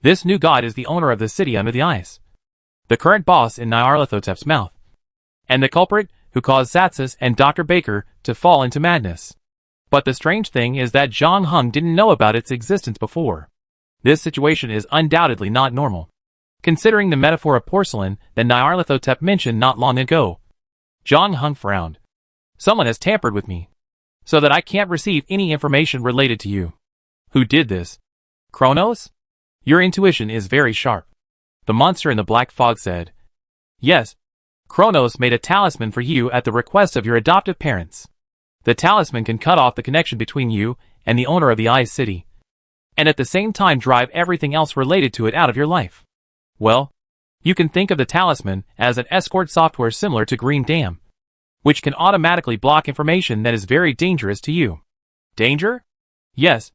this new god is the owner of the city under the ice, the current boss in Nyarlathotep's mouth, and the culprit who caused Satsas and Dr. Baker to fall into madness. But the strange thing is that John Hung didn't know about its existence before. This situation is undoubtedly not normal, considering the metaphor of porcelain that Nyarlathotep mentioned not long ago. John Hung frowned. Someone has tampered with me, so that I can't receive any information related to you. Who did this? Kronos? Your intuition is very sharp. The monster in the black fog said. Yes. Kronos made a talisman for you at the request of your adoptive parents. The talisman can cut off the connection between you and the owner of the Ice City, and at the same time drive everything else related to it out of your life. Well, you can think of the talisman as an escort software similar to Green Dam, which can automatically block information that is very dangerous to you. Danger? Yes.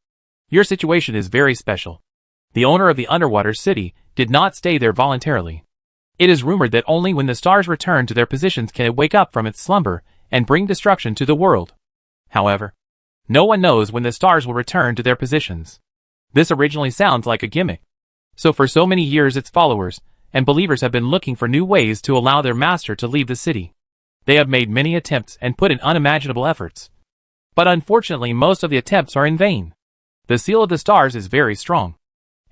Your situation is very special. The owner of the underwater city did not stay there voluntarily. It is rumored that only when the stars return to their positions can it wake up from its slumber and bring destruction to the world. However, no one knows when the stars will return to their positions. This originally sounds like a gimmick. So for so many years its followers and believers have been looking for new ways to allow their master to leave the city. They have made many attempts and put in unimaginable efforts. But unfortunately most of the attempts are in vain. The seal of the stars is very strong,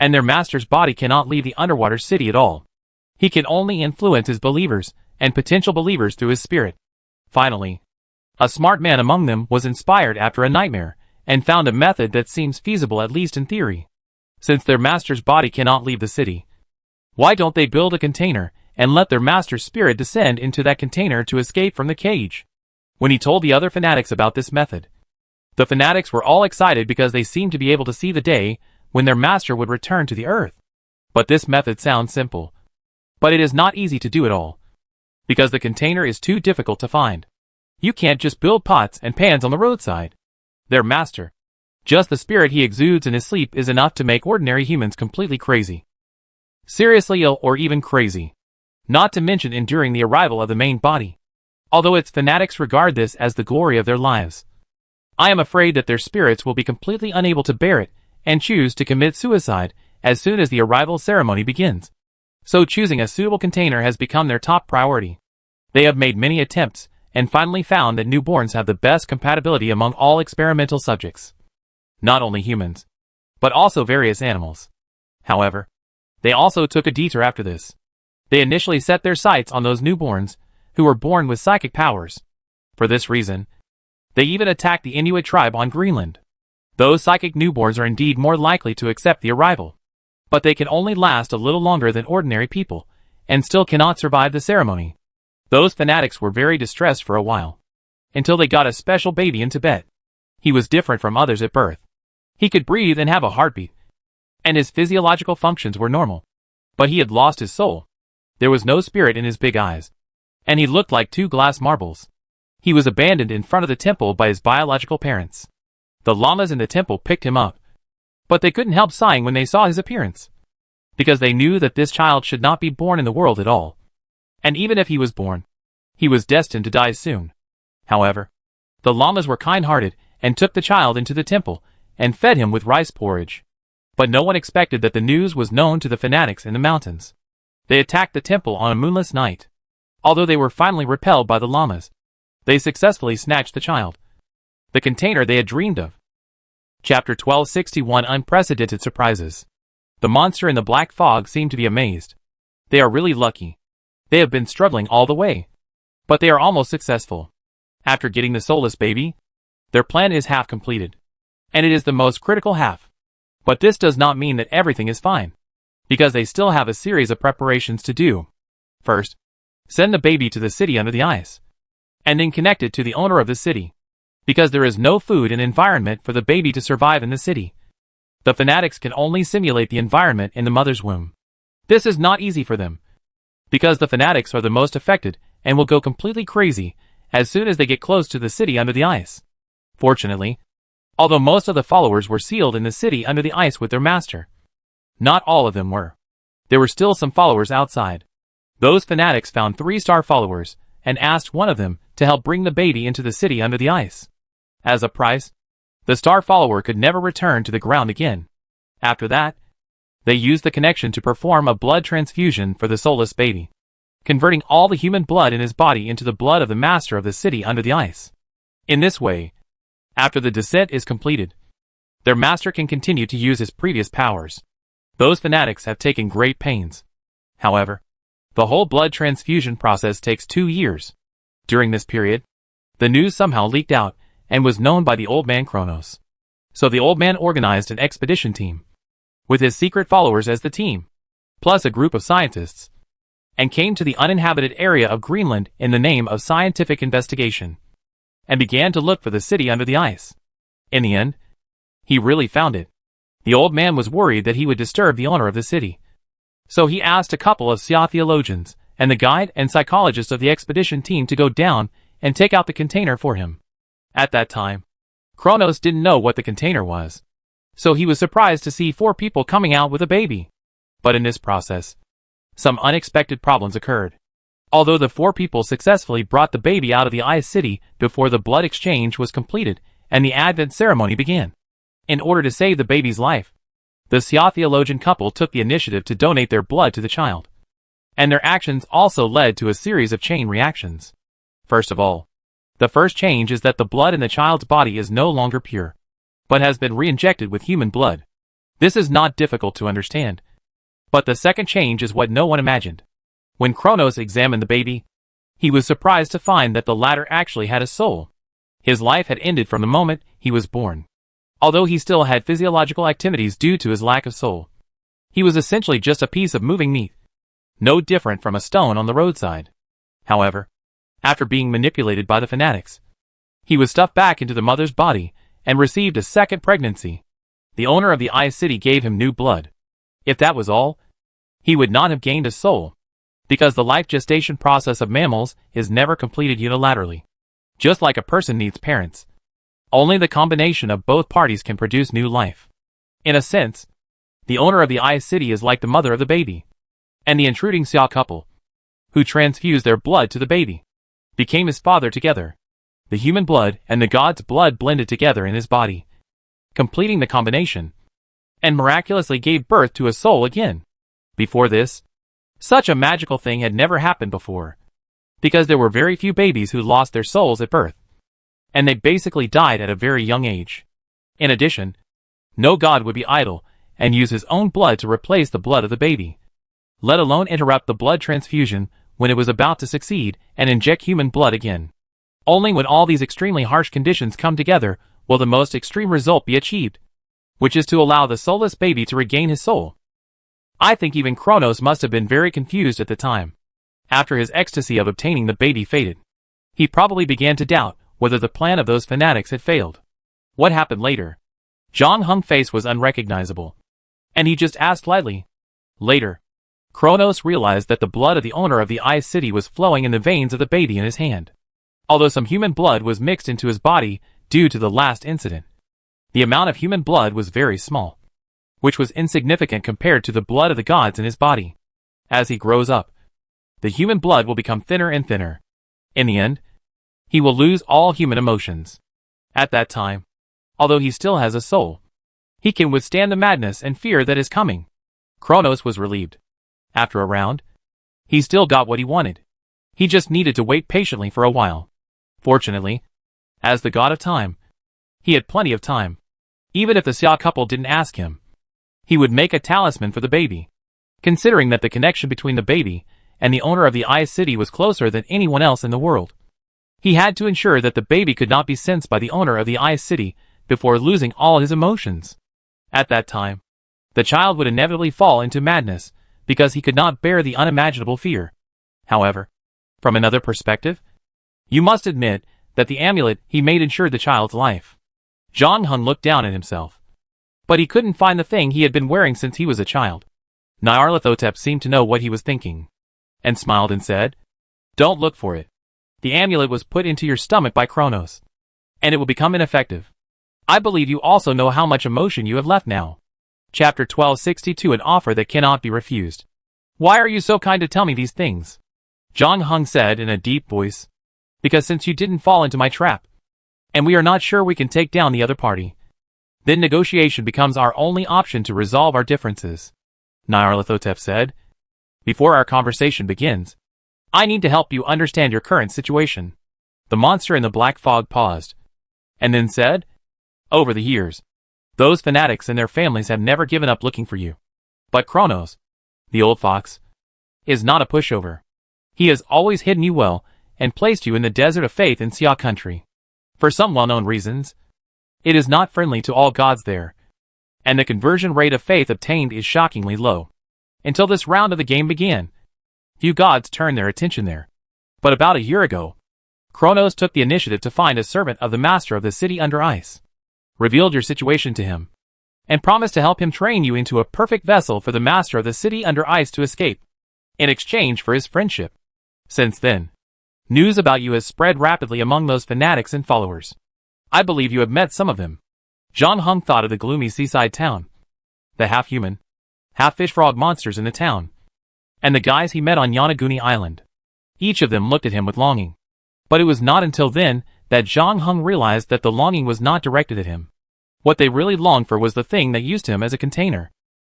and their master's body cannot leave the underwater city at all. He can only influence his believers and potential believers through his spirit. Finally, a smart man among them was inspired after a nightmare and found a method that seems feasible at least in theory. Since their master's body cannot leave the city, why don't they build a container and let their master's spirit descend into that container to escape from the cage? When he told the other fanatics about this method, the fanatics were all excited because they seemed to be able to see the day when their master would return to the earth. But this method sounds simple, but it is not easy to do at all, because the container is too difficult to find. You can't just build pots and pans on the roadside. Their master, just the spirit he exudes in his sleep, is enough to make ordinary humans completely crazy, seriously ill, or even crazy, not to mention enduring the arrival of the main body. Although its fanatics regard this as the glory of their lives, I am afraid that their spirits will be completely unable to bear it and choose to commit suicide as soon as the arrival ceremony begins. So choosing a suitable container has become their top priority. They have made many attempts and finally found that newborns have the best compatibility among all experimental subjects. Not only humans, but also various animals. However, they also took a detour after this. They initially set their sights on those newborns who were born with psychic powers. For this reason, they even attacked the Inuit tribe on Greenland. Those psychic newborns are indeed more likely to accept the arrival, but they can only last a little longer than ordinary people, and still cannot survive the ceremony. Those fanatics were very distressed for a while, until they got a special baby in Tibet. He was different from others at birth. He could breathe and have a heartbeat, and his physiological functions were normal. But he had lost his soul. There was no spirit in his big eyes, and he looked like two glass marbles. He was abandoned in front of the temple by his biological parents. The lamas in the temple picked him up, but they couldn't help sighing when they saw his appearance, because they knew that this child should not be born in the world at all. And even if he was born, he was destined to die soon. However, the lamas were kind-hearted and took the child into the temple and fed him with rice porridge. But no one expected that the news was known to the fanatics in the mountains. They attacked the temple on a moonless night. Although they were finally repelled by the lamas, they successfully snatched the child, the container they had dreamed of. Chapter 1261 Unprecedented Surprises. The monster in the black fog seemed to be amazed. They are really lucky. They have been struggling all the way, but they are almost successful. After getting the soulless baby, their plan is half completed, and it is the most critical half. But this does not mean that everything is fine, because they still have a series of preparations to do. First, send the baby to the city under the ice, and then connect it to the owner of the city, because there is no food and environment for the baby to survive in the city. The fanatics can only simulate the environment in the mother's womb. This is not easy for them, because the fanatics are the most affected and will go completely crazy as soon as they get close to the city under the ice. Fortunately, although most of the followers were sealed in the city under the ice with their master, not all of them were. There were still some followers outside. Those fanatics found 3-star followers and asked one of them to help bring the baby into the city under the ice. As a price, the star follower could never return to the ground again. After that, they used the connection to perform a blood transfusion for the soulless baby, converting all the human blood in his body into the blood of the master of the city under the ice. In this way, after the descent is completed, their master can continue to use his previous powers. Those fanatics have taken great pains. However, the whole blood transfusion process takes 2 years. During this period, the news somehow leaked out and was known by the old man Kronos. So the old man organized an expedition team, with his secret followers as the team, plus a group of scientists, and came to the uninhabited area of Greenland in the name of scientific investigation, and began to look for the city under the ice. In the end, he really found it. The old man was worried that he would disturb the owner of the city, so he asked a couple of Xia theologians and the guide and psychologist of the expedition team to go down and take out the container for him. At that time, Kronos didn't know what the container was, so he was surprised to see 4 people coming out with a baby. But in this process, some unexpected problems occurred. Although the 4 people successfully brought the baby out of the ice city before the blood exchange was completed and the advent ceremony began, in order to save the baby's life, the Xia theologian couple took the initiative to donate their blood to the child. And their actions also led to a series of chain reactions. First of all, the first change is that the blood in the child's body is no longer pure, but has been re-injected with human blood. This is not difficult to understand. But the second change is what no one imagined. When Kronos examined the baby, he was surprised to find that the latter actually had a soul. His life had ended from the moment he was born. Although he still had physiological activities due to his lack of soul, he was essentially just a piece of moving meat, no different from a stone on the roadside. However, after being manipulated by the fanatics, he was stuffed back into the mother's body and received a second pregnancy. The owner of the Ice City gave him new blood. If that was all, he would not have gained a soul, because the life gestation process of mammals is never completed unilaterally. Just like a person needs parents, only the combination of both parties can produce new life. In a sense, the owner of the Ice City is like the mother of the baby, and the intruding Xia couple, who transfused their blood to the baby, became his father together. The human blood and the god's blood blended together in his body, completing the combination, and miraculously gave birth to a soul again. Before this, such a magical thing had never happened before, because there were very few babies who lost their souls at birth, and they basically died at a very young age. In addition, no god would be idle and use his own blood to replace the blood of the baby, let alone interrupt the blood transfusion when it was about to succeed and inject human blood again. Only when all these extremely harsh conditions come together will the most extreme result be achieved, which is to allow the soulless baby to regain his soul. I think even Kronos must have been very confused at the time. After his ecstasy of obtaining the baby faded, he probably began to doubt whether the plan of those fanatics had failed. What happened later? Zhang Heng's face was unrecognizable, and he just asked lightly. Later, Kronos realized that the blood of the owner of the Ice City was flowing in the veins of the baby in his hand. Although some human blood was mixed into his body due to the last incident, the amount of human blood was very small, which was insignificant compared to the blood of the gods in his body. As he grows up, the human blood will become thinner and thinner. In the end, he will lose all human emotions. At that time, although he still has a soul, he can withstand the madness and fear that is coming. Kronos was relieved. After a round, he still got what he wanted. He just needed to wait patiently for a while. Fortunately, as the god of time, he had plenty of time. Even if the Xia couple didn't ask him, he would make a talisman for the baby. Considering that the connection between the baby and the owner of the Ice City was closer than anyone else in the world, he had to ensure that the baby could not be sensed by the owner of the Ice City before losing all his emotions. At that time, the child would inevitably fall into madness because he could not bear the unimaginable fear. However, from another perspective, you must admit that the amulet he made ensured the child's life. Zhang Heng looked down at himself, but he couldn't find the thing he had been wearing since he was a child. Nyarlathotep seemed to know what he was thinking, and smiled and said, "Don't look for it. The amulet was put into your stomach by Kronos, and it will become ineffective. I believe you also know how much emotion you have left now." Chapter 1262 An Offer That Cannot Be Refused. "Why are you so kind to tell me these things?" Zhang Heng said in a deep voice. "Because since you didn't fall into my trap, and we are not sure we can take down the other party, then negotiation becomes our only option to resolve our differences," Nyarlathotep said. "Before our conversation begins, I need to help you understand your current situation." The monster in the black fog paused, and then said, "Over the years, those fanatics and their families have never given up looking for you. But Kronos, the old fox, is not a pushover. He has always hidden you well and placed you in the desert of faith in Xia country. For some well-known reasons, it is not friendly to all gods there, and the conversion rate of faith obtained is shockingly low. Until this round of the game began, few gods turned their attention there. But about a year ago, Kronos took the initiative to find a servant of the master of the city under ice, revealed your situation to him, and promised to help him train you into a perfect vessel for the master of the city under ice to escape, in exchange for his friendship. Since then, news about you has spread rapidly among those fanatics and followers. I believe you have met some of them." Zhang Heng thought of the gloomy seaside town, the half-human, half-fish-frog monsters in the town, and the guys he met on Yanaguni Island. Each of them looked at him with longing. But it was not until then that Zhang Heng realized that the longing was not directed at him. What they really longed for was the thing that used him as a container.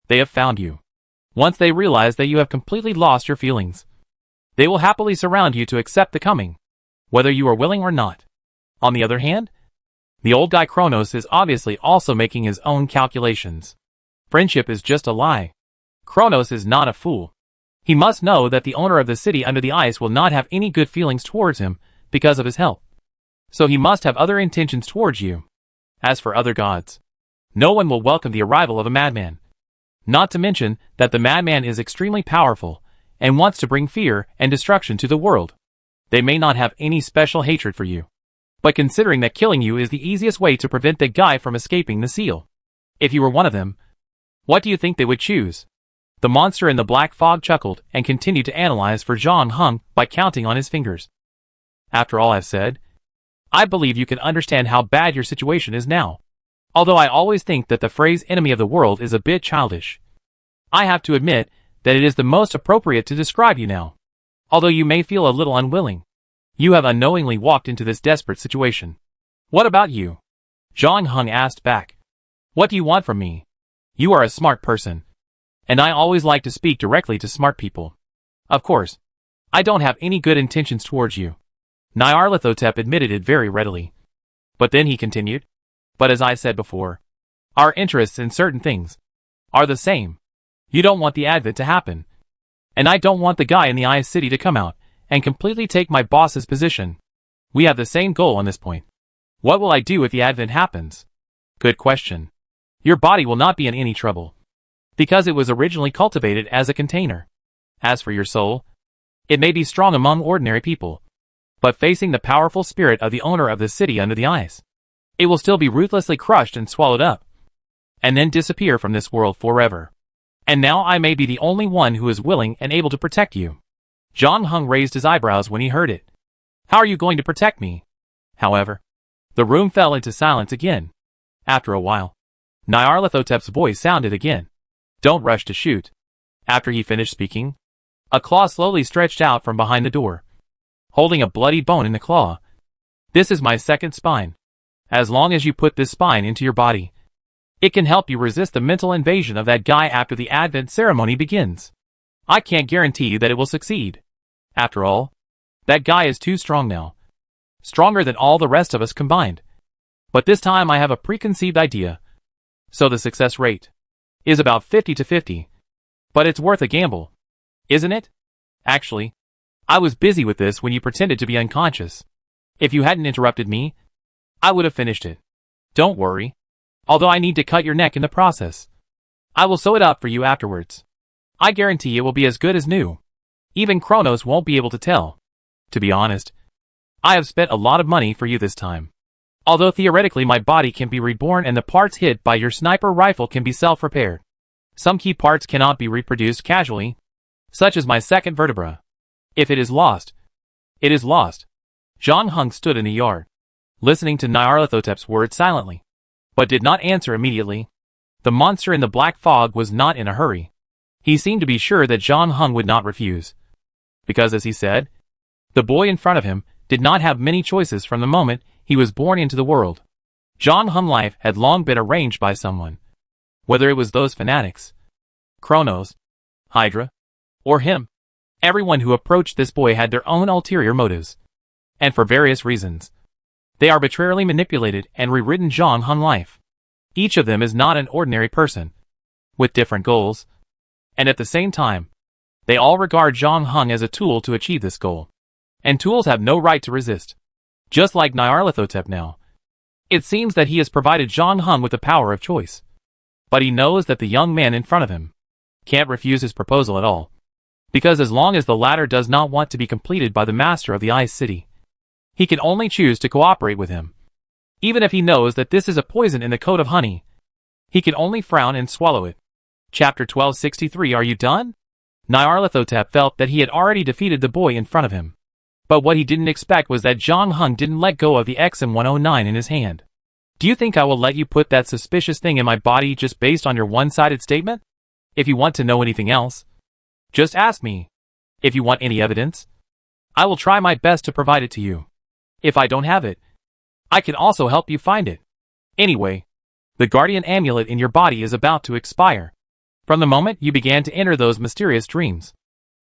They have found you. Once they realize that you have completely lost your feelings, they will happily surround you to accept the coming, whether you are willing or not. On the other hand, the old guy Kronos is obviously also making his own calculations. Friendship is just a lie. Kronos is not a fool. He must know that the owner of the city under the ice will not have any good feelings towards him because of his help. So he must have other intentions towards you. As for other gods, no one will welcome the arrival of a madman. Not to mention that the madman is extremely powerful and wants to bring fear and destruction to the world. They may not have any special hatred for you, but considering that killing you is the easiest way to prevent the guy from escaping the seal. If you were one of them, what do you think they would choose? The monster in the black fog chuckled and continued to analyze for Zhang Heng by counting on his fingers. After all I've said, I believe you can understand how bad your situation is now. Although I always think that the phrase enemy of the world is a bit childish, I have to admit that it is the most appropriate to describe you now. Although you may feel a little unwilling, you have unknowingly walked into this desperate situation. What about you? Zhang Heng asked back. What do you want from me? You are a smart person, and I always like to speak directly to smart people. Of course, I don't have any good intentions towards you. Nyarlathotep admitted it very readily. But then he continued, but as I said before, our interests in certain things are the same. You don't want the advent to happen, and I don't want the guy in the Ice City to come out and completely take my boss's position. We have the same goal on this point. What will I do if the advent happens? Good question. Your body will not be in any trouble, because it was originally cultivated as a container. As for your soul, it may be strong among ordinary people, but facing the powerful spirit of the owner of the city under the ice, it will still be ruthlessly crushed and swallowed up, and then disappear from this world forever. And now I may be the only one who is willing and able to protect you. Zhang Heng raised his eyebrows when he heard it. How are you going to protect me? However, the room fell into silence again. After a while, Nyarlathotep's voice sounded again. Don't rush to shoot. After he finished speaking, a claw slowly stretched out from behind the door, holding a bloody bone in the claw. This is my second spine. As long as you put this spine into your body, it can help you resist the mental invasion of that guy after the Advent ceremony begins. I can't guarantee that it will succeed. After all, that guy is too strong now. Stronger than all the rest of us combined. But this time I have a preconceived idea. So the success rate is about 50-50. But it's worth a gamble, isn't it? Actually, I was busy with this when you pretended to be unconscious. If you hadn't interrupted me, I would have finished it. Don't worry. Although I need to cut your neck in the process, I will sew it up for you afterwards. I guarantee it will be as good as new. Even Kronos won't be able to tell. To be honest, I have spent a lot of money for you this time. Although theoretically my body can be reborn and the parts hit by your sniper rifle can be self-repaired, some key parts cannot be reproduced casually, such as my second vertebra. If it is lost, it is lost. Zhang Heng stood in the yard, listening to Nyarlathotep's words silently, but did not answer immediately. The monster in the black fog was not in a hurry. He seemed to be sure that Zhang Heng would not refuse, because as he said, the boy in front of him did not have many choices from the moment he was born into the world. Zhang Heng's life had long been arranged by someone. Whether it was those fanatics, Kronos, Hydra, or him, everyone who approached this boy had their own ulterior motives. And for various reasons, they arbitrarily manipulated and rewritten Zhang Heng's life. Each of them is not an ordinary person, with different goals, and at the same time, they all regard Zhang Heng as a tool to achieve this goal. And tools have no right to resist. Just like Nyarlathotep now. It seems that he has provided Zhang Heng with the power of choice. But he knows that the young man in front of him can't refuse his proposal at all. Because as long as the latter does not want to be completed by the master of the Ice City, he can only choose to cooperate with him. Even if he knows that this is a poison in the coat of honey, he can only frown and swallow it. Chapter 1263. Are you done? Nyarlathotep felt that he had already defeated the boy in front of him. But what he didn't expect was that Zhang Heng didn't let go of the EP1191 in his hand. Do you think I will let you put that suspicious thing in my body just based on your one-sided statement? If you want to know anything else, just ask me. If you want any evidence, I will try my best to provide it to you. If I don't have it, I can also help you find it. Anyway, the guardian amulet in your body is about to expire. From the moment you began to enter those mysterious dreams,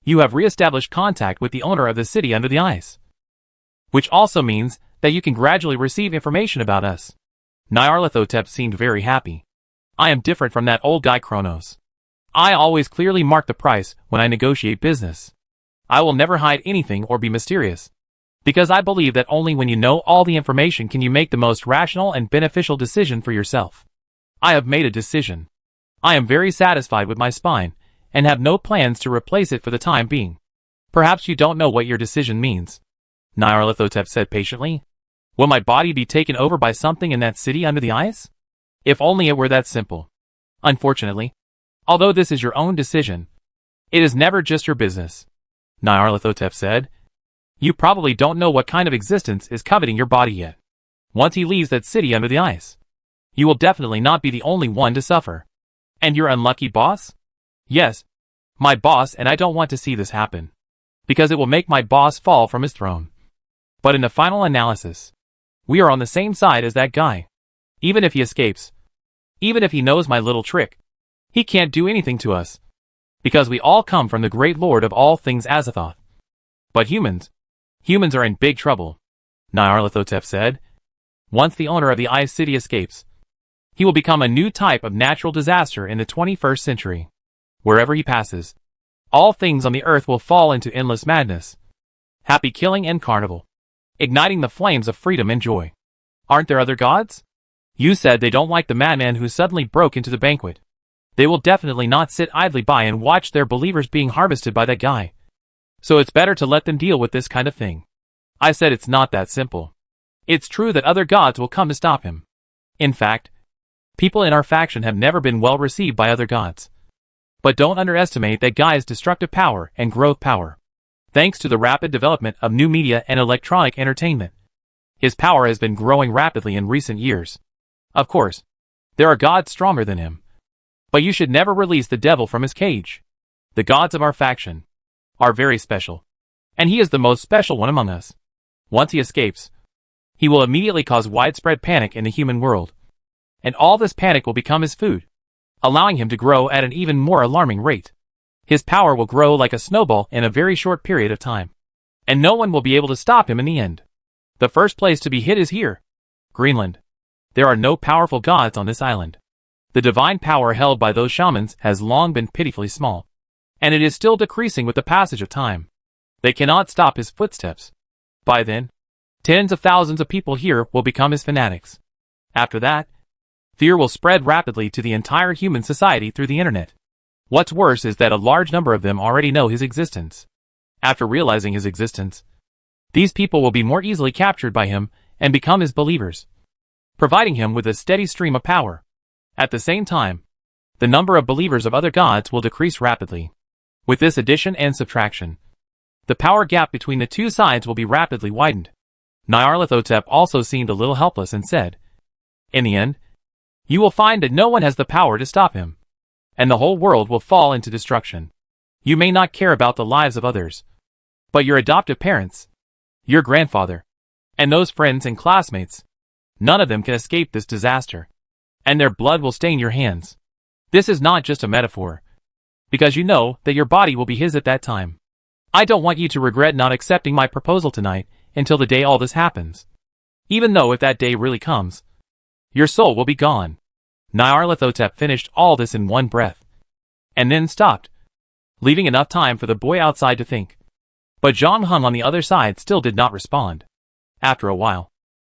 you have re-established contact with the owner of the city under the ice. Which also means that you can gradually receive information about us. Nyarlathotep seemed very happy. I am different from that old guy Kronos. I always clearly mark the price when I negotiate business. I will never hide anything or be mysterious. Because I believe that only when you know all the information can you make the most rational and beneficial decision for yourself. I have made a decision. I am very satisfied with my spine, and have no plans to replace it for the time being. Perhaps you don't know what your decision means, Nyarlathotep said patiently. Will my body be taken over by something in that city under the ice? If only it were that simple. Unfortunately, although this is your own decision, it is never just your business, Nyarlathotep said. You probably don't know what kind of existence is coveting your body yet. Once he leaves that city under the ice, you will definitely not be the only one to suffer. And your unlucky boss? Yes, my boss, and I don't want to see this happen, because it will make my boss fall from his throne. But in the final analysis, we are on the same side as that guy. Even if he escapes, even if he knows my little trick, he can't do anything to us, because we all come from the great Lord of all things Azathoth. But humans are in big trouble, Nyarlathotep said. Once the owner of the Ice City escapes, he will become a new type of natural disaster in the 21st century. Wherever he passes, all things on the earth will fall into endless madness, happy killing and carnival, igniting the flames of freedom and joy. Aren't there other gods? You said they don't like the madman who suddenly broke into the banquet. They will definitely not sit idly by and watch their believers being harvested by that guy. So it's better to let them deal with this kind of thing. I said it's not that simple. It's true that other gods will come to stop him. In fact, people in our faction have never been well received by other gods. But don't underestimate that guy's destructive power and growth power. Thanks to the rapid development of new media and electronic entertainment, his power has been growing rapidly in recent years. Of course, there are gods stronger than him. But you should never release the devil from his cage. The gods of our faction are very special, and he is the most special one among us. Once he escapes, he will immediately cause widespread panic in the human world. And all this panic will become his food, allowing him to grow at an even more alarming rate. His power will grow like a snowball in a very short period of time, and no one will be able to stop him in the end. The first place to be hit is here, Greenland. There are no powerful gods on this island. The divine power held by those shamans has long been pitifully small, and it is still decreasing with the passage of time. They cannot stop his footsteps. By then, tens of thousands of people here will become his fanatics. After that, fear will spread rapidly to the entire human society through the internet. What's worse is that a large number of them already know his existence. After realizing his existence, these people will be more easily captured by him and become his believers, providing him with a steady stream of power. At the same time, the number of believers of other gods will decrease rapidly. With this addition and subtraction, the power gap between the two sides will be rapidly widened. Nyarlathotep also seemed a little helpless and said, in the end, you will find that no one has the power to stop him, and the whole world will fall into destruction. You may not care about the lives of others, but your adoptive parents, your grandfather, and those friends and classmates, none of them can escape this disaster, and their blood will stain your hands. This is not just a metaphor, because you know that your body will be his at that time. I don't want you to regret not accepting my proposal tonight until the day all this happens. Even though if that day really comes, your soul will be gone. Nyarlathotep finished all this in one breath, and then stopped, leaving enough time for the boy outside to think. But John Hung on the other side still did not respond. After a while,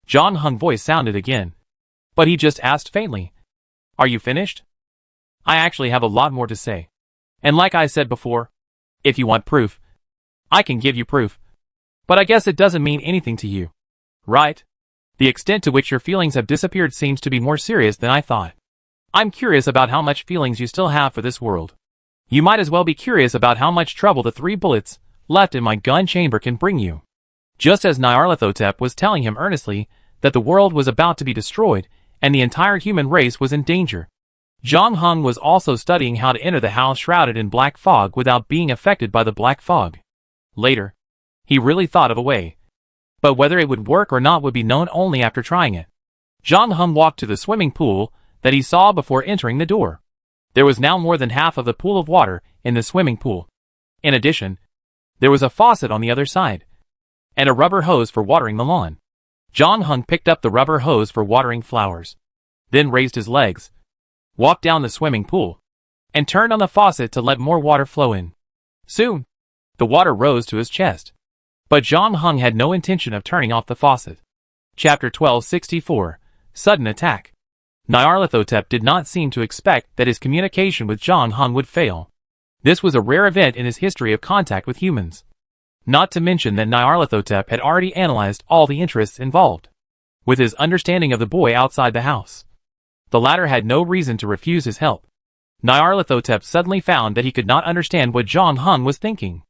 John Hung's voice sounded again, but he just asked faintly, "Are you finished?" I actually have a lot more to say. And like I said before, if you want proof, I can give you proof. But I guess it doesn't mean anything to you, right? The extent to which your feelings have disappeared seems to be more serious than I thought. I'm curious about how much feelings you still have for this world. You might as well be curious about how much trouble the 3 bullets left in my gun chamber can bring you. Just as Nyarlathotep was telling him earnestly that the world was about to be destroyed and the entire human race was in danger, Zhang Hung was also studying how to enter the house shrouded in black fog without being affected by the black fog. Later, he really thought of a way, but whether it would work or not would be known only after trying it. Zhang Hung walked to the swimming pool that he saw before entering the door. There was now more than half of the pool of water in the swimming pool. In addition, there was a faucet on the other side, and a rubber hose for watering the lawn. Zhang Hung picked up the rubber hose for watering flowers, then raised his legs, walked down the swimming pool, and turned on the faucet to let more water flow in. Soon, the water rose to his chest. But John Hung had no intention of turning off the faucet. Chapter 1264. Sudden Attack. Nyarlathotep did not seem to expect that his communication with John Hung would fail. This was a rare event in his history of contact with humans. Not to mention that Nyarlathotep had already analyzed all the interests involved. With his understanding of the boy outside the house, the latter had no reason to refuse his help. Nyarlathotep suddenly found that he could not understand what John Hung was thinking.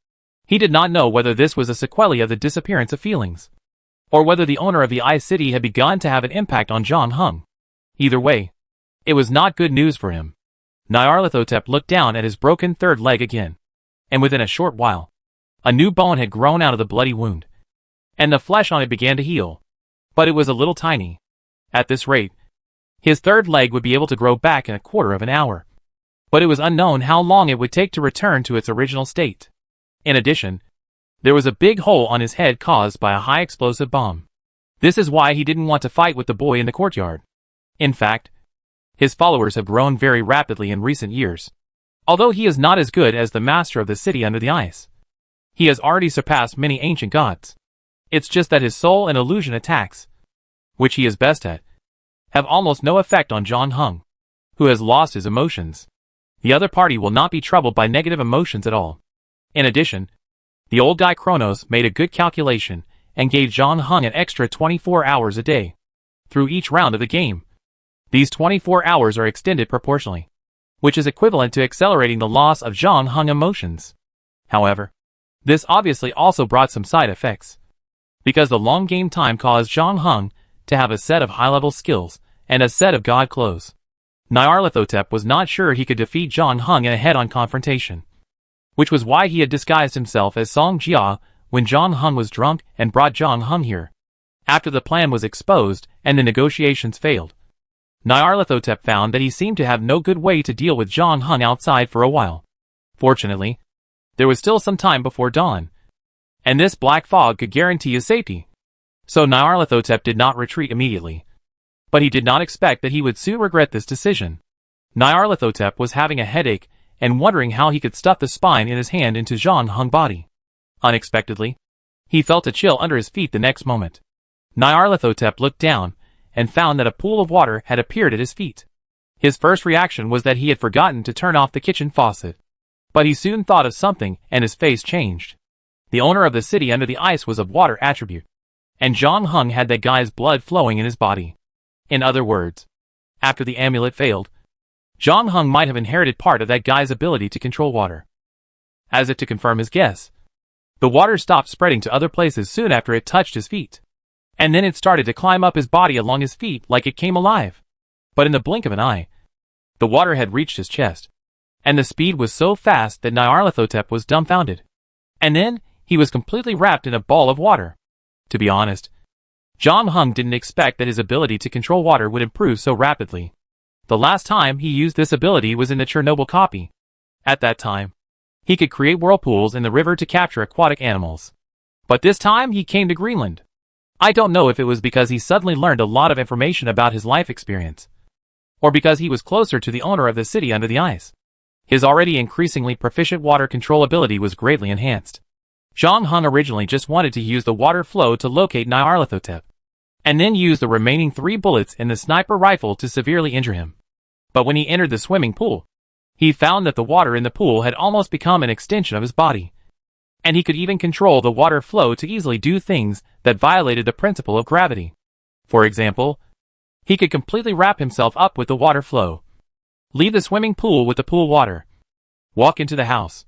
He did not know whether this was a sequelae of the disappearance of feelings, or whether the owner of the Ice City had begun to have an impact on John Hung. Either way, it was not good news for him. Nyarlathotep looked down at his broken third leg again, and within a short while, a new bone had grown out of the bloody wound, and the flesh on it began to heal. But it was a little tiny. At this rate, his third leg would be able to grow back in a quarter of an hour. But it was unknown how long it would take to return to its original state. In addition, there was a big hole on his head caused by a high explosive bomb. This is why he didn't want to fight with the boy in the courtyard. In fact, his followers have grown very rapidly in recent years. Although he is not as good as the master of the city under the ice, he has already surpassed many ancient gods. It's just that his soul and illusion attacks, which he is best at, have almost no effect on John Hung, who has lost his emotions. The other party will not be troubled by negative emotions at all. In addition, the old guy Kronos made a good calculation and gave John Hung an extra 24 hours a day through each round of the game. These 24 hours are extended proportionally, which is equivalent to accelerating the loss of John Hung emotions. However, this obviously also brought some side effects, because the long game time caused John Hung to have a set of high-level skills and a set of god clothes. Nyarlathotep was not sure he could defeat John Hung in a head-on confrontation, which was why he had disguised himself as Song Jia when John Hung was drunk and brought John Hung here. After the plan was exposed and the negotiations failed, Nyarlathotep found that he seemed to have no good way to deal with John Hung outside for a while. Fortunately, there was still some time before dawn, and this black fog could guarantee his safety. So Nyarlathotep did not retreat immediately. But he did not expect that he would soon regret this decision. Nyarlathotep was having a headache and wondering how he could stuff the spine in his hand into John Hung's body. Unexpectedly, he felt a chill under his feet the next moment. Nyarlathotep looked down and found that a pool of water had appeared at his feet. His first reaction was that he had forgotten to turn off the kitchen faucet. But he soon thought of something and his face changed. The owner of the city under the ice was of water attribute, and John Hung had that guy's blood flowing in his body. In other words, after the amulet failed, John Hung might have inherited part of that guy's ability to control water. As if to confirm his guess, the water stopped spreading to other places soon after it touched his feet. And then it started to climb up his body along his feet like it came alive. But in the blink of an eye, the water had reached his chest, and the speed was so fast that Nyarlathotep was dumbfounded. And then, he was completely wrapped in a ball of water. To be honest, John Hung didn't expect that his ability to control water would improve so rapidly. The last time he used this ability was in the Chernobyl copy. At that time, he could create whirlpools in the river to capture aquatic animals. But this time he came to Greenland. I don't know if it was because he suddenly learned a lot of information about his life experience, or because he was closer to the owner of the city under the ice. His already increasingly proficient water control ability was greatly enhanced. John Hung originally just wanted to use the water flow to locate Nyarlathotep, and then use the remaining 3 bullets in the sniper rifle to severely injure him. But when he entered the swimming pool, he found that the water in the pool had almost become an extension of his body, and he could even control the water flow to easily do things that violated the principle of gravity. For example, he could completely wrap himself up with the water flow, leave the swimming pool with the pool water, walk into the house,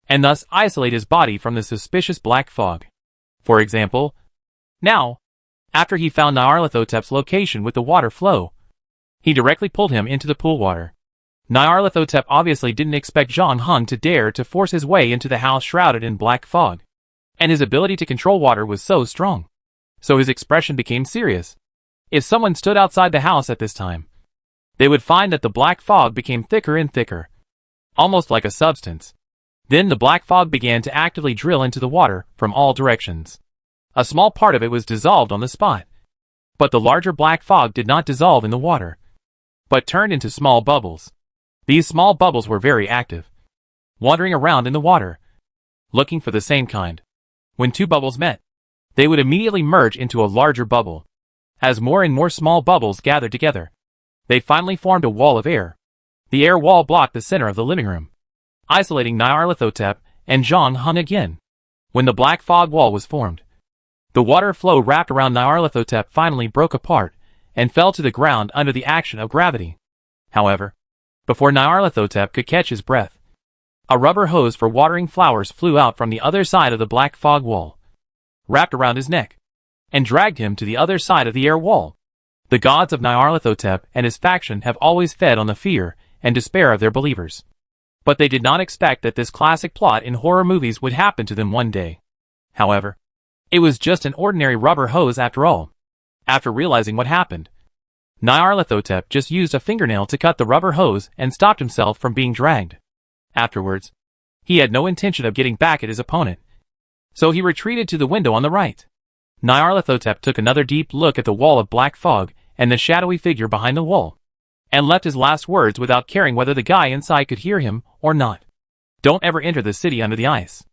and thus isolate his body from the suspicious black fog. For example, now, after he found Nyarlathotep's location with the water flow, he directly pulled him into the pool water. Nyarlathotep obviously didn't expect John Hung to dare to force his way into the house shrouded in black fog, and his ability to control water was so strong. So his expression became serious. If someone stood outside the house at this time, they would find that the black fog became thicker and thicker, almost like a substance. Then the black fog began to actively drill into the water from all directions. A small part of it was dissolved on the spot, but the larger black fog did not dissolve in the water. but turned into small bubbles. These small bubbles were very active, wandering around in the water, looking for the same kind. When two bubbles met, they would immediately merge into a larger bubble. As more and more small bubbles gathered together, they finally formed a wall of air. The air wall blocked the center of the living room, isolating Nyarlathotep and Zhang Heng again. When the black fog wall was formed, the water flow wrapped around Nyarlathotep finally broke apart and fell to the ground under the action of gravity. However, before Nyarlathotep could catch his breath, a rubber hose for watering flowers flew out from the other side of the black fog wall, wrapped around his neck, and dragged him to the other side of the air wall. The gods of Nyarlathotep and his faction have always fed on the fear and despair of their believers. But they did not expect that this classic plot in horror movies would happen to them one day. However, it was just an ordinary rubber hose after all. After realizing what happened, Nyarlathotep just used a fingernail to cut the rubber hose and stopped himself from being dragged. Afterwards, he had no intention of getting back at his opponent, so he retreated to the window on the right. Nyarlathotep took another deep look at the wall of black fog and the shadowy figure behind the wall, and left his last words without caring whether the guy inside could hear him or not. Don't ever enter the city under the ice.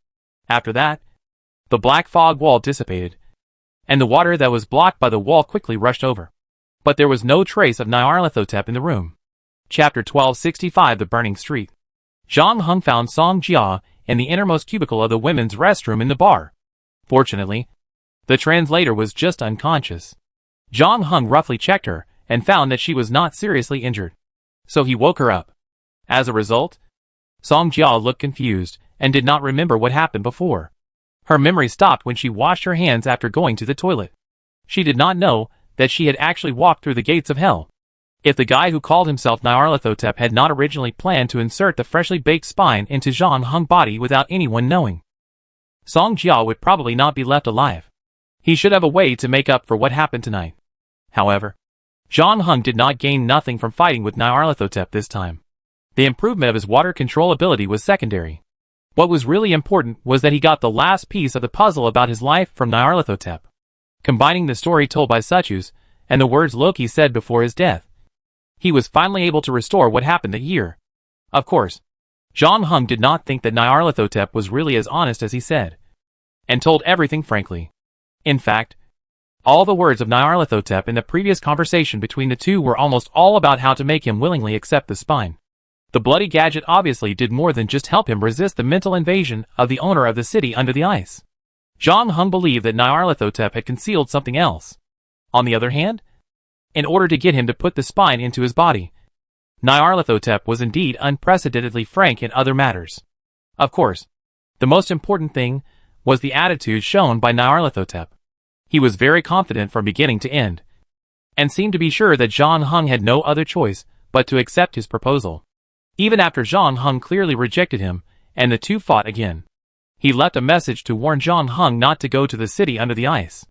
After that, the black fog wall dissipated, and the water that was blocked by the wall quickly rushed over. But there was no trace of Nyarlathotep in the room. Chapter 1265 The Burning Street. Zhang Heng found Song Jia in the innermost cubicle of the women's restroom in the bar. Fortunately, the translator was just unconscious. Zhang Heng roughly checked her and found that she was not seriously injured, so he woke her up. As a result, Song Jia looked confused and did not remember what happened before. Her memory stopped when she washed her hands after going to the toilet. She did not know that she had actually walked through the gates of hell. If the guy who called himself Nyarlathotep had not originally planned to insert the freshly baked spine into Zhang Heng's body without anyone knowing, Song Jia would probably not be left alive. He should have a way to make up for what happened tonight. However, Zhang Heng did not gain nothing from fighting with Nyarlathotep this time. The improvement of his water control ability was secondary. What was really important was that he got the last piece of the puzzle about his life from Nyarlathotep. Combining the story told by Suchus and the words Loki said before his death, he was finally able to restore what happened that year. Of course, Zhang Heng did not think that Nyarlathotep was really as honest as he said, and told everything frankly. In fact, all the words of Nyarlathotep in the previous conversation between the two were almost all about how to make him willingly accept the spine. The bloody gadget obviously did more than just help him resist the mental invasion of the owner of the city under the ice. Zhang Heng believed that Nyarlathotep had concealed something else. On the other hand, in order to get him to put the spine into his body, Nyarlathotep was indeed unprecedentedly frank in other matters. Of course, the most important thing was the attitude shown by Nyarlathotep. He was very confident from beginning to end, and seemed to be sure that Zhang Heng had no other choice but to accept his proposal. Even after Zhang Heng clearly rejected him, and the two fought again, he left a message to warn Zhang Heng not to go to the city under the ice.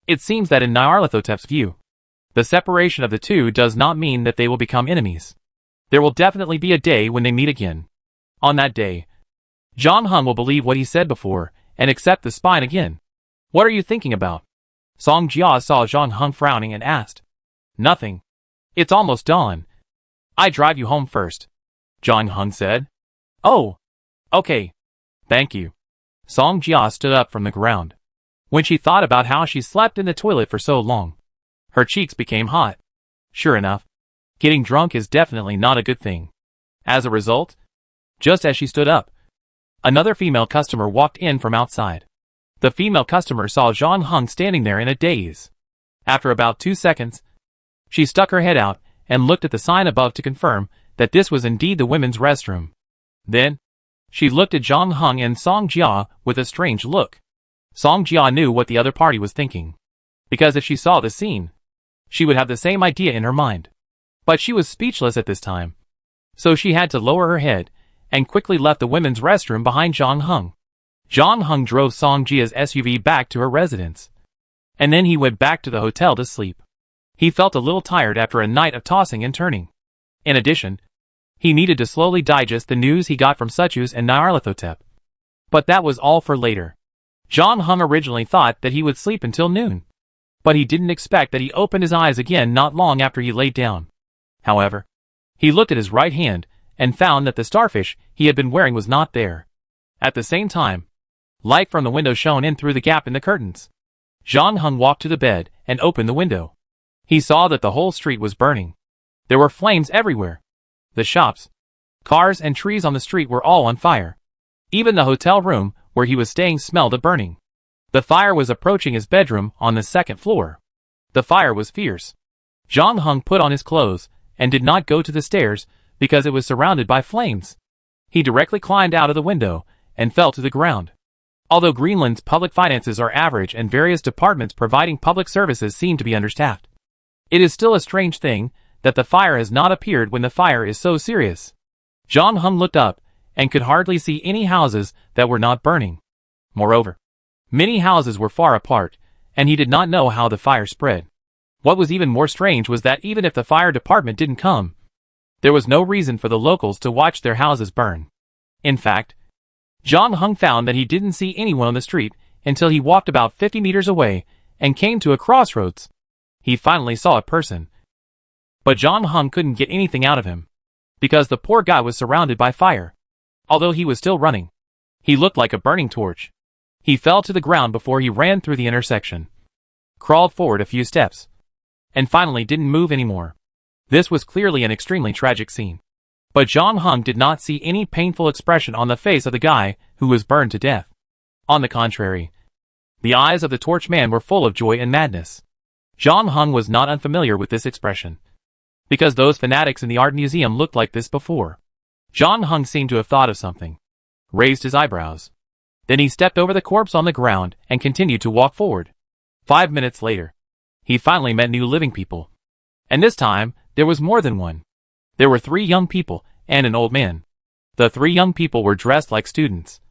It seems that in Nyarlathotep's view, the separation of the two does not mean that they will become enemies. There will definitely be a day when they meet again. On that day, Zhang Heng will believe what he said before, and accept the spine again. What are you thinking about? Song Jia saw Zhang Heng frowning and asked. Nothing. It's almost dawn. I drive you home first, Zhang Heng said. Oh, okay. Thank you. Song Jia stood up from the ground. When she thought about how she slept in the toilet for so long, her cheeks became hot. Sure enough, getting drunk is definitely not a good thing. As a result, just as she stood up, another female customer walked in from outside. The female customer saw Zhang Heng standing there in a daze. After about 2 seconds, she stuck her head out and looked at the sign above to confirm that this was indeed the women's restroom. Then, she looked at Zhang Heng and Song Jia with a strange look. Song Jia knew what the other party was thinking, because if she saw the scene, she would have the same idea in her mind. But she was speechless at this time, so she had to lower her head and quickly left the women's restroom behind Zhang Heng. Zhang Heng drove Song Jia's SUV back to her residence, and then he went back to the hotel to sleep. He felt a little tired after a night of tossing and turning. In addition, he needed to slowly digest the news he got from Suchus and Nyarlathotep. But that was all for later. Zhang Heng originally thought that he would sleep until noon, but he didn't expect that he opened his eyes again not long after he laid down. However, He looked at his right hand, and found that the starfish he had been wearing was not there. At the same time, light from the window shone in through the gap in the curtains. Zhang Heng walked to the bed and opened the window. He saw that the whole street was burning. There were flames everywhere. The shops, cars and trees on the street were all on fire. Even the hotel room where he was staying smelled of burning. The fire was approaching his bedroom on the second floor. The fire was fierce. Zhang Heng put on his clothes and did not go to the stairs because it was surrounded by flames. He directly climbed out of the window and fell to the ground. Although Greenland's public finances are average and various departments providing public services seem to be understaffed, it is still a strange thing that the fire has not appeared when the fire is so serious. Zhang Heng looked up and could hardly see any houses that were not burning. Moreover, many houses were far apart, and he did not know how the fire spread. What was even more strange was that even if the fire department didn't come, there was no reason for the locals to watch their houses burn. In fact, Zhang Heng found that he didn't see anyone on the street until he walked about 50 meters away and came to a crossroads. He finally saw a person. But Zhang Heng couldn't get anything out of him, because the poor guy was surrounded by fire. Although he was still running, he looked like a burning torch. He fell to the ground before he ran through the intersection, crawled forward a few steps, and finally didn't move anymore. This was clearly an extremely tragic scene. But Zhang Heng did not see any painful expression on the face of the guy who was burned to death. On the contrary, the eyes of the torch man were full of joy and madness. Zhang Heng was not unfamiliar with this expression, because those fanatics in the art museum looked like this before. Zhang Heng seemed to have thought of something, raised his eyebrows. Then he stepped over the corpse on the ground and continued to walk forward. 5 minutes later, he finally met new living people. And this time, there was more than one. There were 3 young people and an old man. The 3 young people were dressed like students,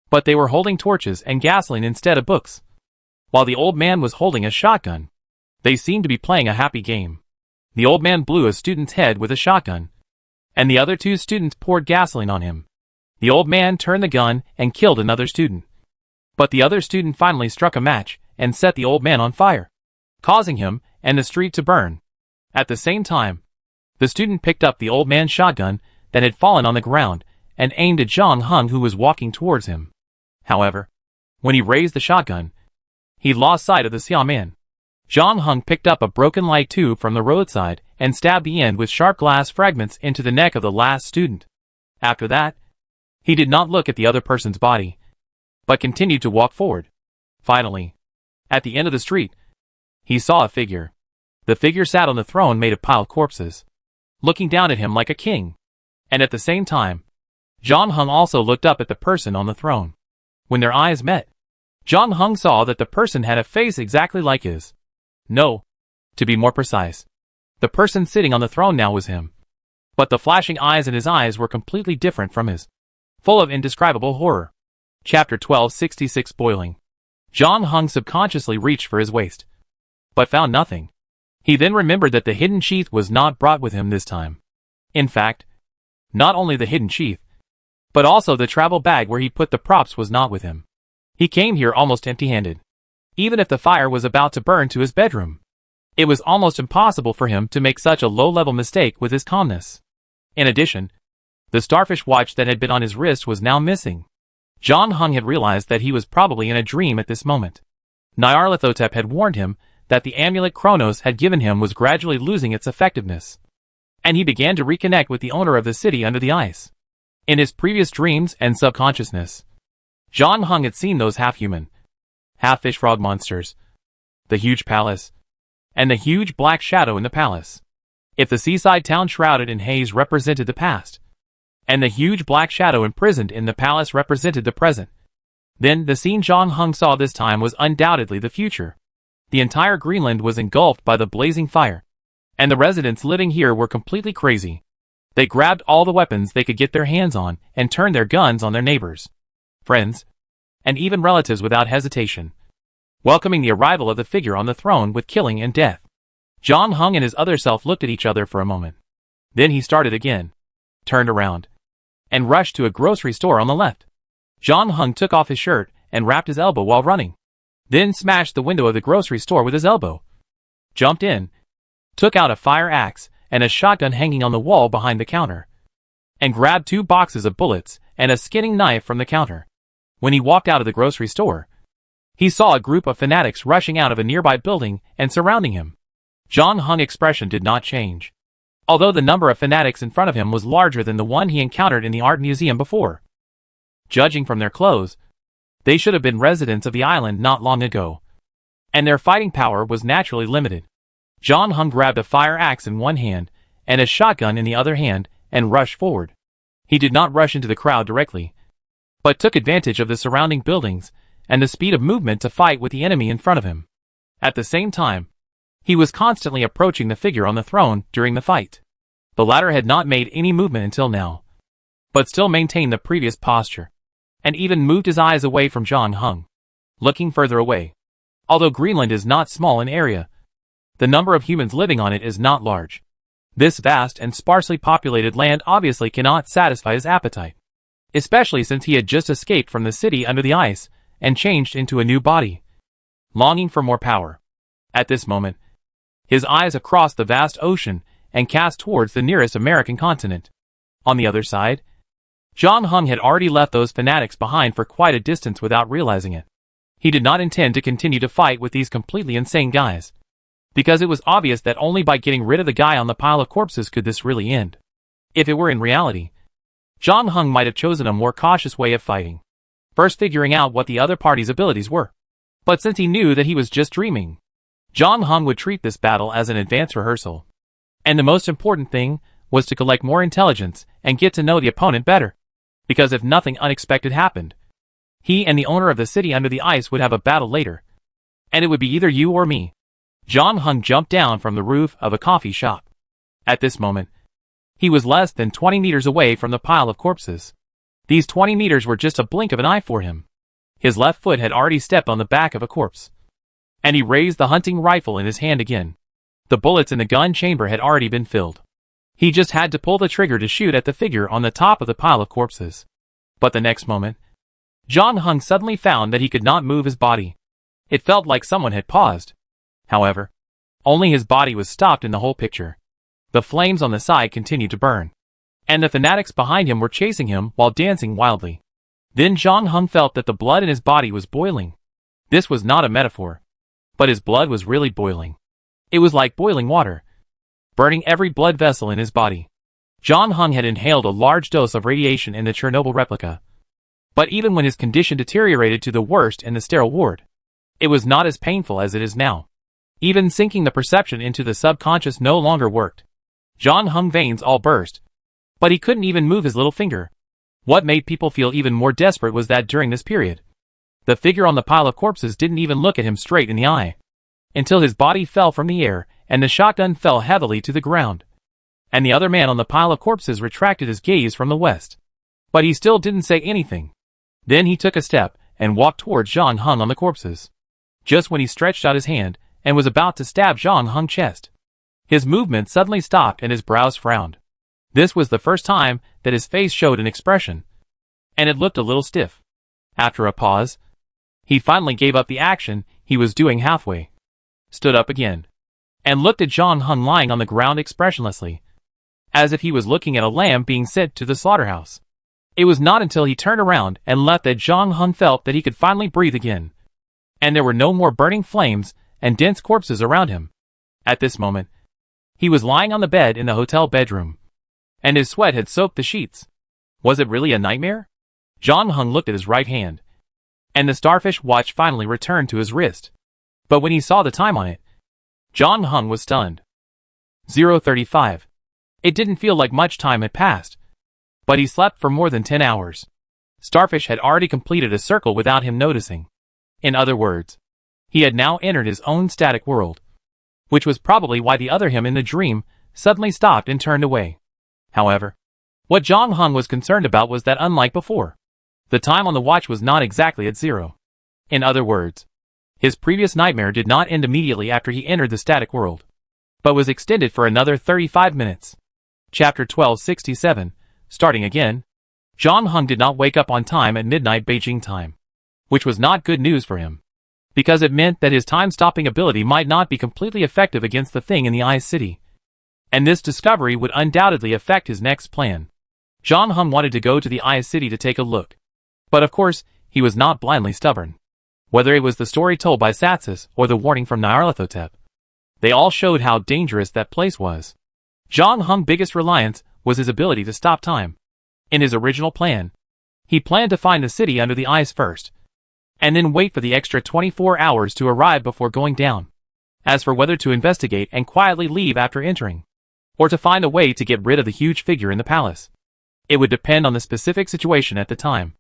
but they were holding torches and gasoline instead of books, while the old man was holding a shotgun. They seemed to be playing a happy game. The old man blew a student's head with a shotgun, and the other 2 students poured gasoline on him. The old man turned the gun and killed another student. But the other student finally struck a match and set the old man on fire, causing him and the street to burn. At the same time, the student picked up the old man's shotgun that had fallen on the ground and aimed at Zhang Heng, who was walking towards him. However, when he raised the shotgun, he lost sight of the Xia man. Zhang Heng picked up a broken light tube from the roadside and stabbed the end with sharp glass fragments into the neck of the last student. After that, he did not look at the other person's body, but continued to walk forward. Finally, at the end of the street, he saw a figure. The figure sat on the throne made of piled corpses, looking down at him like a king. And at the same time, Zhang Heng also looked up at the person on the throne. When their eyes met, Zhang Heng saw that the person had a face exactly like his. No, to be more precise, the person sitting on the throne now was him. But the flashing eyes in his eyes were completely different from his, full of indescribable horror. Chapter 1266 Boiling. Zhang Heng subconsciously reached for his waist, but found nothing. He then remembered that the hidden sheath was not brought with him this time. In fact, not only the hidden sheath, but also the travel bag where he put the props was not with him. He came here almost empty-handed. Even if the fire was about to burn to his bedroom, it was almost impossible for him to make such a low-level mistake with his calmness. In addition, the starfish watch that had been on his wrist was now missing. Zhang Heng had realized that he was probably in a dream at this moment. Nyarlathotep had warned him that the amulet Kronos had given him was gradually losing its effectiveness, and he began to reconnect with the owner of the city under the ice. In his previous dreams and subconsciousness, Zhang Heng had seen those half-human, half-fish frog monsters, the huge palace, and the huge black shadow in the palace. If the seaside town shrouded in haze represented the past, and the huge black shadow imprisoned in the palace represented the present, then the scene Zhang Heng saw this time was undoubtedly the future. The entire Greenland was engulfed by the blazing fire, and the residents living here were completely crazy. They grabbed all the weapons they could get their hands on and turned their guns on their neighbors, friends, and even relatives without hesitation, welcoming the arrival of the figure on the throne with killing and death. Zhang Heng and his other self looked at each other for a moment. Then he started again, turned around, and rushed to a grocery store on the left. Zhang Heng took off his shirt and wrapped his elbow while running, then smashed the window of the grocery store with his elbow, jumped in, took out a fire axe, and a shotgun hanging on the wall behind the counter, and grabbed 2 boxes of bullets and a skinning knife from the counter. When he walked out of the grocery store, he saw a group of fanatics rushing out of a nearby building and surrounding him. John Hung's expression did not change, although the number of fanatics in front of him was larger than the one he encountered in the art museum before. Judging from their clothes, they should have been residents of the island not long ago, and their fighting power was naturally limited. John Hung grabbed a fire axe in one hand and a shotgun in the other hand and rushed forward. He did not rush into the crowd directly, but took advantage of the surrounding buildings and the speed of movement to fight with the enemy in front of him. At the same time, he was constantly approaching the figure on the throne during the fight. The latter had not made any movement until now, but still maintained the previous posture, and even moved his eyes away from John Hung, looking further away. Although Greenland is not small in area, the number of humans living on it is not large. This vast and sparsely populated land obviously cannot satisfy his appetite, especially since he had just escaped from the city under the ice and changed into a new body, longing for more power. At this moment, his eyes across the vast ocean and cast towards the nearest American continent. On the other side, John Hung had already left those fanatics behind for quite a distance without realizing it. He did not intend to continue to fight with these completely insane guys, because it was obvious that only by getting rid of the guy on the pile of corpses could this really end. If it were in reality, John Hung might have chosen a more cautious way of fighting, first figuring out what the other party's abilities were. But since he knew that he was just dreaming, John Hung would treat this battle as an advanced rehearsal. And the most important thing was to collect more intelligence and get to know the opponent better. Because if nothing unexpected happened, he and the owner of the city under the ice would have a battle later. And it would be either you or me. John Hung jumped down from the roof of a coffee shop. At this moment, he was less than 20 meters away from the pile of corpses. These 20 meters were just a blink of an eye for him. His left foot had already stepped on the back of a corpse, and he raised the hunting rifle in his hand again. The bullets in the gun chamber had already been filled. He just had to pull the trigger to shoot at the figure on the top of the pile of corpses. But the next moment, John Hung suddenly found that he could not move his body. It felt like someone had paused. However, only his body was stopped in the whole picture. The flames on the side continued to burn, and the fanatics behind him were chasing him while dancing wildly. Then John Hung felt that the blood in his body was boiling. This was not a metaphor, but his blood was really boiling. It was like boiling water, burning every blood vessel in his body. John Hung had inhaled a large dose of radiation in the Chernobyl replica, but even when his condition deteriorated to the worst in the sterile ward, it was not as painful as it is now. Even sinking the perception into the subconscious no longer worked. John Hung's veins all burst, but he couldn't even move his little finger. What made people feel even more desperate was that during this period, the figure on the pile of corpses didn't even look at him straight in the eye, until his body fell from the air and the shotgun fell heavily to the ground. And the other man on the pile of corpses retracted his gaze from the west. But he still didn't say anything. Then he took a step and walked towards John Hung on the corpses. Just when he stretched out his hand and was about to stab John Hung's chest, his movement suddenly stopped and his brows frowned. This was the first time that his face showed an expression, and it looked a little stiff. After a pause, he finally gave up the action he was doing halfway, stood up again, and looked at John Hung lying on the ground expressionlessly, as if he was looking at a lamb being sent to the slaughterhouse. It was not until he turned around and left that John Hung felt that he could finally breathe again, and there were no more burning flames and dense corpses around him. At this moment, he was lying on the bed in the hotel bedroom, and his sweat had soaked the sheets. Was it really a nightmare? John Hung looked at his right hand, and the starfish watch finally returned to his wrist. But when he saw the time on it, John Hung was stunned. 0:35. It didn't feel like much time had passed, but he slept for more than 10 hours. Starfish had already completed a circle without him noticing. In other words, he had now entered his own static world, which was probably why the other him in the dream suddenly stopped and turned away. However, what John Hung was concerned about was that unlike before, the time on the watch was not exactly at 0. In other words, his previous nightmare did not end immediately after he entered the static world, but was extended for another 35 minutes. Chapter 1267, starting again. John Hung did not wake up on time at midnight Beijing time, which was not good news for him, because it meant that his time-stopping ability might not be completely effective against the thing in the Ice City. And this discovery would undoubtedly affect his next plan. John Hung wanted to go to the Ice City to take a look. But of course, he was not blindly stubborn. Whether it was the story told by Satsis or the warning from Nyarlathotep, they all showed how dangerous that place was. John Hung's biggest reliance was his ability to stop time. In his original plan, he planned to find the city under the ice first, and then wait for the extra 24 hours to arrive before going down. As for whether to investigate and quietly leave after entering, or to find a way to get rid of the huge figure in the palace, it would depend on the specific situation at the time.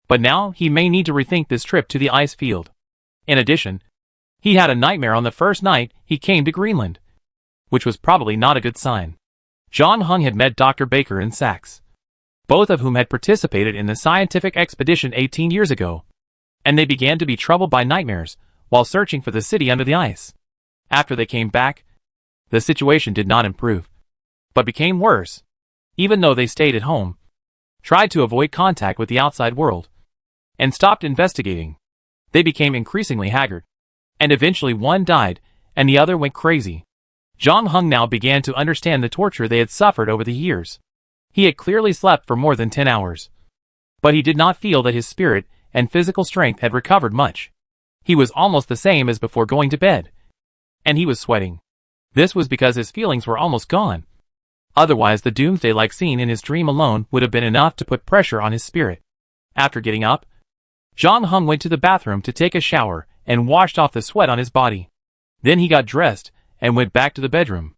But now he may need to rethink this trip to the ice field. In addition, he had a nightmare on the first night he came to Greenland, which was probably not a good sign. John Hung had met Dr. Baker and Sachs, both of whom had participated in the scientific expedition 18 years ago, and they began to be troubled by nightmares while searching for the city under the ice. After they came back, the situation did not improve, but became worse. Even though they stayed at home, tried to avoid contact with the outside world, and stopped investigating, they became increasingly haggard, and eventually one died and the other went crazy. John Hung now began to understand the torture they had suffered over the years. He had clearly slept for more than 10 hours, but he did not feel that his spirit and physical strength had recovered much. He was almost the same as before going to bed, and he was sweating. This was because his feelings were almost gone. Otherwise, the doomsday-like scene in his dream alone would have been enough to put pressure on his spirit. After getting up, John Hung went to the bathroom to take a shower and washed off the sweat on his body. Then he got dressed and went back to the bedroom.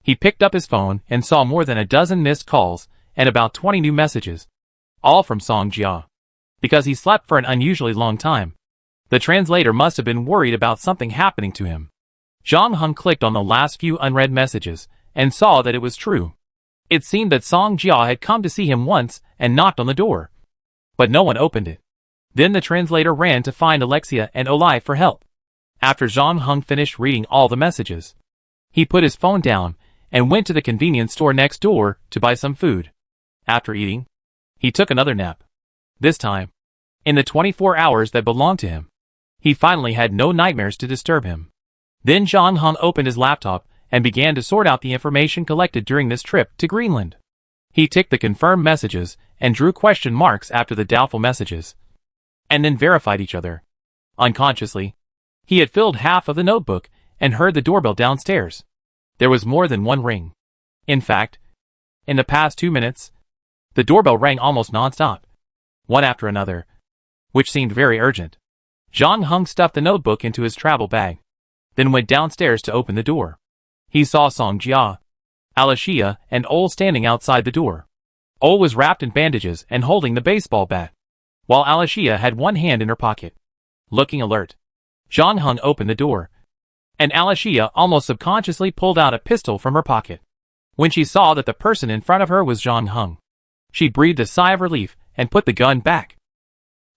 He picked up his phone and saw more than a dozen missed calls and about 20 new messages, all from Song Jia. Because he slept for an unusually long time, the translator must have been worried about something happening to him. John Hung clicked on the last few unread messages and saw that it was true. It seemed that Song Jia had come to see him once and knocked on the door, but no one opened it. Then the translator ran to find Alexia and Olai for help. After John Hung finished reading all the messages, he put his phone down and went to the convenience store next door to buy some food. After eating, he took another nap. This time, in the 24 hours that belonged to him, he finally had no nightmares to disturb him. Then John Hung opened his laptop and began to sort out the information collected during this trip to Greenland. He ticked the confirmed messages and drew question marks after the doubtful messages, and then verified each other. Unconsciously, he had filled half of the notebook and heard the doorbell downstairs. There was more than one ring. In fact, in the past 2 minutes, the doorbell rang almost non-stop, one after another, which seemed very urgent. John Hung stuffed the notebook into his travel bag, then went downstairs to open the door. He saw Song Jia, Alashia, and Ol standing outside the door. Ol was wrapped in bandages and holding the baseball bat, while Alashia had one hand in her pocket. Looking alert, John Hung opened the door, and Alashia almost subconsciously pulled out a pistol from her pocket. When she saw that the person in front of her was John Hung, she breathed a sigh of relief and put the gun back.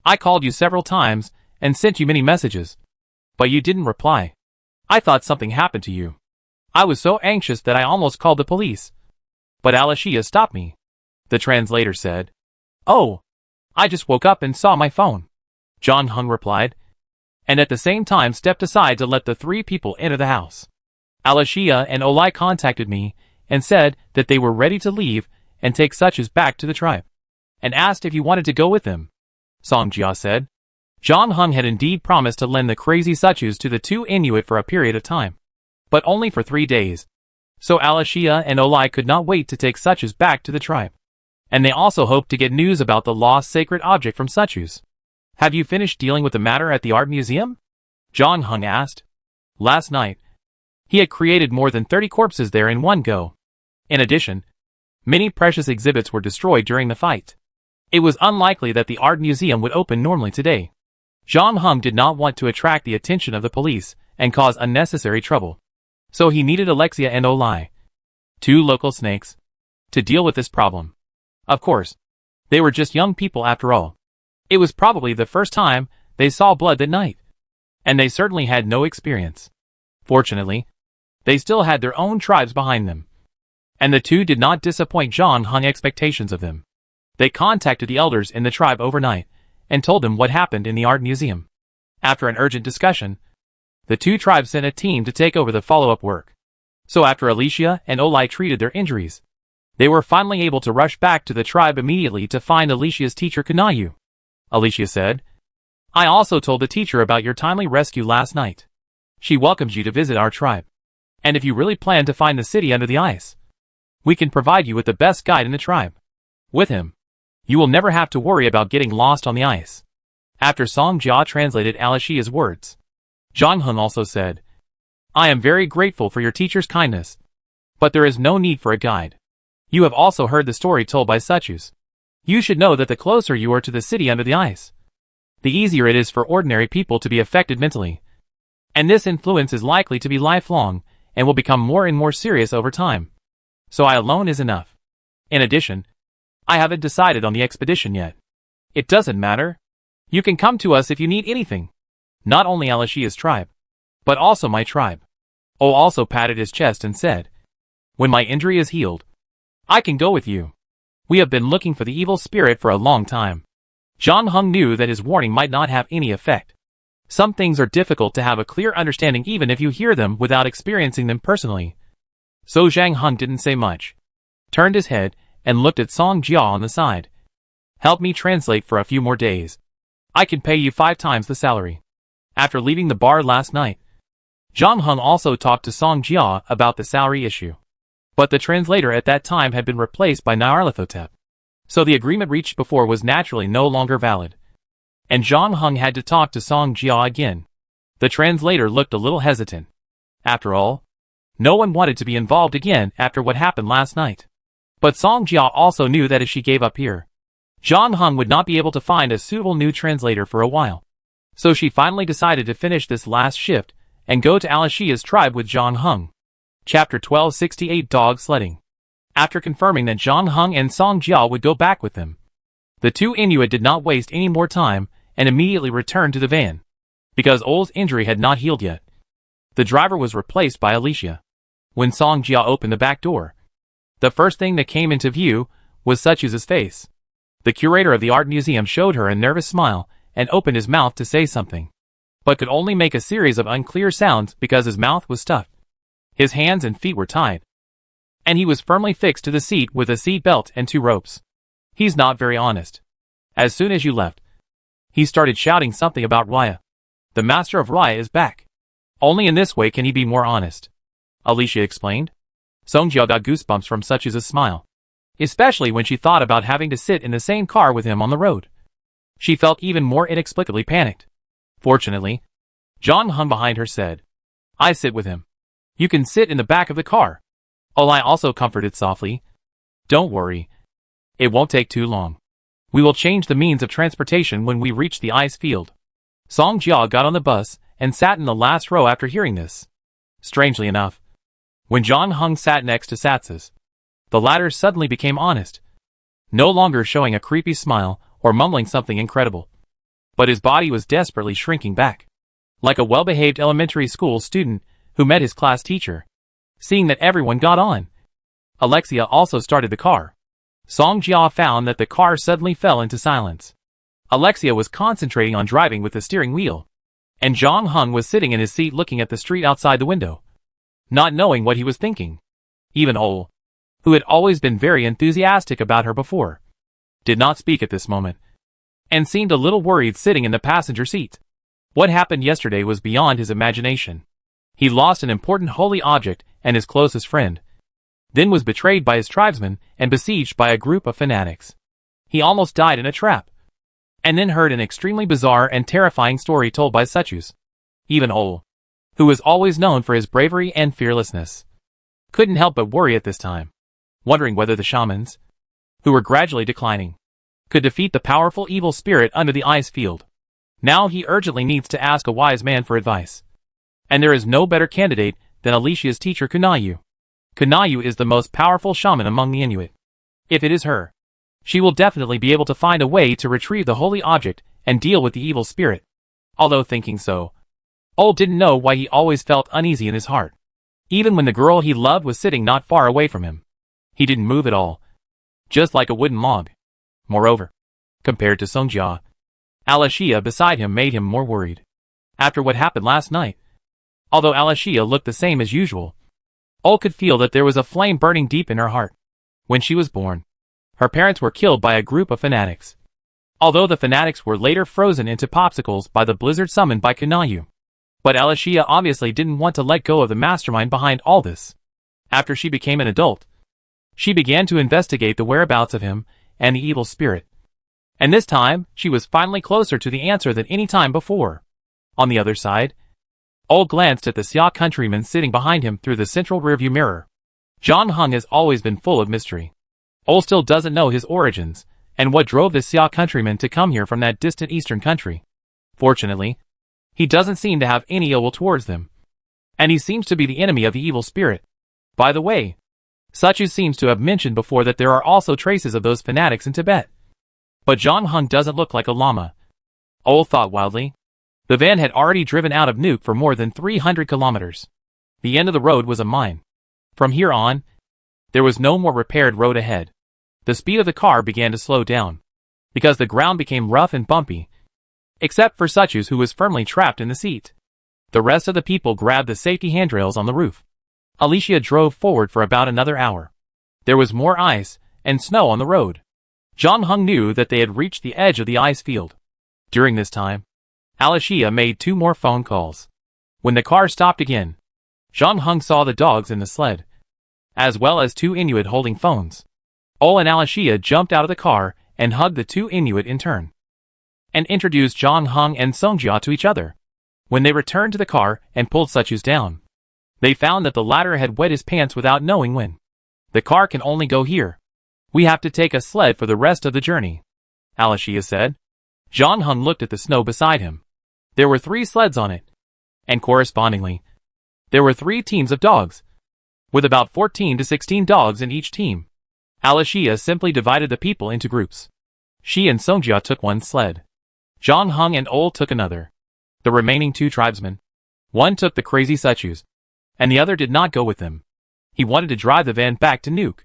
"I called you several times and sent you many messages, but you didn't reply. I thought something happened to you. I was so anxious that I almost called the police, but Alashia stopped me," the translator said. "Oh, I just woke up and saw my phone," John Hung replied, and at the same time stepped aside to let the 3 people enter the house. Alashia and Olai contacted me and said that they were ready to leave and take Suchus back to the tribe, and asked if you wanted to go with them, Song Jia said. John Hung had indeed promised to lend the crazy Suchus to the 2 Inuit for a period of time, but only for 3 days. So Alashia and Olai could not wait to take Suchus back to the tribe, and they also hoped to get news about the lost sacred object from Suchus. "Have you finished dealing with the matter at the art museum?" John Hung asked. Last night, he had created more than 30 corpses there in one go. In addition, many precious exhibits were destroyed during the fight. It was unlikely that the art museum would open normally today. John Hung did not want to attract the attention of the police and cause unnecessary trouble, so he needed Alexia and Olai, 2 local snakes, to deal with this problem. Of course, they were just young people after all. It was probably the first time they saw blood that night, and they certainly had no experience. Fortunately, they still had their own tribes behind them, and the 2 did not disappoint John Hung's expectations of them. They contacted the elders in the tribe overnight and told them what happened in the art museum. After an urgent discussion, the 2 tribes sent a team to take over the follow-up work. So after Alicia and Olai treated their injuries, they were finally able to rush back to the tribe immediately to find Alicia's teacher Kanayu. Alicia said, "I also told the teacher about your timely rescue last night. She welcomes you to visit our tribe. And if you really plan to find the city under the ice, we can provide you with the best guide in the tribe. With him, you will never have to worry about getting lost on the ice." After Song Jia translated Alicia's words, Zhang Heng also said, "I am very grateful for your teacher's kindness, but there is no need for a guide. You have also heard the story told by Suchus. You should know that the closer you are to the city under the ice, the easier it is for ordinary people to be affected mentally. And this influence is likely to be lifelong and will become more and more serious over time. So I alone is enough. In addition, I haven't decided on the expedition yet. It doesn't matter. You can come to us if you need anything. Not only Alicia's tribe, but also my tribe." O also patted his chest and said, "When my injury is healed, I can go with you. We have been looking for the evil spirit for a long time." Zhang Heng knew that his warning might not have any effect. Some things are difficult to have a clear understanding even if you hear them without experiencing them personally. So Zhang Heng didn't say much, turned his head, and looked at Song Jia on the side. "Help me translate for a few more days. I can pay you 5 times the salary." After leaving the bar last night, Zhang Heng also talked to Song Jia about the salary issue. But the translator at that time had been replaced by Nyarlathotep. So the agreement reached before was naturally no longer valid. And Zhang Heng had to talk to Song Jia again. The translator looked a little hesitant. After all, no one wanted to be involved again after what happened last night. But Song Jia also knew that if she gave up here, Zhang Heng would not be able to find a suitable new translator for a while. So she finally decided to finish this last shift and go to Alicia's tribe with Zhang Heng. Chapter 1268 Dog Sledding. After confirming that Zhang Heng and Song Jia would go back with them, the two Inuit did not waste any more time and immediately returned to the van. Because Ol's injury had not healed yet, the driver was replaced by Alicia. When Song Jia opened the back door, the first thing that came into view was Suchus's face. The curator of the art museum showed her a nervous smile and opened his mouth to say something, but could only make a series of unclear sounds because his mouth was stuffed. His hands and feet were tied, and he was firmly fixed to the seat with a seat belt and 2 ropes. He's not very honest. As soon as you left, he started shouting something about Raya. The master of Raya is back. Only in this way can he be more honest, Alicia explained. Song Jia got goosebumps from Suchus's smile, especially when she thought about having to sit in the same car with him on the road. She felt even more inexplicably panicked. Fortunately, Zhang Heng behind her said, "I sit with him. You can sit in the back of the car." Olai also comforted softly, "Don't worry. It won't take too long. We will change the means of transportation when we reach the ice field." Song Jia got on the bus and sat in the last row after hearing this. Strangely enough, when Zhang Heng sat next to Satsas, the latter suddenly became honest, no longer showing a creepy smile or mumbling something incredible. But his body was desperately shrinking back, like a well-behaved elementary school student who met his class teacher. Seeing that everyone got on, Alexia also started the car. Song Jia found that the car suddenly fell into silence. Alexia was concentrating on driving with the steering wheel, and Zhang Heng was sitting in his seat looking at the street outside the window, not knowing what he was thinking. Even Ol, who had always been very enthusiastic about her before, did not speak at this moment, and seemed a little worried sitting in the passenger seat. What happened yesterday was beyond his imagination. He lost an important holy object and his closest friend, then was betrayed by his tribesmen and besieged by a group of fanatics. He almost died in a trap, and then heard an extremely bizarre and terrifying story told by Suchus. Even Ol, who was always known for his bravery and fearlessness, couldn't help but worry at this time, wondering whether the shamans, who were gradually declining, could defeat the powerful evil spirit under the ice field. Now he urgently needs to ask a wise man for advice. And there is no better candidate than Alicia's teacher Kanayu. Kanayu is the most powerful shaman among the Inuit. If it is her, she will definitely be able to find a way to retrieve the holy object and deal with the evil spirit. Although thinking so, Ol didn't know why he always felt uneasy in his heart. Even when the girl he loved was sitting not far away from him, he didn't move at all, just like a wooden log. Moreover, compared to Song Jia, Alicia beside him made him more worried. After what happened last night, although Alicia looked the same as usual, Ol could feel that there was a flame burning deep in her heart. When she was born, her parents were killed by a group of fanatics. Although the fanatics were later frozen into popsicles by the blizzard summoned by Kanayu. But Alicia obviously didn't want to let go of the mastermind behind all this. After she became an adult, she began to investigate the whereabouts of him and the evil spirit. And this time, she was finally closer to the answer than any time before. On the other side, Ol glanced at the Xia countryman sitting behind him through the central rearview mirror. John Hung has always been full of mystery. Ol still doesn't know his origins, and what drove the Xia countryman to come here from that distant eastern country. Fortunately, he doesn't seem to have any ill will towards them. And he seems to be the enemy of the evil spirit. By the way, Suchu seems to have mentioned before that there are also traces of those fanatics in Tibet. But John Hung doesn't look like a llama. Ol thought wildly. The van had already driven out of Nuuk for more than 300 kilometers. The end of the road was a mine. From here on, there was no more repaired road ahead. The speed of the car began to slow down, because the ground became rough and bumpy, except for Suchu's, who was firmly trapped in the seat. The rest of the people grabbed the safety handrails on the roof. Alicia drove forward for about another hour. There was more ice and snow on the road. John Hung knew that they had reached the edge of the ice field. During this time, Alicia made 2 more phone calls. When the car stopped again, John Hung saw the dogs in the sled, as well as 2 Inuit holding phones. Ol and Alicia jumped out of the car and hugged the 2 Inuit in turn, and introduced John Hung and Songjia to each other. When they returned to the car and pulled Suchu's down, they found that the latter had wet his pants without knowing when. The car can only go here. We have to take a sled for the rest of the journey, Alicia said. John Hung looked at the snow beside him. There were 3 sleds on it, and correspondingly, there were 3 teams of dogs, with about 14 to 16 dogs in each team. Alicia simply divided the people into groups. She and Songjia took one sled. John Hung and Ol took another. The remaining 2 tribesmen, one took the crazy Suchus, and the other did not go with them. He wanted to drive the van back to Nuuk.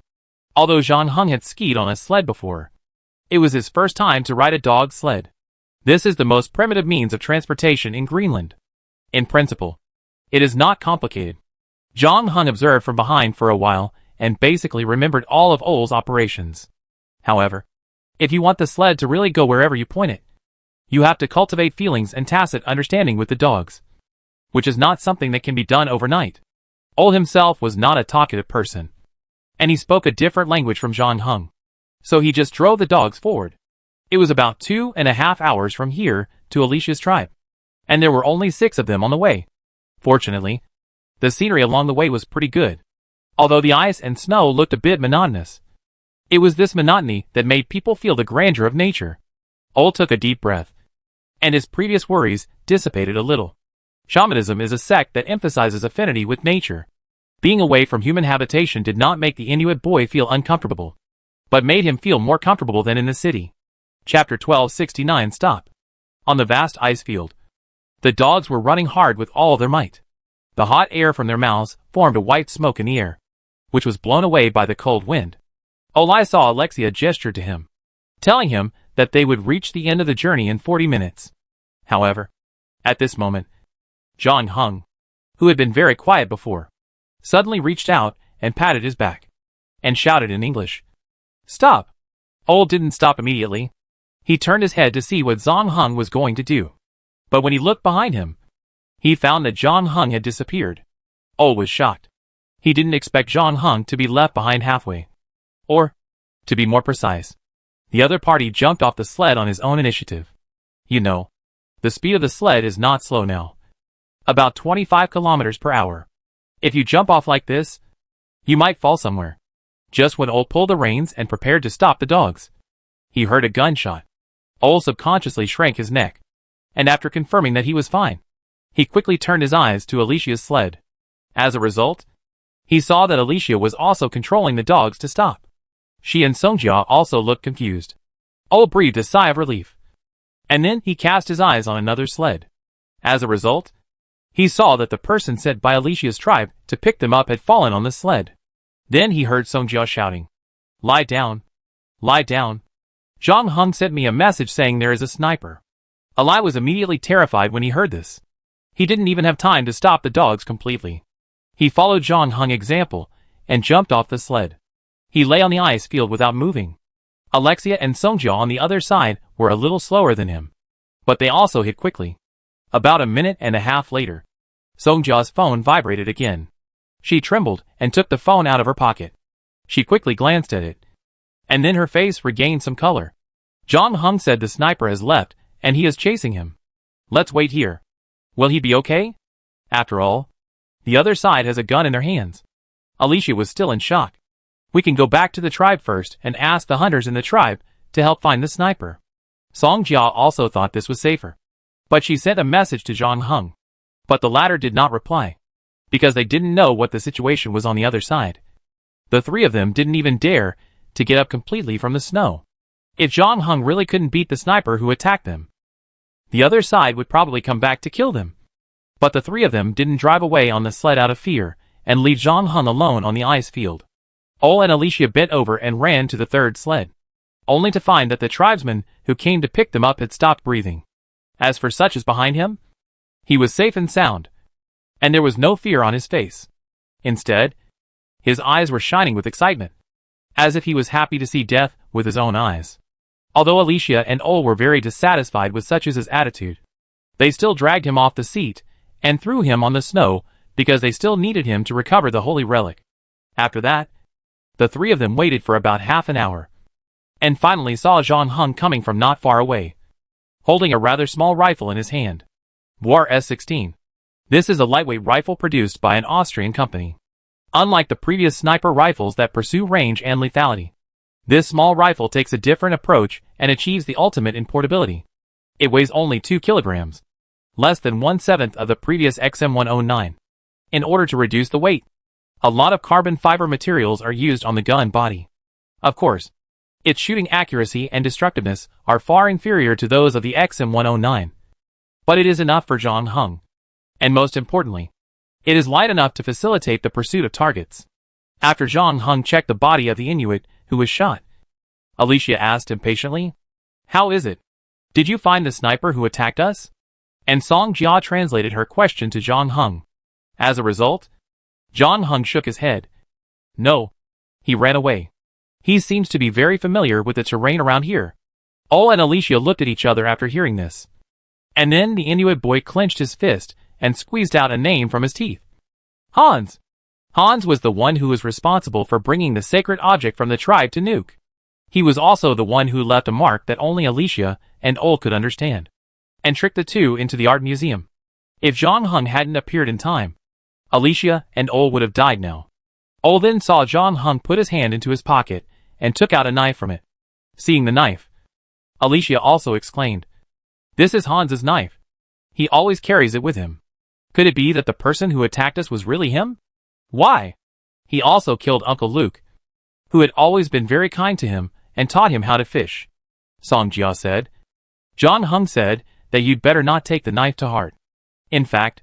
Although John Hung had skied on a sled before, it was his first time to ride a dog sled. This is the most primitive means of transportation in Greenland. In principle, it is not complicated. John Hung observed from behind for a while and basically remembered all of Ol's operations. However, if you want the sled to really go wherever you point it, you have to cultivate feelings and tacit understanding with the dogs, which is not something that can be done overnight. Ol himself was not a talkative person, and he spoke a different language from John Hung, so he just drove the dogs forward. It was about 2.5 hours from here to Alicia's tribe, and there were only 6 of them on the way. Fortunately, the scenery along the way was pretty good, although the ice and snow looked a bit monotonous. It was this monotony that made people feel the grandeur of nature. Ol took a deep breath, and his previous worries dissipated a little. Shamanism is a sect that emphasizes affinity with nature. Being away from human habitation did not make the Inuit boy feel uncomfortable, but made him feel more comfortable than in the city. Chapter 1269 Stop. On the vast ice field, the dogs were running hard with all their might. The hot air from their mouths formed a white smoke in the air, which was blown away by the cold wind. Oli saw Alexia gesture to him, telling him that they would reach the end of the journey in 40 minutes. However, at this moment, John Hung, who had been very quiet before, suddenly reached out and patted his back, and shouted in English, "Stop!" Ol didn't stop immediately. He turned his head to see what John Hung was going to do. But when he looked behind him, he found that John Hung had disappeared. Ol was shocked. He didn't expect John Hung to be left behind halfway. Or, to be more precise, the other party jumped off the sled on his own initiative. You know, the speed of the sled is not slow now. About 25 kilometers per hour. If you jump off like this, you might fall somewhere. Just when Ol pulled the reins and prepared to stop the dogs, he heard a gunshot. Ol subconsciously shrank his neck, and after confirming that he was fine, he quickly turned his eyes to Alicia's sled. As a result, he saw that Alicia was also controlling the dogs to stop. She and Songjia also looked confused. Ol breathed a sigh of relief, and then he cast his eyes on another sled. As a result, he saw that the person sent by Alicia's tribe to pick them up had fallen on the sled. Then he heard Songjia shouting, "Lie down! Lie down! John Hung sent me a message saying there is a sniper." Ali was immediately terrified when he heard this. He didn't even have time to stop the dogs completely. He followed John Hung's example and jumped off the sled. He lay on the ice field without moving. Alexia and Songjia on the other side were a little slower than him, but they also hit quickly. About a minute and a half later, Songjia's phone vibrated again. She trembled and took the phone out of her pocket. She quickly glanced at it, and then her face regained some color. John Hung said the sniper has left, and he is chasing him. Let's wait here. Will he be okay? After all, the other side has a gun in their hands. Alicia was still in shock. We can go back to the tribe first and ask the hunters in the tribe to help find the sniper. Songjia also thought this was safer, but she sent a message to John Hung. But the latter did not reply, because they didn't know what the situation was on the other side. The three of them didn't even dare to get up completely from the snow. If John Hung really couldn't beat the sniper who attacked them, the other side would probably come back to kill them. But the three of them didn't drive away on the sled out of fear and leave John Hung alone on the ice field. Ole and Alicia bent over and ran to the third sled, only to find that the tribesman who came to pick them up had stopped breathing. As for such as behind him, he was safe and sound, and there was no fear on his face. Instead, his eyes were shining with excitement, as if he was happy to see death with his own eyes. Although Alicia and Ole were very dissatisfied with Such's attitude, they still dragged him off the seat and threw him on the snow because they still needed him to recover the holy relic. After that, the three of them waited for about half an hour, and finally saw John Hung coming from not far away, holding a rather small rifle in his hand. Boar S16. This is a lightweight rifle produced by an Austrian company. Unlike the previous sniper rifles that pursue range and lethality, this small rifle takes a different approach and achieves the ultimate in portability. It weighs only 2 kilograms, less than 1/7 of the previous XM109. In order to reduce the weight, a lot of carbon fiber materials are used on the gun body. Of course, its shooting accuracy and destructiveness are far inferior to those of the XM109. But it is enough for John Hung. And most importantly, it is light enough to facilitate the pursuit of targets. After John Hung checked the body of the Inuit who was shot, Alicia asked impatiently, "How is it? Did you find the sniper who attacked us?" And Songjia translated her question to John Hung. As a result, John Hung shook his head. "No. He ran away. He seems to be very familiar with the terrain around here." Ole and Alicia looked at each other after hearing this. And then the Inuit boy clenched his fist and squeezed out a name from his teeth. Hans. Hans was the one who was responsible for bringing the sacred object from the tribe to Nuuk. He was also the one who left a mark that only Alicia and Ole could understand, and tricked the two into the art museum. If John Hung hadn't appeared in time, Alicia and Ole would have died now. Ole then saw John Hung put his hand into his pocket and took out a knife from it. Seeing the knife, Alicia also exclaimed, "This is Hans's knife. He always carries it with him. Could it be that the person who attacked us was really him? Why? He also killed Uncle Luke, who had always been very kind to him and taught him how to fish," Songjia said. "John Hung said that you'd better not take the knife to heart. In fact,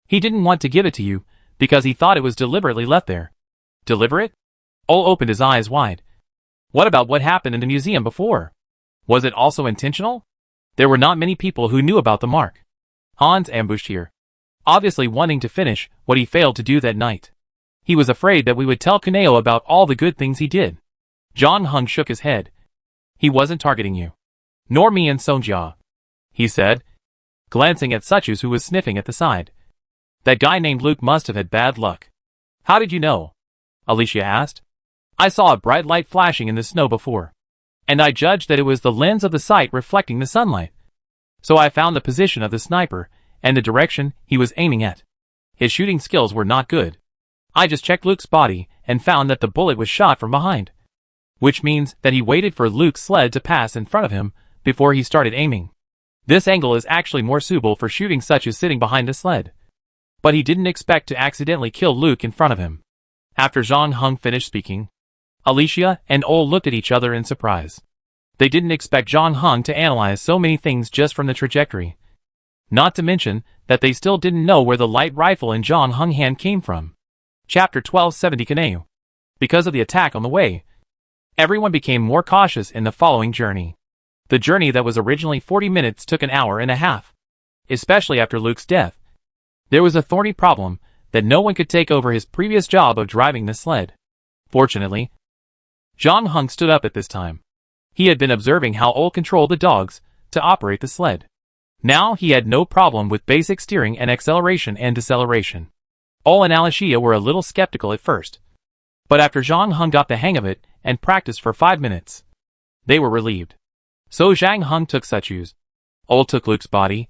he didn't want to give it to you because he thought it was deliberately left there." "Deliberate?" Ole opened his eyes wide. "What about what happened in the museum before? Was it also intentional? There were not many people who knew about the mark. Hans ambushed here, obviously wanting to finish what he failed to do that night. He was afraid that we would tell Kuneo about all the good things he did." John Hung shook his head. "He wasn't targeting you, nor me and Songjia," he said, glancing at Suchus who was sniffing at the side. "That guy named Luke must have had bad luck." "How did you know?" Alicia asked. "I saw a bright light flashing in the snow before, and I judged that it was the lens of the sight reflecting the sunlight. So I found the position of the sniper and the direction he was aiming at. His shooting skills were not good. I just checked Luke's body and found that the bullet was shot from behind, which means that he waited for Luke's sled to pass in front of him before he started aiming. This angle is actually more suitable for shooting such as sitting behind the sled. But he didn't expect to accidentally kill Luke in front of him." After John Hung finished speaking, Alicia and Ole looked at each other in surprise. They didn't expect John Hung to analyze so many things just from the trajectory. Not to mention that they still didn't know where the light rifle in John Hung's hand came from. Chapter 1270 Kuneo. Because of the attack on the way, everyone became more cautious in the following journey. The journey that was originally 40 minutes took an hour and a half. Especially after Luke's death, there was a thorny problem that no one could take over his previous job of driving the sled. Fortunately, Zhang Heng stood up at this time. He had been observing how Ol controlled the dogs to operate the sled. Now he had no problem with basic steering and acceleration and deceleration. Ol and Alicia were a little skeptical at first, but after Zhang Heng got the hang of it and practiced for 5 minutes, they were relieved. So Zhang Heng took Suchu's, Ol took Luke's body,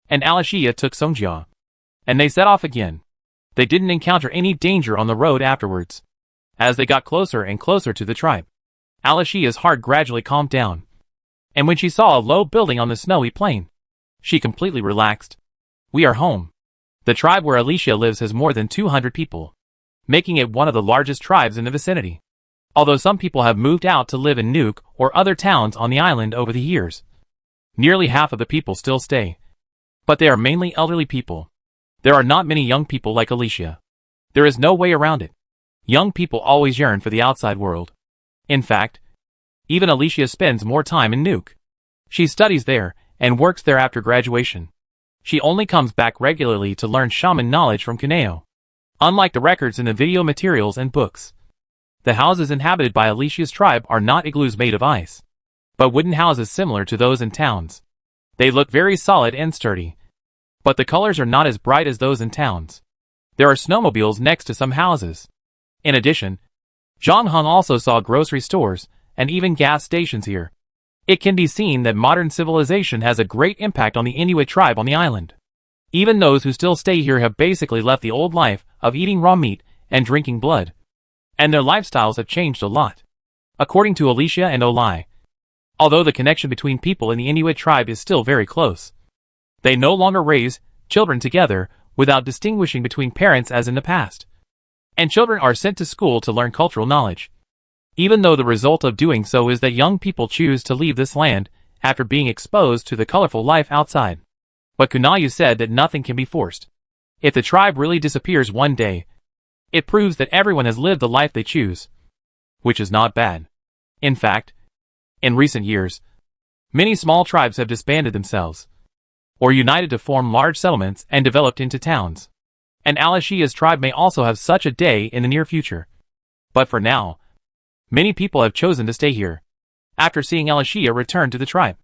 and Alicia took Songjia, and they set off again. They didn't encounter any danger on the road afterwards. As they got closer and closer to the tribe, Alicia's heart gradually calmed down, and when she saw a low building on the snowy plain, she completely relaxed. We are home. The tribe where Alicia lives has more than 200 people, making it one of the largest tribes in the vicinity. Although some people have moved out to live in Nuuk or other towns on the island over the years, nearly half of the people still stay. But they are mainly elderly people. There are not many young people like Alicia. There is no way around it. Young people always yearn for the outside world. In fact, even Alicia spends more time in Nuuk. She studies there and works there after graduation. She only comes back regularly to learn shaman knowledge from Cuneo. Unlike the records in the video materials and books, the houses inhabited by Alicia's tribe are not igloos made of ice, but wooden houses similar to those in towns. They look very solid and sturdy, but the colors are not as bright as those in towns. There are snowmobiles next to some houses. In addition, Zhang Heng also saw grocery stores and even gas stations here. It can be seen that modern civilization has a great impact on the Inuit tribe on the island. Even those who still stay here have basically left the old life of eating raw meat and drinking blood, and their lifestyles have changed a lot. According to Alicia and Olai, although the connection between people in the Inuit tribe is still very close, they no longer raise children together without distinguishing between parents as in the past, and children are sent to school to learn cultural knowledge, even though the result of doing so is that young people choose to leave this land after being exposed to the colorful life outside. But Kunayu said that nothing can be forced. If the tribe really disappears one day, it proves that everyone has lived the life they choose, which is not bad. In fact, in recent years, many small tribes have disbanded themselves, or united to form large settlements and developed into towns. And Alicia's tribe may also have such a day in the near future. But for now, many people have chosen to stay here. After seeing Alicia return to the tribe,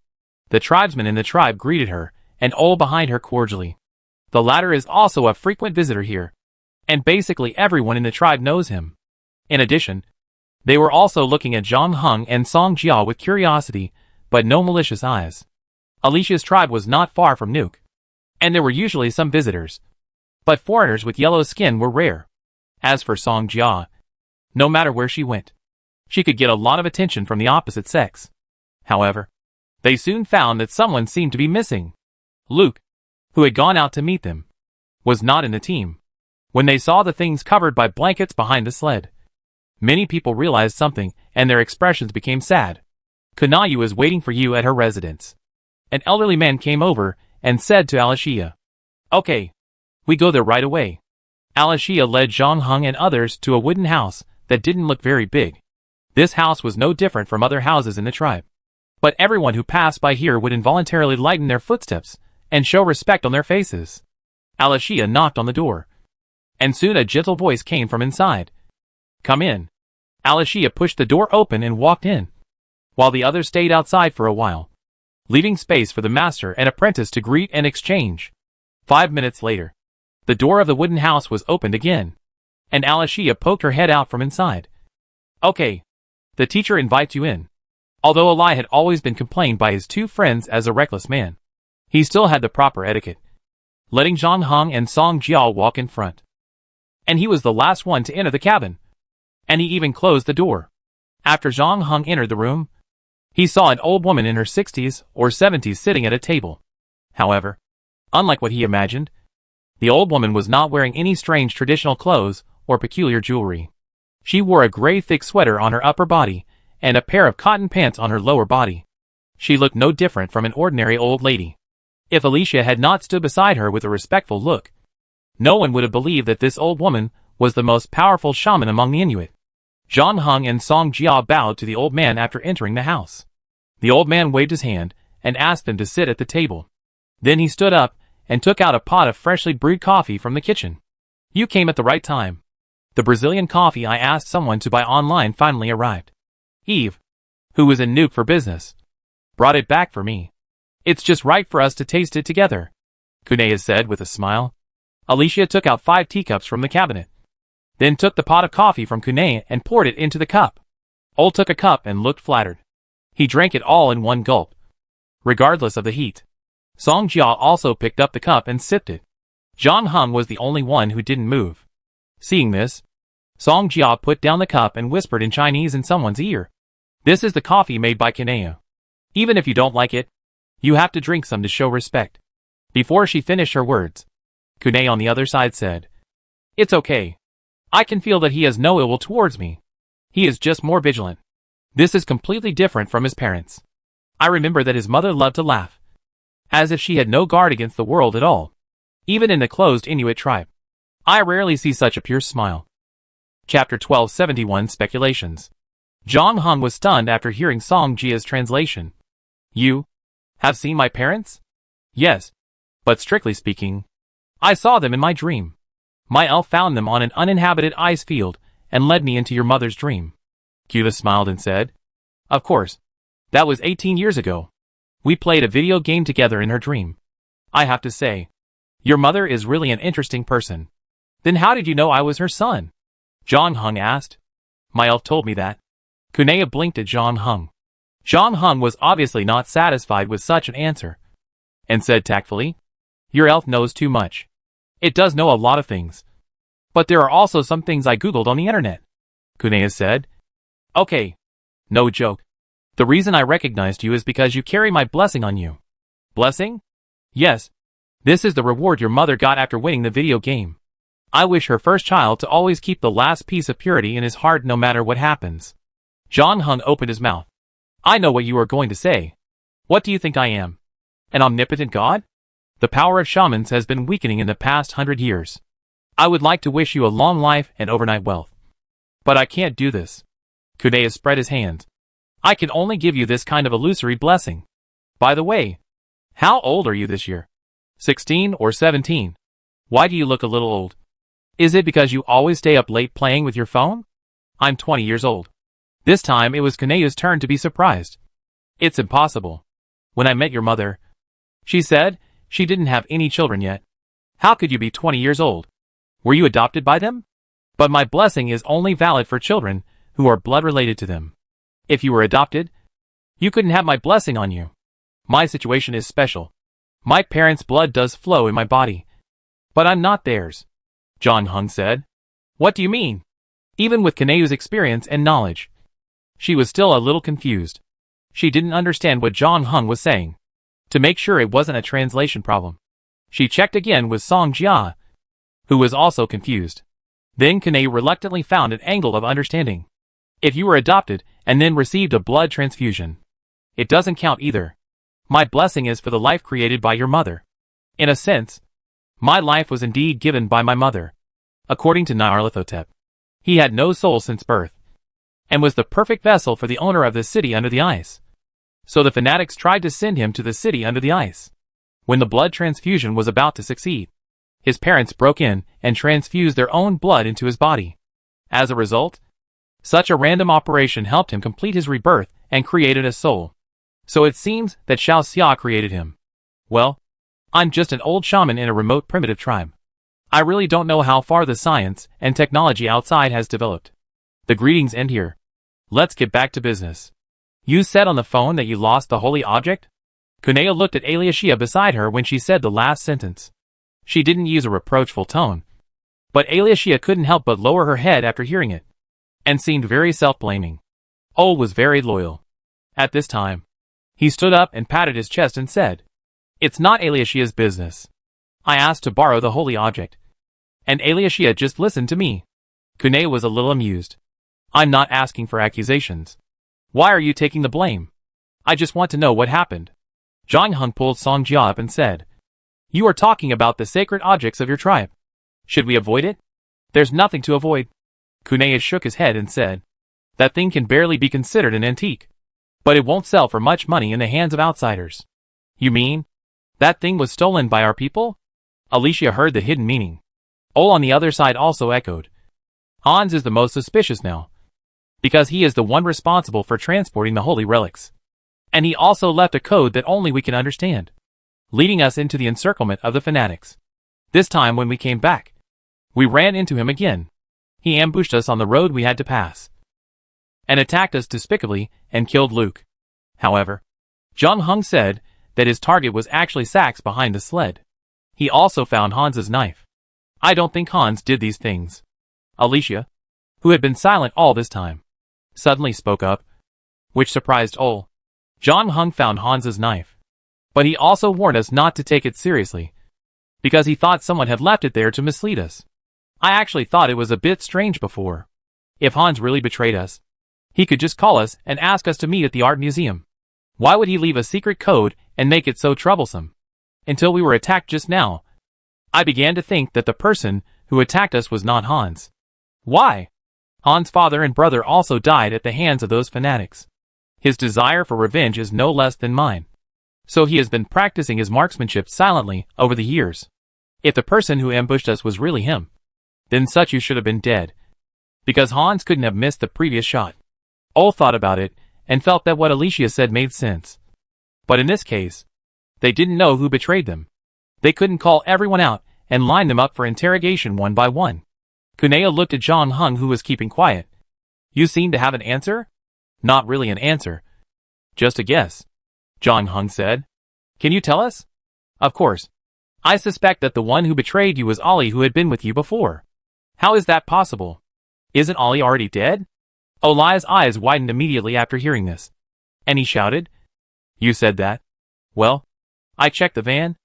the tribesmen in the tribe greeted her, and Ol behind her cordially. The latter is also a frequent visitor here, and basically everyone in the tribe knows him. In addition, they were also looking at Zhang Heng and Song Jia with curiosity, but no malicious eyes. Alicia's tribe was not far from Nuuk, and there were usually some visitors, but foreigners with yellow skin were rare. As for Song Jia, no matter where she went, she could get a lot of attention from the opposite sex. However, they soon found that someone seemed to be missing. Luke, who had gone out to meet them, was not in the team. When they saw the things covered by blankets behind the sled, many people realized something, and their expressions became sad. Kunayu is waiting for you at her residence. An elderly man came over and said to Alicia, "Okay, we go there right away." Alicia led Zhang Heng and others to a wooden house that didn't look very big. This house was no different from other houses in the tribe, but everyone who passed by here would involuntarily lighten their footsteps and show respect on their faces. Alicia knocked on the door, and soon a gentle voice came from inside. "Come in." Alicia pushed the door open and walked in, while the others stayed outside for a while, leaving space for the master and apprentice to greet and exchange. 5 minutes later, the door of the wooden house was opened again, and Alicia poked her head out from inside. "Okay, the teacher invites you in." Although Eli had always been complained by his two friends as a reckless man, he still had the proper etiquette, letting Zhang Heng and Song Jiao walk in front. And he was the last one to enter the cabin, and he even closed the door. After Zhang Heng entered the room, he saw an old woman in her 60s or 70s sitting at a table. However, unlike what he imagined, the old woman was not wearing any strange traditional clothes or peculiar jewelry. She wore a gray thick sweater on her upper body and a pair of cotton pants on her lower body. She looked no different from an ordinary old lady. If Alicia had not stood beside her with a respectful look, no one would have believed that this old woman was the most powerful shaman among the Inuit. Zhang Heng and Song Jia bowed to the old man after entering the house. The old man waved his hand and asked them to sit at the table. Then he stood up and took out a pot of freshly brewed coffee from the kitchen. You came at the right time. The Brazilian coffee I asked someone to buy online finally arrived. Eve, who was in Nuke for business, brought it back for me. It's just right for us to taste it together, Cunha said with a smile. Alicia took out 5 teacups from the cabinet, then took the pot of coffee from Cunha and poured it into the cup. Ol took a cup and looked flattered. He drank it all in one gulp, regardless of the heat. Song Jia also picked up the cup and sipped it. Zhang Heng was the only one who didn't move. Seeing this, Song Jia put down the cup and whispered in Chinese in someone's ear. This is the coffee made by Cunha. Even if you don't like it, you have to drink some to show respect. Before she finished her words, Cunha on the other side said, It's okay. I can feel that he has no ill will towards me. He is just more vigilant. This is completely different from his parents. I remember that his mother loved to laugh, as if she had no guard against the world at all. Even in the closed Inuit tribe, I rarely see such a pure smile. Chapter 1271 Speculations. Zhang Heng was stunned after hearing Song Jia's translation. You have seen my parents? Yes, but strictly speaking, I saw them in my dream. My elf found them on an uninhabited ice field and led me into your mother's dream. Cuda smiled and said, Of course, that was 18 years ago. We played a video game together in her dream. I have to say, your mother is really an interesting person. Then how did you know I was her son? Zhang Heng asked. My elf told me that. Cunha blinked at Zhang Heng. Zhang Heng was obviously not satisfied with such an answer, and said tactfully, Your elf knows too much. It does know a lot of things. But there are also some things I googled on the internet. Cunha said. Okay. No joke. The reason I recognized you is because you carry my blessing on you. Blessing? Yes. This is the reward your mother got after winning the video game. I wish her first child to always keep the last piece of purity in his heart no matter what happens. Zhang Heng opened his mouth. I know what you are going to say. What do you think I am? An omnipotent god? The power of shamans has been weakening in the past 100 years. I would like to wish you a long life and overnight wealth. But I can't do this. Cunha spread his hands. I can only give you this kind of illusory blessing. By the way, how old are you this year? 16 or 17? Why do you look a little old? Is it because you always stay up late playing with your phone? I'm 20 years old. This time it was Cunha's turn to be surprised. It's impossible. When I met your mother, she said she didn't have any children yet. How could you be 20 years old? Were you adopted by them? But my blessing is only valid for children who are blood related to them. If you were adopted, you couldn't have my blessing on you. My situation is special. My parents' blood does flow in my body, but I'm not theirs. Zhang Heng said. What do you mean? Even with Cunha's experience and knowledge, she was still a little confused. She didn't understand what Zhang Heng was saying. To make sure it wasn't a translation problem, she checked again with Song Jia, who was also confused. Then Cunha reluctantly found an angle of understanding. If you were adopted and then received a blood transfusion, it doesn't count either. My blessing is for the life created by your mother. In a sense, my life was indeed given by my mother. According to Nyarlathotep, he had no soul since birth, and was the perfect vessel for the owner of the city under the ice. So the fanatics tried to send him to the city under the ice. When the blood transfusion was about to succeed, his parents broke in and transfused their own blood into his body. As a result, such a random operation helped him complete his rebirth and created a soul. So it seems that Xiao Xia created him. Well, I'm just an old shaman in a remote primitive tribe. I really don't know how far the science and technology outside has developed. The greetings end here. Let's get back to business. You said on the phone that you lost the holy object? Cunha looked at Alicia beside her when she said the last sentence. She didn't use a reproachful tone, but Alicia couldn't help but lower her head after hearing it, and seemed very self-blaming. Ol was very loyal. At this time, he stood up and patted his chest and said, It's not Alicia's business. I asked to borrow the holy object, and Alicia just listened to me. Cunha was a little amused. I'm not asking for accusations. Why are you taking the blame? I just want to know what happened. Zhang Heng pulled Song Jia up and said, You are talking about the sacred objects of your tribe. Should we avoid it? There's nothing to avoid. Cunha shook his head and said, That thing can barely be considered an antique. But it won't sell for much money in the hands of outsiders. You mean, that thing was stolen by our people? Alicia heard the hidden meaning. Ole on the other side also echoed. Hans is the most suspicious now, because he is the one responsible for transporting the holy relics. And he also left a code that only we can understand, leading us into the encirclement of the fanatics. This time when we came back, we ran into him again. He ambushed us on the road we had to pass, and attacked us despicably and killed Luke. However, Jong Hung said that his target was actually Sax behind the sled. He also found Hans's knife. I don't think Hans did these things. Alicia, who had been silent all this time, suddenly spoke up, which surprised Ole. Jong Hung found Hans's knife, but he also warned us not to take it seriously, because he thought someone had left it there to mislead us. I actually thought it was a bit strange before. If Hans really betrayed us, he could just call us and ask us to meet at the art museum. Why would he leave a secret code and make it so troublesome? Until we were attacked just now, I began to think that the person who attacked us was not Hans. Why? Hans' father and brother also died at the hands of those fanatics. His desire for revenge is no less than mine. So he has been practicing his marksmanship silently over the years. If the person who ambushed us was really him, then Suchu should have been dead, because Hans couldn't have missed the previous shot. Ole thought about it and felt that what Alicia said made sense. But in this case, they didn't know who betrayed them. They couldn't call everyone out and line them up for interrogation one by one. Kunea looked at Jong Hung, who was keeping quiet. You seem to have an answer? Not really an answer. Just a guess, Jong Hung said. Can you tell us? Of course. I suspect that the one who betrayed you was Ollie, who had been with you before. How is that possible? Isn't Ollie already dead? Oli's eyes widened immediately after hearing this, and he shouted, You said that? Well, I checked the van,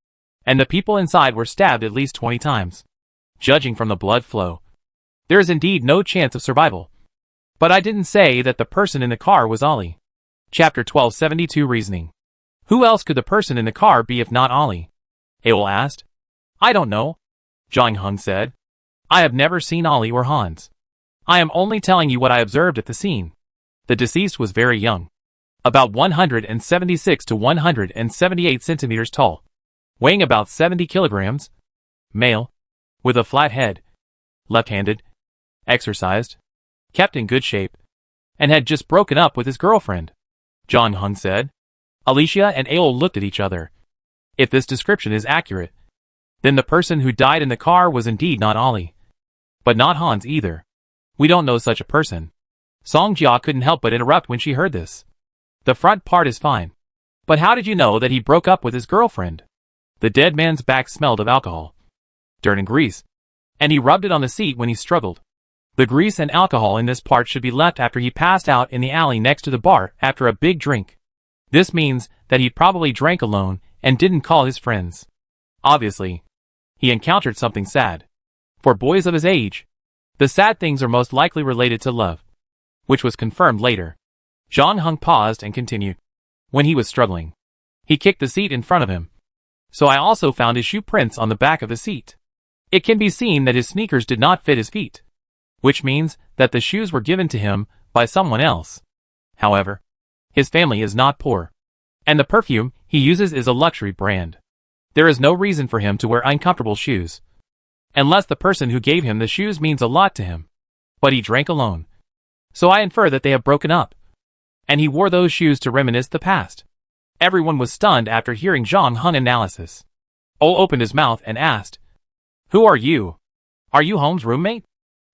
and the people inside were stabbed at least 20 times. Judging from the blood flow, there is indeed no chance of survival. But I didn't say that the person in the car was Ollie. Chapter 1272 Reasoning. Who else could the person in the car be if not Ollie? Aol asked. I don't know, Jong Hung said. I have never seen Ollie or Hans. I am only telling you what I observed at the scene. The deceased was very young, about 176 to 178 centimeters tall, weighing about 70 kilograms, male, with a flat head, left-handed, exercised, kept in good shape, and had just broken up with his girlfriend, Jong Hung said. Alicia and Aol looked at each other. If this description is accurate, then the person who died in the car was indeed not Ollie, but not Hans either. We don't know such a person. Song Jia couldn't help but interrupt when she heard this. The front part is fine. But how did you know that he broke up with his girlfriend? The dead man's back smelled of alcohol, dirt and grease, and he rubbed it on the seat when he struggled. The grease and alcohol in this part should be left after he passed out in the alley next to the bar after a big drink. This means that he probably drank alone and didn't call his friends. Obviously, he encountered something sad. For boys of his age, the sad things are most likely related to love, which was confirmed later. Jong Hung paused and continued. When he was struggling, he kicked the seat in front of him. So I also found his shoe prints on the back of the seat. It can be seen that his sneakers did not fit his feet, which means that the shoes were given to him by someone else. However, his family is not poor, and the perfume he uses is a luxury brand. There is no reason for him to wear uncomfortable shoes, unless the person who gave him the shoes means a lot to him. But he drank alone, so I infer that they have broken up, and he wore those shoes to reminisce the past. Everyone was stunned after hearing Jong Hung's analysis. Ole opened his mouth and asked, Who are you? Are you Holmes' roommate?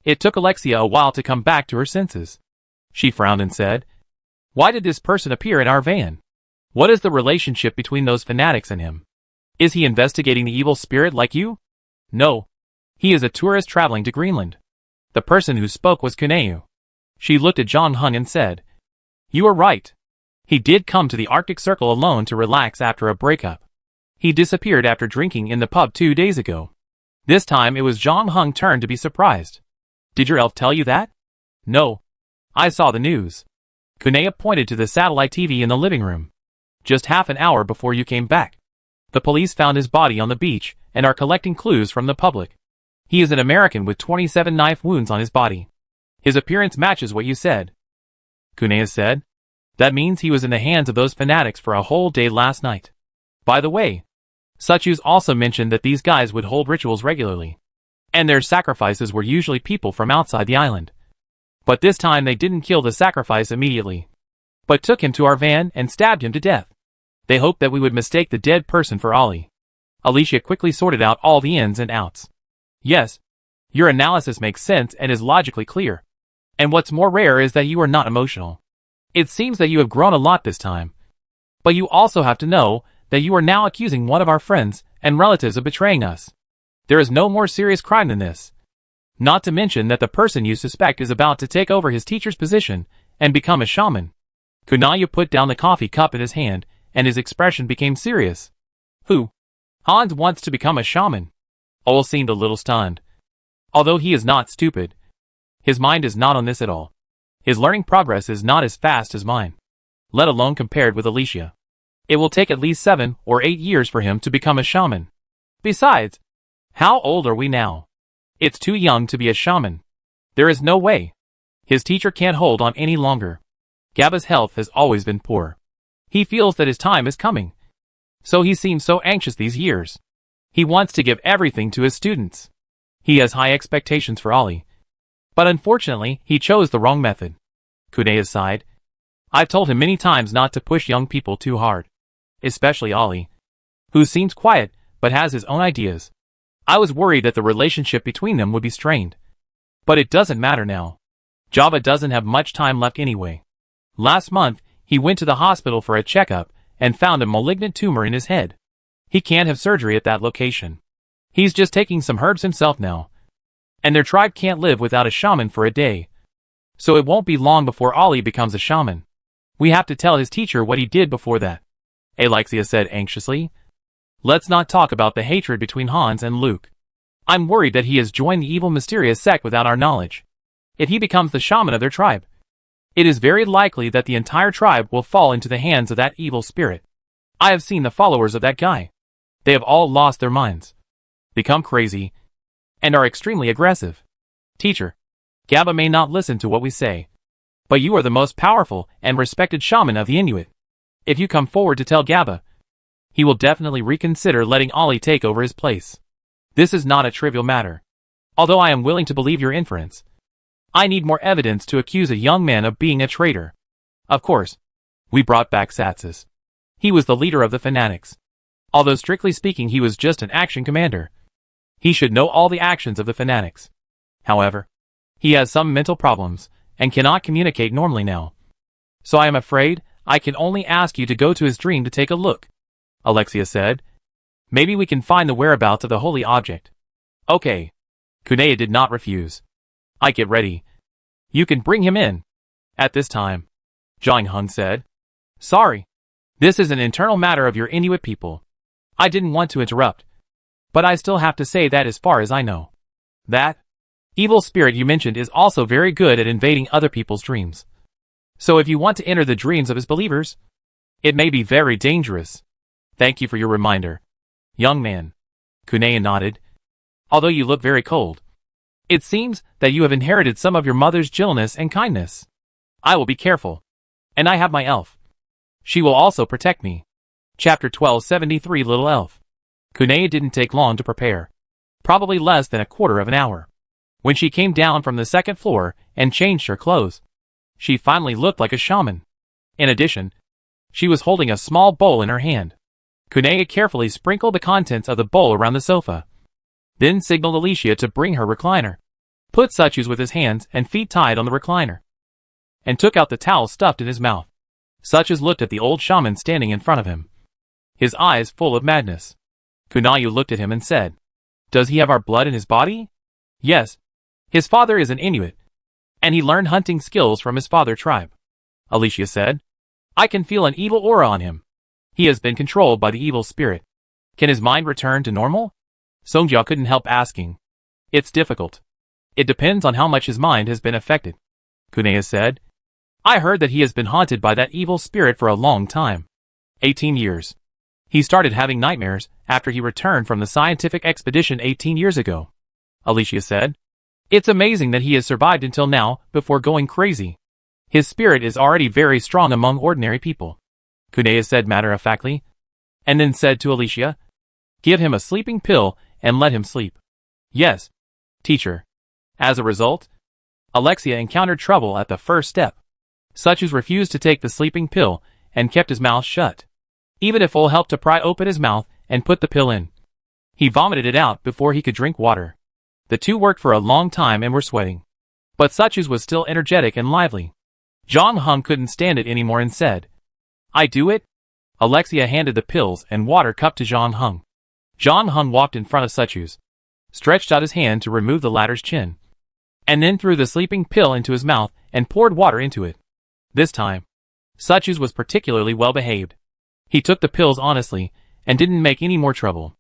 It took Alexia a while to come back to her senses. She frowned and said, Why did this person appear in our van? What is the relationship between those fanatics and him? Is he investigating the evil spirit like you? No. He is a tourist traveling to Greenland. The person who spoke was Kuneu. She looked at Jong Hung and said, You are right. He did come to the Arctic Circle alone to relax after a breakup. He disappeared after drinking in the pub 2 days ago. This time it was Jong Hung's turn to be surprised. Did your elf tell you that? No. I saw the news. Kunea pointed to the satellite TV in the living room. Just half an hour before you came back, the police found his body on the beach and are collecting clues from the public. He is an American with 27 knife wounds on his body. His appearance matches what you said, Kunea said. That means he was in the hands of those fanatics for a whole day last night. By the way, Suchu's also mentioned that these guys would hold rituals regularly. and their sacrifices were usually people from outside the island. But this time they didn't kill the sacrifice immediately, but took him to our van and stabbed him to death. They hoped that we would mistake the dead person for Ollie. Alicia quickly sorted out all the ins and outs. Yes, your analysis makes sense and is logically clear. And what's more rare is that you are not emotional. It seems that you have grown a lot this time. But you also have to know that you are now accusing one of our friends and relatives of betraying us. There is no more serious crime than this. Not to mention that the person you suspect is about to take over his teacher's position and become a shaman. Kunaya put down the coffee cup in his hand, and his expression became serious. Who? Hans wants to become a shaman. Ole seemed a little stunned. Although he is not stupid, his mind is not on this at all. His learning progress is not as fast as mine, let alone compared with Alicia. It will take at least 7 or 8 years for him to become a shaman. Besides, how old are we now? It's too young to be a shaman. There is no way. His teacher can't hold on any longer. Gaba's health has always been poor. He feels that his time is coming. So he seems so anxious these years. He wants to give everything to his students. He has high expectations for Ollie. But unfortunately, he chose the wrong method. Kunaya sighed. I've told him many times not to push young people too hard. Especially Ollie, who seems quiet but has his own ideas. I was worried that the relationship between them would be strained. But it doesn't matter now. Java doesn't have much time left anyway. Last month, he went to the hospital for a checkup and found a malignant tumor in his head. He can't have surgery at that location. He's just taking some herbs himself now. And their tribe can't live without a shaman for a day. So it won't be long before Ollie becomes a shaman. We have to tell his teacher what he did before that. Alexia said anxiously. Let's not talk about the hatred between Hans and Luke. I'm worried that he has joined the evil mysterious sect without our knowledge. If he becomes the shaman of their tribe, it is very likely that the entire tribe will fall into the hands of that evil spirit. I have seen the followers of that guy. They have all lost their minds, become crazy, and are extremely aggressive. Teacher, Gaba may not listen to what we say, but you are the most powerful and respected shaman of the Inuit. If you come forward to tell Gaba, he will definitely reconsider letting Ollie take over his place. This is not a trivial matter. Although I am willing to believe your inference, I need more evidence to accuse a young man of being a traitor. Of course, we brought back Satsis. He was the leader of the fanatics. Although strictly speaking he was just an action commander. He should know all the actions of the fanatics. However, he has some mental problems and cannot communicate normally now. So I am afraid I can only ask you to go to his dream to take a look, Alexia said. Maybe we can find the whereabouts of the holy object. Okay. Kunaya did not refuse. I get ready. You can bring him in. At this time, Jang Hung said. Sorry. This is an internal matter of your Inuit people. I didn't want to interrupt, but I still have to say that as far as I know, that evil spirit you mentioned is also very good at invading other people's dreams. So if you want to enter the dreams of his believers, it may be very dangerous. Thank you for your reminder, young man. Kunaya nodded. Although you look very cold, it seems that you have inherited some of your mother's gentleness and kindness. I will be careful. And I have my elf. She will also protect me. Chapter 1273 Little Elf. Kunaya didn't take long to prepare. Probably less than a quarter of an hour. When she came down from the second floor and changed her clothes, she finally looked like a shaman. In addition, she was holding a small bowl in her hand. Kunaya carefully sprinkled the contents of the bowl around the sofa, then signaled Alicia to bring her recliner, put Suchus with his hands and feet tied on the recliner, and took out the towel stuffed in his mouth. Suchus looked at the old shaman standing in front of him, his eyes full of madness. Kunaya looked at him and said, Does he have our blood in his body? Yes. His father is an Inuit, and he learned hunting skills from his father tribe, Alicia said. I can feel an evil aura on him. He has been controlled by the evil spirit. Can his mind return to normal? Songjia couldn't help asking. It's difficult. It depends on how much his mind has been affected, Kunaya said. I heard that he has been haunted by that evil spirit for a long time. 18 years. He started having nightmares after he returned from the scientific expedition 18 years ago, Alicia said. It's amazing that he has survived until now before going crazy. His spirit is already very strong among ordinary people, Kunaya said matter-of-factly, and then said to Alicia, Give him a sleeping pill and let him sleep. Yes. teacher. As a result, Alexia encountered trouble at the first step. Suchus refused to take the sleeping pill and kept his mouth shut. Even if Ol helped to pry open his mouth and put the pill in, he vomited it out before he could drink water. The two worked for a long time and were sweating. But Suchus was still energetic and lively. Zhang Heng couldn't stand it anymore and said, "I do it?" Alexia handed the pills and water cup to Zhang Heng. Zhang Heng walked in front of Suchus, stretched out his hand to remove the latter's chin, and then threw the sleeping pill into his mouth and poured water into it. This time, Suchus was particularly well behaved. He took the pills honestly and didn't make any more trouble.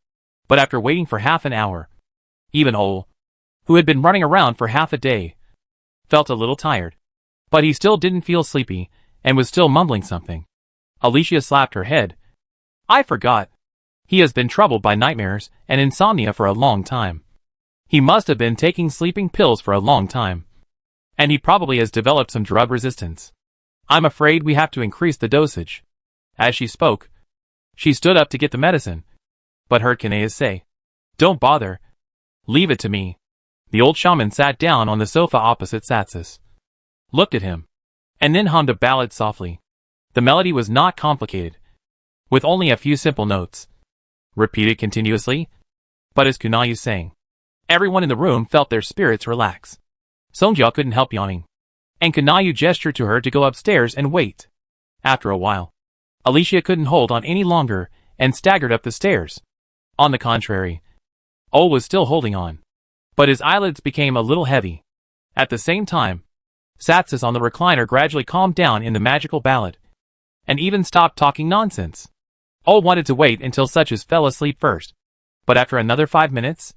But after waiting for half an hour, even Ol, who had been running around for half a day, felt a little tired. But he still didn't feel sleepy and was still mumbling something. Alicia slapped her head. "I forgot. He has been troubled by nightmares and insomnia for a long time. He must have been taking sleeping pills for a long time. And he probably has developed some drug resistance. I'm afraid we have to increase the dosage." As she spoke, she stood up to get the medicine, but heard Kanea say, "Don't bother. Leave it to me." The old shaman sat down on the sofa opposite Satsis, looked at him, and then hummed a ballad softly. The melody was not complicated, with only a few simple notes, repeated continuously. But as Kunayu sang, everyone in the room felt their spirits relax. Songjia couldn't help yawning, and Kunayu gestured to her to go upstairs and wait. After a while, Alicia couldn't hold on any longer and staggered up the stairs. On the contrary, Ol was still holding on, but his eyelids became a little heavy. At the same time, Satsis on the recliner gradually calmed down in the magical ballad, and even stopped talking nonsense. Ol wanted to wait until Suchus fell asleep first, but after another 5 minutes,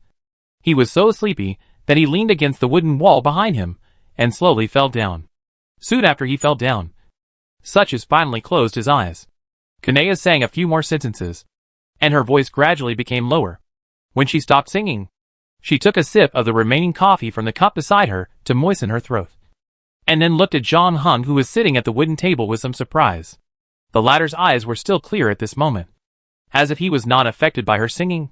he was so sleepy that he leaned against the wooden wall behind him and slowly fell down. Soon after he fell down, Suchus finally closed his eyes. Kanea sang a few more sentences, and her voice gradually became lower. When she stopped singing, she took a sip of the remaining coffee from the cup beside her to moisten her throat, and then looked at Zhang Heng, who was sitting at the wooden table, with some surprise. The latter's eyes were still clear at this moment, as if he was not affected by her singing.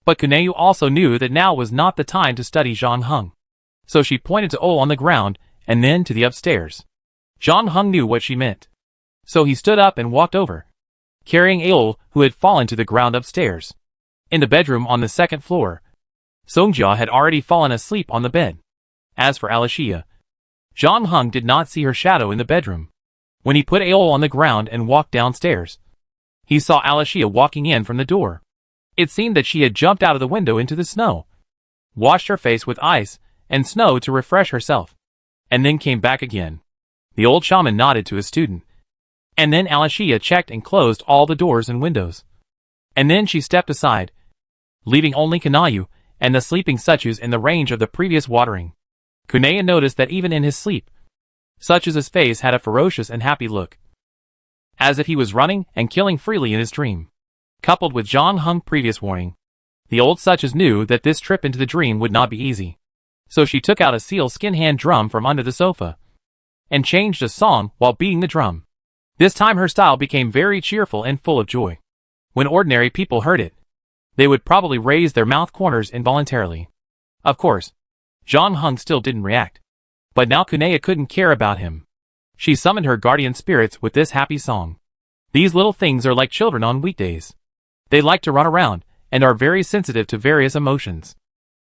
But Kunayu also knew that now was not the time to study Zhang Heng, so she pointed to Ol on the ground and then to the upstairs. Zhang Heng knew what she meant, so he stood up and walked over, carrying Ol, who had fallen to the ground upstairs. In the bedroom on the second floor, Songjia had already fallen asleep on the bed. As for Alicia, Zhang Heng did not see her shadow in the bedroom. When he put Ol on the ground and walked downstairs, he saw Alicia walking in from the door. It seemed that she had jumped out of the window into the snow, washed her face with ice and snow to refresh herself, and then came back again. The old shaman nodded to his student, and then Alicia checked and closed all the doors and windows. And then she stepped aside, leaving only Kunayu and the sleeping Suchus in the range of the previous watering. Kunea noticed that even in his sleep, Suchus's face had a ferocious and happy look, as if he was running and killing freely in his dream. Coupled with Zhang Heng's previous warning, the old Suchus knew that this trip into the dream would not be easy. So she took out a sealskin hand drum from under the sofa, and changed a song while beating the drum. This time her style became very cheerful and full of joy. When ordinary people heard it, they would probably raise their mouth corners involuntarily. Of course, Zhang Heng still didn't react, but now Kunea couldn't care about him. She summoned her guardian spirits with this happy song. These little things are like children on weekdays. They like to run around and are very sensitive to various emotions.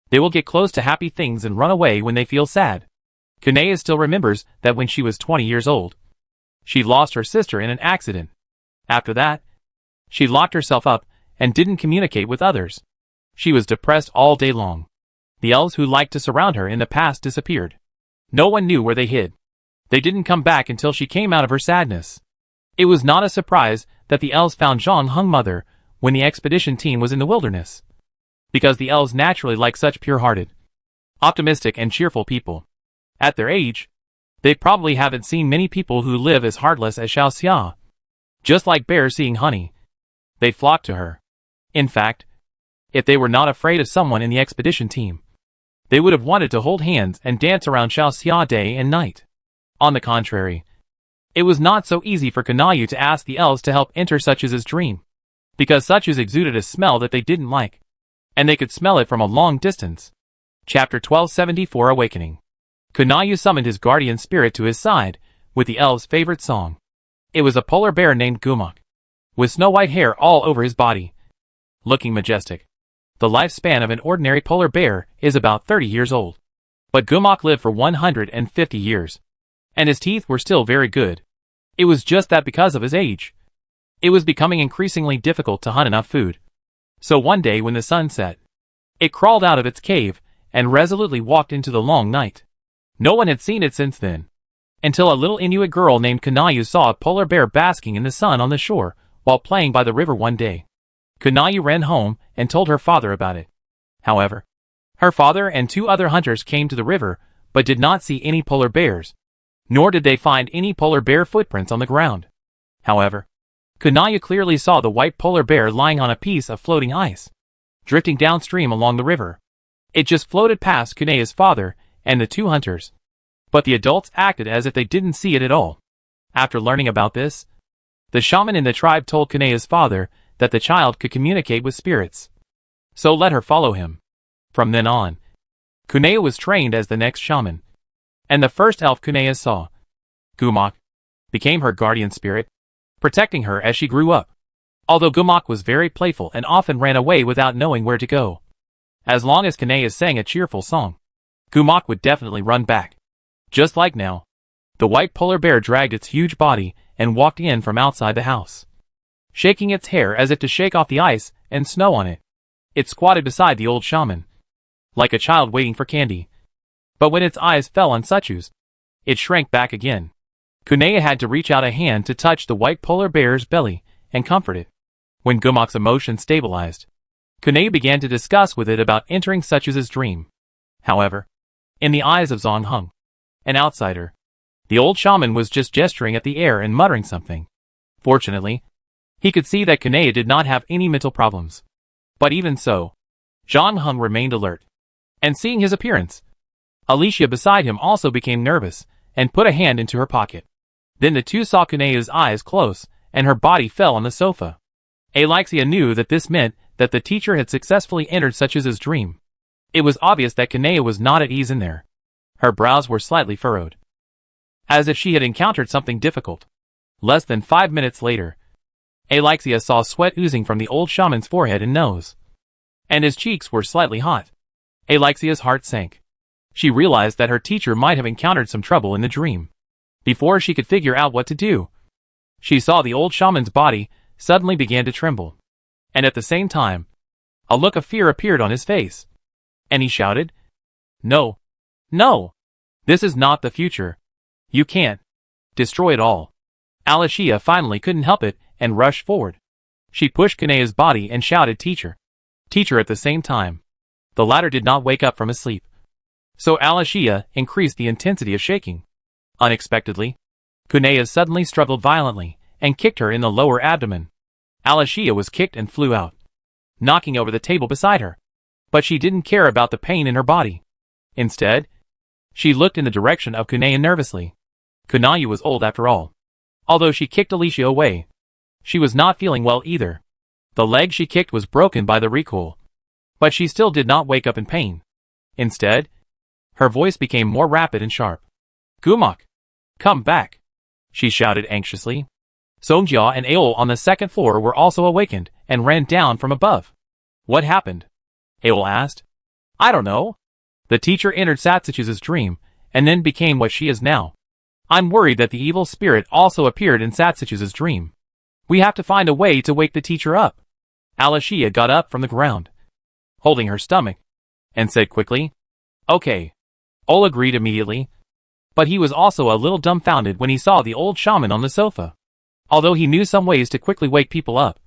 They will get close to happy things and run away when they feel sad. Kunea still remembers that when she was 20 years old, she lost her sister in an accident. After that, she locked herself up and didn't communicate with others. She was depressed all day long. The elves who liked to surround her in the past disappeared. No one knew where they hid. They didn't come back until she came out of her sadness. It was not a surprise that the elves found Zhang Heng's mother when the expedition team was in the wilderness, because the elves naturally like such pure-hearted, optimistic and cheerful people. At their age, they probably haven't seen many people who live as heartless as Xiao Xia. Just like bears seeing honey, they flocked to her. In fact, if they were not afraid of someone in the expedition team, they would have wanted to hold hands and dance around Xiao Xia day and night. On the contrary, it was not so easy for Kunayu to ask the elves to help enter Suchus's dream, because Suchus exuded a smell that they didn't like, and they could smell it from a long distance. Chapter 1274 Awakening. Kunayu summoned his guardian spirit to his side, with the elves' favorite song. It was a polar bear named Gumok, with snow-white hair all over his body, looking majestic. The lifespan of an ordinary polar bear is about 30 years old. But Gumok lived for 150 years. And his teeth were still very good. It was just that because of his age, it was becoming increasingly difficult to hunt enough food. So one day when the sun set, it crawled out of its cave and resolutely walked into the long night. No one had seen it since then, until a little Inuit girl named Kunayu saw a polar bear basking in the sun on the shore while playing by the river one day. Kunayu ran home and told her father about it. However, her father and 2 other hunters came to the river but did not see any polar bears, nor did they find any polar bear footprints on the ground. However, Kunayu clearly saw the white polar bear lying on a piece of floating ice, drifting downstream along the river. It just floated past Kunayu's father and the 2 hunters. But the adults acted as if they didn't see it at all. After learning about this, the shaman in the tribe told Kunayu's father that the child could communicate with spirits. So let her follow him. From then on, Kunayu was trained as the next shaman. And the first elf Kunayu saw, Gumok, became her guardian spirit, protecting her as she grew up. Although Gumok was very playful and often ran away without knowing where to go. As long as Kunayu sang a cheerful song, Gumok would definitely run back. Just like now, the white polar bear dragged its huge body and walked in from outside the house, shaking its hair as if to shake off the ice and snow on it. It squatted beside the old shaman, like a child waiting for candy. But when its eyes fell on Suchu's, it shrank back again. Kunayu had to reach out a hand to touch the white polar bear's belly and comfort it. When Gumok's emotions stabilized, Kunayu began to discuss with it about entering Suchu's dream. However, in the eyes of Zhang Heng, an outsider, the old shaman was just gesturing at the air and muttering something. Fortunately, he could see that Kunayu did not have any mental problems. But even so, Zhang Heng remained alert. And seeing his appearance, Alicia beside him also became nervous and put a hand into her pocket. Then the 2 saw Kunayu's eyes close and her body fell on the sofa. Alexia knew that this meant that the teacher had successfully entered Suchu's dream. It was obvious that Kunayu was not at ease in there. Her brows were slightly furrowed, as if she had encountered something difficult. Less than 5 minutes later, Alexia saw sweat oozing from the old shaman's forehead and nose, and his cheeks were slightly hot. Alexia's heart sank. She realized that her teacher might have encountered some trouble in the dream. Before she could figure out what to do, she saw the old shaman's body suddenly began to tremble. And at the same time, a look of fear appeared on his face. And he shouted, "No! No! This is not the future. You can't destroy it all." Alicia finally couldn't help it and rushed forward. She pushed Kunayu's body and shouted, "Teacher! Teacher!" at the same time. The latter did not wake up from his sleep. So Alicia increased the intensity of shaking. Unexpectedly, Kunayu suddenly struggled violently and kicked her in the lower abdomen. Alicia was kicked and flew out, knocking over the table beside her. But she didn't care about the pain in her body. Instead, she looked in the direction of Kunayu nervously. Kunayu was old after all. Although she kicked Alicia away, she was not feeling well either. The leg she kicked was broken by the recoil. But she still did not wake up in pain. Instead, her voice became more rapid and sharp. "Gumok! Come back!" she shouted anxiously. Songjia and Aol on the 2nd floor were also awakened and ran down from above. "What happened?" Aol asked. "I don't know. The teacher entered Satsuchu's dream and then became what she is now. I'm worried that the evil spirit also appeared in Satsuchu's dream. We have to find a way to wake the teacher up." Alicia got up from the ground, holding her stomach, and said quickly, "Okay." Ol agreed immediately, but he was also a little dumbfounded when he saw the old shaman on the sofa. Although he knew some ways to quickly wake people up,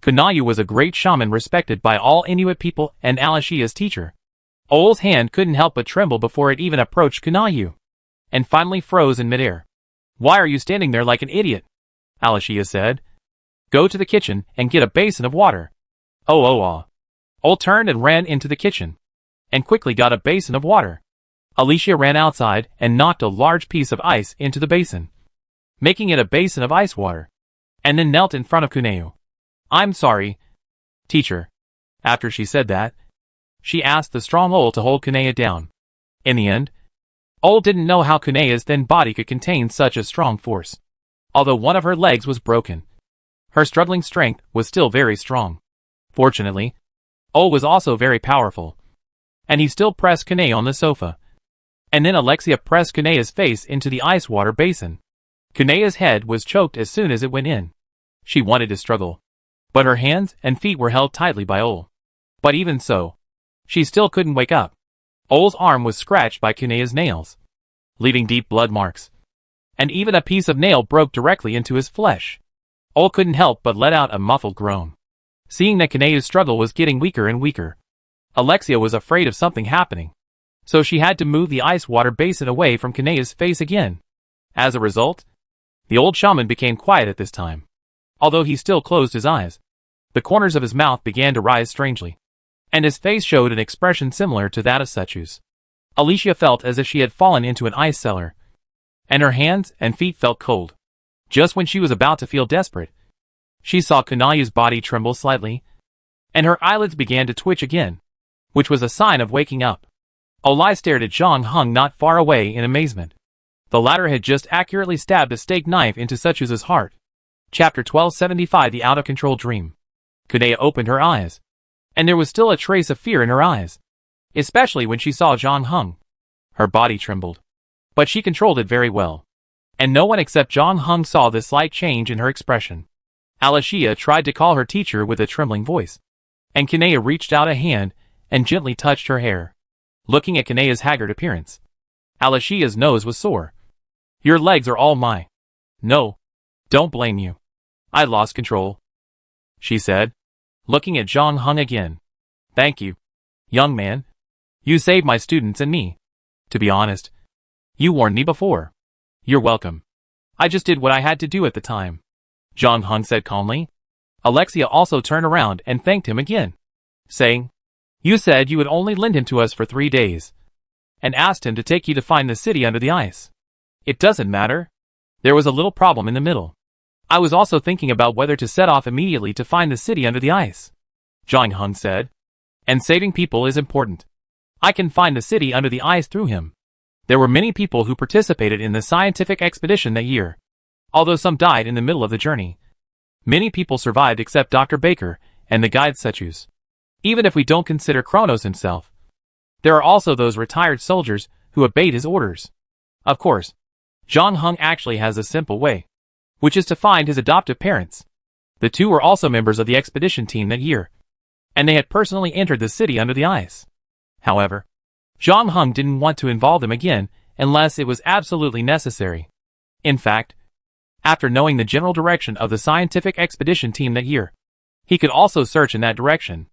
Kunayu was a great shaman respected by all Inuit people and Alicia's teacher. Ol's hand couldn't help but tremble before it even approached Kunayu, and finally froze in midair. "Why are you standing there like an idiot?" Alicia said. "Go to the kitchen and get a basin of water." "Oh. Ol turned and ran into the kitchen, and quickly got a basin of water. Alicia ran outside and knocked a large piece of ice into the basin, making it a basin of ice water, and then knelt in front of Kunayu. "I'm sorry, teacher." After she said that, She asked the strong Ole to hold Kanea down. In the end, Ole didn't know how Kanea's thin body could contain such a strong force. Although one of her legs was broken, her struggling strength was still very strong. Fortunately, Ole was also very powerful, and he still pressed Kanea on the sofa. And then Alexia pressed Kanea's face into the ice water basin. Kanea's head was choked as soon as it went in. She wanted to struggle, but her hands and feet were held tightly by Ole. But even so, she still couldn't wake up. Ole's arm was scratched by Kanea's nails, leaving deep blood marks. And even a piece of nail broke directly into his flesh. Ole couldn't help but let out a muffled groan. Seeing that Kanea's struggle was getting weaker and weaker, Alexia was afraid of something happening. So she had to move the ice water basin away from Kanea's face again. As a result, the old shaman became quiet at this time. Although he still closed his eyes, the corners of his mouth began to rise strangely, and his face showed an expression similar to that of Sechu's. Alicia felt as if she had fallen into an ice cellar, and her hands and feet felt cold. Just when she was about to feel desperate, she saw Kanaya's body tremble slightly, and her eyelids began to twitch again, which was a sign of waking up. Olai stared at Zhang Heng not far away in amazement. The latter had just accurately stabbed a steak knife into Sechu's heart. Chapter 1275 The Out-of-Control Dream. Kanaya opened her eyes, and there was still a trace of fear in her eyes, especially when she saw Zhang Heng. Her body trembled, but she controlled it very well, and no one except Zhang Heng saw this slight change in her expression. Alicia tried to call her teacher with a trembling voice, and Kanaya reached out a hand and gently touched her hair. Looking at Kanaya's haggard appearance, Alicia's nose was sore. "Your legs are all mine." "No, don't blame you. I lost control," she said, looking at Zhang Heng again. "Thank you, young man. You saved my students and me. To be honest, you warned me before." "You're welcome. I just did what I had to do at the time," Zhang Heng said calmly. Alexia also turned around and thanked him again, saying, "You said you would only lend him to us for 3 days, and asked him to take you to find the city under the ice. It doesn't matter. There was a little problem in the middle. I was also thinking about whether to set off immediately to find the city under the ice," Zhang Heng said. "And saving people is important. I can find the city under the ice through him." There were many people who participated in the scientific expedition that year. Although some died in the middle of the journey, many people survived except Dr. Baker and the guide Sechu's. Even if we don't consider Kronos himself, there are also those retired soldiers who obeyed his orders. Of course, Zhang Heng actually has a simple way, which is to find his adoptive parents. The two were also members of the expedition team that year, and they had personally entered the city under the ice. However, Zhang Heng didn't want to involve them again unless it was absolutely necessary. In fact, after knowing the general direction of the scientific expedition team that year, he could also search in that direction,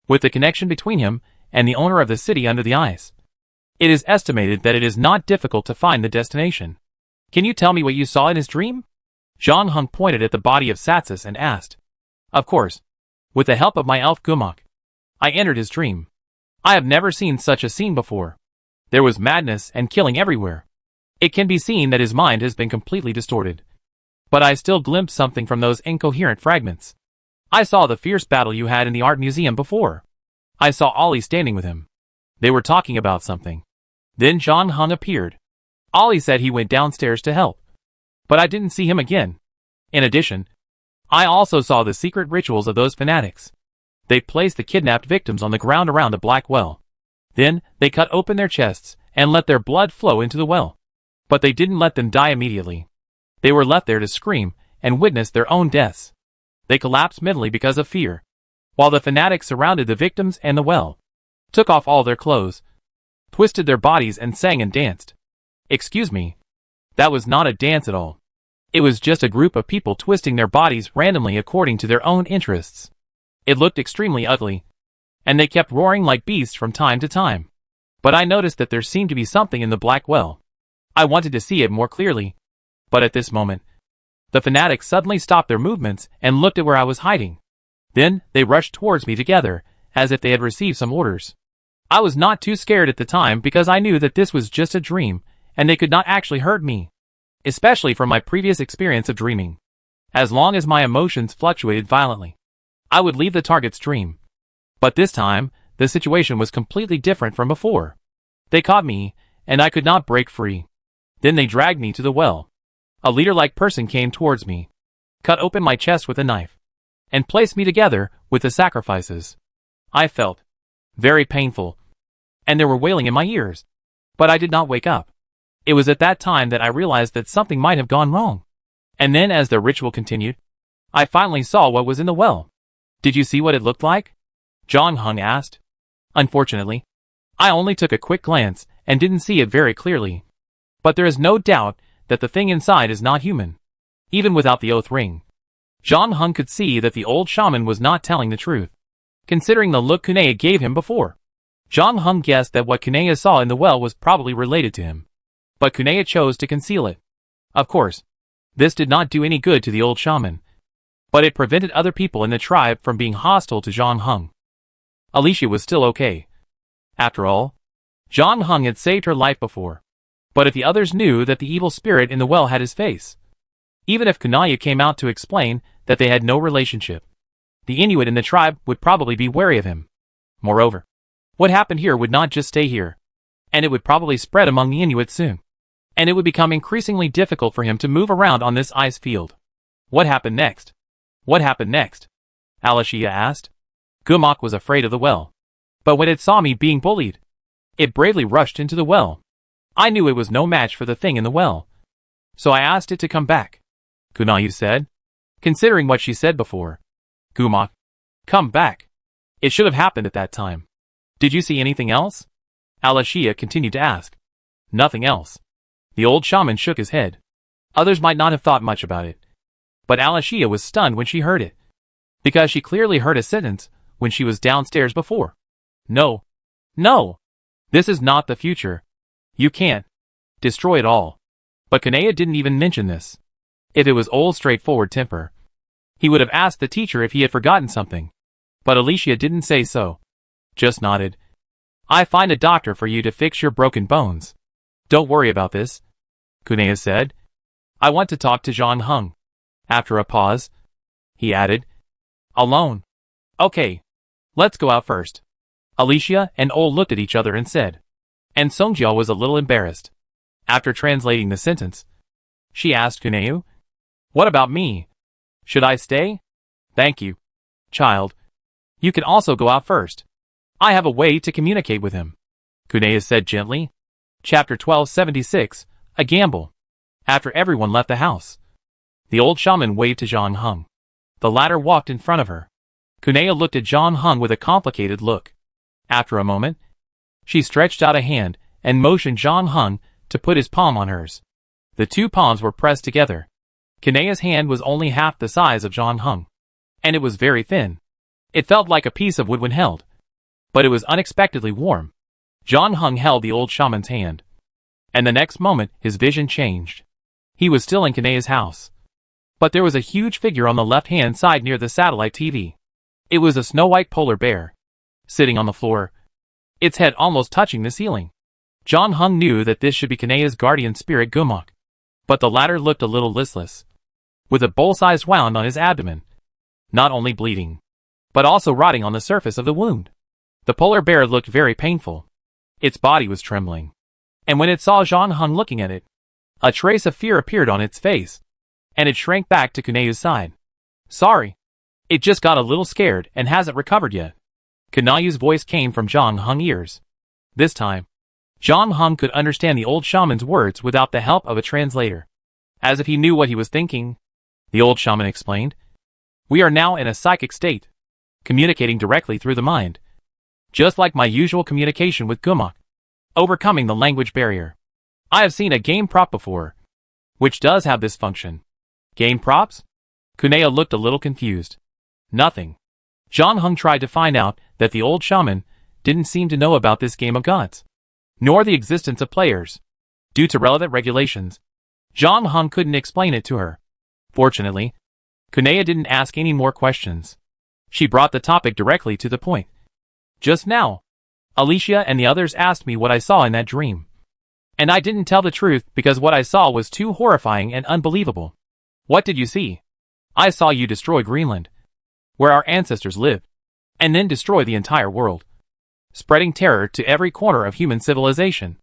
with the connection between him and the owner of the city under the ice. It is estimated that it is not difficult to find the destination. "Can you tell me what you saw in his dream?" Zhang Heng pointed at the body of Satsis and asked. "Of course. With the help of my elf Gumok, I entered his dream. I have never seen such a scene before. There was madness and killing everywhere. It can be seen that his mind has been completely distorted. But I still glimpsed something from those incoherent fragments. I saw the fierce battle you had in the art museum before. I saw Ollie standing with him. They were talking about something. Then Zhang Heng appeared. Ollie said he went downstairs to help, but I didn't see him again. In addition, I also saw the secret rituals of those fanatics. They placed the kidnapped victims on the ground around the black well. Then, they cut open their chests and let their blood flow into the well. But they didn't let them die immediately. They were left there to scream and witness their own deaths. They collapsed mentally because of fear, while the fanatics surrounded the victims and the well, took off all their clothes, twisted their bodies and sang and danced. Excuse me, that was not a dance at all. It was just a group of people twisting their bodies randomly according to their own interests. It looked extremely ugly, and they kept roaring like beasts from time to time. But I noticed that there seemed to be something in the black well. I wanted to see it more clearly, but at this moment, the fanatics suddenly stopped their movements and looked at where I was hiding. Then, they rushed towards me together, as if they had received some orders. I was not too scared at the time because I knew that this was just a dream, and they could not actually hurt me, especially from my previous experience of dreaming. As long as my emotions fluctuated violently, I would leave the target's dream. But this time, the situation was completely different from before. They caught me, and I could not break free. Then they dragged me to the well. A leader-like person came towards me, cut open my chest with a knife, and placed me together with the sacrifices. I felt very painful, and there were wailing in my ears, but I did not wake up. It was at that time that I realized that something might have gone wrong. And then as the ritual continued, I finally saw what was in the well. Did you see what it looked like? John Hung asked. Unfortunately, I only took a quick glance and didn't see it very clearly. But there is no doubt that the thing inside is not human. Even without the oath ring, John Hung could see that the old shaman was not telling the truth. Considering the look Kunea gave him before, John Hung guessed that what Kunea saw in the well was probably related to him. But Kunea chose to conceal it. Of course, this did not do any good to the old shaman, but it prevented other people in the tribe from being hostile to John Hung. Alicia was still okay. After all, John Hung had saved her life before. But if the others knew that the evil spirit in the well had his face, even if Kunaya came out to explain that they had no relationship, the Inuit in the tribe would probably be wary of him. Moreover, what happened here would not just stay here, and it would probably spread among the Inuit soon. And it would become increasingly difficult for him to move around on this ice field. What happened next? What happened next? Alicia asked. Gumak was afraid of the well. But when it saw me being bullied, it bravely rushed into the well. I knew it was no match for the thing in the well, so I asked it to come back. Kunayu said, considering what she said before. Gumak, come back. It should have happened at that time. Did you see anything else? Alicia continued to ask. Nothing else. The old shaman shook his head. Others might not have thought much about it, but Alicia was stunned when she heard it, because she clearly heard a sentence when she was downstairs before. No. No. This is not the future. You can't destroy it all. But Kunea didn't even mention this. If it was old straightforward temper, he would have asked the teacher if he had forgotten something. But Alicia didn't say so. Just nodded. I find a doctor for you to fix your broken bones. Don't worry about this, Kunea said. I want to talk to John Hung. After a pause, he added, alone. Okay. Let's go out first. Alicia and Ol looked at each other and said. And Songjia was a little embarrassed. After translating the sentence, she asked Kuneu, what about me? Should I stay? Thank you, child. You can also go out first. I have a way to communicate with him, Kunea said gently. Chapter 1276, A Gamble. After everyone left the house, the old shaman waved to John Hung. The latter walked in front of her. Kunea looked at John Hung with a complicated look. After a moment, she stretched out a hand and motioned John Hung to put his palm on hers. The two palms were pressed together. Kunea's hand was only half the size of John Hung, and it was very thin. It felt like a piece of wood when held, but it was unexpectedly warm. John Hung held the old shaman's hand, and the next moment his vision changed. He was still in Kunea's house, but there was a huge figure on the left-hand side near the satellite TV. It was a snow-white polar bear, sitting on the floor, its head almost touching the ceiling. John Hung knew that this should be Kunea's guardian spirit Gumak, but the latter looked a little listless, with a bowl-sized wound on his abdomen, not only bleeding, but also rotting on the surface of the wound. The polar bear looked very painful. Its body was trembling, and when it saw John Hung looking at it, a trace of fear appeared on its face, and it shrank back to Kunea's side. Sorry. It just got a little scared and hasn't recovered yet. Kunayu's voice came from John Hung's ears. This time, John Hung could understand the old shaman's words without the help of a translator. As if he knew what he was thinking, the old shaman explained. We are now in a psychic state, communicating directly through the mind, just like my usual communication with Gumak, overcoming the language barrier. I have seen a game prop before, which does have this function. Game props? Kunea looked a little confused. Nothing. John Hung tried to find out that the old shaman didn't seem to know about this game of gods, nor the existence of players. Due to relevant regulations, John Hung couldn't explain it to her. Fortunately, Kunea didn't ask any more questions. She brought the topic directly to the point. Just now, Alicia and the others asked me what I saw in that dream. And I didn't tell the truth because what I saw was too horrifying and unbelievable. What did you see? I saw you destroy Greenland, where our ancestors lived, and then destroy the entire world. spreading terror to every corner of human civilization.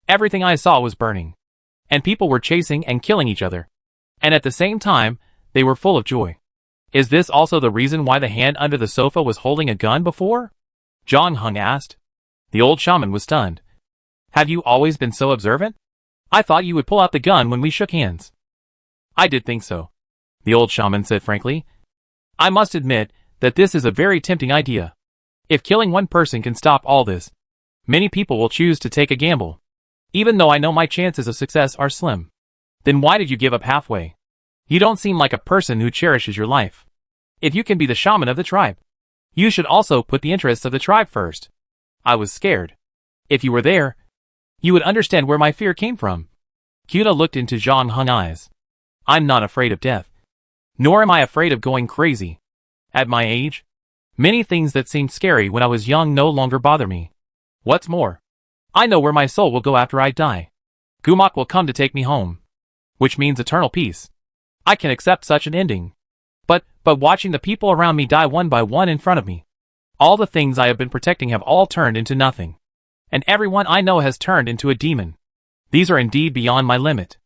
Everything I saw was burning. And people were chasing and killing each other. And at the same time, they were full of joy. Is this also the reason why the hand under the sofa was holding a gun before? Zhang Heng asked. The old shaman was stunned. Have you always been so observant? I thought you would pull out the gun when we shook hands. I did think so, the old shaman said frankly. I must admit that this is a very tempting idea. If killing one person can stop all this, many people will choose to take a gamble. Even though I know my chances of success are slim. Then why did you give up halfway? You don't seem like a person who cherishes your life. If you can be the shaman of the tribe, you should also put the interests of the tribe first. I was scared. If you were there, you would understand where my fear came from. Kuna looked into Zhang Heng's eyes. I'm not afraid of death. Nor am I afraid of going crazy. At my age, many things that seemed scary when I was young no longer bother me. What's more, I know where my soul will go after I die. Gumak will come to take me home. Which means eternal peace. I can accept such an ending. But watching the people around me die one by one in front of me. All the things I have been protecting have all turned into nothing. And everyone I know has turned into a demon. These are indeed beyond my limit.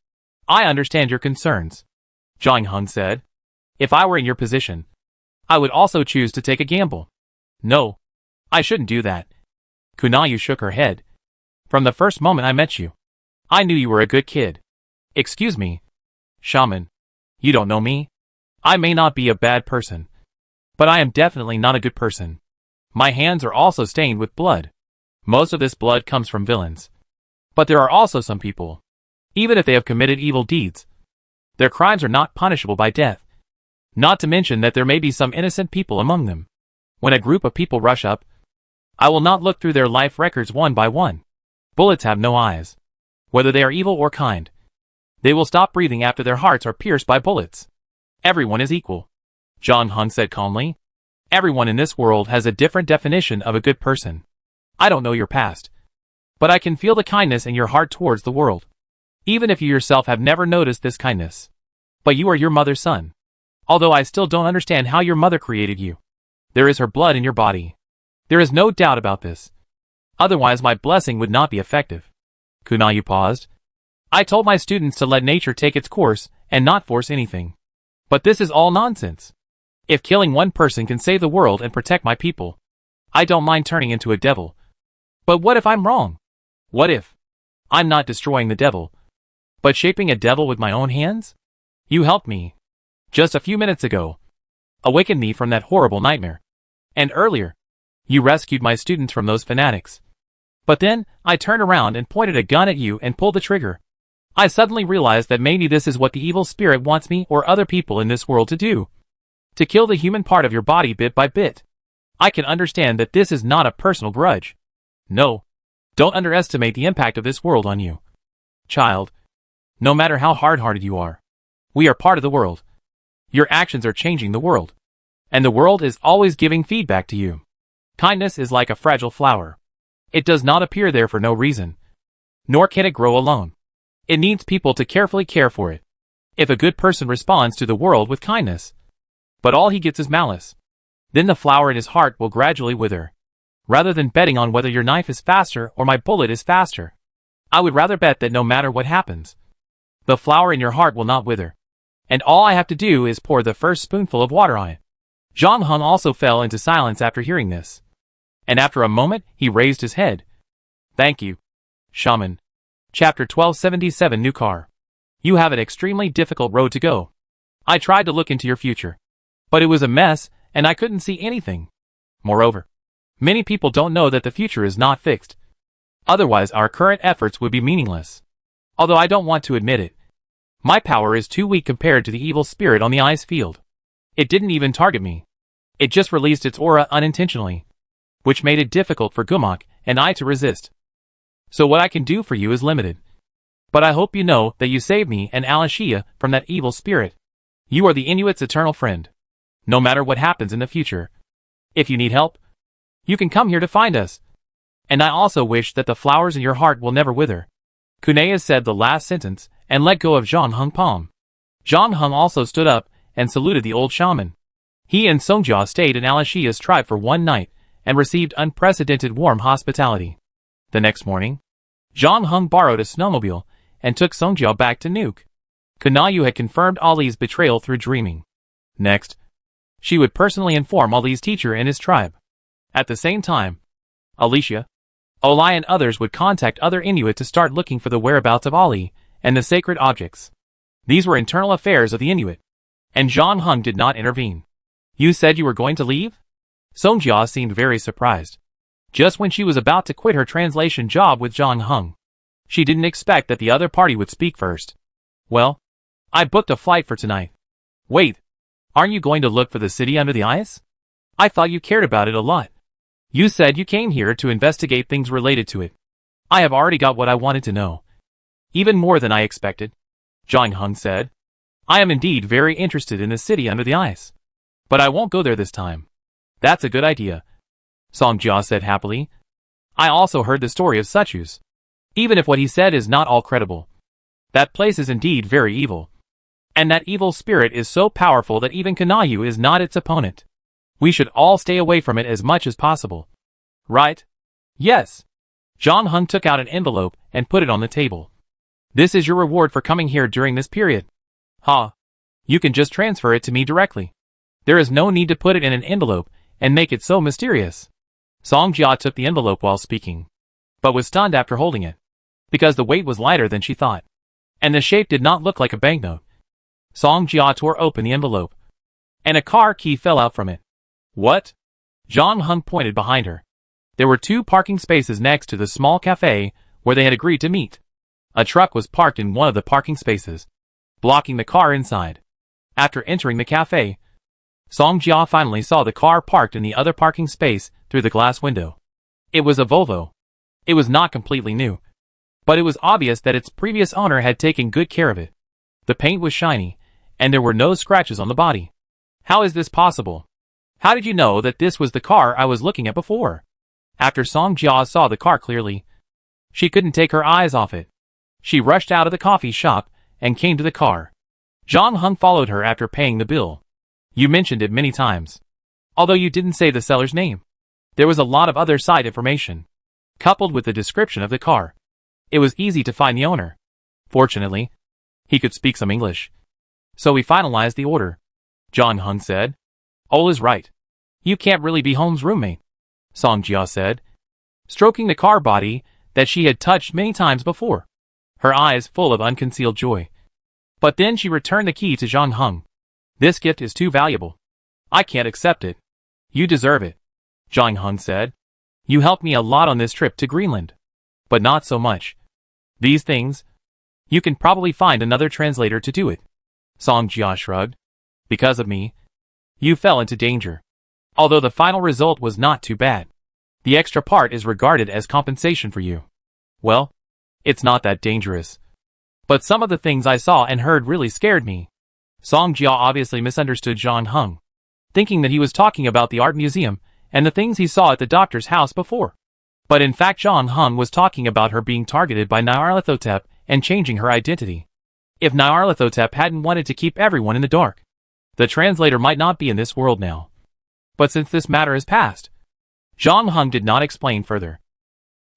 I understand your concerns, Zhang Heng said. If I were in your position, I would also choose to take a gamble. No, I shouldn't do that. Kunayu shook her head. From the first moment I met you, I knew you were a good kid. Excuse me, shaman. You don't know me? I may not be a bad person, but I am definitely not a good person. My hands are also stained with blood. Most of this blood comes from villains. But there are also some people, even if they have committed evil deeds, their crimes are not punishable by death. Not to mention that there may be some innocent people among them. When a group of people rush up, I will not look through their life records one by one. Bullets have no eyes. Whether they are evil or kind, they will stop breathing after their hearts are pierced by bullets. Everyone is equal, Zhang Heng said calmly. Everyone in this world has a different definition of a good person. I don't know your past, but I can feel the kindness in your heart towards the world. Even if you yourself have never noticed this kindness. But you are your mother's son. Although I still don't understand how your mother created you. There is her blood in your body. There is no doubt about this. Otherwise my blessing would not be effective. Kunayu paused. I told my students to let nature take its course and not force anything. But this is all nonsense. If killing one person can save the world and protect my people, I don't mind turning into a devil. But what if I'm wrong? What if I'm not destroying the devil, but shaping a devil with my own hands? You helped me, just a few minutes ago, awakened me from that horrible nightmare. And earlier, you rescued my students from those fanatics. But then, I turned around and pointed a gun at you and pulled the trigger. I suddenly realized that maybe this is what the evil spirit wants me or other people in this world to do. To kill the human part of your body bit by bit. I can understand that this is not a personal grudge. No. Don't underestimate the impact of this world on you. Child. No matter how hard-hearted you are. We are part of the world. Your actions are changing the world. And the world is always giving feedback to you. Kindness is like a fragile flower. It does not appear there for no reason. Nor can it grow alone. It needs people to carefully care for it. If a good person responds to the world with kindness, but all he gets is malice, then the flower in his heart will gradually wither. Rather than betting on whether your knife is faster or my bullet is faster, I would rather bet that no matter what happens, the flower in your heart will not wither. And all I have to do is pour the first spoonful of water on it. Zhang Heng also fell into silence after hearing this. And after a moment, he raised his head. Thank you, shaman. Chapter 1277 New Car. You have an extremely difficult road to go. I tried to look into your future, but it was a mess, and I couldn't see anything. Moreover, many people don't know that the future is not fixed. Otherwise our current efforts would be meaningless. Although I don't want to admit it, my power is too weak compared to the evil spirit on the ice field. It didn't even target me. It just released its aura unintentionally, which made it difficult for Gumak and I to resist. So what I can do for you is limited. But I hope you know that you saved me and Alashia from that evil spirit. You are the Inuit's eternal friend. No matter what happens in the future. If you need help, you can come here to find us. And I also wish that the flowers in your heart will never wither. Kunea said the last sentence and let go of Zhang Heng's palm. Zhang Heng also stood up and saluted the old shaman. He and Songjia stayed in Alashia's tribe for one night and received unprecedented warm hospitality. The next morning, Jong Hung borrowed a snowmobile and took Songjia back to Nuuk. Kanayu had confirmed Ali's betrayal through dreaming. Next, she would personally inform Ali's teacher and his tribe. At the same time, Alicia, Olai and others would contact other Inuit to start looking for the whereabouts of Ali and the sacred objects. These were internal affairs of the Inuit, and Jong Hung did not intervene. You said you were going to leave? Songjia seemed very surprised. Just when she was about to quit her translation job with Jong Hung, she didn't expect that the other party would speak first. Well, I booked a flight for tonight. Wait, aren't you going to look for the city under the ice? I thought you cared about it a lot. You said you came here to investigate things related to it. I have already got what I wanted to know. Even more than I expected, Jong Hung said. I am indeed very interested in the city under the ice. But I won't go there this time. That's a good idea, Songjia said happily. I also heard the story of Suchus. Even if what he said is not all credible, that place is indeed very evil. And that evil spirit is so powerful that even Kanayu is not its opponent. We should all stay away from it as much as possible. Right? Yes. Jong Hung took out an envelope and put it on the table. This is your reward for coming here during this period. You can just transfer it to me directly. There is no need to put it in an envelope and make it so mysterious. Songjia took the envelope while speaking, but was stunned after holding it, because the weight was lighter than she thought, and the shape did not look like a banknote. Songjia tore open the envelope, and a car key fell out from it. What? Jong Hung pointed behind her. There were 2 parking spaces next to the small cafe where they had agreed to meet. A truck was parked in one of the parking spaces, blocking the car inside. After entering the cafe, Songjia finally saw the car parked in the other parking space through the glass window. It was a Volvo. It was not completely new, but it was obvious that its previous owner had taken good care of it. The paint was shiny, and there were no scratches on the body. How is this possible? How did you know that this was the car I was looking at before? After Songjia saw the car clearly, she couldn't take her eyes off it. She rushed out of the coffee shop and came to the car. Jong Hung followed her after paying the bill. You mentioned it many times, although you didn't say the seller's name. There was a lot of other side information, coupled with the description of the car. It was easy to find the owner. Fortunately, he could speak some English. So we finalized the order, Jong Hung said. Ol is right. You can't really be Home's roommate, Songjia said, stroking the car body that she had touched many times before, her eyes full of unconcealed joy. But then she returned the key to Jong Hung. This gift is too valuable. I can't accept it. You deserve it, Jong Hung said. You helped me a lot on this trip to Greenland, but not so much. These things, you can probably find another translator to do it. Songjia shrugged. Because of me, you fell into danger. Although the final result was not too bad. The extra part is regarded as compensation for you. Well, it's not that dangerous. But some of the things I saw and heard really scared me. Songjia obviously misunderstood Jong Hung, thinking that he was talking about the art museum and the things he saw at the doctor's house before. But in fact Jong Hung was talking about her being targeted by Nyarlathotep and changing her identity. If Nyarlathotep hadn't wanted to keep everyone in the dark, the translator might not be in this world now. But since this matter is past, Jong Hung did not explain further.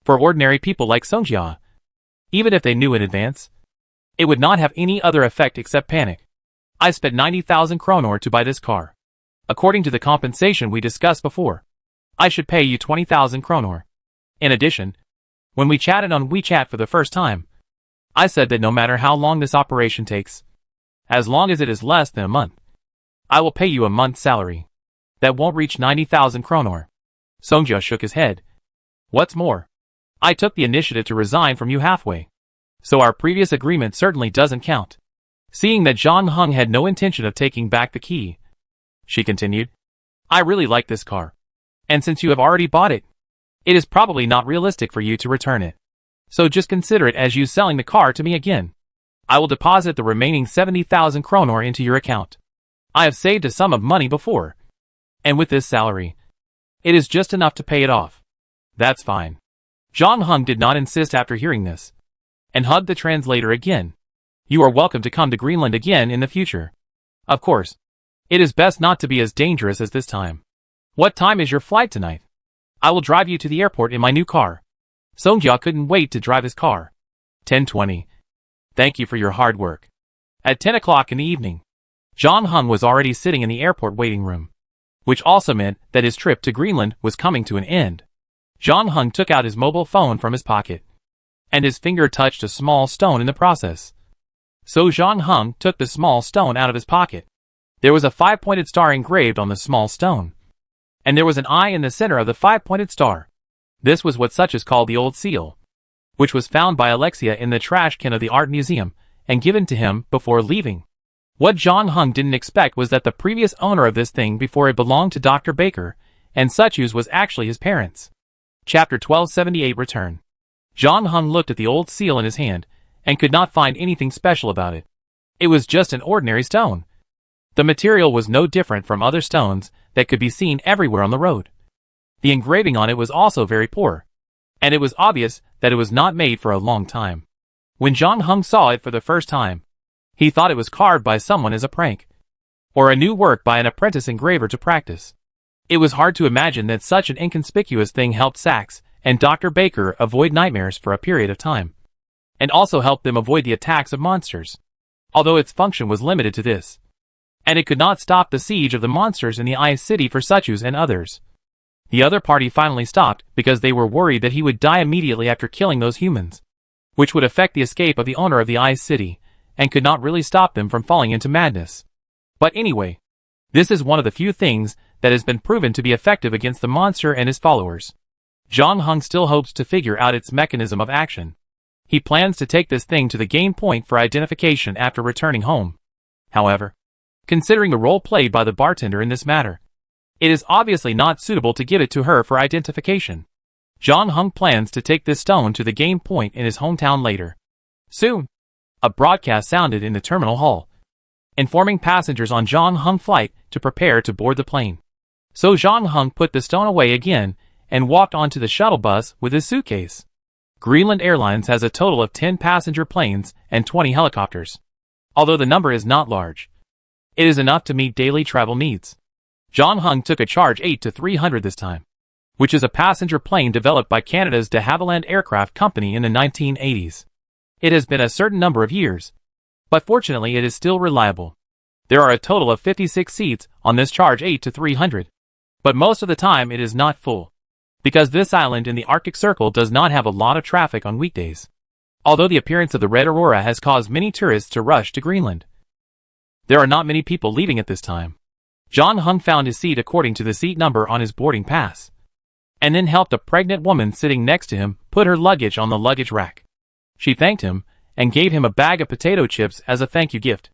For ordinary people like Songjia, even if they knew in advance, it would not have any other effect except panic. I spent 90,000 kronor to buy this car. According to the compensation we discussed before, I should pay you 20,000 kronor. In addition, when we chatted on WeChat for the first time, I said that no matter how long this operation takes, as long as it is less than a month, I will pay you a month's salary. That won't reach 90,000 kronor. Songjia shook his head. What's more, I took the initiative to resign from you halfway, so our previous agreement certainly doesn't count. Seeing that Jong Hung had no intention of taking back the key, she continued, I really like this car. And since you have already bought it, it is probably not realistic for you to return it. So just consider it as you selling the car to me again. I will deposit the remaining 70,000 kronor into your account. I have saved a sum of money before, and with this salary, it is just enough to pay it off. That's fine. Jong Hung did not insist after hearing this, and hugged the translator again. You are welcome to come to Greenland again in the future. Of course, it is best not to be as dangerous as this time. What time is your flight tonight? I will drive you to the airport in my new car. Songjia couldn't wait to drive his car. 10:20. Thank you for your hard work. At 10 o'clock in the evening, John Hung was already sitting in the airport waiting room, which also meant that his trip to Greenland was coming to an end. John Hung took out his mobile phone from his pocket, and his finger touched a small stone in the process. So John Hung took the small stone out of his pocket. There was a 5-pointed star engraved on the small stone, and there was an eye in the center of the 5-pointed star. This was what such is called the Old Seal, which was found by Alexia in the trash can of the art museum and given to him before leaving. What John Hung didn't expect was that the previous owner of this thing before it belonged to Dr. Baker, and Suchu's was actually his parents. Chapter 1278 Return. John Hung looked at the old seal in his hand, and could not find anything special about it. It was just an ordinary stone. The material was no different from other stones that could be seen everywhere on the road. The engraving on it was also very poor, and it was obvious that it was not made for a long time. When John Hung saw it for the first time, he thought it was carved by someone as a prank, or a new work by an apprentice engraver to practice. It was hard to imagine that such an inconspicuous thing helped Sachs and Dr. Baker avoid nightmares for a period of time, and also helped them avoid the attacks of monsters, although its function was limited to this. And it could not stop the siege of the monsters in the Ice City for Suchus and others. The other party finally stopped because they were worried that he would die immediately after killing those humans, which would affect the escape of the owner of the Ice City, and could not really stop them from falling into madness. But anyway, this is one of the few things that has been proven to be effective against the monster and his followers. John Hung still hopes to figure out its mechanism of action. He plans to take this thing to the game point for identification after returning home. However, considering the role played by the bartender in this matter, it is obviously not suitable to give it to her for identification. John Hung plans to take this stone to the game point in his hometown later. Soon, a broadcast sounded in the terminal hall, informing passengers on John Hung flight to prepare to board the plane. So John Hung put the stone away again and walked onto the shuttle bus with his suitcase. Greenland Airlines has a total of 10 passenger planes and 20 helicopters. Although the number is not large, it is enough to meet daily travel needs. John Hung took a Charge 8-300 this time, which is a passenger plane developed by Canada's de Havilland Aircraft Company in the 1980s. It has been a certain number of years, but fortunately it is still reliable. There are a total of 56 seats on this Charge 8-300, but most of the time it is not full, because this island in the Arctic Circle does not have a lot of traffic on weekdays. Although the appearance of the red aurora has caused many tourists to rush to Greenland, there are not many people leaving at this time. John Hung found his seat according to the seat number on his boarding pass, and then helped a pregnant woman sitting next to him put her luggage on the luggage rack. She thanked him and gave him a bag of potato chips as a thank you gift.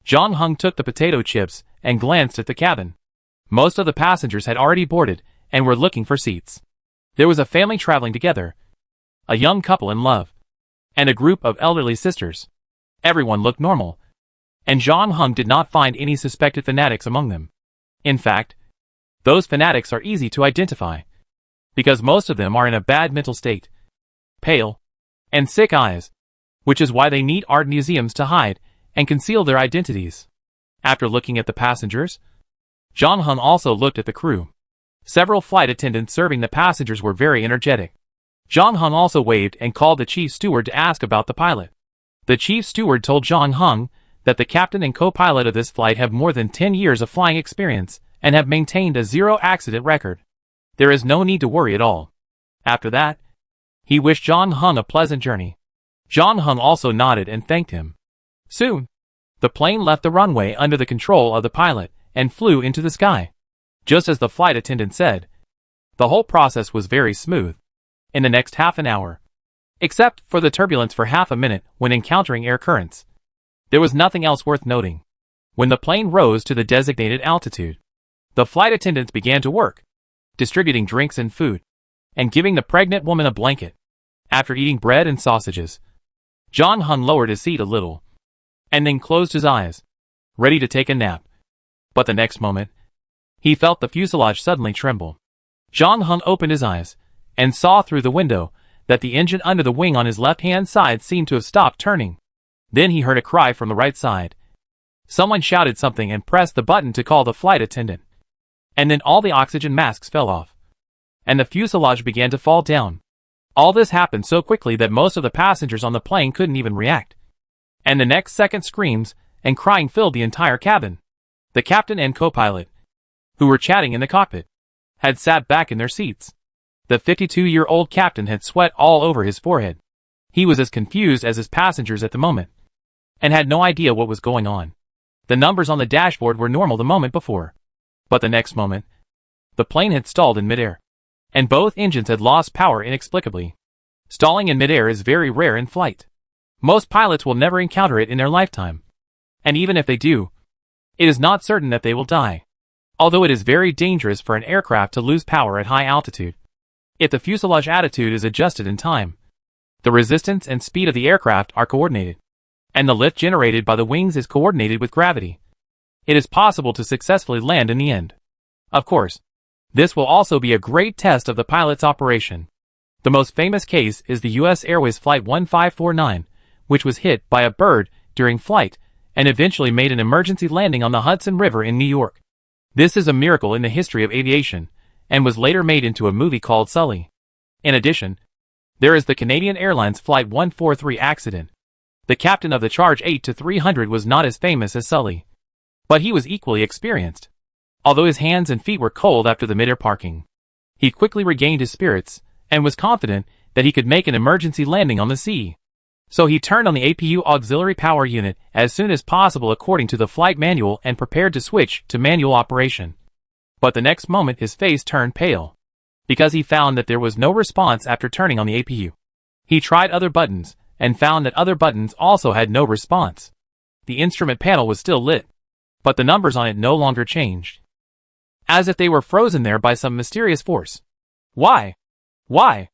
John Hung took the potato chips and glanced at the cabin. Most of the passengers had already boarded and were looking for seats. There was a family traveling together, a young couple in love, and a group of elderly sisters. Everyone looked normal, and John Hung did not find any suspected fanatics among them. In fact, those fanatics are easy to identify, because most of them are in a bad mental state, pale, and sick eyes, which is why they need art museums to hide and conceal their identities. After looking at the passengers, John Hung also looked at the crew. Several flight attendants serving the passengers were very energetic. John Hung also waved and called the chief steward to ask about the pilot. The chief steward told John Hung that the captain and co-pilot of this flight have more than 10 years of flying experience and have maintained a zero-accident record. There is no need to worry at all. After that, he wished John Hung a pleasant journey. John Hung also nodded and thanked him. Soon, the plane left the runway under the control of the pilot and flew into the sky. Just as the flight attendant said, the whole process was very smooth. In the next half an hour, except for the turbulence for half a minute when encountering air currents, there was nothing else worth noting. When the plane rose to the designated altitude, the flight attendants began to work, distributing drinks and food, and giving the pregnant woman a blanket. After eating bread and sausages, John Hung lowered his seat a little, and then closed his eyes, ready to take a nap. But the next moment, he felt the fuselage suddenly tremble. John Hung opened his eyes, and saw through the window that the engine under the wing on his left-hand side seemed to have stopped turning. Then he heard a cry from the right side. Someone shouted something and pressed the button to call the flight attendant. And then all the oxygen masks fell off, and the fuselage began to fall down. All this happened so quickly that most of the passengers on the plane couldn't even react. And the next second, screams and crying filled the entire cabin. The captain and co-pilot, who were chatting in the cockpit, had sat back in their seats. The 52-year-old captain had sweat all over his forehead. He was as confused as his passengers at the moment, and had no idea what was going on. The numbers on the dashboard were normal the moment before, but the next moment, the plane had stalled in midair, and both engines had lost power inexplicably. Stalling in midair is very rare in flight. Most pilots will never encounter it in their lifetime, and even if they do, it is not certain that they will die, although it is very dangerous for an aircraft to lose power at high altitude. If the fuselage attitude is adjusted in time, the resistance and speed of the aircraft are coordinated, and the lift generated by the wings is coordinated with gravity, it is possible to successfully land in the end. Of course, this will also be a great test of the pilot's operation. The most famous case is the U.S. Airways Flight 1549, which was hit by a bird during flight and eventually made an emergency landing on the Hudson River in New York. This is a miracle in the history of aviation, and was later made into a movie called Sully. In addition, there is the Canadian Airlines Flight 143 accident. The captain of the Charge 8-300 was not as famous as Sully, but he was equally experienced. Although his hands and feet were cold after the midair parking, he quickly regained his spirits and was confident that he could make an emergency landing on the sea. So he turned on the APU auxiliary power unit as soon as possible according to the flight manual and prepared to switch to manual operation. But the next moment his face turned pale, because he found that there was no response after turning on the APU. He tried other buttons, and found that other buttons also had no response. The instrument panel was still lit, but the numbers on it no longer changed, as if they were frozen there by some mysterious force. Why? Why?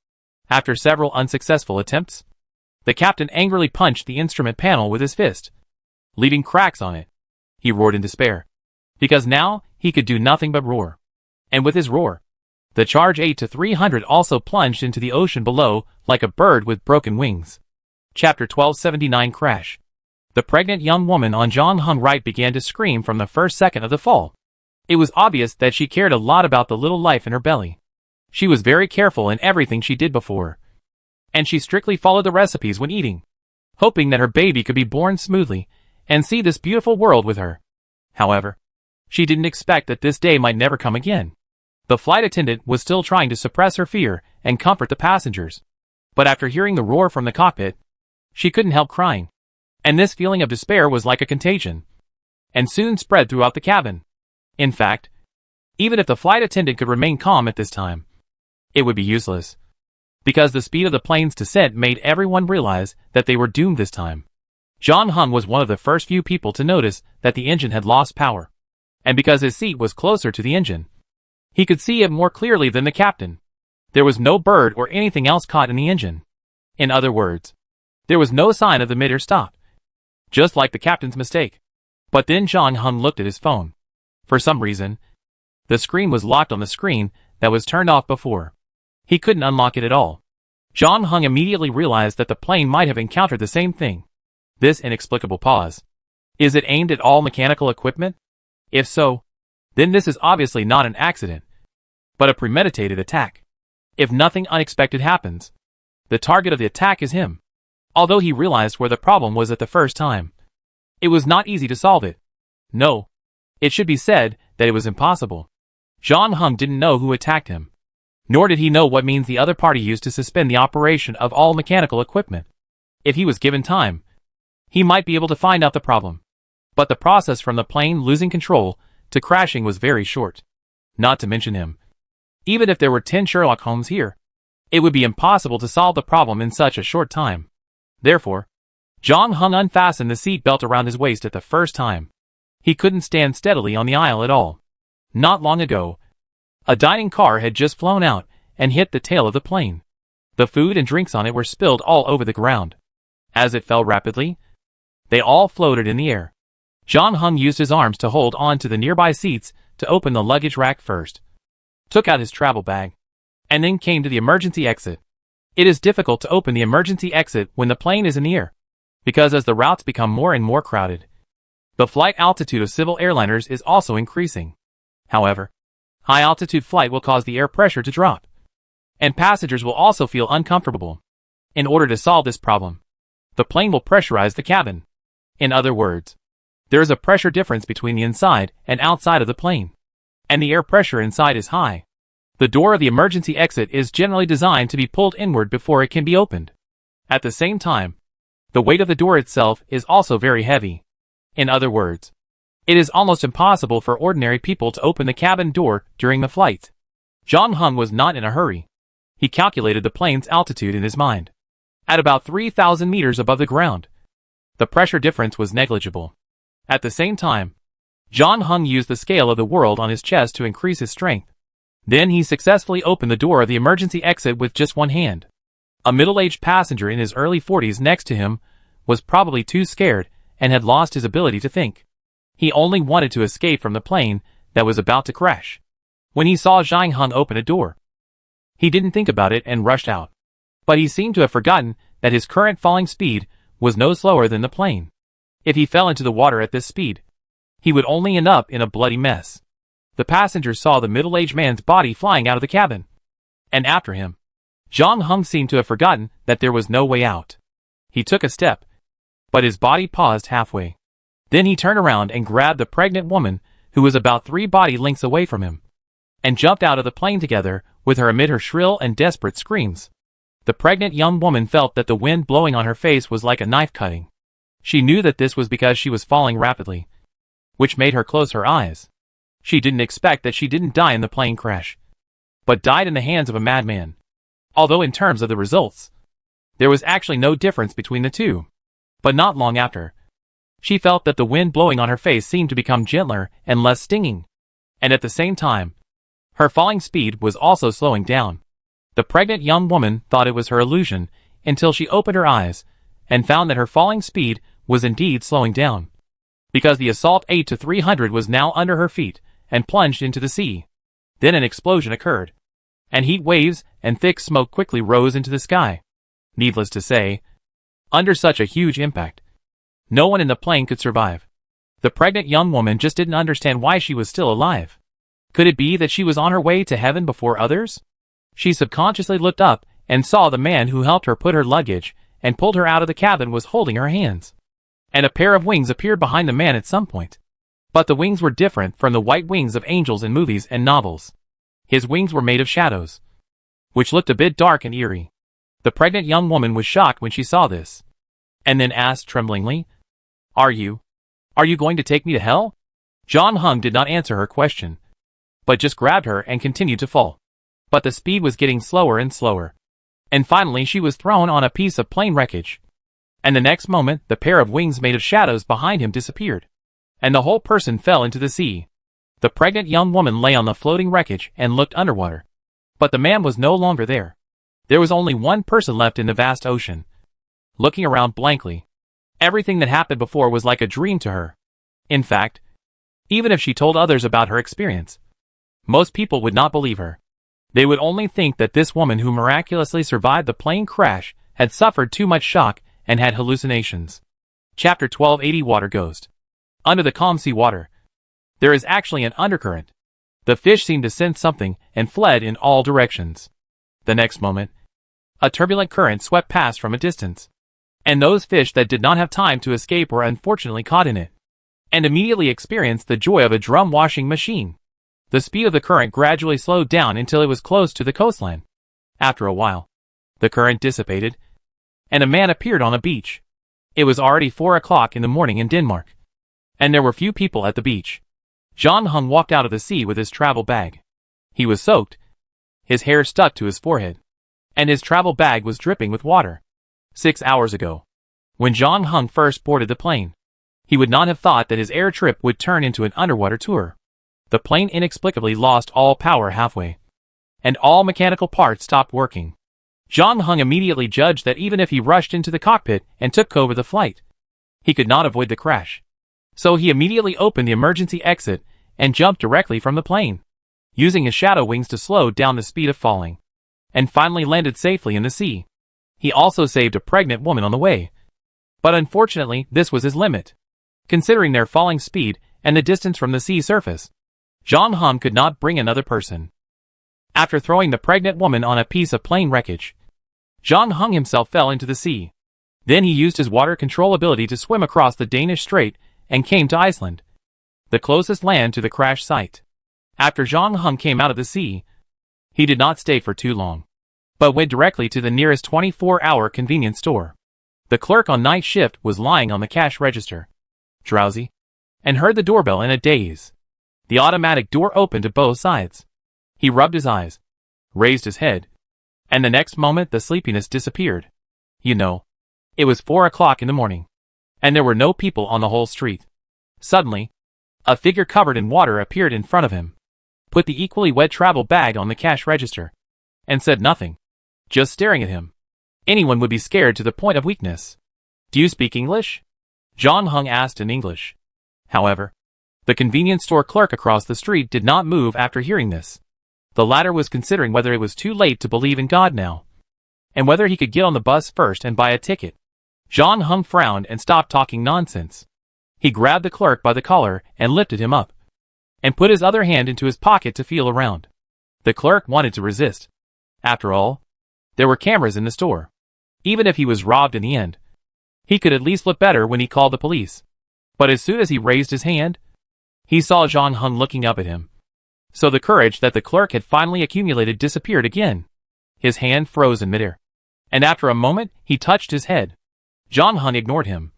After several unsuccessful attempts, the captain angrily punched the instrument panel with his fist, leaving cracks on it. He roared in despair, because now he could do nothing but roar. And with his roar, the Charge 8-300 also plunged into the ocean below like a bird with broken wings. Chapter 1279 Crash. The pregnant young woman on John Hung Right began to scream from the first second of the fall. It was obvious that she cared a lot about the little life in her belly. She was very careful in everything she did before, and she strictly followed the recipes when eating, hoping that her baby could be born smoothly and see this beautiful world with her. However, she didn't expect that this day might never come again. The flight attendant was still trying to suppress her fear and comfort the passengers, but after hearing the roar from the cockpit, she couldn't help crying, and this feeling of despair was like a contagion, and soon spread throughout the cabin. In fact, even if the flight attendant could remain calm at this time, it would be useless, because the speed of the plane's descent made everyone realize that they were doomed this time. John Hung was one of the first few people to notice that the engine had lost power, and because his seat was closer to the engine, he could see it more clearly than the captain. There was no bird or anything else caught in the engine. In other words, there was no sign of the midair stop, just like the captain's mistake. But then John Hung looked at his phone. For some reason, the screen was locked on the screen that was turned off before. He couldn't unlock it at all. John Hung immediately realized that the plane might have encountered the same thing. This inexplicable pause. Is it aimed at all mechanical equipment? If so, then this is obviously not an accident, but a premeditated attack. If nothing unexpected happens, the target of the attack is him. Although he realized where the problem was at the first time, it was not easy to solve it. No, it should be said that it was impossible. John Hung didn't know who attacked him, nor did he know what means the other party used to suspend the operation of all mechanical equipment. If he was given time, he might be able to find out the problem. But the process from the plane losing control to crashing was very short. Not to mention him. Even if there were 10 Sherlock Holmes here, it would be impossible to solve the problem in such a short time. Therefore, John Hung unfastened the seat belt around his waist at the first time. He couldn't stand steadily on the aisle at all. Not long ago, a dining car had just flown out and hit the tail of the plane. The food and drinks on it were spilled all over the ground. As it fell rapidly, they all floated in the air. John Hung used his arms to hold on to the nearby seats to open the luggage rack first, took out his travel bag, and then came to the emergency exit. It is difficult to open the emergency exit when the plane is in the air, because as the routes become more and more crowded, the flight altitude of civil airliners is also increasing. However, high altitude flight will cause the air pressure to drop, And passengers will also feel uncomfortable. In order to solve this problem, the plane will pressurize the cabin. In other words, there is a pressure difference between the inside and outside of the plane, and the air pressure inside is high. The door of the emergency exit is generally designed to be pulled inward before it can be opened. At the same time, the weight of the door itself is also very heavy. In other words, it is almost impossible for ordinary people to open the cabin door during the flight. John Hung was not in a hurry. He calculated the plane's altitude in his mind. At about 3,000 meters above the ground, the pressure difference was negligible. At the same time, John Hung used the scale of the world on his chest to increase his strength. Then he successfully opened the door of the emergency exit with just one hand. A middle-aged passenger in his early 40s next to him was probably too scared and had lost his ability to think. He only wanted to escape from the plane that was about to crash. When he saw Zhang Hung open a door, he didn't think about it and rushed out. But he seemed to have forgotten that his current falling speed was no slower than the plane. If he fell into the water at this speed, he would only end up in a bloody mess. The passengers saw the middle-aged man's body flying out of the cabin. And after him, Zhang Hung seemed to have forgotten that there was no way out. He took a step, but his body paused halfway. Then he turned around and grabbed the pregnant woman who was about 3 body lengths away from him, and jumped out of the plane together with her amid her shrill and desperate screams. The pregnant young woman felt that the wind blowing on her face was like a knife cutting. She knew that this was because she was falling rapidly, which made her close her eyes. She didn't expect that she didn't die in the plane crash, but died in the hands of a madman. Although in terms of the results, there was actually no difference between the two. But not long after, she felt that the wind blowing on her face seemed to become gentler and less stinging. And at the same time, her falling speed was also slowing down. The pregnant young woman thought it was her illusion until she opened her eyes and found that her falling speed was indeed slowing down, because the Assault 8-300 was now under her feet and plunged into the sea. Then an explosion occurred, and heat waves and thick smoke quickly rose into the sky. Needless to say, under such a huge impact, no one in the plane could survive. The pregnant young woman just didn't understand why she was still alive. Could it be that she was on her way to heaven before others? She subconsciously looked up and saw the man who helped her put her luggage and pulled her out of the cabin was holding her hands. And a pair of wings appeared behind the man at some point. But the wings were different from the white wings of angels in movies and novels. His wings were made of shadows, which looked a bit dark and eerie. The pregnant young woman was shocked when she saw this, and then asked tremblingly, Are you going to take me to hell?" John Hung did not answer her question, but just grabbed her and continued to fall. But the speed was getting slower and slower, and finally she was thrown on a piece of plane wreckage. And the next moment, the pair of wings made of shadows behind him disappeared, and the whole person fell into the sea. The pregnant young woman lay on the floating wreckage and looked underwater. But the man was no longer there. There was only one person left in the vast ocean, looking around blankly. Everything that happened before was like a dream to her. In fact, even if she told others about her experience, most people would not believe her. They would only think that this woman who miraculously survived the plane crash had suffered too much shock and had hallucinations. Chapter 1280 Water Ghost. Under the calm sea water, there is actually an undercurrent. The fish seemed to sense something and fled in all directions. The next moment, a turbulent current swept past from a distance, and those fish that did not have time to escape were unfortunately caught in it, and immediately experienced the joy of a drum washing machine. The speed of the current gradually slowed down until it was close to the coastline. After a while, the current dissipated, and a man appeared on a beach. It was already 4 o'clock in the morning in Denmark, and there were few people at the beach. John Hung walked out of the sea with his travel bag. He was soaked, his hair stuck to his forehead, and his travel bag was dripping with water. 6 hours ago, when John Hung first boarded the plane, he would not have thought that his air trip would turn into an underwater tour. The plane inexplicably lost all power halfway, and all mechanical parts stopped working. John Hung immediately judged that even if he rushed into the cockpit and took over the flight, he could not avoid the crash. So he immediately opened the emergency exit and jumped directly from the plane, using his shadow wings to slow down the speed of falling, and finally landed safely in the sea. He also saved a pregnant woman on the way. But unfortunately, this was his limit. Considering their falling speed and the distance from the sea surface, John Hung could not bring another person. After throwing the pregnant woman on a piece of plane wreckage, Zhang Heng himself fell into the sea. Then he used his water control ability to swim across the Danish Strait and came to Iceland, the closest land to the crash site. After Zhang Heng came out of the sea, he did not stay for too long, but went directly to the nearest 24-hour convenience store. The clerk on night shift was lying on the cash register, drowsy, and heard the doorbell in a daze. The automatic door opened to both sides. He rubbed his eyes, raised his head, and the next moment the sleepiness disappeared. It was 4 o'clock in the morning, and there were no people on the whole street. Suddenly, a figure covered in water appeared in front of him, put the equally wet travel bag on the cash register, and said nothing, just staring at him. Anyone would be scared to the point of weakness. "Do you speak English?" Zhang Heng asked in English. However, the convenience store clerk across the street did not move after hearing this. The latter was considering whether it was too late to believe in God now, and whether he could get on the bus first and buy a ticket. Zhang Heng frowned and stopped talking nonsense. He grabbed the clerk by the collar and lifted him up, and put his other hand into his pocket to feel around. The clerk wanted to resist. After all, there were cameras in the store. Even if he was robbed in the end, he could at least look better when he called the police. But as soon as he raised his hand, he saw Zhang Heng looking up at him. So the courage that the clerk had finally accumulated disappeared again. His hand froze in midair, and after a moment he touched his head. Zhang Heng ignored him,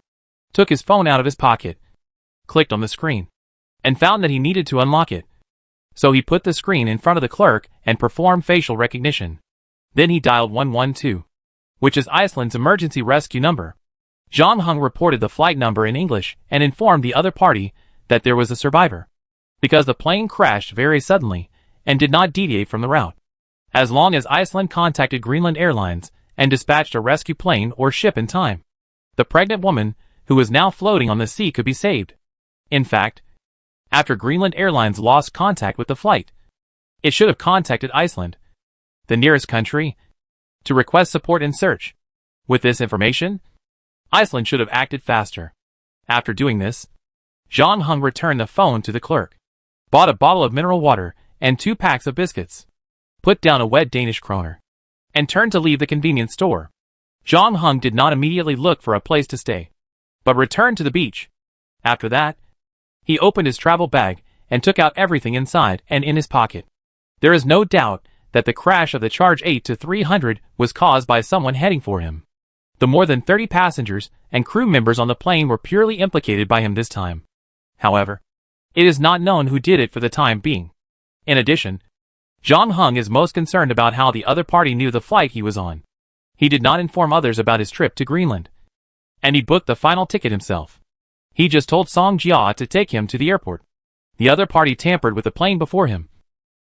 took his phone out of his pocket, clicked on the screen, and found that he needed to unlock it. So he put the screen in front of the clerk and performed facial recognition. Then he dialed 112, which is Iceland's emergency rescue number. Zhang Heng reported the flight number in English and informed the other party that there was a survivor, because the plane crashed very suddenly and did not deviate from the route. As long as Iceland contacted Greenland Airlines and dispatched a rescue plane or ship in time, the pregnant woman, who was now floating on the sea, could be saved. In fact, after Greenland Airlines lost contact with the flight, it should have contacted Iceland, the nearest country, to request support and search. With this information, Iceland should have acted faster. After doing this, Zhang Heng returned the phone to the clerk, bought a bottle of mineral water and 2 packs of biscuits, put down a wet Danish kroner, and turned to leave the convenience store. Zhang Heng did not immediately look for a place to stay, but returned to the beach. After that, he opened his travel bag and took out everything inside and in his pocket. There is no doubt that the crash of the Charge 8-300 was caused by someone heading for him. The more than 30 passengers and crew members on the plane were purely implicated by him this time. However, it is not known who did it for the time being. In addition, Zhang Heng is most concerned about how the other party knew the flight he was on. He did not inform others about his trip to Greenland, and he booked the final ticket himself. He just told Song Jia to take him to the airport. The other party tampered with the plane before him,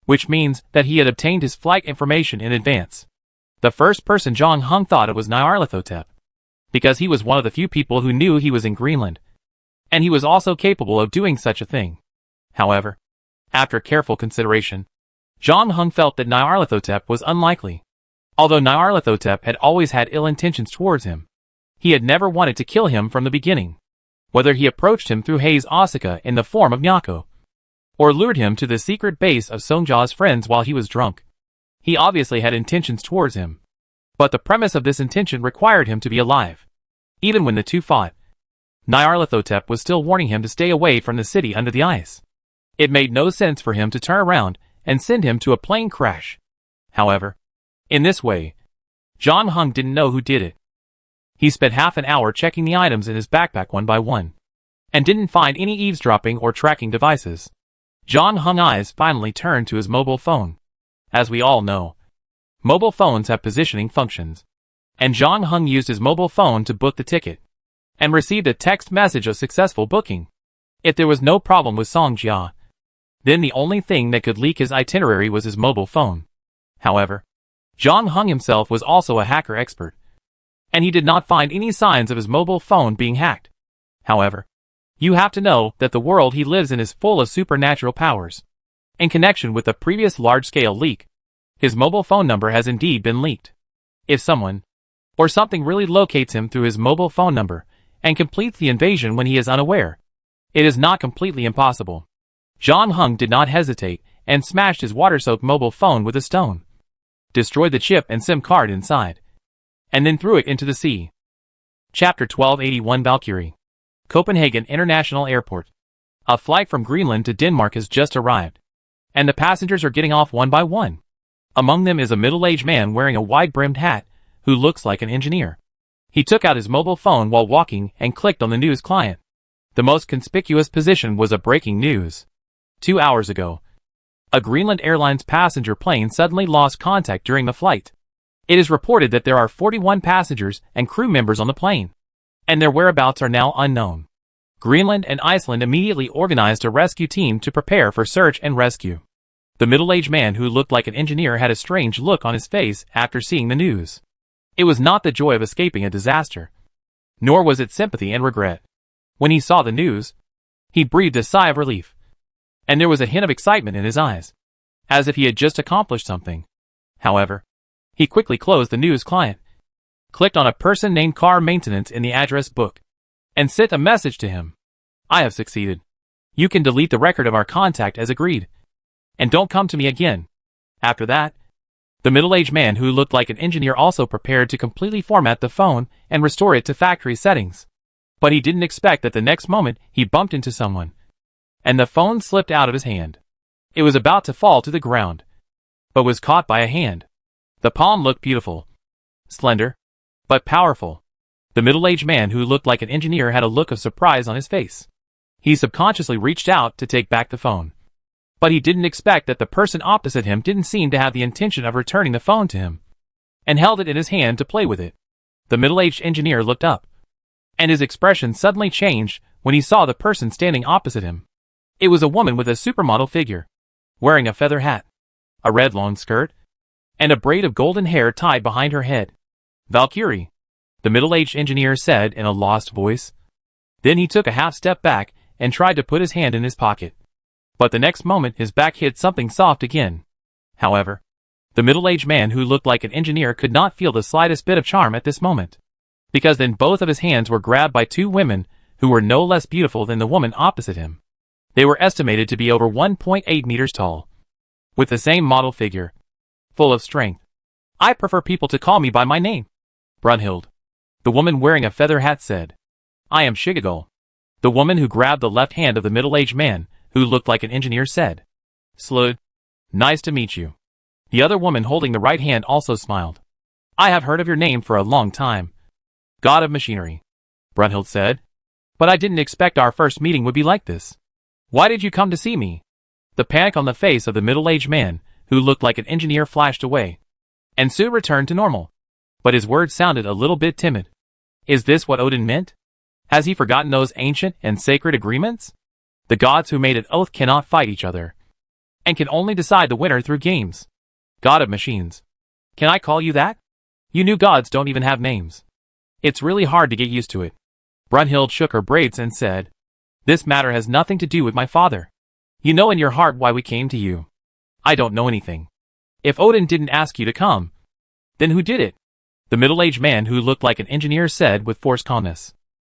which means that he had obtained his flight information in advance. The first person Zhang Heng thought of was Nyarlathotep, because he was one of the few people who knew he was in Greenland, and he was also capable of doing such a thing. However, after careful consideration, Zhang Heng felt that Nyarlathotep was unlikely. Although Nyarlathotep had always had ill intentions towards him, he had never wanted to kill him from the beginning. Whether he approached him through Hayes Osaka in the form of Nyako, or lured him to the secret base of Songja's friends while he was drunk, he obviously had intentions towards him. But the premise of this intention required him to be alive. Even when the two fought, Nyarlathotep was still warning him to stay away from the city under the ice. It made no sense for him to turn around and send him to a plane crash. However, in this way, Zhang Heng didn't know who did it. He spent half an hour checking the items in his backpack one by one, and didn't find any eavesdropping or tracking devices. Zhang Heng's eyes finally turned to his mobile phone. As we all know, mobile phones have positioning functions, and Zhang Heng used his mobile phone to book the ticket, and received a text message of successful booking. If there was no problem with Song Jia, then the only thing that could leak his itinerary was his mobile phone. However, Zhang Heng himself was also a hacker expert, and he did not find any signs of his mobile phone being hacked. However, you have to know that the world he lives in is full of supernatural powers. In connection with the previous large-scale leak, his mobile phone number has indeed been leaked. If someone or something really locates him through his mobile phone number and completes the invasion when he is unaware, it is not completely impossible. Zhang Heng did not hesitate and smashed his water-soaked mobile phone with a stone. Destroyed the chip and SIM card inside, and then threw it into the sea. Chapter 1281 Valkyrie. Copenhagen International Airport. A flight from Greenland to Denmark has just arrived, and the passengers are getting off one by one. Among them is a middle-aged man wearing a wide-brimmed hat, who looks like an engineer. He took out his mobile phone while walking and clicked on the news client. The most conspicuous position was a breaking news. 2 hours ago, a Greenland Airlines passenger plane suddenly lost contact during the flight. It is reported that there are 41 passengers and crew members on the plane, and their whereabouts are now unknown. Greenland and Iceland immediately organized a rescue team to prepare for search and rescue. The middle-aged man who looked like an engineer had a strange look on his face after seeing the news. It was not the joy of escaping a disaster, nor was it sympathy and regret. When he saw the news, he breathed a sigh of relief, and there was a hint of excitement in his eyes, as if he had just accomplished something. However, he quickly closed the news client, clicked on a person named Car Maintenance in the address book, and sent a message to him. I have succeeded. You can delete the record of our contact as agreed, and don't come to me again. After that, the middle-aged man who looked like an engineer also prepared to completely format the phone and restore it to factory settings. But he didn't expect that the next moment he bumped into someone, and the phone slipped out of his hand. It was about to fall to the ground, but was caught by a hand. The palm looked beautiful, slender, but powerful. The middle-aged man who looked like an engineer had a look of surprise on his face. He subconsciously reached out to take back the phone, but he didn't expect that the person opposite him didn't seem to have the intention of returning the phone to him, and held it in his hand to play with it. The middle-aged engineer looked up, and his expression suddenly changed when he saw the person standing opposite him. It was a woman with a supermodel figure, wearing a feather hat, a red lawn skirt, and a braid of golden hair tied behind her head. Valkyrie, the middle-aged engineer said in a lost voice. Then he took a half step back and tried to put his hand in his pocket. But the next moment his back hit something soft again. However, the middle-aged man who looked like an engineer could not feel the slightest bit of charm at this moment, because then both of his hands were grabbed by two women who were no less beautiful than the woman opposite him. They were estimated to be over 1.8 meters tall, with the same model figure, full of strength. I prefer people to call me by my name, Brunhild, the woman wearing a feather hat said. I am Shigagul, the woman who grabbed the left hand of the middle-aged man who looked like an engineer said. Slud, nice to meet you. The other woman holding the right hand also smiled. I have heard of your name for a long time. God of Machinery, Brunhild said. But I didn't expect our first meeting would be like this. Why did you come to see me? The panic on the face of the middle-aged man who looked like an engineer flashed away, and soon returned to normal. But his words sounded a little bit timid. Is this what Odin meant? Has he forgotten those ancient and sacred agreements? The gods who made an oath cannot fight each other, and can only decide the winner through games. God of Machines. Can I call you that? You new gods don't even have names. It's really hard to get used to it. Brunhild shook her braids and said, This matter has nothing to do with my father. You know in your heart why we came to you. I don't know anything. If Odin didn't ask you to come, then who did it? The middle-aged man who looked like an engineer said with forced calmness.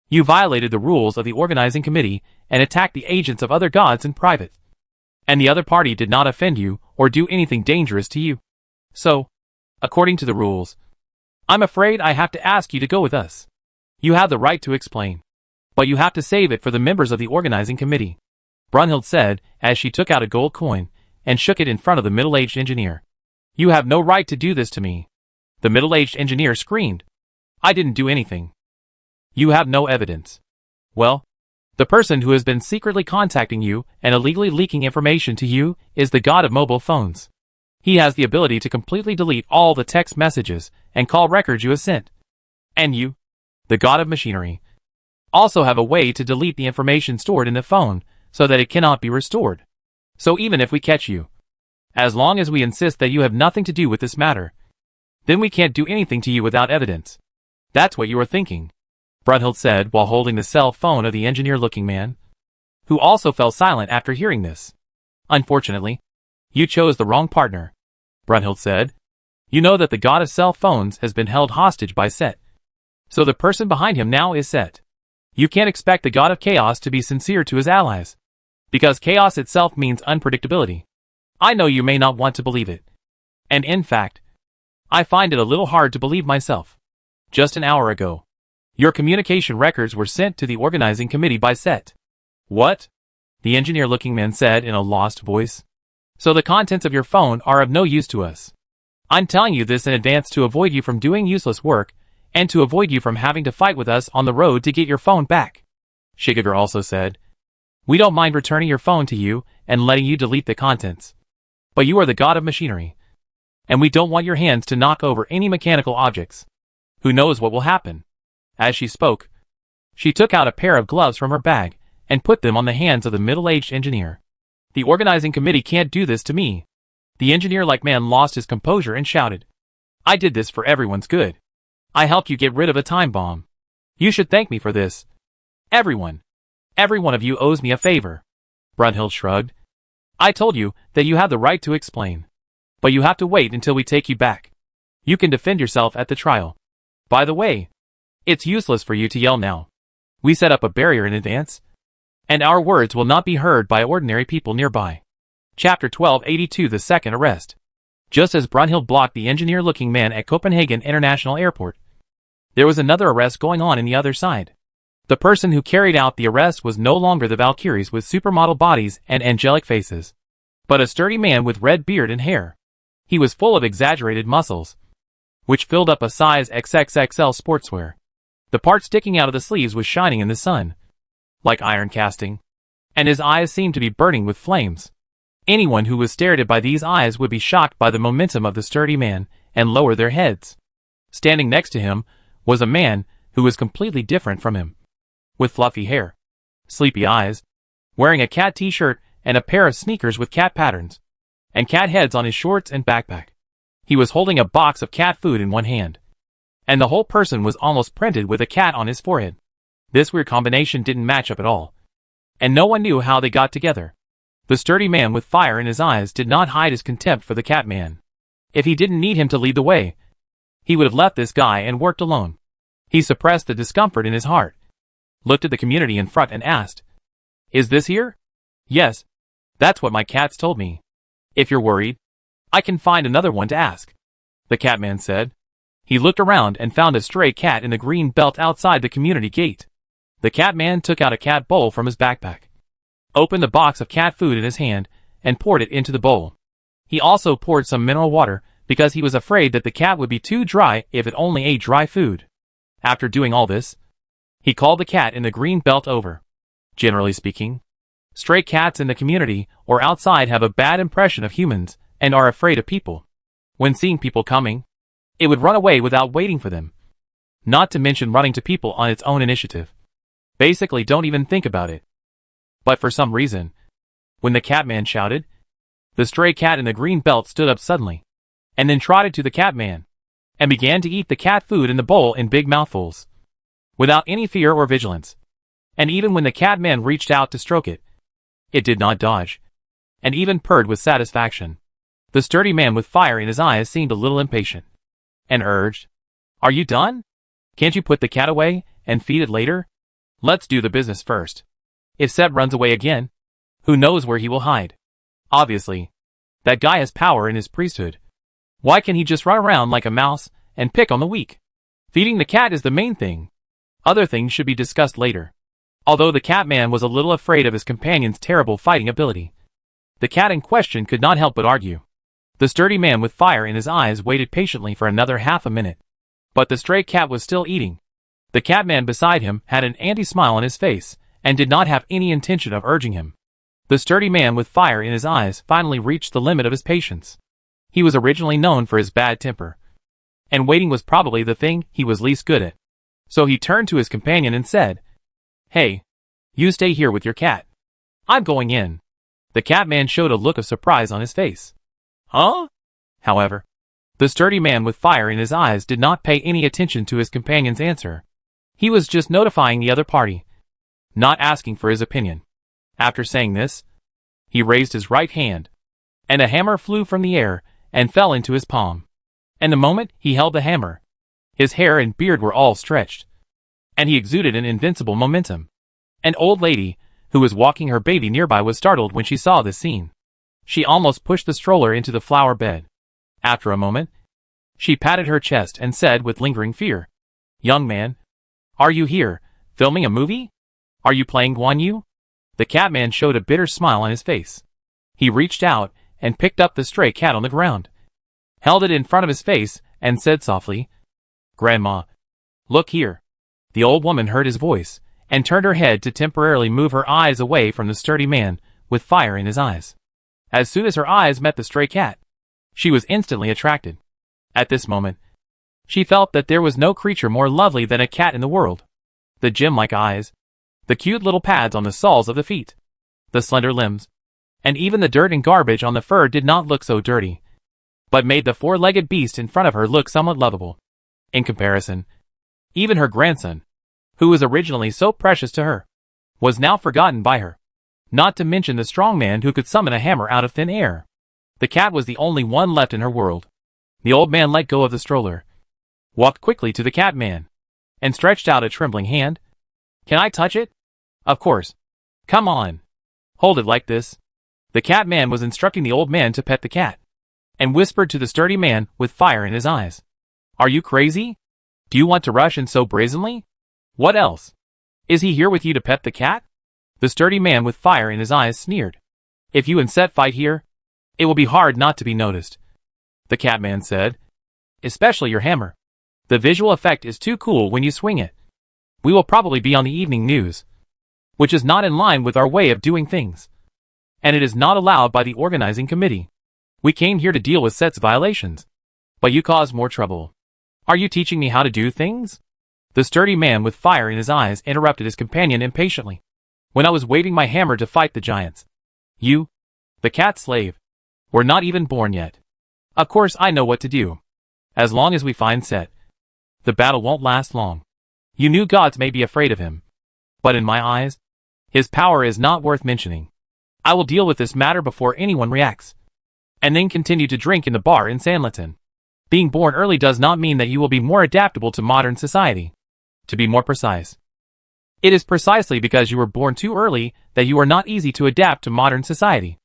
You violated the rules of the organizing committee and attacked the agents of other gods in private. And the other party did not offend you or do anything dangerous to you. So, according to the rules, I'm afraid I have to ask you to go with us. You have the right to explain, but you have to save it for the members of the organizing committee, Brunhild said as she took out a gold coin and shook it in front of the middle-aged engineer. You have no right to do this to me. The middle-aged engineer screamed. I didn't do anything. You have no evidence. Well, the person who has been secretly contacting you and illegally leaking information to you is the god of mobile phones. He has the ability to completely delete all the text messages and call records you have sent. And you, the god of machinery, also have a way to delete the information stored in the phone so that it cannot be restored. So even if we catch you, as long as we insist that you have nothing to do with this matter, then we can't do anything to you without evidence. That's what you are thinking, Brunhild said while holding the cell phone of the engineer-looking man, who also fell silent after hearing this. Unfortunately, you chose the wrong partner, Brunhild said. You know that the god of cell phones has been held hostage by Set. So the person behind him now is Set. You can't expect the god of chaos to be sincere to his allies, because chaos itself means unpredictability. I know you may not want to believe it. And in fact, I find it a little hard to believe myself. Just an hour ago, your communication records were sent to the organizing committee by Set. What? The engineer-looking man said in a lost voice. So the contents of your phone are of no use to us. I'm telling you this in advance to avoid you from doing useless work, and to avoid you from having to fight with us on the road to get your phone back. Shigeru also said, we don't mind returning your phone to you and letting you delete the contents. But you are the god of machinery. And we don't want your hands to knock over any mechanical objects. Who knows what will happen? As she spoke, she took out a pair of gloves from her bag and put them on the hands of the middle-aged engineer. The organizing committee can't do this to me. The engineer-like man lost his composure and shouted, I did this for everyone's good. I helped you get rid of a time bomb. You should thank me for this. Everyone. Every one of you owes me a favor. Brunhild shrugged. I told you that you have the right to explain. But you have to wait until we take you back. You can defend yourself at the trial. By the way, it's useless for you to yell now. We set up a barrier in advance, and our words will not be heard by ordinary people nearby. Chapter 1282 The Second Arrest. Just as Brunhild blocked the engineer-looking man at Copenhagen International Airport, there was another arrest going on in the other side. The person who carried out the arrest was no longer the Valkyries with supermodel bodies and angelic faces, but a sturdy man with red beard and hair. He was full of exaggerated muscles, which filled up a size XXXL sportswear. The part sticking out of the sleeves was shining in the sun, like iron casting, and his eyes seemed to be burning with flames. Anyone who was stared at by these eyes would be shocked by the momentum of the sturdy man and lower their heads. Standing next to him was a man who was completely different from him, with fluffy hair, sleepy eyes, wearing a cat t-shirt and a pair of sneakers with cat patterns, and cat heads on his shorts and backpack. He was holding a box of cat food in one hand, and the whole person was almost printed with a cat on his forehead. This weird combination didn't match up at all, and no one knew how they got together. The sturdy man with fire in his eyes did not hide his contempt for the cat man. If he didn't need him to lead the way, he would have left this guy and worked alone. He suppressed the discomfort in his heart, looked at the community in front and asked, Is this here? Yes. That's what my cats told me. If you're worried, I can find another one to ask. The catman said. He looked around and found a stray cat in the green belt outside the community gate. The catman took out a cat bowl from his backpack, opened the box of cat food in his hand, and poured it into the bowl. He also poured some mineral water because he was afraid that the cat would be too dry if it only ate dry food. After doing all this, he called the cat in the green belt over. Generally speaking, stray cats in the community or outside have a bad impression of humans and are afraid of people. When seeing people coming, it would run away without waiting for them. Not to mention running to people on its own initiative. Basically, don't even think about it. But for some reason, when the catman shouted, the stray cat in the green belt stood up suddenly, and then trotted to the catman, and began to eat the cat food in the bowl in big mouthfuls, without any fear or vigilance. And even when the catman reached out to stroke it, it did not dodge, and even purred with satisfaction. The sturdy man with fire in his eyes seemed a little impatient, and urged, Are you done? Can't you put the cat away and feed it later? Let's do the business first. If Seb runs away again, who knows where he will hide? Obviously, that guy has power in his priesthood. Why can't he just run around like a mouse and pick on the weak? Feeding the cat is the main thing. Other things should be discussed later. Although the catman was a little afraid of his companion's terrible fighting ability, the cat in question could not help but argue. The sturdy man with fire in his eyes waited patiently for another half a minute. But the stray cat was still eating. The catman beside him had an anti-smile on his face, and did not have any intention of urging him. The sturdy man with fire in his eyes finally reached the limit of his patience. He was originally known for his bad temper, and waiting was probably the thing he was least good at. So he turned to his companion and said, Hey, you stay here with your cat. I'm going in. The catman showed a look of surprise on his face. Huh? However, the sturdy man with fire in his eyes did not pay any attention to his companion's answer. He was just notifying the other party, not asking for his opinion. After saying this, he raised his right hand, and a hammer flew from the air and fell into his palm. And the moment he held the hammer, his hair and beard were all stretched, and he exuded an invincible momentum. An old lady, who was walking her baby nearby, was startled when she saw this scene. She almost pushed the stroller into the flower bed. After a moment, she patted her chest and said with lingering fear, "Young man, are you here, filming a movie? Are you playing Guan Yu?" The Catman showed a bitter smile on his face. He reached out and picked up the stray cat on the ground, held it in front of his face, and said softly, "Grandma, look here." The old woman heard his voice, and turned her head to temporarily move her eyes away from the sturdy man with fire in his eyes. As soon as her eyes met the stray cat, she was instantly attracted. At this moment, she felt that there was no creature more lovely than a cat in the world. The gem-like eyes, the cute little pads on the soles of the feet, the slender limbs, and even the dirt and garbage on the fur did not look so dirty, but made the four-legged beast in front of her look somewhat lovable. In comparison, even her grandson, who was originally so precious to her, was now forgotten by her. Not to mention the strong man who could summon a hammer out of thin air. The cat was the only one left in her world. The old man let go of the stroller, walked quickly to the Catman, and stretched out a trembling hand. "Can I touch it?" "Of course. Come on. Hold it like this." The Catman was instructing the old man to pet the cat, and whispered to the sturdy man with fire in his eyes, "Are you crazy? Do you want to rush in so brazenly? What else? Is he here with you to pet the cat?" The sturdy man with fire in his eyes sneered. "If you and Set fight here, it will be hard not to be noticed," the Catman said. "Especially your hammer. The visual effect is too cool when you swing it. We will probably be on the evening news, which is not in line with our way of doing things. And it is not allowed by the organizing committee. We came here to deal with Set's violations, but you caused more trouble. Are you teaching me how to do things?" The sturdy man with fire in his eyes interrupted his companion impatiently. "When I was waving my hammer to fight the giants, you, the cat slave, were not even born yet. Of course I know what to do. As long as we find Set, the battle won't last long. You new gods may be afraid of him, but in my eyes, his power is not worth mentioning. I will deal with this matter before anyone reacts." And then continue to drink in the bar in Sanliton. Being born early does not mean that you will be more adaptable to modern society. To be more precise, it is precisely because you were born too early that you are not easy to adapt to modern society.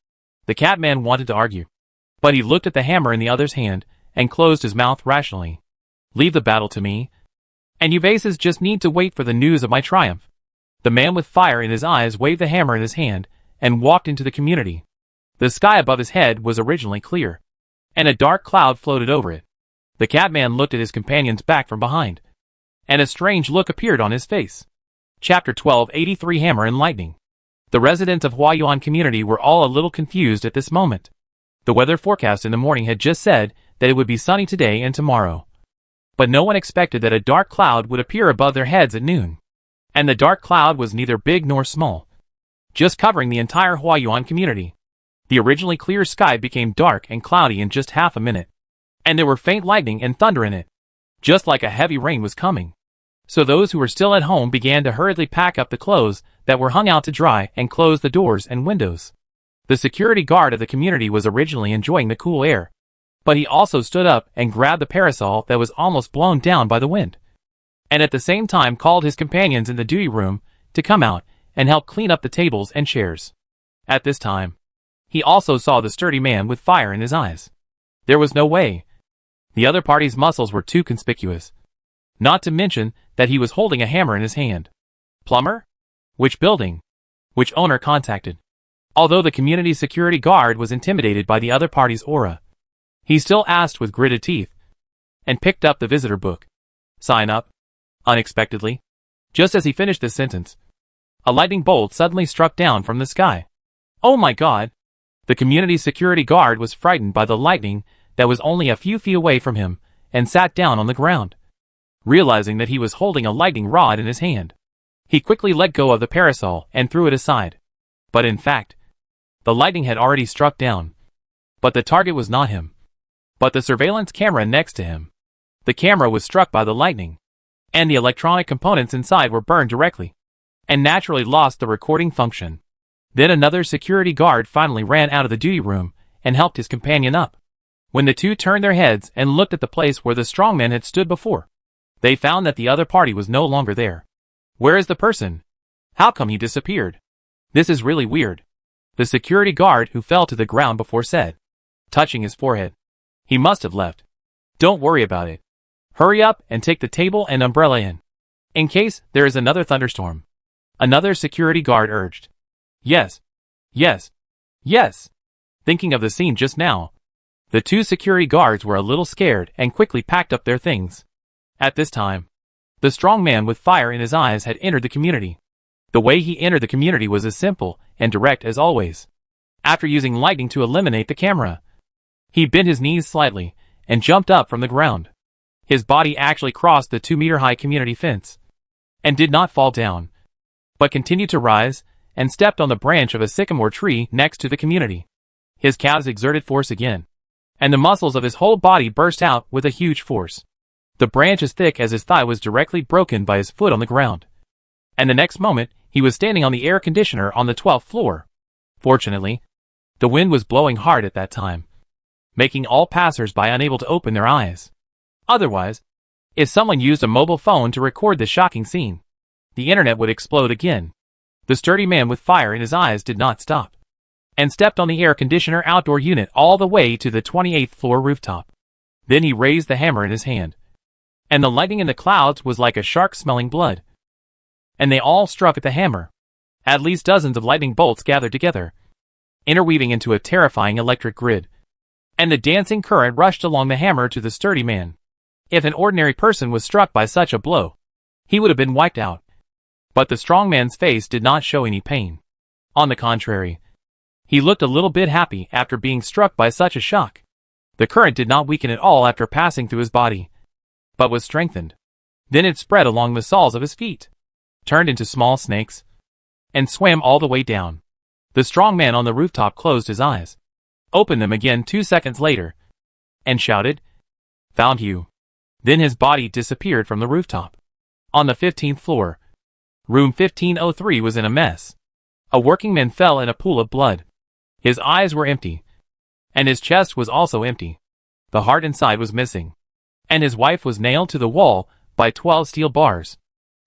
The Catman wanted to argue, but he looked at the hammer in the other's hand and closed his mouth rationally. "Leave the battle to me, and you vases just need to wait for the news of my triumph." The man with fire in his eyes waved the hammer in his hand and walked into the community. The sky above his head was originally clear, and a dark cloud floated over it. The Catman looked at his companion's back from behind, and a strange look appeared on his face. Chapter 1283 Hammer and Lightning. The residents of Huayuan community were all a little confused at this moment. The weather forecast in the morning had just said that it would be sunny today and tomorrow. But no one expected that a dark cloud would appear above their heads at noon. And the dark cloud was neither big nor small, just covering the entire Huayuan community. The originally clear sky became dark and cloudy in just half a minute, and there were faint lightning and thunder in it, just like a heavy rain was coming. So those who were still at home began to hurriedly pack up the clothes that were hung out to dry and close the doors and windows. The security guard of the community was originally enjoying the cool air, but he also stood up and grabbed the parasol that was almost blown down by the wind, and at the same time called his companions in the duty room to come out and help clean up the tables and chairs. At this time, he also saw the sturdy man with fire in his eyes. There was no way. The other party's muscles were too conspicuous. Not to mention that he was holding a hammer in his hand. Plumber? Which building? Which owner contacted? Although the community security guard was intimidated by the other party's aura, he still asked with gritted teeth, and picked up the visitor book. "Sign up." Unexpectedly, just as he finished this sentence, a lightning bolt suddenly struck down from the sky. "Oh my God!" The community security guard was frightened by the lightning that was only a few feet away from him, and sat down on the ground. Realizing that he was holding a lightning rod in his hand, he quickly let go of the parasol and threw it aside. But in fact, the lightning had already struck down. But the target was not him, but the surveillance camera next to him. The camera was struck by the lightning, and the electronic components inside were burned directly, and naturally lost the recording function. Then another security guard finally ran out of the duty room and helped his companion up. When the two turned their heads and looked at the place where the strongman had stood before, they found that the other party was no longer there. "Where is the person? How come he disappeared? This is really weird." The security guard who fell to the ground before said, touching his forehead. He must have left. Don't worry about it. Hurry up and take the table and umbrella in case there is another thunderstorm. Another security guard urged. Yes. Yes. Yes. Thinking of the scene just now, the two security guards were a little scared and quickly packed up their things. At this time, the strong man with fire in his eyes had entered the community. The way he entered the community was as simple and direct as always. After using lightning to eliminate the camera, he bent his knees slightly and jumped up from the ground. His body actually crossed the 2-meter-high community fence and did not fall down, but continued to rise and stepped on the branch of a sycamore tree next to the community. His calves exerted force again, and the muscles of his whole body burst out with a huge force. The branch as thick as his thigh was directly broken by his foot on the ground, and the next moment he was standing on the air conditioner on the 12th floor. Fortunately, the wind was blowing hard at that time, making all passers-by unable to open their eyes. Otherwise, if someone used a mobile phone to record the shocking scene, the internet would explode again. The sturdy man with fire in his eyes did not stop, and stepped on the air conditioner outdoor unit all the way to the 28th floor rooftop. Then he raised the hammer in his hand, and the lightning in the clouds was like a shark smelling blood. And they all struck at the hammer. At least dozens of lightning bolts gathered together, interweaving into a terrifying electric grid. And the dancing current rushed along the hammer to the sturdy man. If an ordinary person was struck by such a blow, he would have been wiped out. But the strong man's face did not show any pain. On the contrary, he looked a little bit happy after being struck by such a shock. The current did not weaken at all after passing through his body, but was strengthened. Then it spread along the soles of his feet, turned into small snakes, and swam all the way down. The strong man on the rooftop closed his eyes, opened them again 2 seconds later, and shouted, "Found you." Then his body disappeared from the rooftop. On the 15th floor, room 1503 was in a mess. A working man fell in a pool of blood. His eyes were empty, and his chest was also empty. The heart inside was missing, and his wife was nailed to the wall by 12 steel bars.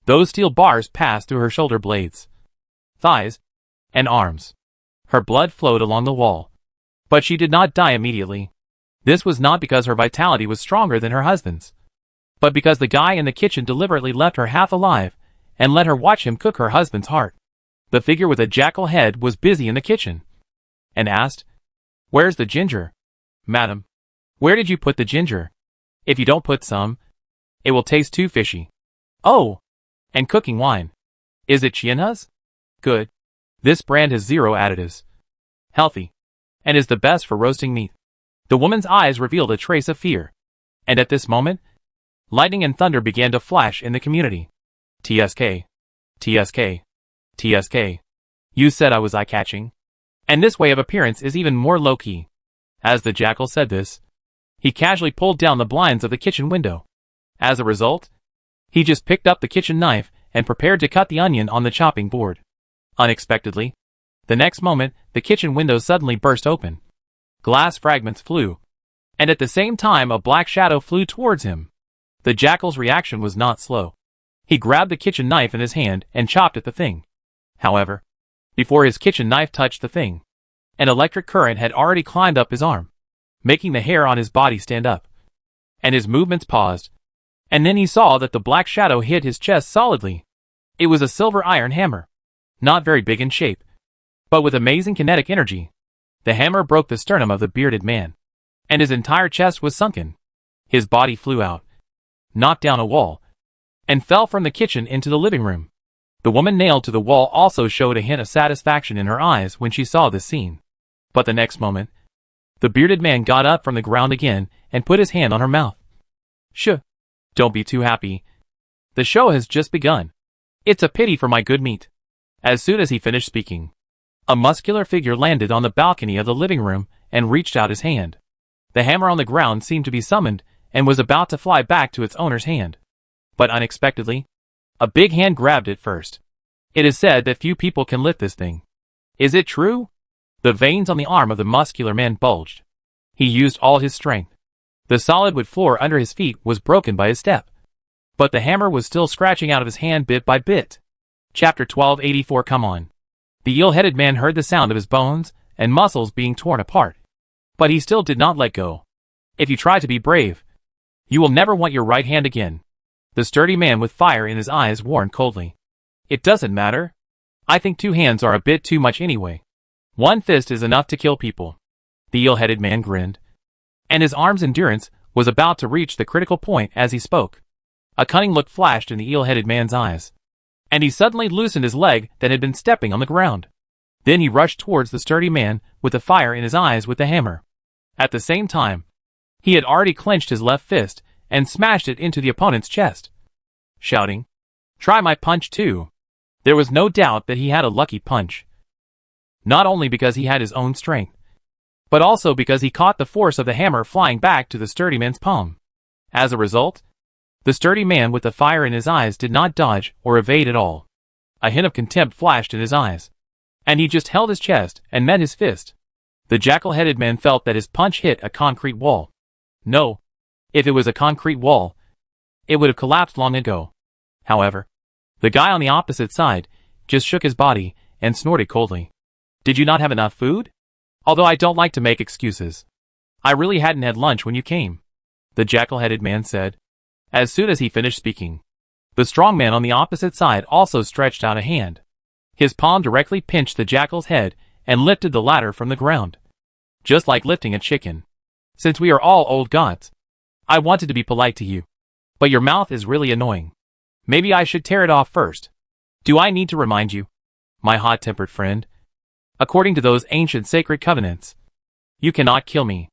Those steel bars passed through her shoulder blades, thighs, and arms. Her blood flowed along the wall, but she did not die immediately. This was not because her vitality was stronger than her husband's, but because the guy in the kitchen deliberately left her half alive and let her watch him cook her husband's heart. The figure with a jackal head was busy in the kitchen, and asked, "Where's the ginger? Madam, where did you put the ginger? If you don't put some, it will taste too fishy." "Oh, and cooking wine. Is it Chianha's? Good. This brand has 0 additives. Healthy, and is the best for roasting meat." The woman's eyes revealed a trace of fear, and at this moment, lightning and thunder began to flash in the community. "TSK. TSK. TSK. You said I was eye-catching. And this way of appearance is even more low-key." As the jackal said this, he casually pulled down the blinds of the kitchen window. As a result, he just picked up the kitchen knife and prepared to cut the onion on the chopping board. Unexpectedly, the next moment, the kitchen window suddenly burst open. Glass fragments flew, and at the same time a black shadow flew towards him. The jackal's reaction was not slow. He grabbed the kitchen knife in his hand and chopped at the thing. However, before his kitchen knife touched the thing, an electric current had already climbed up his arm, making the hair on his body stand up, and his movements paused. And then he saw that the black shadow hit his chest solidly. It was a silver iron hammer, not very big in shape, but with amazing kinetic energy. The hammer broke the sternum of the bearded man, and his entire chest was sunken. His body flew out, knocked down a wall, and fell from the kitchen into the living room. The woman nailed to the wall also showed a hint of satisfaction in her eyes when she saw this scene. But the next moment, the bearded man got up from the ground again and put his hand on her mouth. "Shh, don't be too happy. The show has just begun. It's a pity for my good meat." As soon as he finished speaking, a muscular figure landed on the balcony of the living room and reached out his hand. The hammer on the ground seemed to be summoned and was about to fly back to its owner's hand. But unexpectedly, a big hand grabbed it first. It is said that few people can lift this thing. Is it true? The veins on the arm of the muscular man bulged. He used all his strength. The solid wood floor under his feet was broken by his step, but the hammer was still scratching out of his hand bit by bit. Chapter 1284. Come on. The eel-headed man heard the sound of his bones and muscles being torn apart. But he still did not let go. If you try to be brave, you will never want your right hand again. The sturdy man with fire in his eyes warned coldly. It doesn't matter. I think 2 hands are a bit too much anyway. 1 fist is enough to kill people. The eel-headed man grinned. And his arm's endurance was about to reach the critical point as he spoke. A cunning look flashed in the eel-headed man's eyes. And he suddenly loosened his leg that had been stepping on the ground. Then he rushed towards the sturdy man with the fire in his eyes with the hammer. At the same time, he had already clenched his left fist and smashed it into the opponent's chest, shouting, "Try my punch too." There was no doubt that he had a lucky punch. Not only because he had his own strength, but also because he caught the force of the hammer flying back to the sturdy man's palm. As a result, the sturdy man with the fire in his eyes did not dodge or evade at all. A hint of contempt flashed in his eyes, and he just held his chest and met his fist. The jackal-headed man felt that his punch hit a concrete wall. No, if it was a concrete wall, it would have collapsed long ago. However, the guy on the opposite side just shook his body and snorted coldly. "Did you not have enough food? Although I don't like to make excuses. I really hadn't had lunch when you came," the jackal-headed man said. As soon as he finished speaking, the strong man on the opposite side also stretched out a hand. His palm directly pinched the jackal's head and lifted the latter from the ground. Just like lifting a chicken. "Since we are all old gods, I wanted to be polite to you. But your mouth is really annoying. Maybe I should tear it off first. Do I need to remind you, my hot-tempered friend? According to those ancient sacred covenants, you cannot kill me."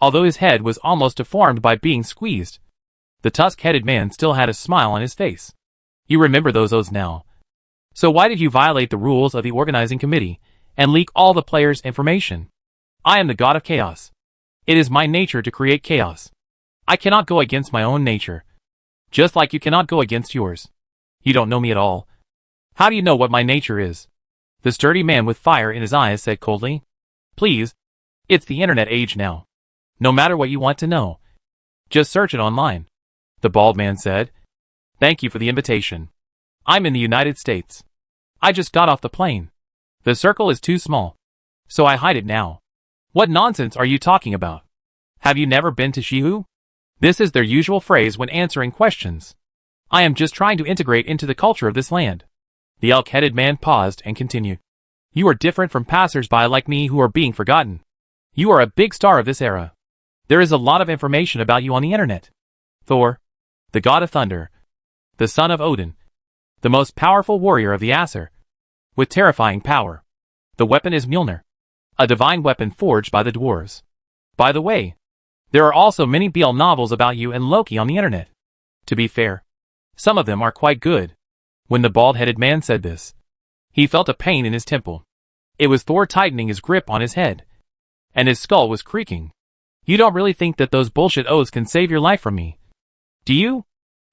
Although his head was almost deformed by being squeezed, the tusk-headed man still had a smile on his face. "You remember those oaths now. So why did you violate the rules of the organizing committee and leak all the players' information? I am the god of chaos. It is my nature to create chaos. I cannot go against my own nature. Just like you cannot go against yours. You don't know me at all. How do you know what my nature is?" The sturdy man with fire in his eyes said coldly. "Please, it's the internet age now. No matter what you want to know, just search it online," the bald man said. "Thank you for the invitation. I'm in the United States. I just got off the plane. The circle is too small, so I hide it now." "What nonsense are you talking about? Have you never been to Shihu?" This is their usual phrase when answering questions. "I am just trying to integrate into the culture of this land." The elk-headed man paused and continued. "You are different from passers-by like me who are being forgotten. You are a big star of this era. There is a lot of information about you on the internet. Thor, the god of thunder, the son of Odin, the most powerful warrior of the Aesir, with terrifying power. The weapon is Mjolnir, a divine weapon forged by the dwarves. By the way, there are also many BL novels about you and Loki on the internet. To be fair, some of them are quite good." When the bald-headed man said this, he felt a pain in his temple. It was Thor tightening his grip on his head, and his skull was creaking. "You don't really think that those bullshit oaths can save your life from me, do you?"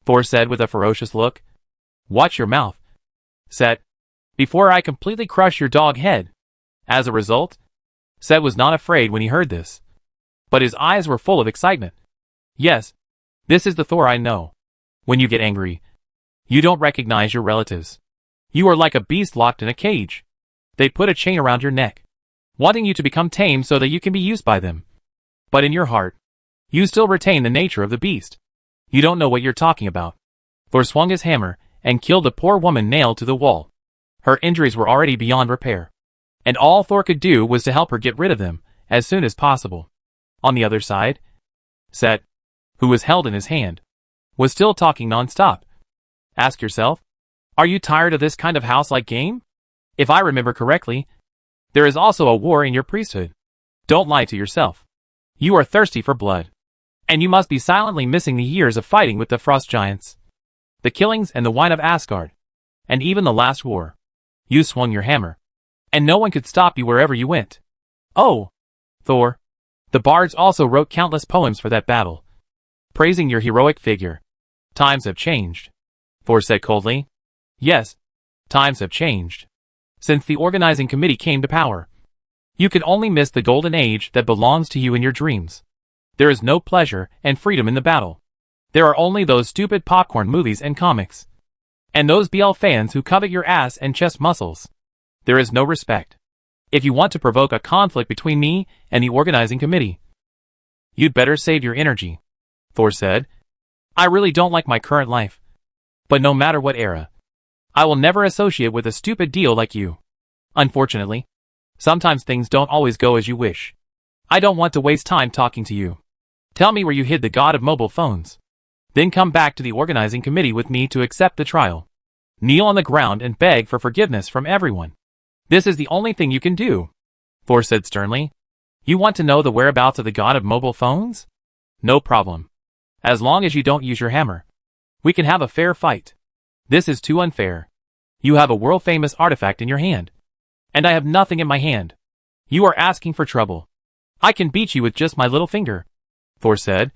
Thor said with a ferocious look. "Watch your mouth, Set, before I completely crush your dog head." As a result, Set was not afraid when he heard this, but his eyes were full of excitement. "Yes, this is the Thor I know. When you get angry, you don't recognize your relatives. You are like a beast locked in a cage. They put a chain around your neck, wanting you to become tame so that you can be used by them. But in your heart, you still retain the nature of the beast. You don't know what you're talking about." Thor swung his hammer and killed the poor woman nailed to the wall. Her injuries were already beyond repair, and all Thor could do was to help her get rid of them as soon as possible. On the other side, Set, who was held in his hand, was still talking non-stop. "Ask yourself, are you tired of this kind of house-like game? If I remember correctly, there is also a war in your priesthood. Don't lie to yourself. You are thirsty for blood, and you must be silently missing the years of fighting with the frost giants, the killings and the wine of Asgard, and even the last war. You swung your hammer, and no one could stop you wherever you went. Oh, Thor, the bards also wrote countless poems for that battle, praising your heroic figure. Times have changed," Thor said coldly. "Yes, times have changed. Since the organizing committee came to power, you can only miss the golden age that belongs to you in your dreams. There is no pleasure and freedom in the battle. There are only those stupid popcorn movies and comics. And those BL fans who covet your ass and chest muscles. There is no respect. If you want to provoke a conflict between me and the organizing committee, you'd better save your energy, Thor said. I really don't like my current life. But no matter what era, I will never associate with a stupid deal like you. Unfortunately, sometimes things don't always go as you wish. I don't want to waste time talking to you. Tell me where you hid the god of mobile phones. Then come back to the organizing committee with me to accept the trial. Kneel on the ground and beg for forgiveness from everyone. This is the only thing you can do, Thor said sternly. You want to know the whereabouts of the god of mobile phones? No problem. As long as you don't use your hammer, we can have a fair fight. This is too unfair. You have a world-famous artifact in your hand, and I have nothing in my hand. You are asking for trouble. I can beat you with just my little finger, Thor said.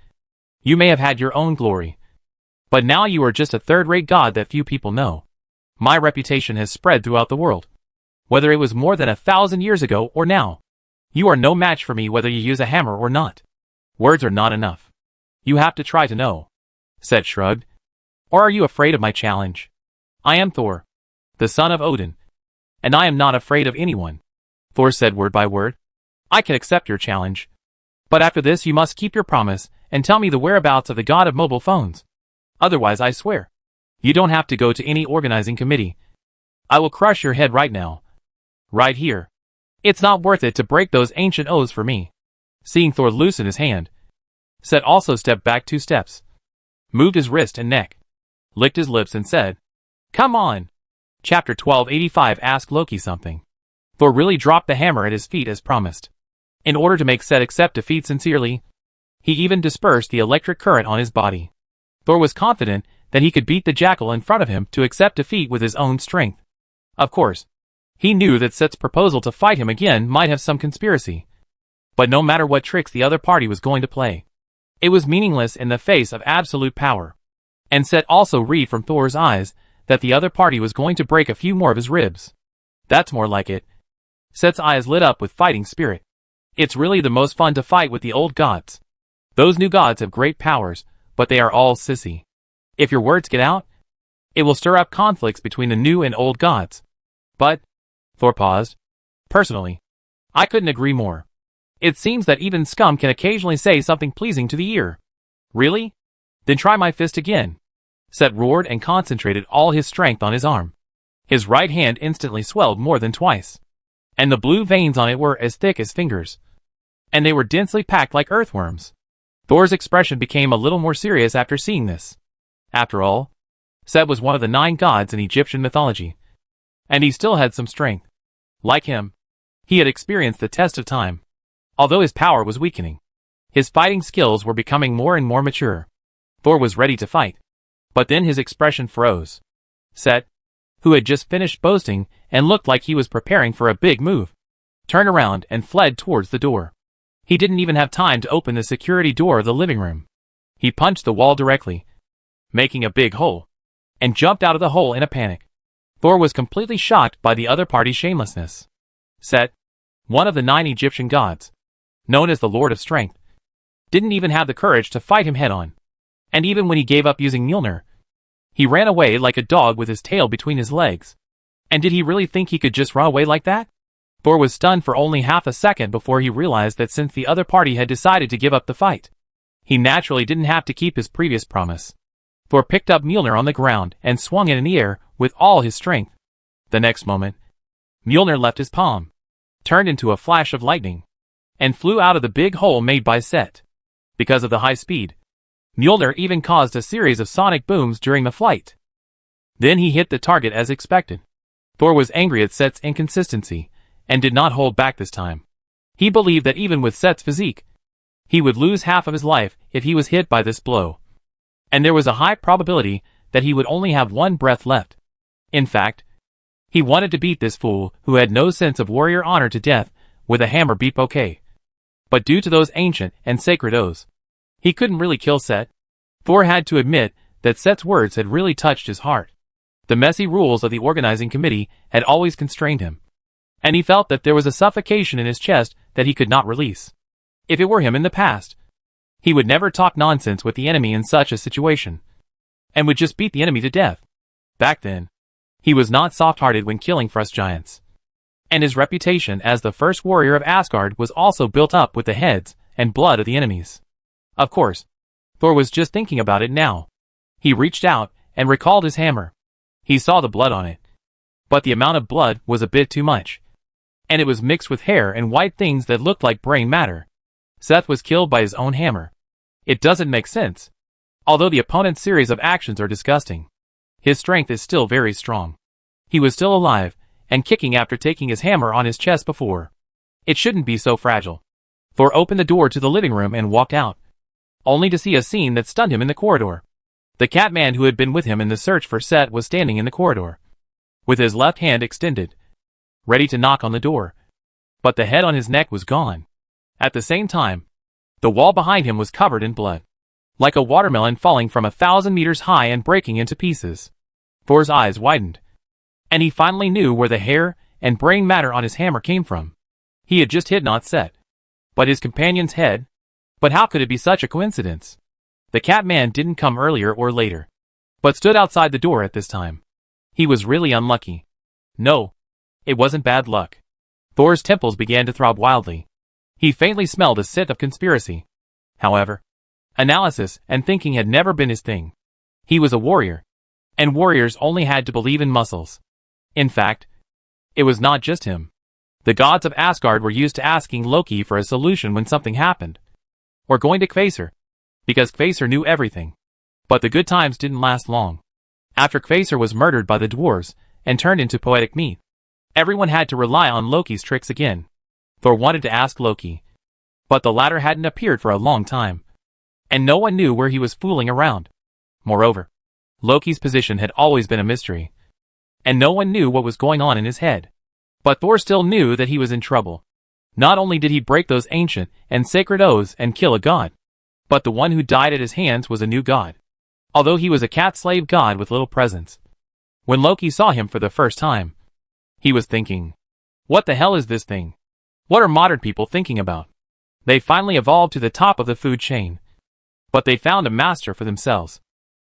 You may have had your own glory, but now you are just a third-rate god that few people know. My reputation has spread throughout the world, whether it was more than 1,000 years ago or now. You are no match for me whether you use a hammer or not. Words are not enough. You have to try to know, Set shrugged. Or are you afraid of my challenge? I am Thor, the son of Odin, and I am not afraid of anyone, Thor said word by word. I can accept your challenge, but after this you must keep your promise and tell me the whereabouts of the god of mobile phones. Otherwise I swear, you don't have to go to any organizing committee. I will crush your head right now. Right here. It's not worth it to break those ancient oaths for me. Seeing Thor loosen his hand, Set also stepped back 2 steps, moved his wrist and neck, licked his lips and said, Come on! Chapter 1285 Ask Loki Something. Thor really dropped the hammer at his feet as promised. In order to make Set accept defeat sincerely, he even dispersed the electric current on his body. Thor was confident that he could beat the jackal in front of him to accept defeat with his own strength. Of course, he knew that Set's proposal to fight him again might have some conspiracy. But no matter what tricks the other party was going to play, it was meaningless in the face of absolute power. And Set also read from Thor's eyes that the other party was going to break a few more of his ribs. That's more like it. Set's eyes lit up with fighting spirit. It's really the most fun to fight with the old gods. Those new gods have great powers, but they are all sissy. If your words get out, it will stir up conflicts between the new and old gods. But, Thor paused. Personally, I couldn't agree more. It seems that even scum can occasionally say something pleasing to the ear. Really? Then try my fist again. Set roared and concentrated all his strength on his arm. His right hand instantly swelled more than twice, and the blue veins on it were as thick as fingers, and they were densely packed like earthworms. Thor's expression became a little more serious after seeing this. After all, Set was one of the 9 gods in Egyptian mythology, and he still had some strength. Like him, he had experienced the test of time. Although his power was weakening, his fighting skills were becoming more and more mature. Thor was ready to fight. But then his expression froze. Set, who had just finished boasting and looked like he was preparing for a big move, turned around and fled towards the door. He didn't even have time to open the security door of the living room. He punched the wall directly, making a big hole, and jumped out of the hole in a panic. Thor was completely shocked by the other party's shamelessness. Set, one of the 9 Egyptian gods, known as the Lord of Strength, didn't even have the courage to fight him head-on. And even when he gave up using Mjolnir, he ran away like a dog with his tail between his legs. And did he really think he could just run away like that? Thor was stunned for only half a second before he realized that since the other party had decided to give up the fight, he naturally didn't have to keep his previous promise. Thor picked up Mjolnir on the ground and swung it in the air with all his strength. The next moment, Mjolnir left his palm, turned into a flash of lightning, and flew out of the big hole made by Set. Because of the high speed, Mjolnir even caused a series of sonic booms during the flight. Then he hit the target as expected. Thor was angry at Set's inconsistency, and did not hold back this time. He believed that even with Set's physique, he would lose half of his life if he was hit by this blow. And there was a high probability that he would only have 1 breath left. In fact, he wanted to beat this fool who had no sense of warrior honor to death with a hammer beat bouquet. But due to those ancient and sacred oaths, he couldn't really kill Set. Thor had to admit that Set's words had really touched his heart. The messy rules of the organizing committee had always constrained him, and he felt that there was a suffocation in his chest that he could not release. If it were him in the past, he would never talk nonsense with the enemy in such a situation, and would just beat the enemy to death. Back then, he was not soft-hearted when killing frost giants. and his reputation as the first warrior of Asgard was also built up with the heads and blood of the enemies. Of course, Thor was just thinking about it now. He reached out and recalled his hammer. He saw the blood on it. But the amount of blood was a bit too much. And it was mixed with hair and white things that looked like brain matter. Seth was killed by his own hammer. It doesn't make sense. Although the opponent's series of actions are disgusting, his strength is still very strong. He was still alive and kicking after taking his hammer on his chest before. It shouldn't be so fragile. Thor opened the door to the living room and walked out, only to see a scene that stunned him in the corridor. The Catman who had been with him in the search for Set was standing in the corridor, with his left hand extended, ready to knock on the door. But the head on his neck was gone. At the same time, the wall behind him was covered in blood, like a watermelon falling from 1,000 meters high and breaking into pieces. Thor's eyes widened, and he finally knew where the hair and brain matter on his hammer came from. He had just hit not Set, but his companion's head. But how could it be such a coincidence? The Catman didn't come earlier or later, but stood outside the door at this time. He was really unlucky. No, it wasn't bad luck. Thor's temples began to throb wildly. He faintly smelled a scent of conspiracy. However, analysis and thinking had never been his thing. He was a warrior, and warriors only had to believe in muscles. In fact, it was not just him. The gods of Asgard were used to asking Loki for a solution when something happened, or going to Kvasir, because Kvasir knew everything. But the good times didn't last long. After Kvasir was murdered by the dwarves and turned into poetic meat, everyone had to rely on Loki's tricks again. Thor wanted to ask Loki, but the latter hadn't appeared for a long time, and no one knew where he was fooling around. Moreover, Loki's position had always been a mystery, and no one knew what was going on in his head. But Thor still knew that he was in trouble. Not only did he break those ancient and sacred oaths and kill a god, but the one who died at his hands was a new god, although he was a cat-slave god with little presence. When Loki saw him for the first time, he was thinking, what the hell is this thing? What are modern people thinking about? They finally evolved to the top of the food chain, but they found a master for themselves.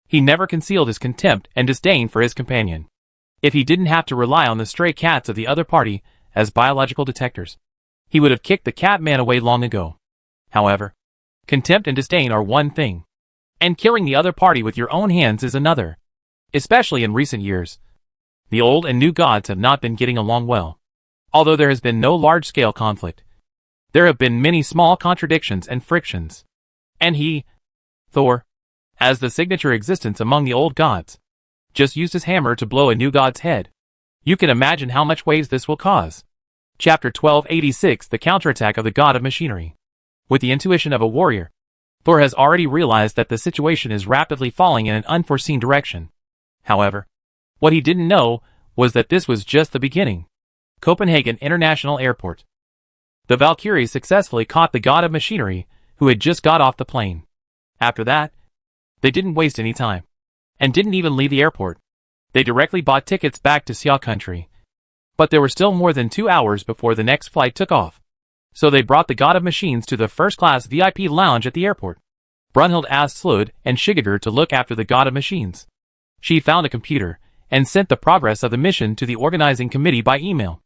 He never concealed his contempt and disdain for his companion. If he didn't have to rely on the stray cats of the other party as biological detectors, he would have kicked the Catman away long ago. However, contempt and disdain are one thing, and killing the other party with your own hands is another. Especially in recent years, the old and new gods have not been getting along well. Although there has been no large-scale conflict, there have been many small contradictions and frictions. And he, Thor, as the signature existence among the old gods, just used his hammer to blow a new god's head. You can imagine how much waves this will cause. Chapter 1286, The Counterattack of the God of Machinery. With the intuition of a warrior, Thor has already realized that the situation is rapidly falling in an unforeseen direction. However, what he didn't know was that this was just the beginning. Copenhagen International Airport. The Valkyries successfully caught the God of Machinery, who had just got off the plane. After that, they didn't waste any time, and didn't even leave the airport. They directly bought tickets back to Sia country. But there were still more than 2 hours before the next flight took off. So they brought the God of Machines to the first-class VIP lounge at the airport. Brunhild asked Slud and Shigadur to look after the God of Machines. She found a computer and sent the progress of the mission to the organizing committee by email.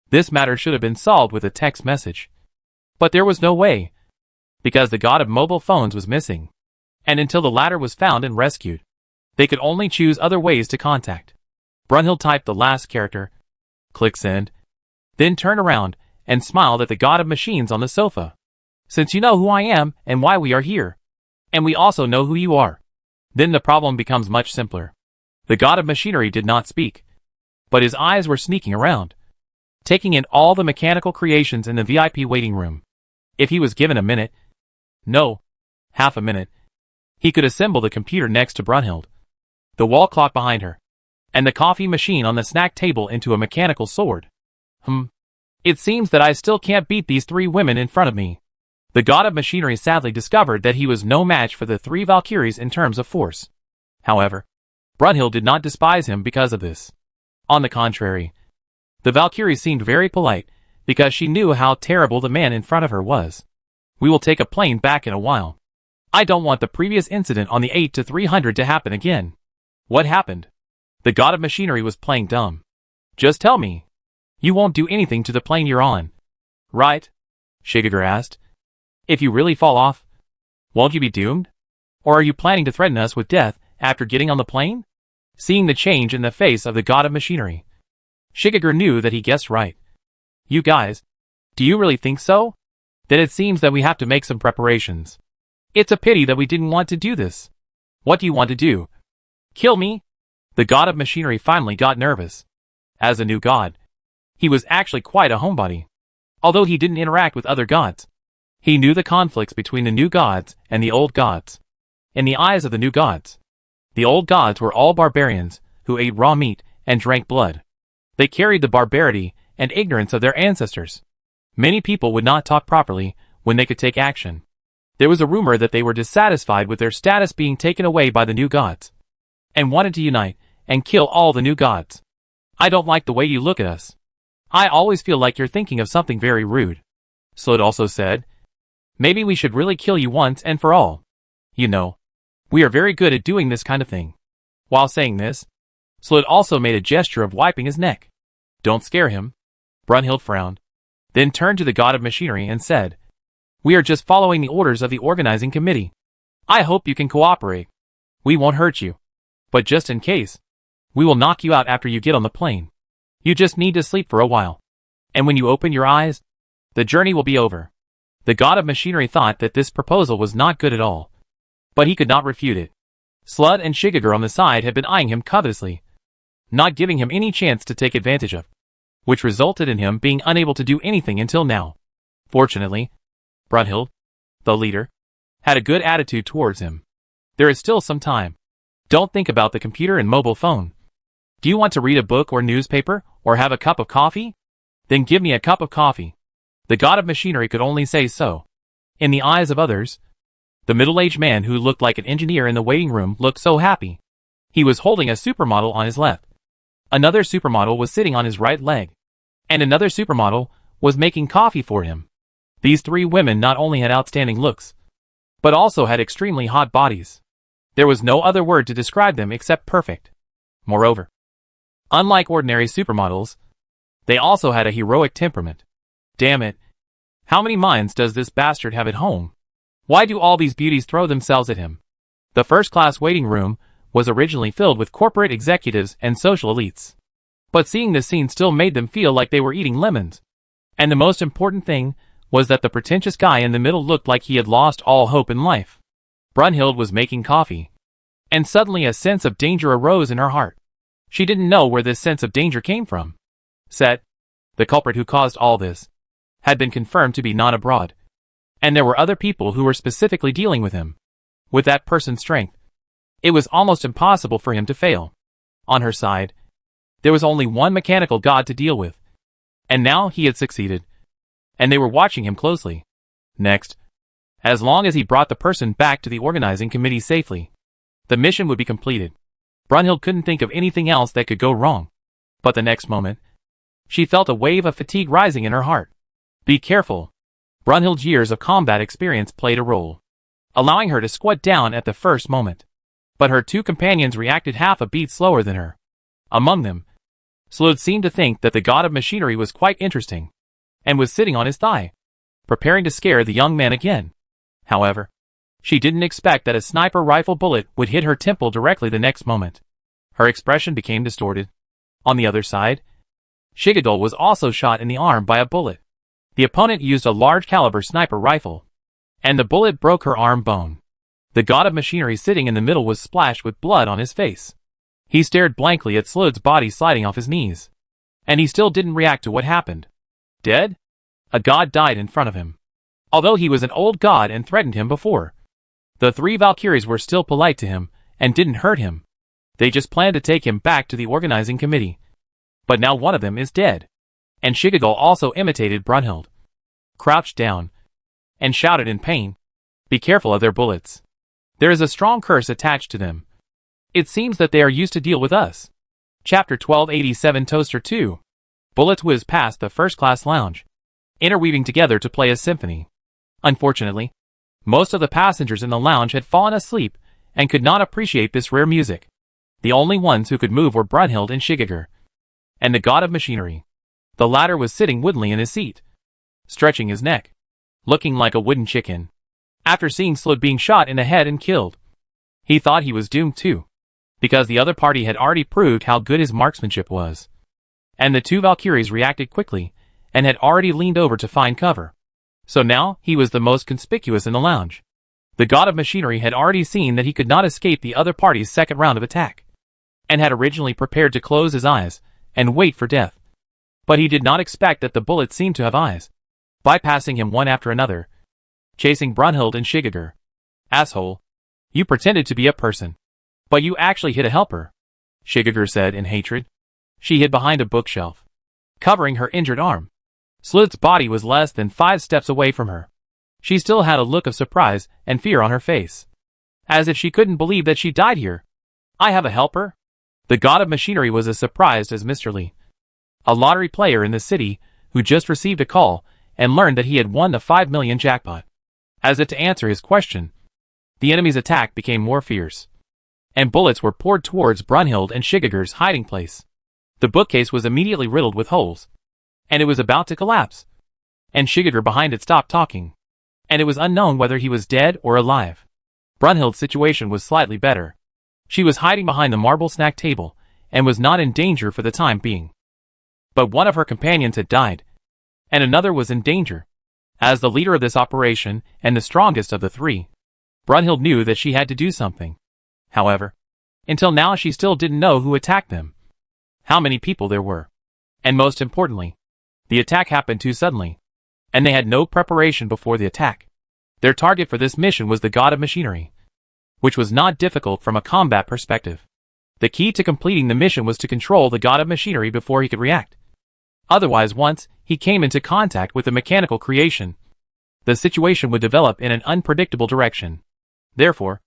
This matter should have been solved with a text message. But there was no way, because the God of mobile phones was missing. And until the latter was found and rescued, they could only choose other ways to contact. Brunhild typed the last character, click send, then turned around and smiled at the God of Machines on the sofa. Since you know who I am and why we are here, and we also know who you are, then the problem becomes much simpler. The God of Machinery did not speak, but his eyes were sneaking around, taking in all the mechanical creations in the VIP waiting room. If he was given a minute, no, half a minute, he could assemble the computer next to Brunhild, the wall clock behind her, and the coffee machine on the snack table into a mechanical sword. It seems that I still can't beat these 3 women in front of me. The God of Machinery sadly discovered that he was no match for the 3 Valkyries in terms of force. However, Brunhild did not despise him because of this. On the contrary, the Valkyrie seemed very polite, because she knew how terrible the man in front of her was. We will take a plane back in a while. I don't want the previous incident on the 8-300 to happen again. What happened? The God of Machinery was playing dumb. Just tell me. You won't do anything to the plane you're on, right? Shigegar asked. If you really fall off, won't you be doomed? Or are you planning to threaten us with death after getting on the plane? Seeing the change in the face of the god of machinery, Shigegar knew that he guessed right. You guys, do you really think so? Then it seems that we have to make some preparations. It's a pity that we didn't want to do this. What do you want to do? Kill me? The god of machinery finally got nervous. As a new god, he was actually quite a homebody. Although he didn't interact with other gods, he knew the conflicts between the new gods and the old gods. In the eyes of the new gods, the old gods were all barbarians who ate raw meat and drank blood. They carried the barbarity and ignorance of their ancestors. Many people would not talk properly when they could take action. There was a rumor that they were dissatisfied with their status being taken away by the new gods, and wanted to unite and kill all the new gods. I don't like the way you look at us. I always feel like you're thinking of something very rude. Slud also said, maybe we should really kill you once and for all. You know, we are very good at doing this kind of thing. While saying this, Slud also made a gesture of wiping his neck. Don't scare him. Brunhild frowned, then turned to the god of machinery and said, we are just following the orders of the organizing committee. I hope you can cooperate. We won't hurt you. But just in case, we will knock you out after you get on the plane. You just need to sleep for a while. And when you open your eyes, the journey will be over. The god of machinery thought that this proposal was not good at all, but he could not refute it. Slud and Shigegar on the side had been eyeing him covetously, not giving him any chance to take advantage of, which resulted in him being unable to do anything until now. Fortunately, Brunhild, the leader, had a good attitude towards him. There is still some time. Don't think about the computer and mobile phone. Do you want to read a book or newspaper, or have a cup of coffee? Then give me a cup of coffee. The god of machinery could only say so. In the eyes of others, the middle-aged man who looked like an engineer in the waiting room looked so happy. He was holding a supermodel on his left. Another supermodel was sitting on his right leg. And another supermodel was making coffee for him. These three women not only had outstanding looks, but also had extremely hot bodies. There was no other word to describe them except perfect. Moreover, unlike ordinary supermodels, they also had a heroic temperament. Damn it. How many minds does this bastard have at home? Why do all these beauties throw themselves at him? The first-class waiting room was originally filled with corporate executives and social elites. But seeing this scene still made them feel like they were eating lemons. And the most important thing was that the pretentious guy in the middle looked like he had lost all hope in life. Brunhild was making coffee, and suddenly a sense of danger arose in her heart. She didn't know where this sense of danger came from. Set, the culprit who caused all this, had been confirmed to be not abroad, and there were other people who were specifically dealing with him. With that person's strength, it was almost impossible for him to fail. On her side, there was only one mechanical god to deal with, and now he had succeeded, and they were watching him closely. Next, as long as he brought the person back to the organizing committee safely, the mission would be completed. Brunhild couldn't think of anything else that could go wrong. But the next moment, she felt a wave of fatigue rising in her heart. Be careful. Brunhild's years of combat experience played a role, allowing her to squat down at the first moment. But her two companions reacted half a beat slower than her. Among them, Slud seemed to think that the god of machinery was quite interesting, and was sitting on his thigh, preparing to scare the young man again. However, she didn't expect that a sniper rifle bullet would hit her temple directly the next moment. Her expression became distorted. On the other side, Shigegar was also shot in the arm by a bullet. The opponent used a large caliber sniper rifle, and the bullet broke her arm bone. The god of machinery sitting in the middle was splashed with blood on his face. He stared blankly at Slud's body sliding off his knees, and he still didn't react to what happened. Dead? A god died in front of him. Although he was an old god and threatened him before, the three Valkyries were still polite to him and didn't hurt him. They just planned to take him back to the organizing committee. But now one of them is dead. And Shigegar also imitated Brunhild, crouched down, and shouted in pain. Be careful of their bullets. There is a strong curse attached to them. It seems that they are used to deal with us. Chapter 1287 Toaster 2. Bullets whizzed past the first-class lounge, interweaving together to play a symphony. Unfortunately, most of the passengers in the lounge had fallen asleep and could not appreciate this rare music. The only ones who could move were Brunhild and Shigegar, and the god of machinery. The latter was sitting woodenly in his seat, stretching his neck, looking like a wooden chicken. After seeing Slud being shot in the head and killed, he thought he was doomed too, because the other party had already proved how good his marksmanship was. And the two Valkyries reacted quickly, and had already leaned over to find cover. So now, he was the most conspicuous in the lounge. The god of machinery had already seen that he could not escape the other party's second round of attack, and had originally prepared to close his eyes and wait for death. But he did not expect that the bullets seemed to have eyes, bypassing him one after another, chasing Brunhild and Shigegar. Asshole. You pretended to be a person, but you actually hit a helper, Shigegar said in hatred. She hid behind a bookshelf, covering her injured arm. Slud's body was less than 5 steps away from her. She still had a look of surprise and fear on her face, as if she couldn't believe that she died here. I have a helper? The god of machinery was as surprised as Mr. Lee, a lottery player in the city who just received a call and learned that he had won the 5 million jackpot. As if to answer his question, the enemy's attack became more fierce, and bullets were poured towards Brunhild and Shigegar's hiding place. The bookcase was immediately riddled with holes, and it was about to collapse, and Shigegar behind it stopped talking, and it was unknown whether he was dead or alive. Brunhild's situation was slightly better. She was hiding behind the marble snack table, and was not in danger for the time being. But one of her companions had died, and another was in danger. As the leader of this operation, and the strongest of the three, Brunhild knew that she had to do something. However, until now she still didn't know who attacked them, how many people there were, and most importantly, the attack happened too suddenly, and they had no preparation before the attack. Their target for this mission was the god of machinery, which was not difficult from a combat perspective. The key to completing the mission was to control the god of machinery before he could react. Otherwise, once he came into contact with the mechanical creation, the situation would develop in an unpredictable direction. Therefore,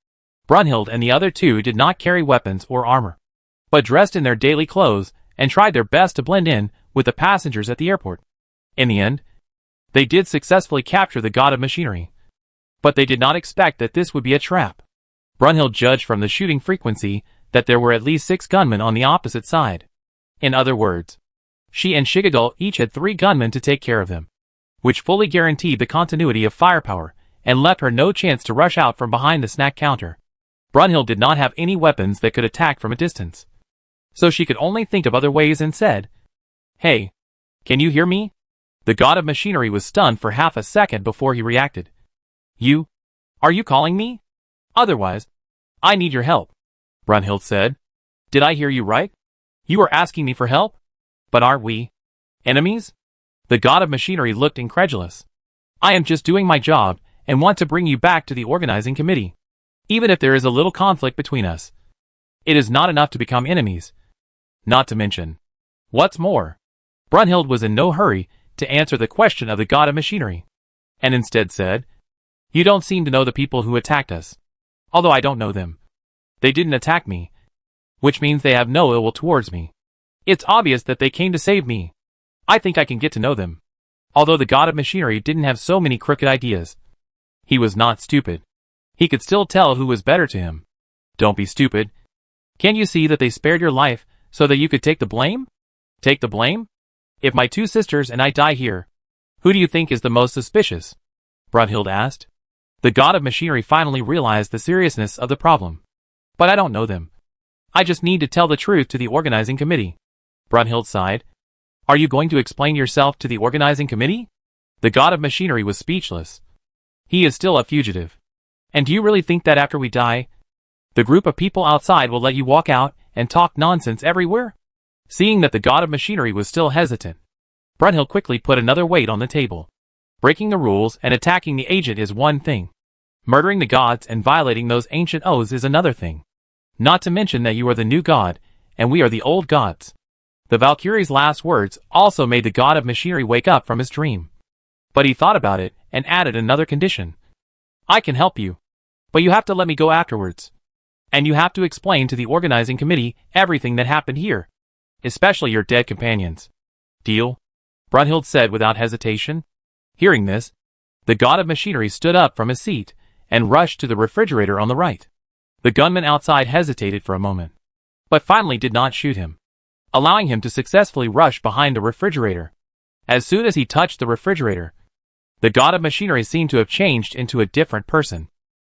Brunhild and the other two did not carry weapons or armor, but dressed in their daily clothes and tried their best to blend in with the passengers at the airport. In the end, they did successfully capture the god of machinery, but they did not expect that this would be a trap. Brunhild judged from the shooting frequency that there were at least 6 gunmen on the opposite side. In other words, she and Shigegar each had 3 gunmen to take care of them, which fully guaranteed the continuity of firepower and left her no chance to rush out from behind the snack counter. Brunhild did not have any weapons that could attack from a distance, so she could only think of other ways and said, "Hey, can you hear me?" The god of machinery was stunned for half a second before he reacted. Are you calling me? Otherwise, I need your help, Brunhild said. Did I hear you right? You are asking me for help? But aren't we enemies? The god of machinery looked incredulous. I am just doing my job and want to bring you back to the organizing committee. Even if there is a little conflict between us, it is not enough to become enemies. Not to mention, what's more, Brunhild was in no hurry to answer the question of the god of machinery, and instead said, "You don't seem to know the people who attacked us. Although I don't know them. They didn't attack me, which means they have no ill will towards me. It's obvious that they came to save me. I think I can get to know them." Although the god of machinery didn't have so many crooked ideas, he was not stupid. He could still tell who was better to him. Don't be stupid. Can't you see that they spared your life so that you could take the blame? Take the blame? If my 2 sisters and I die here, who do you think is the most suspicious? Brunhild asked. The god of machinery finally realized the seriousness of the problem. But I don't know them. I just need to tell the truth to the organizing committee. Brunhild sighed. Are you going to explain yourself to the organizing committee? The god of machinery was speechless. He is still a fugitive. And do you really think that after we die, the group of people outside will let you walk out and talk nonsense everywhere? Seeing that the god of machinery was still hesitant, Brunhild quickly put another weight on the table. Breaking the rules and attacking the agent is one thing. Murdering the gods and violating those ancient oaths is another thing. Not to mention that you are the new god, and we are the old gods. The Valkyrie's last words also made the god of machinery wake up from his dream. But he thought about it and added another condition. I can help you, but you have to let me go afterwards. And you have to explain to the organizing committee everything that happened here, especially your dead companions. Deal? Brunhild said without hesitation. Hearing this, the god of machinery stood up from his seat and rushed to the refrigerator on the right. The gunman outside hesitated for a moment, but finally did not shoot him, allowing him to successfully rush behind the refrigerator. As soon as he touched the refrigerator, the god of machinery seemed to have changed into a different person.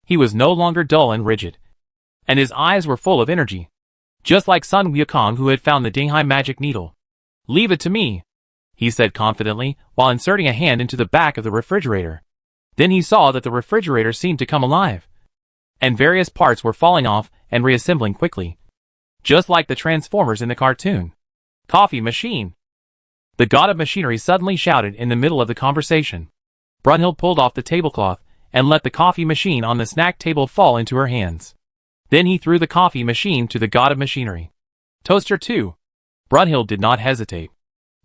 He was no longer dull and rigid, and his eyes were full of energy, just like Sun Wukong, who had found the Dinghai magic needle. "Leave it to me," he said confidently, while inserting a hand into the back of the refrigerator. Then he saw that the refrigerator seemed to come alive, and various parts were falling off and reassembling quickly, just like the Transformers in the cartoon. "Coffee machine!" The god of machinery suddenly shouted in the middle of the conversation. Brunhild pulled off the tablecloth and let the coffee machine on the snack table fall into her hands. Then he threw the coffee machine to the god of machinery. "Toaster 2. Brunhild did not hesitate.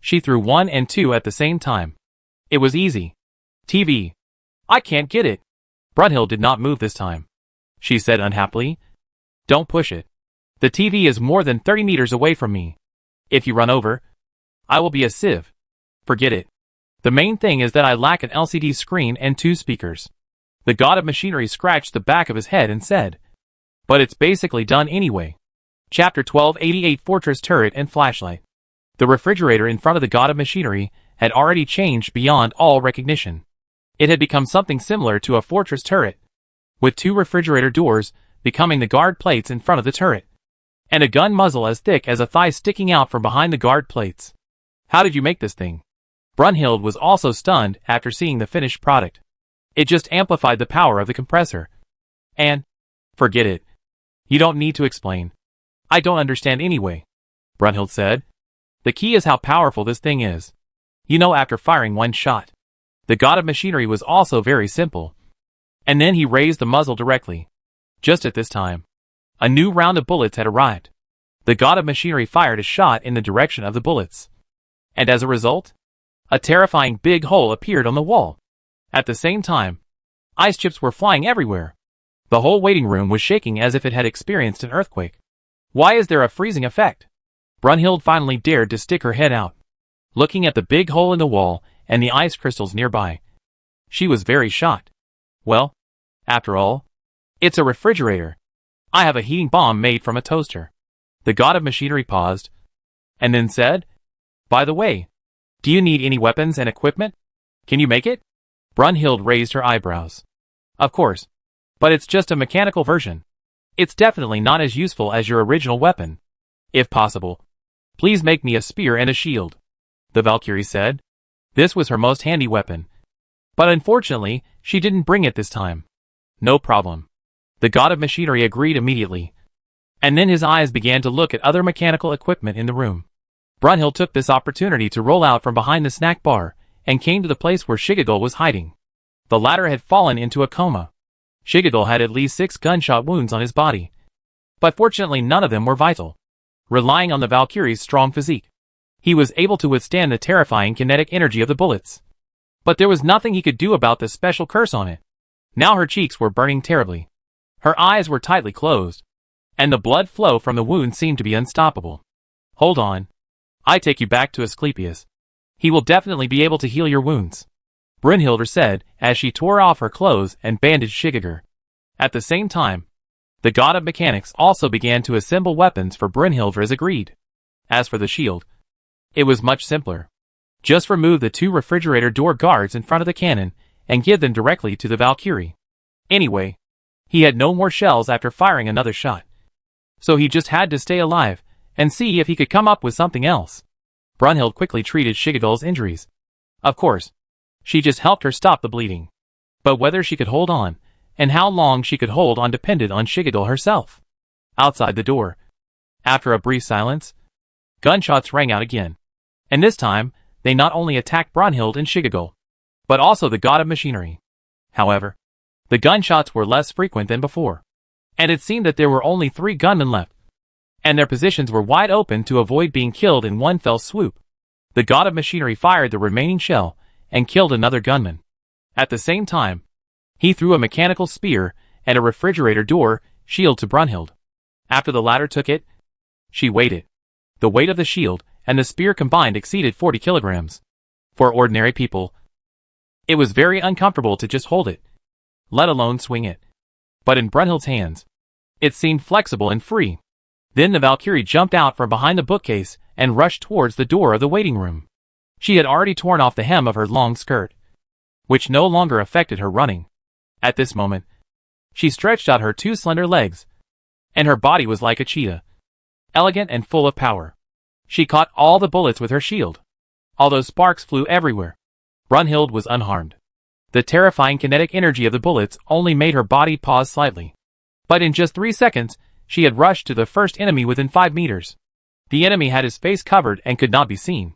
She threw 1 and 2 at the same time. It was easy. "TV. I can't get it." Brunhild did not move this time. She said unhappily, "Don't push it. The TV is more than 30 meters away from me. If you run over, I will be a sieve. Forget it. The main thing is that I lack an LCD screen and 2 speakers." The god of machinery scratched the back of his head and said, "But it's basically done anyway." Chapter 1288 Fortress Turret and Flashlight. The refrigerator in front of the god of machinery had already changed beyond all recognition. It had become something similar to a fortress turret, with 2 refrigerator doors becoming the guard plates in front of the turret, and a gun muzzle as thick as a thigh sticking out from behind the guard plates. "How did you make this thing?" Brunhild was also stunned after seeing the finished product. It just amplified the power of the compressor. And, forget it. You don't need to explain. I don't understand anyway, Brunhild said. The key is how powerful this thing is. You know, after firing 1 shot. The god of machinery was also very simple. And then he raised the muzzle directly. Just at this time, a new round of bullets had arrived. The god of machinery fired a shot in the direction of the bullets. And as a result, a terrifying big hole appeared on the wall. At the same time, ice chips were flying everywhere. The whole waiting room was shaking as if it had experienced an earthquake. "Why is there a freezing effect?" Brunhild finally dared to stick her head out, looking at the big hole in the wall and the ice crystals nearby. She was very shocked. "Well, after all, it's a refrigerator. I have a heating bomb made from a toaster." The god of machinery paused, and then said, "By the way, do you need any weapons and equipment? Can you make it?" Brunhild raised her eyebrows. "Of course. But it's just a mechanical version. It's definitely not as useful as your original weapon. If possible, please make me a spear and a shield," the Valkyrie said. This was her most handy weapon. But unfortunately, she didn't bring it this time. "No problem." The god of machinery agreed immediately. And then his eyes began to look at other mechanical equipment in the room. Brunhild took this opportunity to roll out from behind the snack bar and came to the place where Shigagul was hiding. The latter had fallen into a coma. Shigagul had at least 6 gunshot wounds on his body, but fortunately none of them were vital. Relying on the Valkyrie's strong physique, he was able to withstand the terrifying kinetic energy of the bullets. But there was nothing he could do about the special curse on it. Now her cheeks were burning terribly. Her eyes were tightly closed, and the blood flow from the wound seemed to be unstoppable. "Hold on. I take you back to Asclepius. He will definitely be able to heal your wounds," Brunhilde said as she tore off her clothes and bandaged Shigagul. At the same time, the god of mechanics also began to assemble weapons for Brunhilde as agreed. As for the shield, it was much simpler. Just remove the 2 refrigerator door guards in front of the cannon and give them directly to the Valkyrie. Anyway, he had no more shells after firing another shot, so he just had to stay alive and see if he could come up with something else. Brunhild quickly treated Shigagul's injuries. Of course, she just helped her stop the bleeding. But whether she could hold on, and how long she could hold on, depended on Shigagul herself. Outside the door, after a brief silence, gunshots rang out again. And this time, they not only attacked Brunhild and Shigagul, but also the god of machinery. However, the gunshots were less frequent than before, and it seemed that there were only 3 gunmen left, and their positions were wide open to avoid being killed in one fell swoop. The god of machinery fired the remaining shell and killed another gunman. At the same time, he threw a mechanical spear and a refrigerator door shield to Brunhild. After the latter took it, she weighed it. The weight of the shield and the spear combined exceeded 40 kilograms. For ordinary people, it was very uncomfortable to just hold it, let alone swing it. But in Brunhild's hands, it seemed flexible and free. Then the Valkyrie jumped out from behind the bookcase and rushed towards the door of the waiting room. She had already torn off the hem of her long skirt, which no longer affected her running. At this moment, she stretched out her two slender legs, and her body was like a cheetah, elegant and full of power. She caught all the bullets with her shield. Although sparks flew everywhere, Brunhild was unharmed. The terrifying kinetic energy of the bullets only made her body pause slightly. But in just 3 seconds, she had rushed to the first enemy within 5 meters. The enemy had his face covered and could not be seen.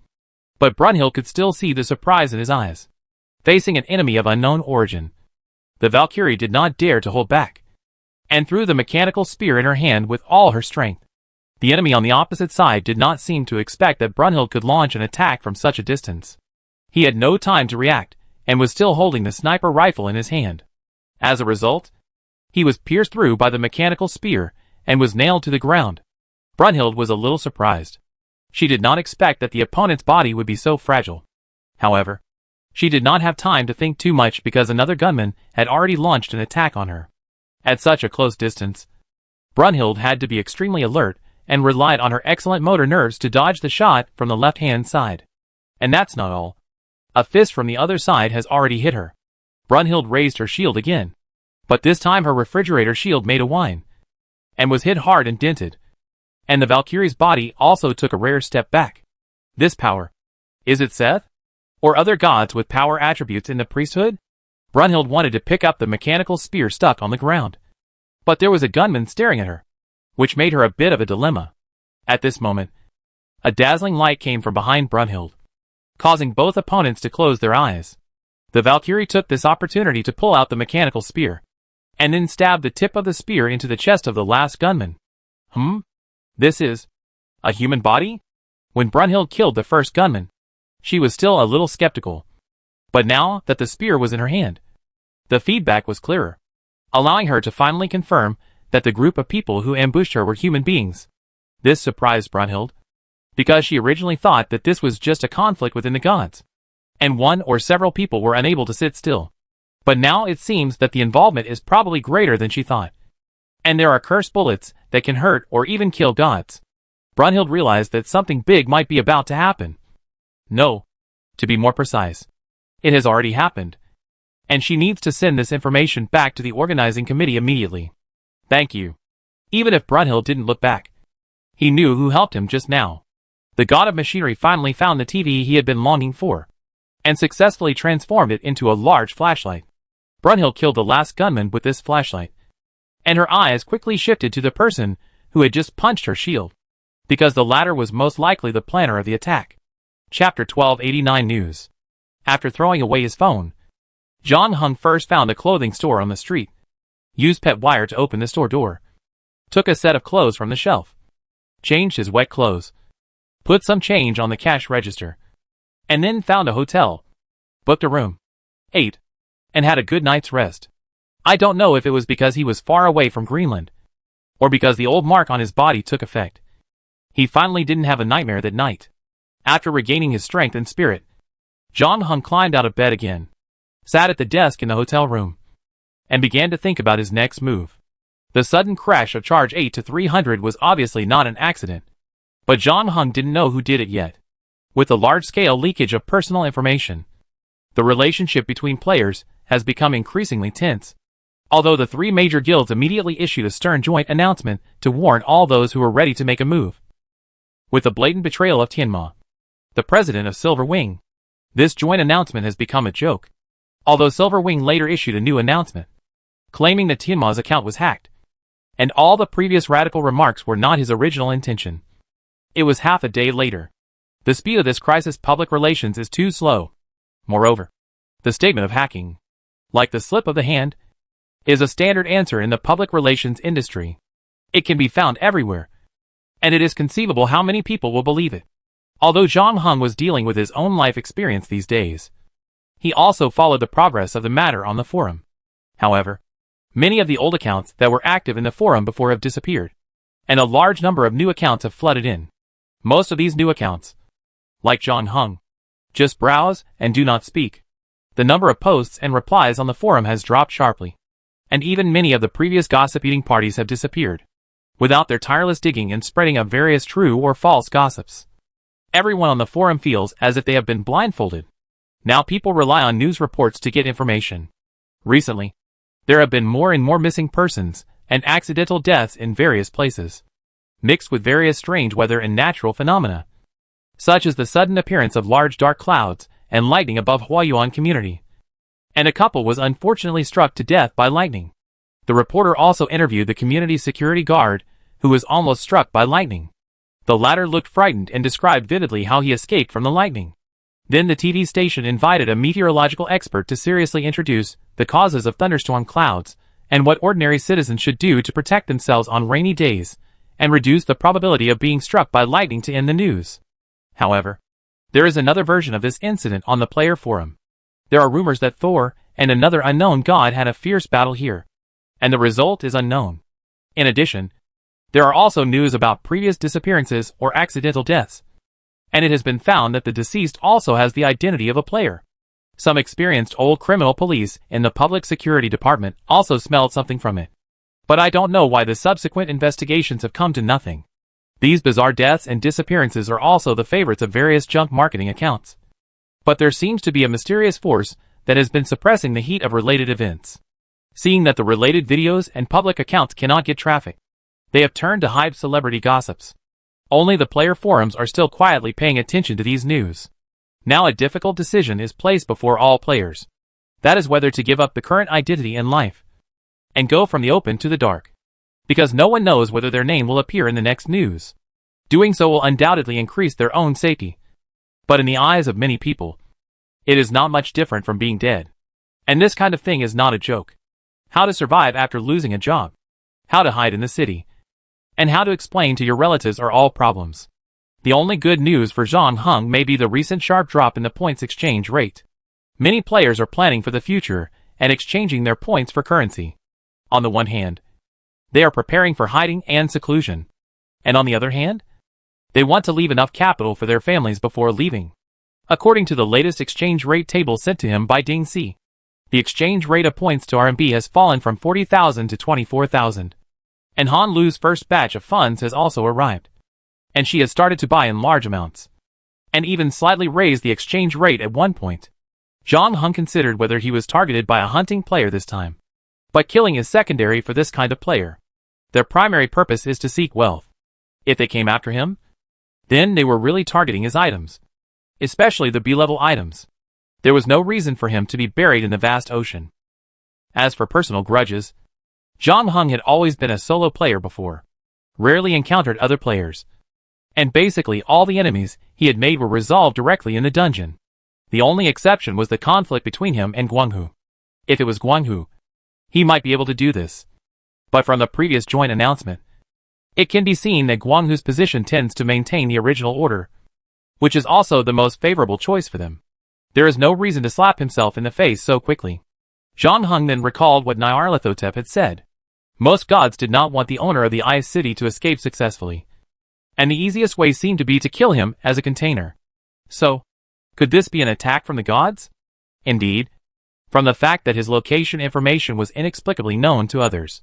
But Brunhild could still see the surprise in his eyes. Facing an enemy of unknown origin, the Valkyrie did not dare to hold back, and threw the mechanical spear in her hand with all her strength. The enemy on the opposite side did not seem to expect that Brunhild could launch an attack from such a distance. He had no time to react, and was still holding the sniper rifle in his hand. As a result, he was pierced through by the mechanical spear, and was nailed to the ground. Brunhild was a little surprised. She did not expect that the opponent's body would be so fragile. However, she did not have time to think too much because another gunman had already launched an attack on her. At such a close distance, Brunhild had to be extremely alert and relied on her excellent motor nerves to dodge the shot from the left-hand side. And that's not all. A fist from the other side has already hit her. Brunhild raised her shield again, but this time her refrigerator shield made a whine, and was hit hard and dented. And the Valkyrie's body also took a rare step back. This power. Is it Seth? Or other gods with power attributes in the priesthood? Brunhild wanted to pick up the mechanical spear stuck on the ground, but there was a gunman staring at her, which made her a bit of a dilemma. At this moment, a dazzling light came from behind Brunhild, causing both opponents to close their eyes. The Valkyrie took this opportunity to pull out the mechanical spear, and then stabbed the tip of the spear into the chest of the last gunman. This is a human body? When Brunhild killed the first gunman, she was still a little skeptical. But now that the spear was in her hand, the feedback was clearer, allowing her to finally confirm that the group of people who ambushed her were human beings. This surprised Brunhild, because she originally thought that this was just a conflict within the gods, and one or several people were unable to sit still. But now it seems that the involvement is probably greater than she thought. And there are cursed bullets that can hurt or even kill gods. Brunhild realized that something big might be about to happen. No, to be more precise, it has already happened, and she needs to send this information back to the organizing committee immediately. Thank you. Even if Brunhild didn't look back, he knew who helped him just now. The god of machinery finally found the TV he had been longing for, and successfully transformed it into a large flashlight. Brunhild killed the last gunman with this flashlight, and her eyes quickly shifted to the person who had just punched her shield, because the latter was most likely the planner of the attack. Chapter 1289 News. After throwing away his phone, John Hung first found a clothing store on the street, used pet wire to open the store door, took a set of clothes from the shelf, changed his wet clothes, put some change on the cash register, and then found a hotel, booked a room, ate, and had a good night's rest. I don't know if it was because he was far away from Greenland, or because the old mark on his body took effect. He finally didn't have a nightmare that night. After regaining his strength and spirit, John Hung climbed out of bed again, sat at the desk in the hotel room, and began to think about his next move. The sudden crash of charge 8 to 300 was obviously not an accident, but John Hung didn't know who did it yet. With the large-scale leakage of personal information, the relationship between players has become increasingly tense. Although the 3 major guilds immediately issued a stern joint announcement to warn all those who were ready to make a move. With the blatant betrayal of Tianma, the president of Silver Wing, this joint announcement has become a joke. Although Silver Wing later issued a new announcement, claiming that Tianma's account was hacked, and all the previous radical remarks were not his original intention. It was half a day later. The speed of this crisis public relations is too slow. Moreover, the statement of hacking, like the slip of the hand, is a standard answer in the public relations industry. It can be found everywhere, and it is conceivable how many people will believe it. Although Zhang Hung was dealing with his own life experience these days, he also followed the progress of the matter on the forum. However, many of the old accounts that were active in the forum before have disappeared, and a large number of new accounts have flooded in. Most of these new accounts, like Zhang Hung, just browse and do not speak. The number of posts and replies on the forum has dropped sharply, and even many of the previous gossip-eating parties have disappeared, without their tireless digging and spreading of various true or false gossips. Everyone on the forum feels as if they have been blindfolded. Now people rely on news reports to get information. Recently, there have been more and more missing persons and accidental deaths in various places, mixed with various strange weather and natural phenomena, such as the sudden appearance of large dark clouds and lightning above Huayuan community. And a couple was unfortunately struck to death by lightning. The reporter also interviewed the community security guard, who was almost struck by lightning. The latter looked frightened and described vividly how he escaped from the lightning. Then the TV station invited a meteorological expert to seriously introduce the causes of thunderstorm clouds and what ordinary citizens should do to protect themselves on rainy days and reduce the probability of being struck by lightning to end the news. However, there is another version of this incident on the player forum. There are rumors that Thor and another unknown god had a fierce battle here, and the result is unknown. In addition, there are also news about previous disappearances or accidental deaths, and it has been found that the deceased also has the identity of a player. Some experienced old criminal police in the public security department also smelled something from it. But I don't know why the subsequent investigations have come to nothing. These bizarre deaths and disappearances are also the favorites of various junk marketing accounts. But there seems to be a mysterious force that has been suppressing the heat of related events. Seeing that the related videos and public accounts cannot get traffic, they have turned to hype celebrity gossips. Only the player forums are still quietly paying attention to these news. Now a difficult decision is placed before all players. That is whether to give up the current identity in life and go from the open to the dark, because no one knows whether their name will appear in the next news. Doing so will undoubtedly increase their own safety. But in the eyes of many people, it is not much different from being dead. And this kind of thing is not a joke. How to survive after losing a job, how to hide in the city, and how to explain to your relatives are all problems. The only good news for Zhang Heng may be the recent sharp drop in the points exchange rate. Many players are planning for the future and exchanging their points for currency. On the one hand, they are preparing for hiding and seclusion. And on the other hand, they want to leave enough capital for their families before leaving. According to the latest exchange rate table sent to him by Ding Si, the exchange rate of points to RMB has fallen from 40,000 to 24,000. And Han Lu's first batch of funds has also arrived. And she has started to buy in large amounts, and even slightly raised the exchange rate at one point. Zhang Heng considered whether he was targeted by a hunting player this time. But killing is secondary for this kind of player. Their primary purpose is to seek wealth. If they came after him, then they were really targeting his items, especially the B-level items. There was no reason for him to be buried in the vast ocean. As for personal grudges, Zhang Heng had always been a solo player before, rarely encountered other players, and basically all the enemies he had made were resolved directly in the dungeon. The only exception was the conflict between him and Guanghu. If it was Guanghu, he might be able to do this. But from the previous joint announcement, it can be seen that Guanghu's position tends to maintain the original order, which is also the most favorable choice for them. There is no reason to slap himself in the face so quickly. Zhang Heng then recalled what Nyarlathotep had said. Most gods did not want the owner of the Ice City to escape successfully, and the easiest way seemed to be to kill him as a container. So, could this be an attack from the gods? Indeed, from the fact that his location information was inexplicably known to others,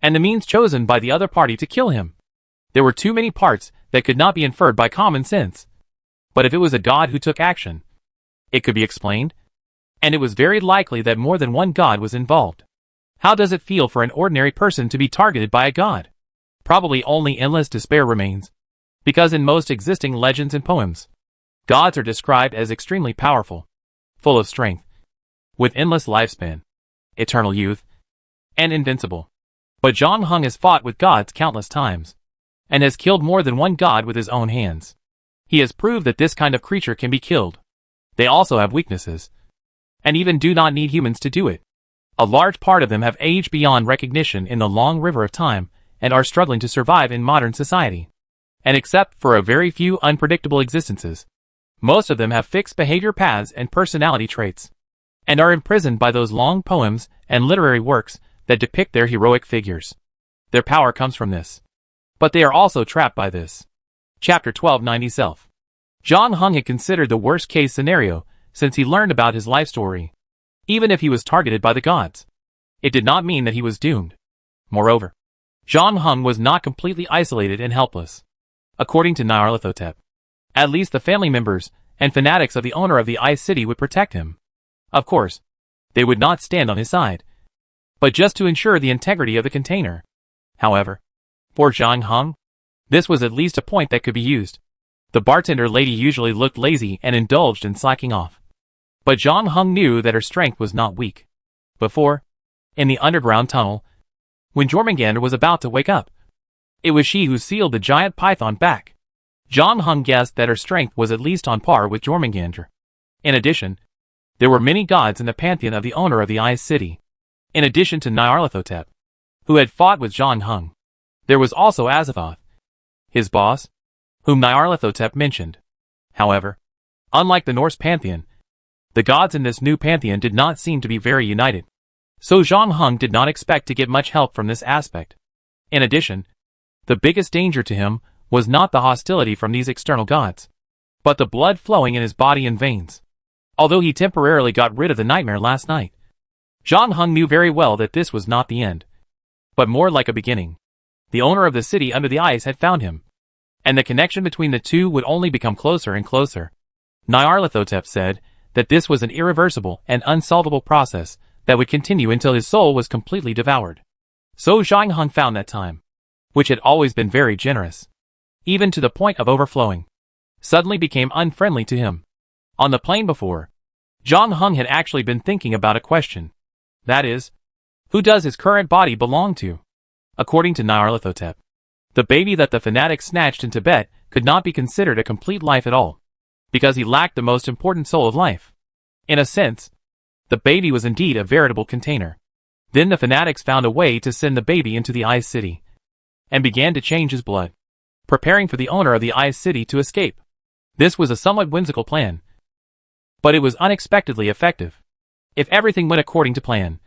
and the means chosen by the other party to kill him. There were too many parts that could not be inferred by common sense. But if it was a god who took action, it could be explained, and it was very likely that more than one god was involved. How does it feel for an ordinary person to be targeted by a god? Probably only endless despair remains, because in most existing legends and poems, gods are described as extremely powerful, full of strength, with endless lifespan, eternal youth, and invincible. But Zhang Heng has fought with gods countless times, and has killed more than one god with his own hands. He has proved that this kind of creature can be killed. They also have weaknesses, and even do not need humans to do it. A large part of them have aged beyond recognition in the long river of time and are struggling to survive in modern society. And except for a very few unpredictable existences, most of them have fixed behavior paths and personality traits, and are imprisoned by those long poems and literary works that depict their heroic figures. Their power comes from this, but they are also trapped by this. Chapter 1290 Self. Zhang Heng had considered the worst-case scenario since he learned about his life story. Even if he was targeted by the gods, it did not mean that he was doomed. Moreover, Zhang Heng was not completely isolated and helpless. According to Nyarlathotep, At least the family members and fanatics of the owner of the Ice City would protect him. Of course, they would not stand on his side, but just to ensure the integrity of the container. However, for Zhang Heng, this was at least a point that could be used. The bartender lady usually looked lazy and indulged in slacking off. But Zhang Heng knew that her strength was not weak. Before, in the underground tunnel, when Jormungandr was about to wake up, it was she who sealed the giant python back. Zhang Heng guessed that her strength was at least on par with Jormungandr. In addition, there were many gods in the pantheon of the owner of the Ice City. In addition to Nyarlathotep, who had fought with Zhang Heng, there was also Azathoth, his boss, whom Nyarlathotep mentioned. However, unlike the Norse pantheon, the gods in this new pantheon did not seem to be very united. So Zhang Heng did not expect to get much help from this aspect. In addition, the biggest danger to him was not the hostility from these external gods, but the blood flowing in his body and veins. Although he temporarily got rid of the nightmare last night, Zhang Heng knew very well that this was not the end, but more like a beginning. The owner of the city under the ice had found him, and the connection between the two would only become closer and closer. Nyarlathotep said that this was an irreversible and unsolvable process that would continue until his soul was completely devoured. So Zhang Heng found that time, which had always been very generous, even to the point of overflowing, suddenly became unfriendly to him. On the plane before, Zhang Heng had actually been thinking about a question. That is, who does his current body belong to? According to Nyarlathotep, the baby that the fanatic snatched in Tibet could not be considered a complete life at all, because he lacked the most important soul of life. In a sense, the baby was indeed a veritable container. Then the fanatics found a way to send the baby into the Ice City, and began to change his blood, preparing for the owner of the Ice City to escape. This was a somewhat whimsical plan, but it was unexpectedly effective. If everything went according to plan,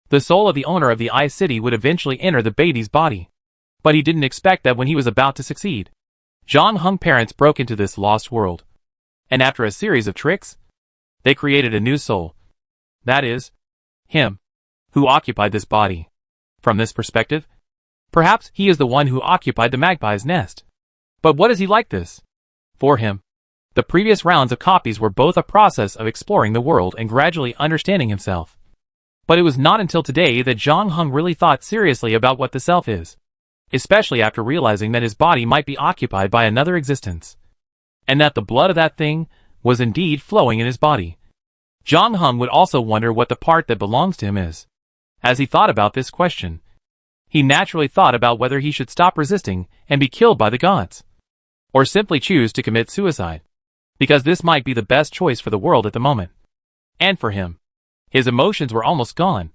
the soul of the owner of the Ice City would eventually enter the baby's body. But he didn't expect that when he was about to succeed. Zhang Heng's parents broke into this lost world, and after a series of tricks, they created a new soul. That is, him, who occupied this body. From this perspective, perhaps he is the one who occupied the magpie's nest. But what is he like this? For him, the previous rounds of copies were both a process of exploring the world and gradually understanding himself. But it was not until today that Zhang Heng really thought seriously about what the self is, especially after realizing that his body might be occupied by another existence, and that the blood of that thing was indeed flowing in his body. Zhang Heng would also wonder what the part that belongs to him is. As he thought about this question, he naturally thought about whether he should stop resisting and be killed by the gods, or simply choose to commit suicide, because this might be the best choice for the world at the moment. And for him, his emotions were almost gone,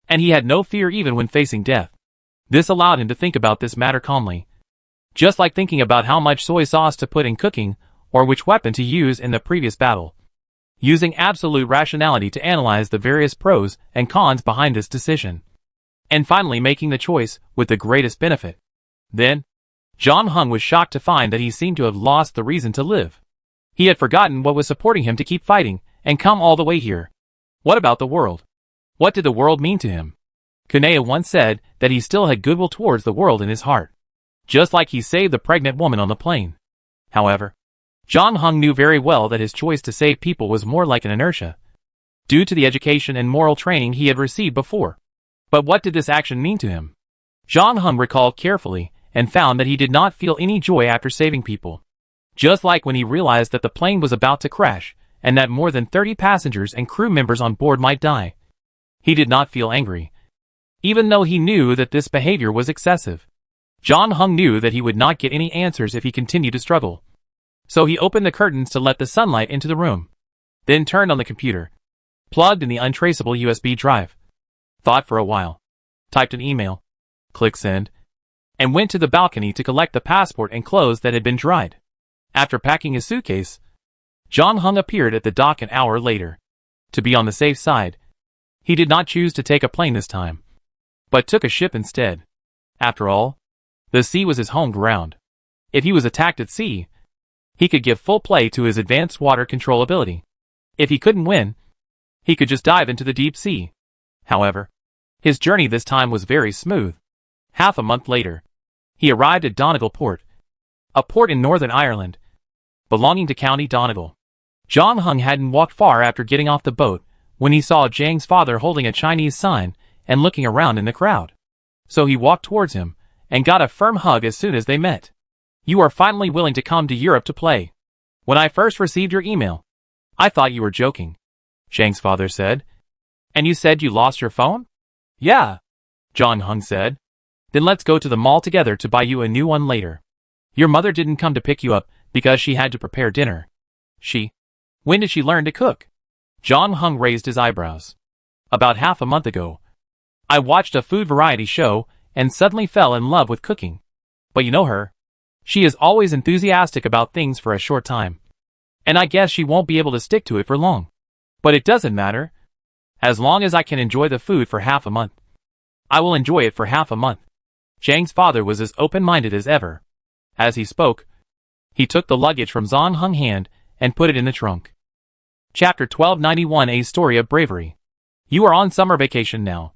and he had no fear even when facing death. This allowed him to think about this matter calmly, just like thinking about how much soy sauce to put in cooking or which weapon to use in the previous battle, using absolute rationality to analyze the various pros and cons behind this decision, and finally making the choice with the greatest benefit. Then, Zhang Heng was shocked to find that he seemed to have lost the reason to live. He had forgotten what was supporting him to keep fighting and come all the way here. What about the world? What did the world mean to him? Kunea once said that he still had goodwill towards the world in his heart, just like he saved the pregnant woman on the plane. However, Zhang Heng knew very well that his choice to save people was more like an inertia, due to the education and moral training he had received before. But what did this action mean to him? Zhang Heng recalled carefully and found that he did not feel any joy after saving people. Just like when he realized that the plane was about to crash, and that more than 30 passengers and crew members on board might die. He did not feel angry, even though he knew that this behavior was excessive. Zhang Heng knew that he would not get any answers if he continued to struggle. So he opened the curtains to let the sunlight into the room, then turned on the computer, plugged in the untraceable USB drive, thought for a while, typed an email, clicked send, and went to the balcony to collect the passport and clothes that had been dried. After packing his suitcase, Zhang Heng appeared at the dock an hour later. To be on the safe side, he did not choose to take a plane this time, but took a ship instead. After all, the sea was his home ground. If he was attacked at sea, he could give full play to his advanced water control ability. If he couldn't win, he could just dive into the deep sea. However, his journey this time was very smooth. Half a month later, he arrived at Donegal Port, a port in Northern Ireland. belonging to County Donegal. Zhang Heng hadn't walked far after getting off the boat when he saw Zhang's father holding a Chinese sign and looking around in the crowd. So he walked towards him and got a firm hug as soon as they met. "You are finally willing to come to Europe to play. When I first received your email, I thought you were joking," Zhang's father said. "And you said you lost your phone?" "Yeah," Zhang Heng said. "Then let's go to the mall together to buy you a new one later. Your mother didn't come to pick you up because she had to prepare dinner. When did she learn to cook?" Zhang Heng raised his eyebrows. "About half a month ago. I watched a food variety show and suddenly fell in love with cooking. But you know her. She is always enthusiastic about things for a short time. And I guess she won't be able to stick to it for long. But it doesn't matter. As long as I can enjoy the food for half a month, I will enjoy it for half a month." Zhang's father was as open-minded as ever. As he spoke, he took the luggage from Zhang Heng's hand and put it in the trunk. Chapter 1291, A Story of Bravery. "You are on summer vacation now."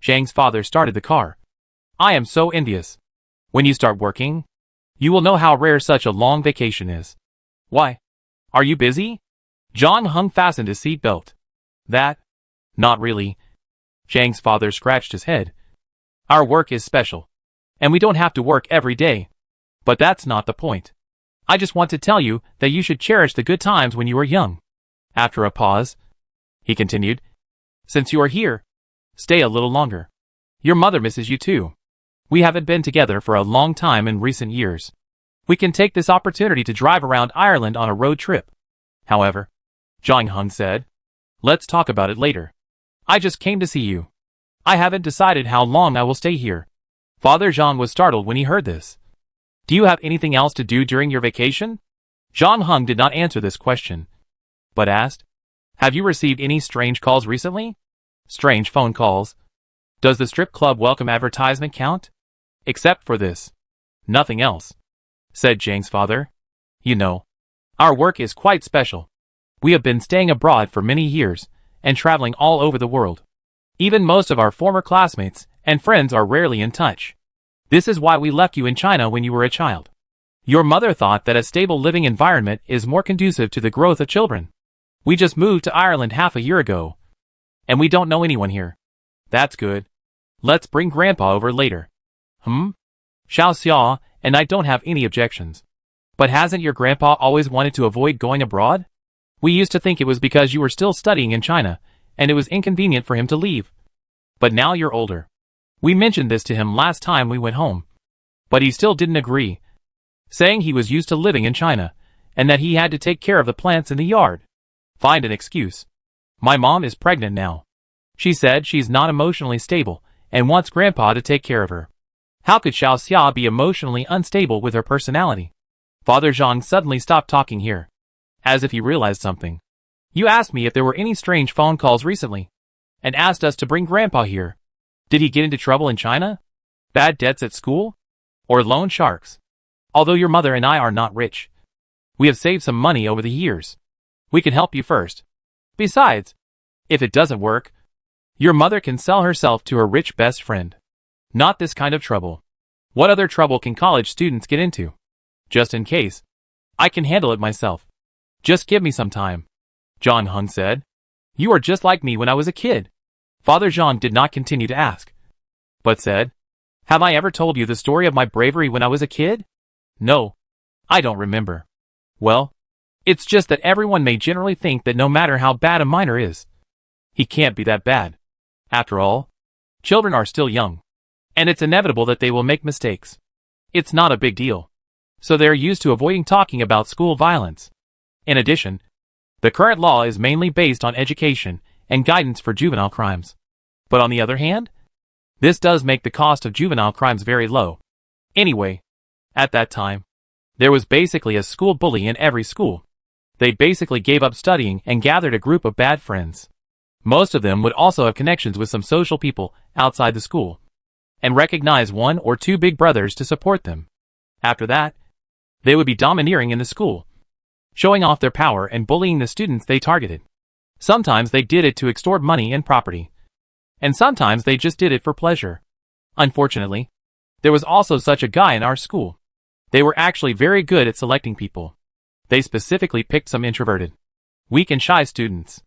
Zhang's father started the car. "I am so envious. When you start working, you will know how rare such a long vacation is." "Why? Are you busy?" Zhang Heng fastened his seat belt. Not really." Zhang's father scratched his head. "Our work is special, and we don't have to work every day. But that's not the point. I just want to tell you that you should cherish the good times when you were young." After a pause, he continued, "Since you are here, stay a little longer. Your mother misses you too. We haven't been together for a long time in recent years. We can take this opportunity to drive around Ireland on a road trip." "However," Zhang Heng said, "let's talk about it later. I just came to see you. I haven't decided how long I will stay here." Father Zhang was startled when he heard this. "Do you have anything else to do during your vacation?" Zhang Heng did not answer this question, but asked, "Have you received any strange calls recently?" "Strange phone calls? Does the strip club welcome advertisement count?" "Except for this, nothing else," said Zhang's father. "You know, our work is quite special. We have been staying abroad for many years and traveling all over the world. Even most of our former classmates and friends are rarely in touch. This is why we left you in China when you were a child. Your mother thought that a stable living environment is more conducive to the growth of children. We just moved to Ireland half a year ago, and we don't know anyone here." "That's good. Let's bring Grandpa over later." Xiao Xia and I don't have any objections. But hasn't your grandpa always wanted to avoid going abroad? We used to think it was because you were still studying in China, and it was inconvenient for him to leave. But now you're older. We mentioned this to him last time we went home. But he still didn't agree, saying he was used to living in China, and that he had to take care of the plants in the yard. Find an excuse. My mom is pregnant now. She said she's not emotionally stable and wants Grandpa to take care of her. How could Xiao Xia be emotionally unstable with her personality? Father Zhang suddenly stopped talking here, as if he realized something. You asked me if there were any strange phone calls recently, and asked us to bring Grandpa here. Did he get into trouble in China? Bad debts at school? Or loan sharks? Although your mother and I are not rich, we have saved some money over the years. We can help you first. Besides, if it doesn't work, your mother can sell herself to her rich best friend. Not this kind of trouble. What other trouble can college students get into? Just in case, I can handle it myself. Just give me some time. Zhang Heng said. You are just like me when I was a kid. Father Zhang did not continue to ask, but said, Have I ever told you the story of my bravery when I was a kid? No, I don't remember. Well, it's just that everyone may generally think that no matter how bad a miner is, he can't be that bad. After all, children are still young, and it's inevitable that they will make mistakes. It's not a big deal. So they're used to avoiding talking about school violence. In addition, the current law is mainly based on education and guidance for juvenile crimes. But on the other hand, this does make the cost of juvenile crimes very low. Anyway, at that time, there was basically a school bully in every school. They basically gave up studying and gathered a group of bad friends. Most of them would also have connections with some social people outside the school, and recognize one or two big brothers to support them. After that, they would be domineering in the school, showing off their power and bullying the students they targeted. Sometimes they did it to extort money and property, and sometimes they just did it for pleasure. Unfortunately, there was also such a guy in our school. They were actually very good at selecting people. They specifically picked some introverted, weak and shy students.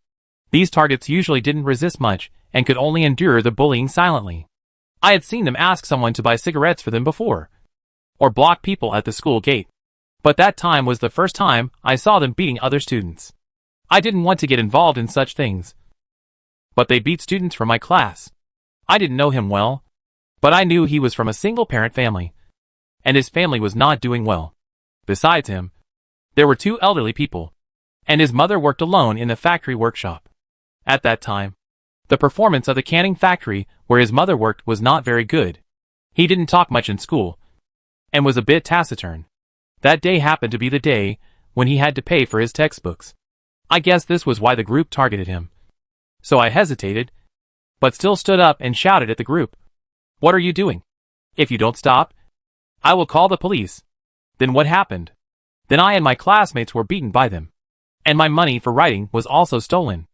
These targets usually didn't resist much and could only endure the bullying silently. I had seen them ask someone to buy cigarettes for them before, or block people at the school gate. But that time was the first time I saw them beating other students. I didn't want to get involved in such things, but they beat students from my class. I didn't know him well, but I knew he was from a single-parent family, and his family was not doing well. Besides him, there were 2 elderly people, and his mother worked alone in the factory workshop. At that time, the performance of the canning factory where his mother worked was not very good. He didn't talk much in school, and was a bit taciturn. That day happened to be the day when he had to pay for his textbooks. I guess this was why the group targeted him. So I hesitated, but still stood up and shouted at the group, "What are you doing? If you don't stop, I will call the police." Then what happened? Then I and my classmates were beaten by them, and my money for writing was also stolen.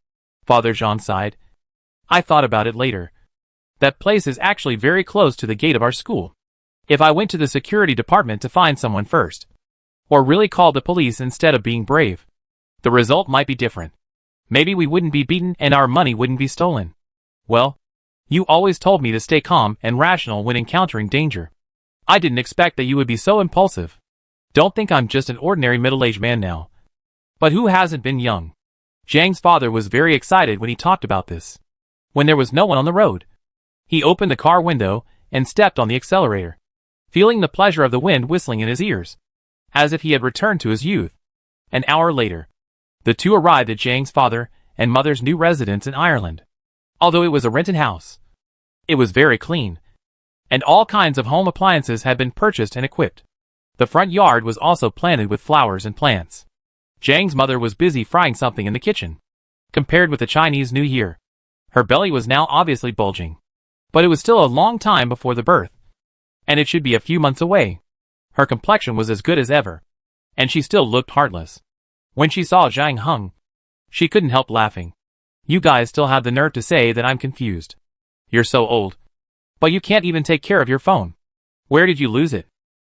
Father Jean sighed. I thought about it later. That place is actually very close to the gate of our school. If I went to the security department to find someone first, or really called the police instead of being brave, the result might be different. Maybe we wouldn't be beaten and our money wouldn't be stolen. Well, you always told me to stay calm and rational when encountering danger. I didn't expect that you would be so impulsive. Don't think I'm just an ordinary middle-aged man now. But who hasn't been young? Zhang's father was very excited when he talked about this. When there was no one on the road, he opened the car window and stepped on the accelerator, feeling the pleasure of the wind whistling in his ears, as if he had returned to his youth. An hour later, the 2 arrived at Zhang's father and mother's new residence in Ireland. Although it was a rented house, it was very clean, and all kinds of home appliances had been purchased and equipped. The front yard was also planted with flowers and plants. Zhang's mother was busy frying something in the kitchen. Compared with the Chinese New Year, her belly was now obviously bulging. But it was still a long time before the birth, and it should be a few months away. Her complexion was as good as ever, and she still looked heartless. When she saw Zhang Heng, she couldn't help laughing. You guys still have the nerve to say that I'm confused. You're so old, but you can't even take care of your phone. Where did you lose it?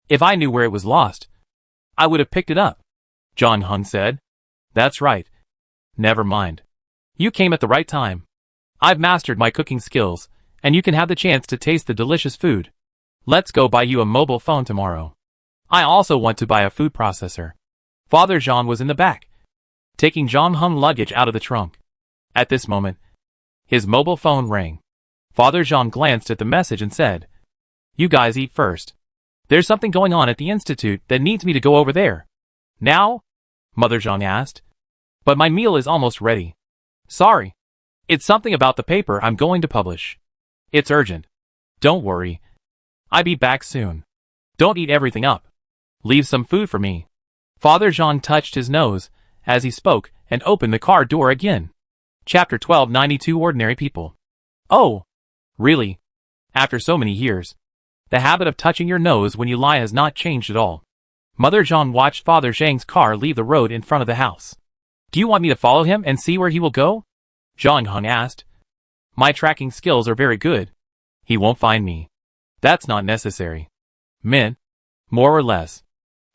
If I knew where it was lost, I would have picked it up. Zhang Heng said. That's right. Never mind. You came at the right time. I've mastered my cooking skills, and you can have the chance to taste the delicious food. Let's go buy you a mobile phone tomorrow. I also want to buy a food processor. Father Jean was in the back, taking Zhang Heng's luggage out of the trunk. At this moment, his mobile phone rang. Father Jean glanced at the message and said, You guys eat first. There's something going on at the institute that needs me to go over there. Now? Mother Jean asked. But my meal is almost ready. Sorry. It's something about the paper I'm going to publish. It's urgent. Don't worry. I'll be back soon. Don't eat everything up. Leave some food for me. Father Jean touched his nose as he spoke and opened the car door again. Chapter 1292 Ordinary People. Oh, really? After so many years, the habit of touching your nose when you lie has not changed at all. Mother Jean watched Father Zhang's car leave the road in front of the house. Do you want me to follow him and see where he will go? Zhang Heng asked. My tracking skills are very good. He won't find me. That's not necessary. Men, more or less,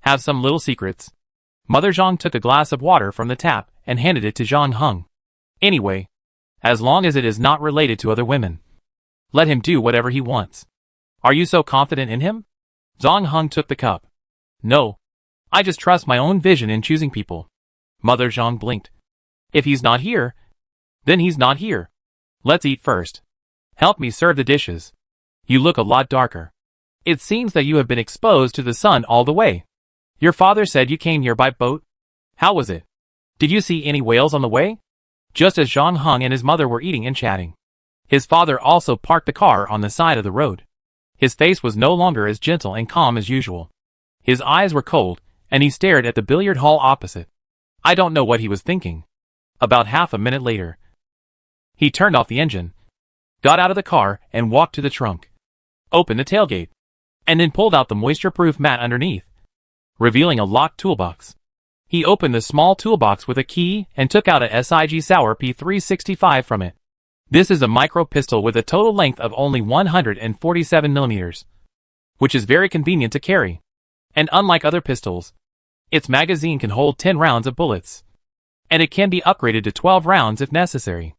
have some little secrets. Mother Zhang took a glass of water from the tap and handed it to Zhang Heng. Anyway, as long as it is not related to other women, let him do whatever he wants. Are you so confident in him? Zhang Heng took the cup. No, I just trust my own vision in choosing people. Mother Zhang blinked. If he's not here, then he's not here. Let's eat first. Help me serve the dishes. You look a lot darker. It seems that you have been exposed to the sun all the way. Your father said you came here by boat? How was it? Did you see any whales on the way? Just as Zhang Heng and his mother were eating and chatting, his father also parked the car on the side of the road. His face was no longer as gentle and calm as usual. His eyes were cold, and he stared at the billiard hall opposite. I don't know what he was thinking. About half a minute later, he turned off the engine, got out of the car and walked to the trunk, opened the tailgate, and then pulled out the moisture-proof mat underneath, revealing a locked toolbox. He opened the small toolbox with a key and took out a SIG Sauer P365 from it. This is a micro pistol with a total length of only 147 millimeters, which is very convenient to carry. And unlike other pistols, Its magazine can hold 10 rounds of bullets, and it can be upgraded to 12 rounds if necessary.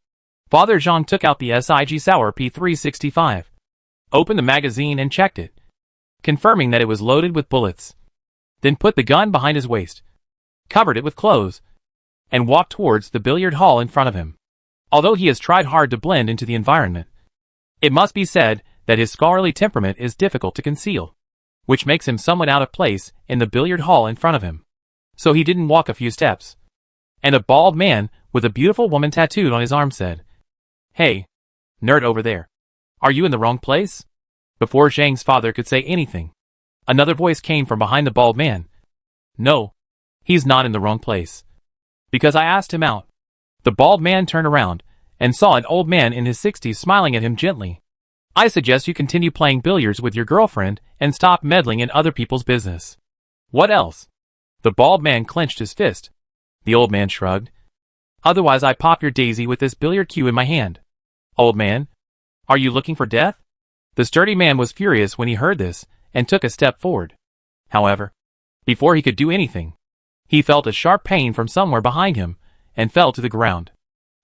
Father Jean took out the SIG Sauer P365, opened the magazine and checked it, confirming that it was loaded with bullets. Then put the gun behind his waist, covered it with clothes, and walked towards the billiard hall in front of him. Although he has tried hard to blend into the environment, it must be said that his scholarly temperament is difficult to conceal, which makes him somewhat out of place in the billiard hall in front of him. So he didn't walk a few steps, and a bald man with a beautiful woman tattooed on his arm said, "Hey, nerd over there. Are you in the wrong place?" Before Zhang's father could say anything, another voice came from behind the bald man. "No, he's not in the wrong place, because I asked him out." The bald man turned around and saw an old man in his 60s smiling at him gently. "I suggest you continue playing billiards with your girlfriend and stop meddling in other people's business." "What else?" The bald man clenched his fist. The old man shrugged. "Otherwise I pop your daisy with this billiard cue in my hand." "Old man, are you looking for death?" The sturdy man was furious when he heard this and took a step forward. However, before he could do anything, he felt a sharp pain from somewhere behind him and fell to the ground.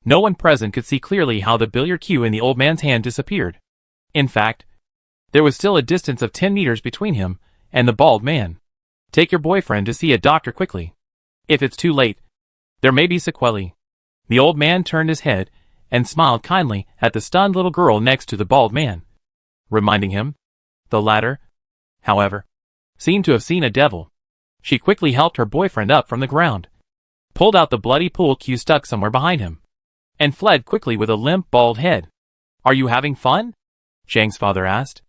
No one present could see clearly how the billiard cue in the old man's hand disappeared. In fact, there was still a distance of 10 meters between him and the bald man. "Take your boyfriend to see a doctor quickly. If it's too late, there may be sequelae." The old man turned his head and smiled kindly at the stunned little girl next to the bald man, reminding him. The latter, however, seemed to have seen a devil. She quickly helped her boyfriend up from the ground, pulled out the bloody pool cue stuck somewhere behind him, and fled quickly with a limp, bald head. "Are you having fun?" Zhang's father asked.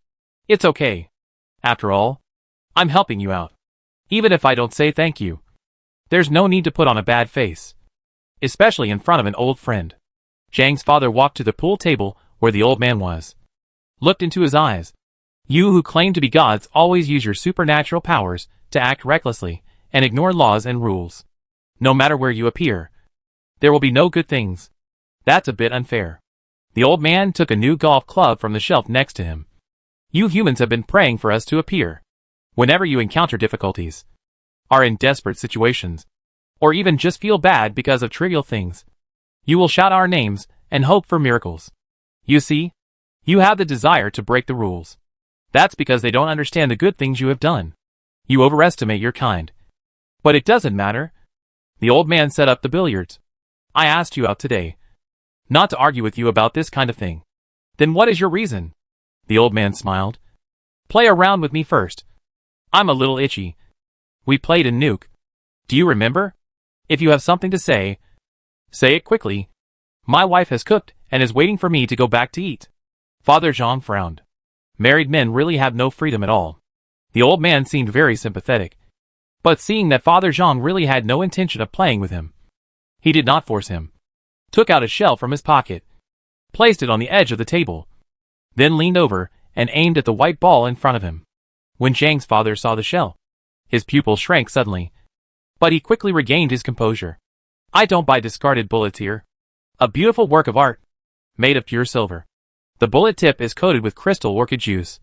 "It's okay. After all, I'm helping you out. Even if I don't say thank you. There's no need to put on a bad face, especially in front of an old friend." Zhang's father walked to the pool table where the old man was, looked into his eyes. "You who claim to be gods always use your supernatural powers to act recklessly and ignore laws and rules. No matter where you appear, there will be no good things. That's a bit unfair." The old man took a new golf club from the shelf next to him. "You humans have been praying for us to appear. Whenever you encounter difficulties, are in desperate situations, or even just feel bad because of trivial things, you will shout our names and hope for miracles. You see, you have the desire to break the rules. That's because they don't understand the good things you have done. You overestimate your kind. But it doesn't matter." The old man set up the billiards. "I asked you out today, not to argue with you about this kind of thing. Then what is your reason?" The old man smiled. "Play around with me first. I'm a little itchy. We played in Nuke. Do you remember? If you have something to say it quickly. My wife has cooked and is waiting for me to go back to eat." Father Jean frowned. Married men really have no freedom at all. The old man seemed very sympathetic, but seeing that Father Jean really had no intention of playing with him, he did not force him, took out a shell from his pocket, placed it on the edge of the table, then leaned over and aimed at the white ball in front of him. When Zhang's father saw the shell, his pupil shrank suddenly, but he quickly regained his composure. "I don't buy discarded bullets here. A beautiful work of art, made of pure silver. The bullet tip is coated with crystal orchid juice,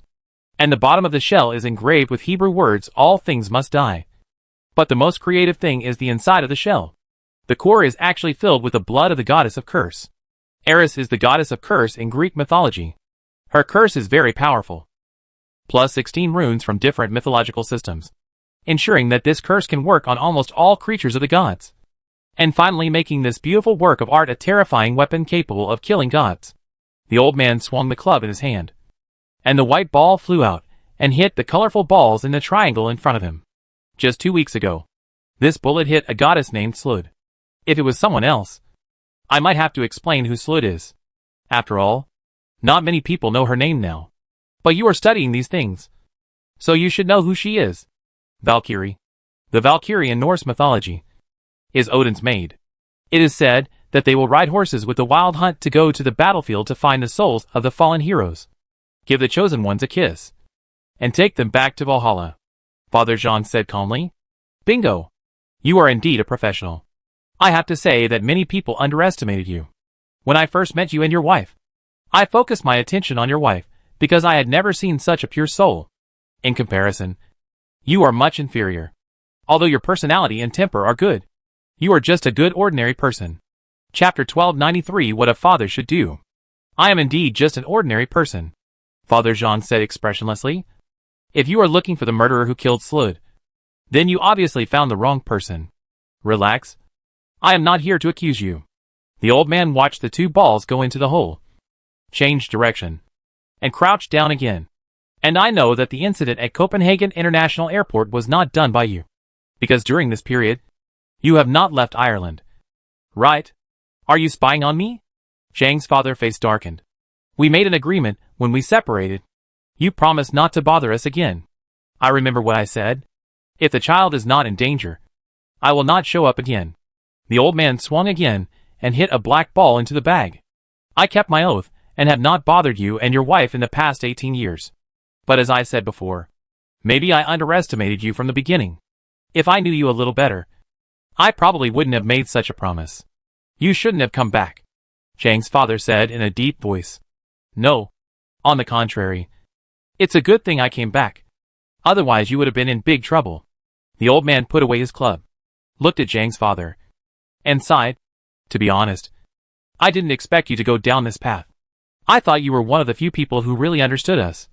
and the bottom of the shell is engraved with Hebrew words, 'All things must die.' But the most creative thing is the inside of the shell. The core is actually filled with the blood of the goddess of curse. Eris is the goddess of curse in Greek mythology. Her curse is very powerful. Plus 16 runes from different mythological systems, ensuring that this curse can work on almost all creatures of the gods. And finally making this beautiful work of art a terrifying weapon capable of killing gods." The old man swung the club in his hand, and the white ball flew out and hit the colorful balls in the triangle in front of him. Just 2 weeks ago, this bullet hit a goddess named Slud. If it was someone else, I might have to explain who Slud is. After all, not many people know her name now. But you are studying these things, so you should know who she is. Valkyrie. The Valkyrie in Norse mythology is Odin's maid. It is said that they will ride horses with the wild hunt to go to the battlefield to find the souls of the fallen heroes, give the chosen ones a kiss, and take them back to Valhalla. Father Jean said calmly. "Bingo! You are indeed a professional. I have to say that many people underestimated you. When I first met you and your wife, I focused my attention on your wife because I had never seen such a pure soul. In comparison, you are much inferior. Although your personality and temper are good, you are just a good ordinary person. Chapter 1293 What a Father Should Do. I am indeed just an ordinary person, Father Jean said expressionlessly. If you are looking for the murderer who killed Slud, then you obviously found the wrong person. Relax. I am not here to accuse you. The old man watched the two balls go into the hole, changed direction, and crouched down again. And I know that the incident at Copenhagen International Airport was not done by you, because during this period, you have not left Ireland. Right? Are you spying on me? Zhang's father's face darkened. We made an agreement when we separated. You promised not to bother us again. I remember what I said. If the child is not in danger, I will not show up again. The old man swung again and hit a black ball into the bag. I kept my oath and have not bothered you and your wife in the past 18 years. But as I said before, maybe I underestimated you from the beginning. If I knew you a little better, I probably wouldn't have made such a promise. You shouldn't have come back, Zhang's father said in a deep voice. No. On the contrary. It's a good thing I came back. Otherwise you would have been in big trouble. The old man put away his club, looked at Zhang's father, and sighed. To be honest, I didn't expect you to go down this path. I thought you were one of the few people who really understood us,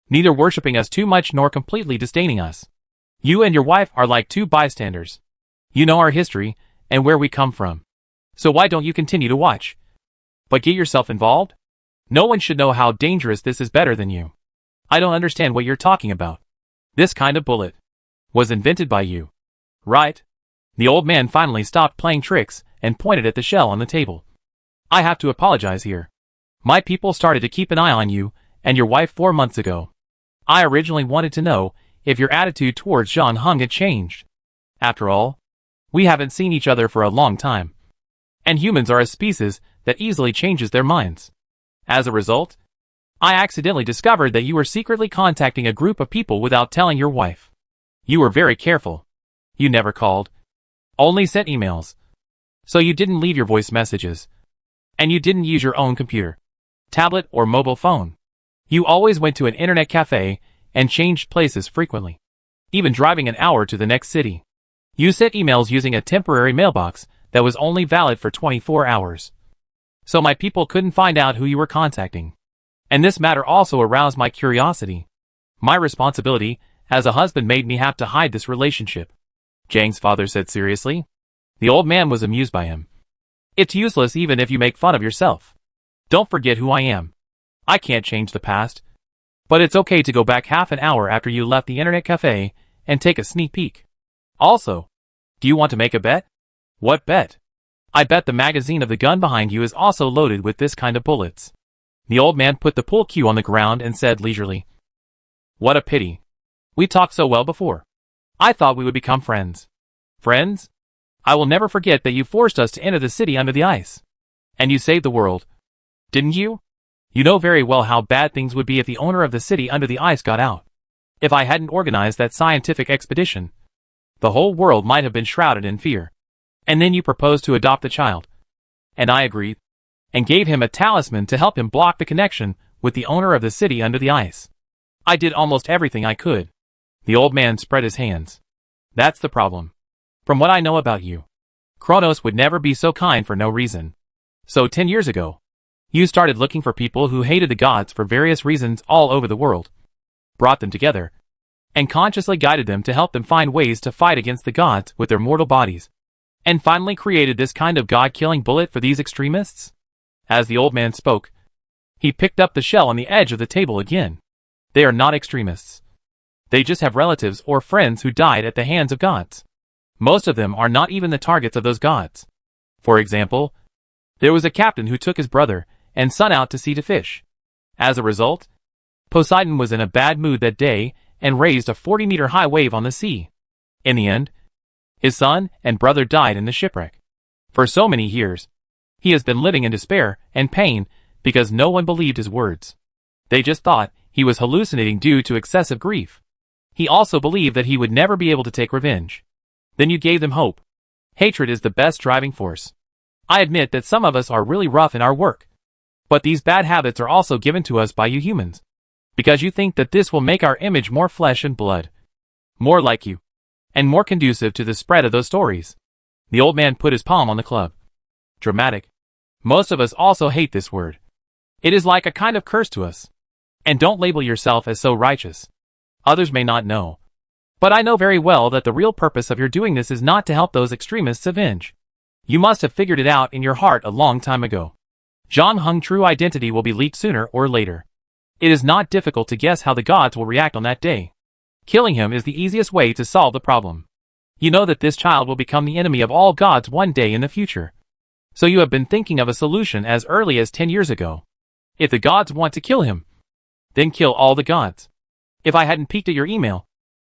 neither worshipping us too much nor completely disdaining us. You and your wife are like two bystanders. You know our history and where we come from. So why don't you continue to watch? But get yourself involved? No one should know how dangerous this is better than you. I don't understand what you're talking about. This kind of bullet was invented by you, right? The old man finally stopped playing tricks and pointed at the shell on the table. I have to apologize here. My people started to keep an eye on you and your wife 4 months ago. I originally wanted to know if your attitude towards Jean Hung had changed. After all, we haven't seen each other for a long time. And humans are a species that easily changes their minds. As a result, I accidentally discovered that you were secretly contacting a group of people without telling your wife. You were very careful. You never called. Only sent emails. So you didn't leave your voice messages. And you didn't use your own computer, tablet, or mobile phone. You always went to an internet cafe and changed places frequently, even driving an hour to the next city. You sent emails using a temporary mailbox that was only valid for 24 hours. So my people couldn't find out who you were contacting. And this matter also aroused my curiosity. My responsibility as a husband made me have to hide this relationship, Zhang's father said seriously. The old man was amused by him. It's useless even if you make fun of yourself. Don't forget who I am. I can't change the past. But it's okay to go back half an hour after you left the internet cafe and take a sneak peek. Also, do you want to make a bet? What bet? I bet the magazine of the gun behind you is also loaded with this kind of bullets. The old man put the pull cue on the ground and said leisurely, What a pity. We talked so well before. I thought we would become friends. Friends? I will never forget that you forced us to enter the city under the ice. And you saved the world. Didn't you? You know very well how bad things would be if the owner of the city under the ice got out. If I hadn't organized that scientific expedition, the whole world might have been shrouded in fear. And then you proposed to adopt the child. And I agreed, and gave him a talisman to help him block the connection with the owner of the city under the ice. I did almost everything I could. The old man spread his hands. That's the problem. From what I know about you, Kronos would never be so kind for no reason. So 10 years ago, you started looking for people who hated the gods for various reasons all over the world, brought them together, and consciously guided them to help them find ways to fight against the gods with their mortal bodies, and finally created this kind of god-killing bullet for these extremists? As the old man spoke, he picked up the shell on the edge of the table again. They are not extremists. They just have relatives or friends who died at the hands of gods. Most of them are not even the targets of those gods. For example, there was a captain who took his brother and son out to sea to fish. As a result, Poseidon was in a bad mood that day and raised a 40-meter high wave on the sea. In the end, his son and brother died in the shipwreck. For so many years, he has been living in despair and pain because no one believed his words. They just thought he was hallucinating due to excessive grief. He also believed that he would never be able to take revenge. Then you gave them hope. Hatred is the best driving force. I admit that some of us are really rough in our work. But these bad habits are also given to us by you humans, because you think that this will make our image more flesh and blood. More like you. and more conducive to the spread of those stories. The old man put his palm on the club. Dramatic. Most of us also hate this word. It is like a kind of curse to us. And don't label yourself as so righteous. Others may not know. But I know very well that the real purpose of your doing this is not to help those extremists avenge. You must have figured it out in your heart a long time ago. Zhang Heng's true identity will be leaked sooner or later. It is not difficult to guess how the gods will react on that day. Killing him is the easiest way to solve the problem. You know that this child will become the enemy of all gods one day in the future. So you have been thinking of a solution as early as 10 years ago. If the gods want to kill him, then kill all the gods. If I hadn't peeked at your email,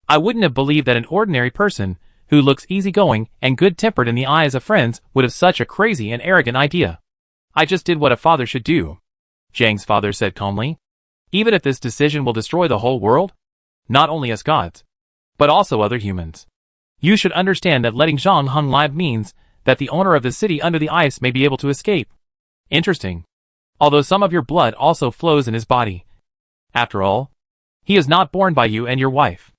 I wouldn't have believed that an ordinary person, who looks easygoing and good-tempered in the eyes of friends, would have such a crazy and arrogant idea. I just did what a father should do, Zhang's father said calmly. Even if this decision will destroy the whole world, not only us gods, but also other humans, you should understand that letting Zhang Heng live means that the owner of the city under the ice may be able to escape. Interesting. Although some of your blood also flows in his body. After all, he is not born by you and your wife.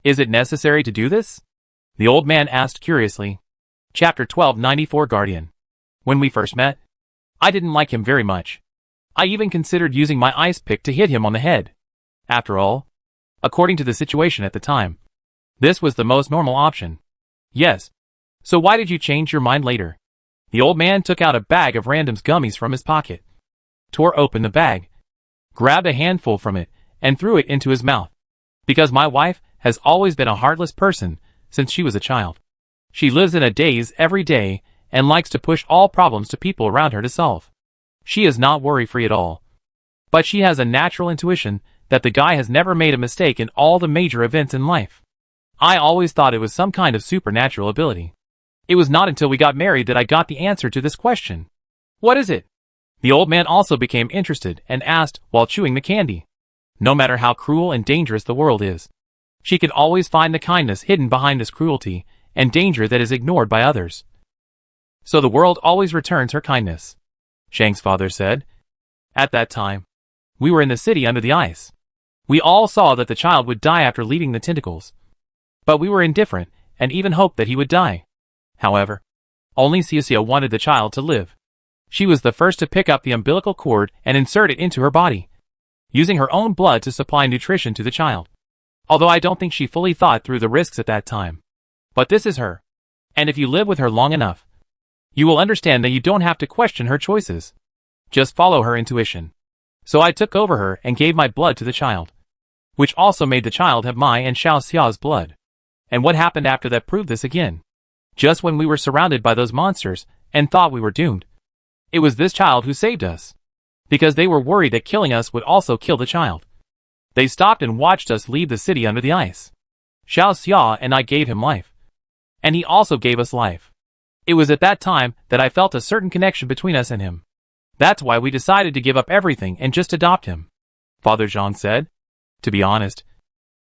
Is it necessary to do this? The old man asked curiously. Chapter 1294 Guardian. When we first met, I didn't like him very much. I even considered using my ice pick to hit him on the head. After all, according to the situation at the time, this was the most normal option. Yes. So why did you change your mind later? The old man took out a bag of randoms gummies from his pocket, tore open the bag, grabbed a handful from it, and threw it into his mouth. Because my wife has always been a heartless person since she was a child. She lives in a daze every day and likes to push all problems to people around her to solve. She is not worry-free at all. But she has a natural intuition that the guy has never made a mistake in all the major events in life. I always thought it was some kind of supernatural ability. It was not until we got married that I got the answer to this question. What is it? The old man also became interested and asked while chewing the candy. No matter how cruel and dangerous the world is, she can always find the kindness hidden behind this cruelty and danger that is ignored by others. So the world always returns her kindness, Zhang's father said. At that time, we were in the city under the ice. We all saw that the child would die after leaving the tentacles. But we were indifferent and even hoped that he would die. However, only Xiaxia wanted the child to live. She was the first to pick up the umbilical cord and insert it into her body, using her own blood to supply nutrition to the child. Although I don't think she fully thought through the risks at that time. But this is her. And if you live with her long enough, you will understand that you don't have to question her choices. Just follow her intuition. So I took over her and gave my blood to the child, which also made the child have my and Xiao Xia's blood. And what happened after that proved this again. Just when we were surrounded by those monsters and thought we were doomed, it was this child who saved us. Because they were worried that killing us would also kill the child. They stopped and watched us leave the city under the ice. Xiao Xia and I gave him life. And he also gave us life. It was at that time that I felt a certain connection between us and him. That's why we decided to give up everything and just adopt him, Father Zhang said. To be honest,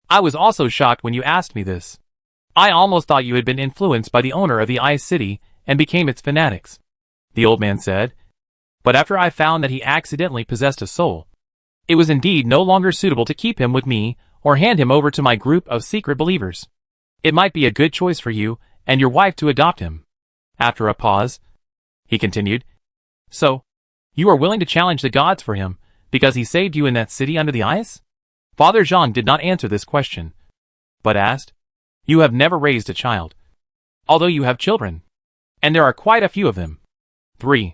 I was also shocked when you asked me this. I almost thought you had been influenced by the owner of the Ice City and became its fanatics, the old man said. But after I found that he accidentally possessed a soul, it was indeed no longer suitable to keep him with me or hand him over to my group of secret believers. It might be a good choice for you and your wife to adopt him. After a pause, he continued. So, you are willing to challenge the gods for him because he saved you in that city under the ice? Father Zhang did not answer this question, but asked, You have never raised a child, although you have children, and there are quite a few of them. 3.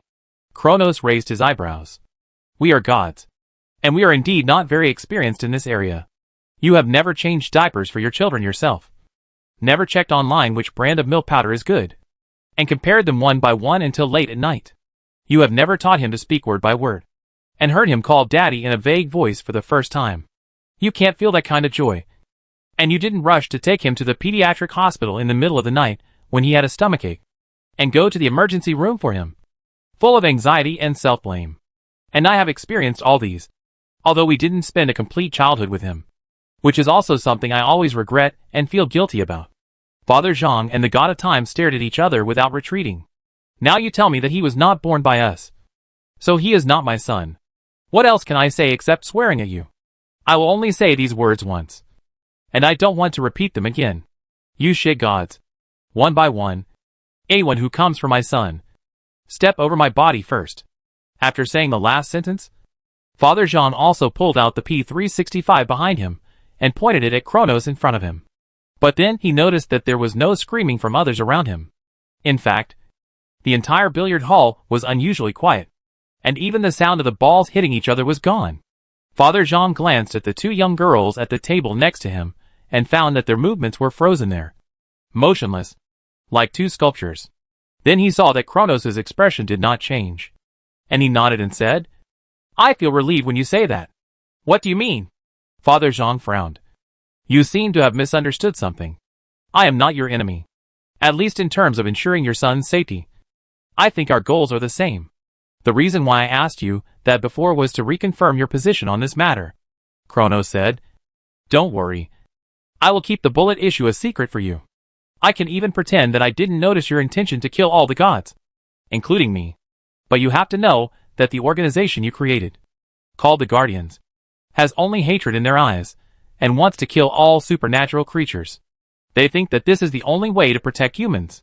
Kronos raised his eyebrows. We are gods, and we are indeed not very experienced in this area. You have never changed diapers for your children yourself, never checked online which brand of milk powder is good, and compared them one by one until late at night. You have never taught him to speak word by word, and heard him call daddy in a vague voice for the first time. You can't feel that kind of joy. And you didn't rush to take him to the pediatric hospital in the middle of the night when he had a stomachache, and go to the emergency room for him, full of anxiety and self-blame. And I have experienced all these, although we didn't spend a complete childhood with him, which is also something I always regret and feel guilty about. Father Zhang and the God of Time stared at each other without retreating. Now you tell me that he was not born by us. So he is not my son. What else can I say except swearing at you? I will only say these words once, and I don't want to repeat them again. You shit gods. One by one. Anyone who comes for my son. Step over my body first. After saying the last sentence, Father Jean also pulled out the P365 behind him and pointed it at Kronos in front of him. But then he noticed that there was no screaming from others around him. In fact, the entire billiard hall was unusually quiet, and even the sound of the balls hitting each other was gone. Father Jean glanced at the two young girls at the table next to him and found that their movements were frozen there, motionless, like two sculptures. Then he saw that Kronos' expression did not change, and he nodded and said, "I feel relieved when you say that." "What do you mean?" Father Jean frowned. "You seem to have misunderstood something. I am not your enemy, at least in terms of ensuring your son's safety. I think our goals are the same. The reason why I asked you that before was to reconfirm your position on this matter," Kronos said. "Don't worry. I will keep the bullet issue a secret for you. I can even pretend that I didn't notice your intention to kill all the gods, including me. But you have to know that the organization you created, called the Guardians, has only hatred in their eyes and wants to kill all supernatural creatures. They think that this is the only way to protect humans.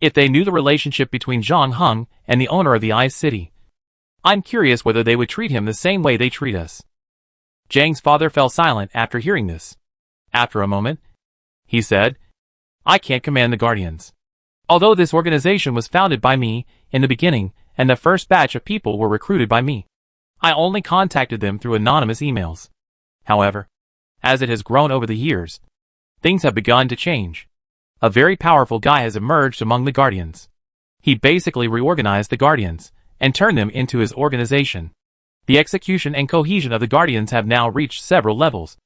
If they knew the relationship between Zhang Heng and the owner of the Ice City, I'm curious whether they would treat him the same way they treat us." Zhang's father fell silent after hearing this. After a moment, he said, "I can't command the Guardians. Although this organization was founded by me in the beginning and the first batch of people were recruited by me, I only contacted them through anonymous emails. However, as it has grown over the years, things have begun to change. A very powerful guy has emerged among the Guardians. He basically reorganized the Guardians and turned them into his organization. The execution and cohesion of the Guardians have now reached several levels,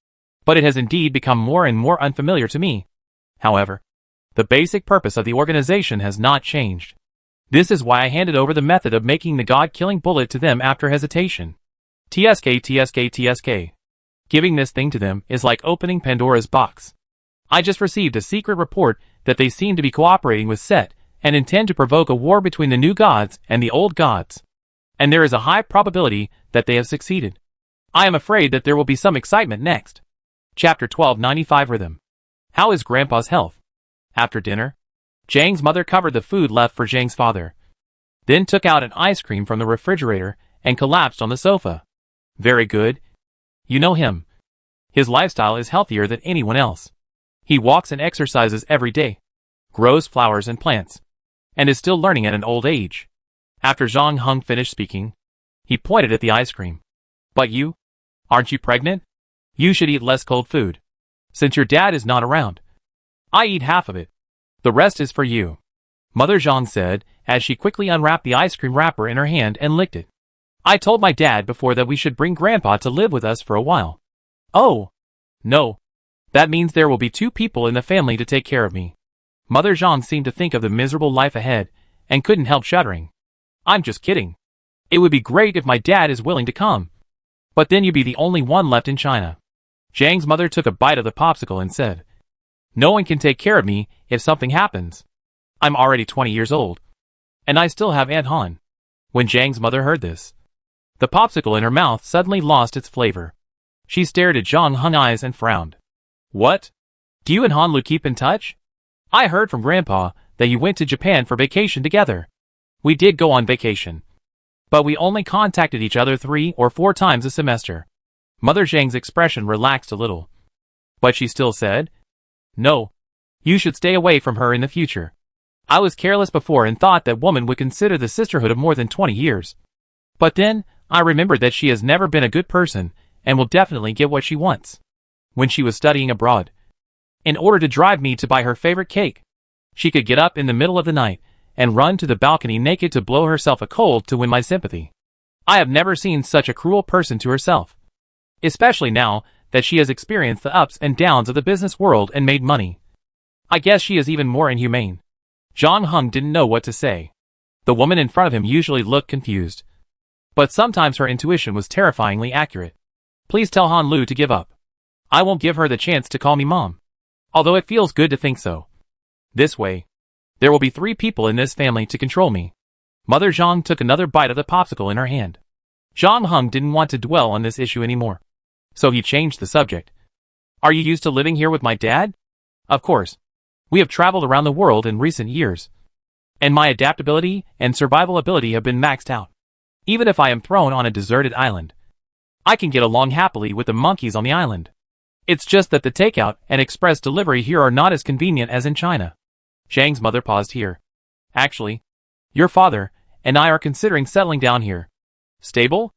but it has indeed become more and more unfamiliar to me. However, the basic purpose of the organization has not changed. This is why I handed over the method of making the god-killing bullet to them after hesitation. TSK. Giving this thing to them is like opening Pandora's box. I just received a secret report that they seem to be cooperating with Set and intend to provoke a war between the new gods and the old gods. And there is a high probability that they have succeeded. I am afraid that there will be some excitement next." Chapter 1295 Rhythm. How is Grandpa's health? After dinner, Zhang's mother covered the food left for Zhang's father, then took out an ice cream from the refrigerator and collapsed on the sofa. "Very good. You know him. His lifestyle is healthier than anyone else. He walks and exercises every day, grows flowers and plants, and is still learning at an old age." After Zhang Heng finished speaking, he pointed at the ice cream. "But you? Aren't you pregnant? You should eat less cold food, since your dad is not around. I eat half of it. The rest is for you," Mother Zhang said as she quickly unwrapped the ice cream wrapper in her hand and licked it. "I told my dad before that we should bring Grandpa to live with us for a while." "Oh, no. That means there will be two people in the family to take care of me." Mother Zhang seemed to think of the miserable life ahead and couldn't help shuddering. "I'm just kidding. It would be great if my dad is willing to come. But then you'd be the only one left in China." Zhang's mother took a bite of the popsicle and said, "No one can take care of me if something happens. I'm already 20 years old, and I still have Aunt Han." When Zhang's mother heard this, the popsicle in her mouth suddenly lost its flavor. She stared at Zhang Heng's eyes and frowned. "What? Do you and Han Lu keep in touch? I heard from Grandpa that you went to Japan for vacation together." "We did go on vacation, but we only contacted each other 3 or 4 times a semester." Mother Zhang's expression relaxed a little, but she still said, "No, you should stay away from her in the future. I was careless before and thought that woman would consider the sisterhood of more than 20 years. But then, I remembered that she has never been a good person and will definitely get what she wants." When she was studying abroad, in order to drive me to buy her favorite cake, she could get up in the middle of the night and run to the balcony naked to blow herself a cold to win my sympathy. I have never seen such a cruel person to herself, especially now that she has experienced the ups and downs of the business world and made money. I guess she is even more inhumane." Zhang Heng didn't know what to say. The woman in front of him usually looked confused, but sometimes her intuition was terrifyingly accurate. "Please tell Han Lu to give up. I won't give her the chance to call me Mom, although it feels good to think so. This way, there will be 3 people in this family to control me." Mother Zhang took another bite of the popsicle in her hand. Zhang Heng didn't want to dwell on this issue anymore, so he changed the subject. "Are you used to living here with my dad?" "Of course. We have traveled around the world in recent years, and my adaptability and survival ability have been maxed out. Even if I am thrown on a deserted island, I can get along happily with the monkeys on the island. It's just that the takeout and express delivery here are not as convenient as in China. Zhang's mother paused here. Actually, your father and I are considering settling down here. Stable?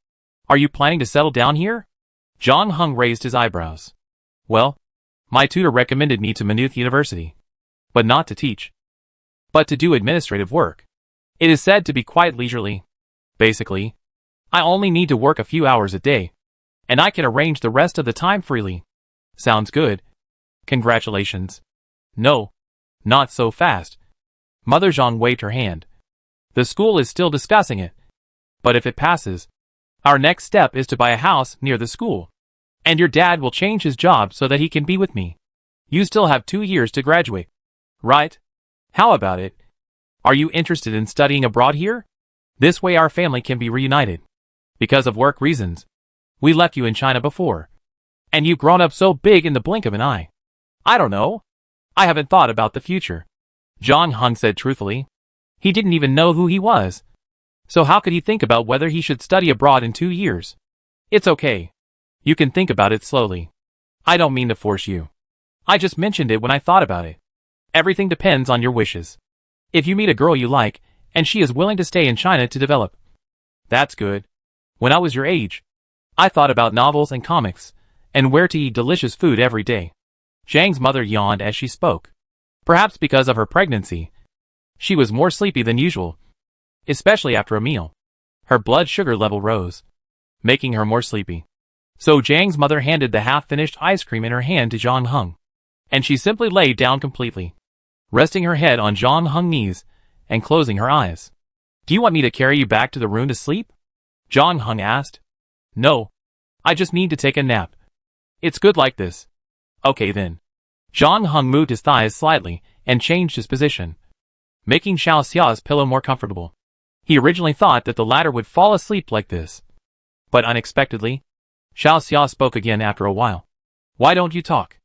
Are you planning to settle down here? Zhang Heng raised his eyebrows. Well, my tutor recommended me to Maynooth University, but not to teach, but to do administrative work. It is said to be quite leisurely. Basically, I only need to work a few hours a day, and I can arrange the rest of the time freely. Sounds good. Congratulations. No, not so fast. Mother Zhang waved her hand. The school is still discussing it, but if it passes, our next step is to buy a house near the school, and your dad will change his job so that he can be with me. You still have 2 years to graduate, right? How about it? Are you interested in studying abroad here? This way our family can be reunited. Because of work reasons, we left you in China before, and you've grown up so big in the blink of an eye. I don't know. I haven't thought about the future. Zhang Heng said truthfully. He didn't even know who he was. So how could he think about whether he should study abroad in 2 years? It's okay. You can think about it slowly. I don't mean to force you. I just mentioned it when I thought about it. Everything depends on your wishes. If you meet a girl you like, and she is willing to stay in China to develop, that's good. When I was your age, I thought about novels and comics, and where to eat delicious food every day. Zhang's mother yawned as she spoke. Perhaps because of her pregnancy, she was more sleepy than usual, especially after a meal. Her blood sugar level rose, making her more sleepy. So Zhang's mother handed the half-finished ice cream in her hand to Zhang Heng, and she simply lay down completely, resting her head on Zhang Heng's knees and closing her eyes. Do you want me to carry you back to the room to sleep? Zhang Heng asked. No, I just need to take a nap. It's good like this. Okay then. Zhang Heng moved his thighs slightly and changed his position, making Xiao Xia's pillow more comfortable. He originally thought that the latter would fall asleep like this, but unexpectedly, Xiao Xia spoke again after a while. Why don't you talk?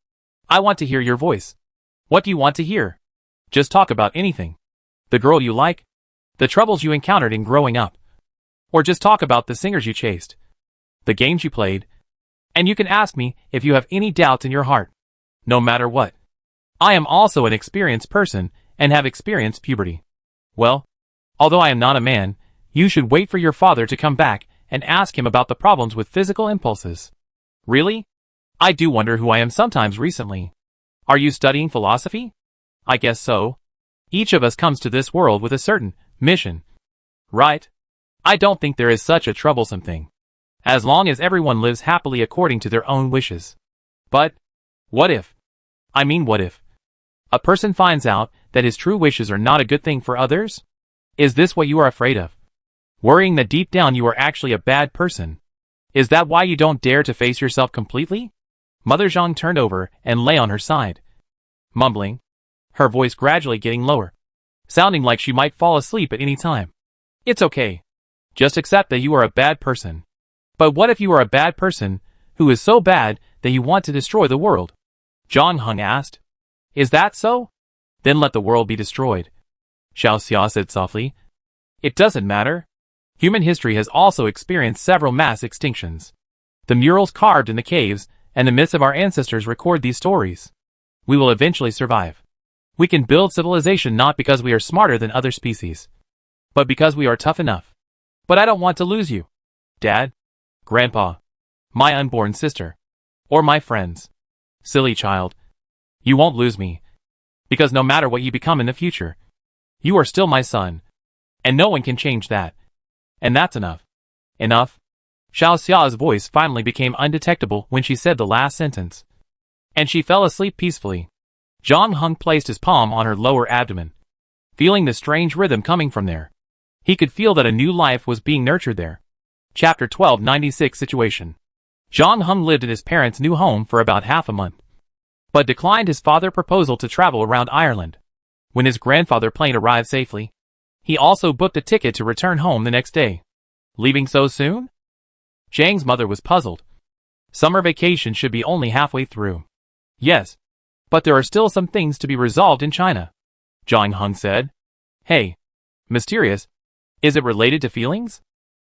I want to hear your voice. What do you want to hear? Just talk about anything. The girl you like? The troubles you encountered in growing up? Or just talk about the singers you chased? The games you played? And you can ask me if you have any doubts in your heart. No matter what. I am also an experienced person and have experienced puberty. Well, although I am not a man, you should wait for your father to come back and ask him about the problems with physical impulses. Really? I do wonder who I am sometimes recently. Are you studying philosophy? I guess so. Each of us comes to this world with a certain mission. Right? I don't think there is such a troublesome thing, as long as everyone lives happily according to their own wishes. But, what if? I mean, what if a person finds out that his true wishes are not a good thing for others? Is this what you are afraid of? Worrying that deep down you are actually a bad person? Is that why you don't dare to face yourself completely? Mother Zhang turned over and lay on her side, mumbling, her voice gradually getting lower, sounding like she might fall asleep at any time. It's okay. Just accept that you are a bad person. But what if you are a bad person who is so bad that you want to destroy the world? Zhang Heng asked. Is that so? Then let the world be destroyed. Xiao Xia said softly. It doesn't matter. Human history has also experienced several mass extinctions. The murals carved in the caves and the myths of our ancestors record these stories. We will eventually survive. We can build civilization not because we are smarter than other species, but because we are tough enough. But I don't want to lose you, Dad, Grandpa, my unborn sister, or my friends. Silly child. You won't lose me, because no matter what you become in the future, you are still my son, and no one can change that. And that's enough. Enough? Xiao Xia's voice finally became undetectable when she said the last sentence, and she fell asleep peacefully. Zhang Heng placed his palm on her lower abdomen, feeling the strange rhythm coming from there. He could feel that a new life was being nurtured there. Chapter 1296 Situation. Zhang Heng lived in his parents' new home for about half a month, but declined his father's proposal to travel around Ireland. When his grandfather's plane arrived safely, he also booked a ticket to return home the next day. Leaving so soon? Zhang's mother was puzzled. Summer vacation should be only halfway through. Yes, But there are still some things to be resolved in China, Zhang Heng said. Hey, mysterious, is it related to feelings?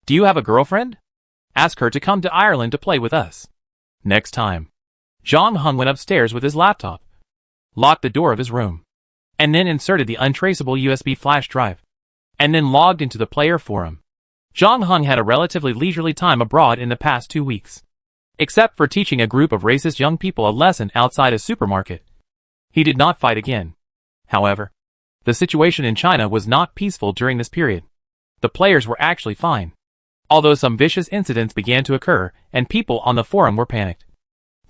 Do you have a girlfriend? Ask her to come to Ireland to play with us. Next time, Zhang Heng went upstairs with his laptop, locked the door of his room, and then inserted the untraceable USB flash drive, and then logged into the player forum. Zhang Heng had a relatively leisurely time abroad in the past 2 weeks, except for teaching a group of racist young people a lesson outside a supermarket. He did not fight again. However, the situation in China was not peaceful during this period. The players were actually fine, although some vicious incidents began to occur and people on the forum were panicked.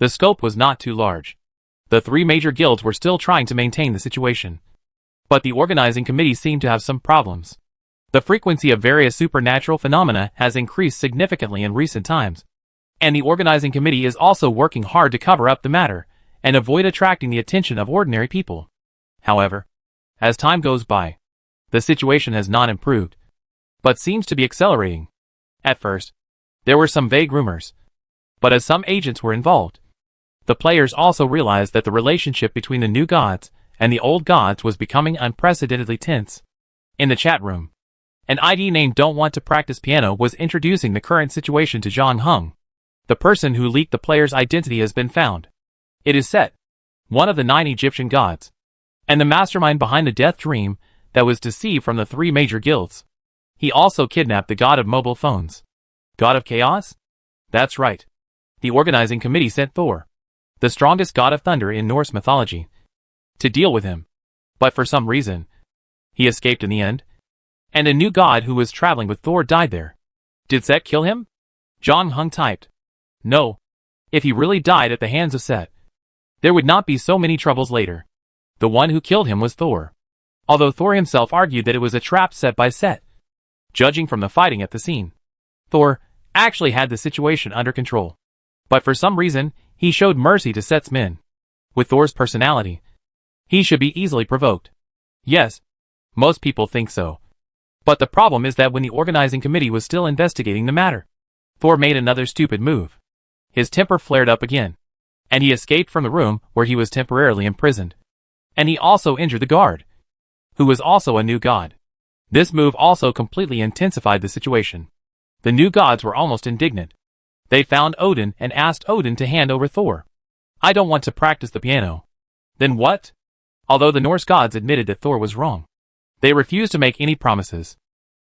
The scope was not too large. The 3 major guilds were still trying to maintain the situation, but the organizing committee seemed to have some problems. The frequency of various supernatural phenomena has increased significantly in recent times, and the organizing committee is also working hard to cover up the matter and avoid attracting the attention of ordinary people. However, as time goes by, the situation has not improved, but seems to be accelerating. At first, there were some vague rumors, but as some agents were involved, the players also realized that the relationship between the new gods and the old gods was becoming unprecedentedly tense. In the chat room, an ID named Don't Want to Practice Piano was introducing the current situation to Zhang Heng. The person who leaked the player's identity has been found. It is Set, one of the 9 Egyptian gods, and the mastermind behind the death dream that was deceived from the 3 major guilds. He also kidnapped the god of mobile phones. God of Chaos? That's right. The organizing committee sent Thor, the strongest god of thunder in Norse mythology, to deal with him. But for some reason, he escaped in the end, and a new god who was traveling with Thor died there. Did Set kill him? Zhang Heng typed. No. If he really died at the hands of Set, there would not be so many troubles later. The one who killed him was Thor, although Thor himself argued that it was a trap set by Set. Judging from the fighting at the scene, Thor actually had the situation under control. But for some reason, he showed mercy to Set's men. With Thor's personality, he should be easily provoked. Yes, most people think so. But the problem is that when the organizing committee was still investigating the matter, Thor made another stupid move. His temper flared up again, and he escaped from the room where he was temporarily imprisoned. And he also injured the guard, who was also a new god. This move also completely intensified the situation. The new gods were almost indignant. They found Odin and asked Odin to hand over Thor. I don't want to practice the piano. Then what? Although the Norse gods admitted that Thor was wrong, they refused to make any promises.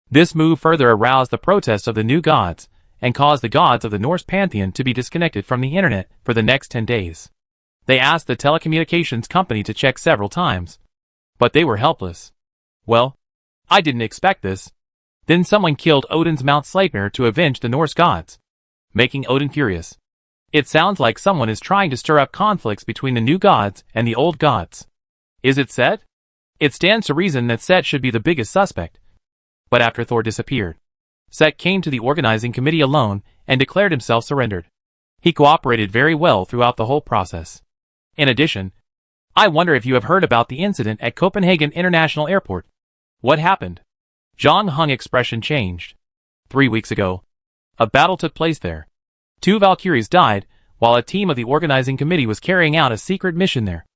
This move further aroused the protests of the new gods and caused the gods of the Norse pantheon to be disconnected from the internet for the next 10 days. They asked the telecommunications company to check several times, but they were helpless. Well, I didn't expect this. Then someone killed Odin's Mount Sleipnir to avenge the Norse gods, making Odin furious. It sounds like someone is trying to stir up conflicts between the new gods and the old gods. Is it Set? It stands to reason that Set should be the biggest suspect. But after Thor disappeared, Set came to the organizing committee alone and declared himself surrendered. He cooperated very well throughout the whole process. In addition, I wonder if you have heard about the incident at Copenhagen International Airport. What happened? Zhang Heng's expression changed. 3 weeks ago, a battle took place there. 2 Valkyries died, while a team of the organizing committee was carrying out a secret mission there.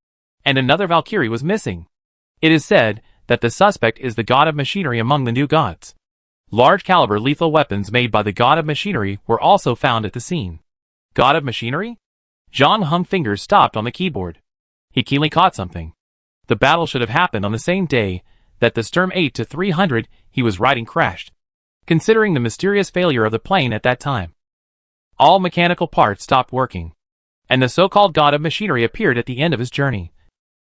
And another Valkyrie was missing. It is said that the suspect is the god of machinery among the new gods. Large-caliber lethal weapons made by the god of machinery were also found at the scene. God of machinery? Zhang Heng's fingers stopped on the keyboard. He keenly caught something. The battle should have happened on the same day that the Sturm 8-300 he was riding crashed, considering the mysterious failure of the plane at that time. All mechanical parts stopped working, and the so-called god of machinery appeared at the end of his journey.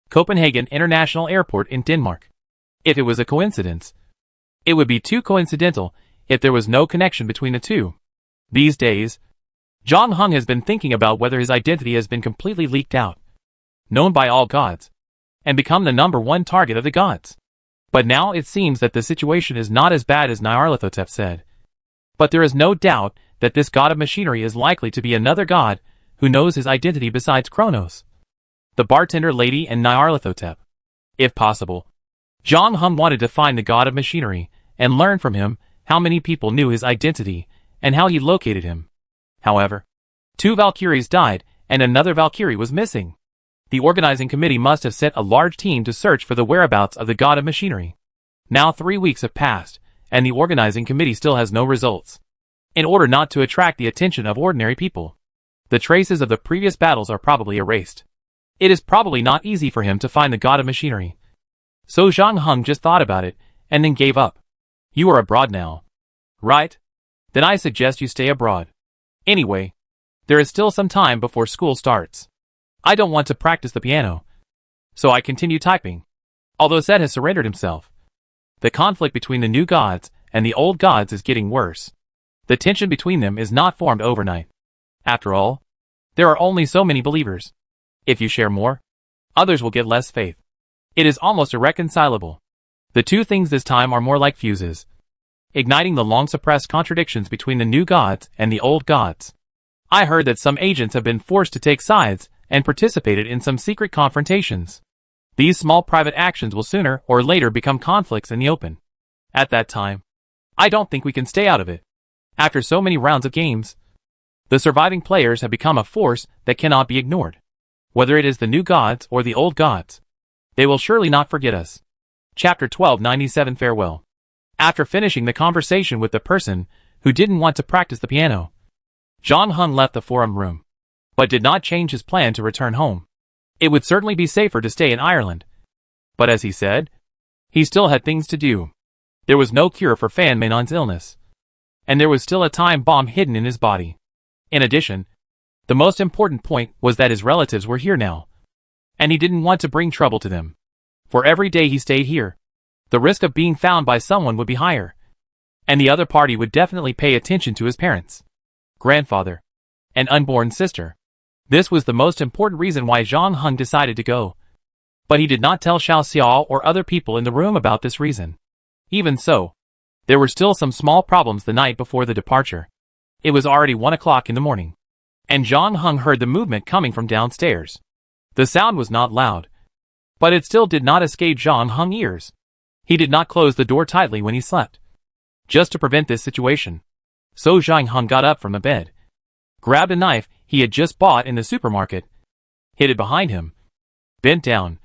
Copenhagen International Airport in Denmark. If it was a coincidence, it would be too coincidental if there was no connection between the two. These days, Zhang Heng has been thinking about whether his identity has been completely leaked out, known by all gods, and become the #1 target of the gods. But now it seems that the situation is not as bad as Nyarlathotep said. But there is no doubt that this god of machinery is likely to be another god who knows his identity besides Kronos, the bartender lady, and Nyarlathotep. If possible, Zhang Heng wanted to find the god of machinery and learn from him how many people knew his identity and how he located him. However, 2 Valkyries died and another Valkyrie was missing. The organizing committee must have sent a large team to search for the whereabouts of the god of machinery. Now 3 weeks have passed, and the organizing committee still has no results. In order not to attract the attention of ordinary people, the traces of the previous battles are probably erased. It is probably not easy for him to find the god of machinery. So Zhang Heng just thought about it, and then gave up. You are abroad now. Right? Then I suggest you stay abroad. Anyway, there is still some time before school starts. I don't want to practice the piano. So I continue typing. Although Set has surrendered himself, the conflict between the new gods and the old gods is getting worse. The tension between them is not formed overnight. After all, there are only so many believers. If you share more, others will get less faith. It is almost irreconcilable. The two things this time are more like fuses, igniting the long-suppressed contradictions between the new gods and the old gods. I heard that some agents have been forced to take sides and participated in some secret confrontations. These small private actions will sooner or later become conflicts in the open. At that time, I don't think we can stay out of it. After so many rounds of games, the surviving players have become a force that cannot be ignored. Whether it is the new gods or the old gods, they will surely not forget us. Chapter 1297 Farewell. After finishing the conversation with the person who didn't want to practice the piano, Zhang Heng left the forum room, but did not change his plan to return home. It would certainly be safer to stay in Ireland. But as he said, he still had things to do. There was no cure for Fan Mainon's illness, and there was still a time bomb hidden in his body. In addition, the most important point was that his relatives were here now, and he didn't want to bring trouble to them. For every day he stayed here, the risk of being found by someone would be higher, and the other party would definitely pay attention to his parents, grandfather, and unborn sister. This was the most important reason why Zhang Heng decided to go. But he did not tell Xiao Xiao or other people in the room about this reason. Even so, there were still some small problems the night before the departure. It was already 1 o'clock in the morning, and Zhang Heng heard the movement coming from downstairs. The sound was not loud, but it still did not escape Zhang Heng's ears. He did not close the door tightly when he slept, just to prevent this situation. So Zhang Heng got up from the bed, grabbed a knife he had just bought in the supermarket, hid it behind him, bent down,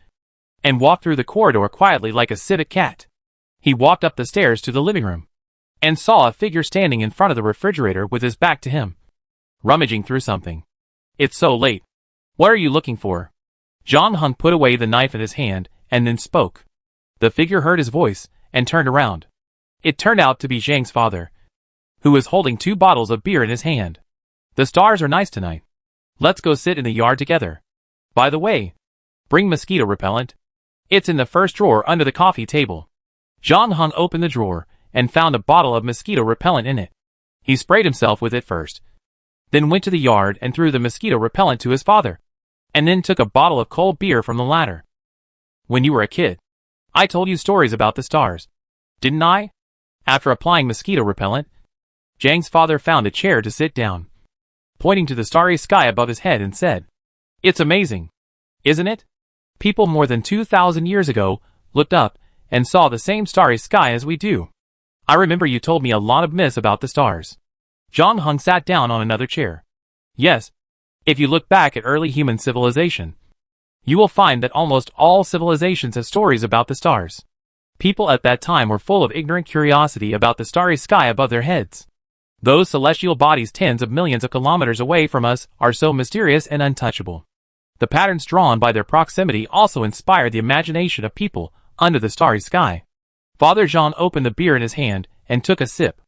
and walked through the corridor quietly like a civet cat. He walked up the stairs to the living room, and saw a figure standing in front of the refrigerator with his back to him, rummaging through something. It's so late. What are you looking for? Zhang Heng put away the knife in his hand, and then spoke. The figure heard his voice, and turned around. It turned out to be Zhang's father, who was holding 2 bottles of beer in his hand. The stars are nice tonight. Let's go sit in the yard together. By the way, bring mosquito repellent. It's in the first drawer under the coffee table. Zhang Heng opened the drawer, and found a bottle of mosquito repellent in it. He sprayed himself with it first, then went to the yard and threw the mosquito repellent to his father, and then took a bottle of cold beer from the latter. When you were a kid, I told you stories about the stars, didn't I? After applying mosquito repellent, Zhang's father found a chair to sit down, pointing to the starry sky above his head and said, "It's amazing, isn't it? People more than 2,000 years ago looked up and saw the same starry sky as we do. I remember you told me a lot of myths about the stars." Zhang Heng sat down on another chair. Yes, if you look back at early human civilization, you will find that almost all civilizations have stories about the stars. People at that time were full of ignorant curiosity about the starry sky above their heads. Those celestial bodies tens of millions of kilometers away from us are so mysterious and untouchable. The patterns drawn by their proximity also inspire the imagination of people under the starry sky. Father Zhang opened the beer in his hand and took a sip.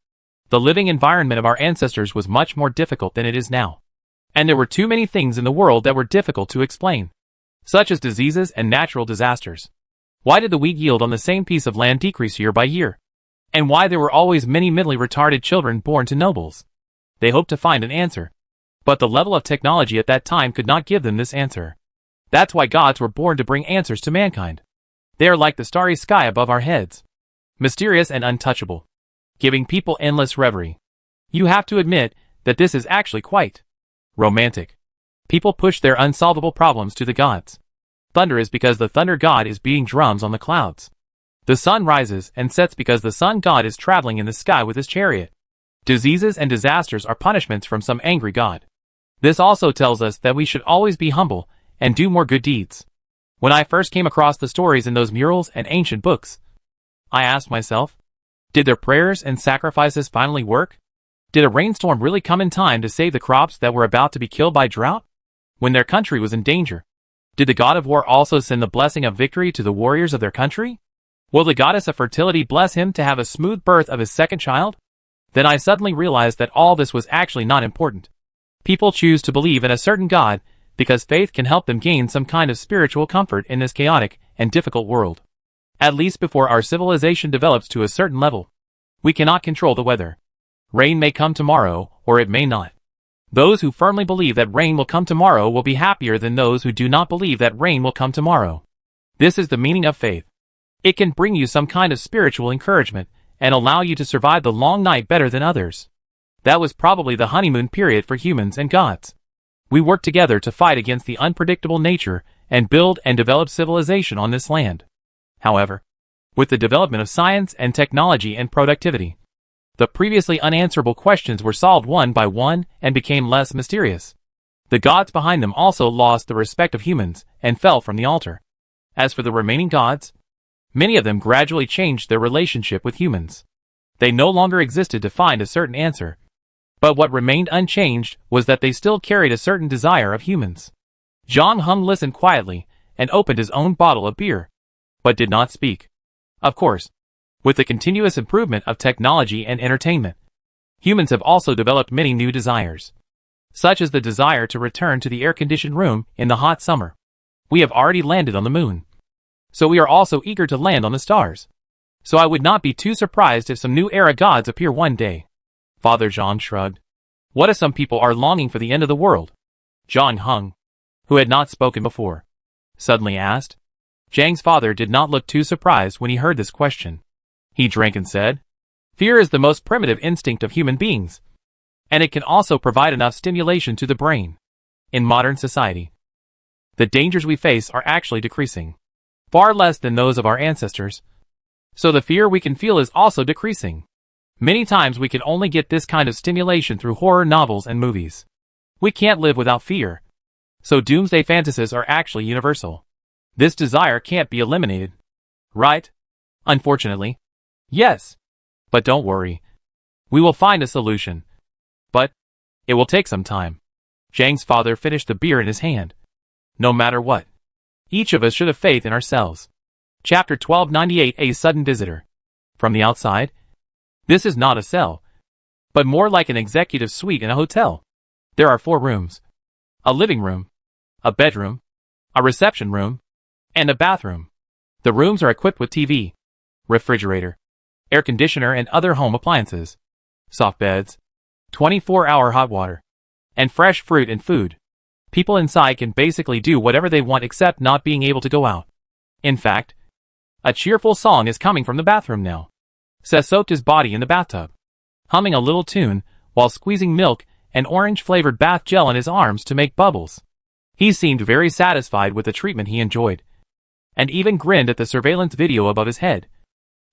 The living environment of our ancestors was much more difficult than it is now. And there were too many things in the world that were difficult to explain, such as diseases and natural disasters. Why did the wheat yield on the same piece of land decrease year by year? And why there were always many mentally retarded children born to nobles? They hoped to find an answer, but the level of technology at that time could not give them this answer. That's why gods were born to bring answers to mankind. They are like the starry sky above our heads, mysterious and untouchable, giving people endless reverie. You have to admit that this is actually quite romantic. People push their unsolvable problems to the gods. Thunder is because the thunder god is beating drums on the clouds. The sun rises and sets because the sun god is traveling in the sky with his chariot. Diseases and disasters are punishments from some angry god. This also tells us that we should always be humble and do more good deeds. When I first came across the stories in those murals and ancient books, I asked myself, did their prayers and sacrifices finally work? Did a rainstorm really come in time to save the crops that were about to be killed by drought? When their country was in danger, did the god of war also send the blessing of victory to the warriors of their country? Will the goddess of fertility bless him to have a smooth birth of his second child? Then I suddenly realized that all this was actually not important. People choose to believe in a certain god because faith can help them gain some kind of spiritual comfort in this chaotic and difficult world. At least before our civilization develops to a certain level. We cannot control the weather. Rain may come tomorrow, or it may not. Those who firmly believe that rain will come tomorrow will be happier than those who do not believe that rain will come tomorrow. This is the meaning of faith. It can bring you some kind of spiritual encouragement and allow you to survive the long night better than others. That was probably the honeymoon period for humans and gods. We worked together to fight against the unpredictable nature and build and develop civilization on this land. However, with the development of science and technology and productivity, the previously unanswerable questions were solved one by one and became less mysterious. The gods behind them also lost the respect of humans and fell from the altar. As for the remaining gods, many of them gradually changed their relationship with humans. They no longer existed to find a certain answer. But what remained unchanged was that they still carried a certain desire of humans. John Hung listened quietly and opened his own bottle of beer, but did not speak. Of course, with the continuous improvement of technology and entertainment, humans have also developed many new desires, such as the desire to return to the air-conditioned room in the hot summer. We have already landed on the moon, so we are also eager to land on the stars. So I would not be too surprised if some new era gods appear one day. Father John shrugged. What if some people are longing for the end of the world? John Hung, who had not spoken before, suddenly asked. Zhang's father did not look too surprised when he heard this question. He drank and said, fear is the most primitive instinct of human beings, and it can also provide enough stimulation to the brain. In modern society, the dangers we face are actually decreasing, far less than those of our ancestors. So the fear we can feel is also decreasing. Many times we can only get this kind of stimulation through horror novels and movies. We can't live without fear. So doomsday fantasies are actually universal. This desire can't be eliminated. Right? Unfortunately. Yes. But don't worry. We will find a solution. But it will take some time. Zhang's father finished the beer in his hand. No matter what, each of us should have faith in ourselves. Chapter 1298 A Sudden Visitor. From the outside, this is not a cell, but more like an executive suite in a hotel. There are 4 rooms. A living room, a bedroom, a reception room, and a bathroom. The rooms are equipped with TV, refrigerator, air conditioner and other home appliances, soft beds, 24-hour hot water, and fresh fruit and food. People inside can basically do whatever they want except not being able to go out. In fact, a cheerful song is coming from the bathroom now. Seth soaked his body in the bathtub, humming a little tune while squeezing milk and orange-flavored bath gel in his arms to make bubbles. He seemed very satisfied with the treatment he enjoyed, and even grinned at the surveillance video above his head,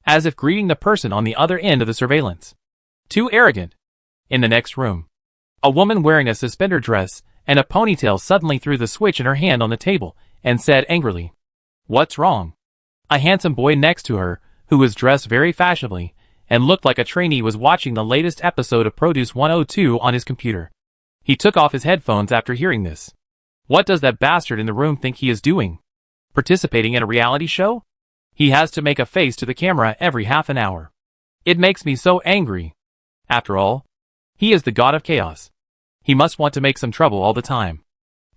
as if greeting the person on the other end of the surveillance. Too arrogant. In the next room, a woman wearing a suspender dress and a ponytail suddenly threw the switch in her hand on the table and said angrily, "What's wrong?" A handsome boy next to her, who was dressed very fashionably and looked like a trainee, was watching the latest episode of Produce 102 on his computer. He took off his headphones after hearing this. What does that bastard in the room think he is doing? Participating in a reality show? He has to make a face to the camera every half an hour. It makes me so angry. After all, he is the god of chaos. He must want to make some trouble all the time.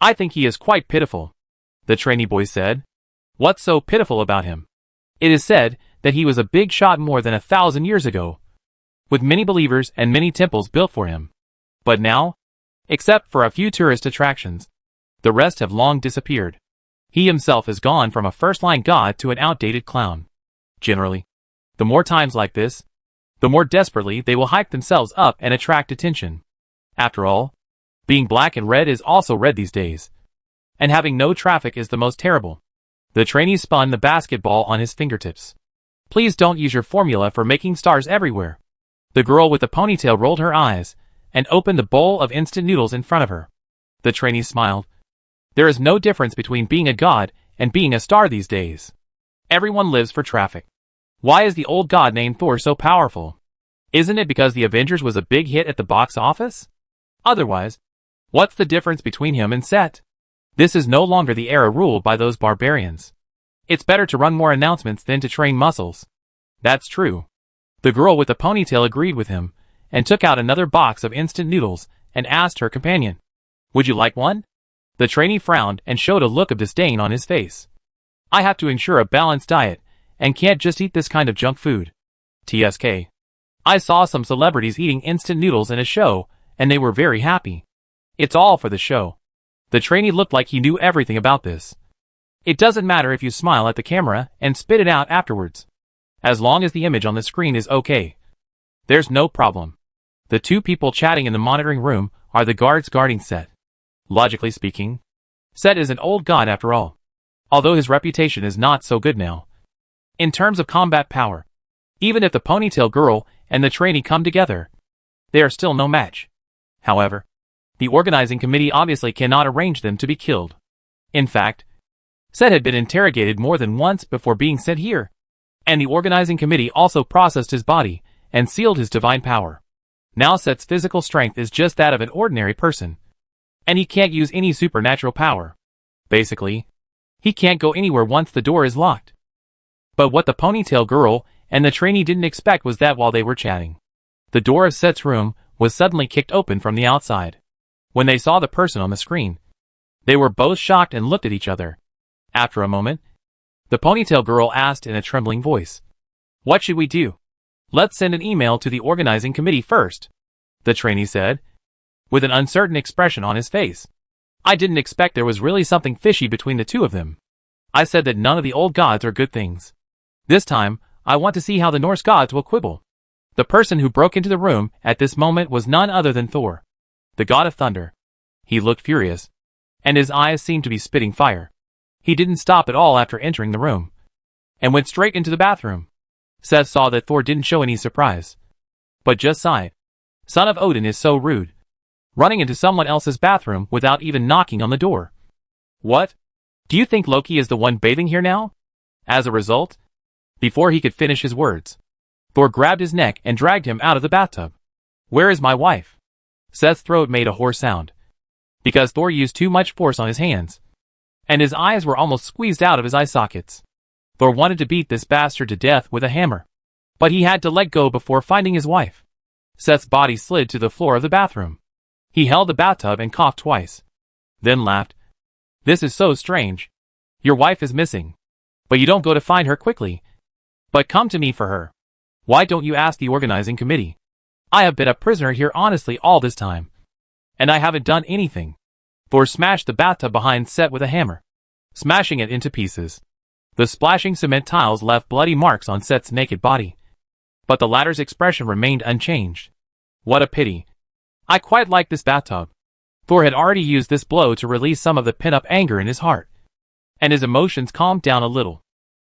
I think he is quite pitiful, the trainee boy said. What's so pitiful about him? It is said that he was a big shot more than 1,000 years ago, with many believers and many temples built for him. But now, except for a few tourist attractions, the rest have long disappeared. He himself has gone from a first-line god to an outdated clown. Generally, the more times like this, the more desperately they will hype themselves up and attract attention. After all, being black and red is also red these days, and having no traffic is the most terrible. The trainee spun the basketball on his fingertips. Please don't use your formula for making stars everywhere. The girl with the ponytail rolled her eyes and opened the bowl of instant noodles in front of her. The trainee smiled. There is no difference between being a god and being a star these days. Everyone lives for traffic. Why is the old god named Thor so powerful? Isn't it because the Avengers was a big hit at the box office? Otherwise, what's the difference between him and Set? This is no longer the era ruled by those barbarians. It's better to run more announcements than to train muscles. That's true. The girl with the ponytail agreed with him, and took out another box of instant noodles, and asked her companion, "Would you like one?" The trainee frowned and showed a look of disdain on his face. "I have to ensure a balanced diet, and can't just eat this kind of junk food. TSK. I saw some celebrities eating instant noodles in a show, and they were very happy. It's all for the show." The trainee looked like he knew everything about this. It doesn't matter if you smile at the camera and spit it out afterwards. As long as the image on the screen is okay. There's no problem. The two people chatting in the monitoring room are the guards guarding Set. Logically speaking, Set is an old god after all, although his reputation is not so good now. In terms of combat power, even if the ponytail girl and the trainee come together, they are still no match. However, the organizing committee obviously cannot arrange them to be killed. In fact, Set had been interrogated more than once before being sent here, and the organizing committee also processed his body and sealed his divine power. Now Set's physical strength is just that of an ordinary person, and he can't use any supernatural power. Basically, he can't go anywhere once the door is locked. But what the ponytail girl and the trainee didn't expect was that while they were chatting, the door of Set's room was suddenly kicked open from the outside. When they saw the person on the screen, they were both shocked and looked at each other. After a moment, the ponytail girl asked in a trembling voice, "What should we do?" "Let's send an email to the organizing committee first," the trainee said, with an uncertain expression on his face. "I didn't expect there was really something fishy between the two of them. I said that none of the old gods are good things. This time, I want to see how the Norse gods will quibble." The person who broke into the room at this moment was none other than Thor, the god of thunder. He looked furious, and his eyes seemed to be spitting fire. He didn't stop at all after entering the room, and went straight into the bathroom. Seth saw that Thor didn't show any surprise, but just sighed. Son of Odin is so rude, running into someone else's bathroom without even knocking on the door. "What? Do you think Loki is the one bathing here now?" As a result, before he could finish his words, Thor grabbed his neck and dragged him out of the bathtub. "Where is my wife?" Seth's throat made a hoarse sound, because Thor used too much force on his hands, and his eyes were almost squeezed out of his eye sockets. Thor wanted to beat this bastard to death with a hammer, but he had to let go before finding his wife. Seth's body slid to the floor of the bathroom. He held the bathtub and coughed twice, then laughed. "This is so strange. Your wife is missing, but you don't go to find her quickly, but come to me for her. Why don't you ask the organizing committee? I have been a prisoner here honestly all this time, and I haven't done anything." Thor smashed the bathtub behind Set with a hammer, smashing it into pieces. The splashing cement tiles left bloody marks on Set's naked body, but the latter's expression remained unchanged. "What a pity. I quite like this bathtub." Thor had already used this blow to release some of the pent-up anger in his heart, and his emotions calmed down a little.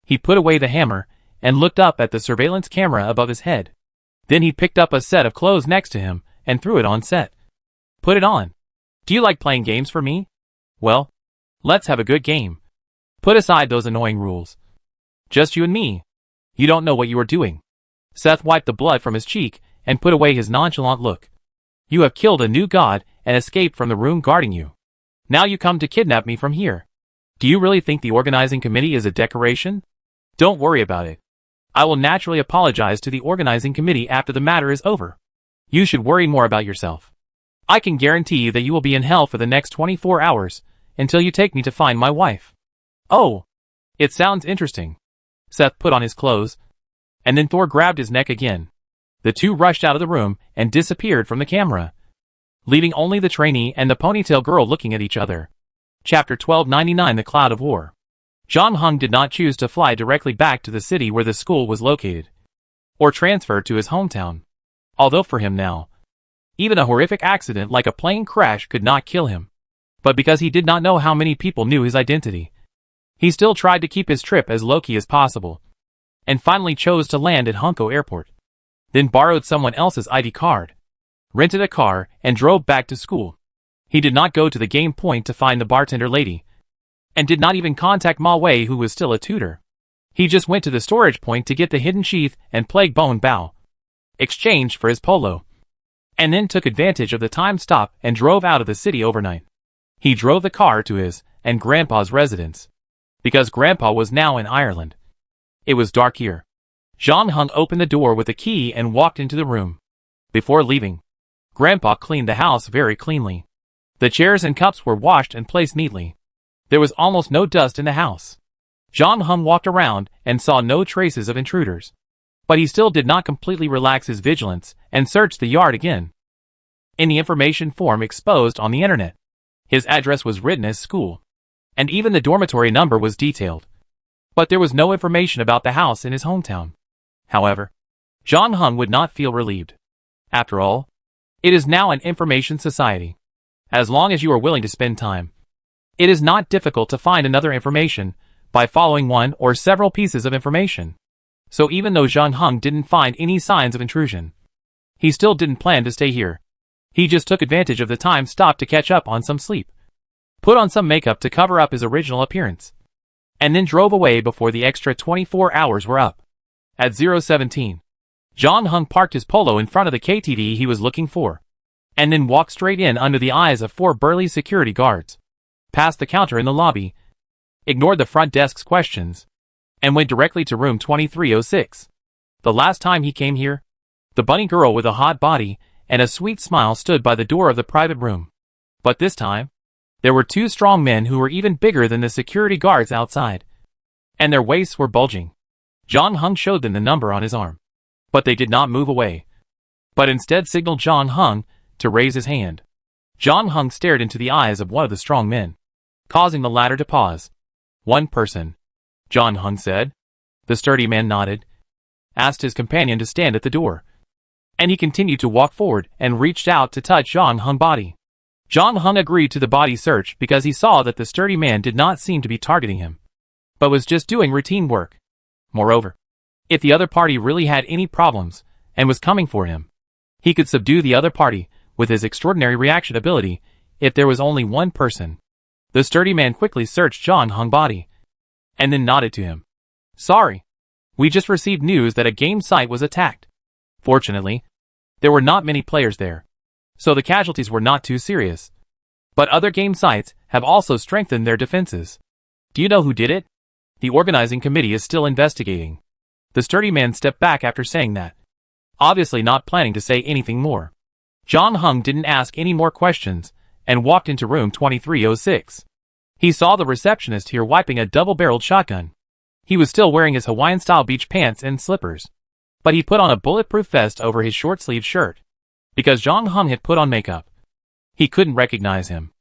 He put away the hammer and looked up at the surveillance camera above his head. Then he picked up a set of clothes next to him and threw it on Set. "Put it on. Do you like playing games for me? Well, let's have a good game. Put aside those annoying rules. Just you and me. You don't know what you are doing." Seth wiped the blood from his cheek and put away his nonchalant look. "You have killed a new god and escaped from the room guarding you. Now you come to kidnap me from here. Do you really think the organizing committee is a decoration? Don't worry about it. I will naturally apologize to the organizing committee after the matter is over. You should worry more about yourself. I can guarantee you that you will be in hell for the next 24 hours, until you take me to find my wife." "Oh, it sounds interesting." Seth put on his clothes, and then Thor grabbed his neck again. The two rushed out of the room and disappeared from the camera, leaving only the trainee and the ponytail girl looking at each other. Chapter 1299 The Cloud of War. Jong Hung did not choose to fly directly back to the city where the school was located, or transfer to his hometown. Although for him now, even a horrific accident like a plane crash could not kill him. But because he did not know how many people knew his identity, he still tried to keep his trip as low-key as possible, and finally chose to land at Hunko Airport. Then borrowed someone else's ID card, rented a car, and drove back to school. He did not go to the game point to find the bartender lady, and did not even contact Ma Wei, who was still a tutor. He just went to the storage point to get the hidden sheath and plague bone bow, exchanged for his polo, and then took advantage of the time stop and drove out of the city overnight. He drove the car to his and Grandpa's residence, because Grandpa was now in Ireland. It was dark here. Zhang Heng opened the door with a key and walked into the room. Before leaving, Grandpa cleaned the house very cleanly. The chairs and cups were washed and placed neatly. There was almost no dust in the house. Zhang Heng walked around and saw no traces of intruders. But he still did not completely relax his vigilance and searched the yard again. In the information form exposed on the internet, his address was written as school, and even the dormitory number was detailed. But there was no information about the house in his hometown. However, Zhang Heng would not feel relieved. After all, it is now an information society. As long as you are willing to spend time, it is not difficult to find another information by following one or several pieces of information. So even though Zhang Heng didn't find any signs of intrusion, he still didn't plan to stay here. He just took advantage of the time stop to catch up on some sleep, put on some makeup to cover up his original appearance, and then drove away before the extra 24 hours were up. At 017, Zhang Heng parked his polo in front of the KTV he was looking for, and then walked straight in under the eyes of 4 burly security guards, past the counter in the lobby, ignored the front desk's questions, and went directly to room 2306. The last time he came here, the bunny girl with a hot body and a sweet smile stood by the door of the private room. But this time, there were 2 strong men who were even bigger than the security guards outside, and their waists were bulging. Zhang Heng showed them the number on his arm, but they did not move away, but instead signaled Zhang Heng to raise his hand. Zhang Heng stared into the eyes of one of the strong men, causing the latter to pause. "One person," Zhang Heng said. The sturdy man nodded, asked his companion to stand at the door, and he continued to walk forward and reached out to touch Zhang Heng's body. Zhang Heng agreed to the body search because he saw that the sturdy man did not seem to be targeting him, but was just doing routine work. Moreover, if the other party really had any problems and was coming for him, he could subdue the other party with his extraordinary reaction ability if there was only one person. The sturdy man quickly searched Zhang Heng's body, and then nodded to him. "Sorry. We just received news that a game site was attacked. Fortunately, there were not many players there, so the casualties were not too serious. But other game sites have also strengthened their defenses. Do you know who did it? The organizing committee is still investigating." The sturdy man stepped back after saying that, obviously not planning to say anything more. Zhang Heng didn't ask any more questions and walked into room 2306. He saw the receptionist here wiping a double-barreled shotgun. He was still wearing his Hawaiian-style beach pants and slippers, but he put on a bulletproof vest over his short-sleeved shirt, because Zhang Heng had put on makeup. He couldn't recognize him.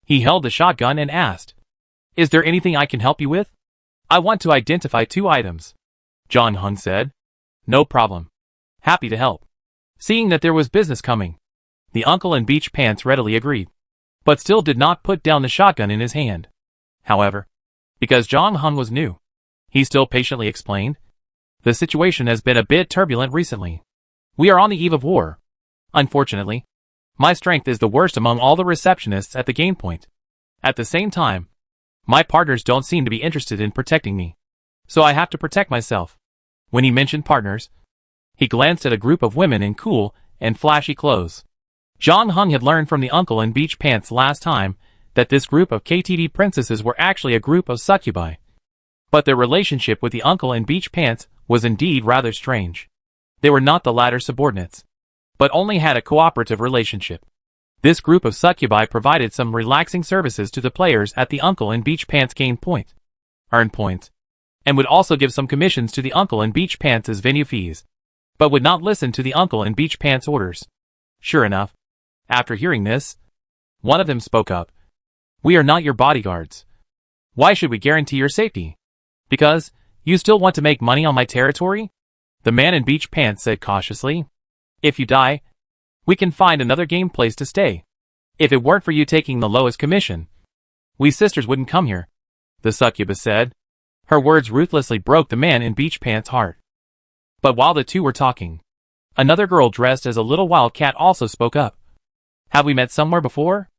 He held the shotgun and asked, "Is there anything I can help you with? I want to identify 2 items." Zhang Heng said, "No problem. Happy to help." Seeing that there was business coming, the uncle in beach pants readily agreed, but still did not put down the shotgun in his hand. However, because Zhang Heng was new, he still patiently explained, "The situation has been a bit turbulent recently. We are on the eve of war. Unfortunately, my strength is the worst among all the receptionists at the game point. At the same time, my partners don't seem to be interested in protecting me, so I have to protect myself." When he mentioned partners, he glanced at a group of women in cool and flashy clothes. Zhang Heng had learned from the uncle in beach pants last time that this group of KTV princesses were actually a group of succubi. But their relationship with the uncle in beach pants was indeed rather strange. They were not the latter's subordinates, but only had a cooperative relationship. This group of succubi provided some relaxing services to the players at the uncle in beach pants game point, earn points, and would also give some commissions to the uncle in beach pants as venue fees, but would not listen to the uncle in beach pants orders. Sure enough, after hearing this, one of them spoke up. "We are not your bodyguards. Why should we guarantee your safety? Because you still want to make money on my territory?" The man in beach pants said cautiously, "If you die, we can find another game place to stay. If it weren't for you taking the lowest commission, we sisters wouldn't come here," the succubus said. Her words ruthlessly broke the man in beach pants' heart. But while the two were talking, another girl dressed as a little wildcat also spoke up. "Have we met somewhere before?"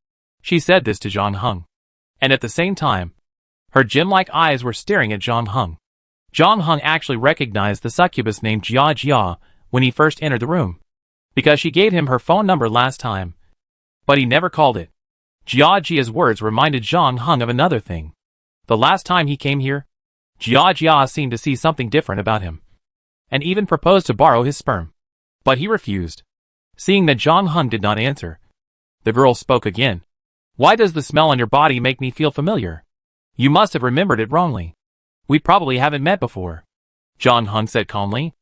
She said this to John Hung. And at the same time, her gem-like eyes were staring at John Hung. John Hung actually recognized the succubus named Jia Jia when he first entered the room, because she gave him her phone number last time. But he never called it. Jia Jia's words reminded John Hung of another thing. The last time he came here, Jia Jia seemed to see something different about him, and even proposed to borrow his sperm. But he refused. Seeing that John Hung did not answer, the girl spoke again. Why does the smell on your body make me feel familiar? You must have remembered it wrongly. We probably haven't met before. John Hung said calmly.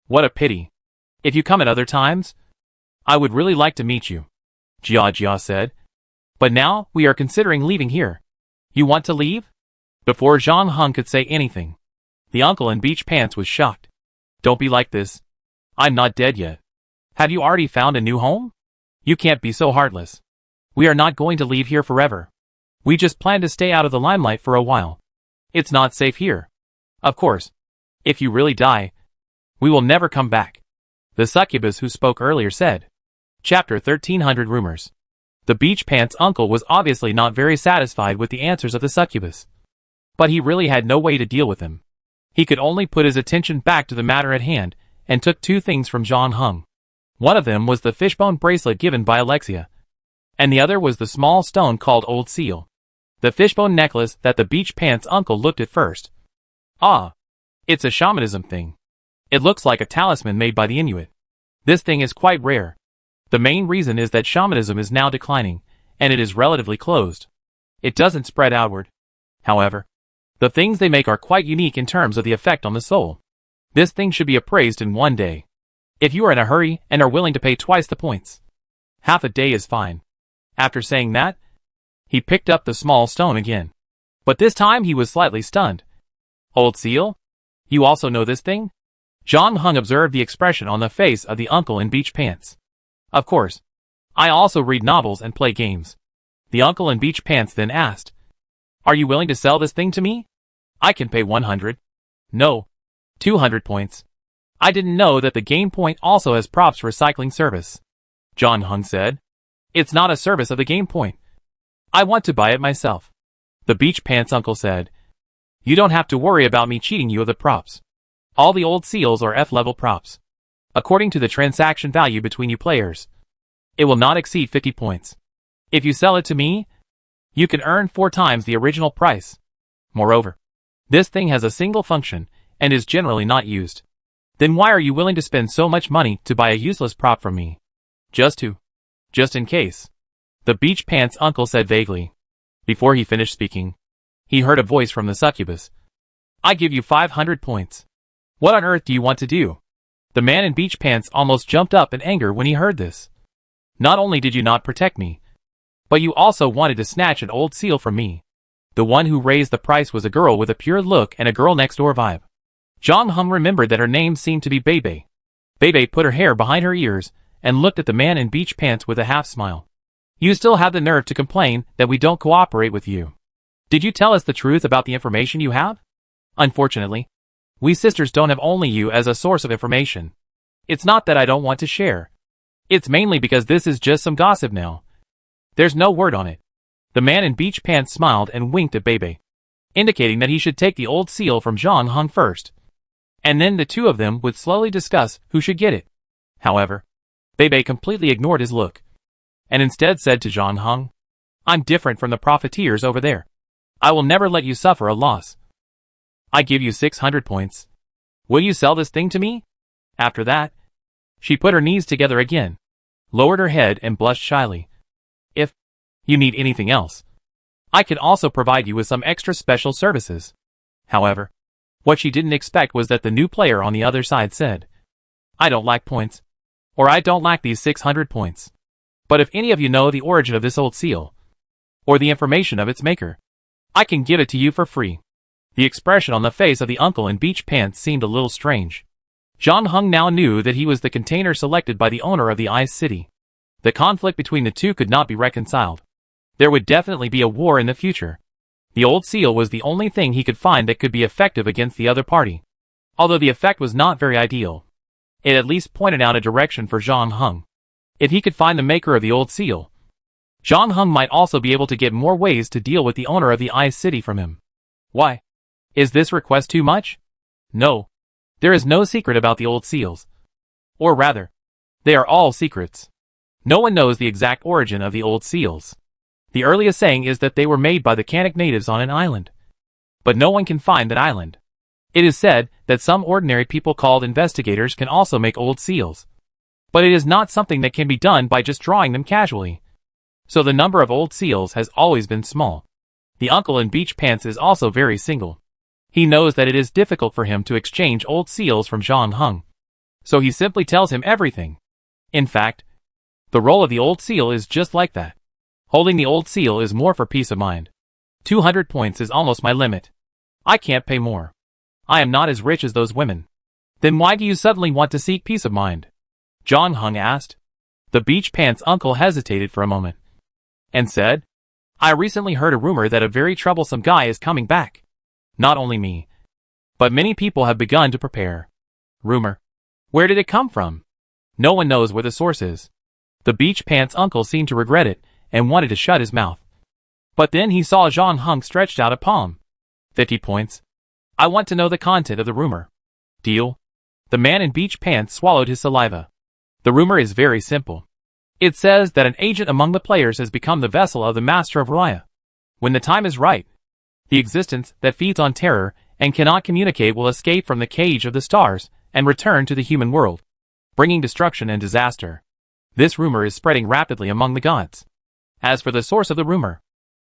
What a pity. If you come at other times, I would really like to meet you, Jia Jia said. But now, we are considering leaving here. You want to leave? Before John Hung could say anything, the uncle in beach pants was shocked. Don't be like this. I'm not dead yet. Have you already found a new home? You can't be so heartless. We are not going to leave here forever. We just plan to stay out of the limelight for a while. It's not safe here. Of course, if you really die, we will never come back, the succubus who spoke earlier said. Chapter 1300 Rumors. The beach pants uncle was obviously not very satisfied with the answers of the succubus. But he really had no way to deal with him. He could only put his attention back to the matter at hand, and took two things from John Hung. One of them was the fishbone bracelet given by Alexia, and the other was the small stone called Old Seal. The fishbone necklace that the beach pants uncle looked at first. Ah, it's a shamanism thing. It looks like a talisman made by the Inuit. This thing is quite rare. The main reason is that shamanism is now declining, and it is relatively closed. It doesn't spread outward. However, the things they make are quite unique in terms of the effect on the soul. This thing should be appraised in one day. If you are in a hurry and are willing to pay twice the points, half a day is fine. After saying that, he picked up the small stone again. But this time he was slightly stunned. Old Seal? You also know this thing? John Hung observed the expression on the face of the uncle in beach pants. Of course. I also read novels and play games. The uncle in beach pants then asked. Are you willing to sell this thing to me? I can pay 100. No. 200 points. I didn't know that the game point also has props recycling service. John Hung said. It's not a service of the game point. I want to buy it myself. The beach pants uncle said. You don't have to worry about me cheating you of the props. All the old seals are F-level props. According to the transaction value between you players, it will not exceed 50 points. If you sell it to me, you can earn 4 times the original price. Moreover, this thing has a single function and is generally not used. Then why are you willing to spend so much money to buy a useless prop from me? Just in case. The beach pants uncle said vaguely. Before he finished speaking, he heard a voice from the succubus. I give you 500 points. What on earth do you want to do? The man in beach pants almost jumped up in anger when he heard this. Not only did you not protect me, but you also wanted to snatch an old seal from me. The one who raised the price was a girl with a pure look and a girl next door vibe. John Hung remembered that her name seemed to be Bebe. Bebe put her hair behind her ears and looked at the man in beach pants with a half smile. You still have the nerve to complain that we don't cooperate with you. Did you tell us the truth about the information you have? Unfortunately, we sisters don't have only you as a source of information. It's not that I don't want to share. It's mainly because this is just some gossip now. There's no word on it. The man in beach pants smiled and winked at Bebe, indicating that he should take the old seal from John Hung first. And then the two of them would slowly discuss who should get it. However, Bebe completely ignored his look, and instead said to John Hung, I'm different from the profiteers over there. I will never let you suffer a loss. I give you 600 points. Will you sell this thing to me? After that, she put her knees together again, lowered her head and blushed shyly. If you need anything else, I can also provide you with some extra special services. However, what she didn't expect was that the new player on the other side said, I don't lack points, or I don't lack these 600 points. But if any of you know the origin of this old seal, or the information of its maker, I can give it to you for free. The expression on the face of the uncle in beach pants seemed a little strange. John Hung now knew that he was the container selected by the owner of the Ice City. The conflict between the two could not be reconciled. There would definitely be a war in the future. The old seal was the only thing he could find that could be effective against the other party. Although the effect was not very ideal, it at least pointed out a direction for John Hung. If he could find the maker of the old seal, Zhang Heng might also be able to get more ways to deal with the owner of the Ice City from him. Why? Is this request too much? No. There is no secret about the old seals. Or rather, they are all secrets. No one knows the exact origin of the old seals. The earliest saying is that they were made by the Kanak natives on an island. But no one can find that island. It is said that some ordinary people called investigators can also make old seals. But it is not something that can be done by just drawing them casually. So the number of old seals has always been small. The uncle in beach pants is also very single. He knows that it is difficult for him to exchange old seals from Zhang Heng. So he simply tells him everything. In fact, the role of the old seal is just like that. Holding the old seal is more for peace of mind. 200 points is almost my limit. I can't pay more. I am not as rich as those women. Then why do you suddenly want to seek peace of mind? Zhang Heng asked. The beach pants uncle hesitated for a moment. And said, I recently heard a rumor that a very troublesome guy is coming back. Not only me, but many people have begun to prepare. Rumor. Where did it come from? No one knows where the source is. The beach pants uncle seemed to regret it and wanted to shut his mouth. But then he saw Zhang Heng stretched out a palm. 50 points. I want to know the content of the rumor. Deal? The man in beach pants swallowed his saliva. The rumor is very simple. It says that an agent among the players has become the vessel of the Master of Raya. When the time is right, the existence that feeds on terror and cannot communicate will escape from the cage of the stars and return to the human world, bringing destruction and disaster. This rumor is spreading rapidly among the gods. As for the source of the rumor,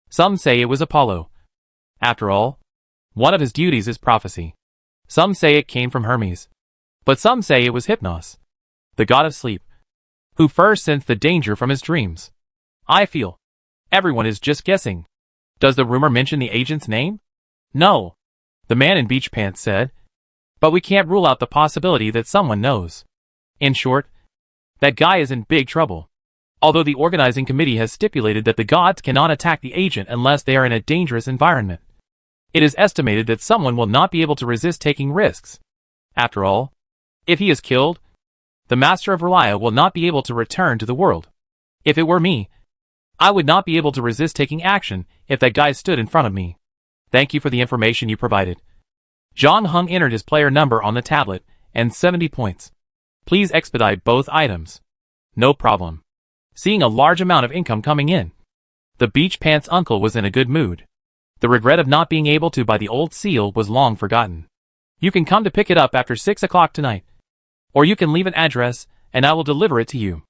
some say it was Apollo. After all, one of his duties is prophecy. Some say it came from Hermes. But some say it was Hypnos, the god of sleep, who first sensed the danger from his dreams. I feel everyone is just guessing. Does the rumor mention the agent's name? No. The man in beach pants said. But we can't rule out the possibility that someone knows. In short, that guy is in big trouble. Although the organizing committee has stipulated that the gods cannot attack the agent unless they are in a dangerous environment. It is estimated that someone will not be able to resist taking risks. After all, if he is killed, the Master of Relaya will not be able to return to the world. If it were me, I would not be able to resist taking action if that guy stood in front of me. Thank you for the information you provided. Zhang Heng entered his player number on the tablet and 70 points. Please expedite both items. No problem. Seeing a large amount of income coming in, the beach pants uncle was in a good mood. The regret of not being able to buy the old seal was long forgotten. You can come to pick it up after 6 o'clock tonight. Or you can leave an address and I will deliver it to you.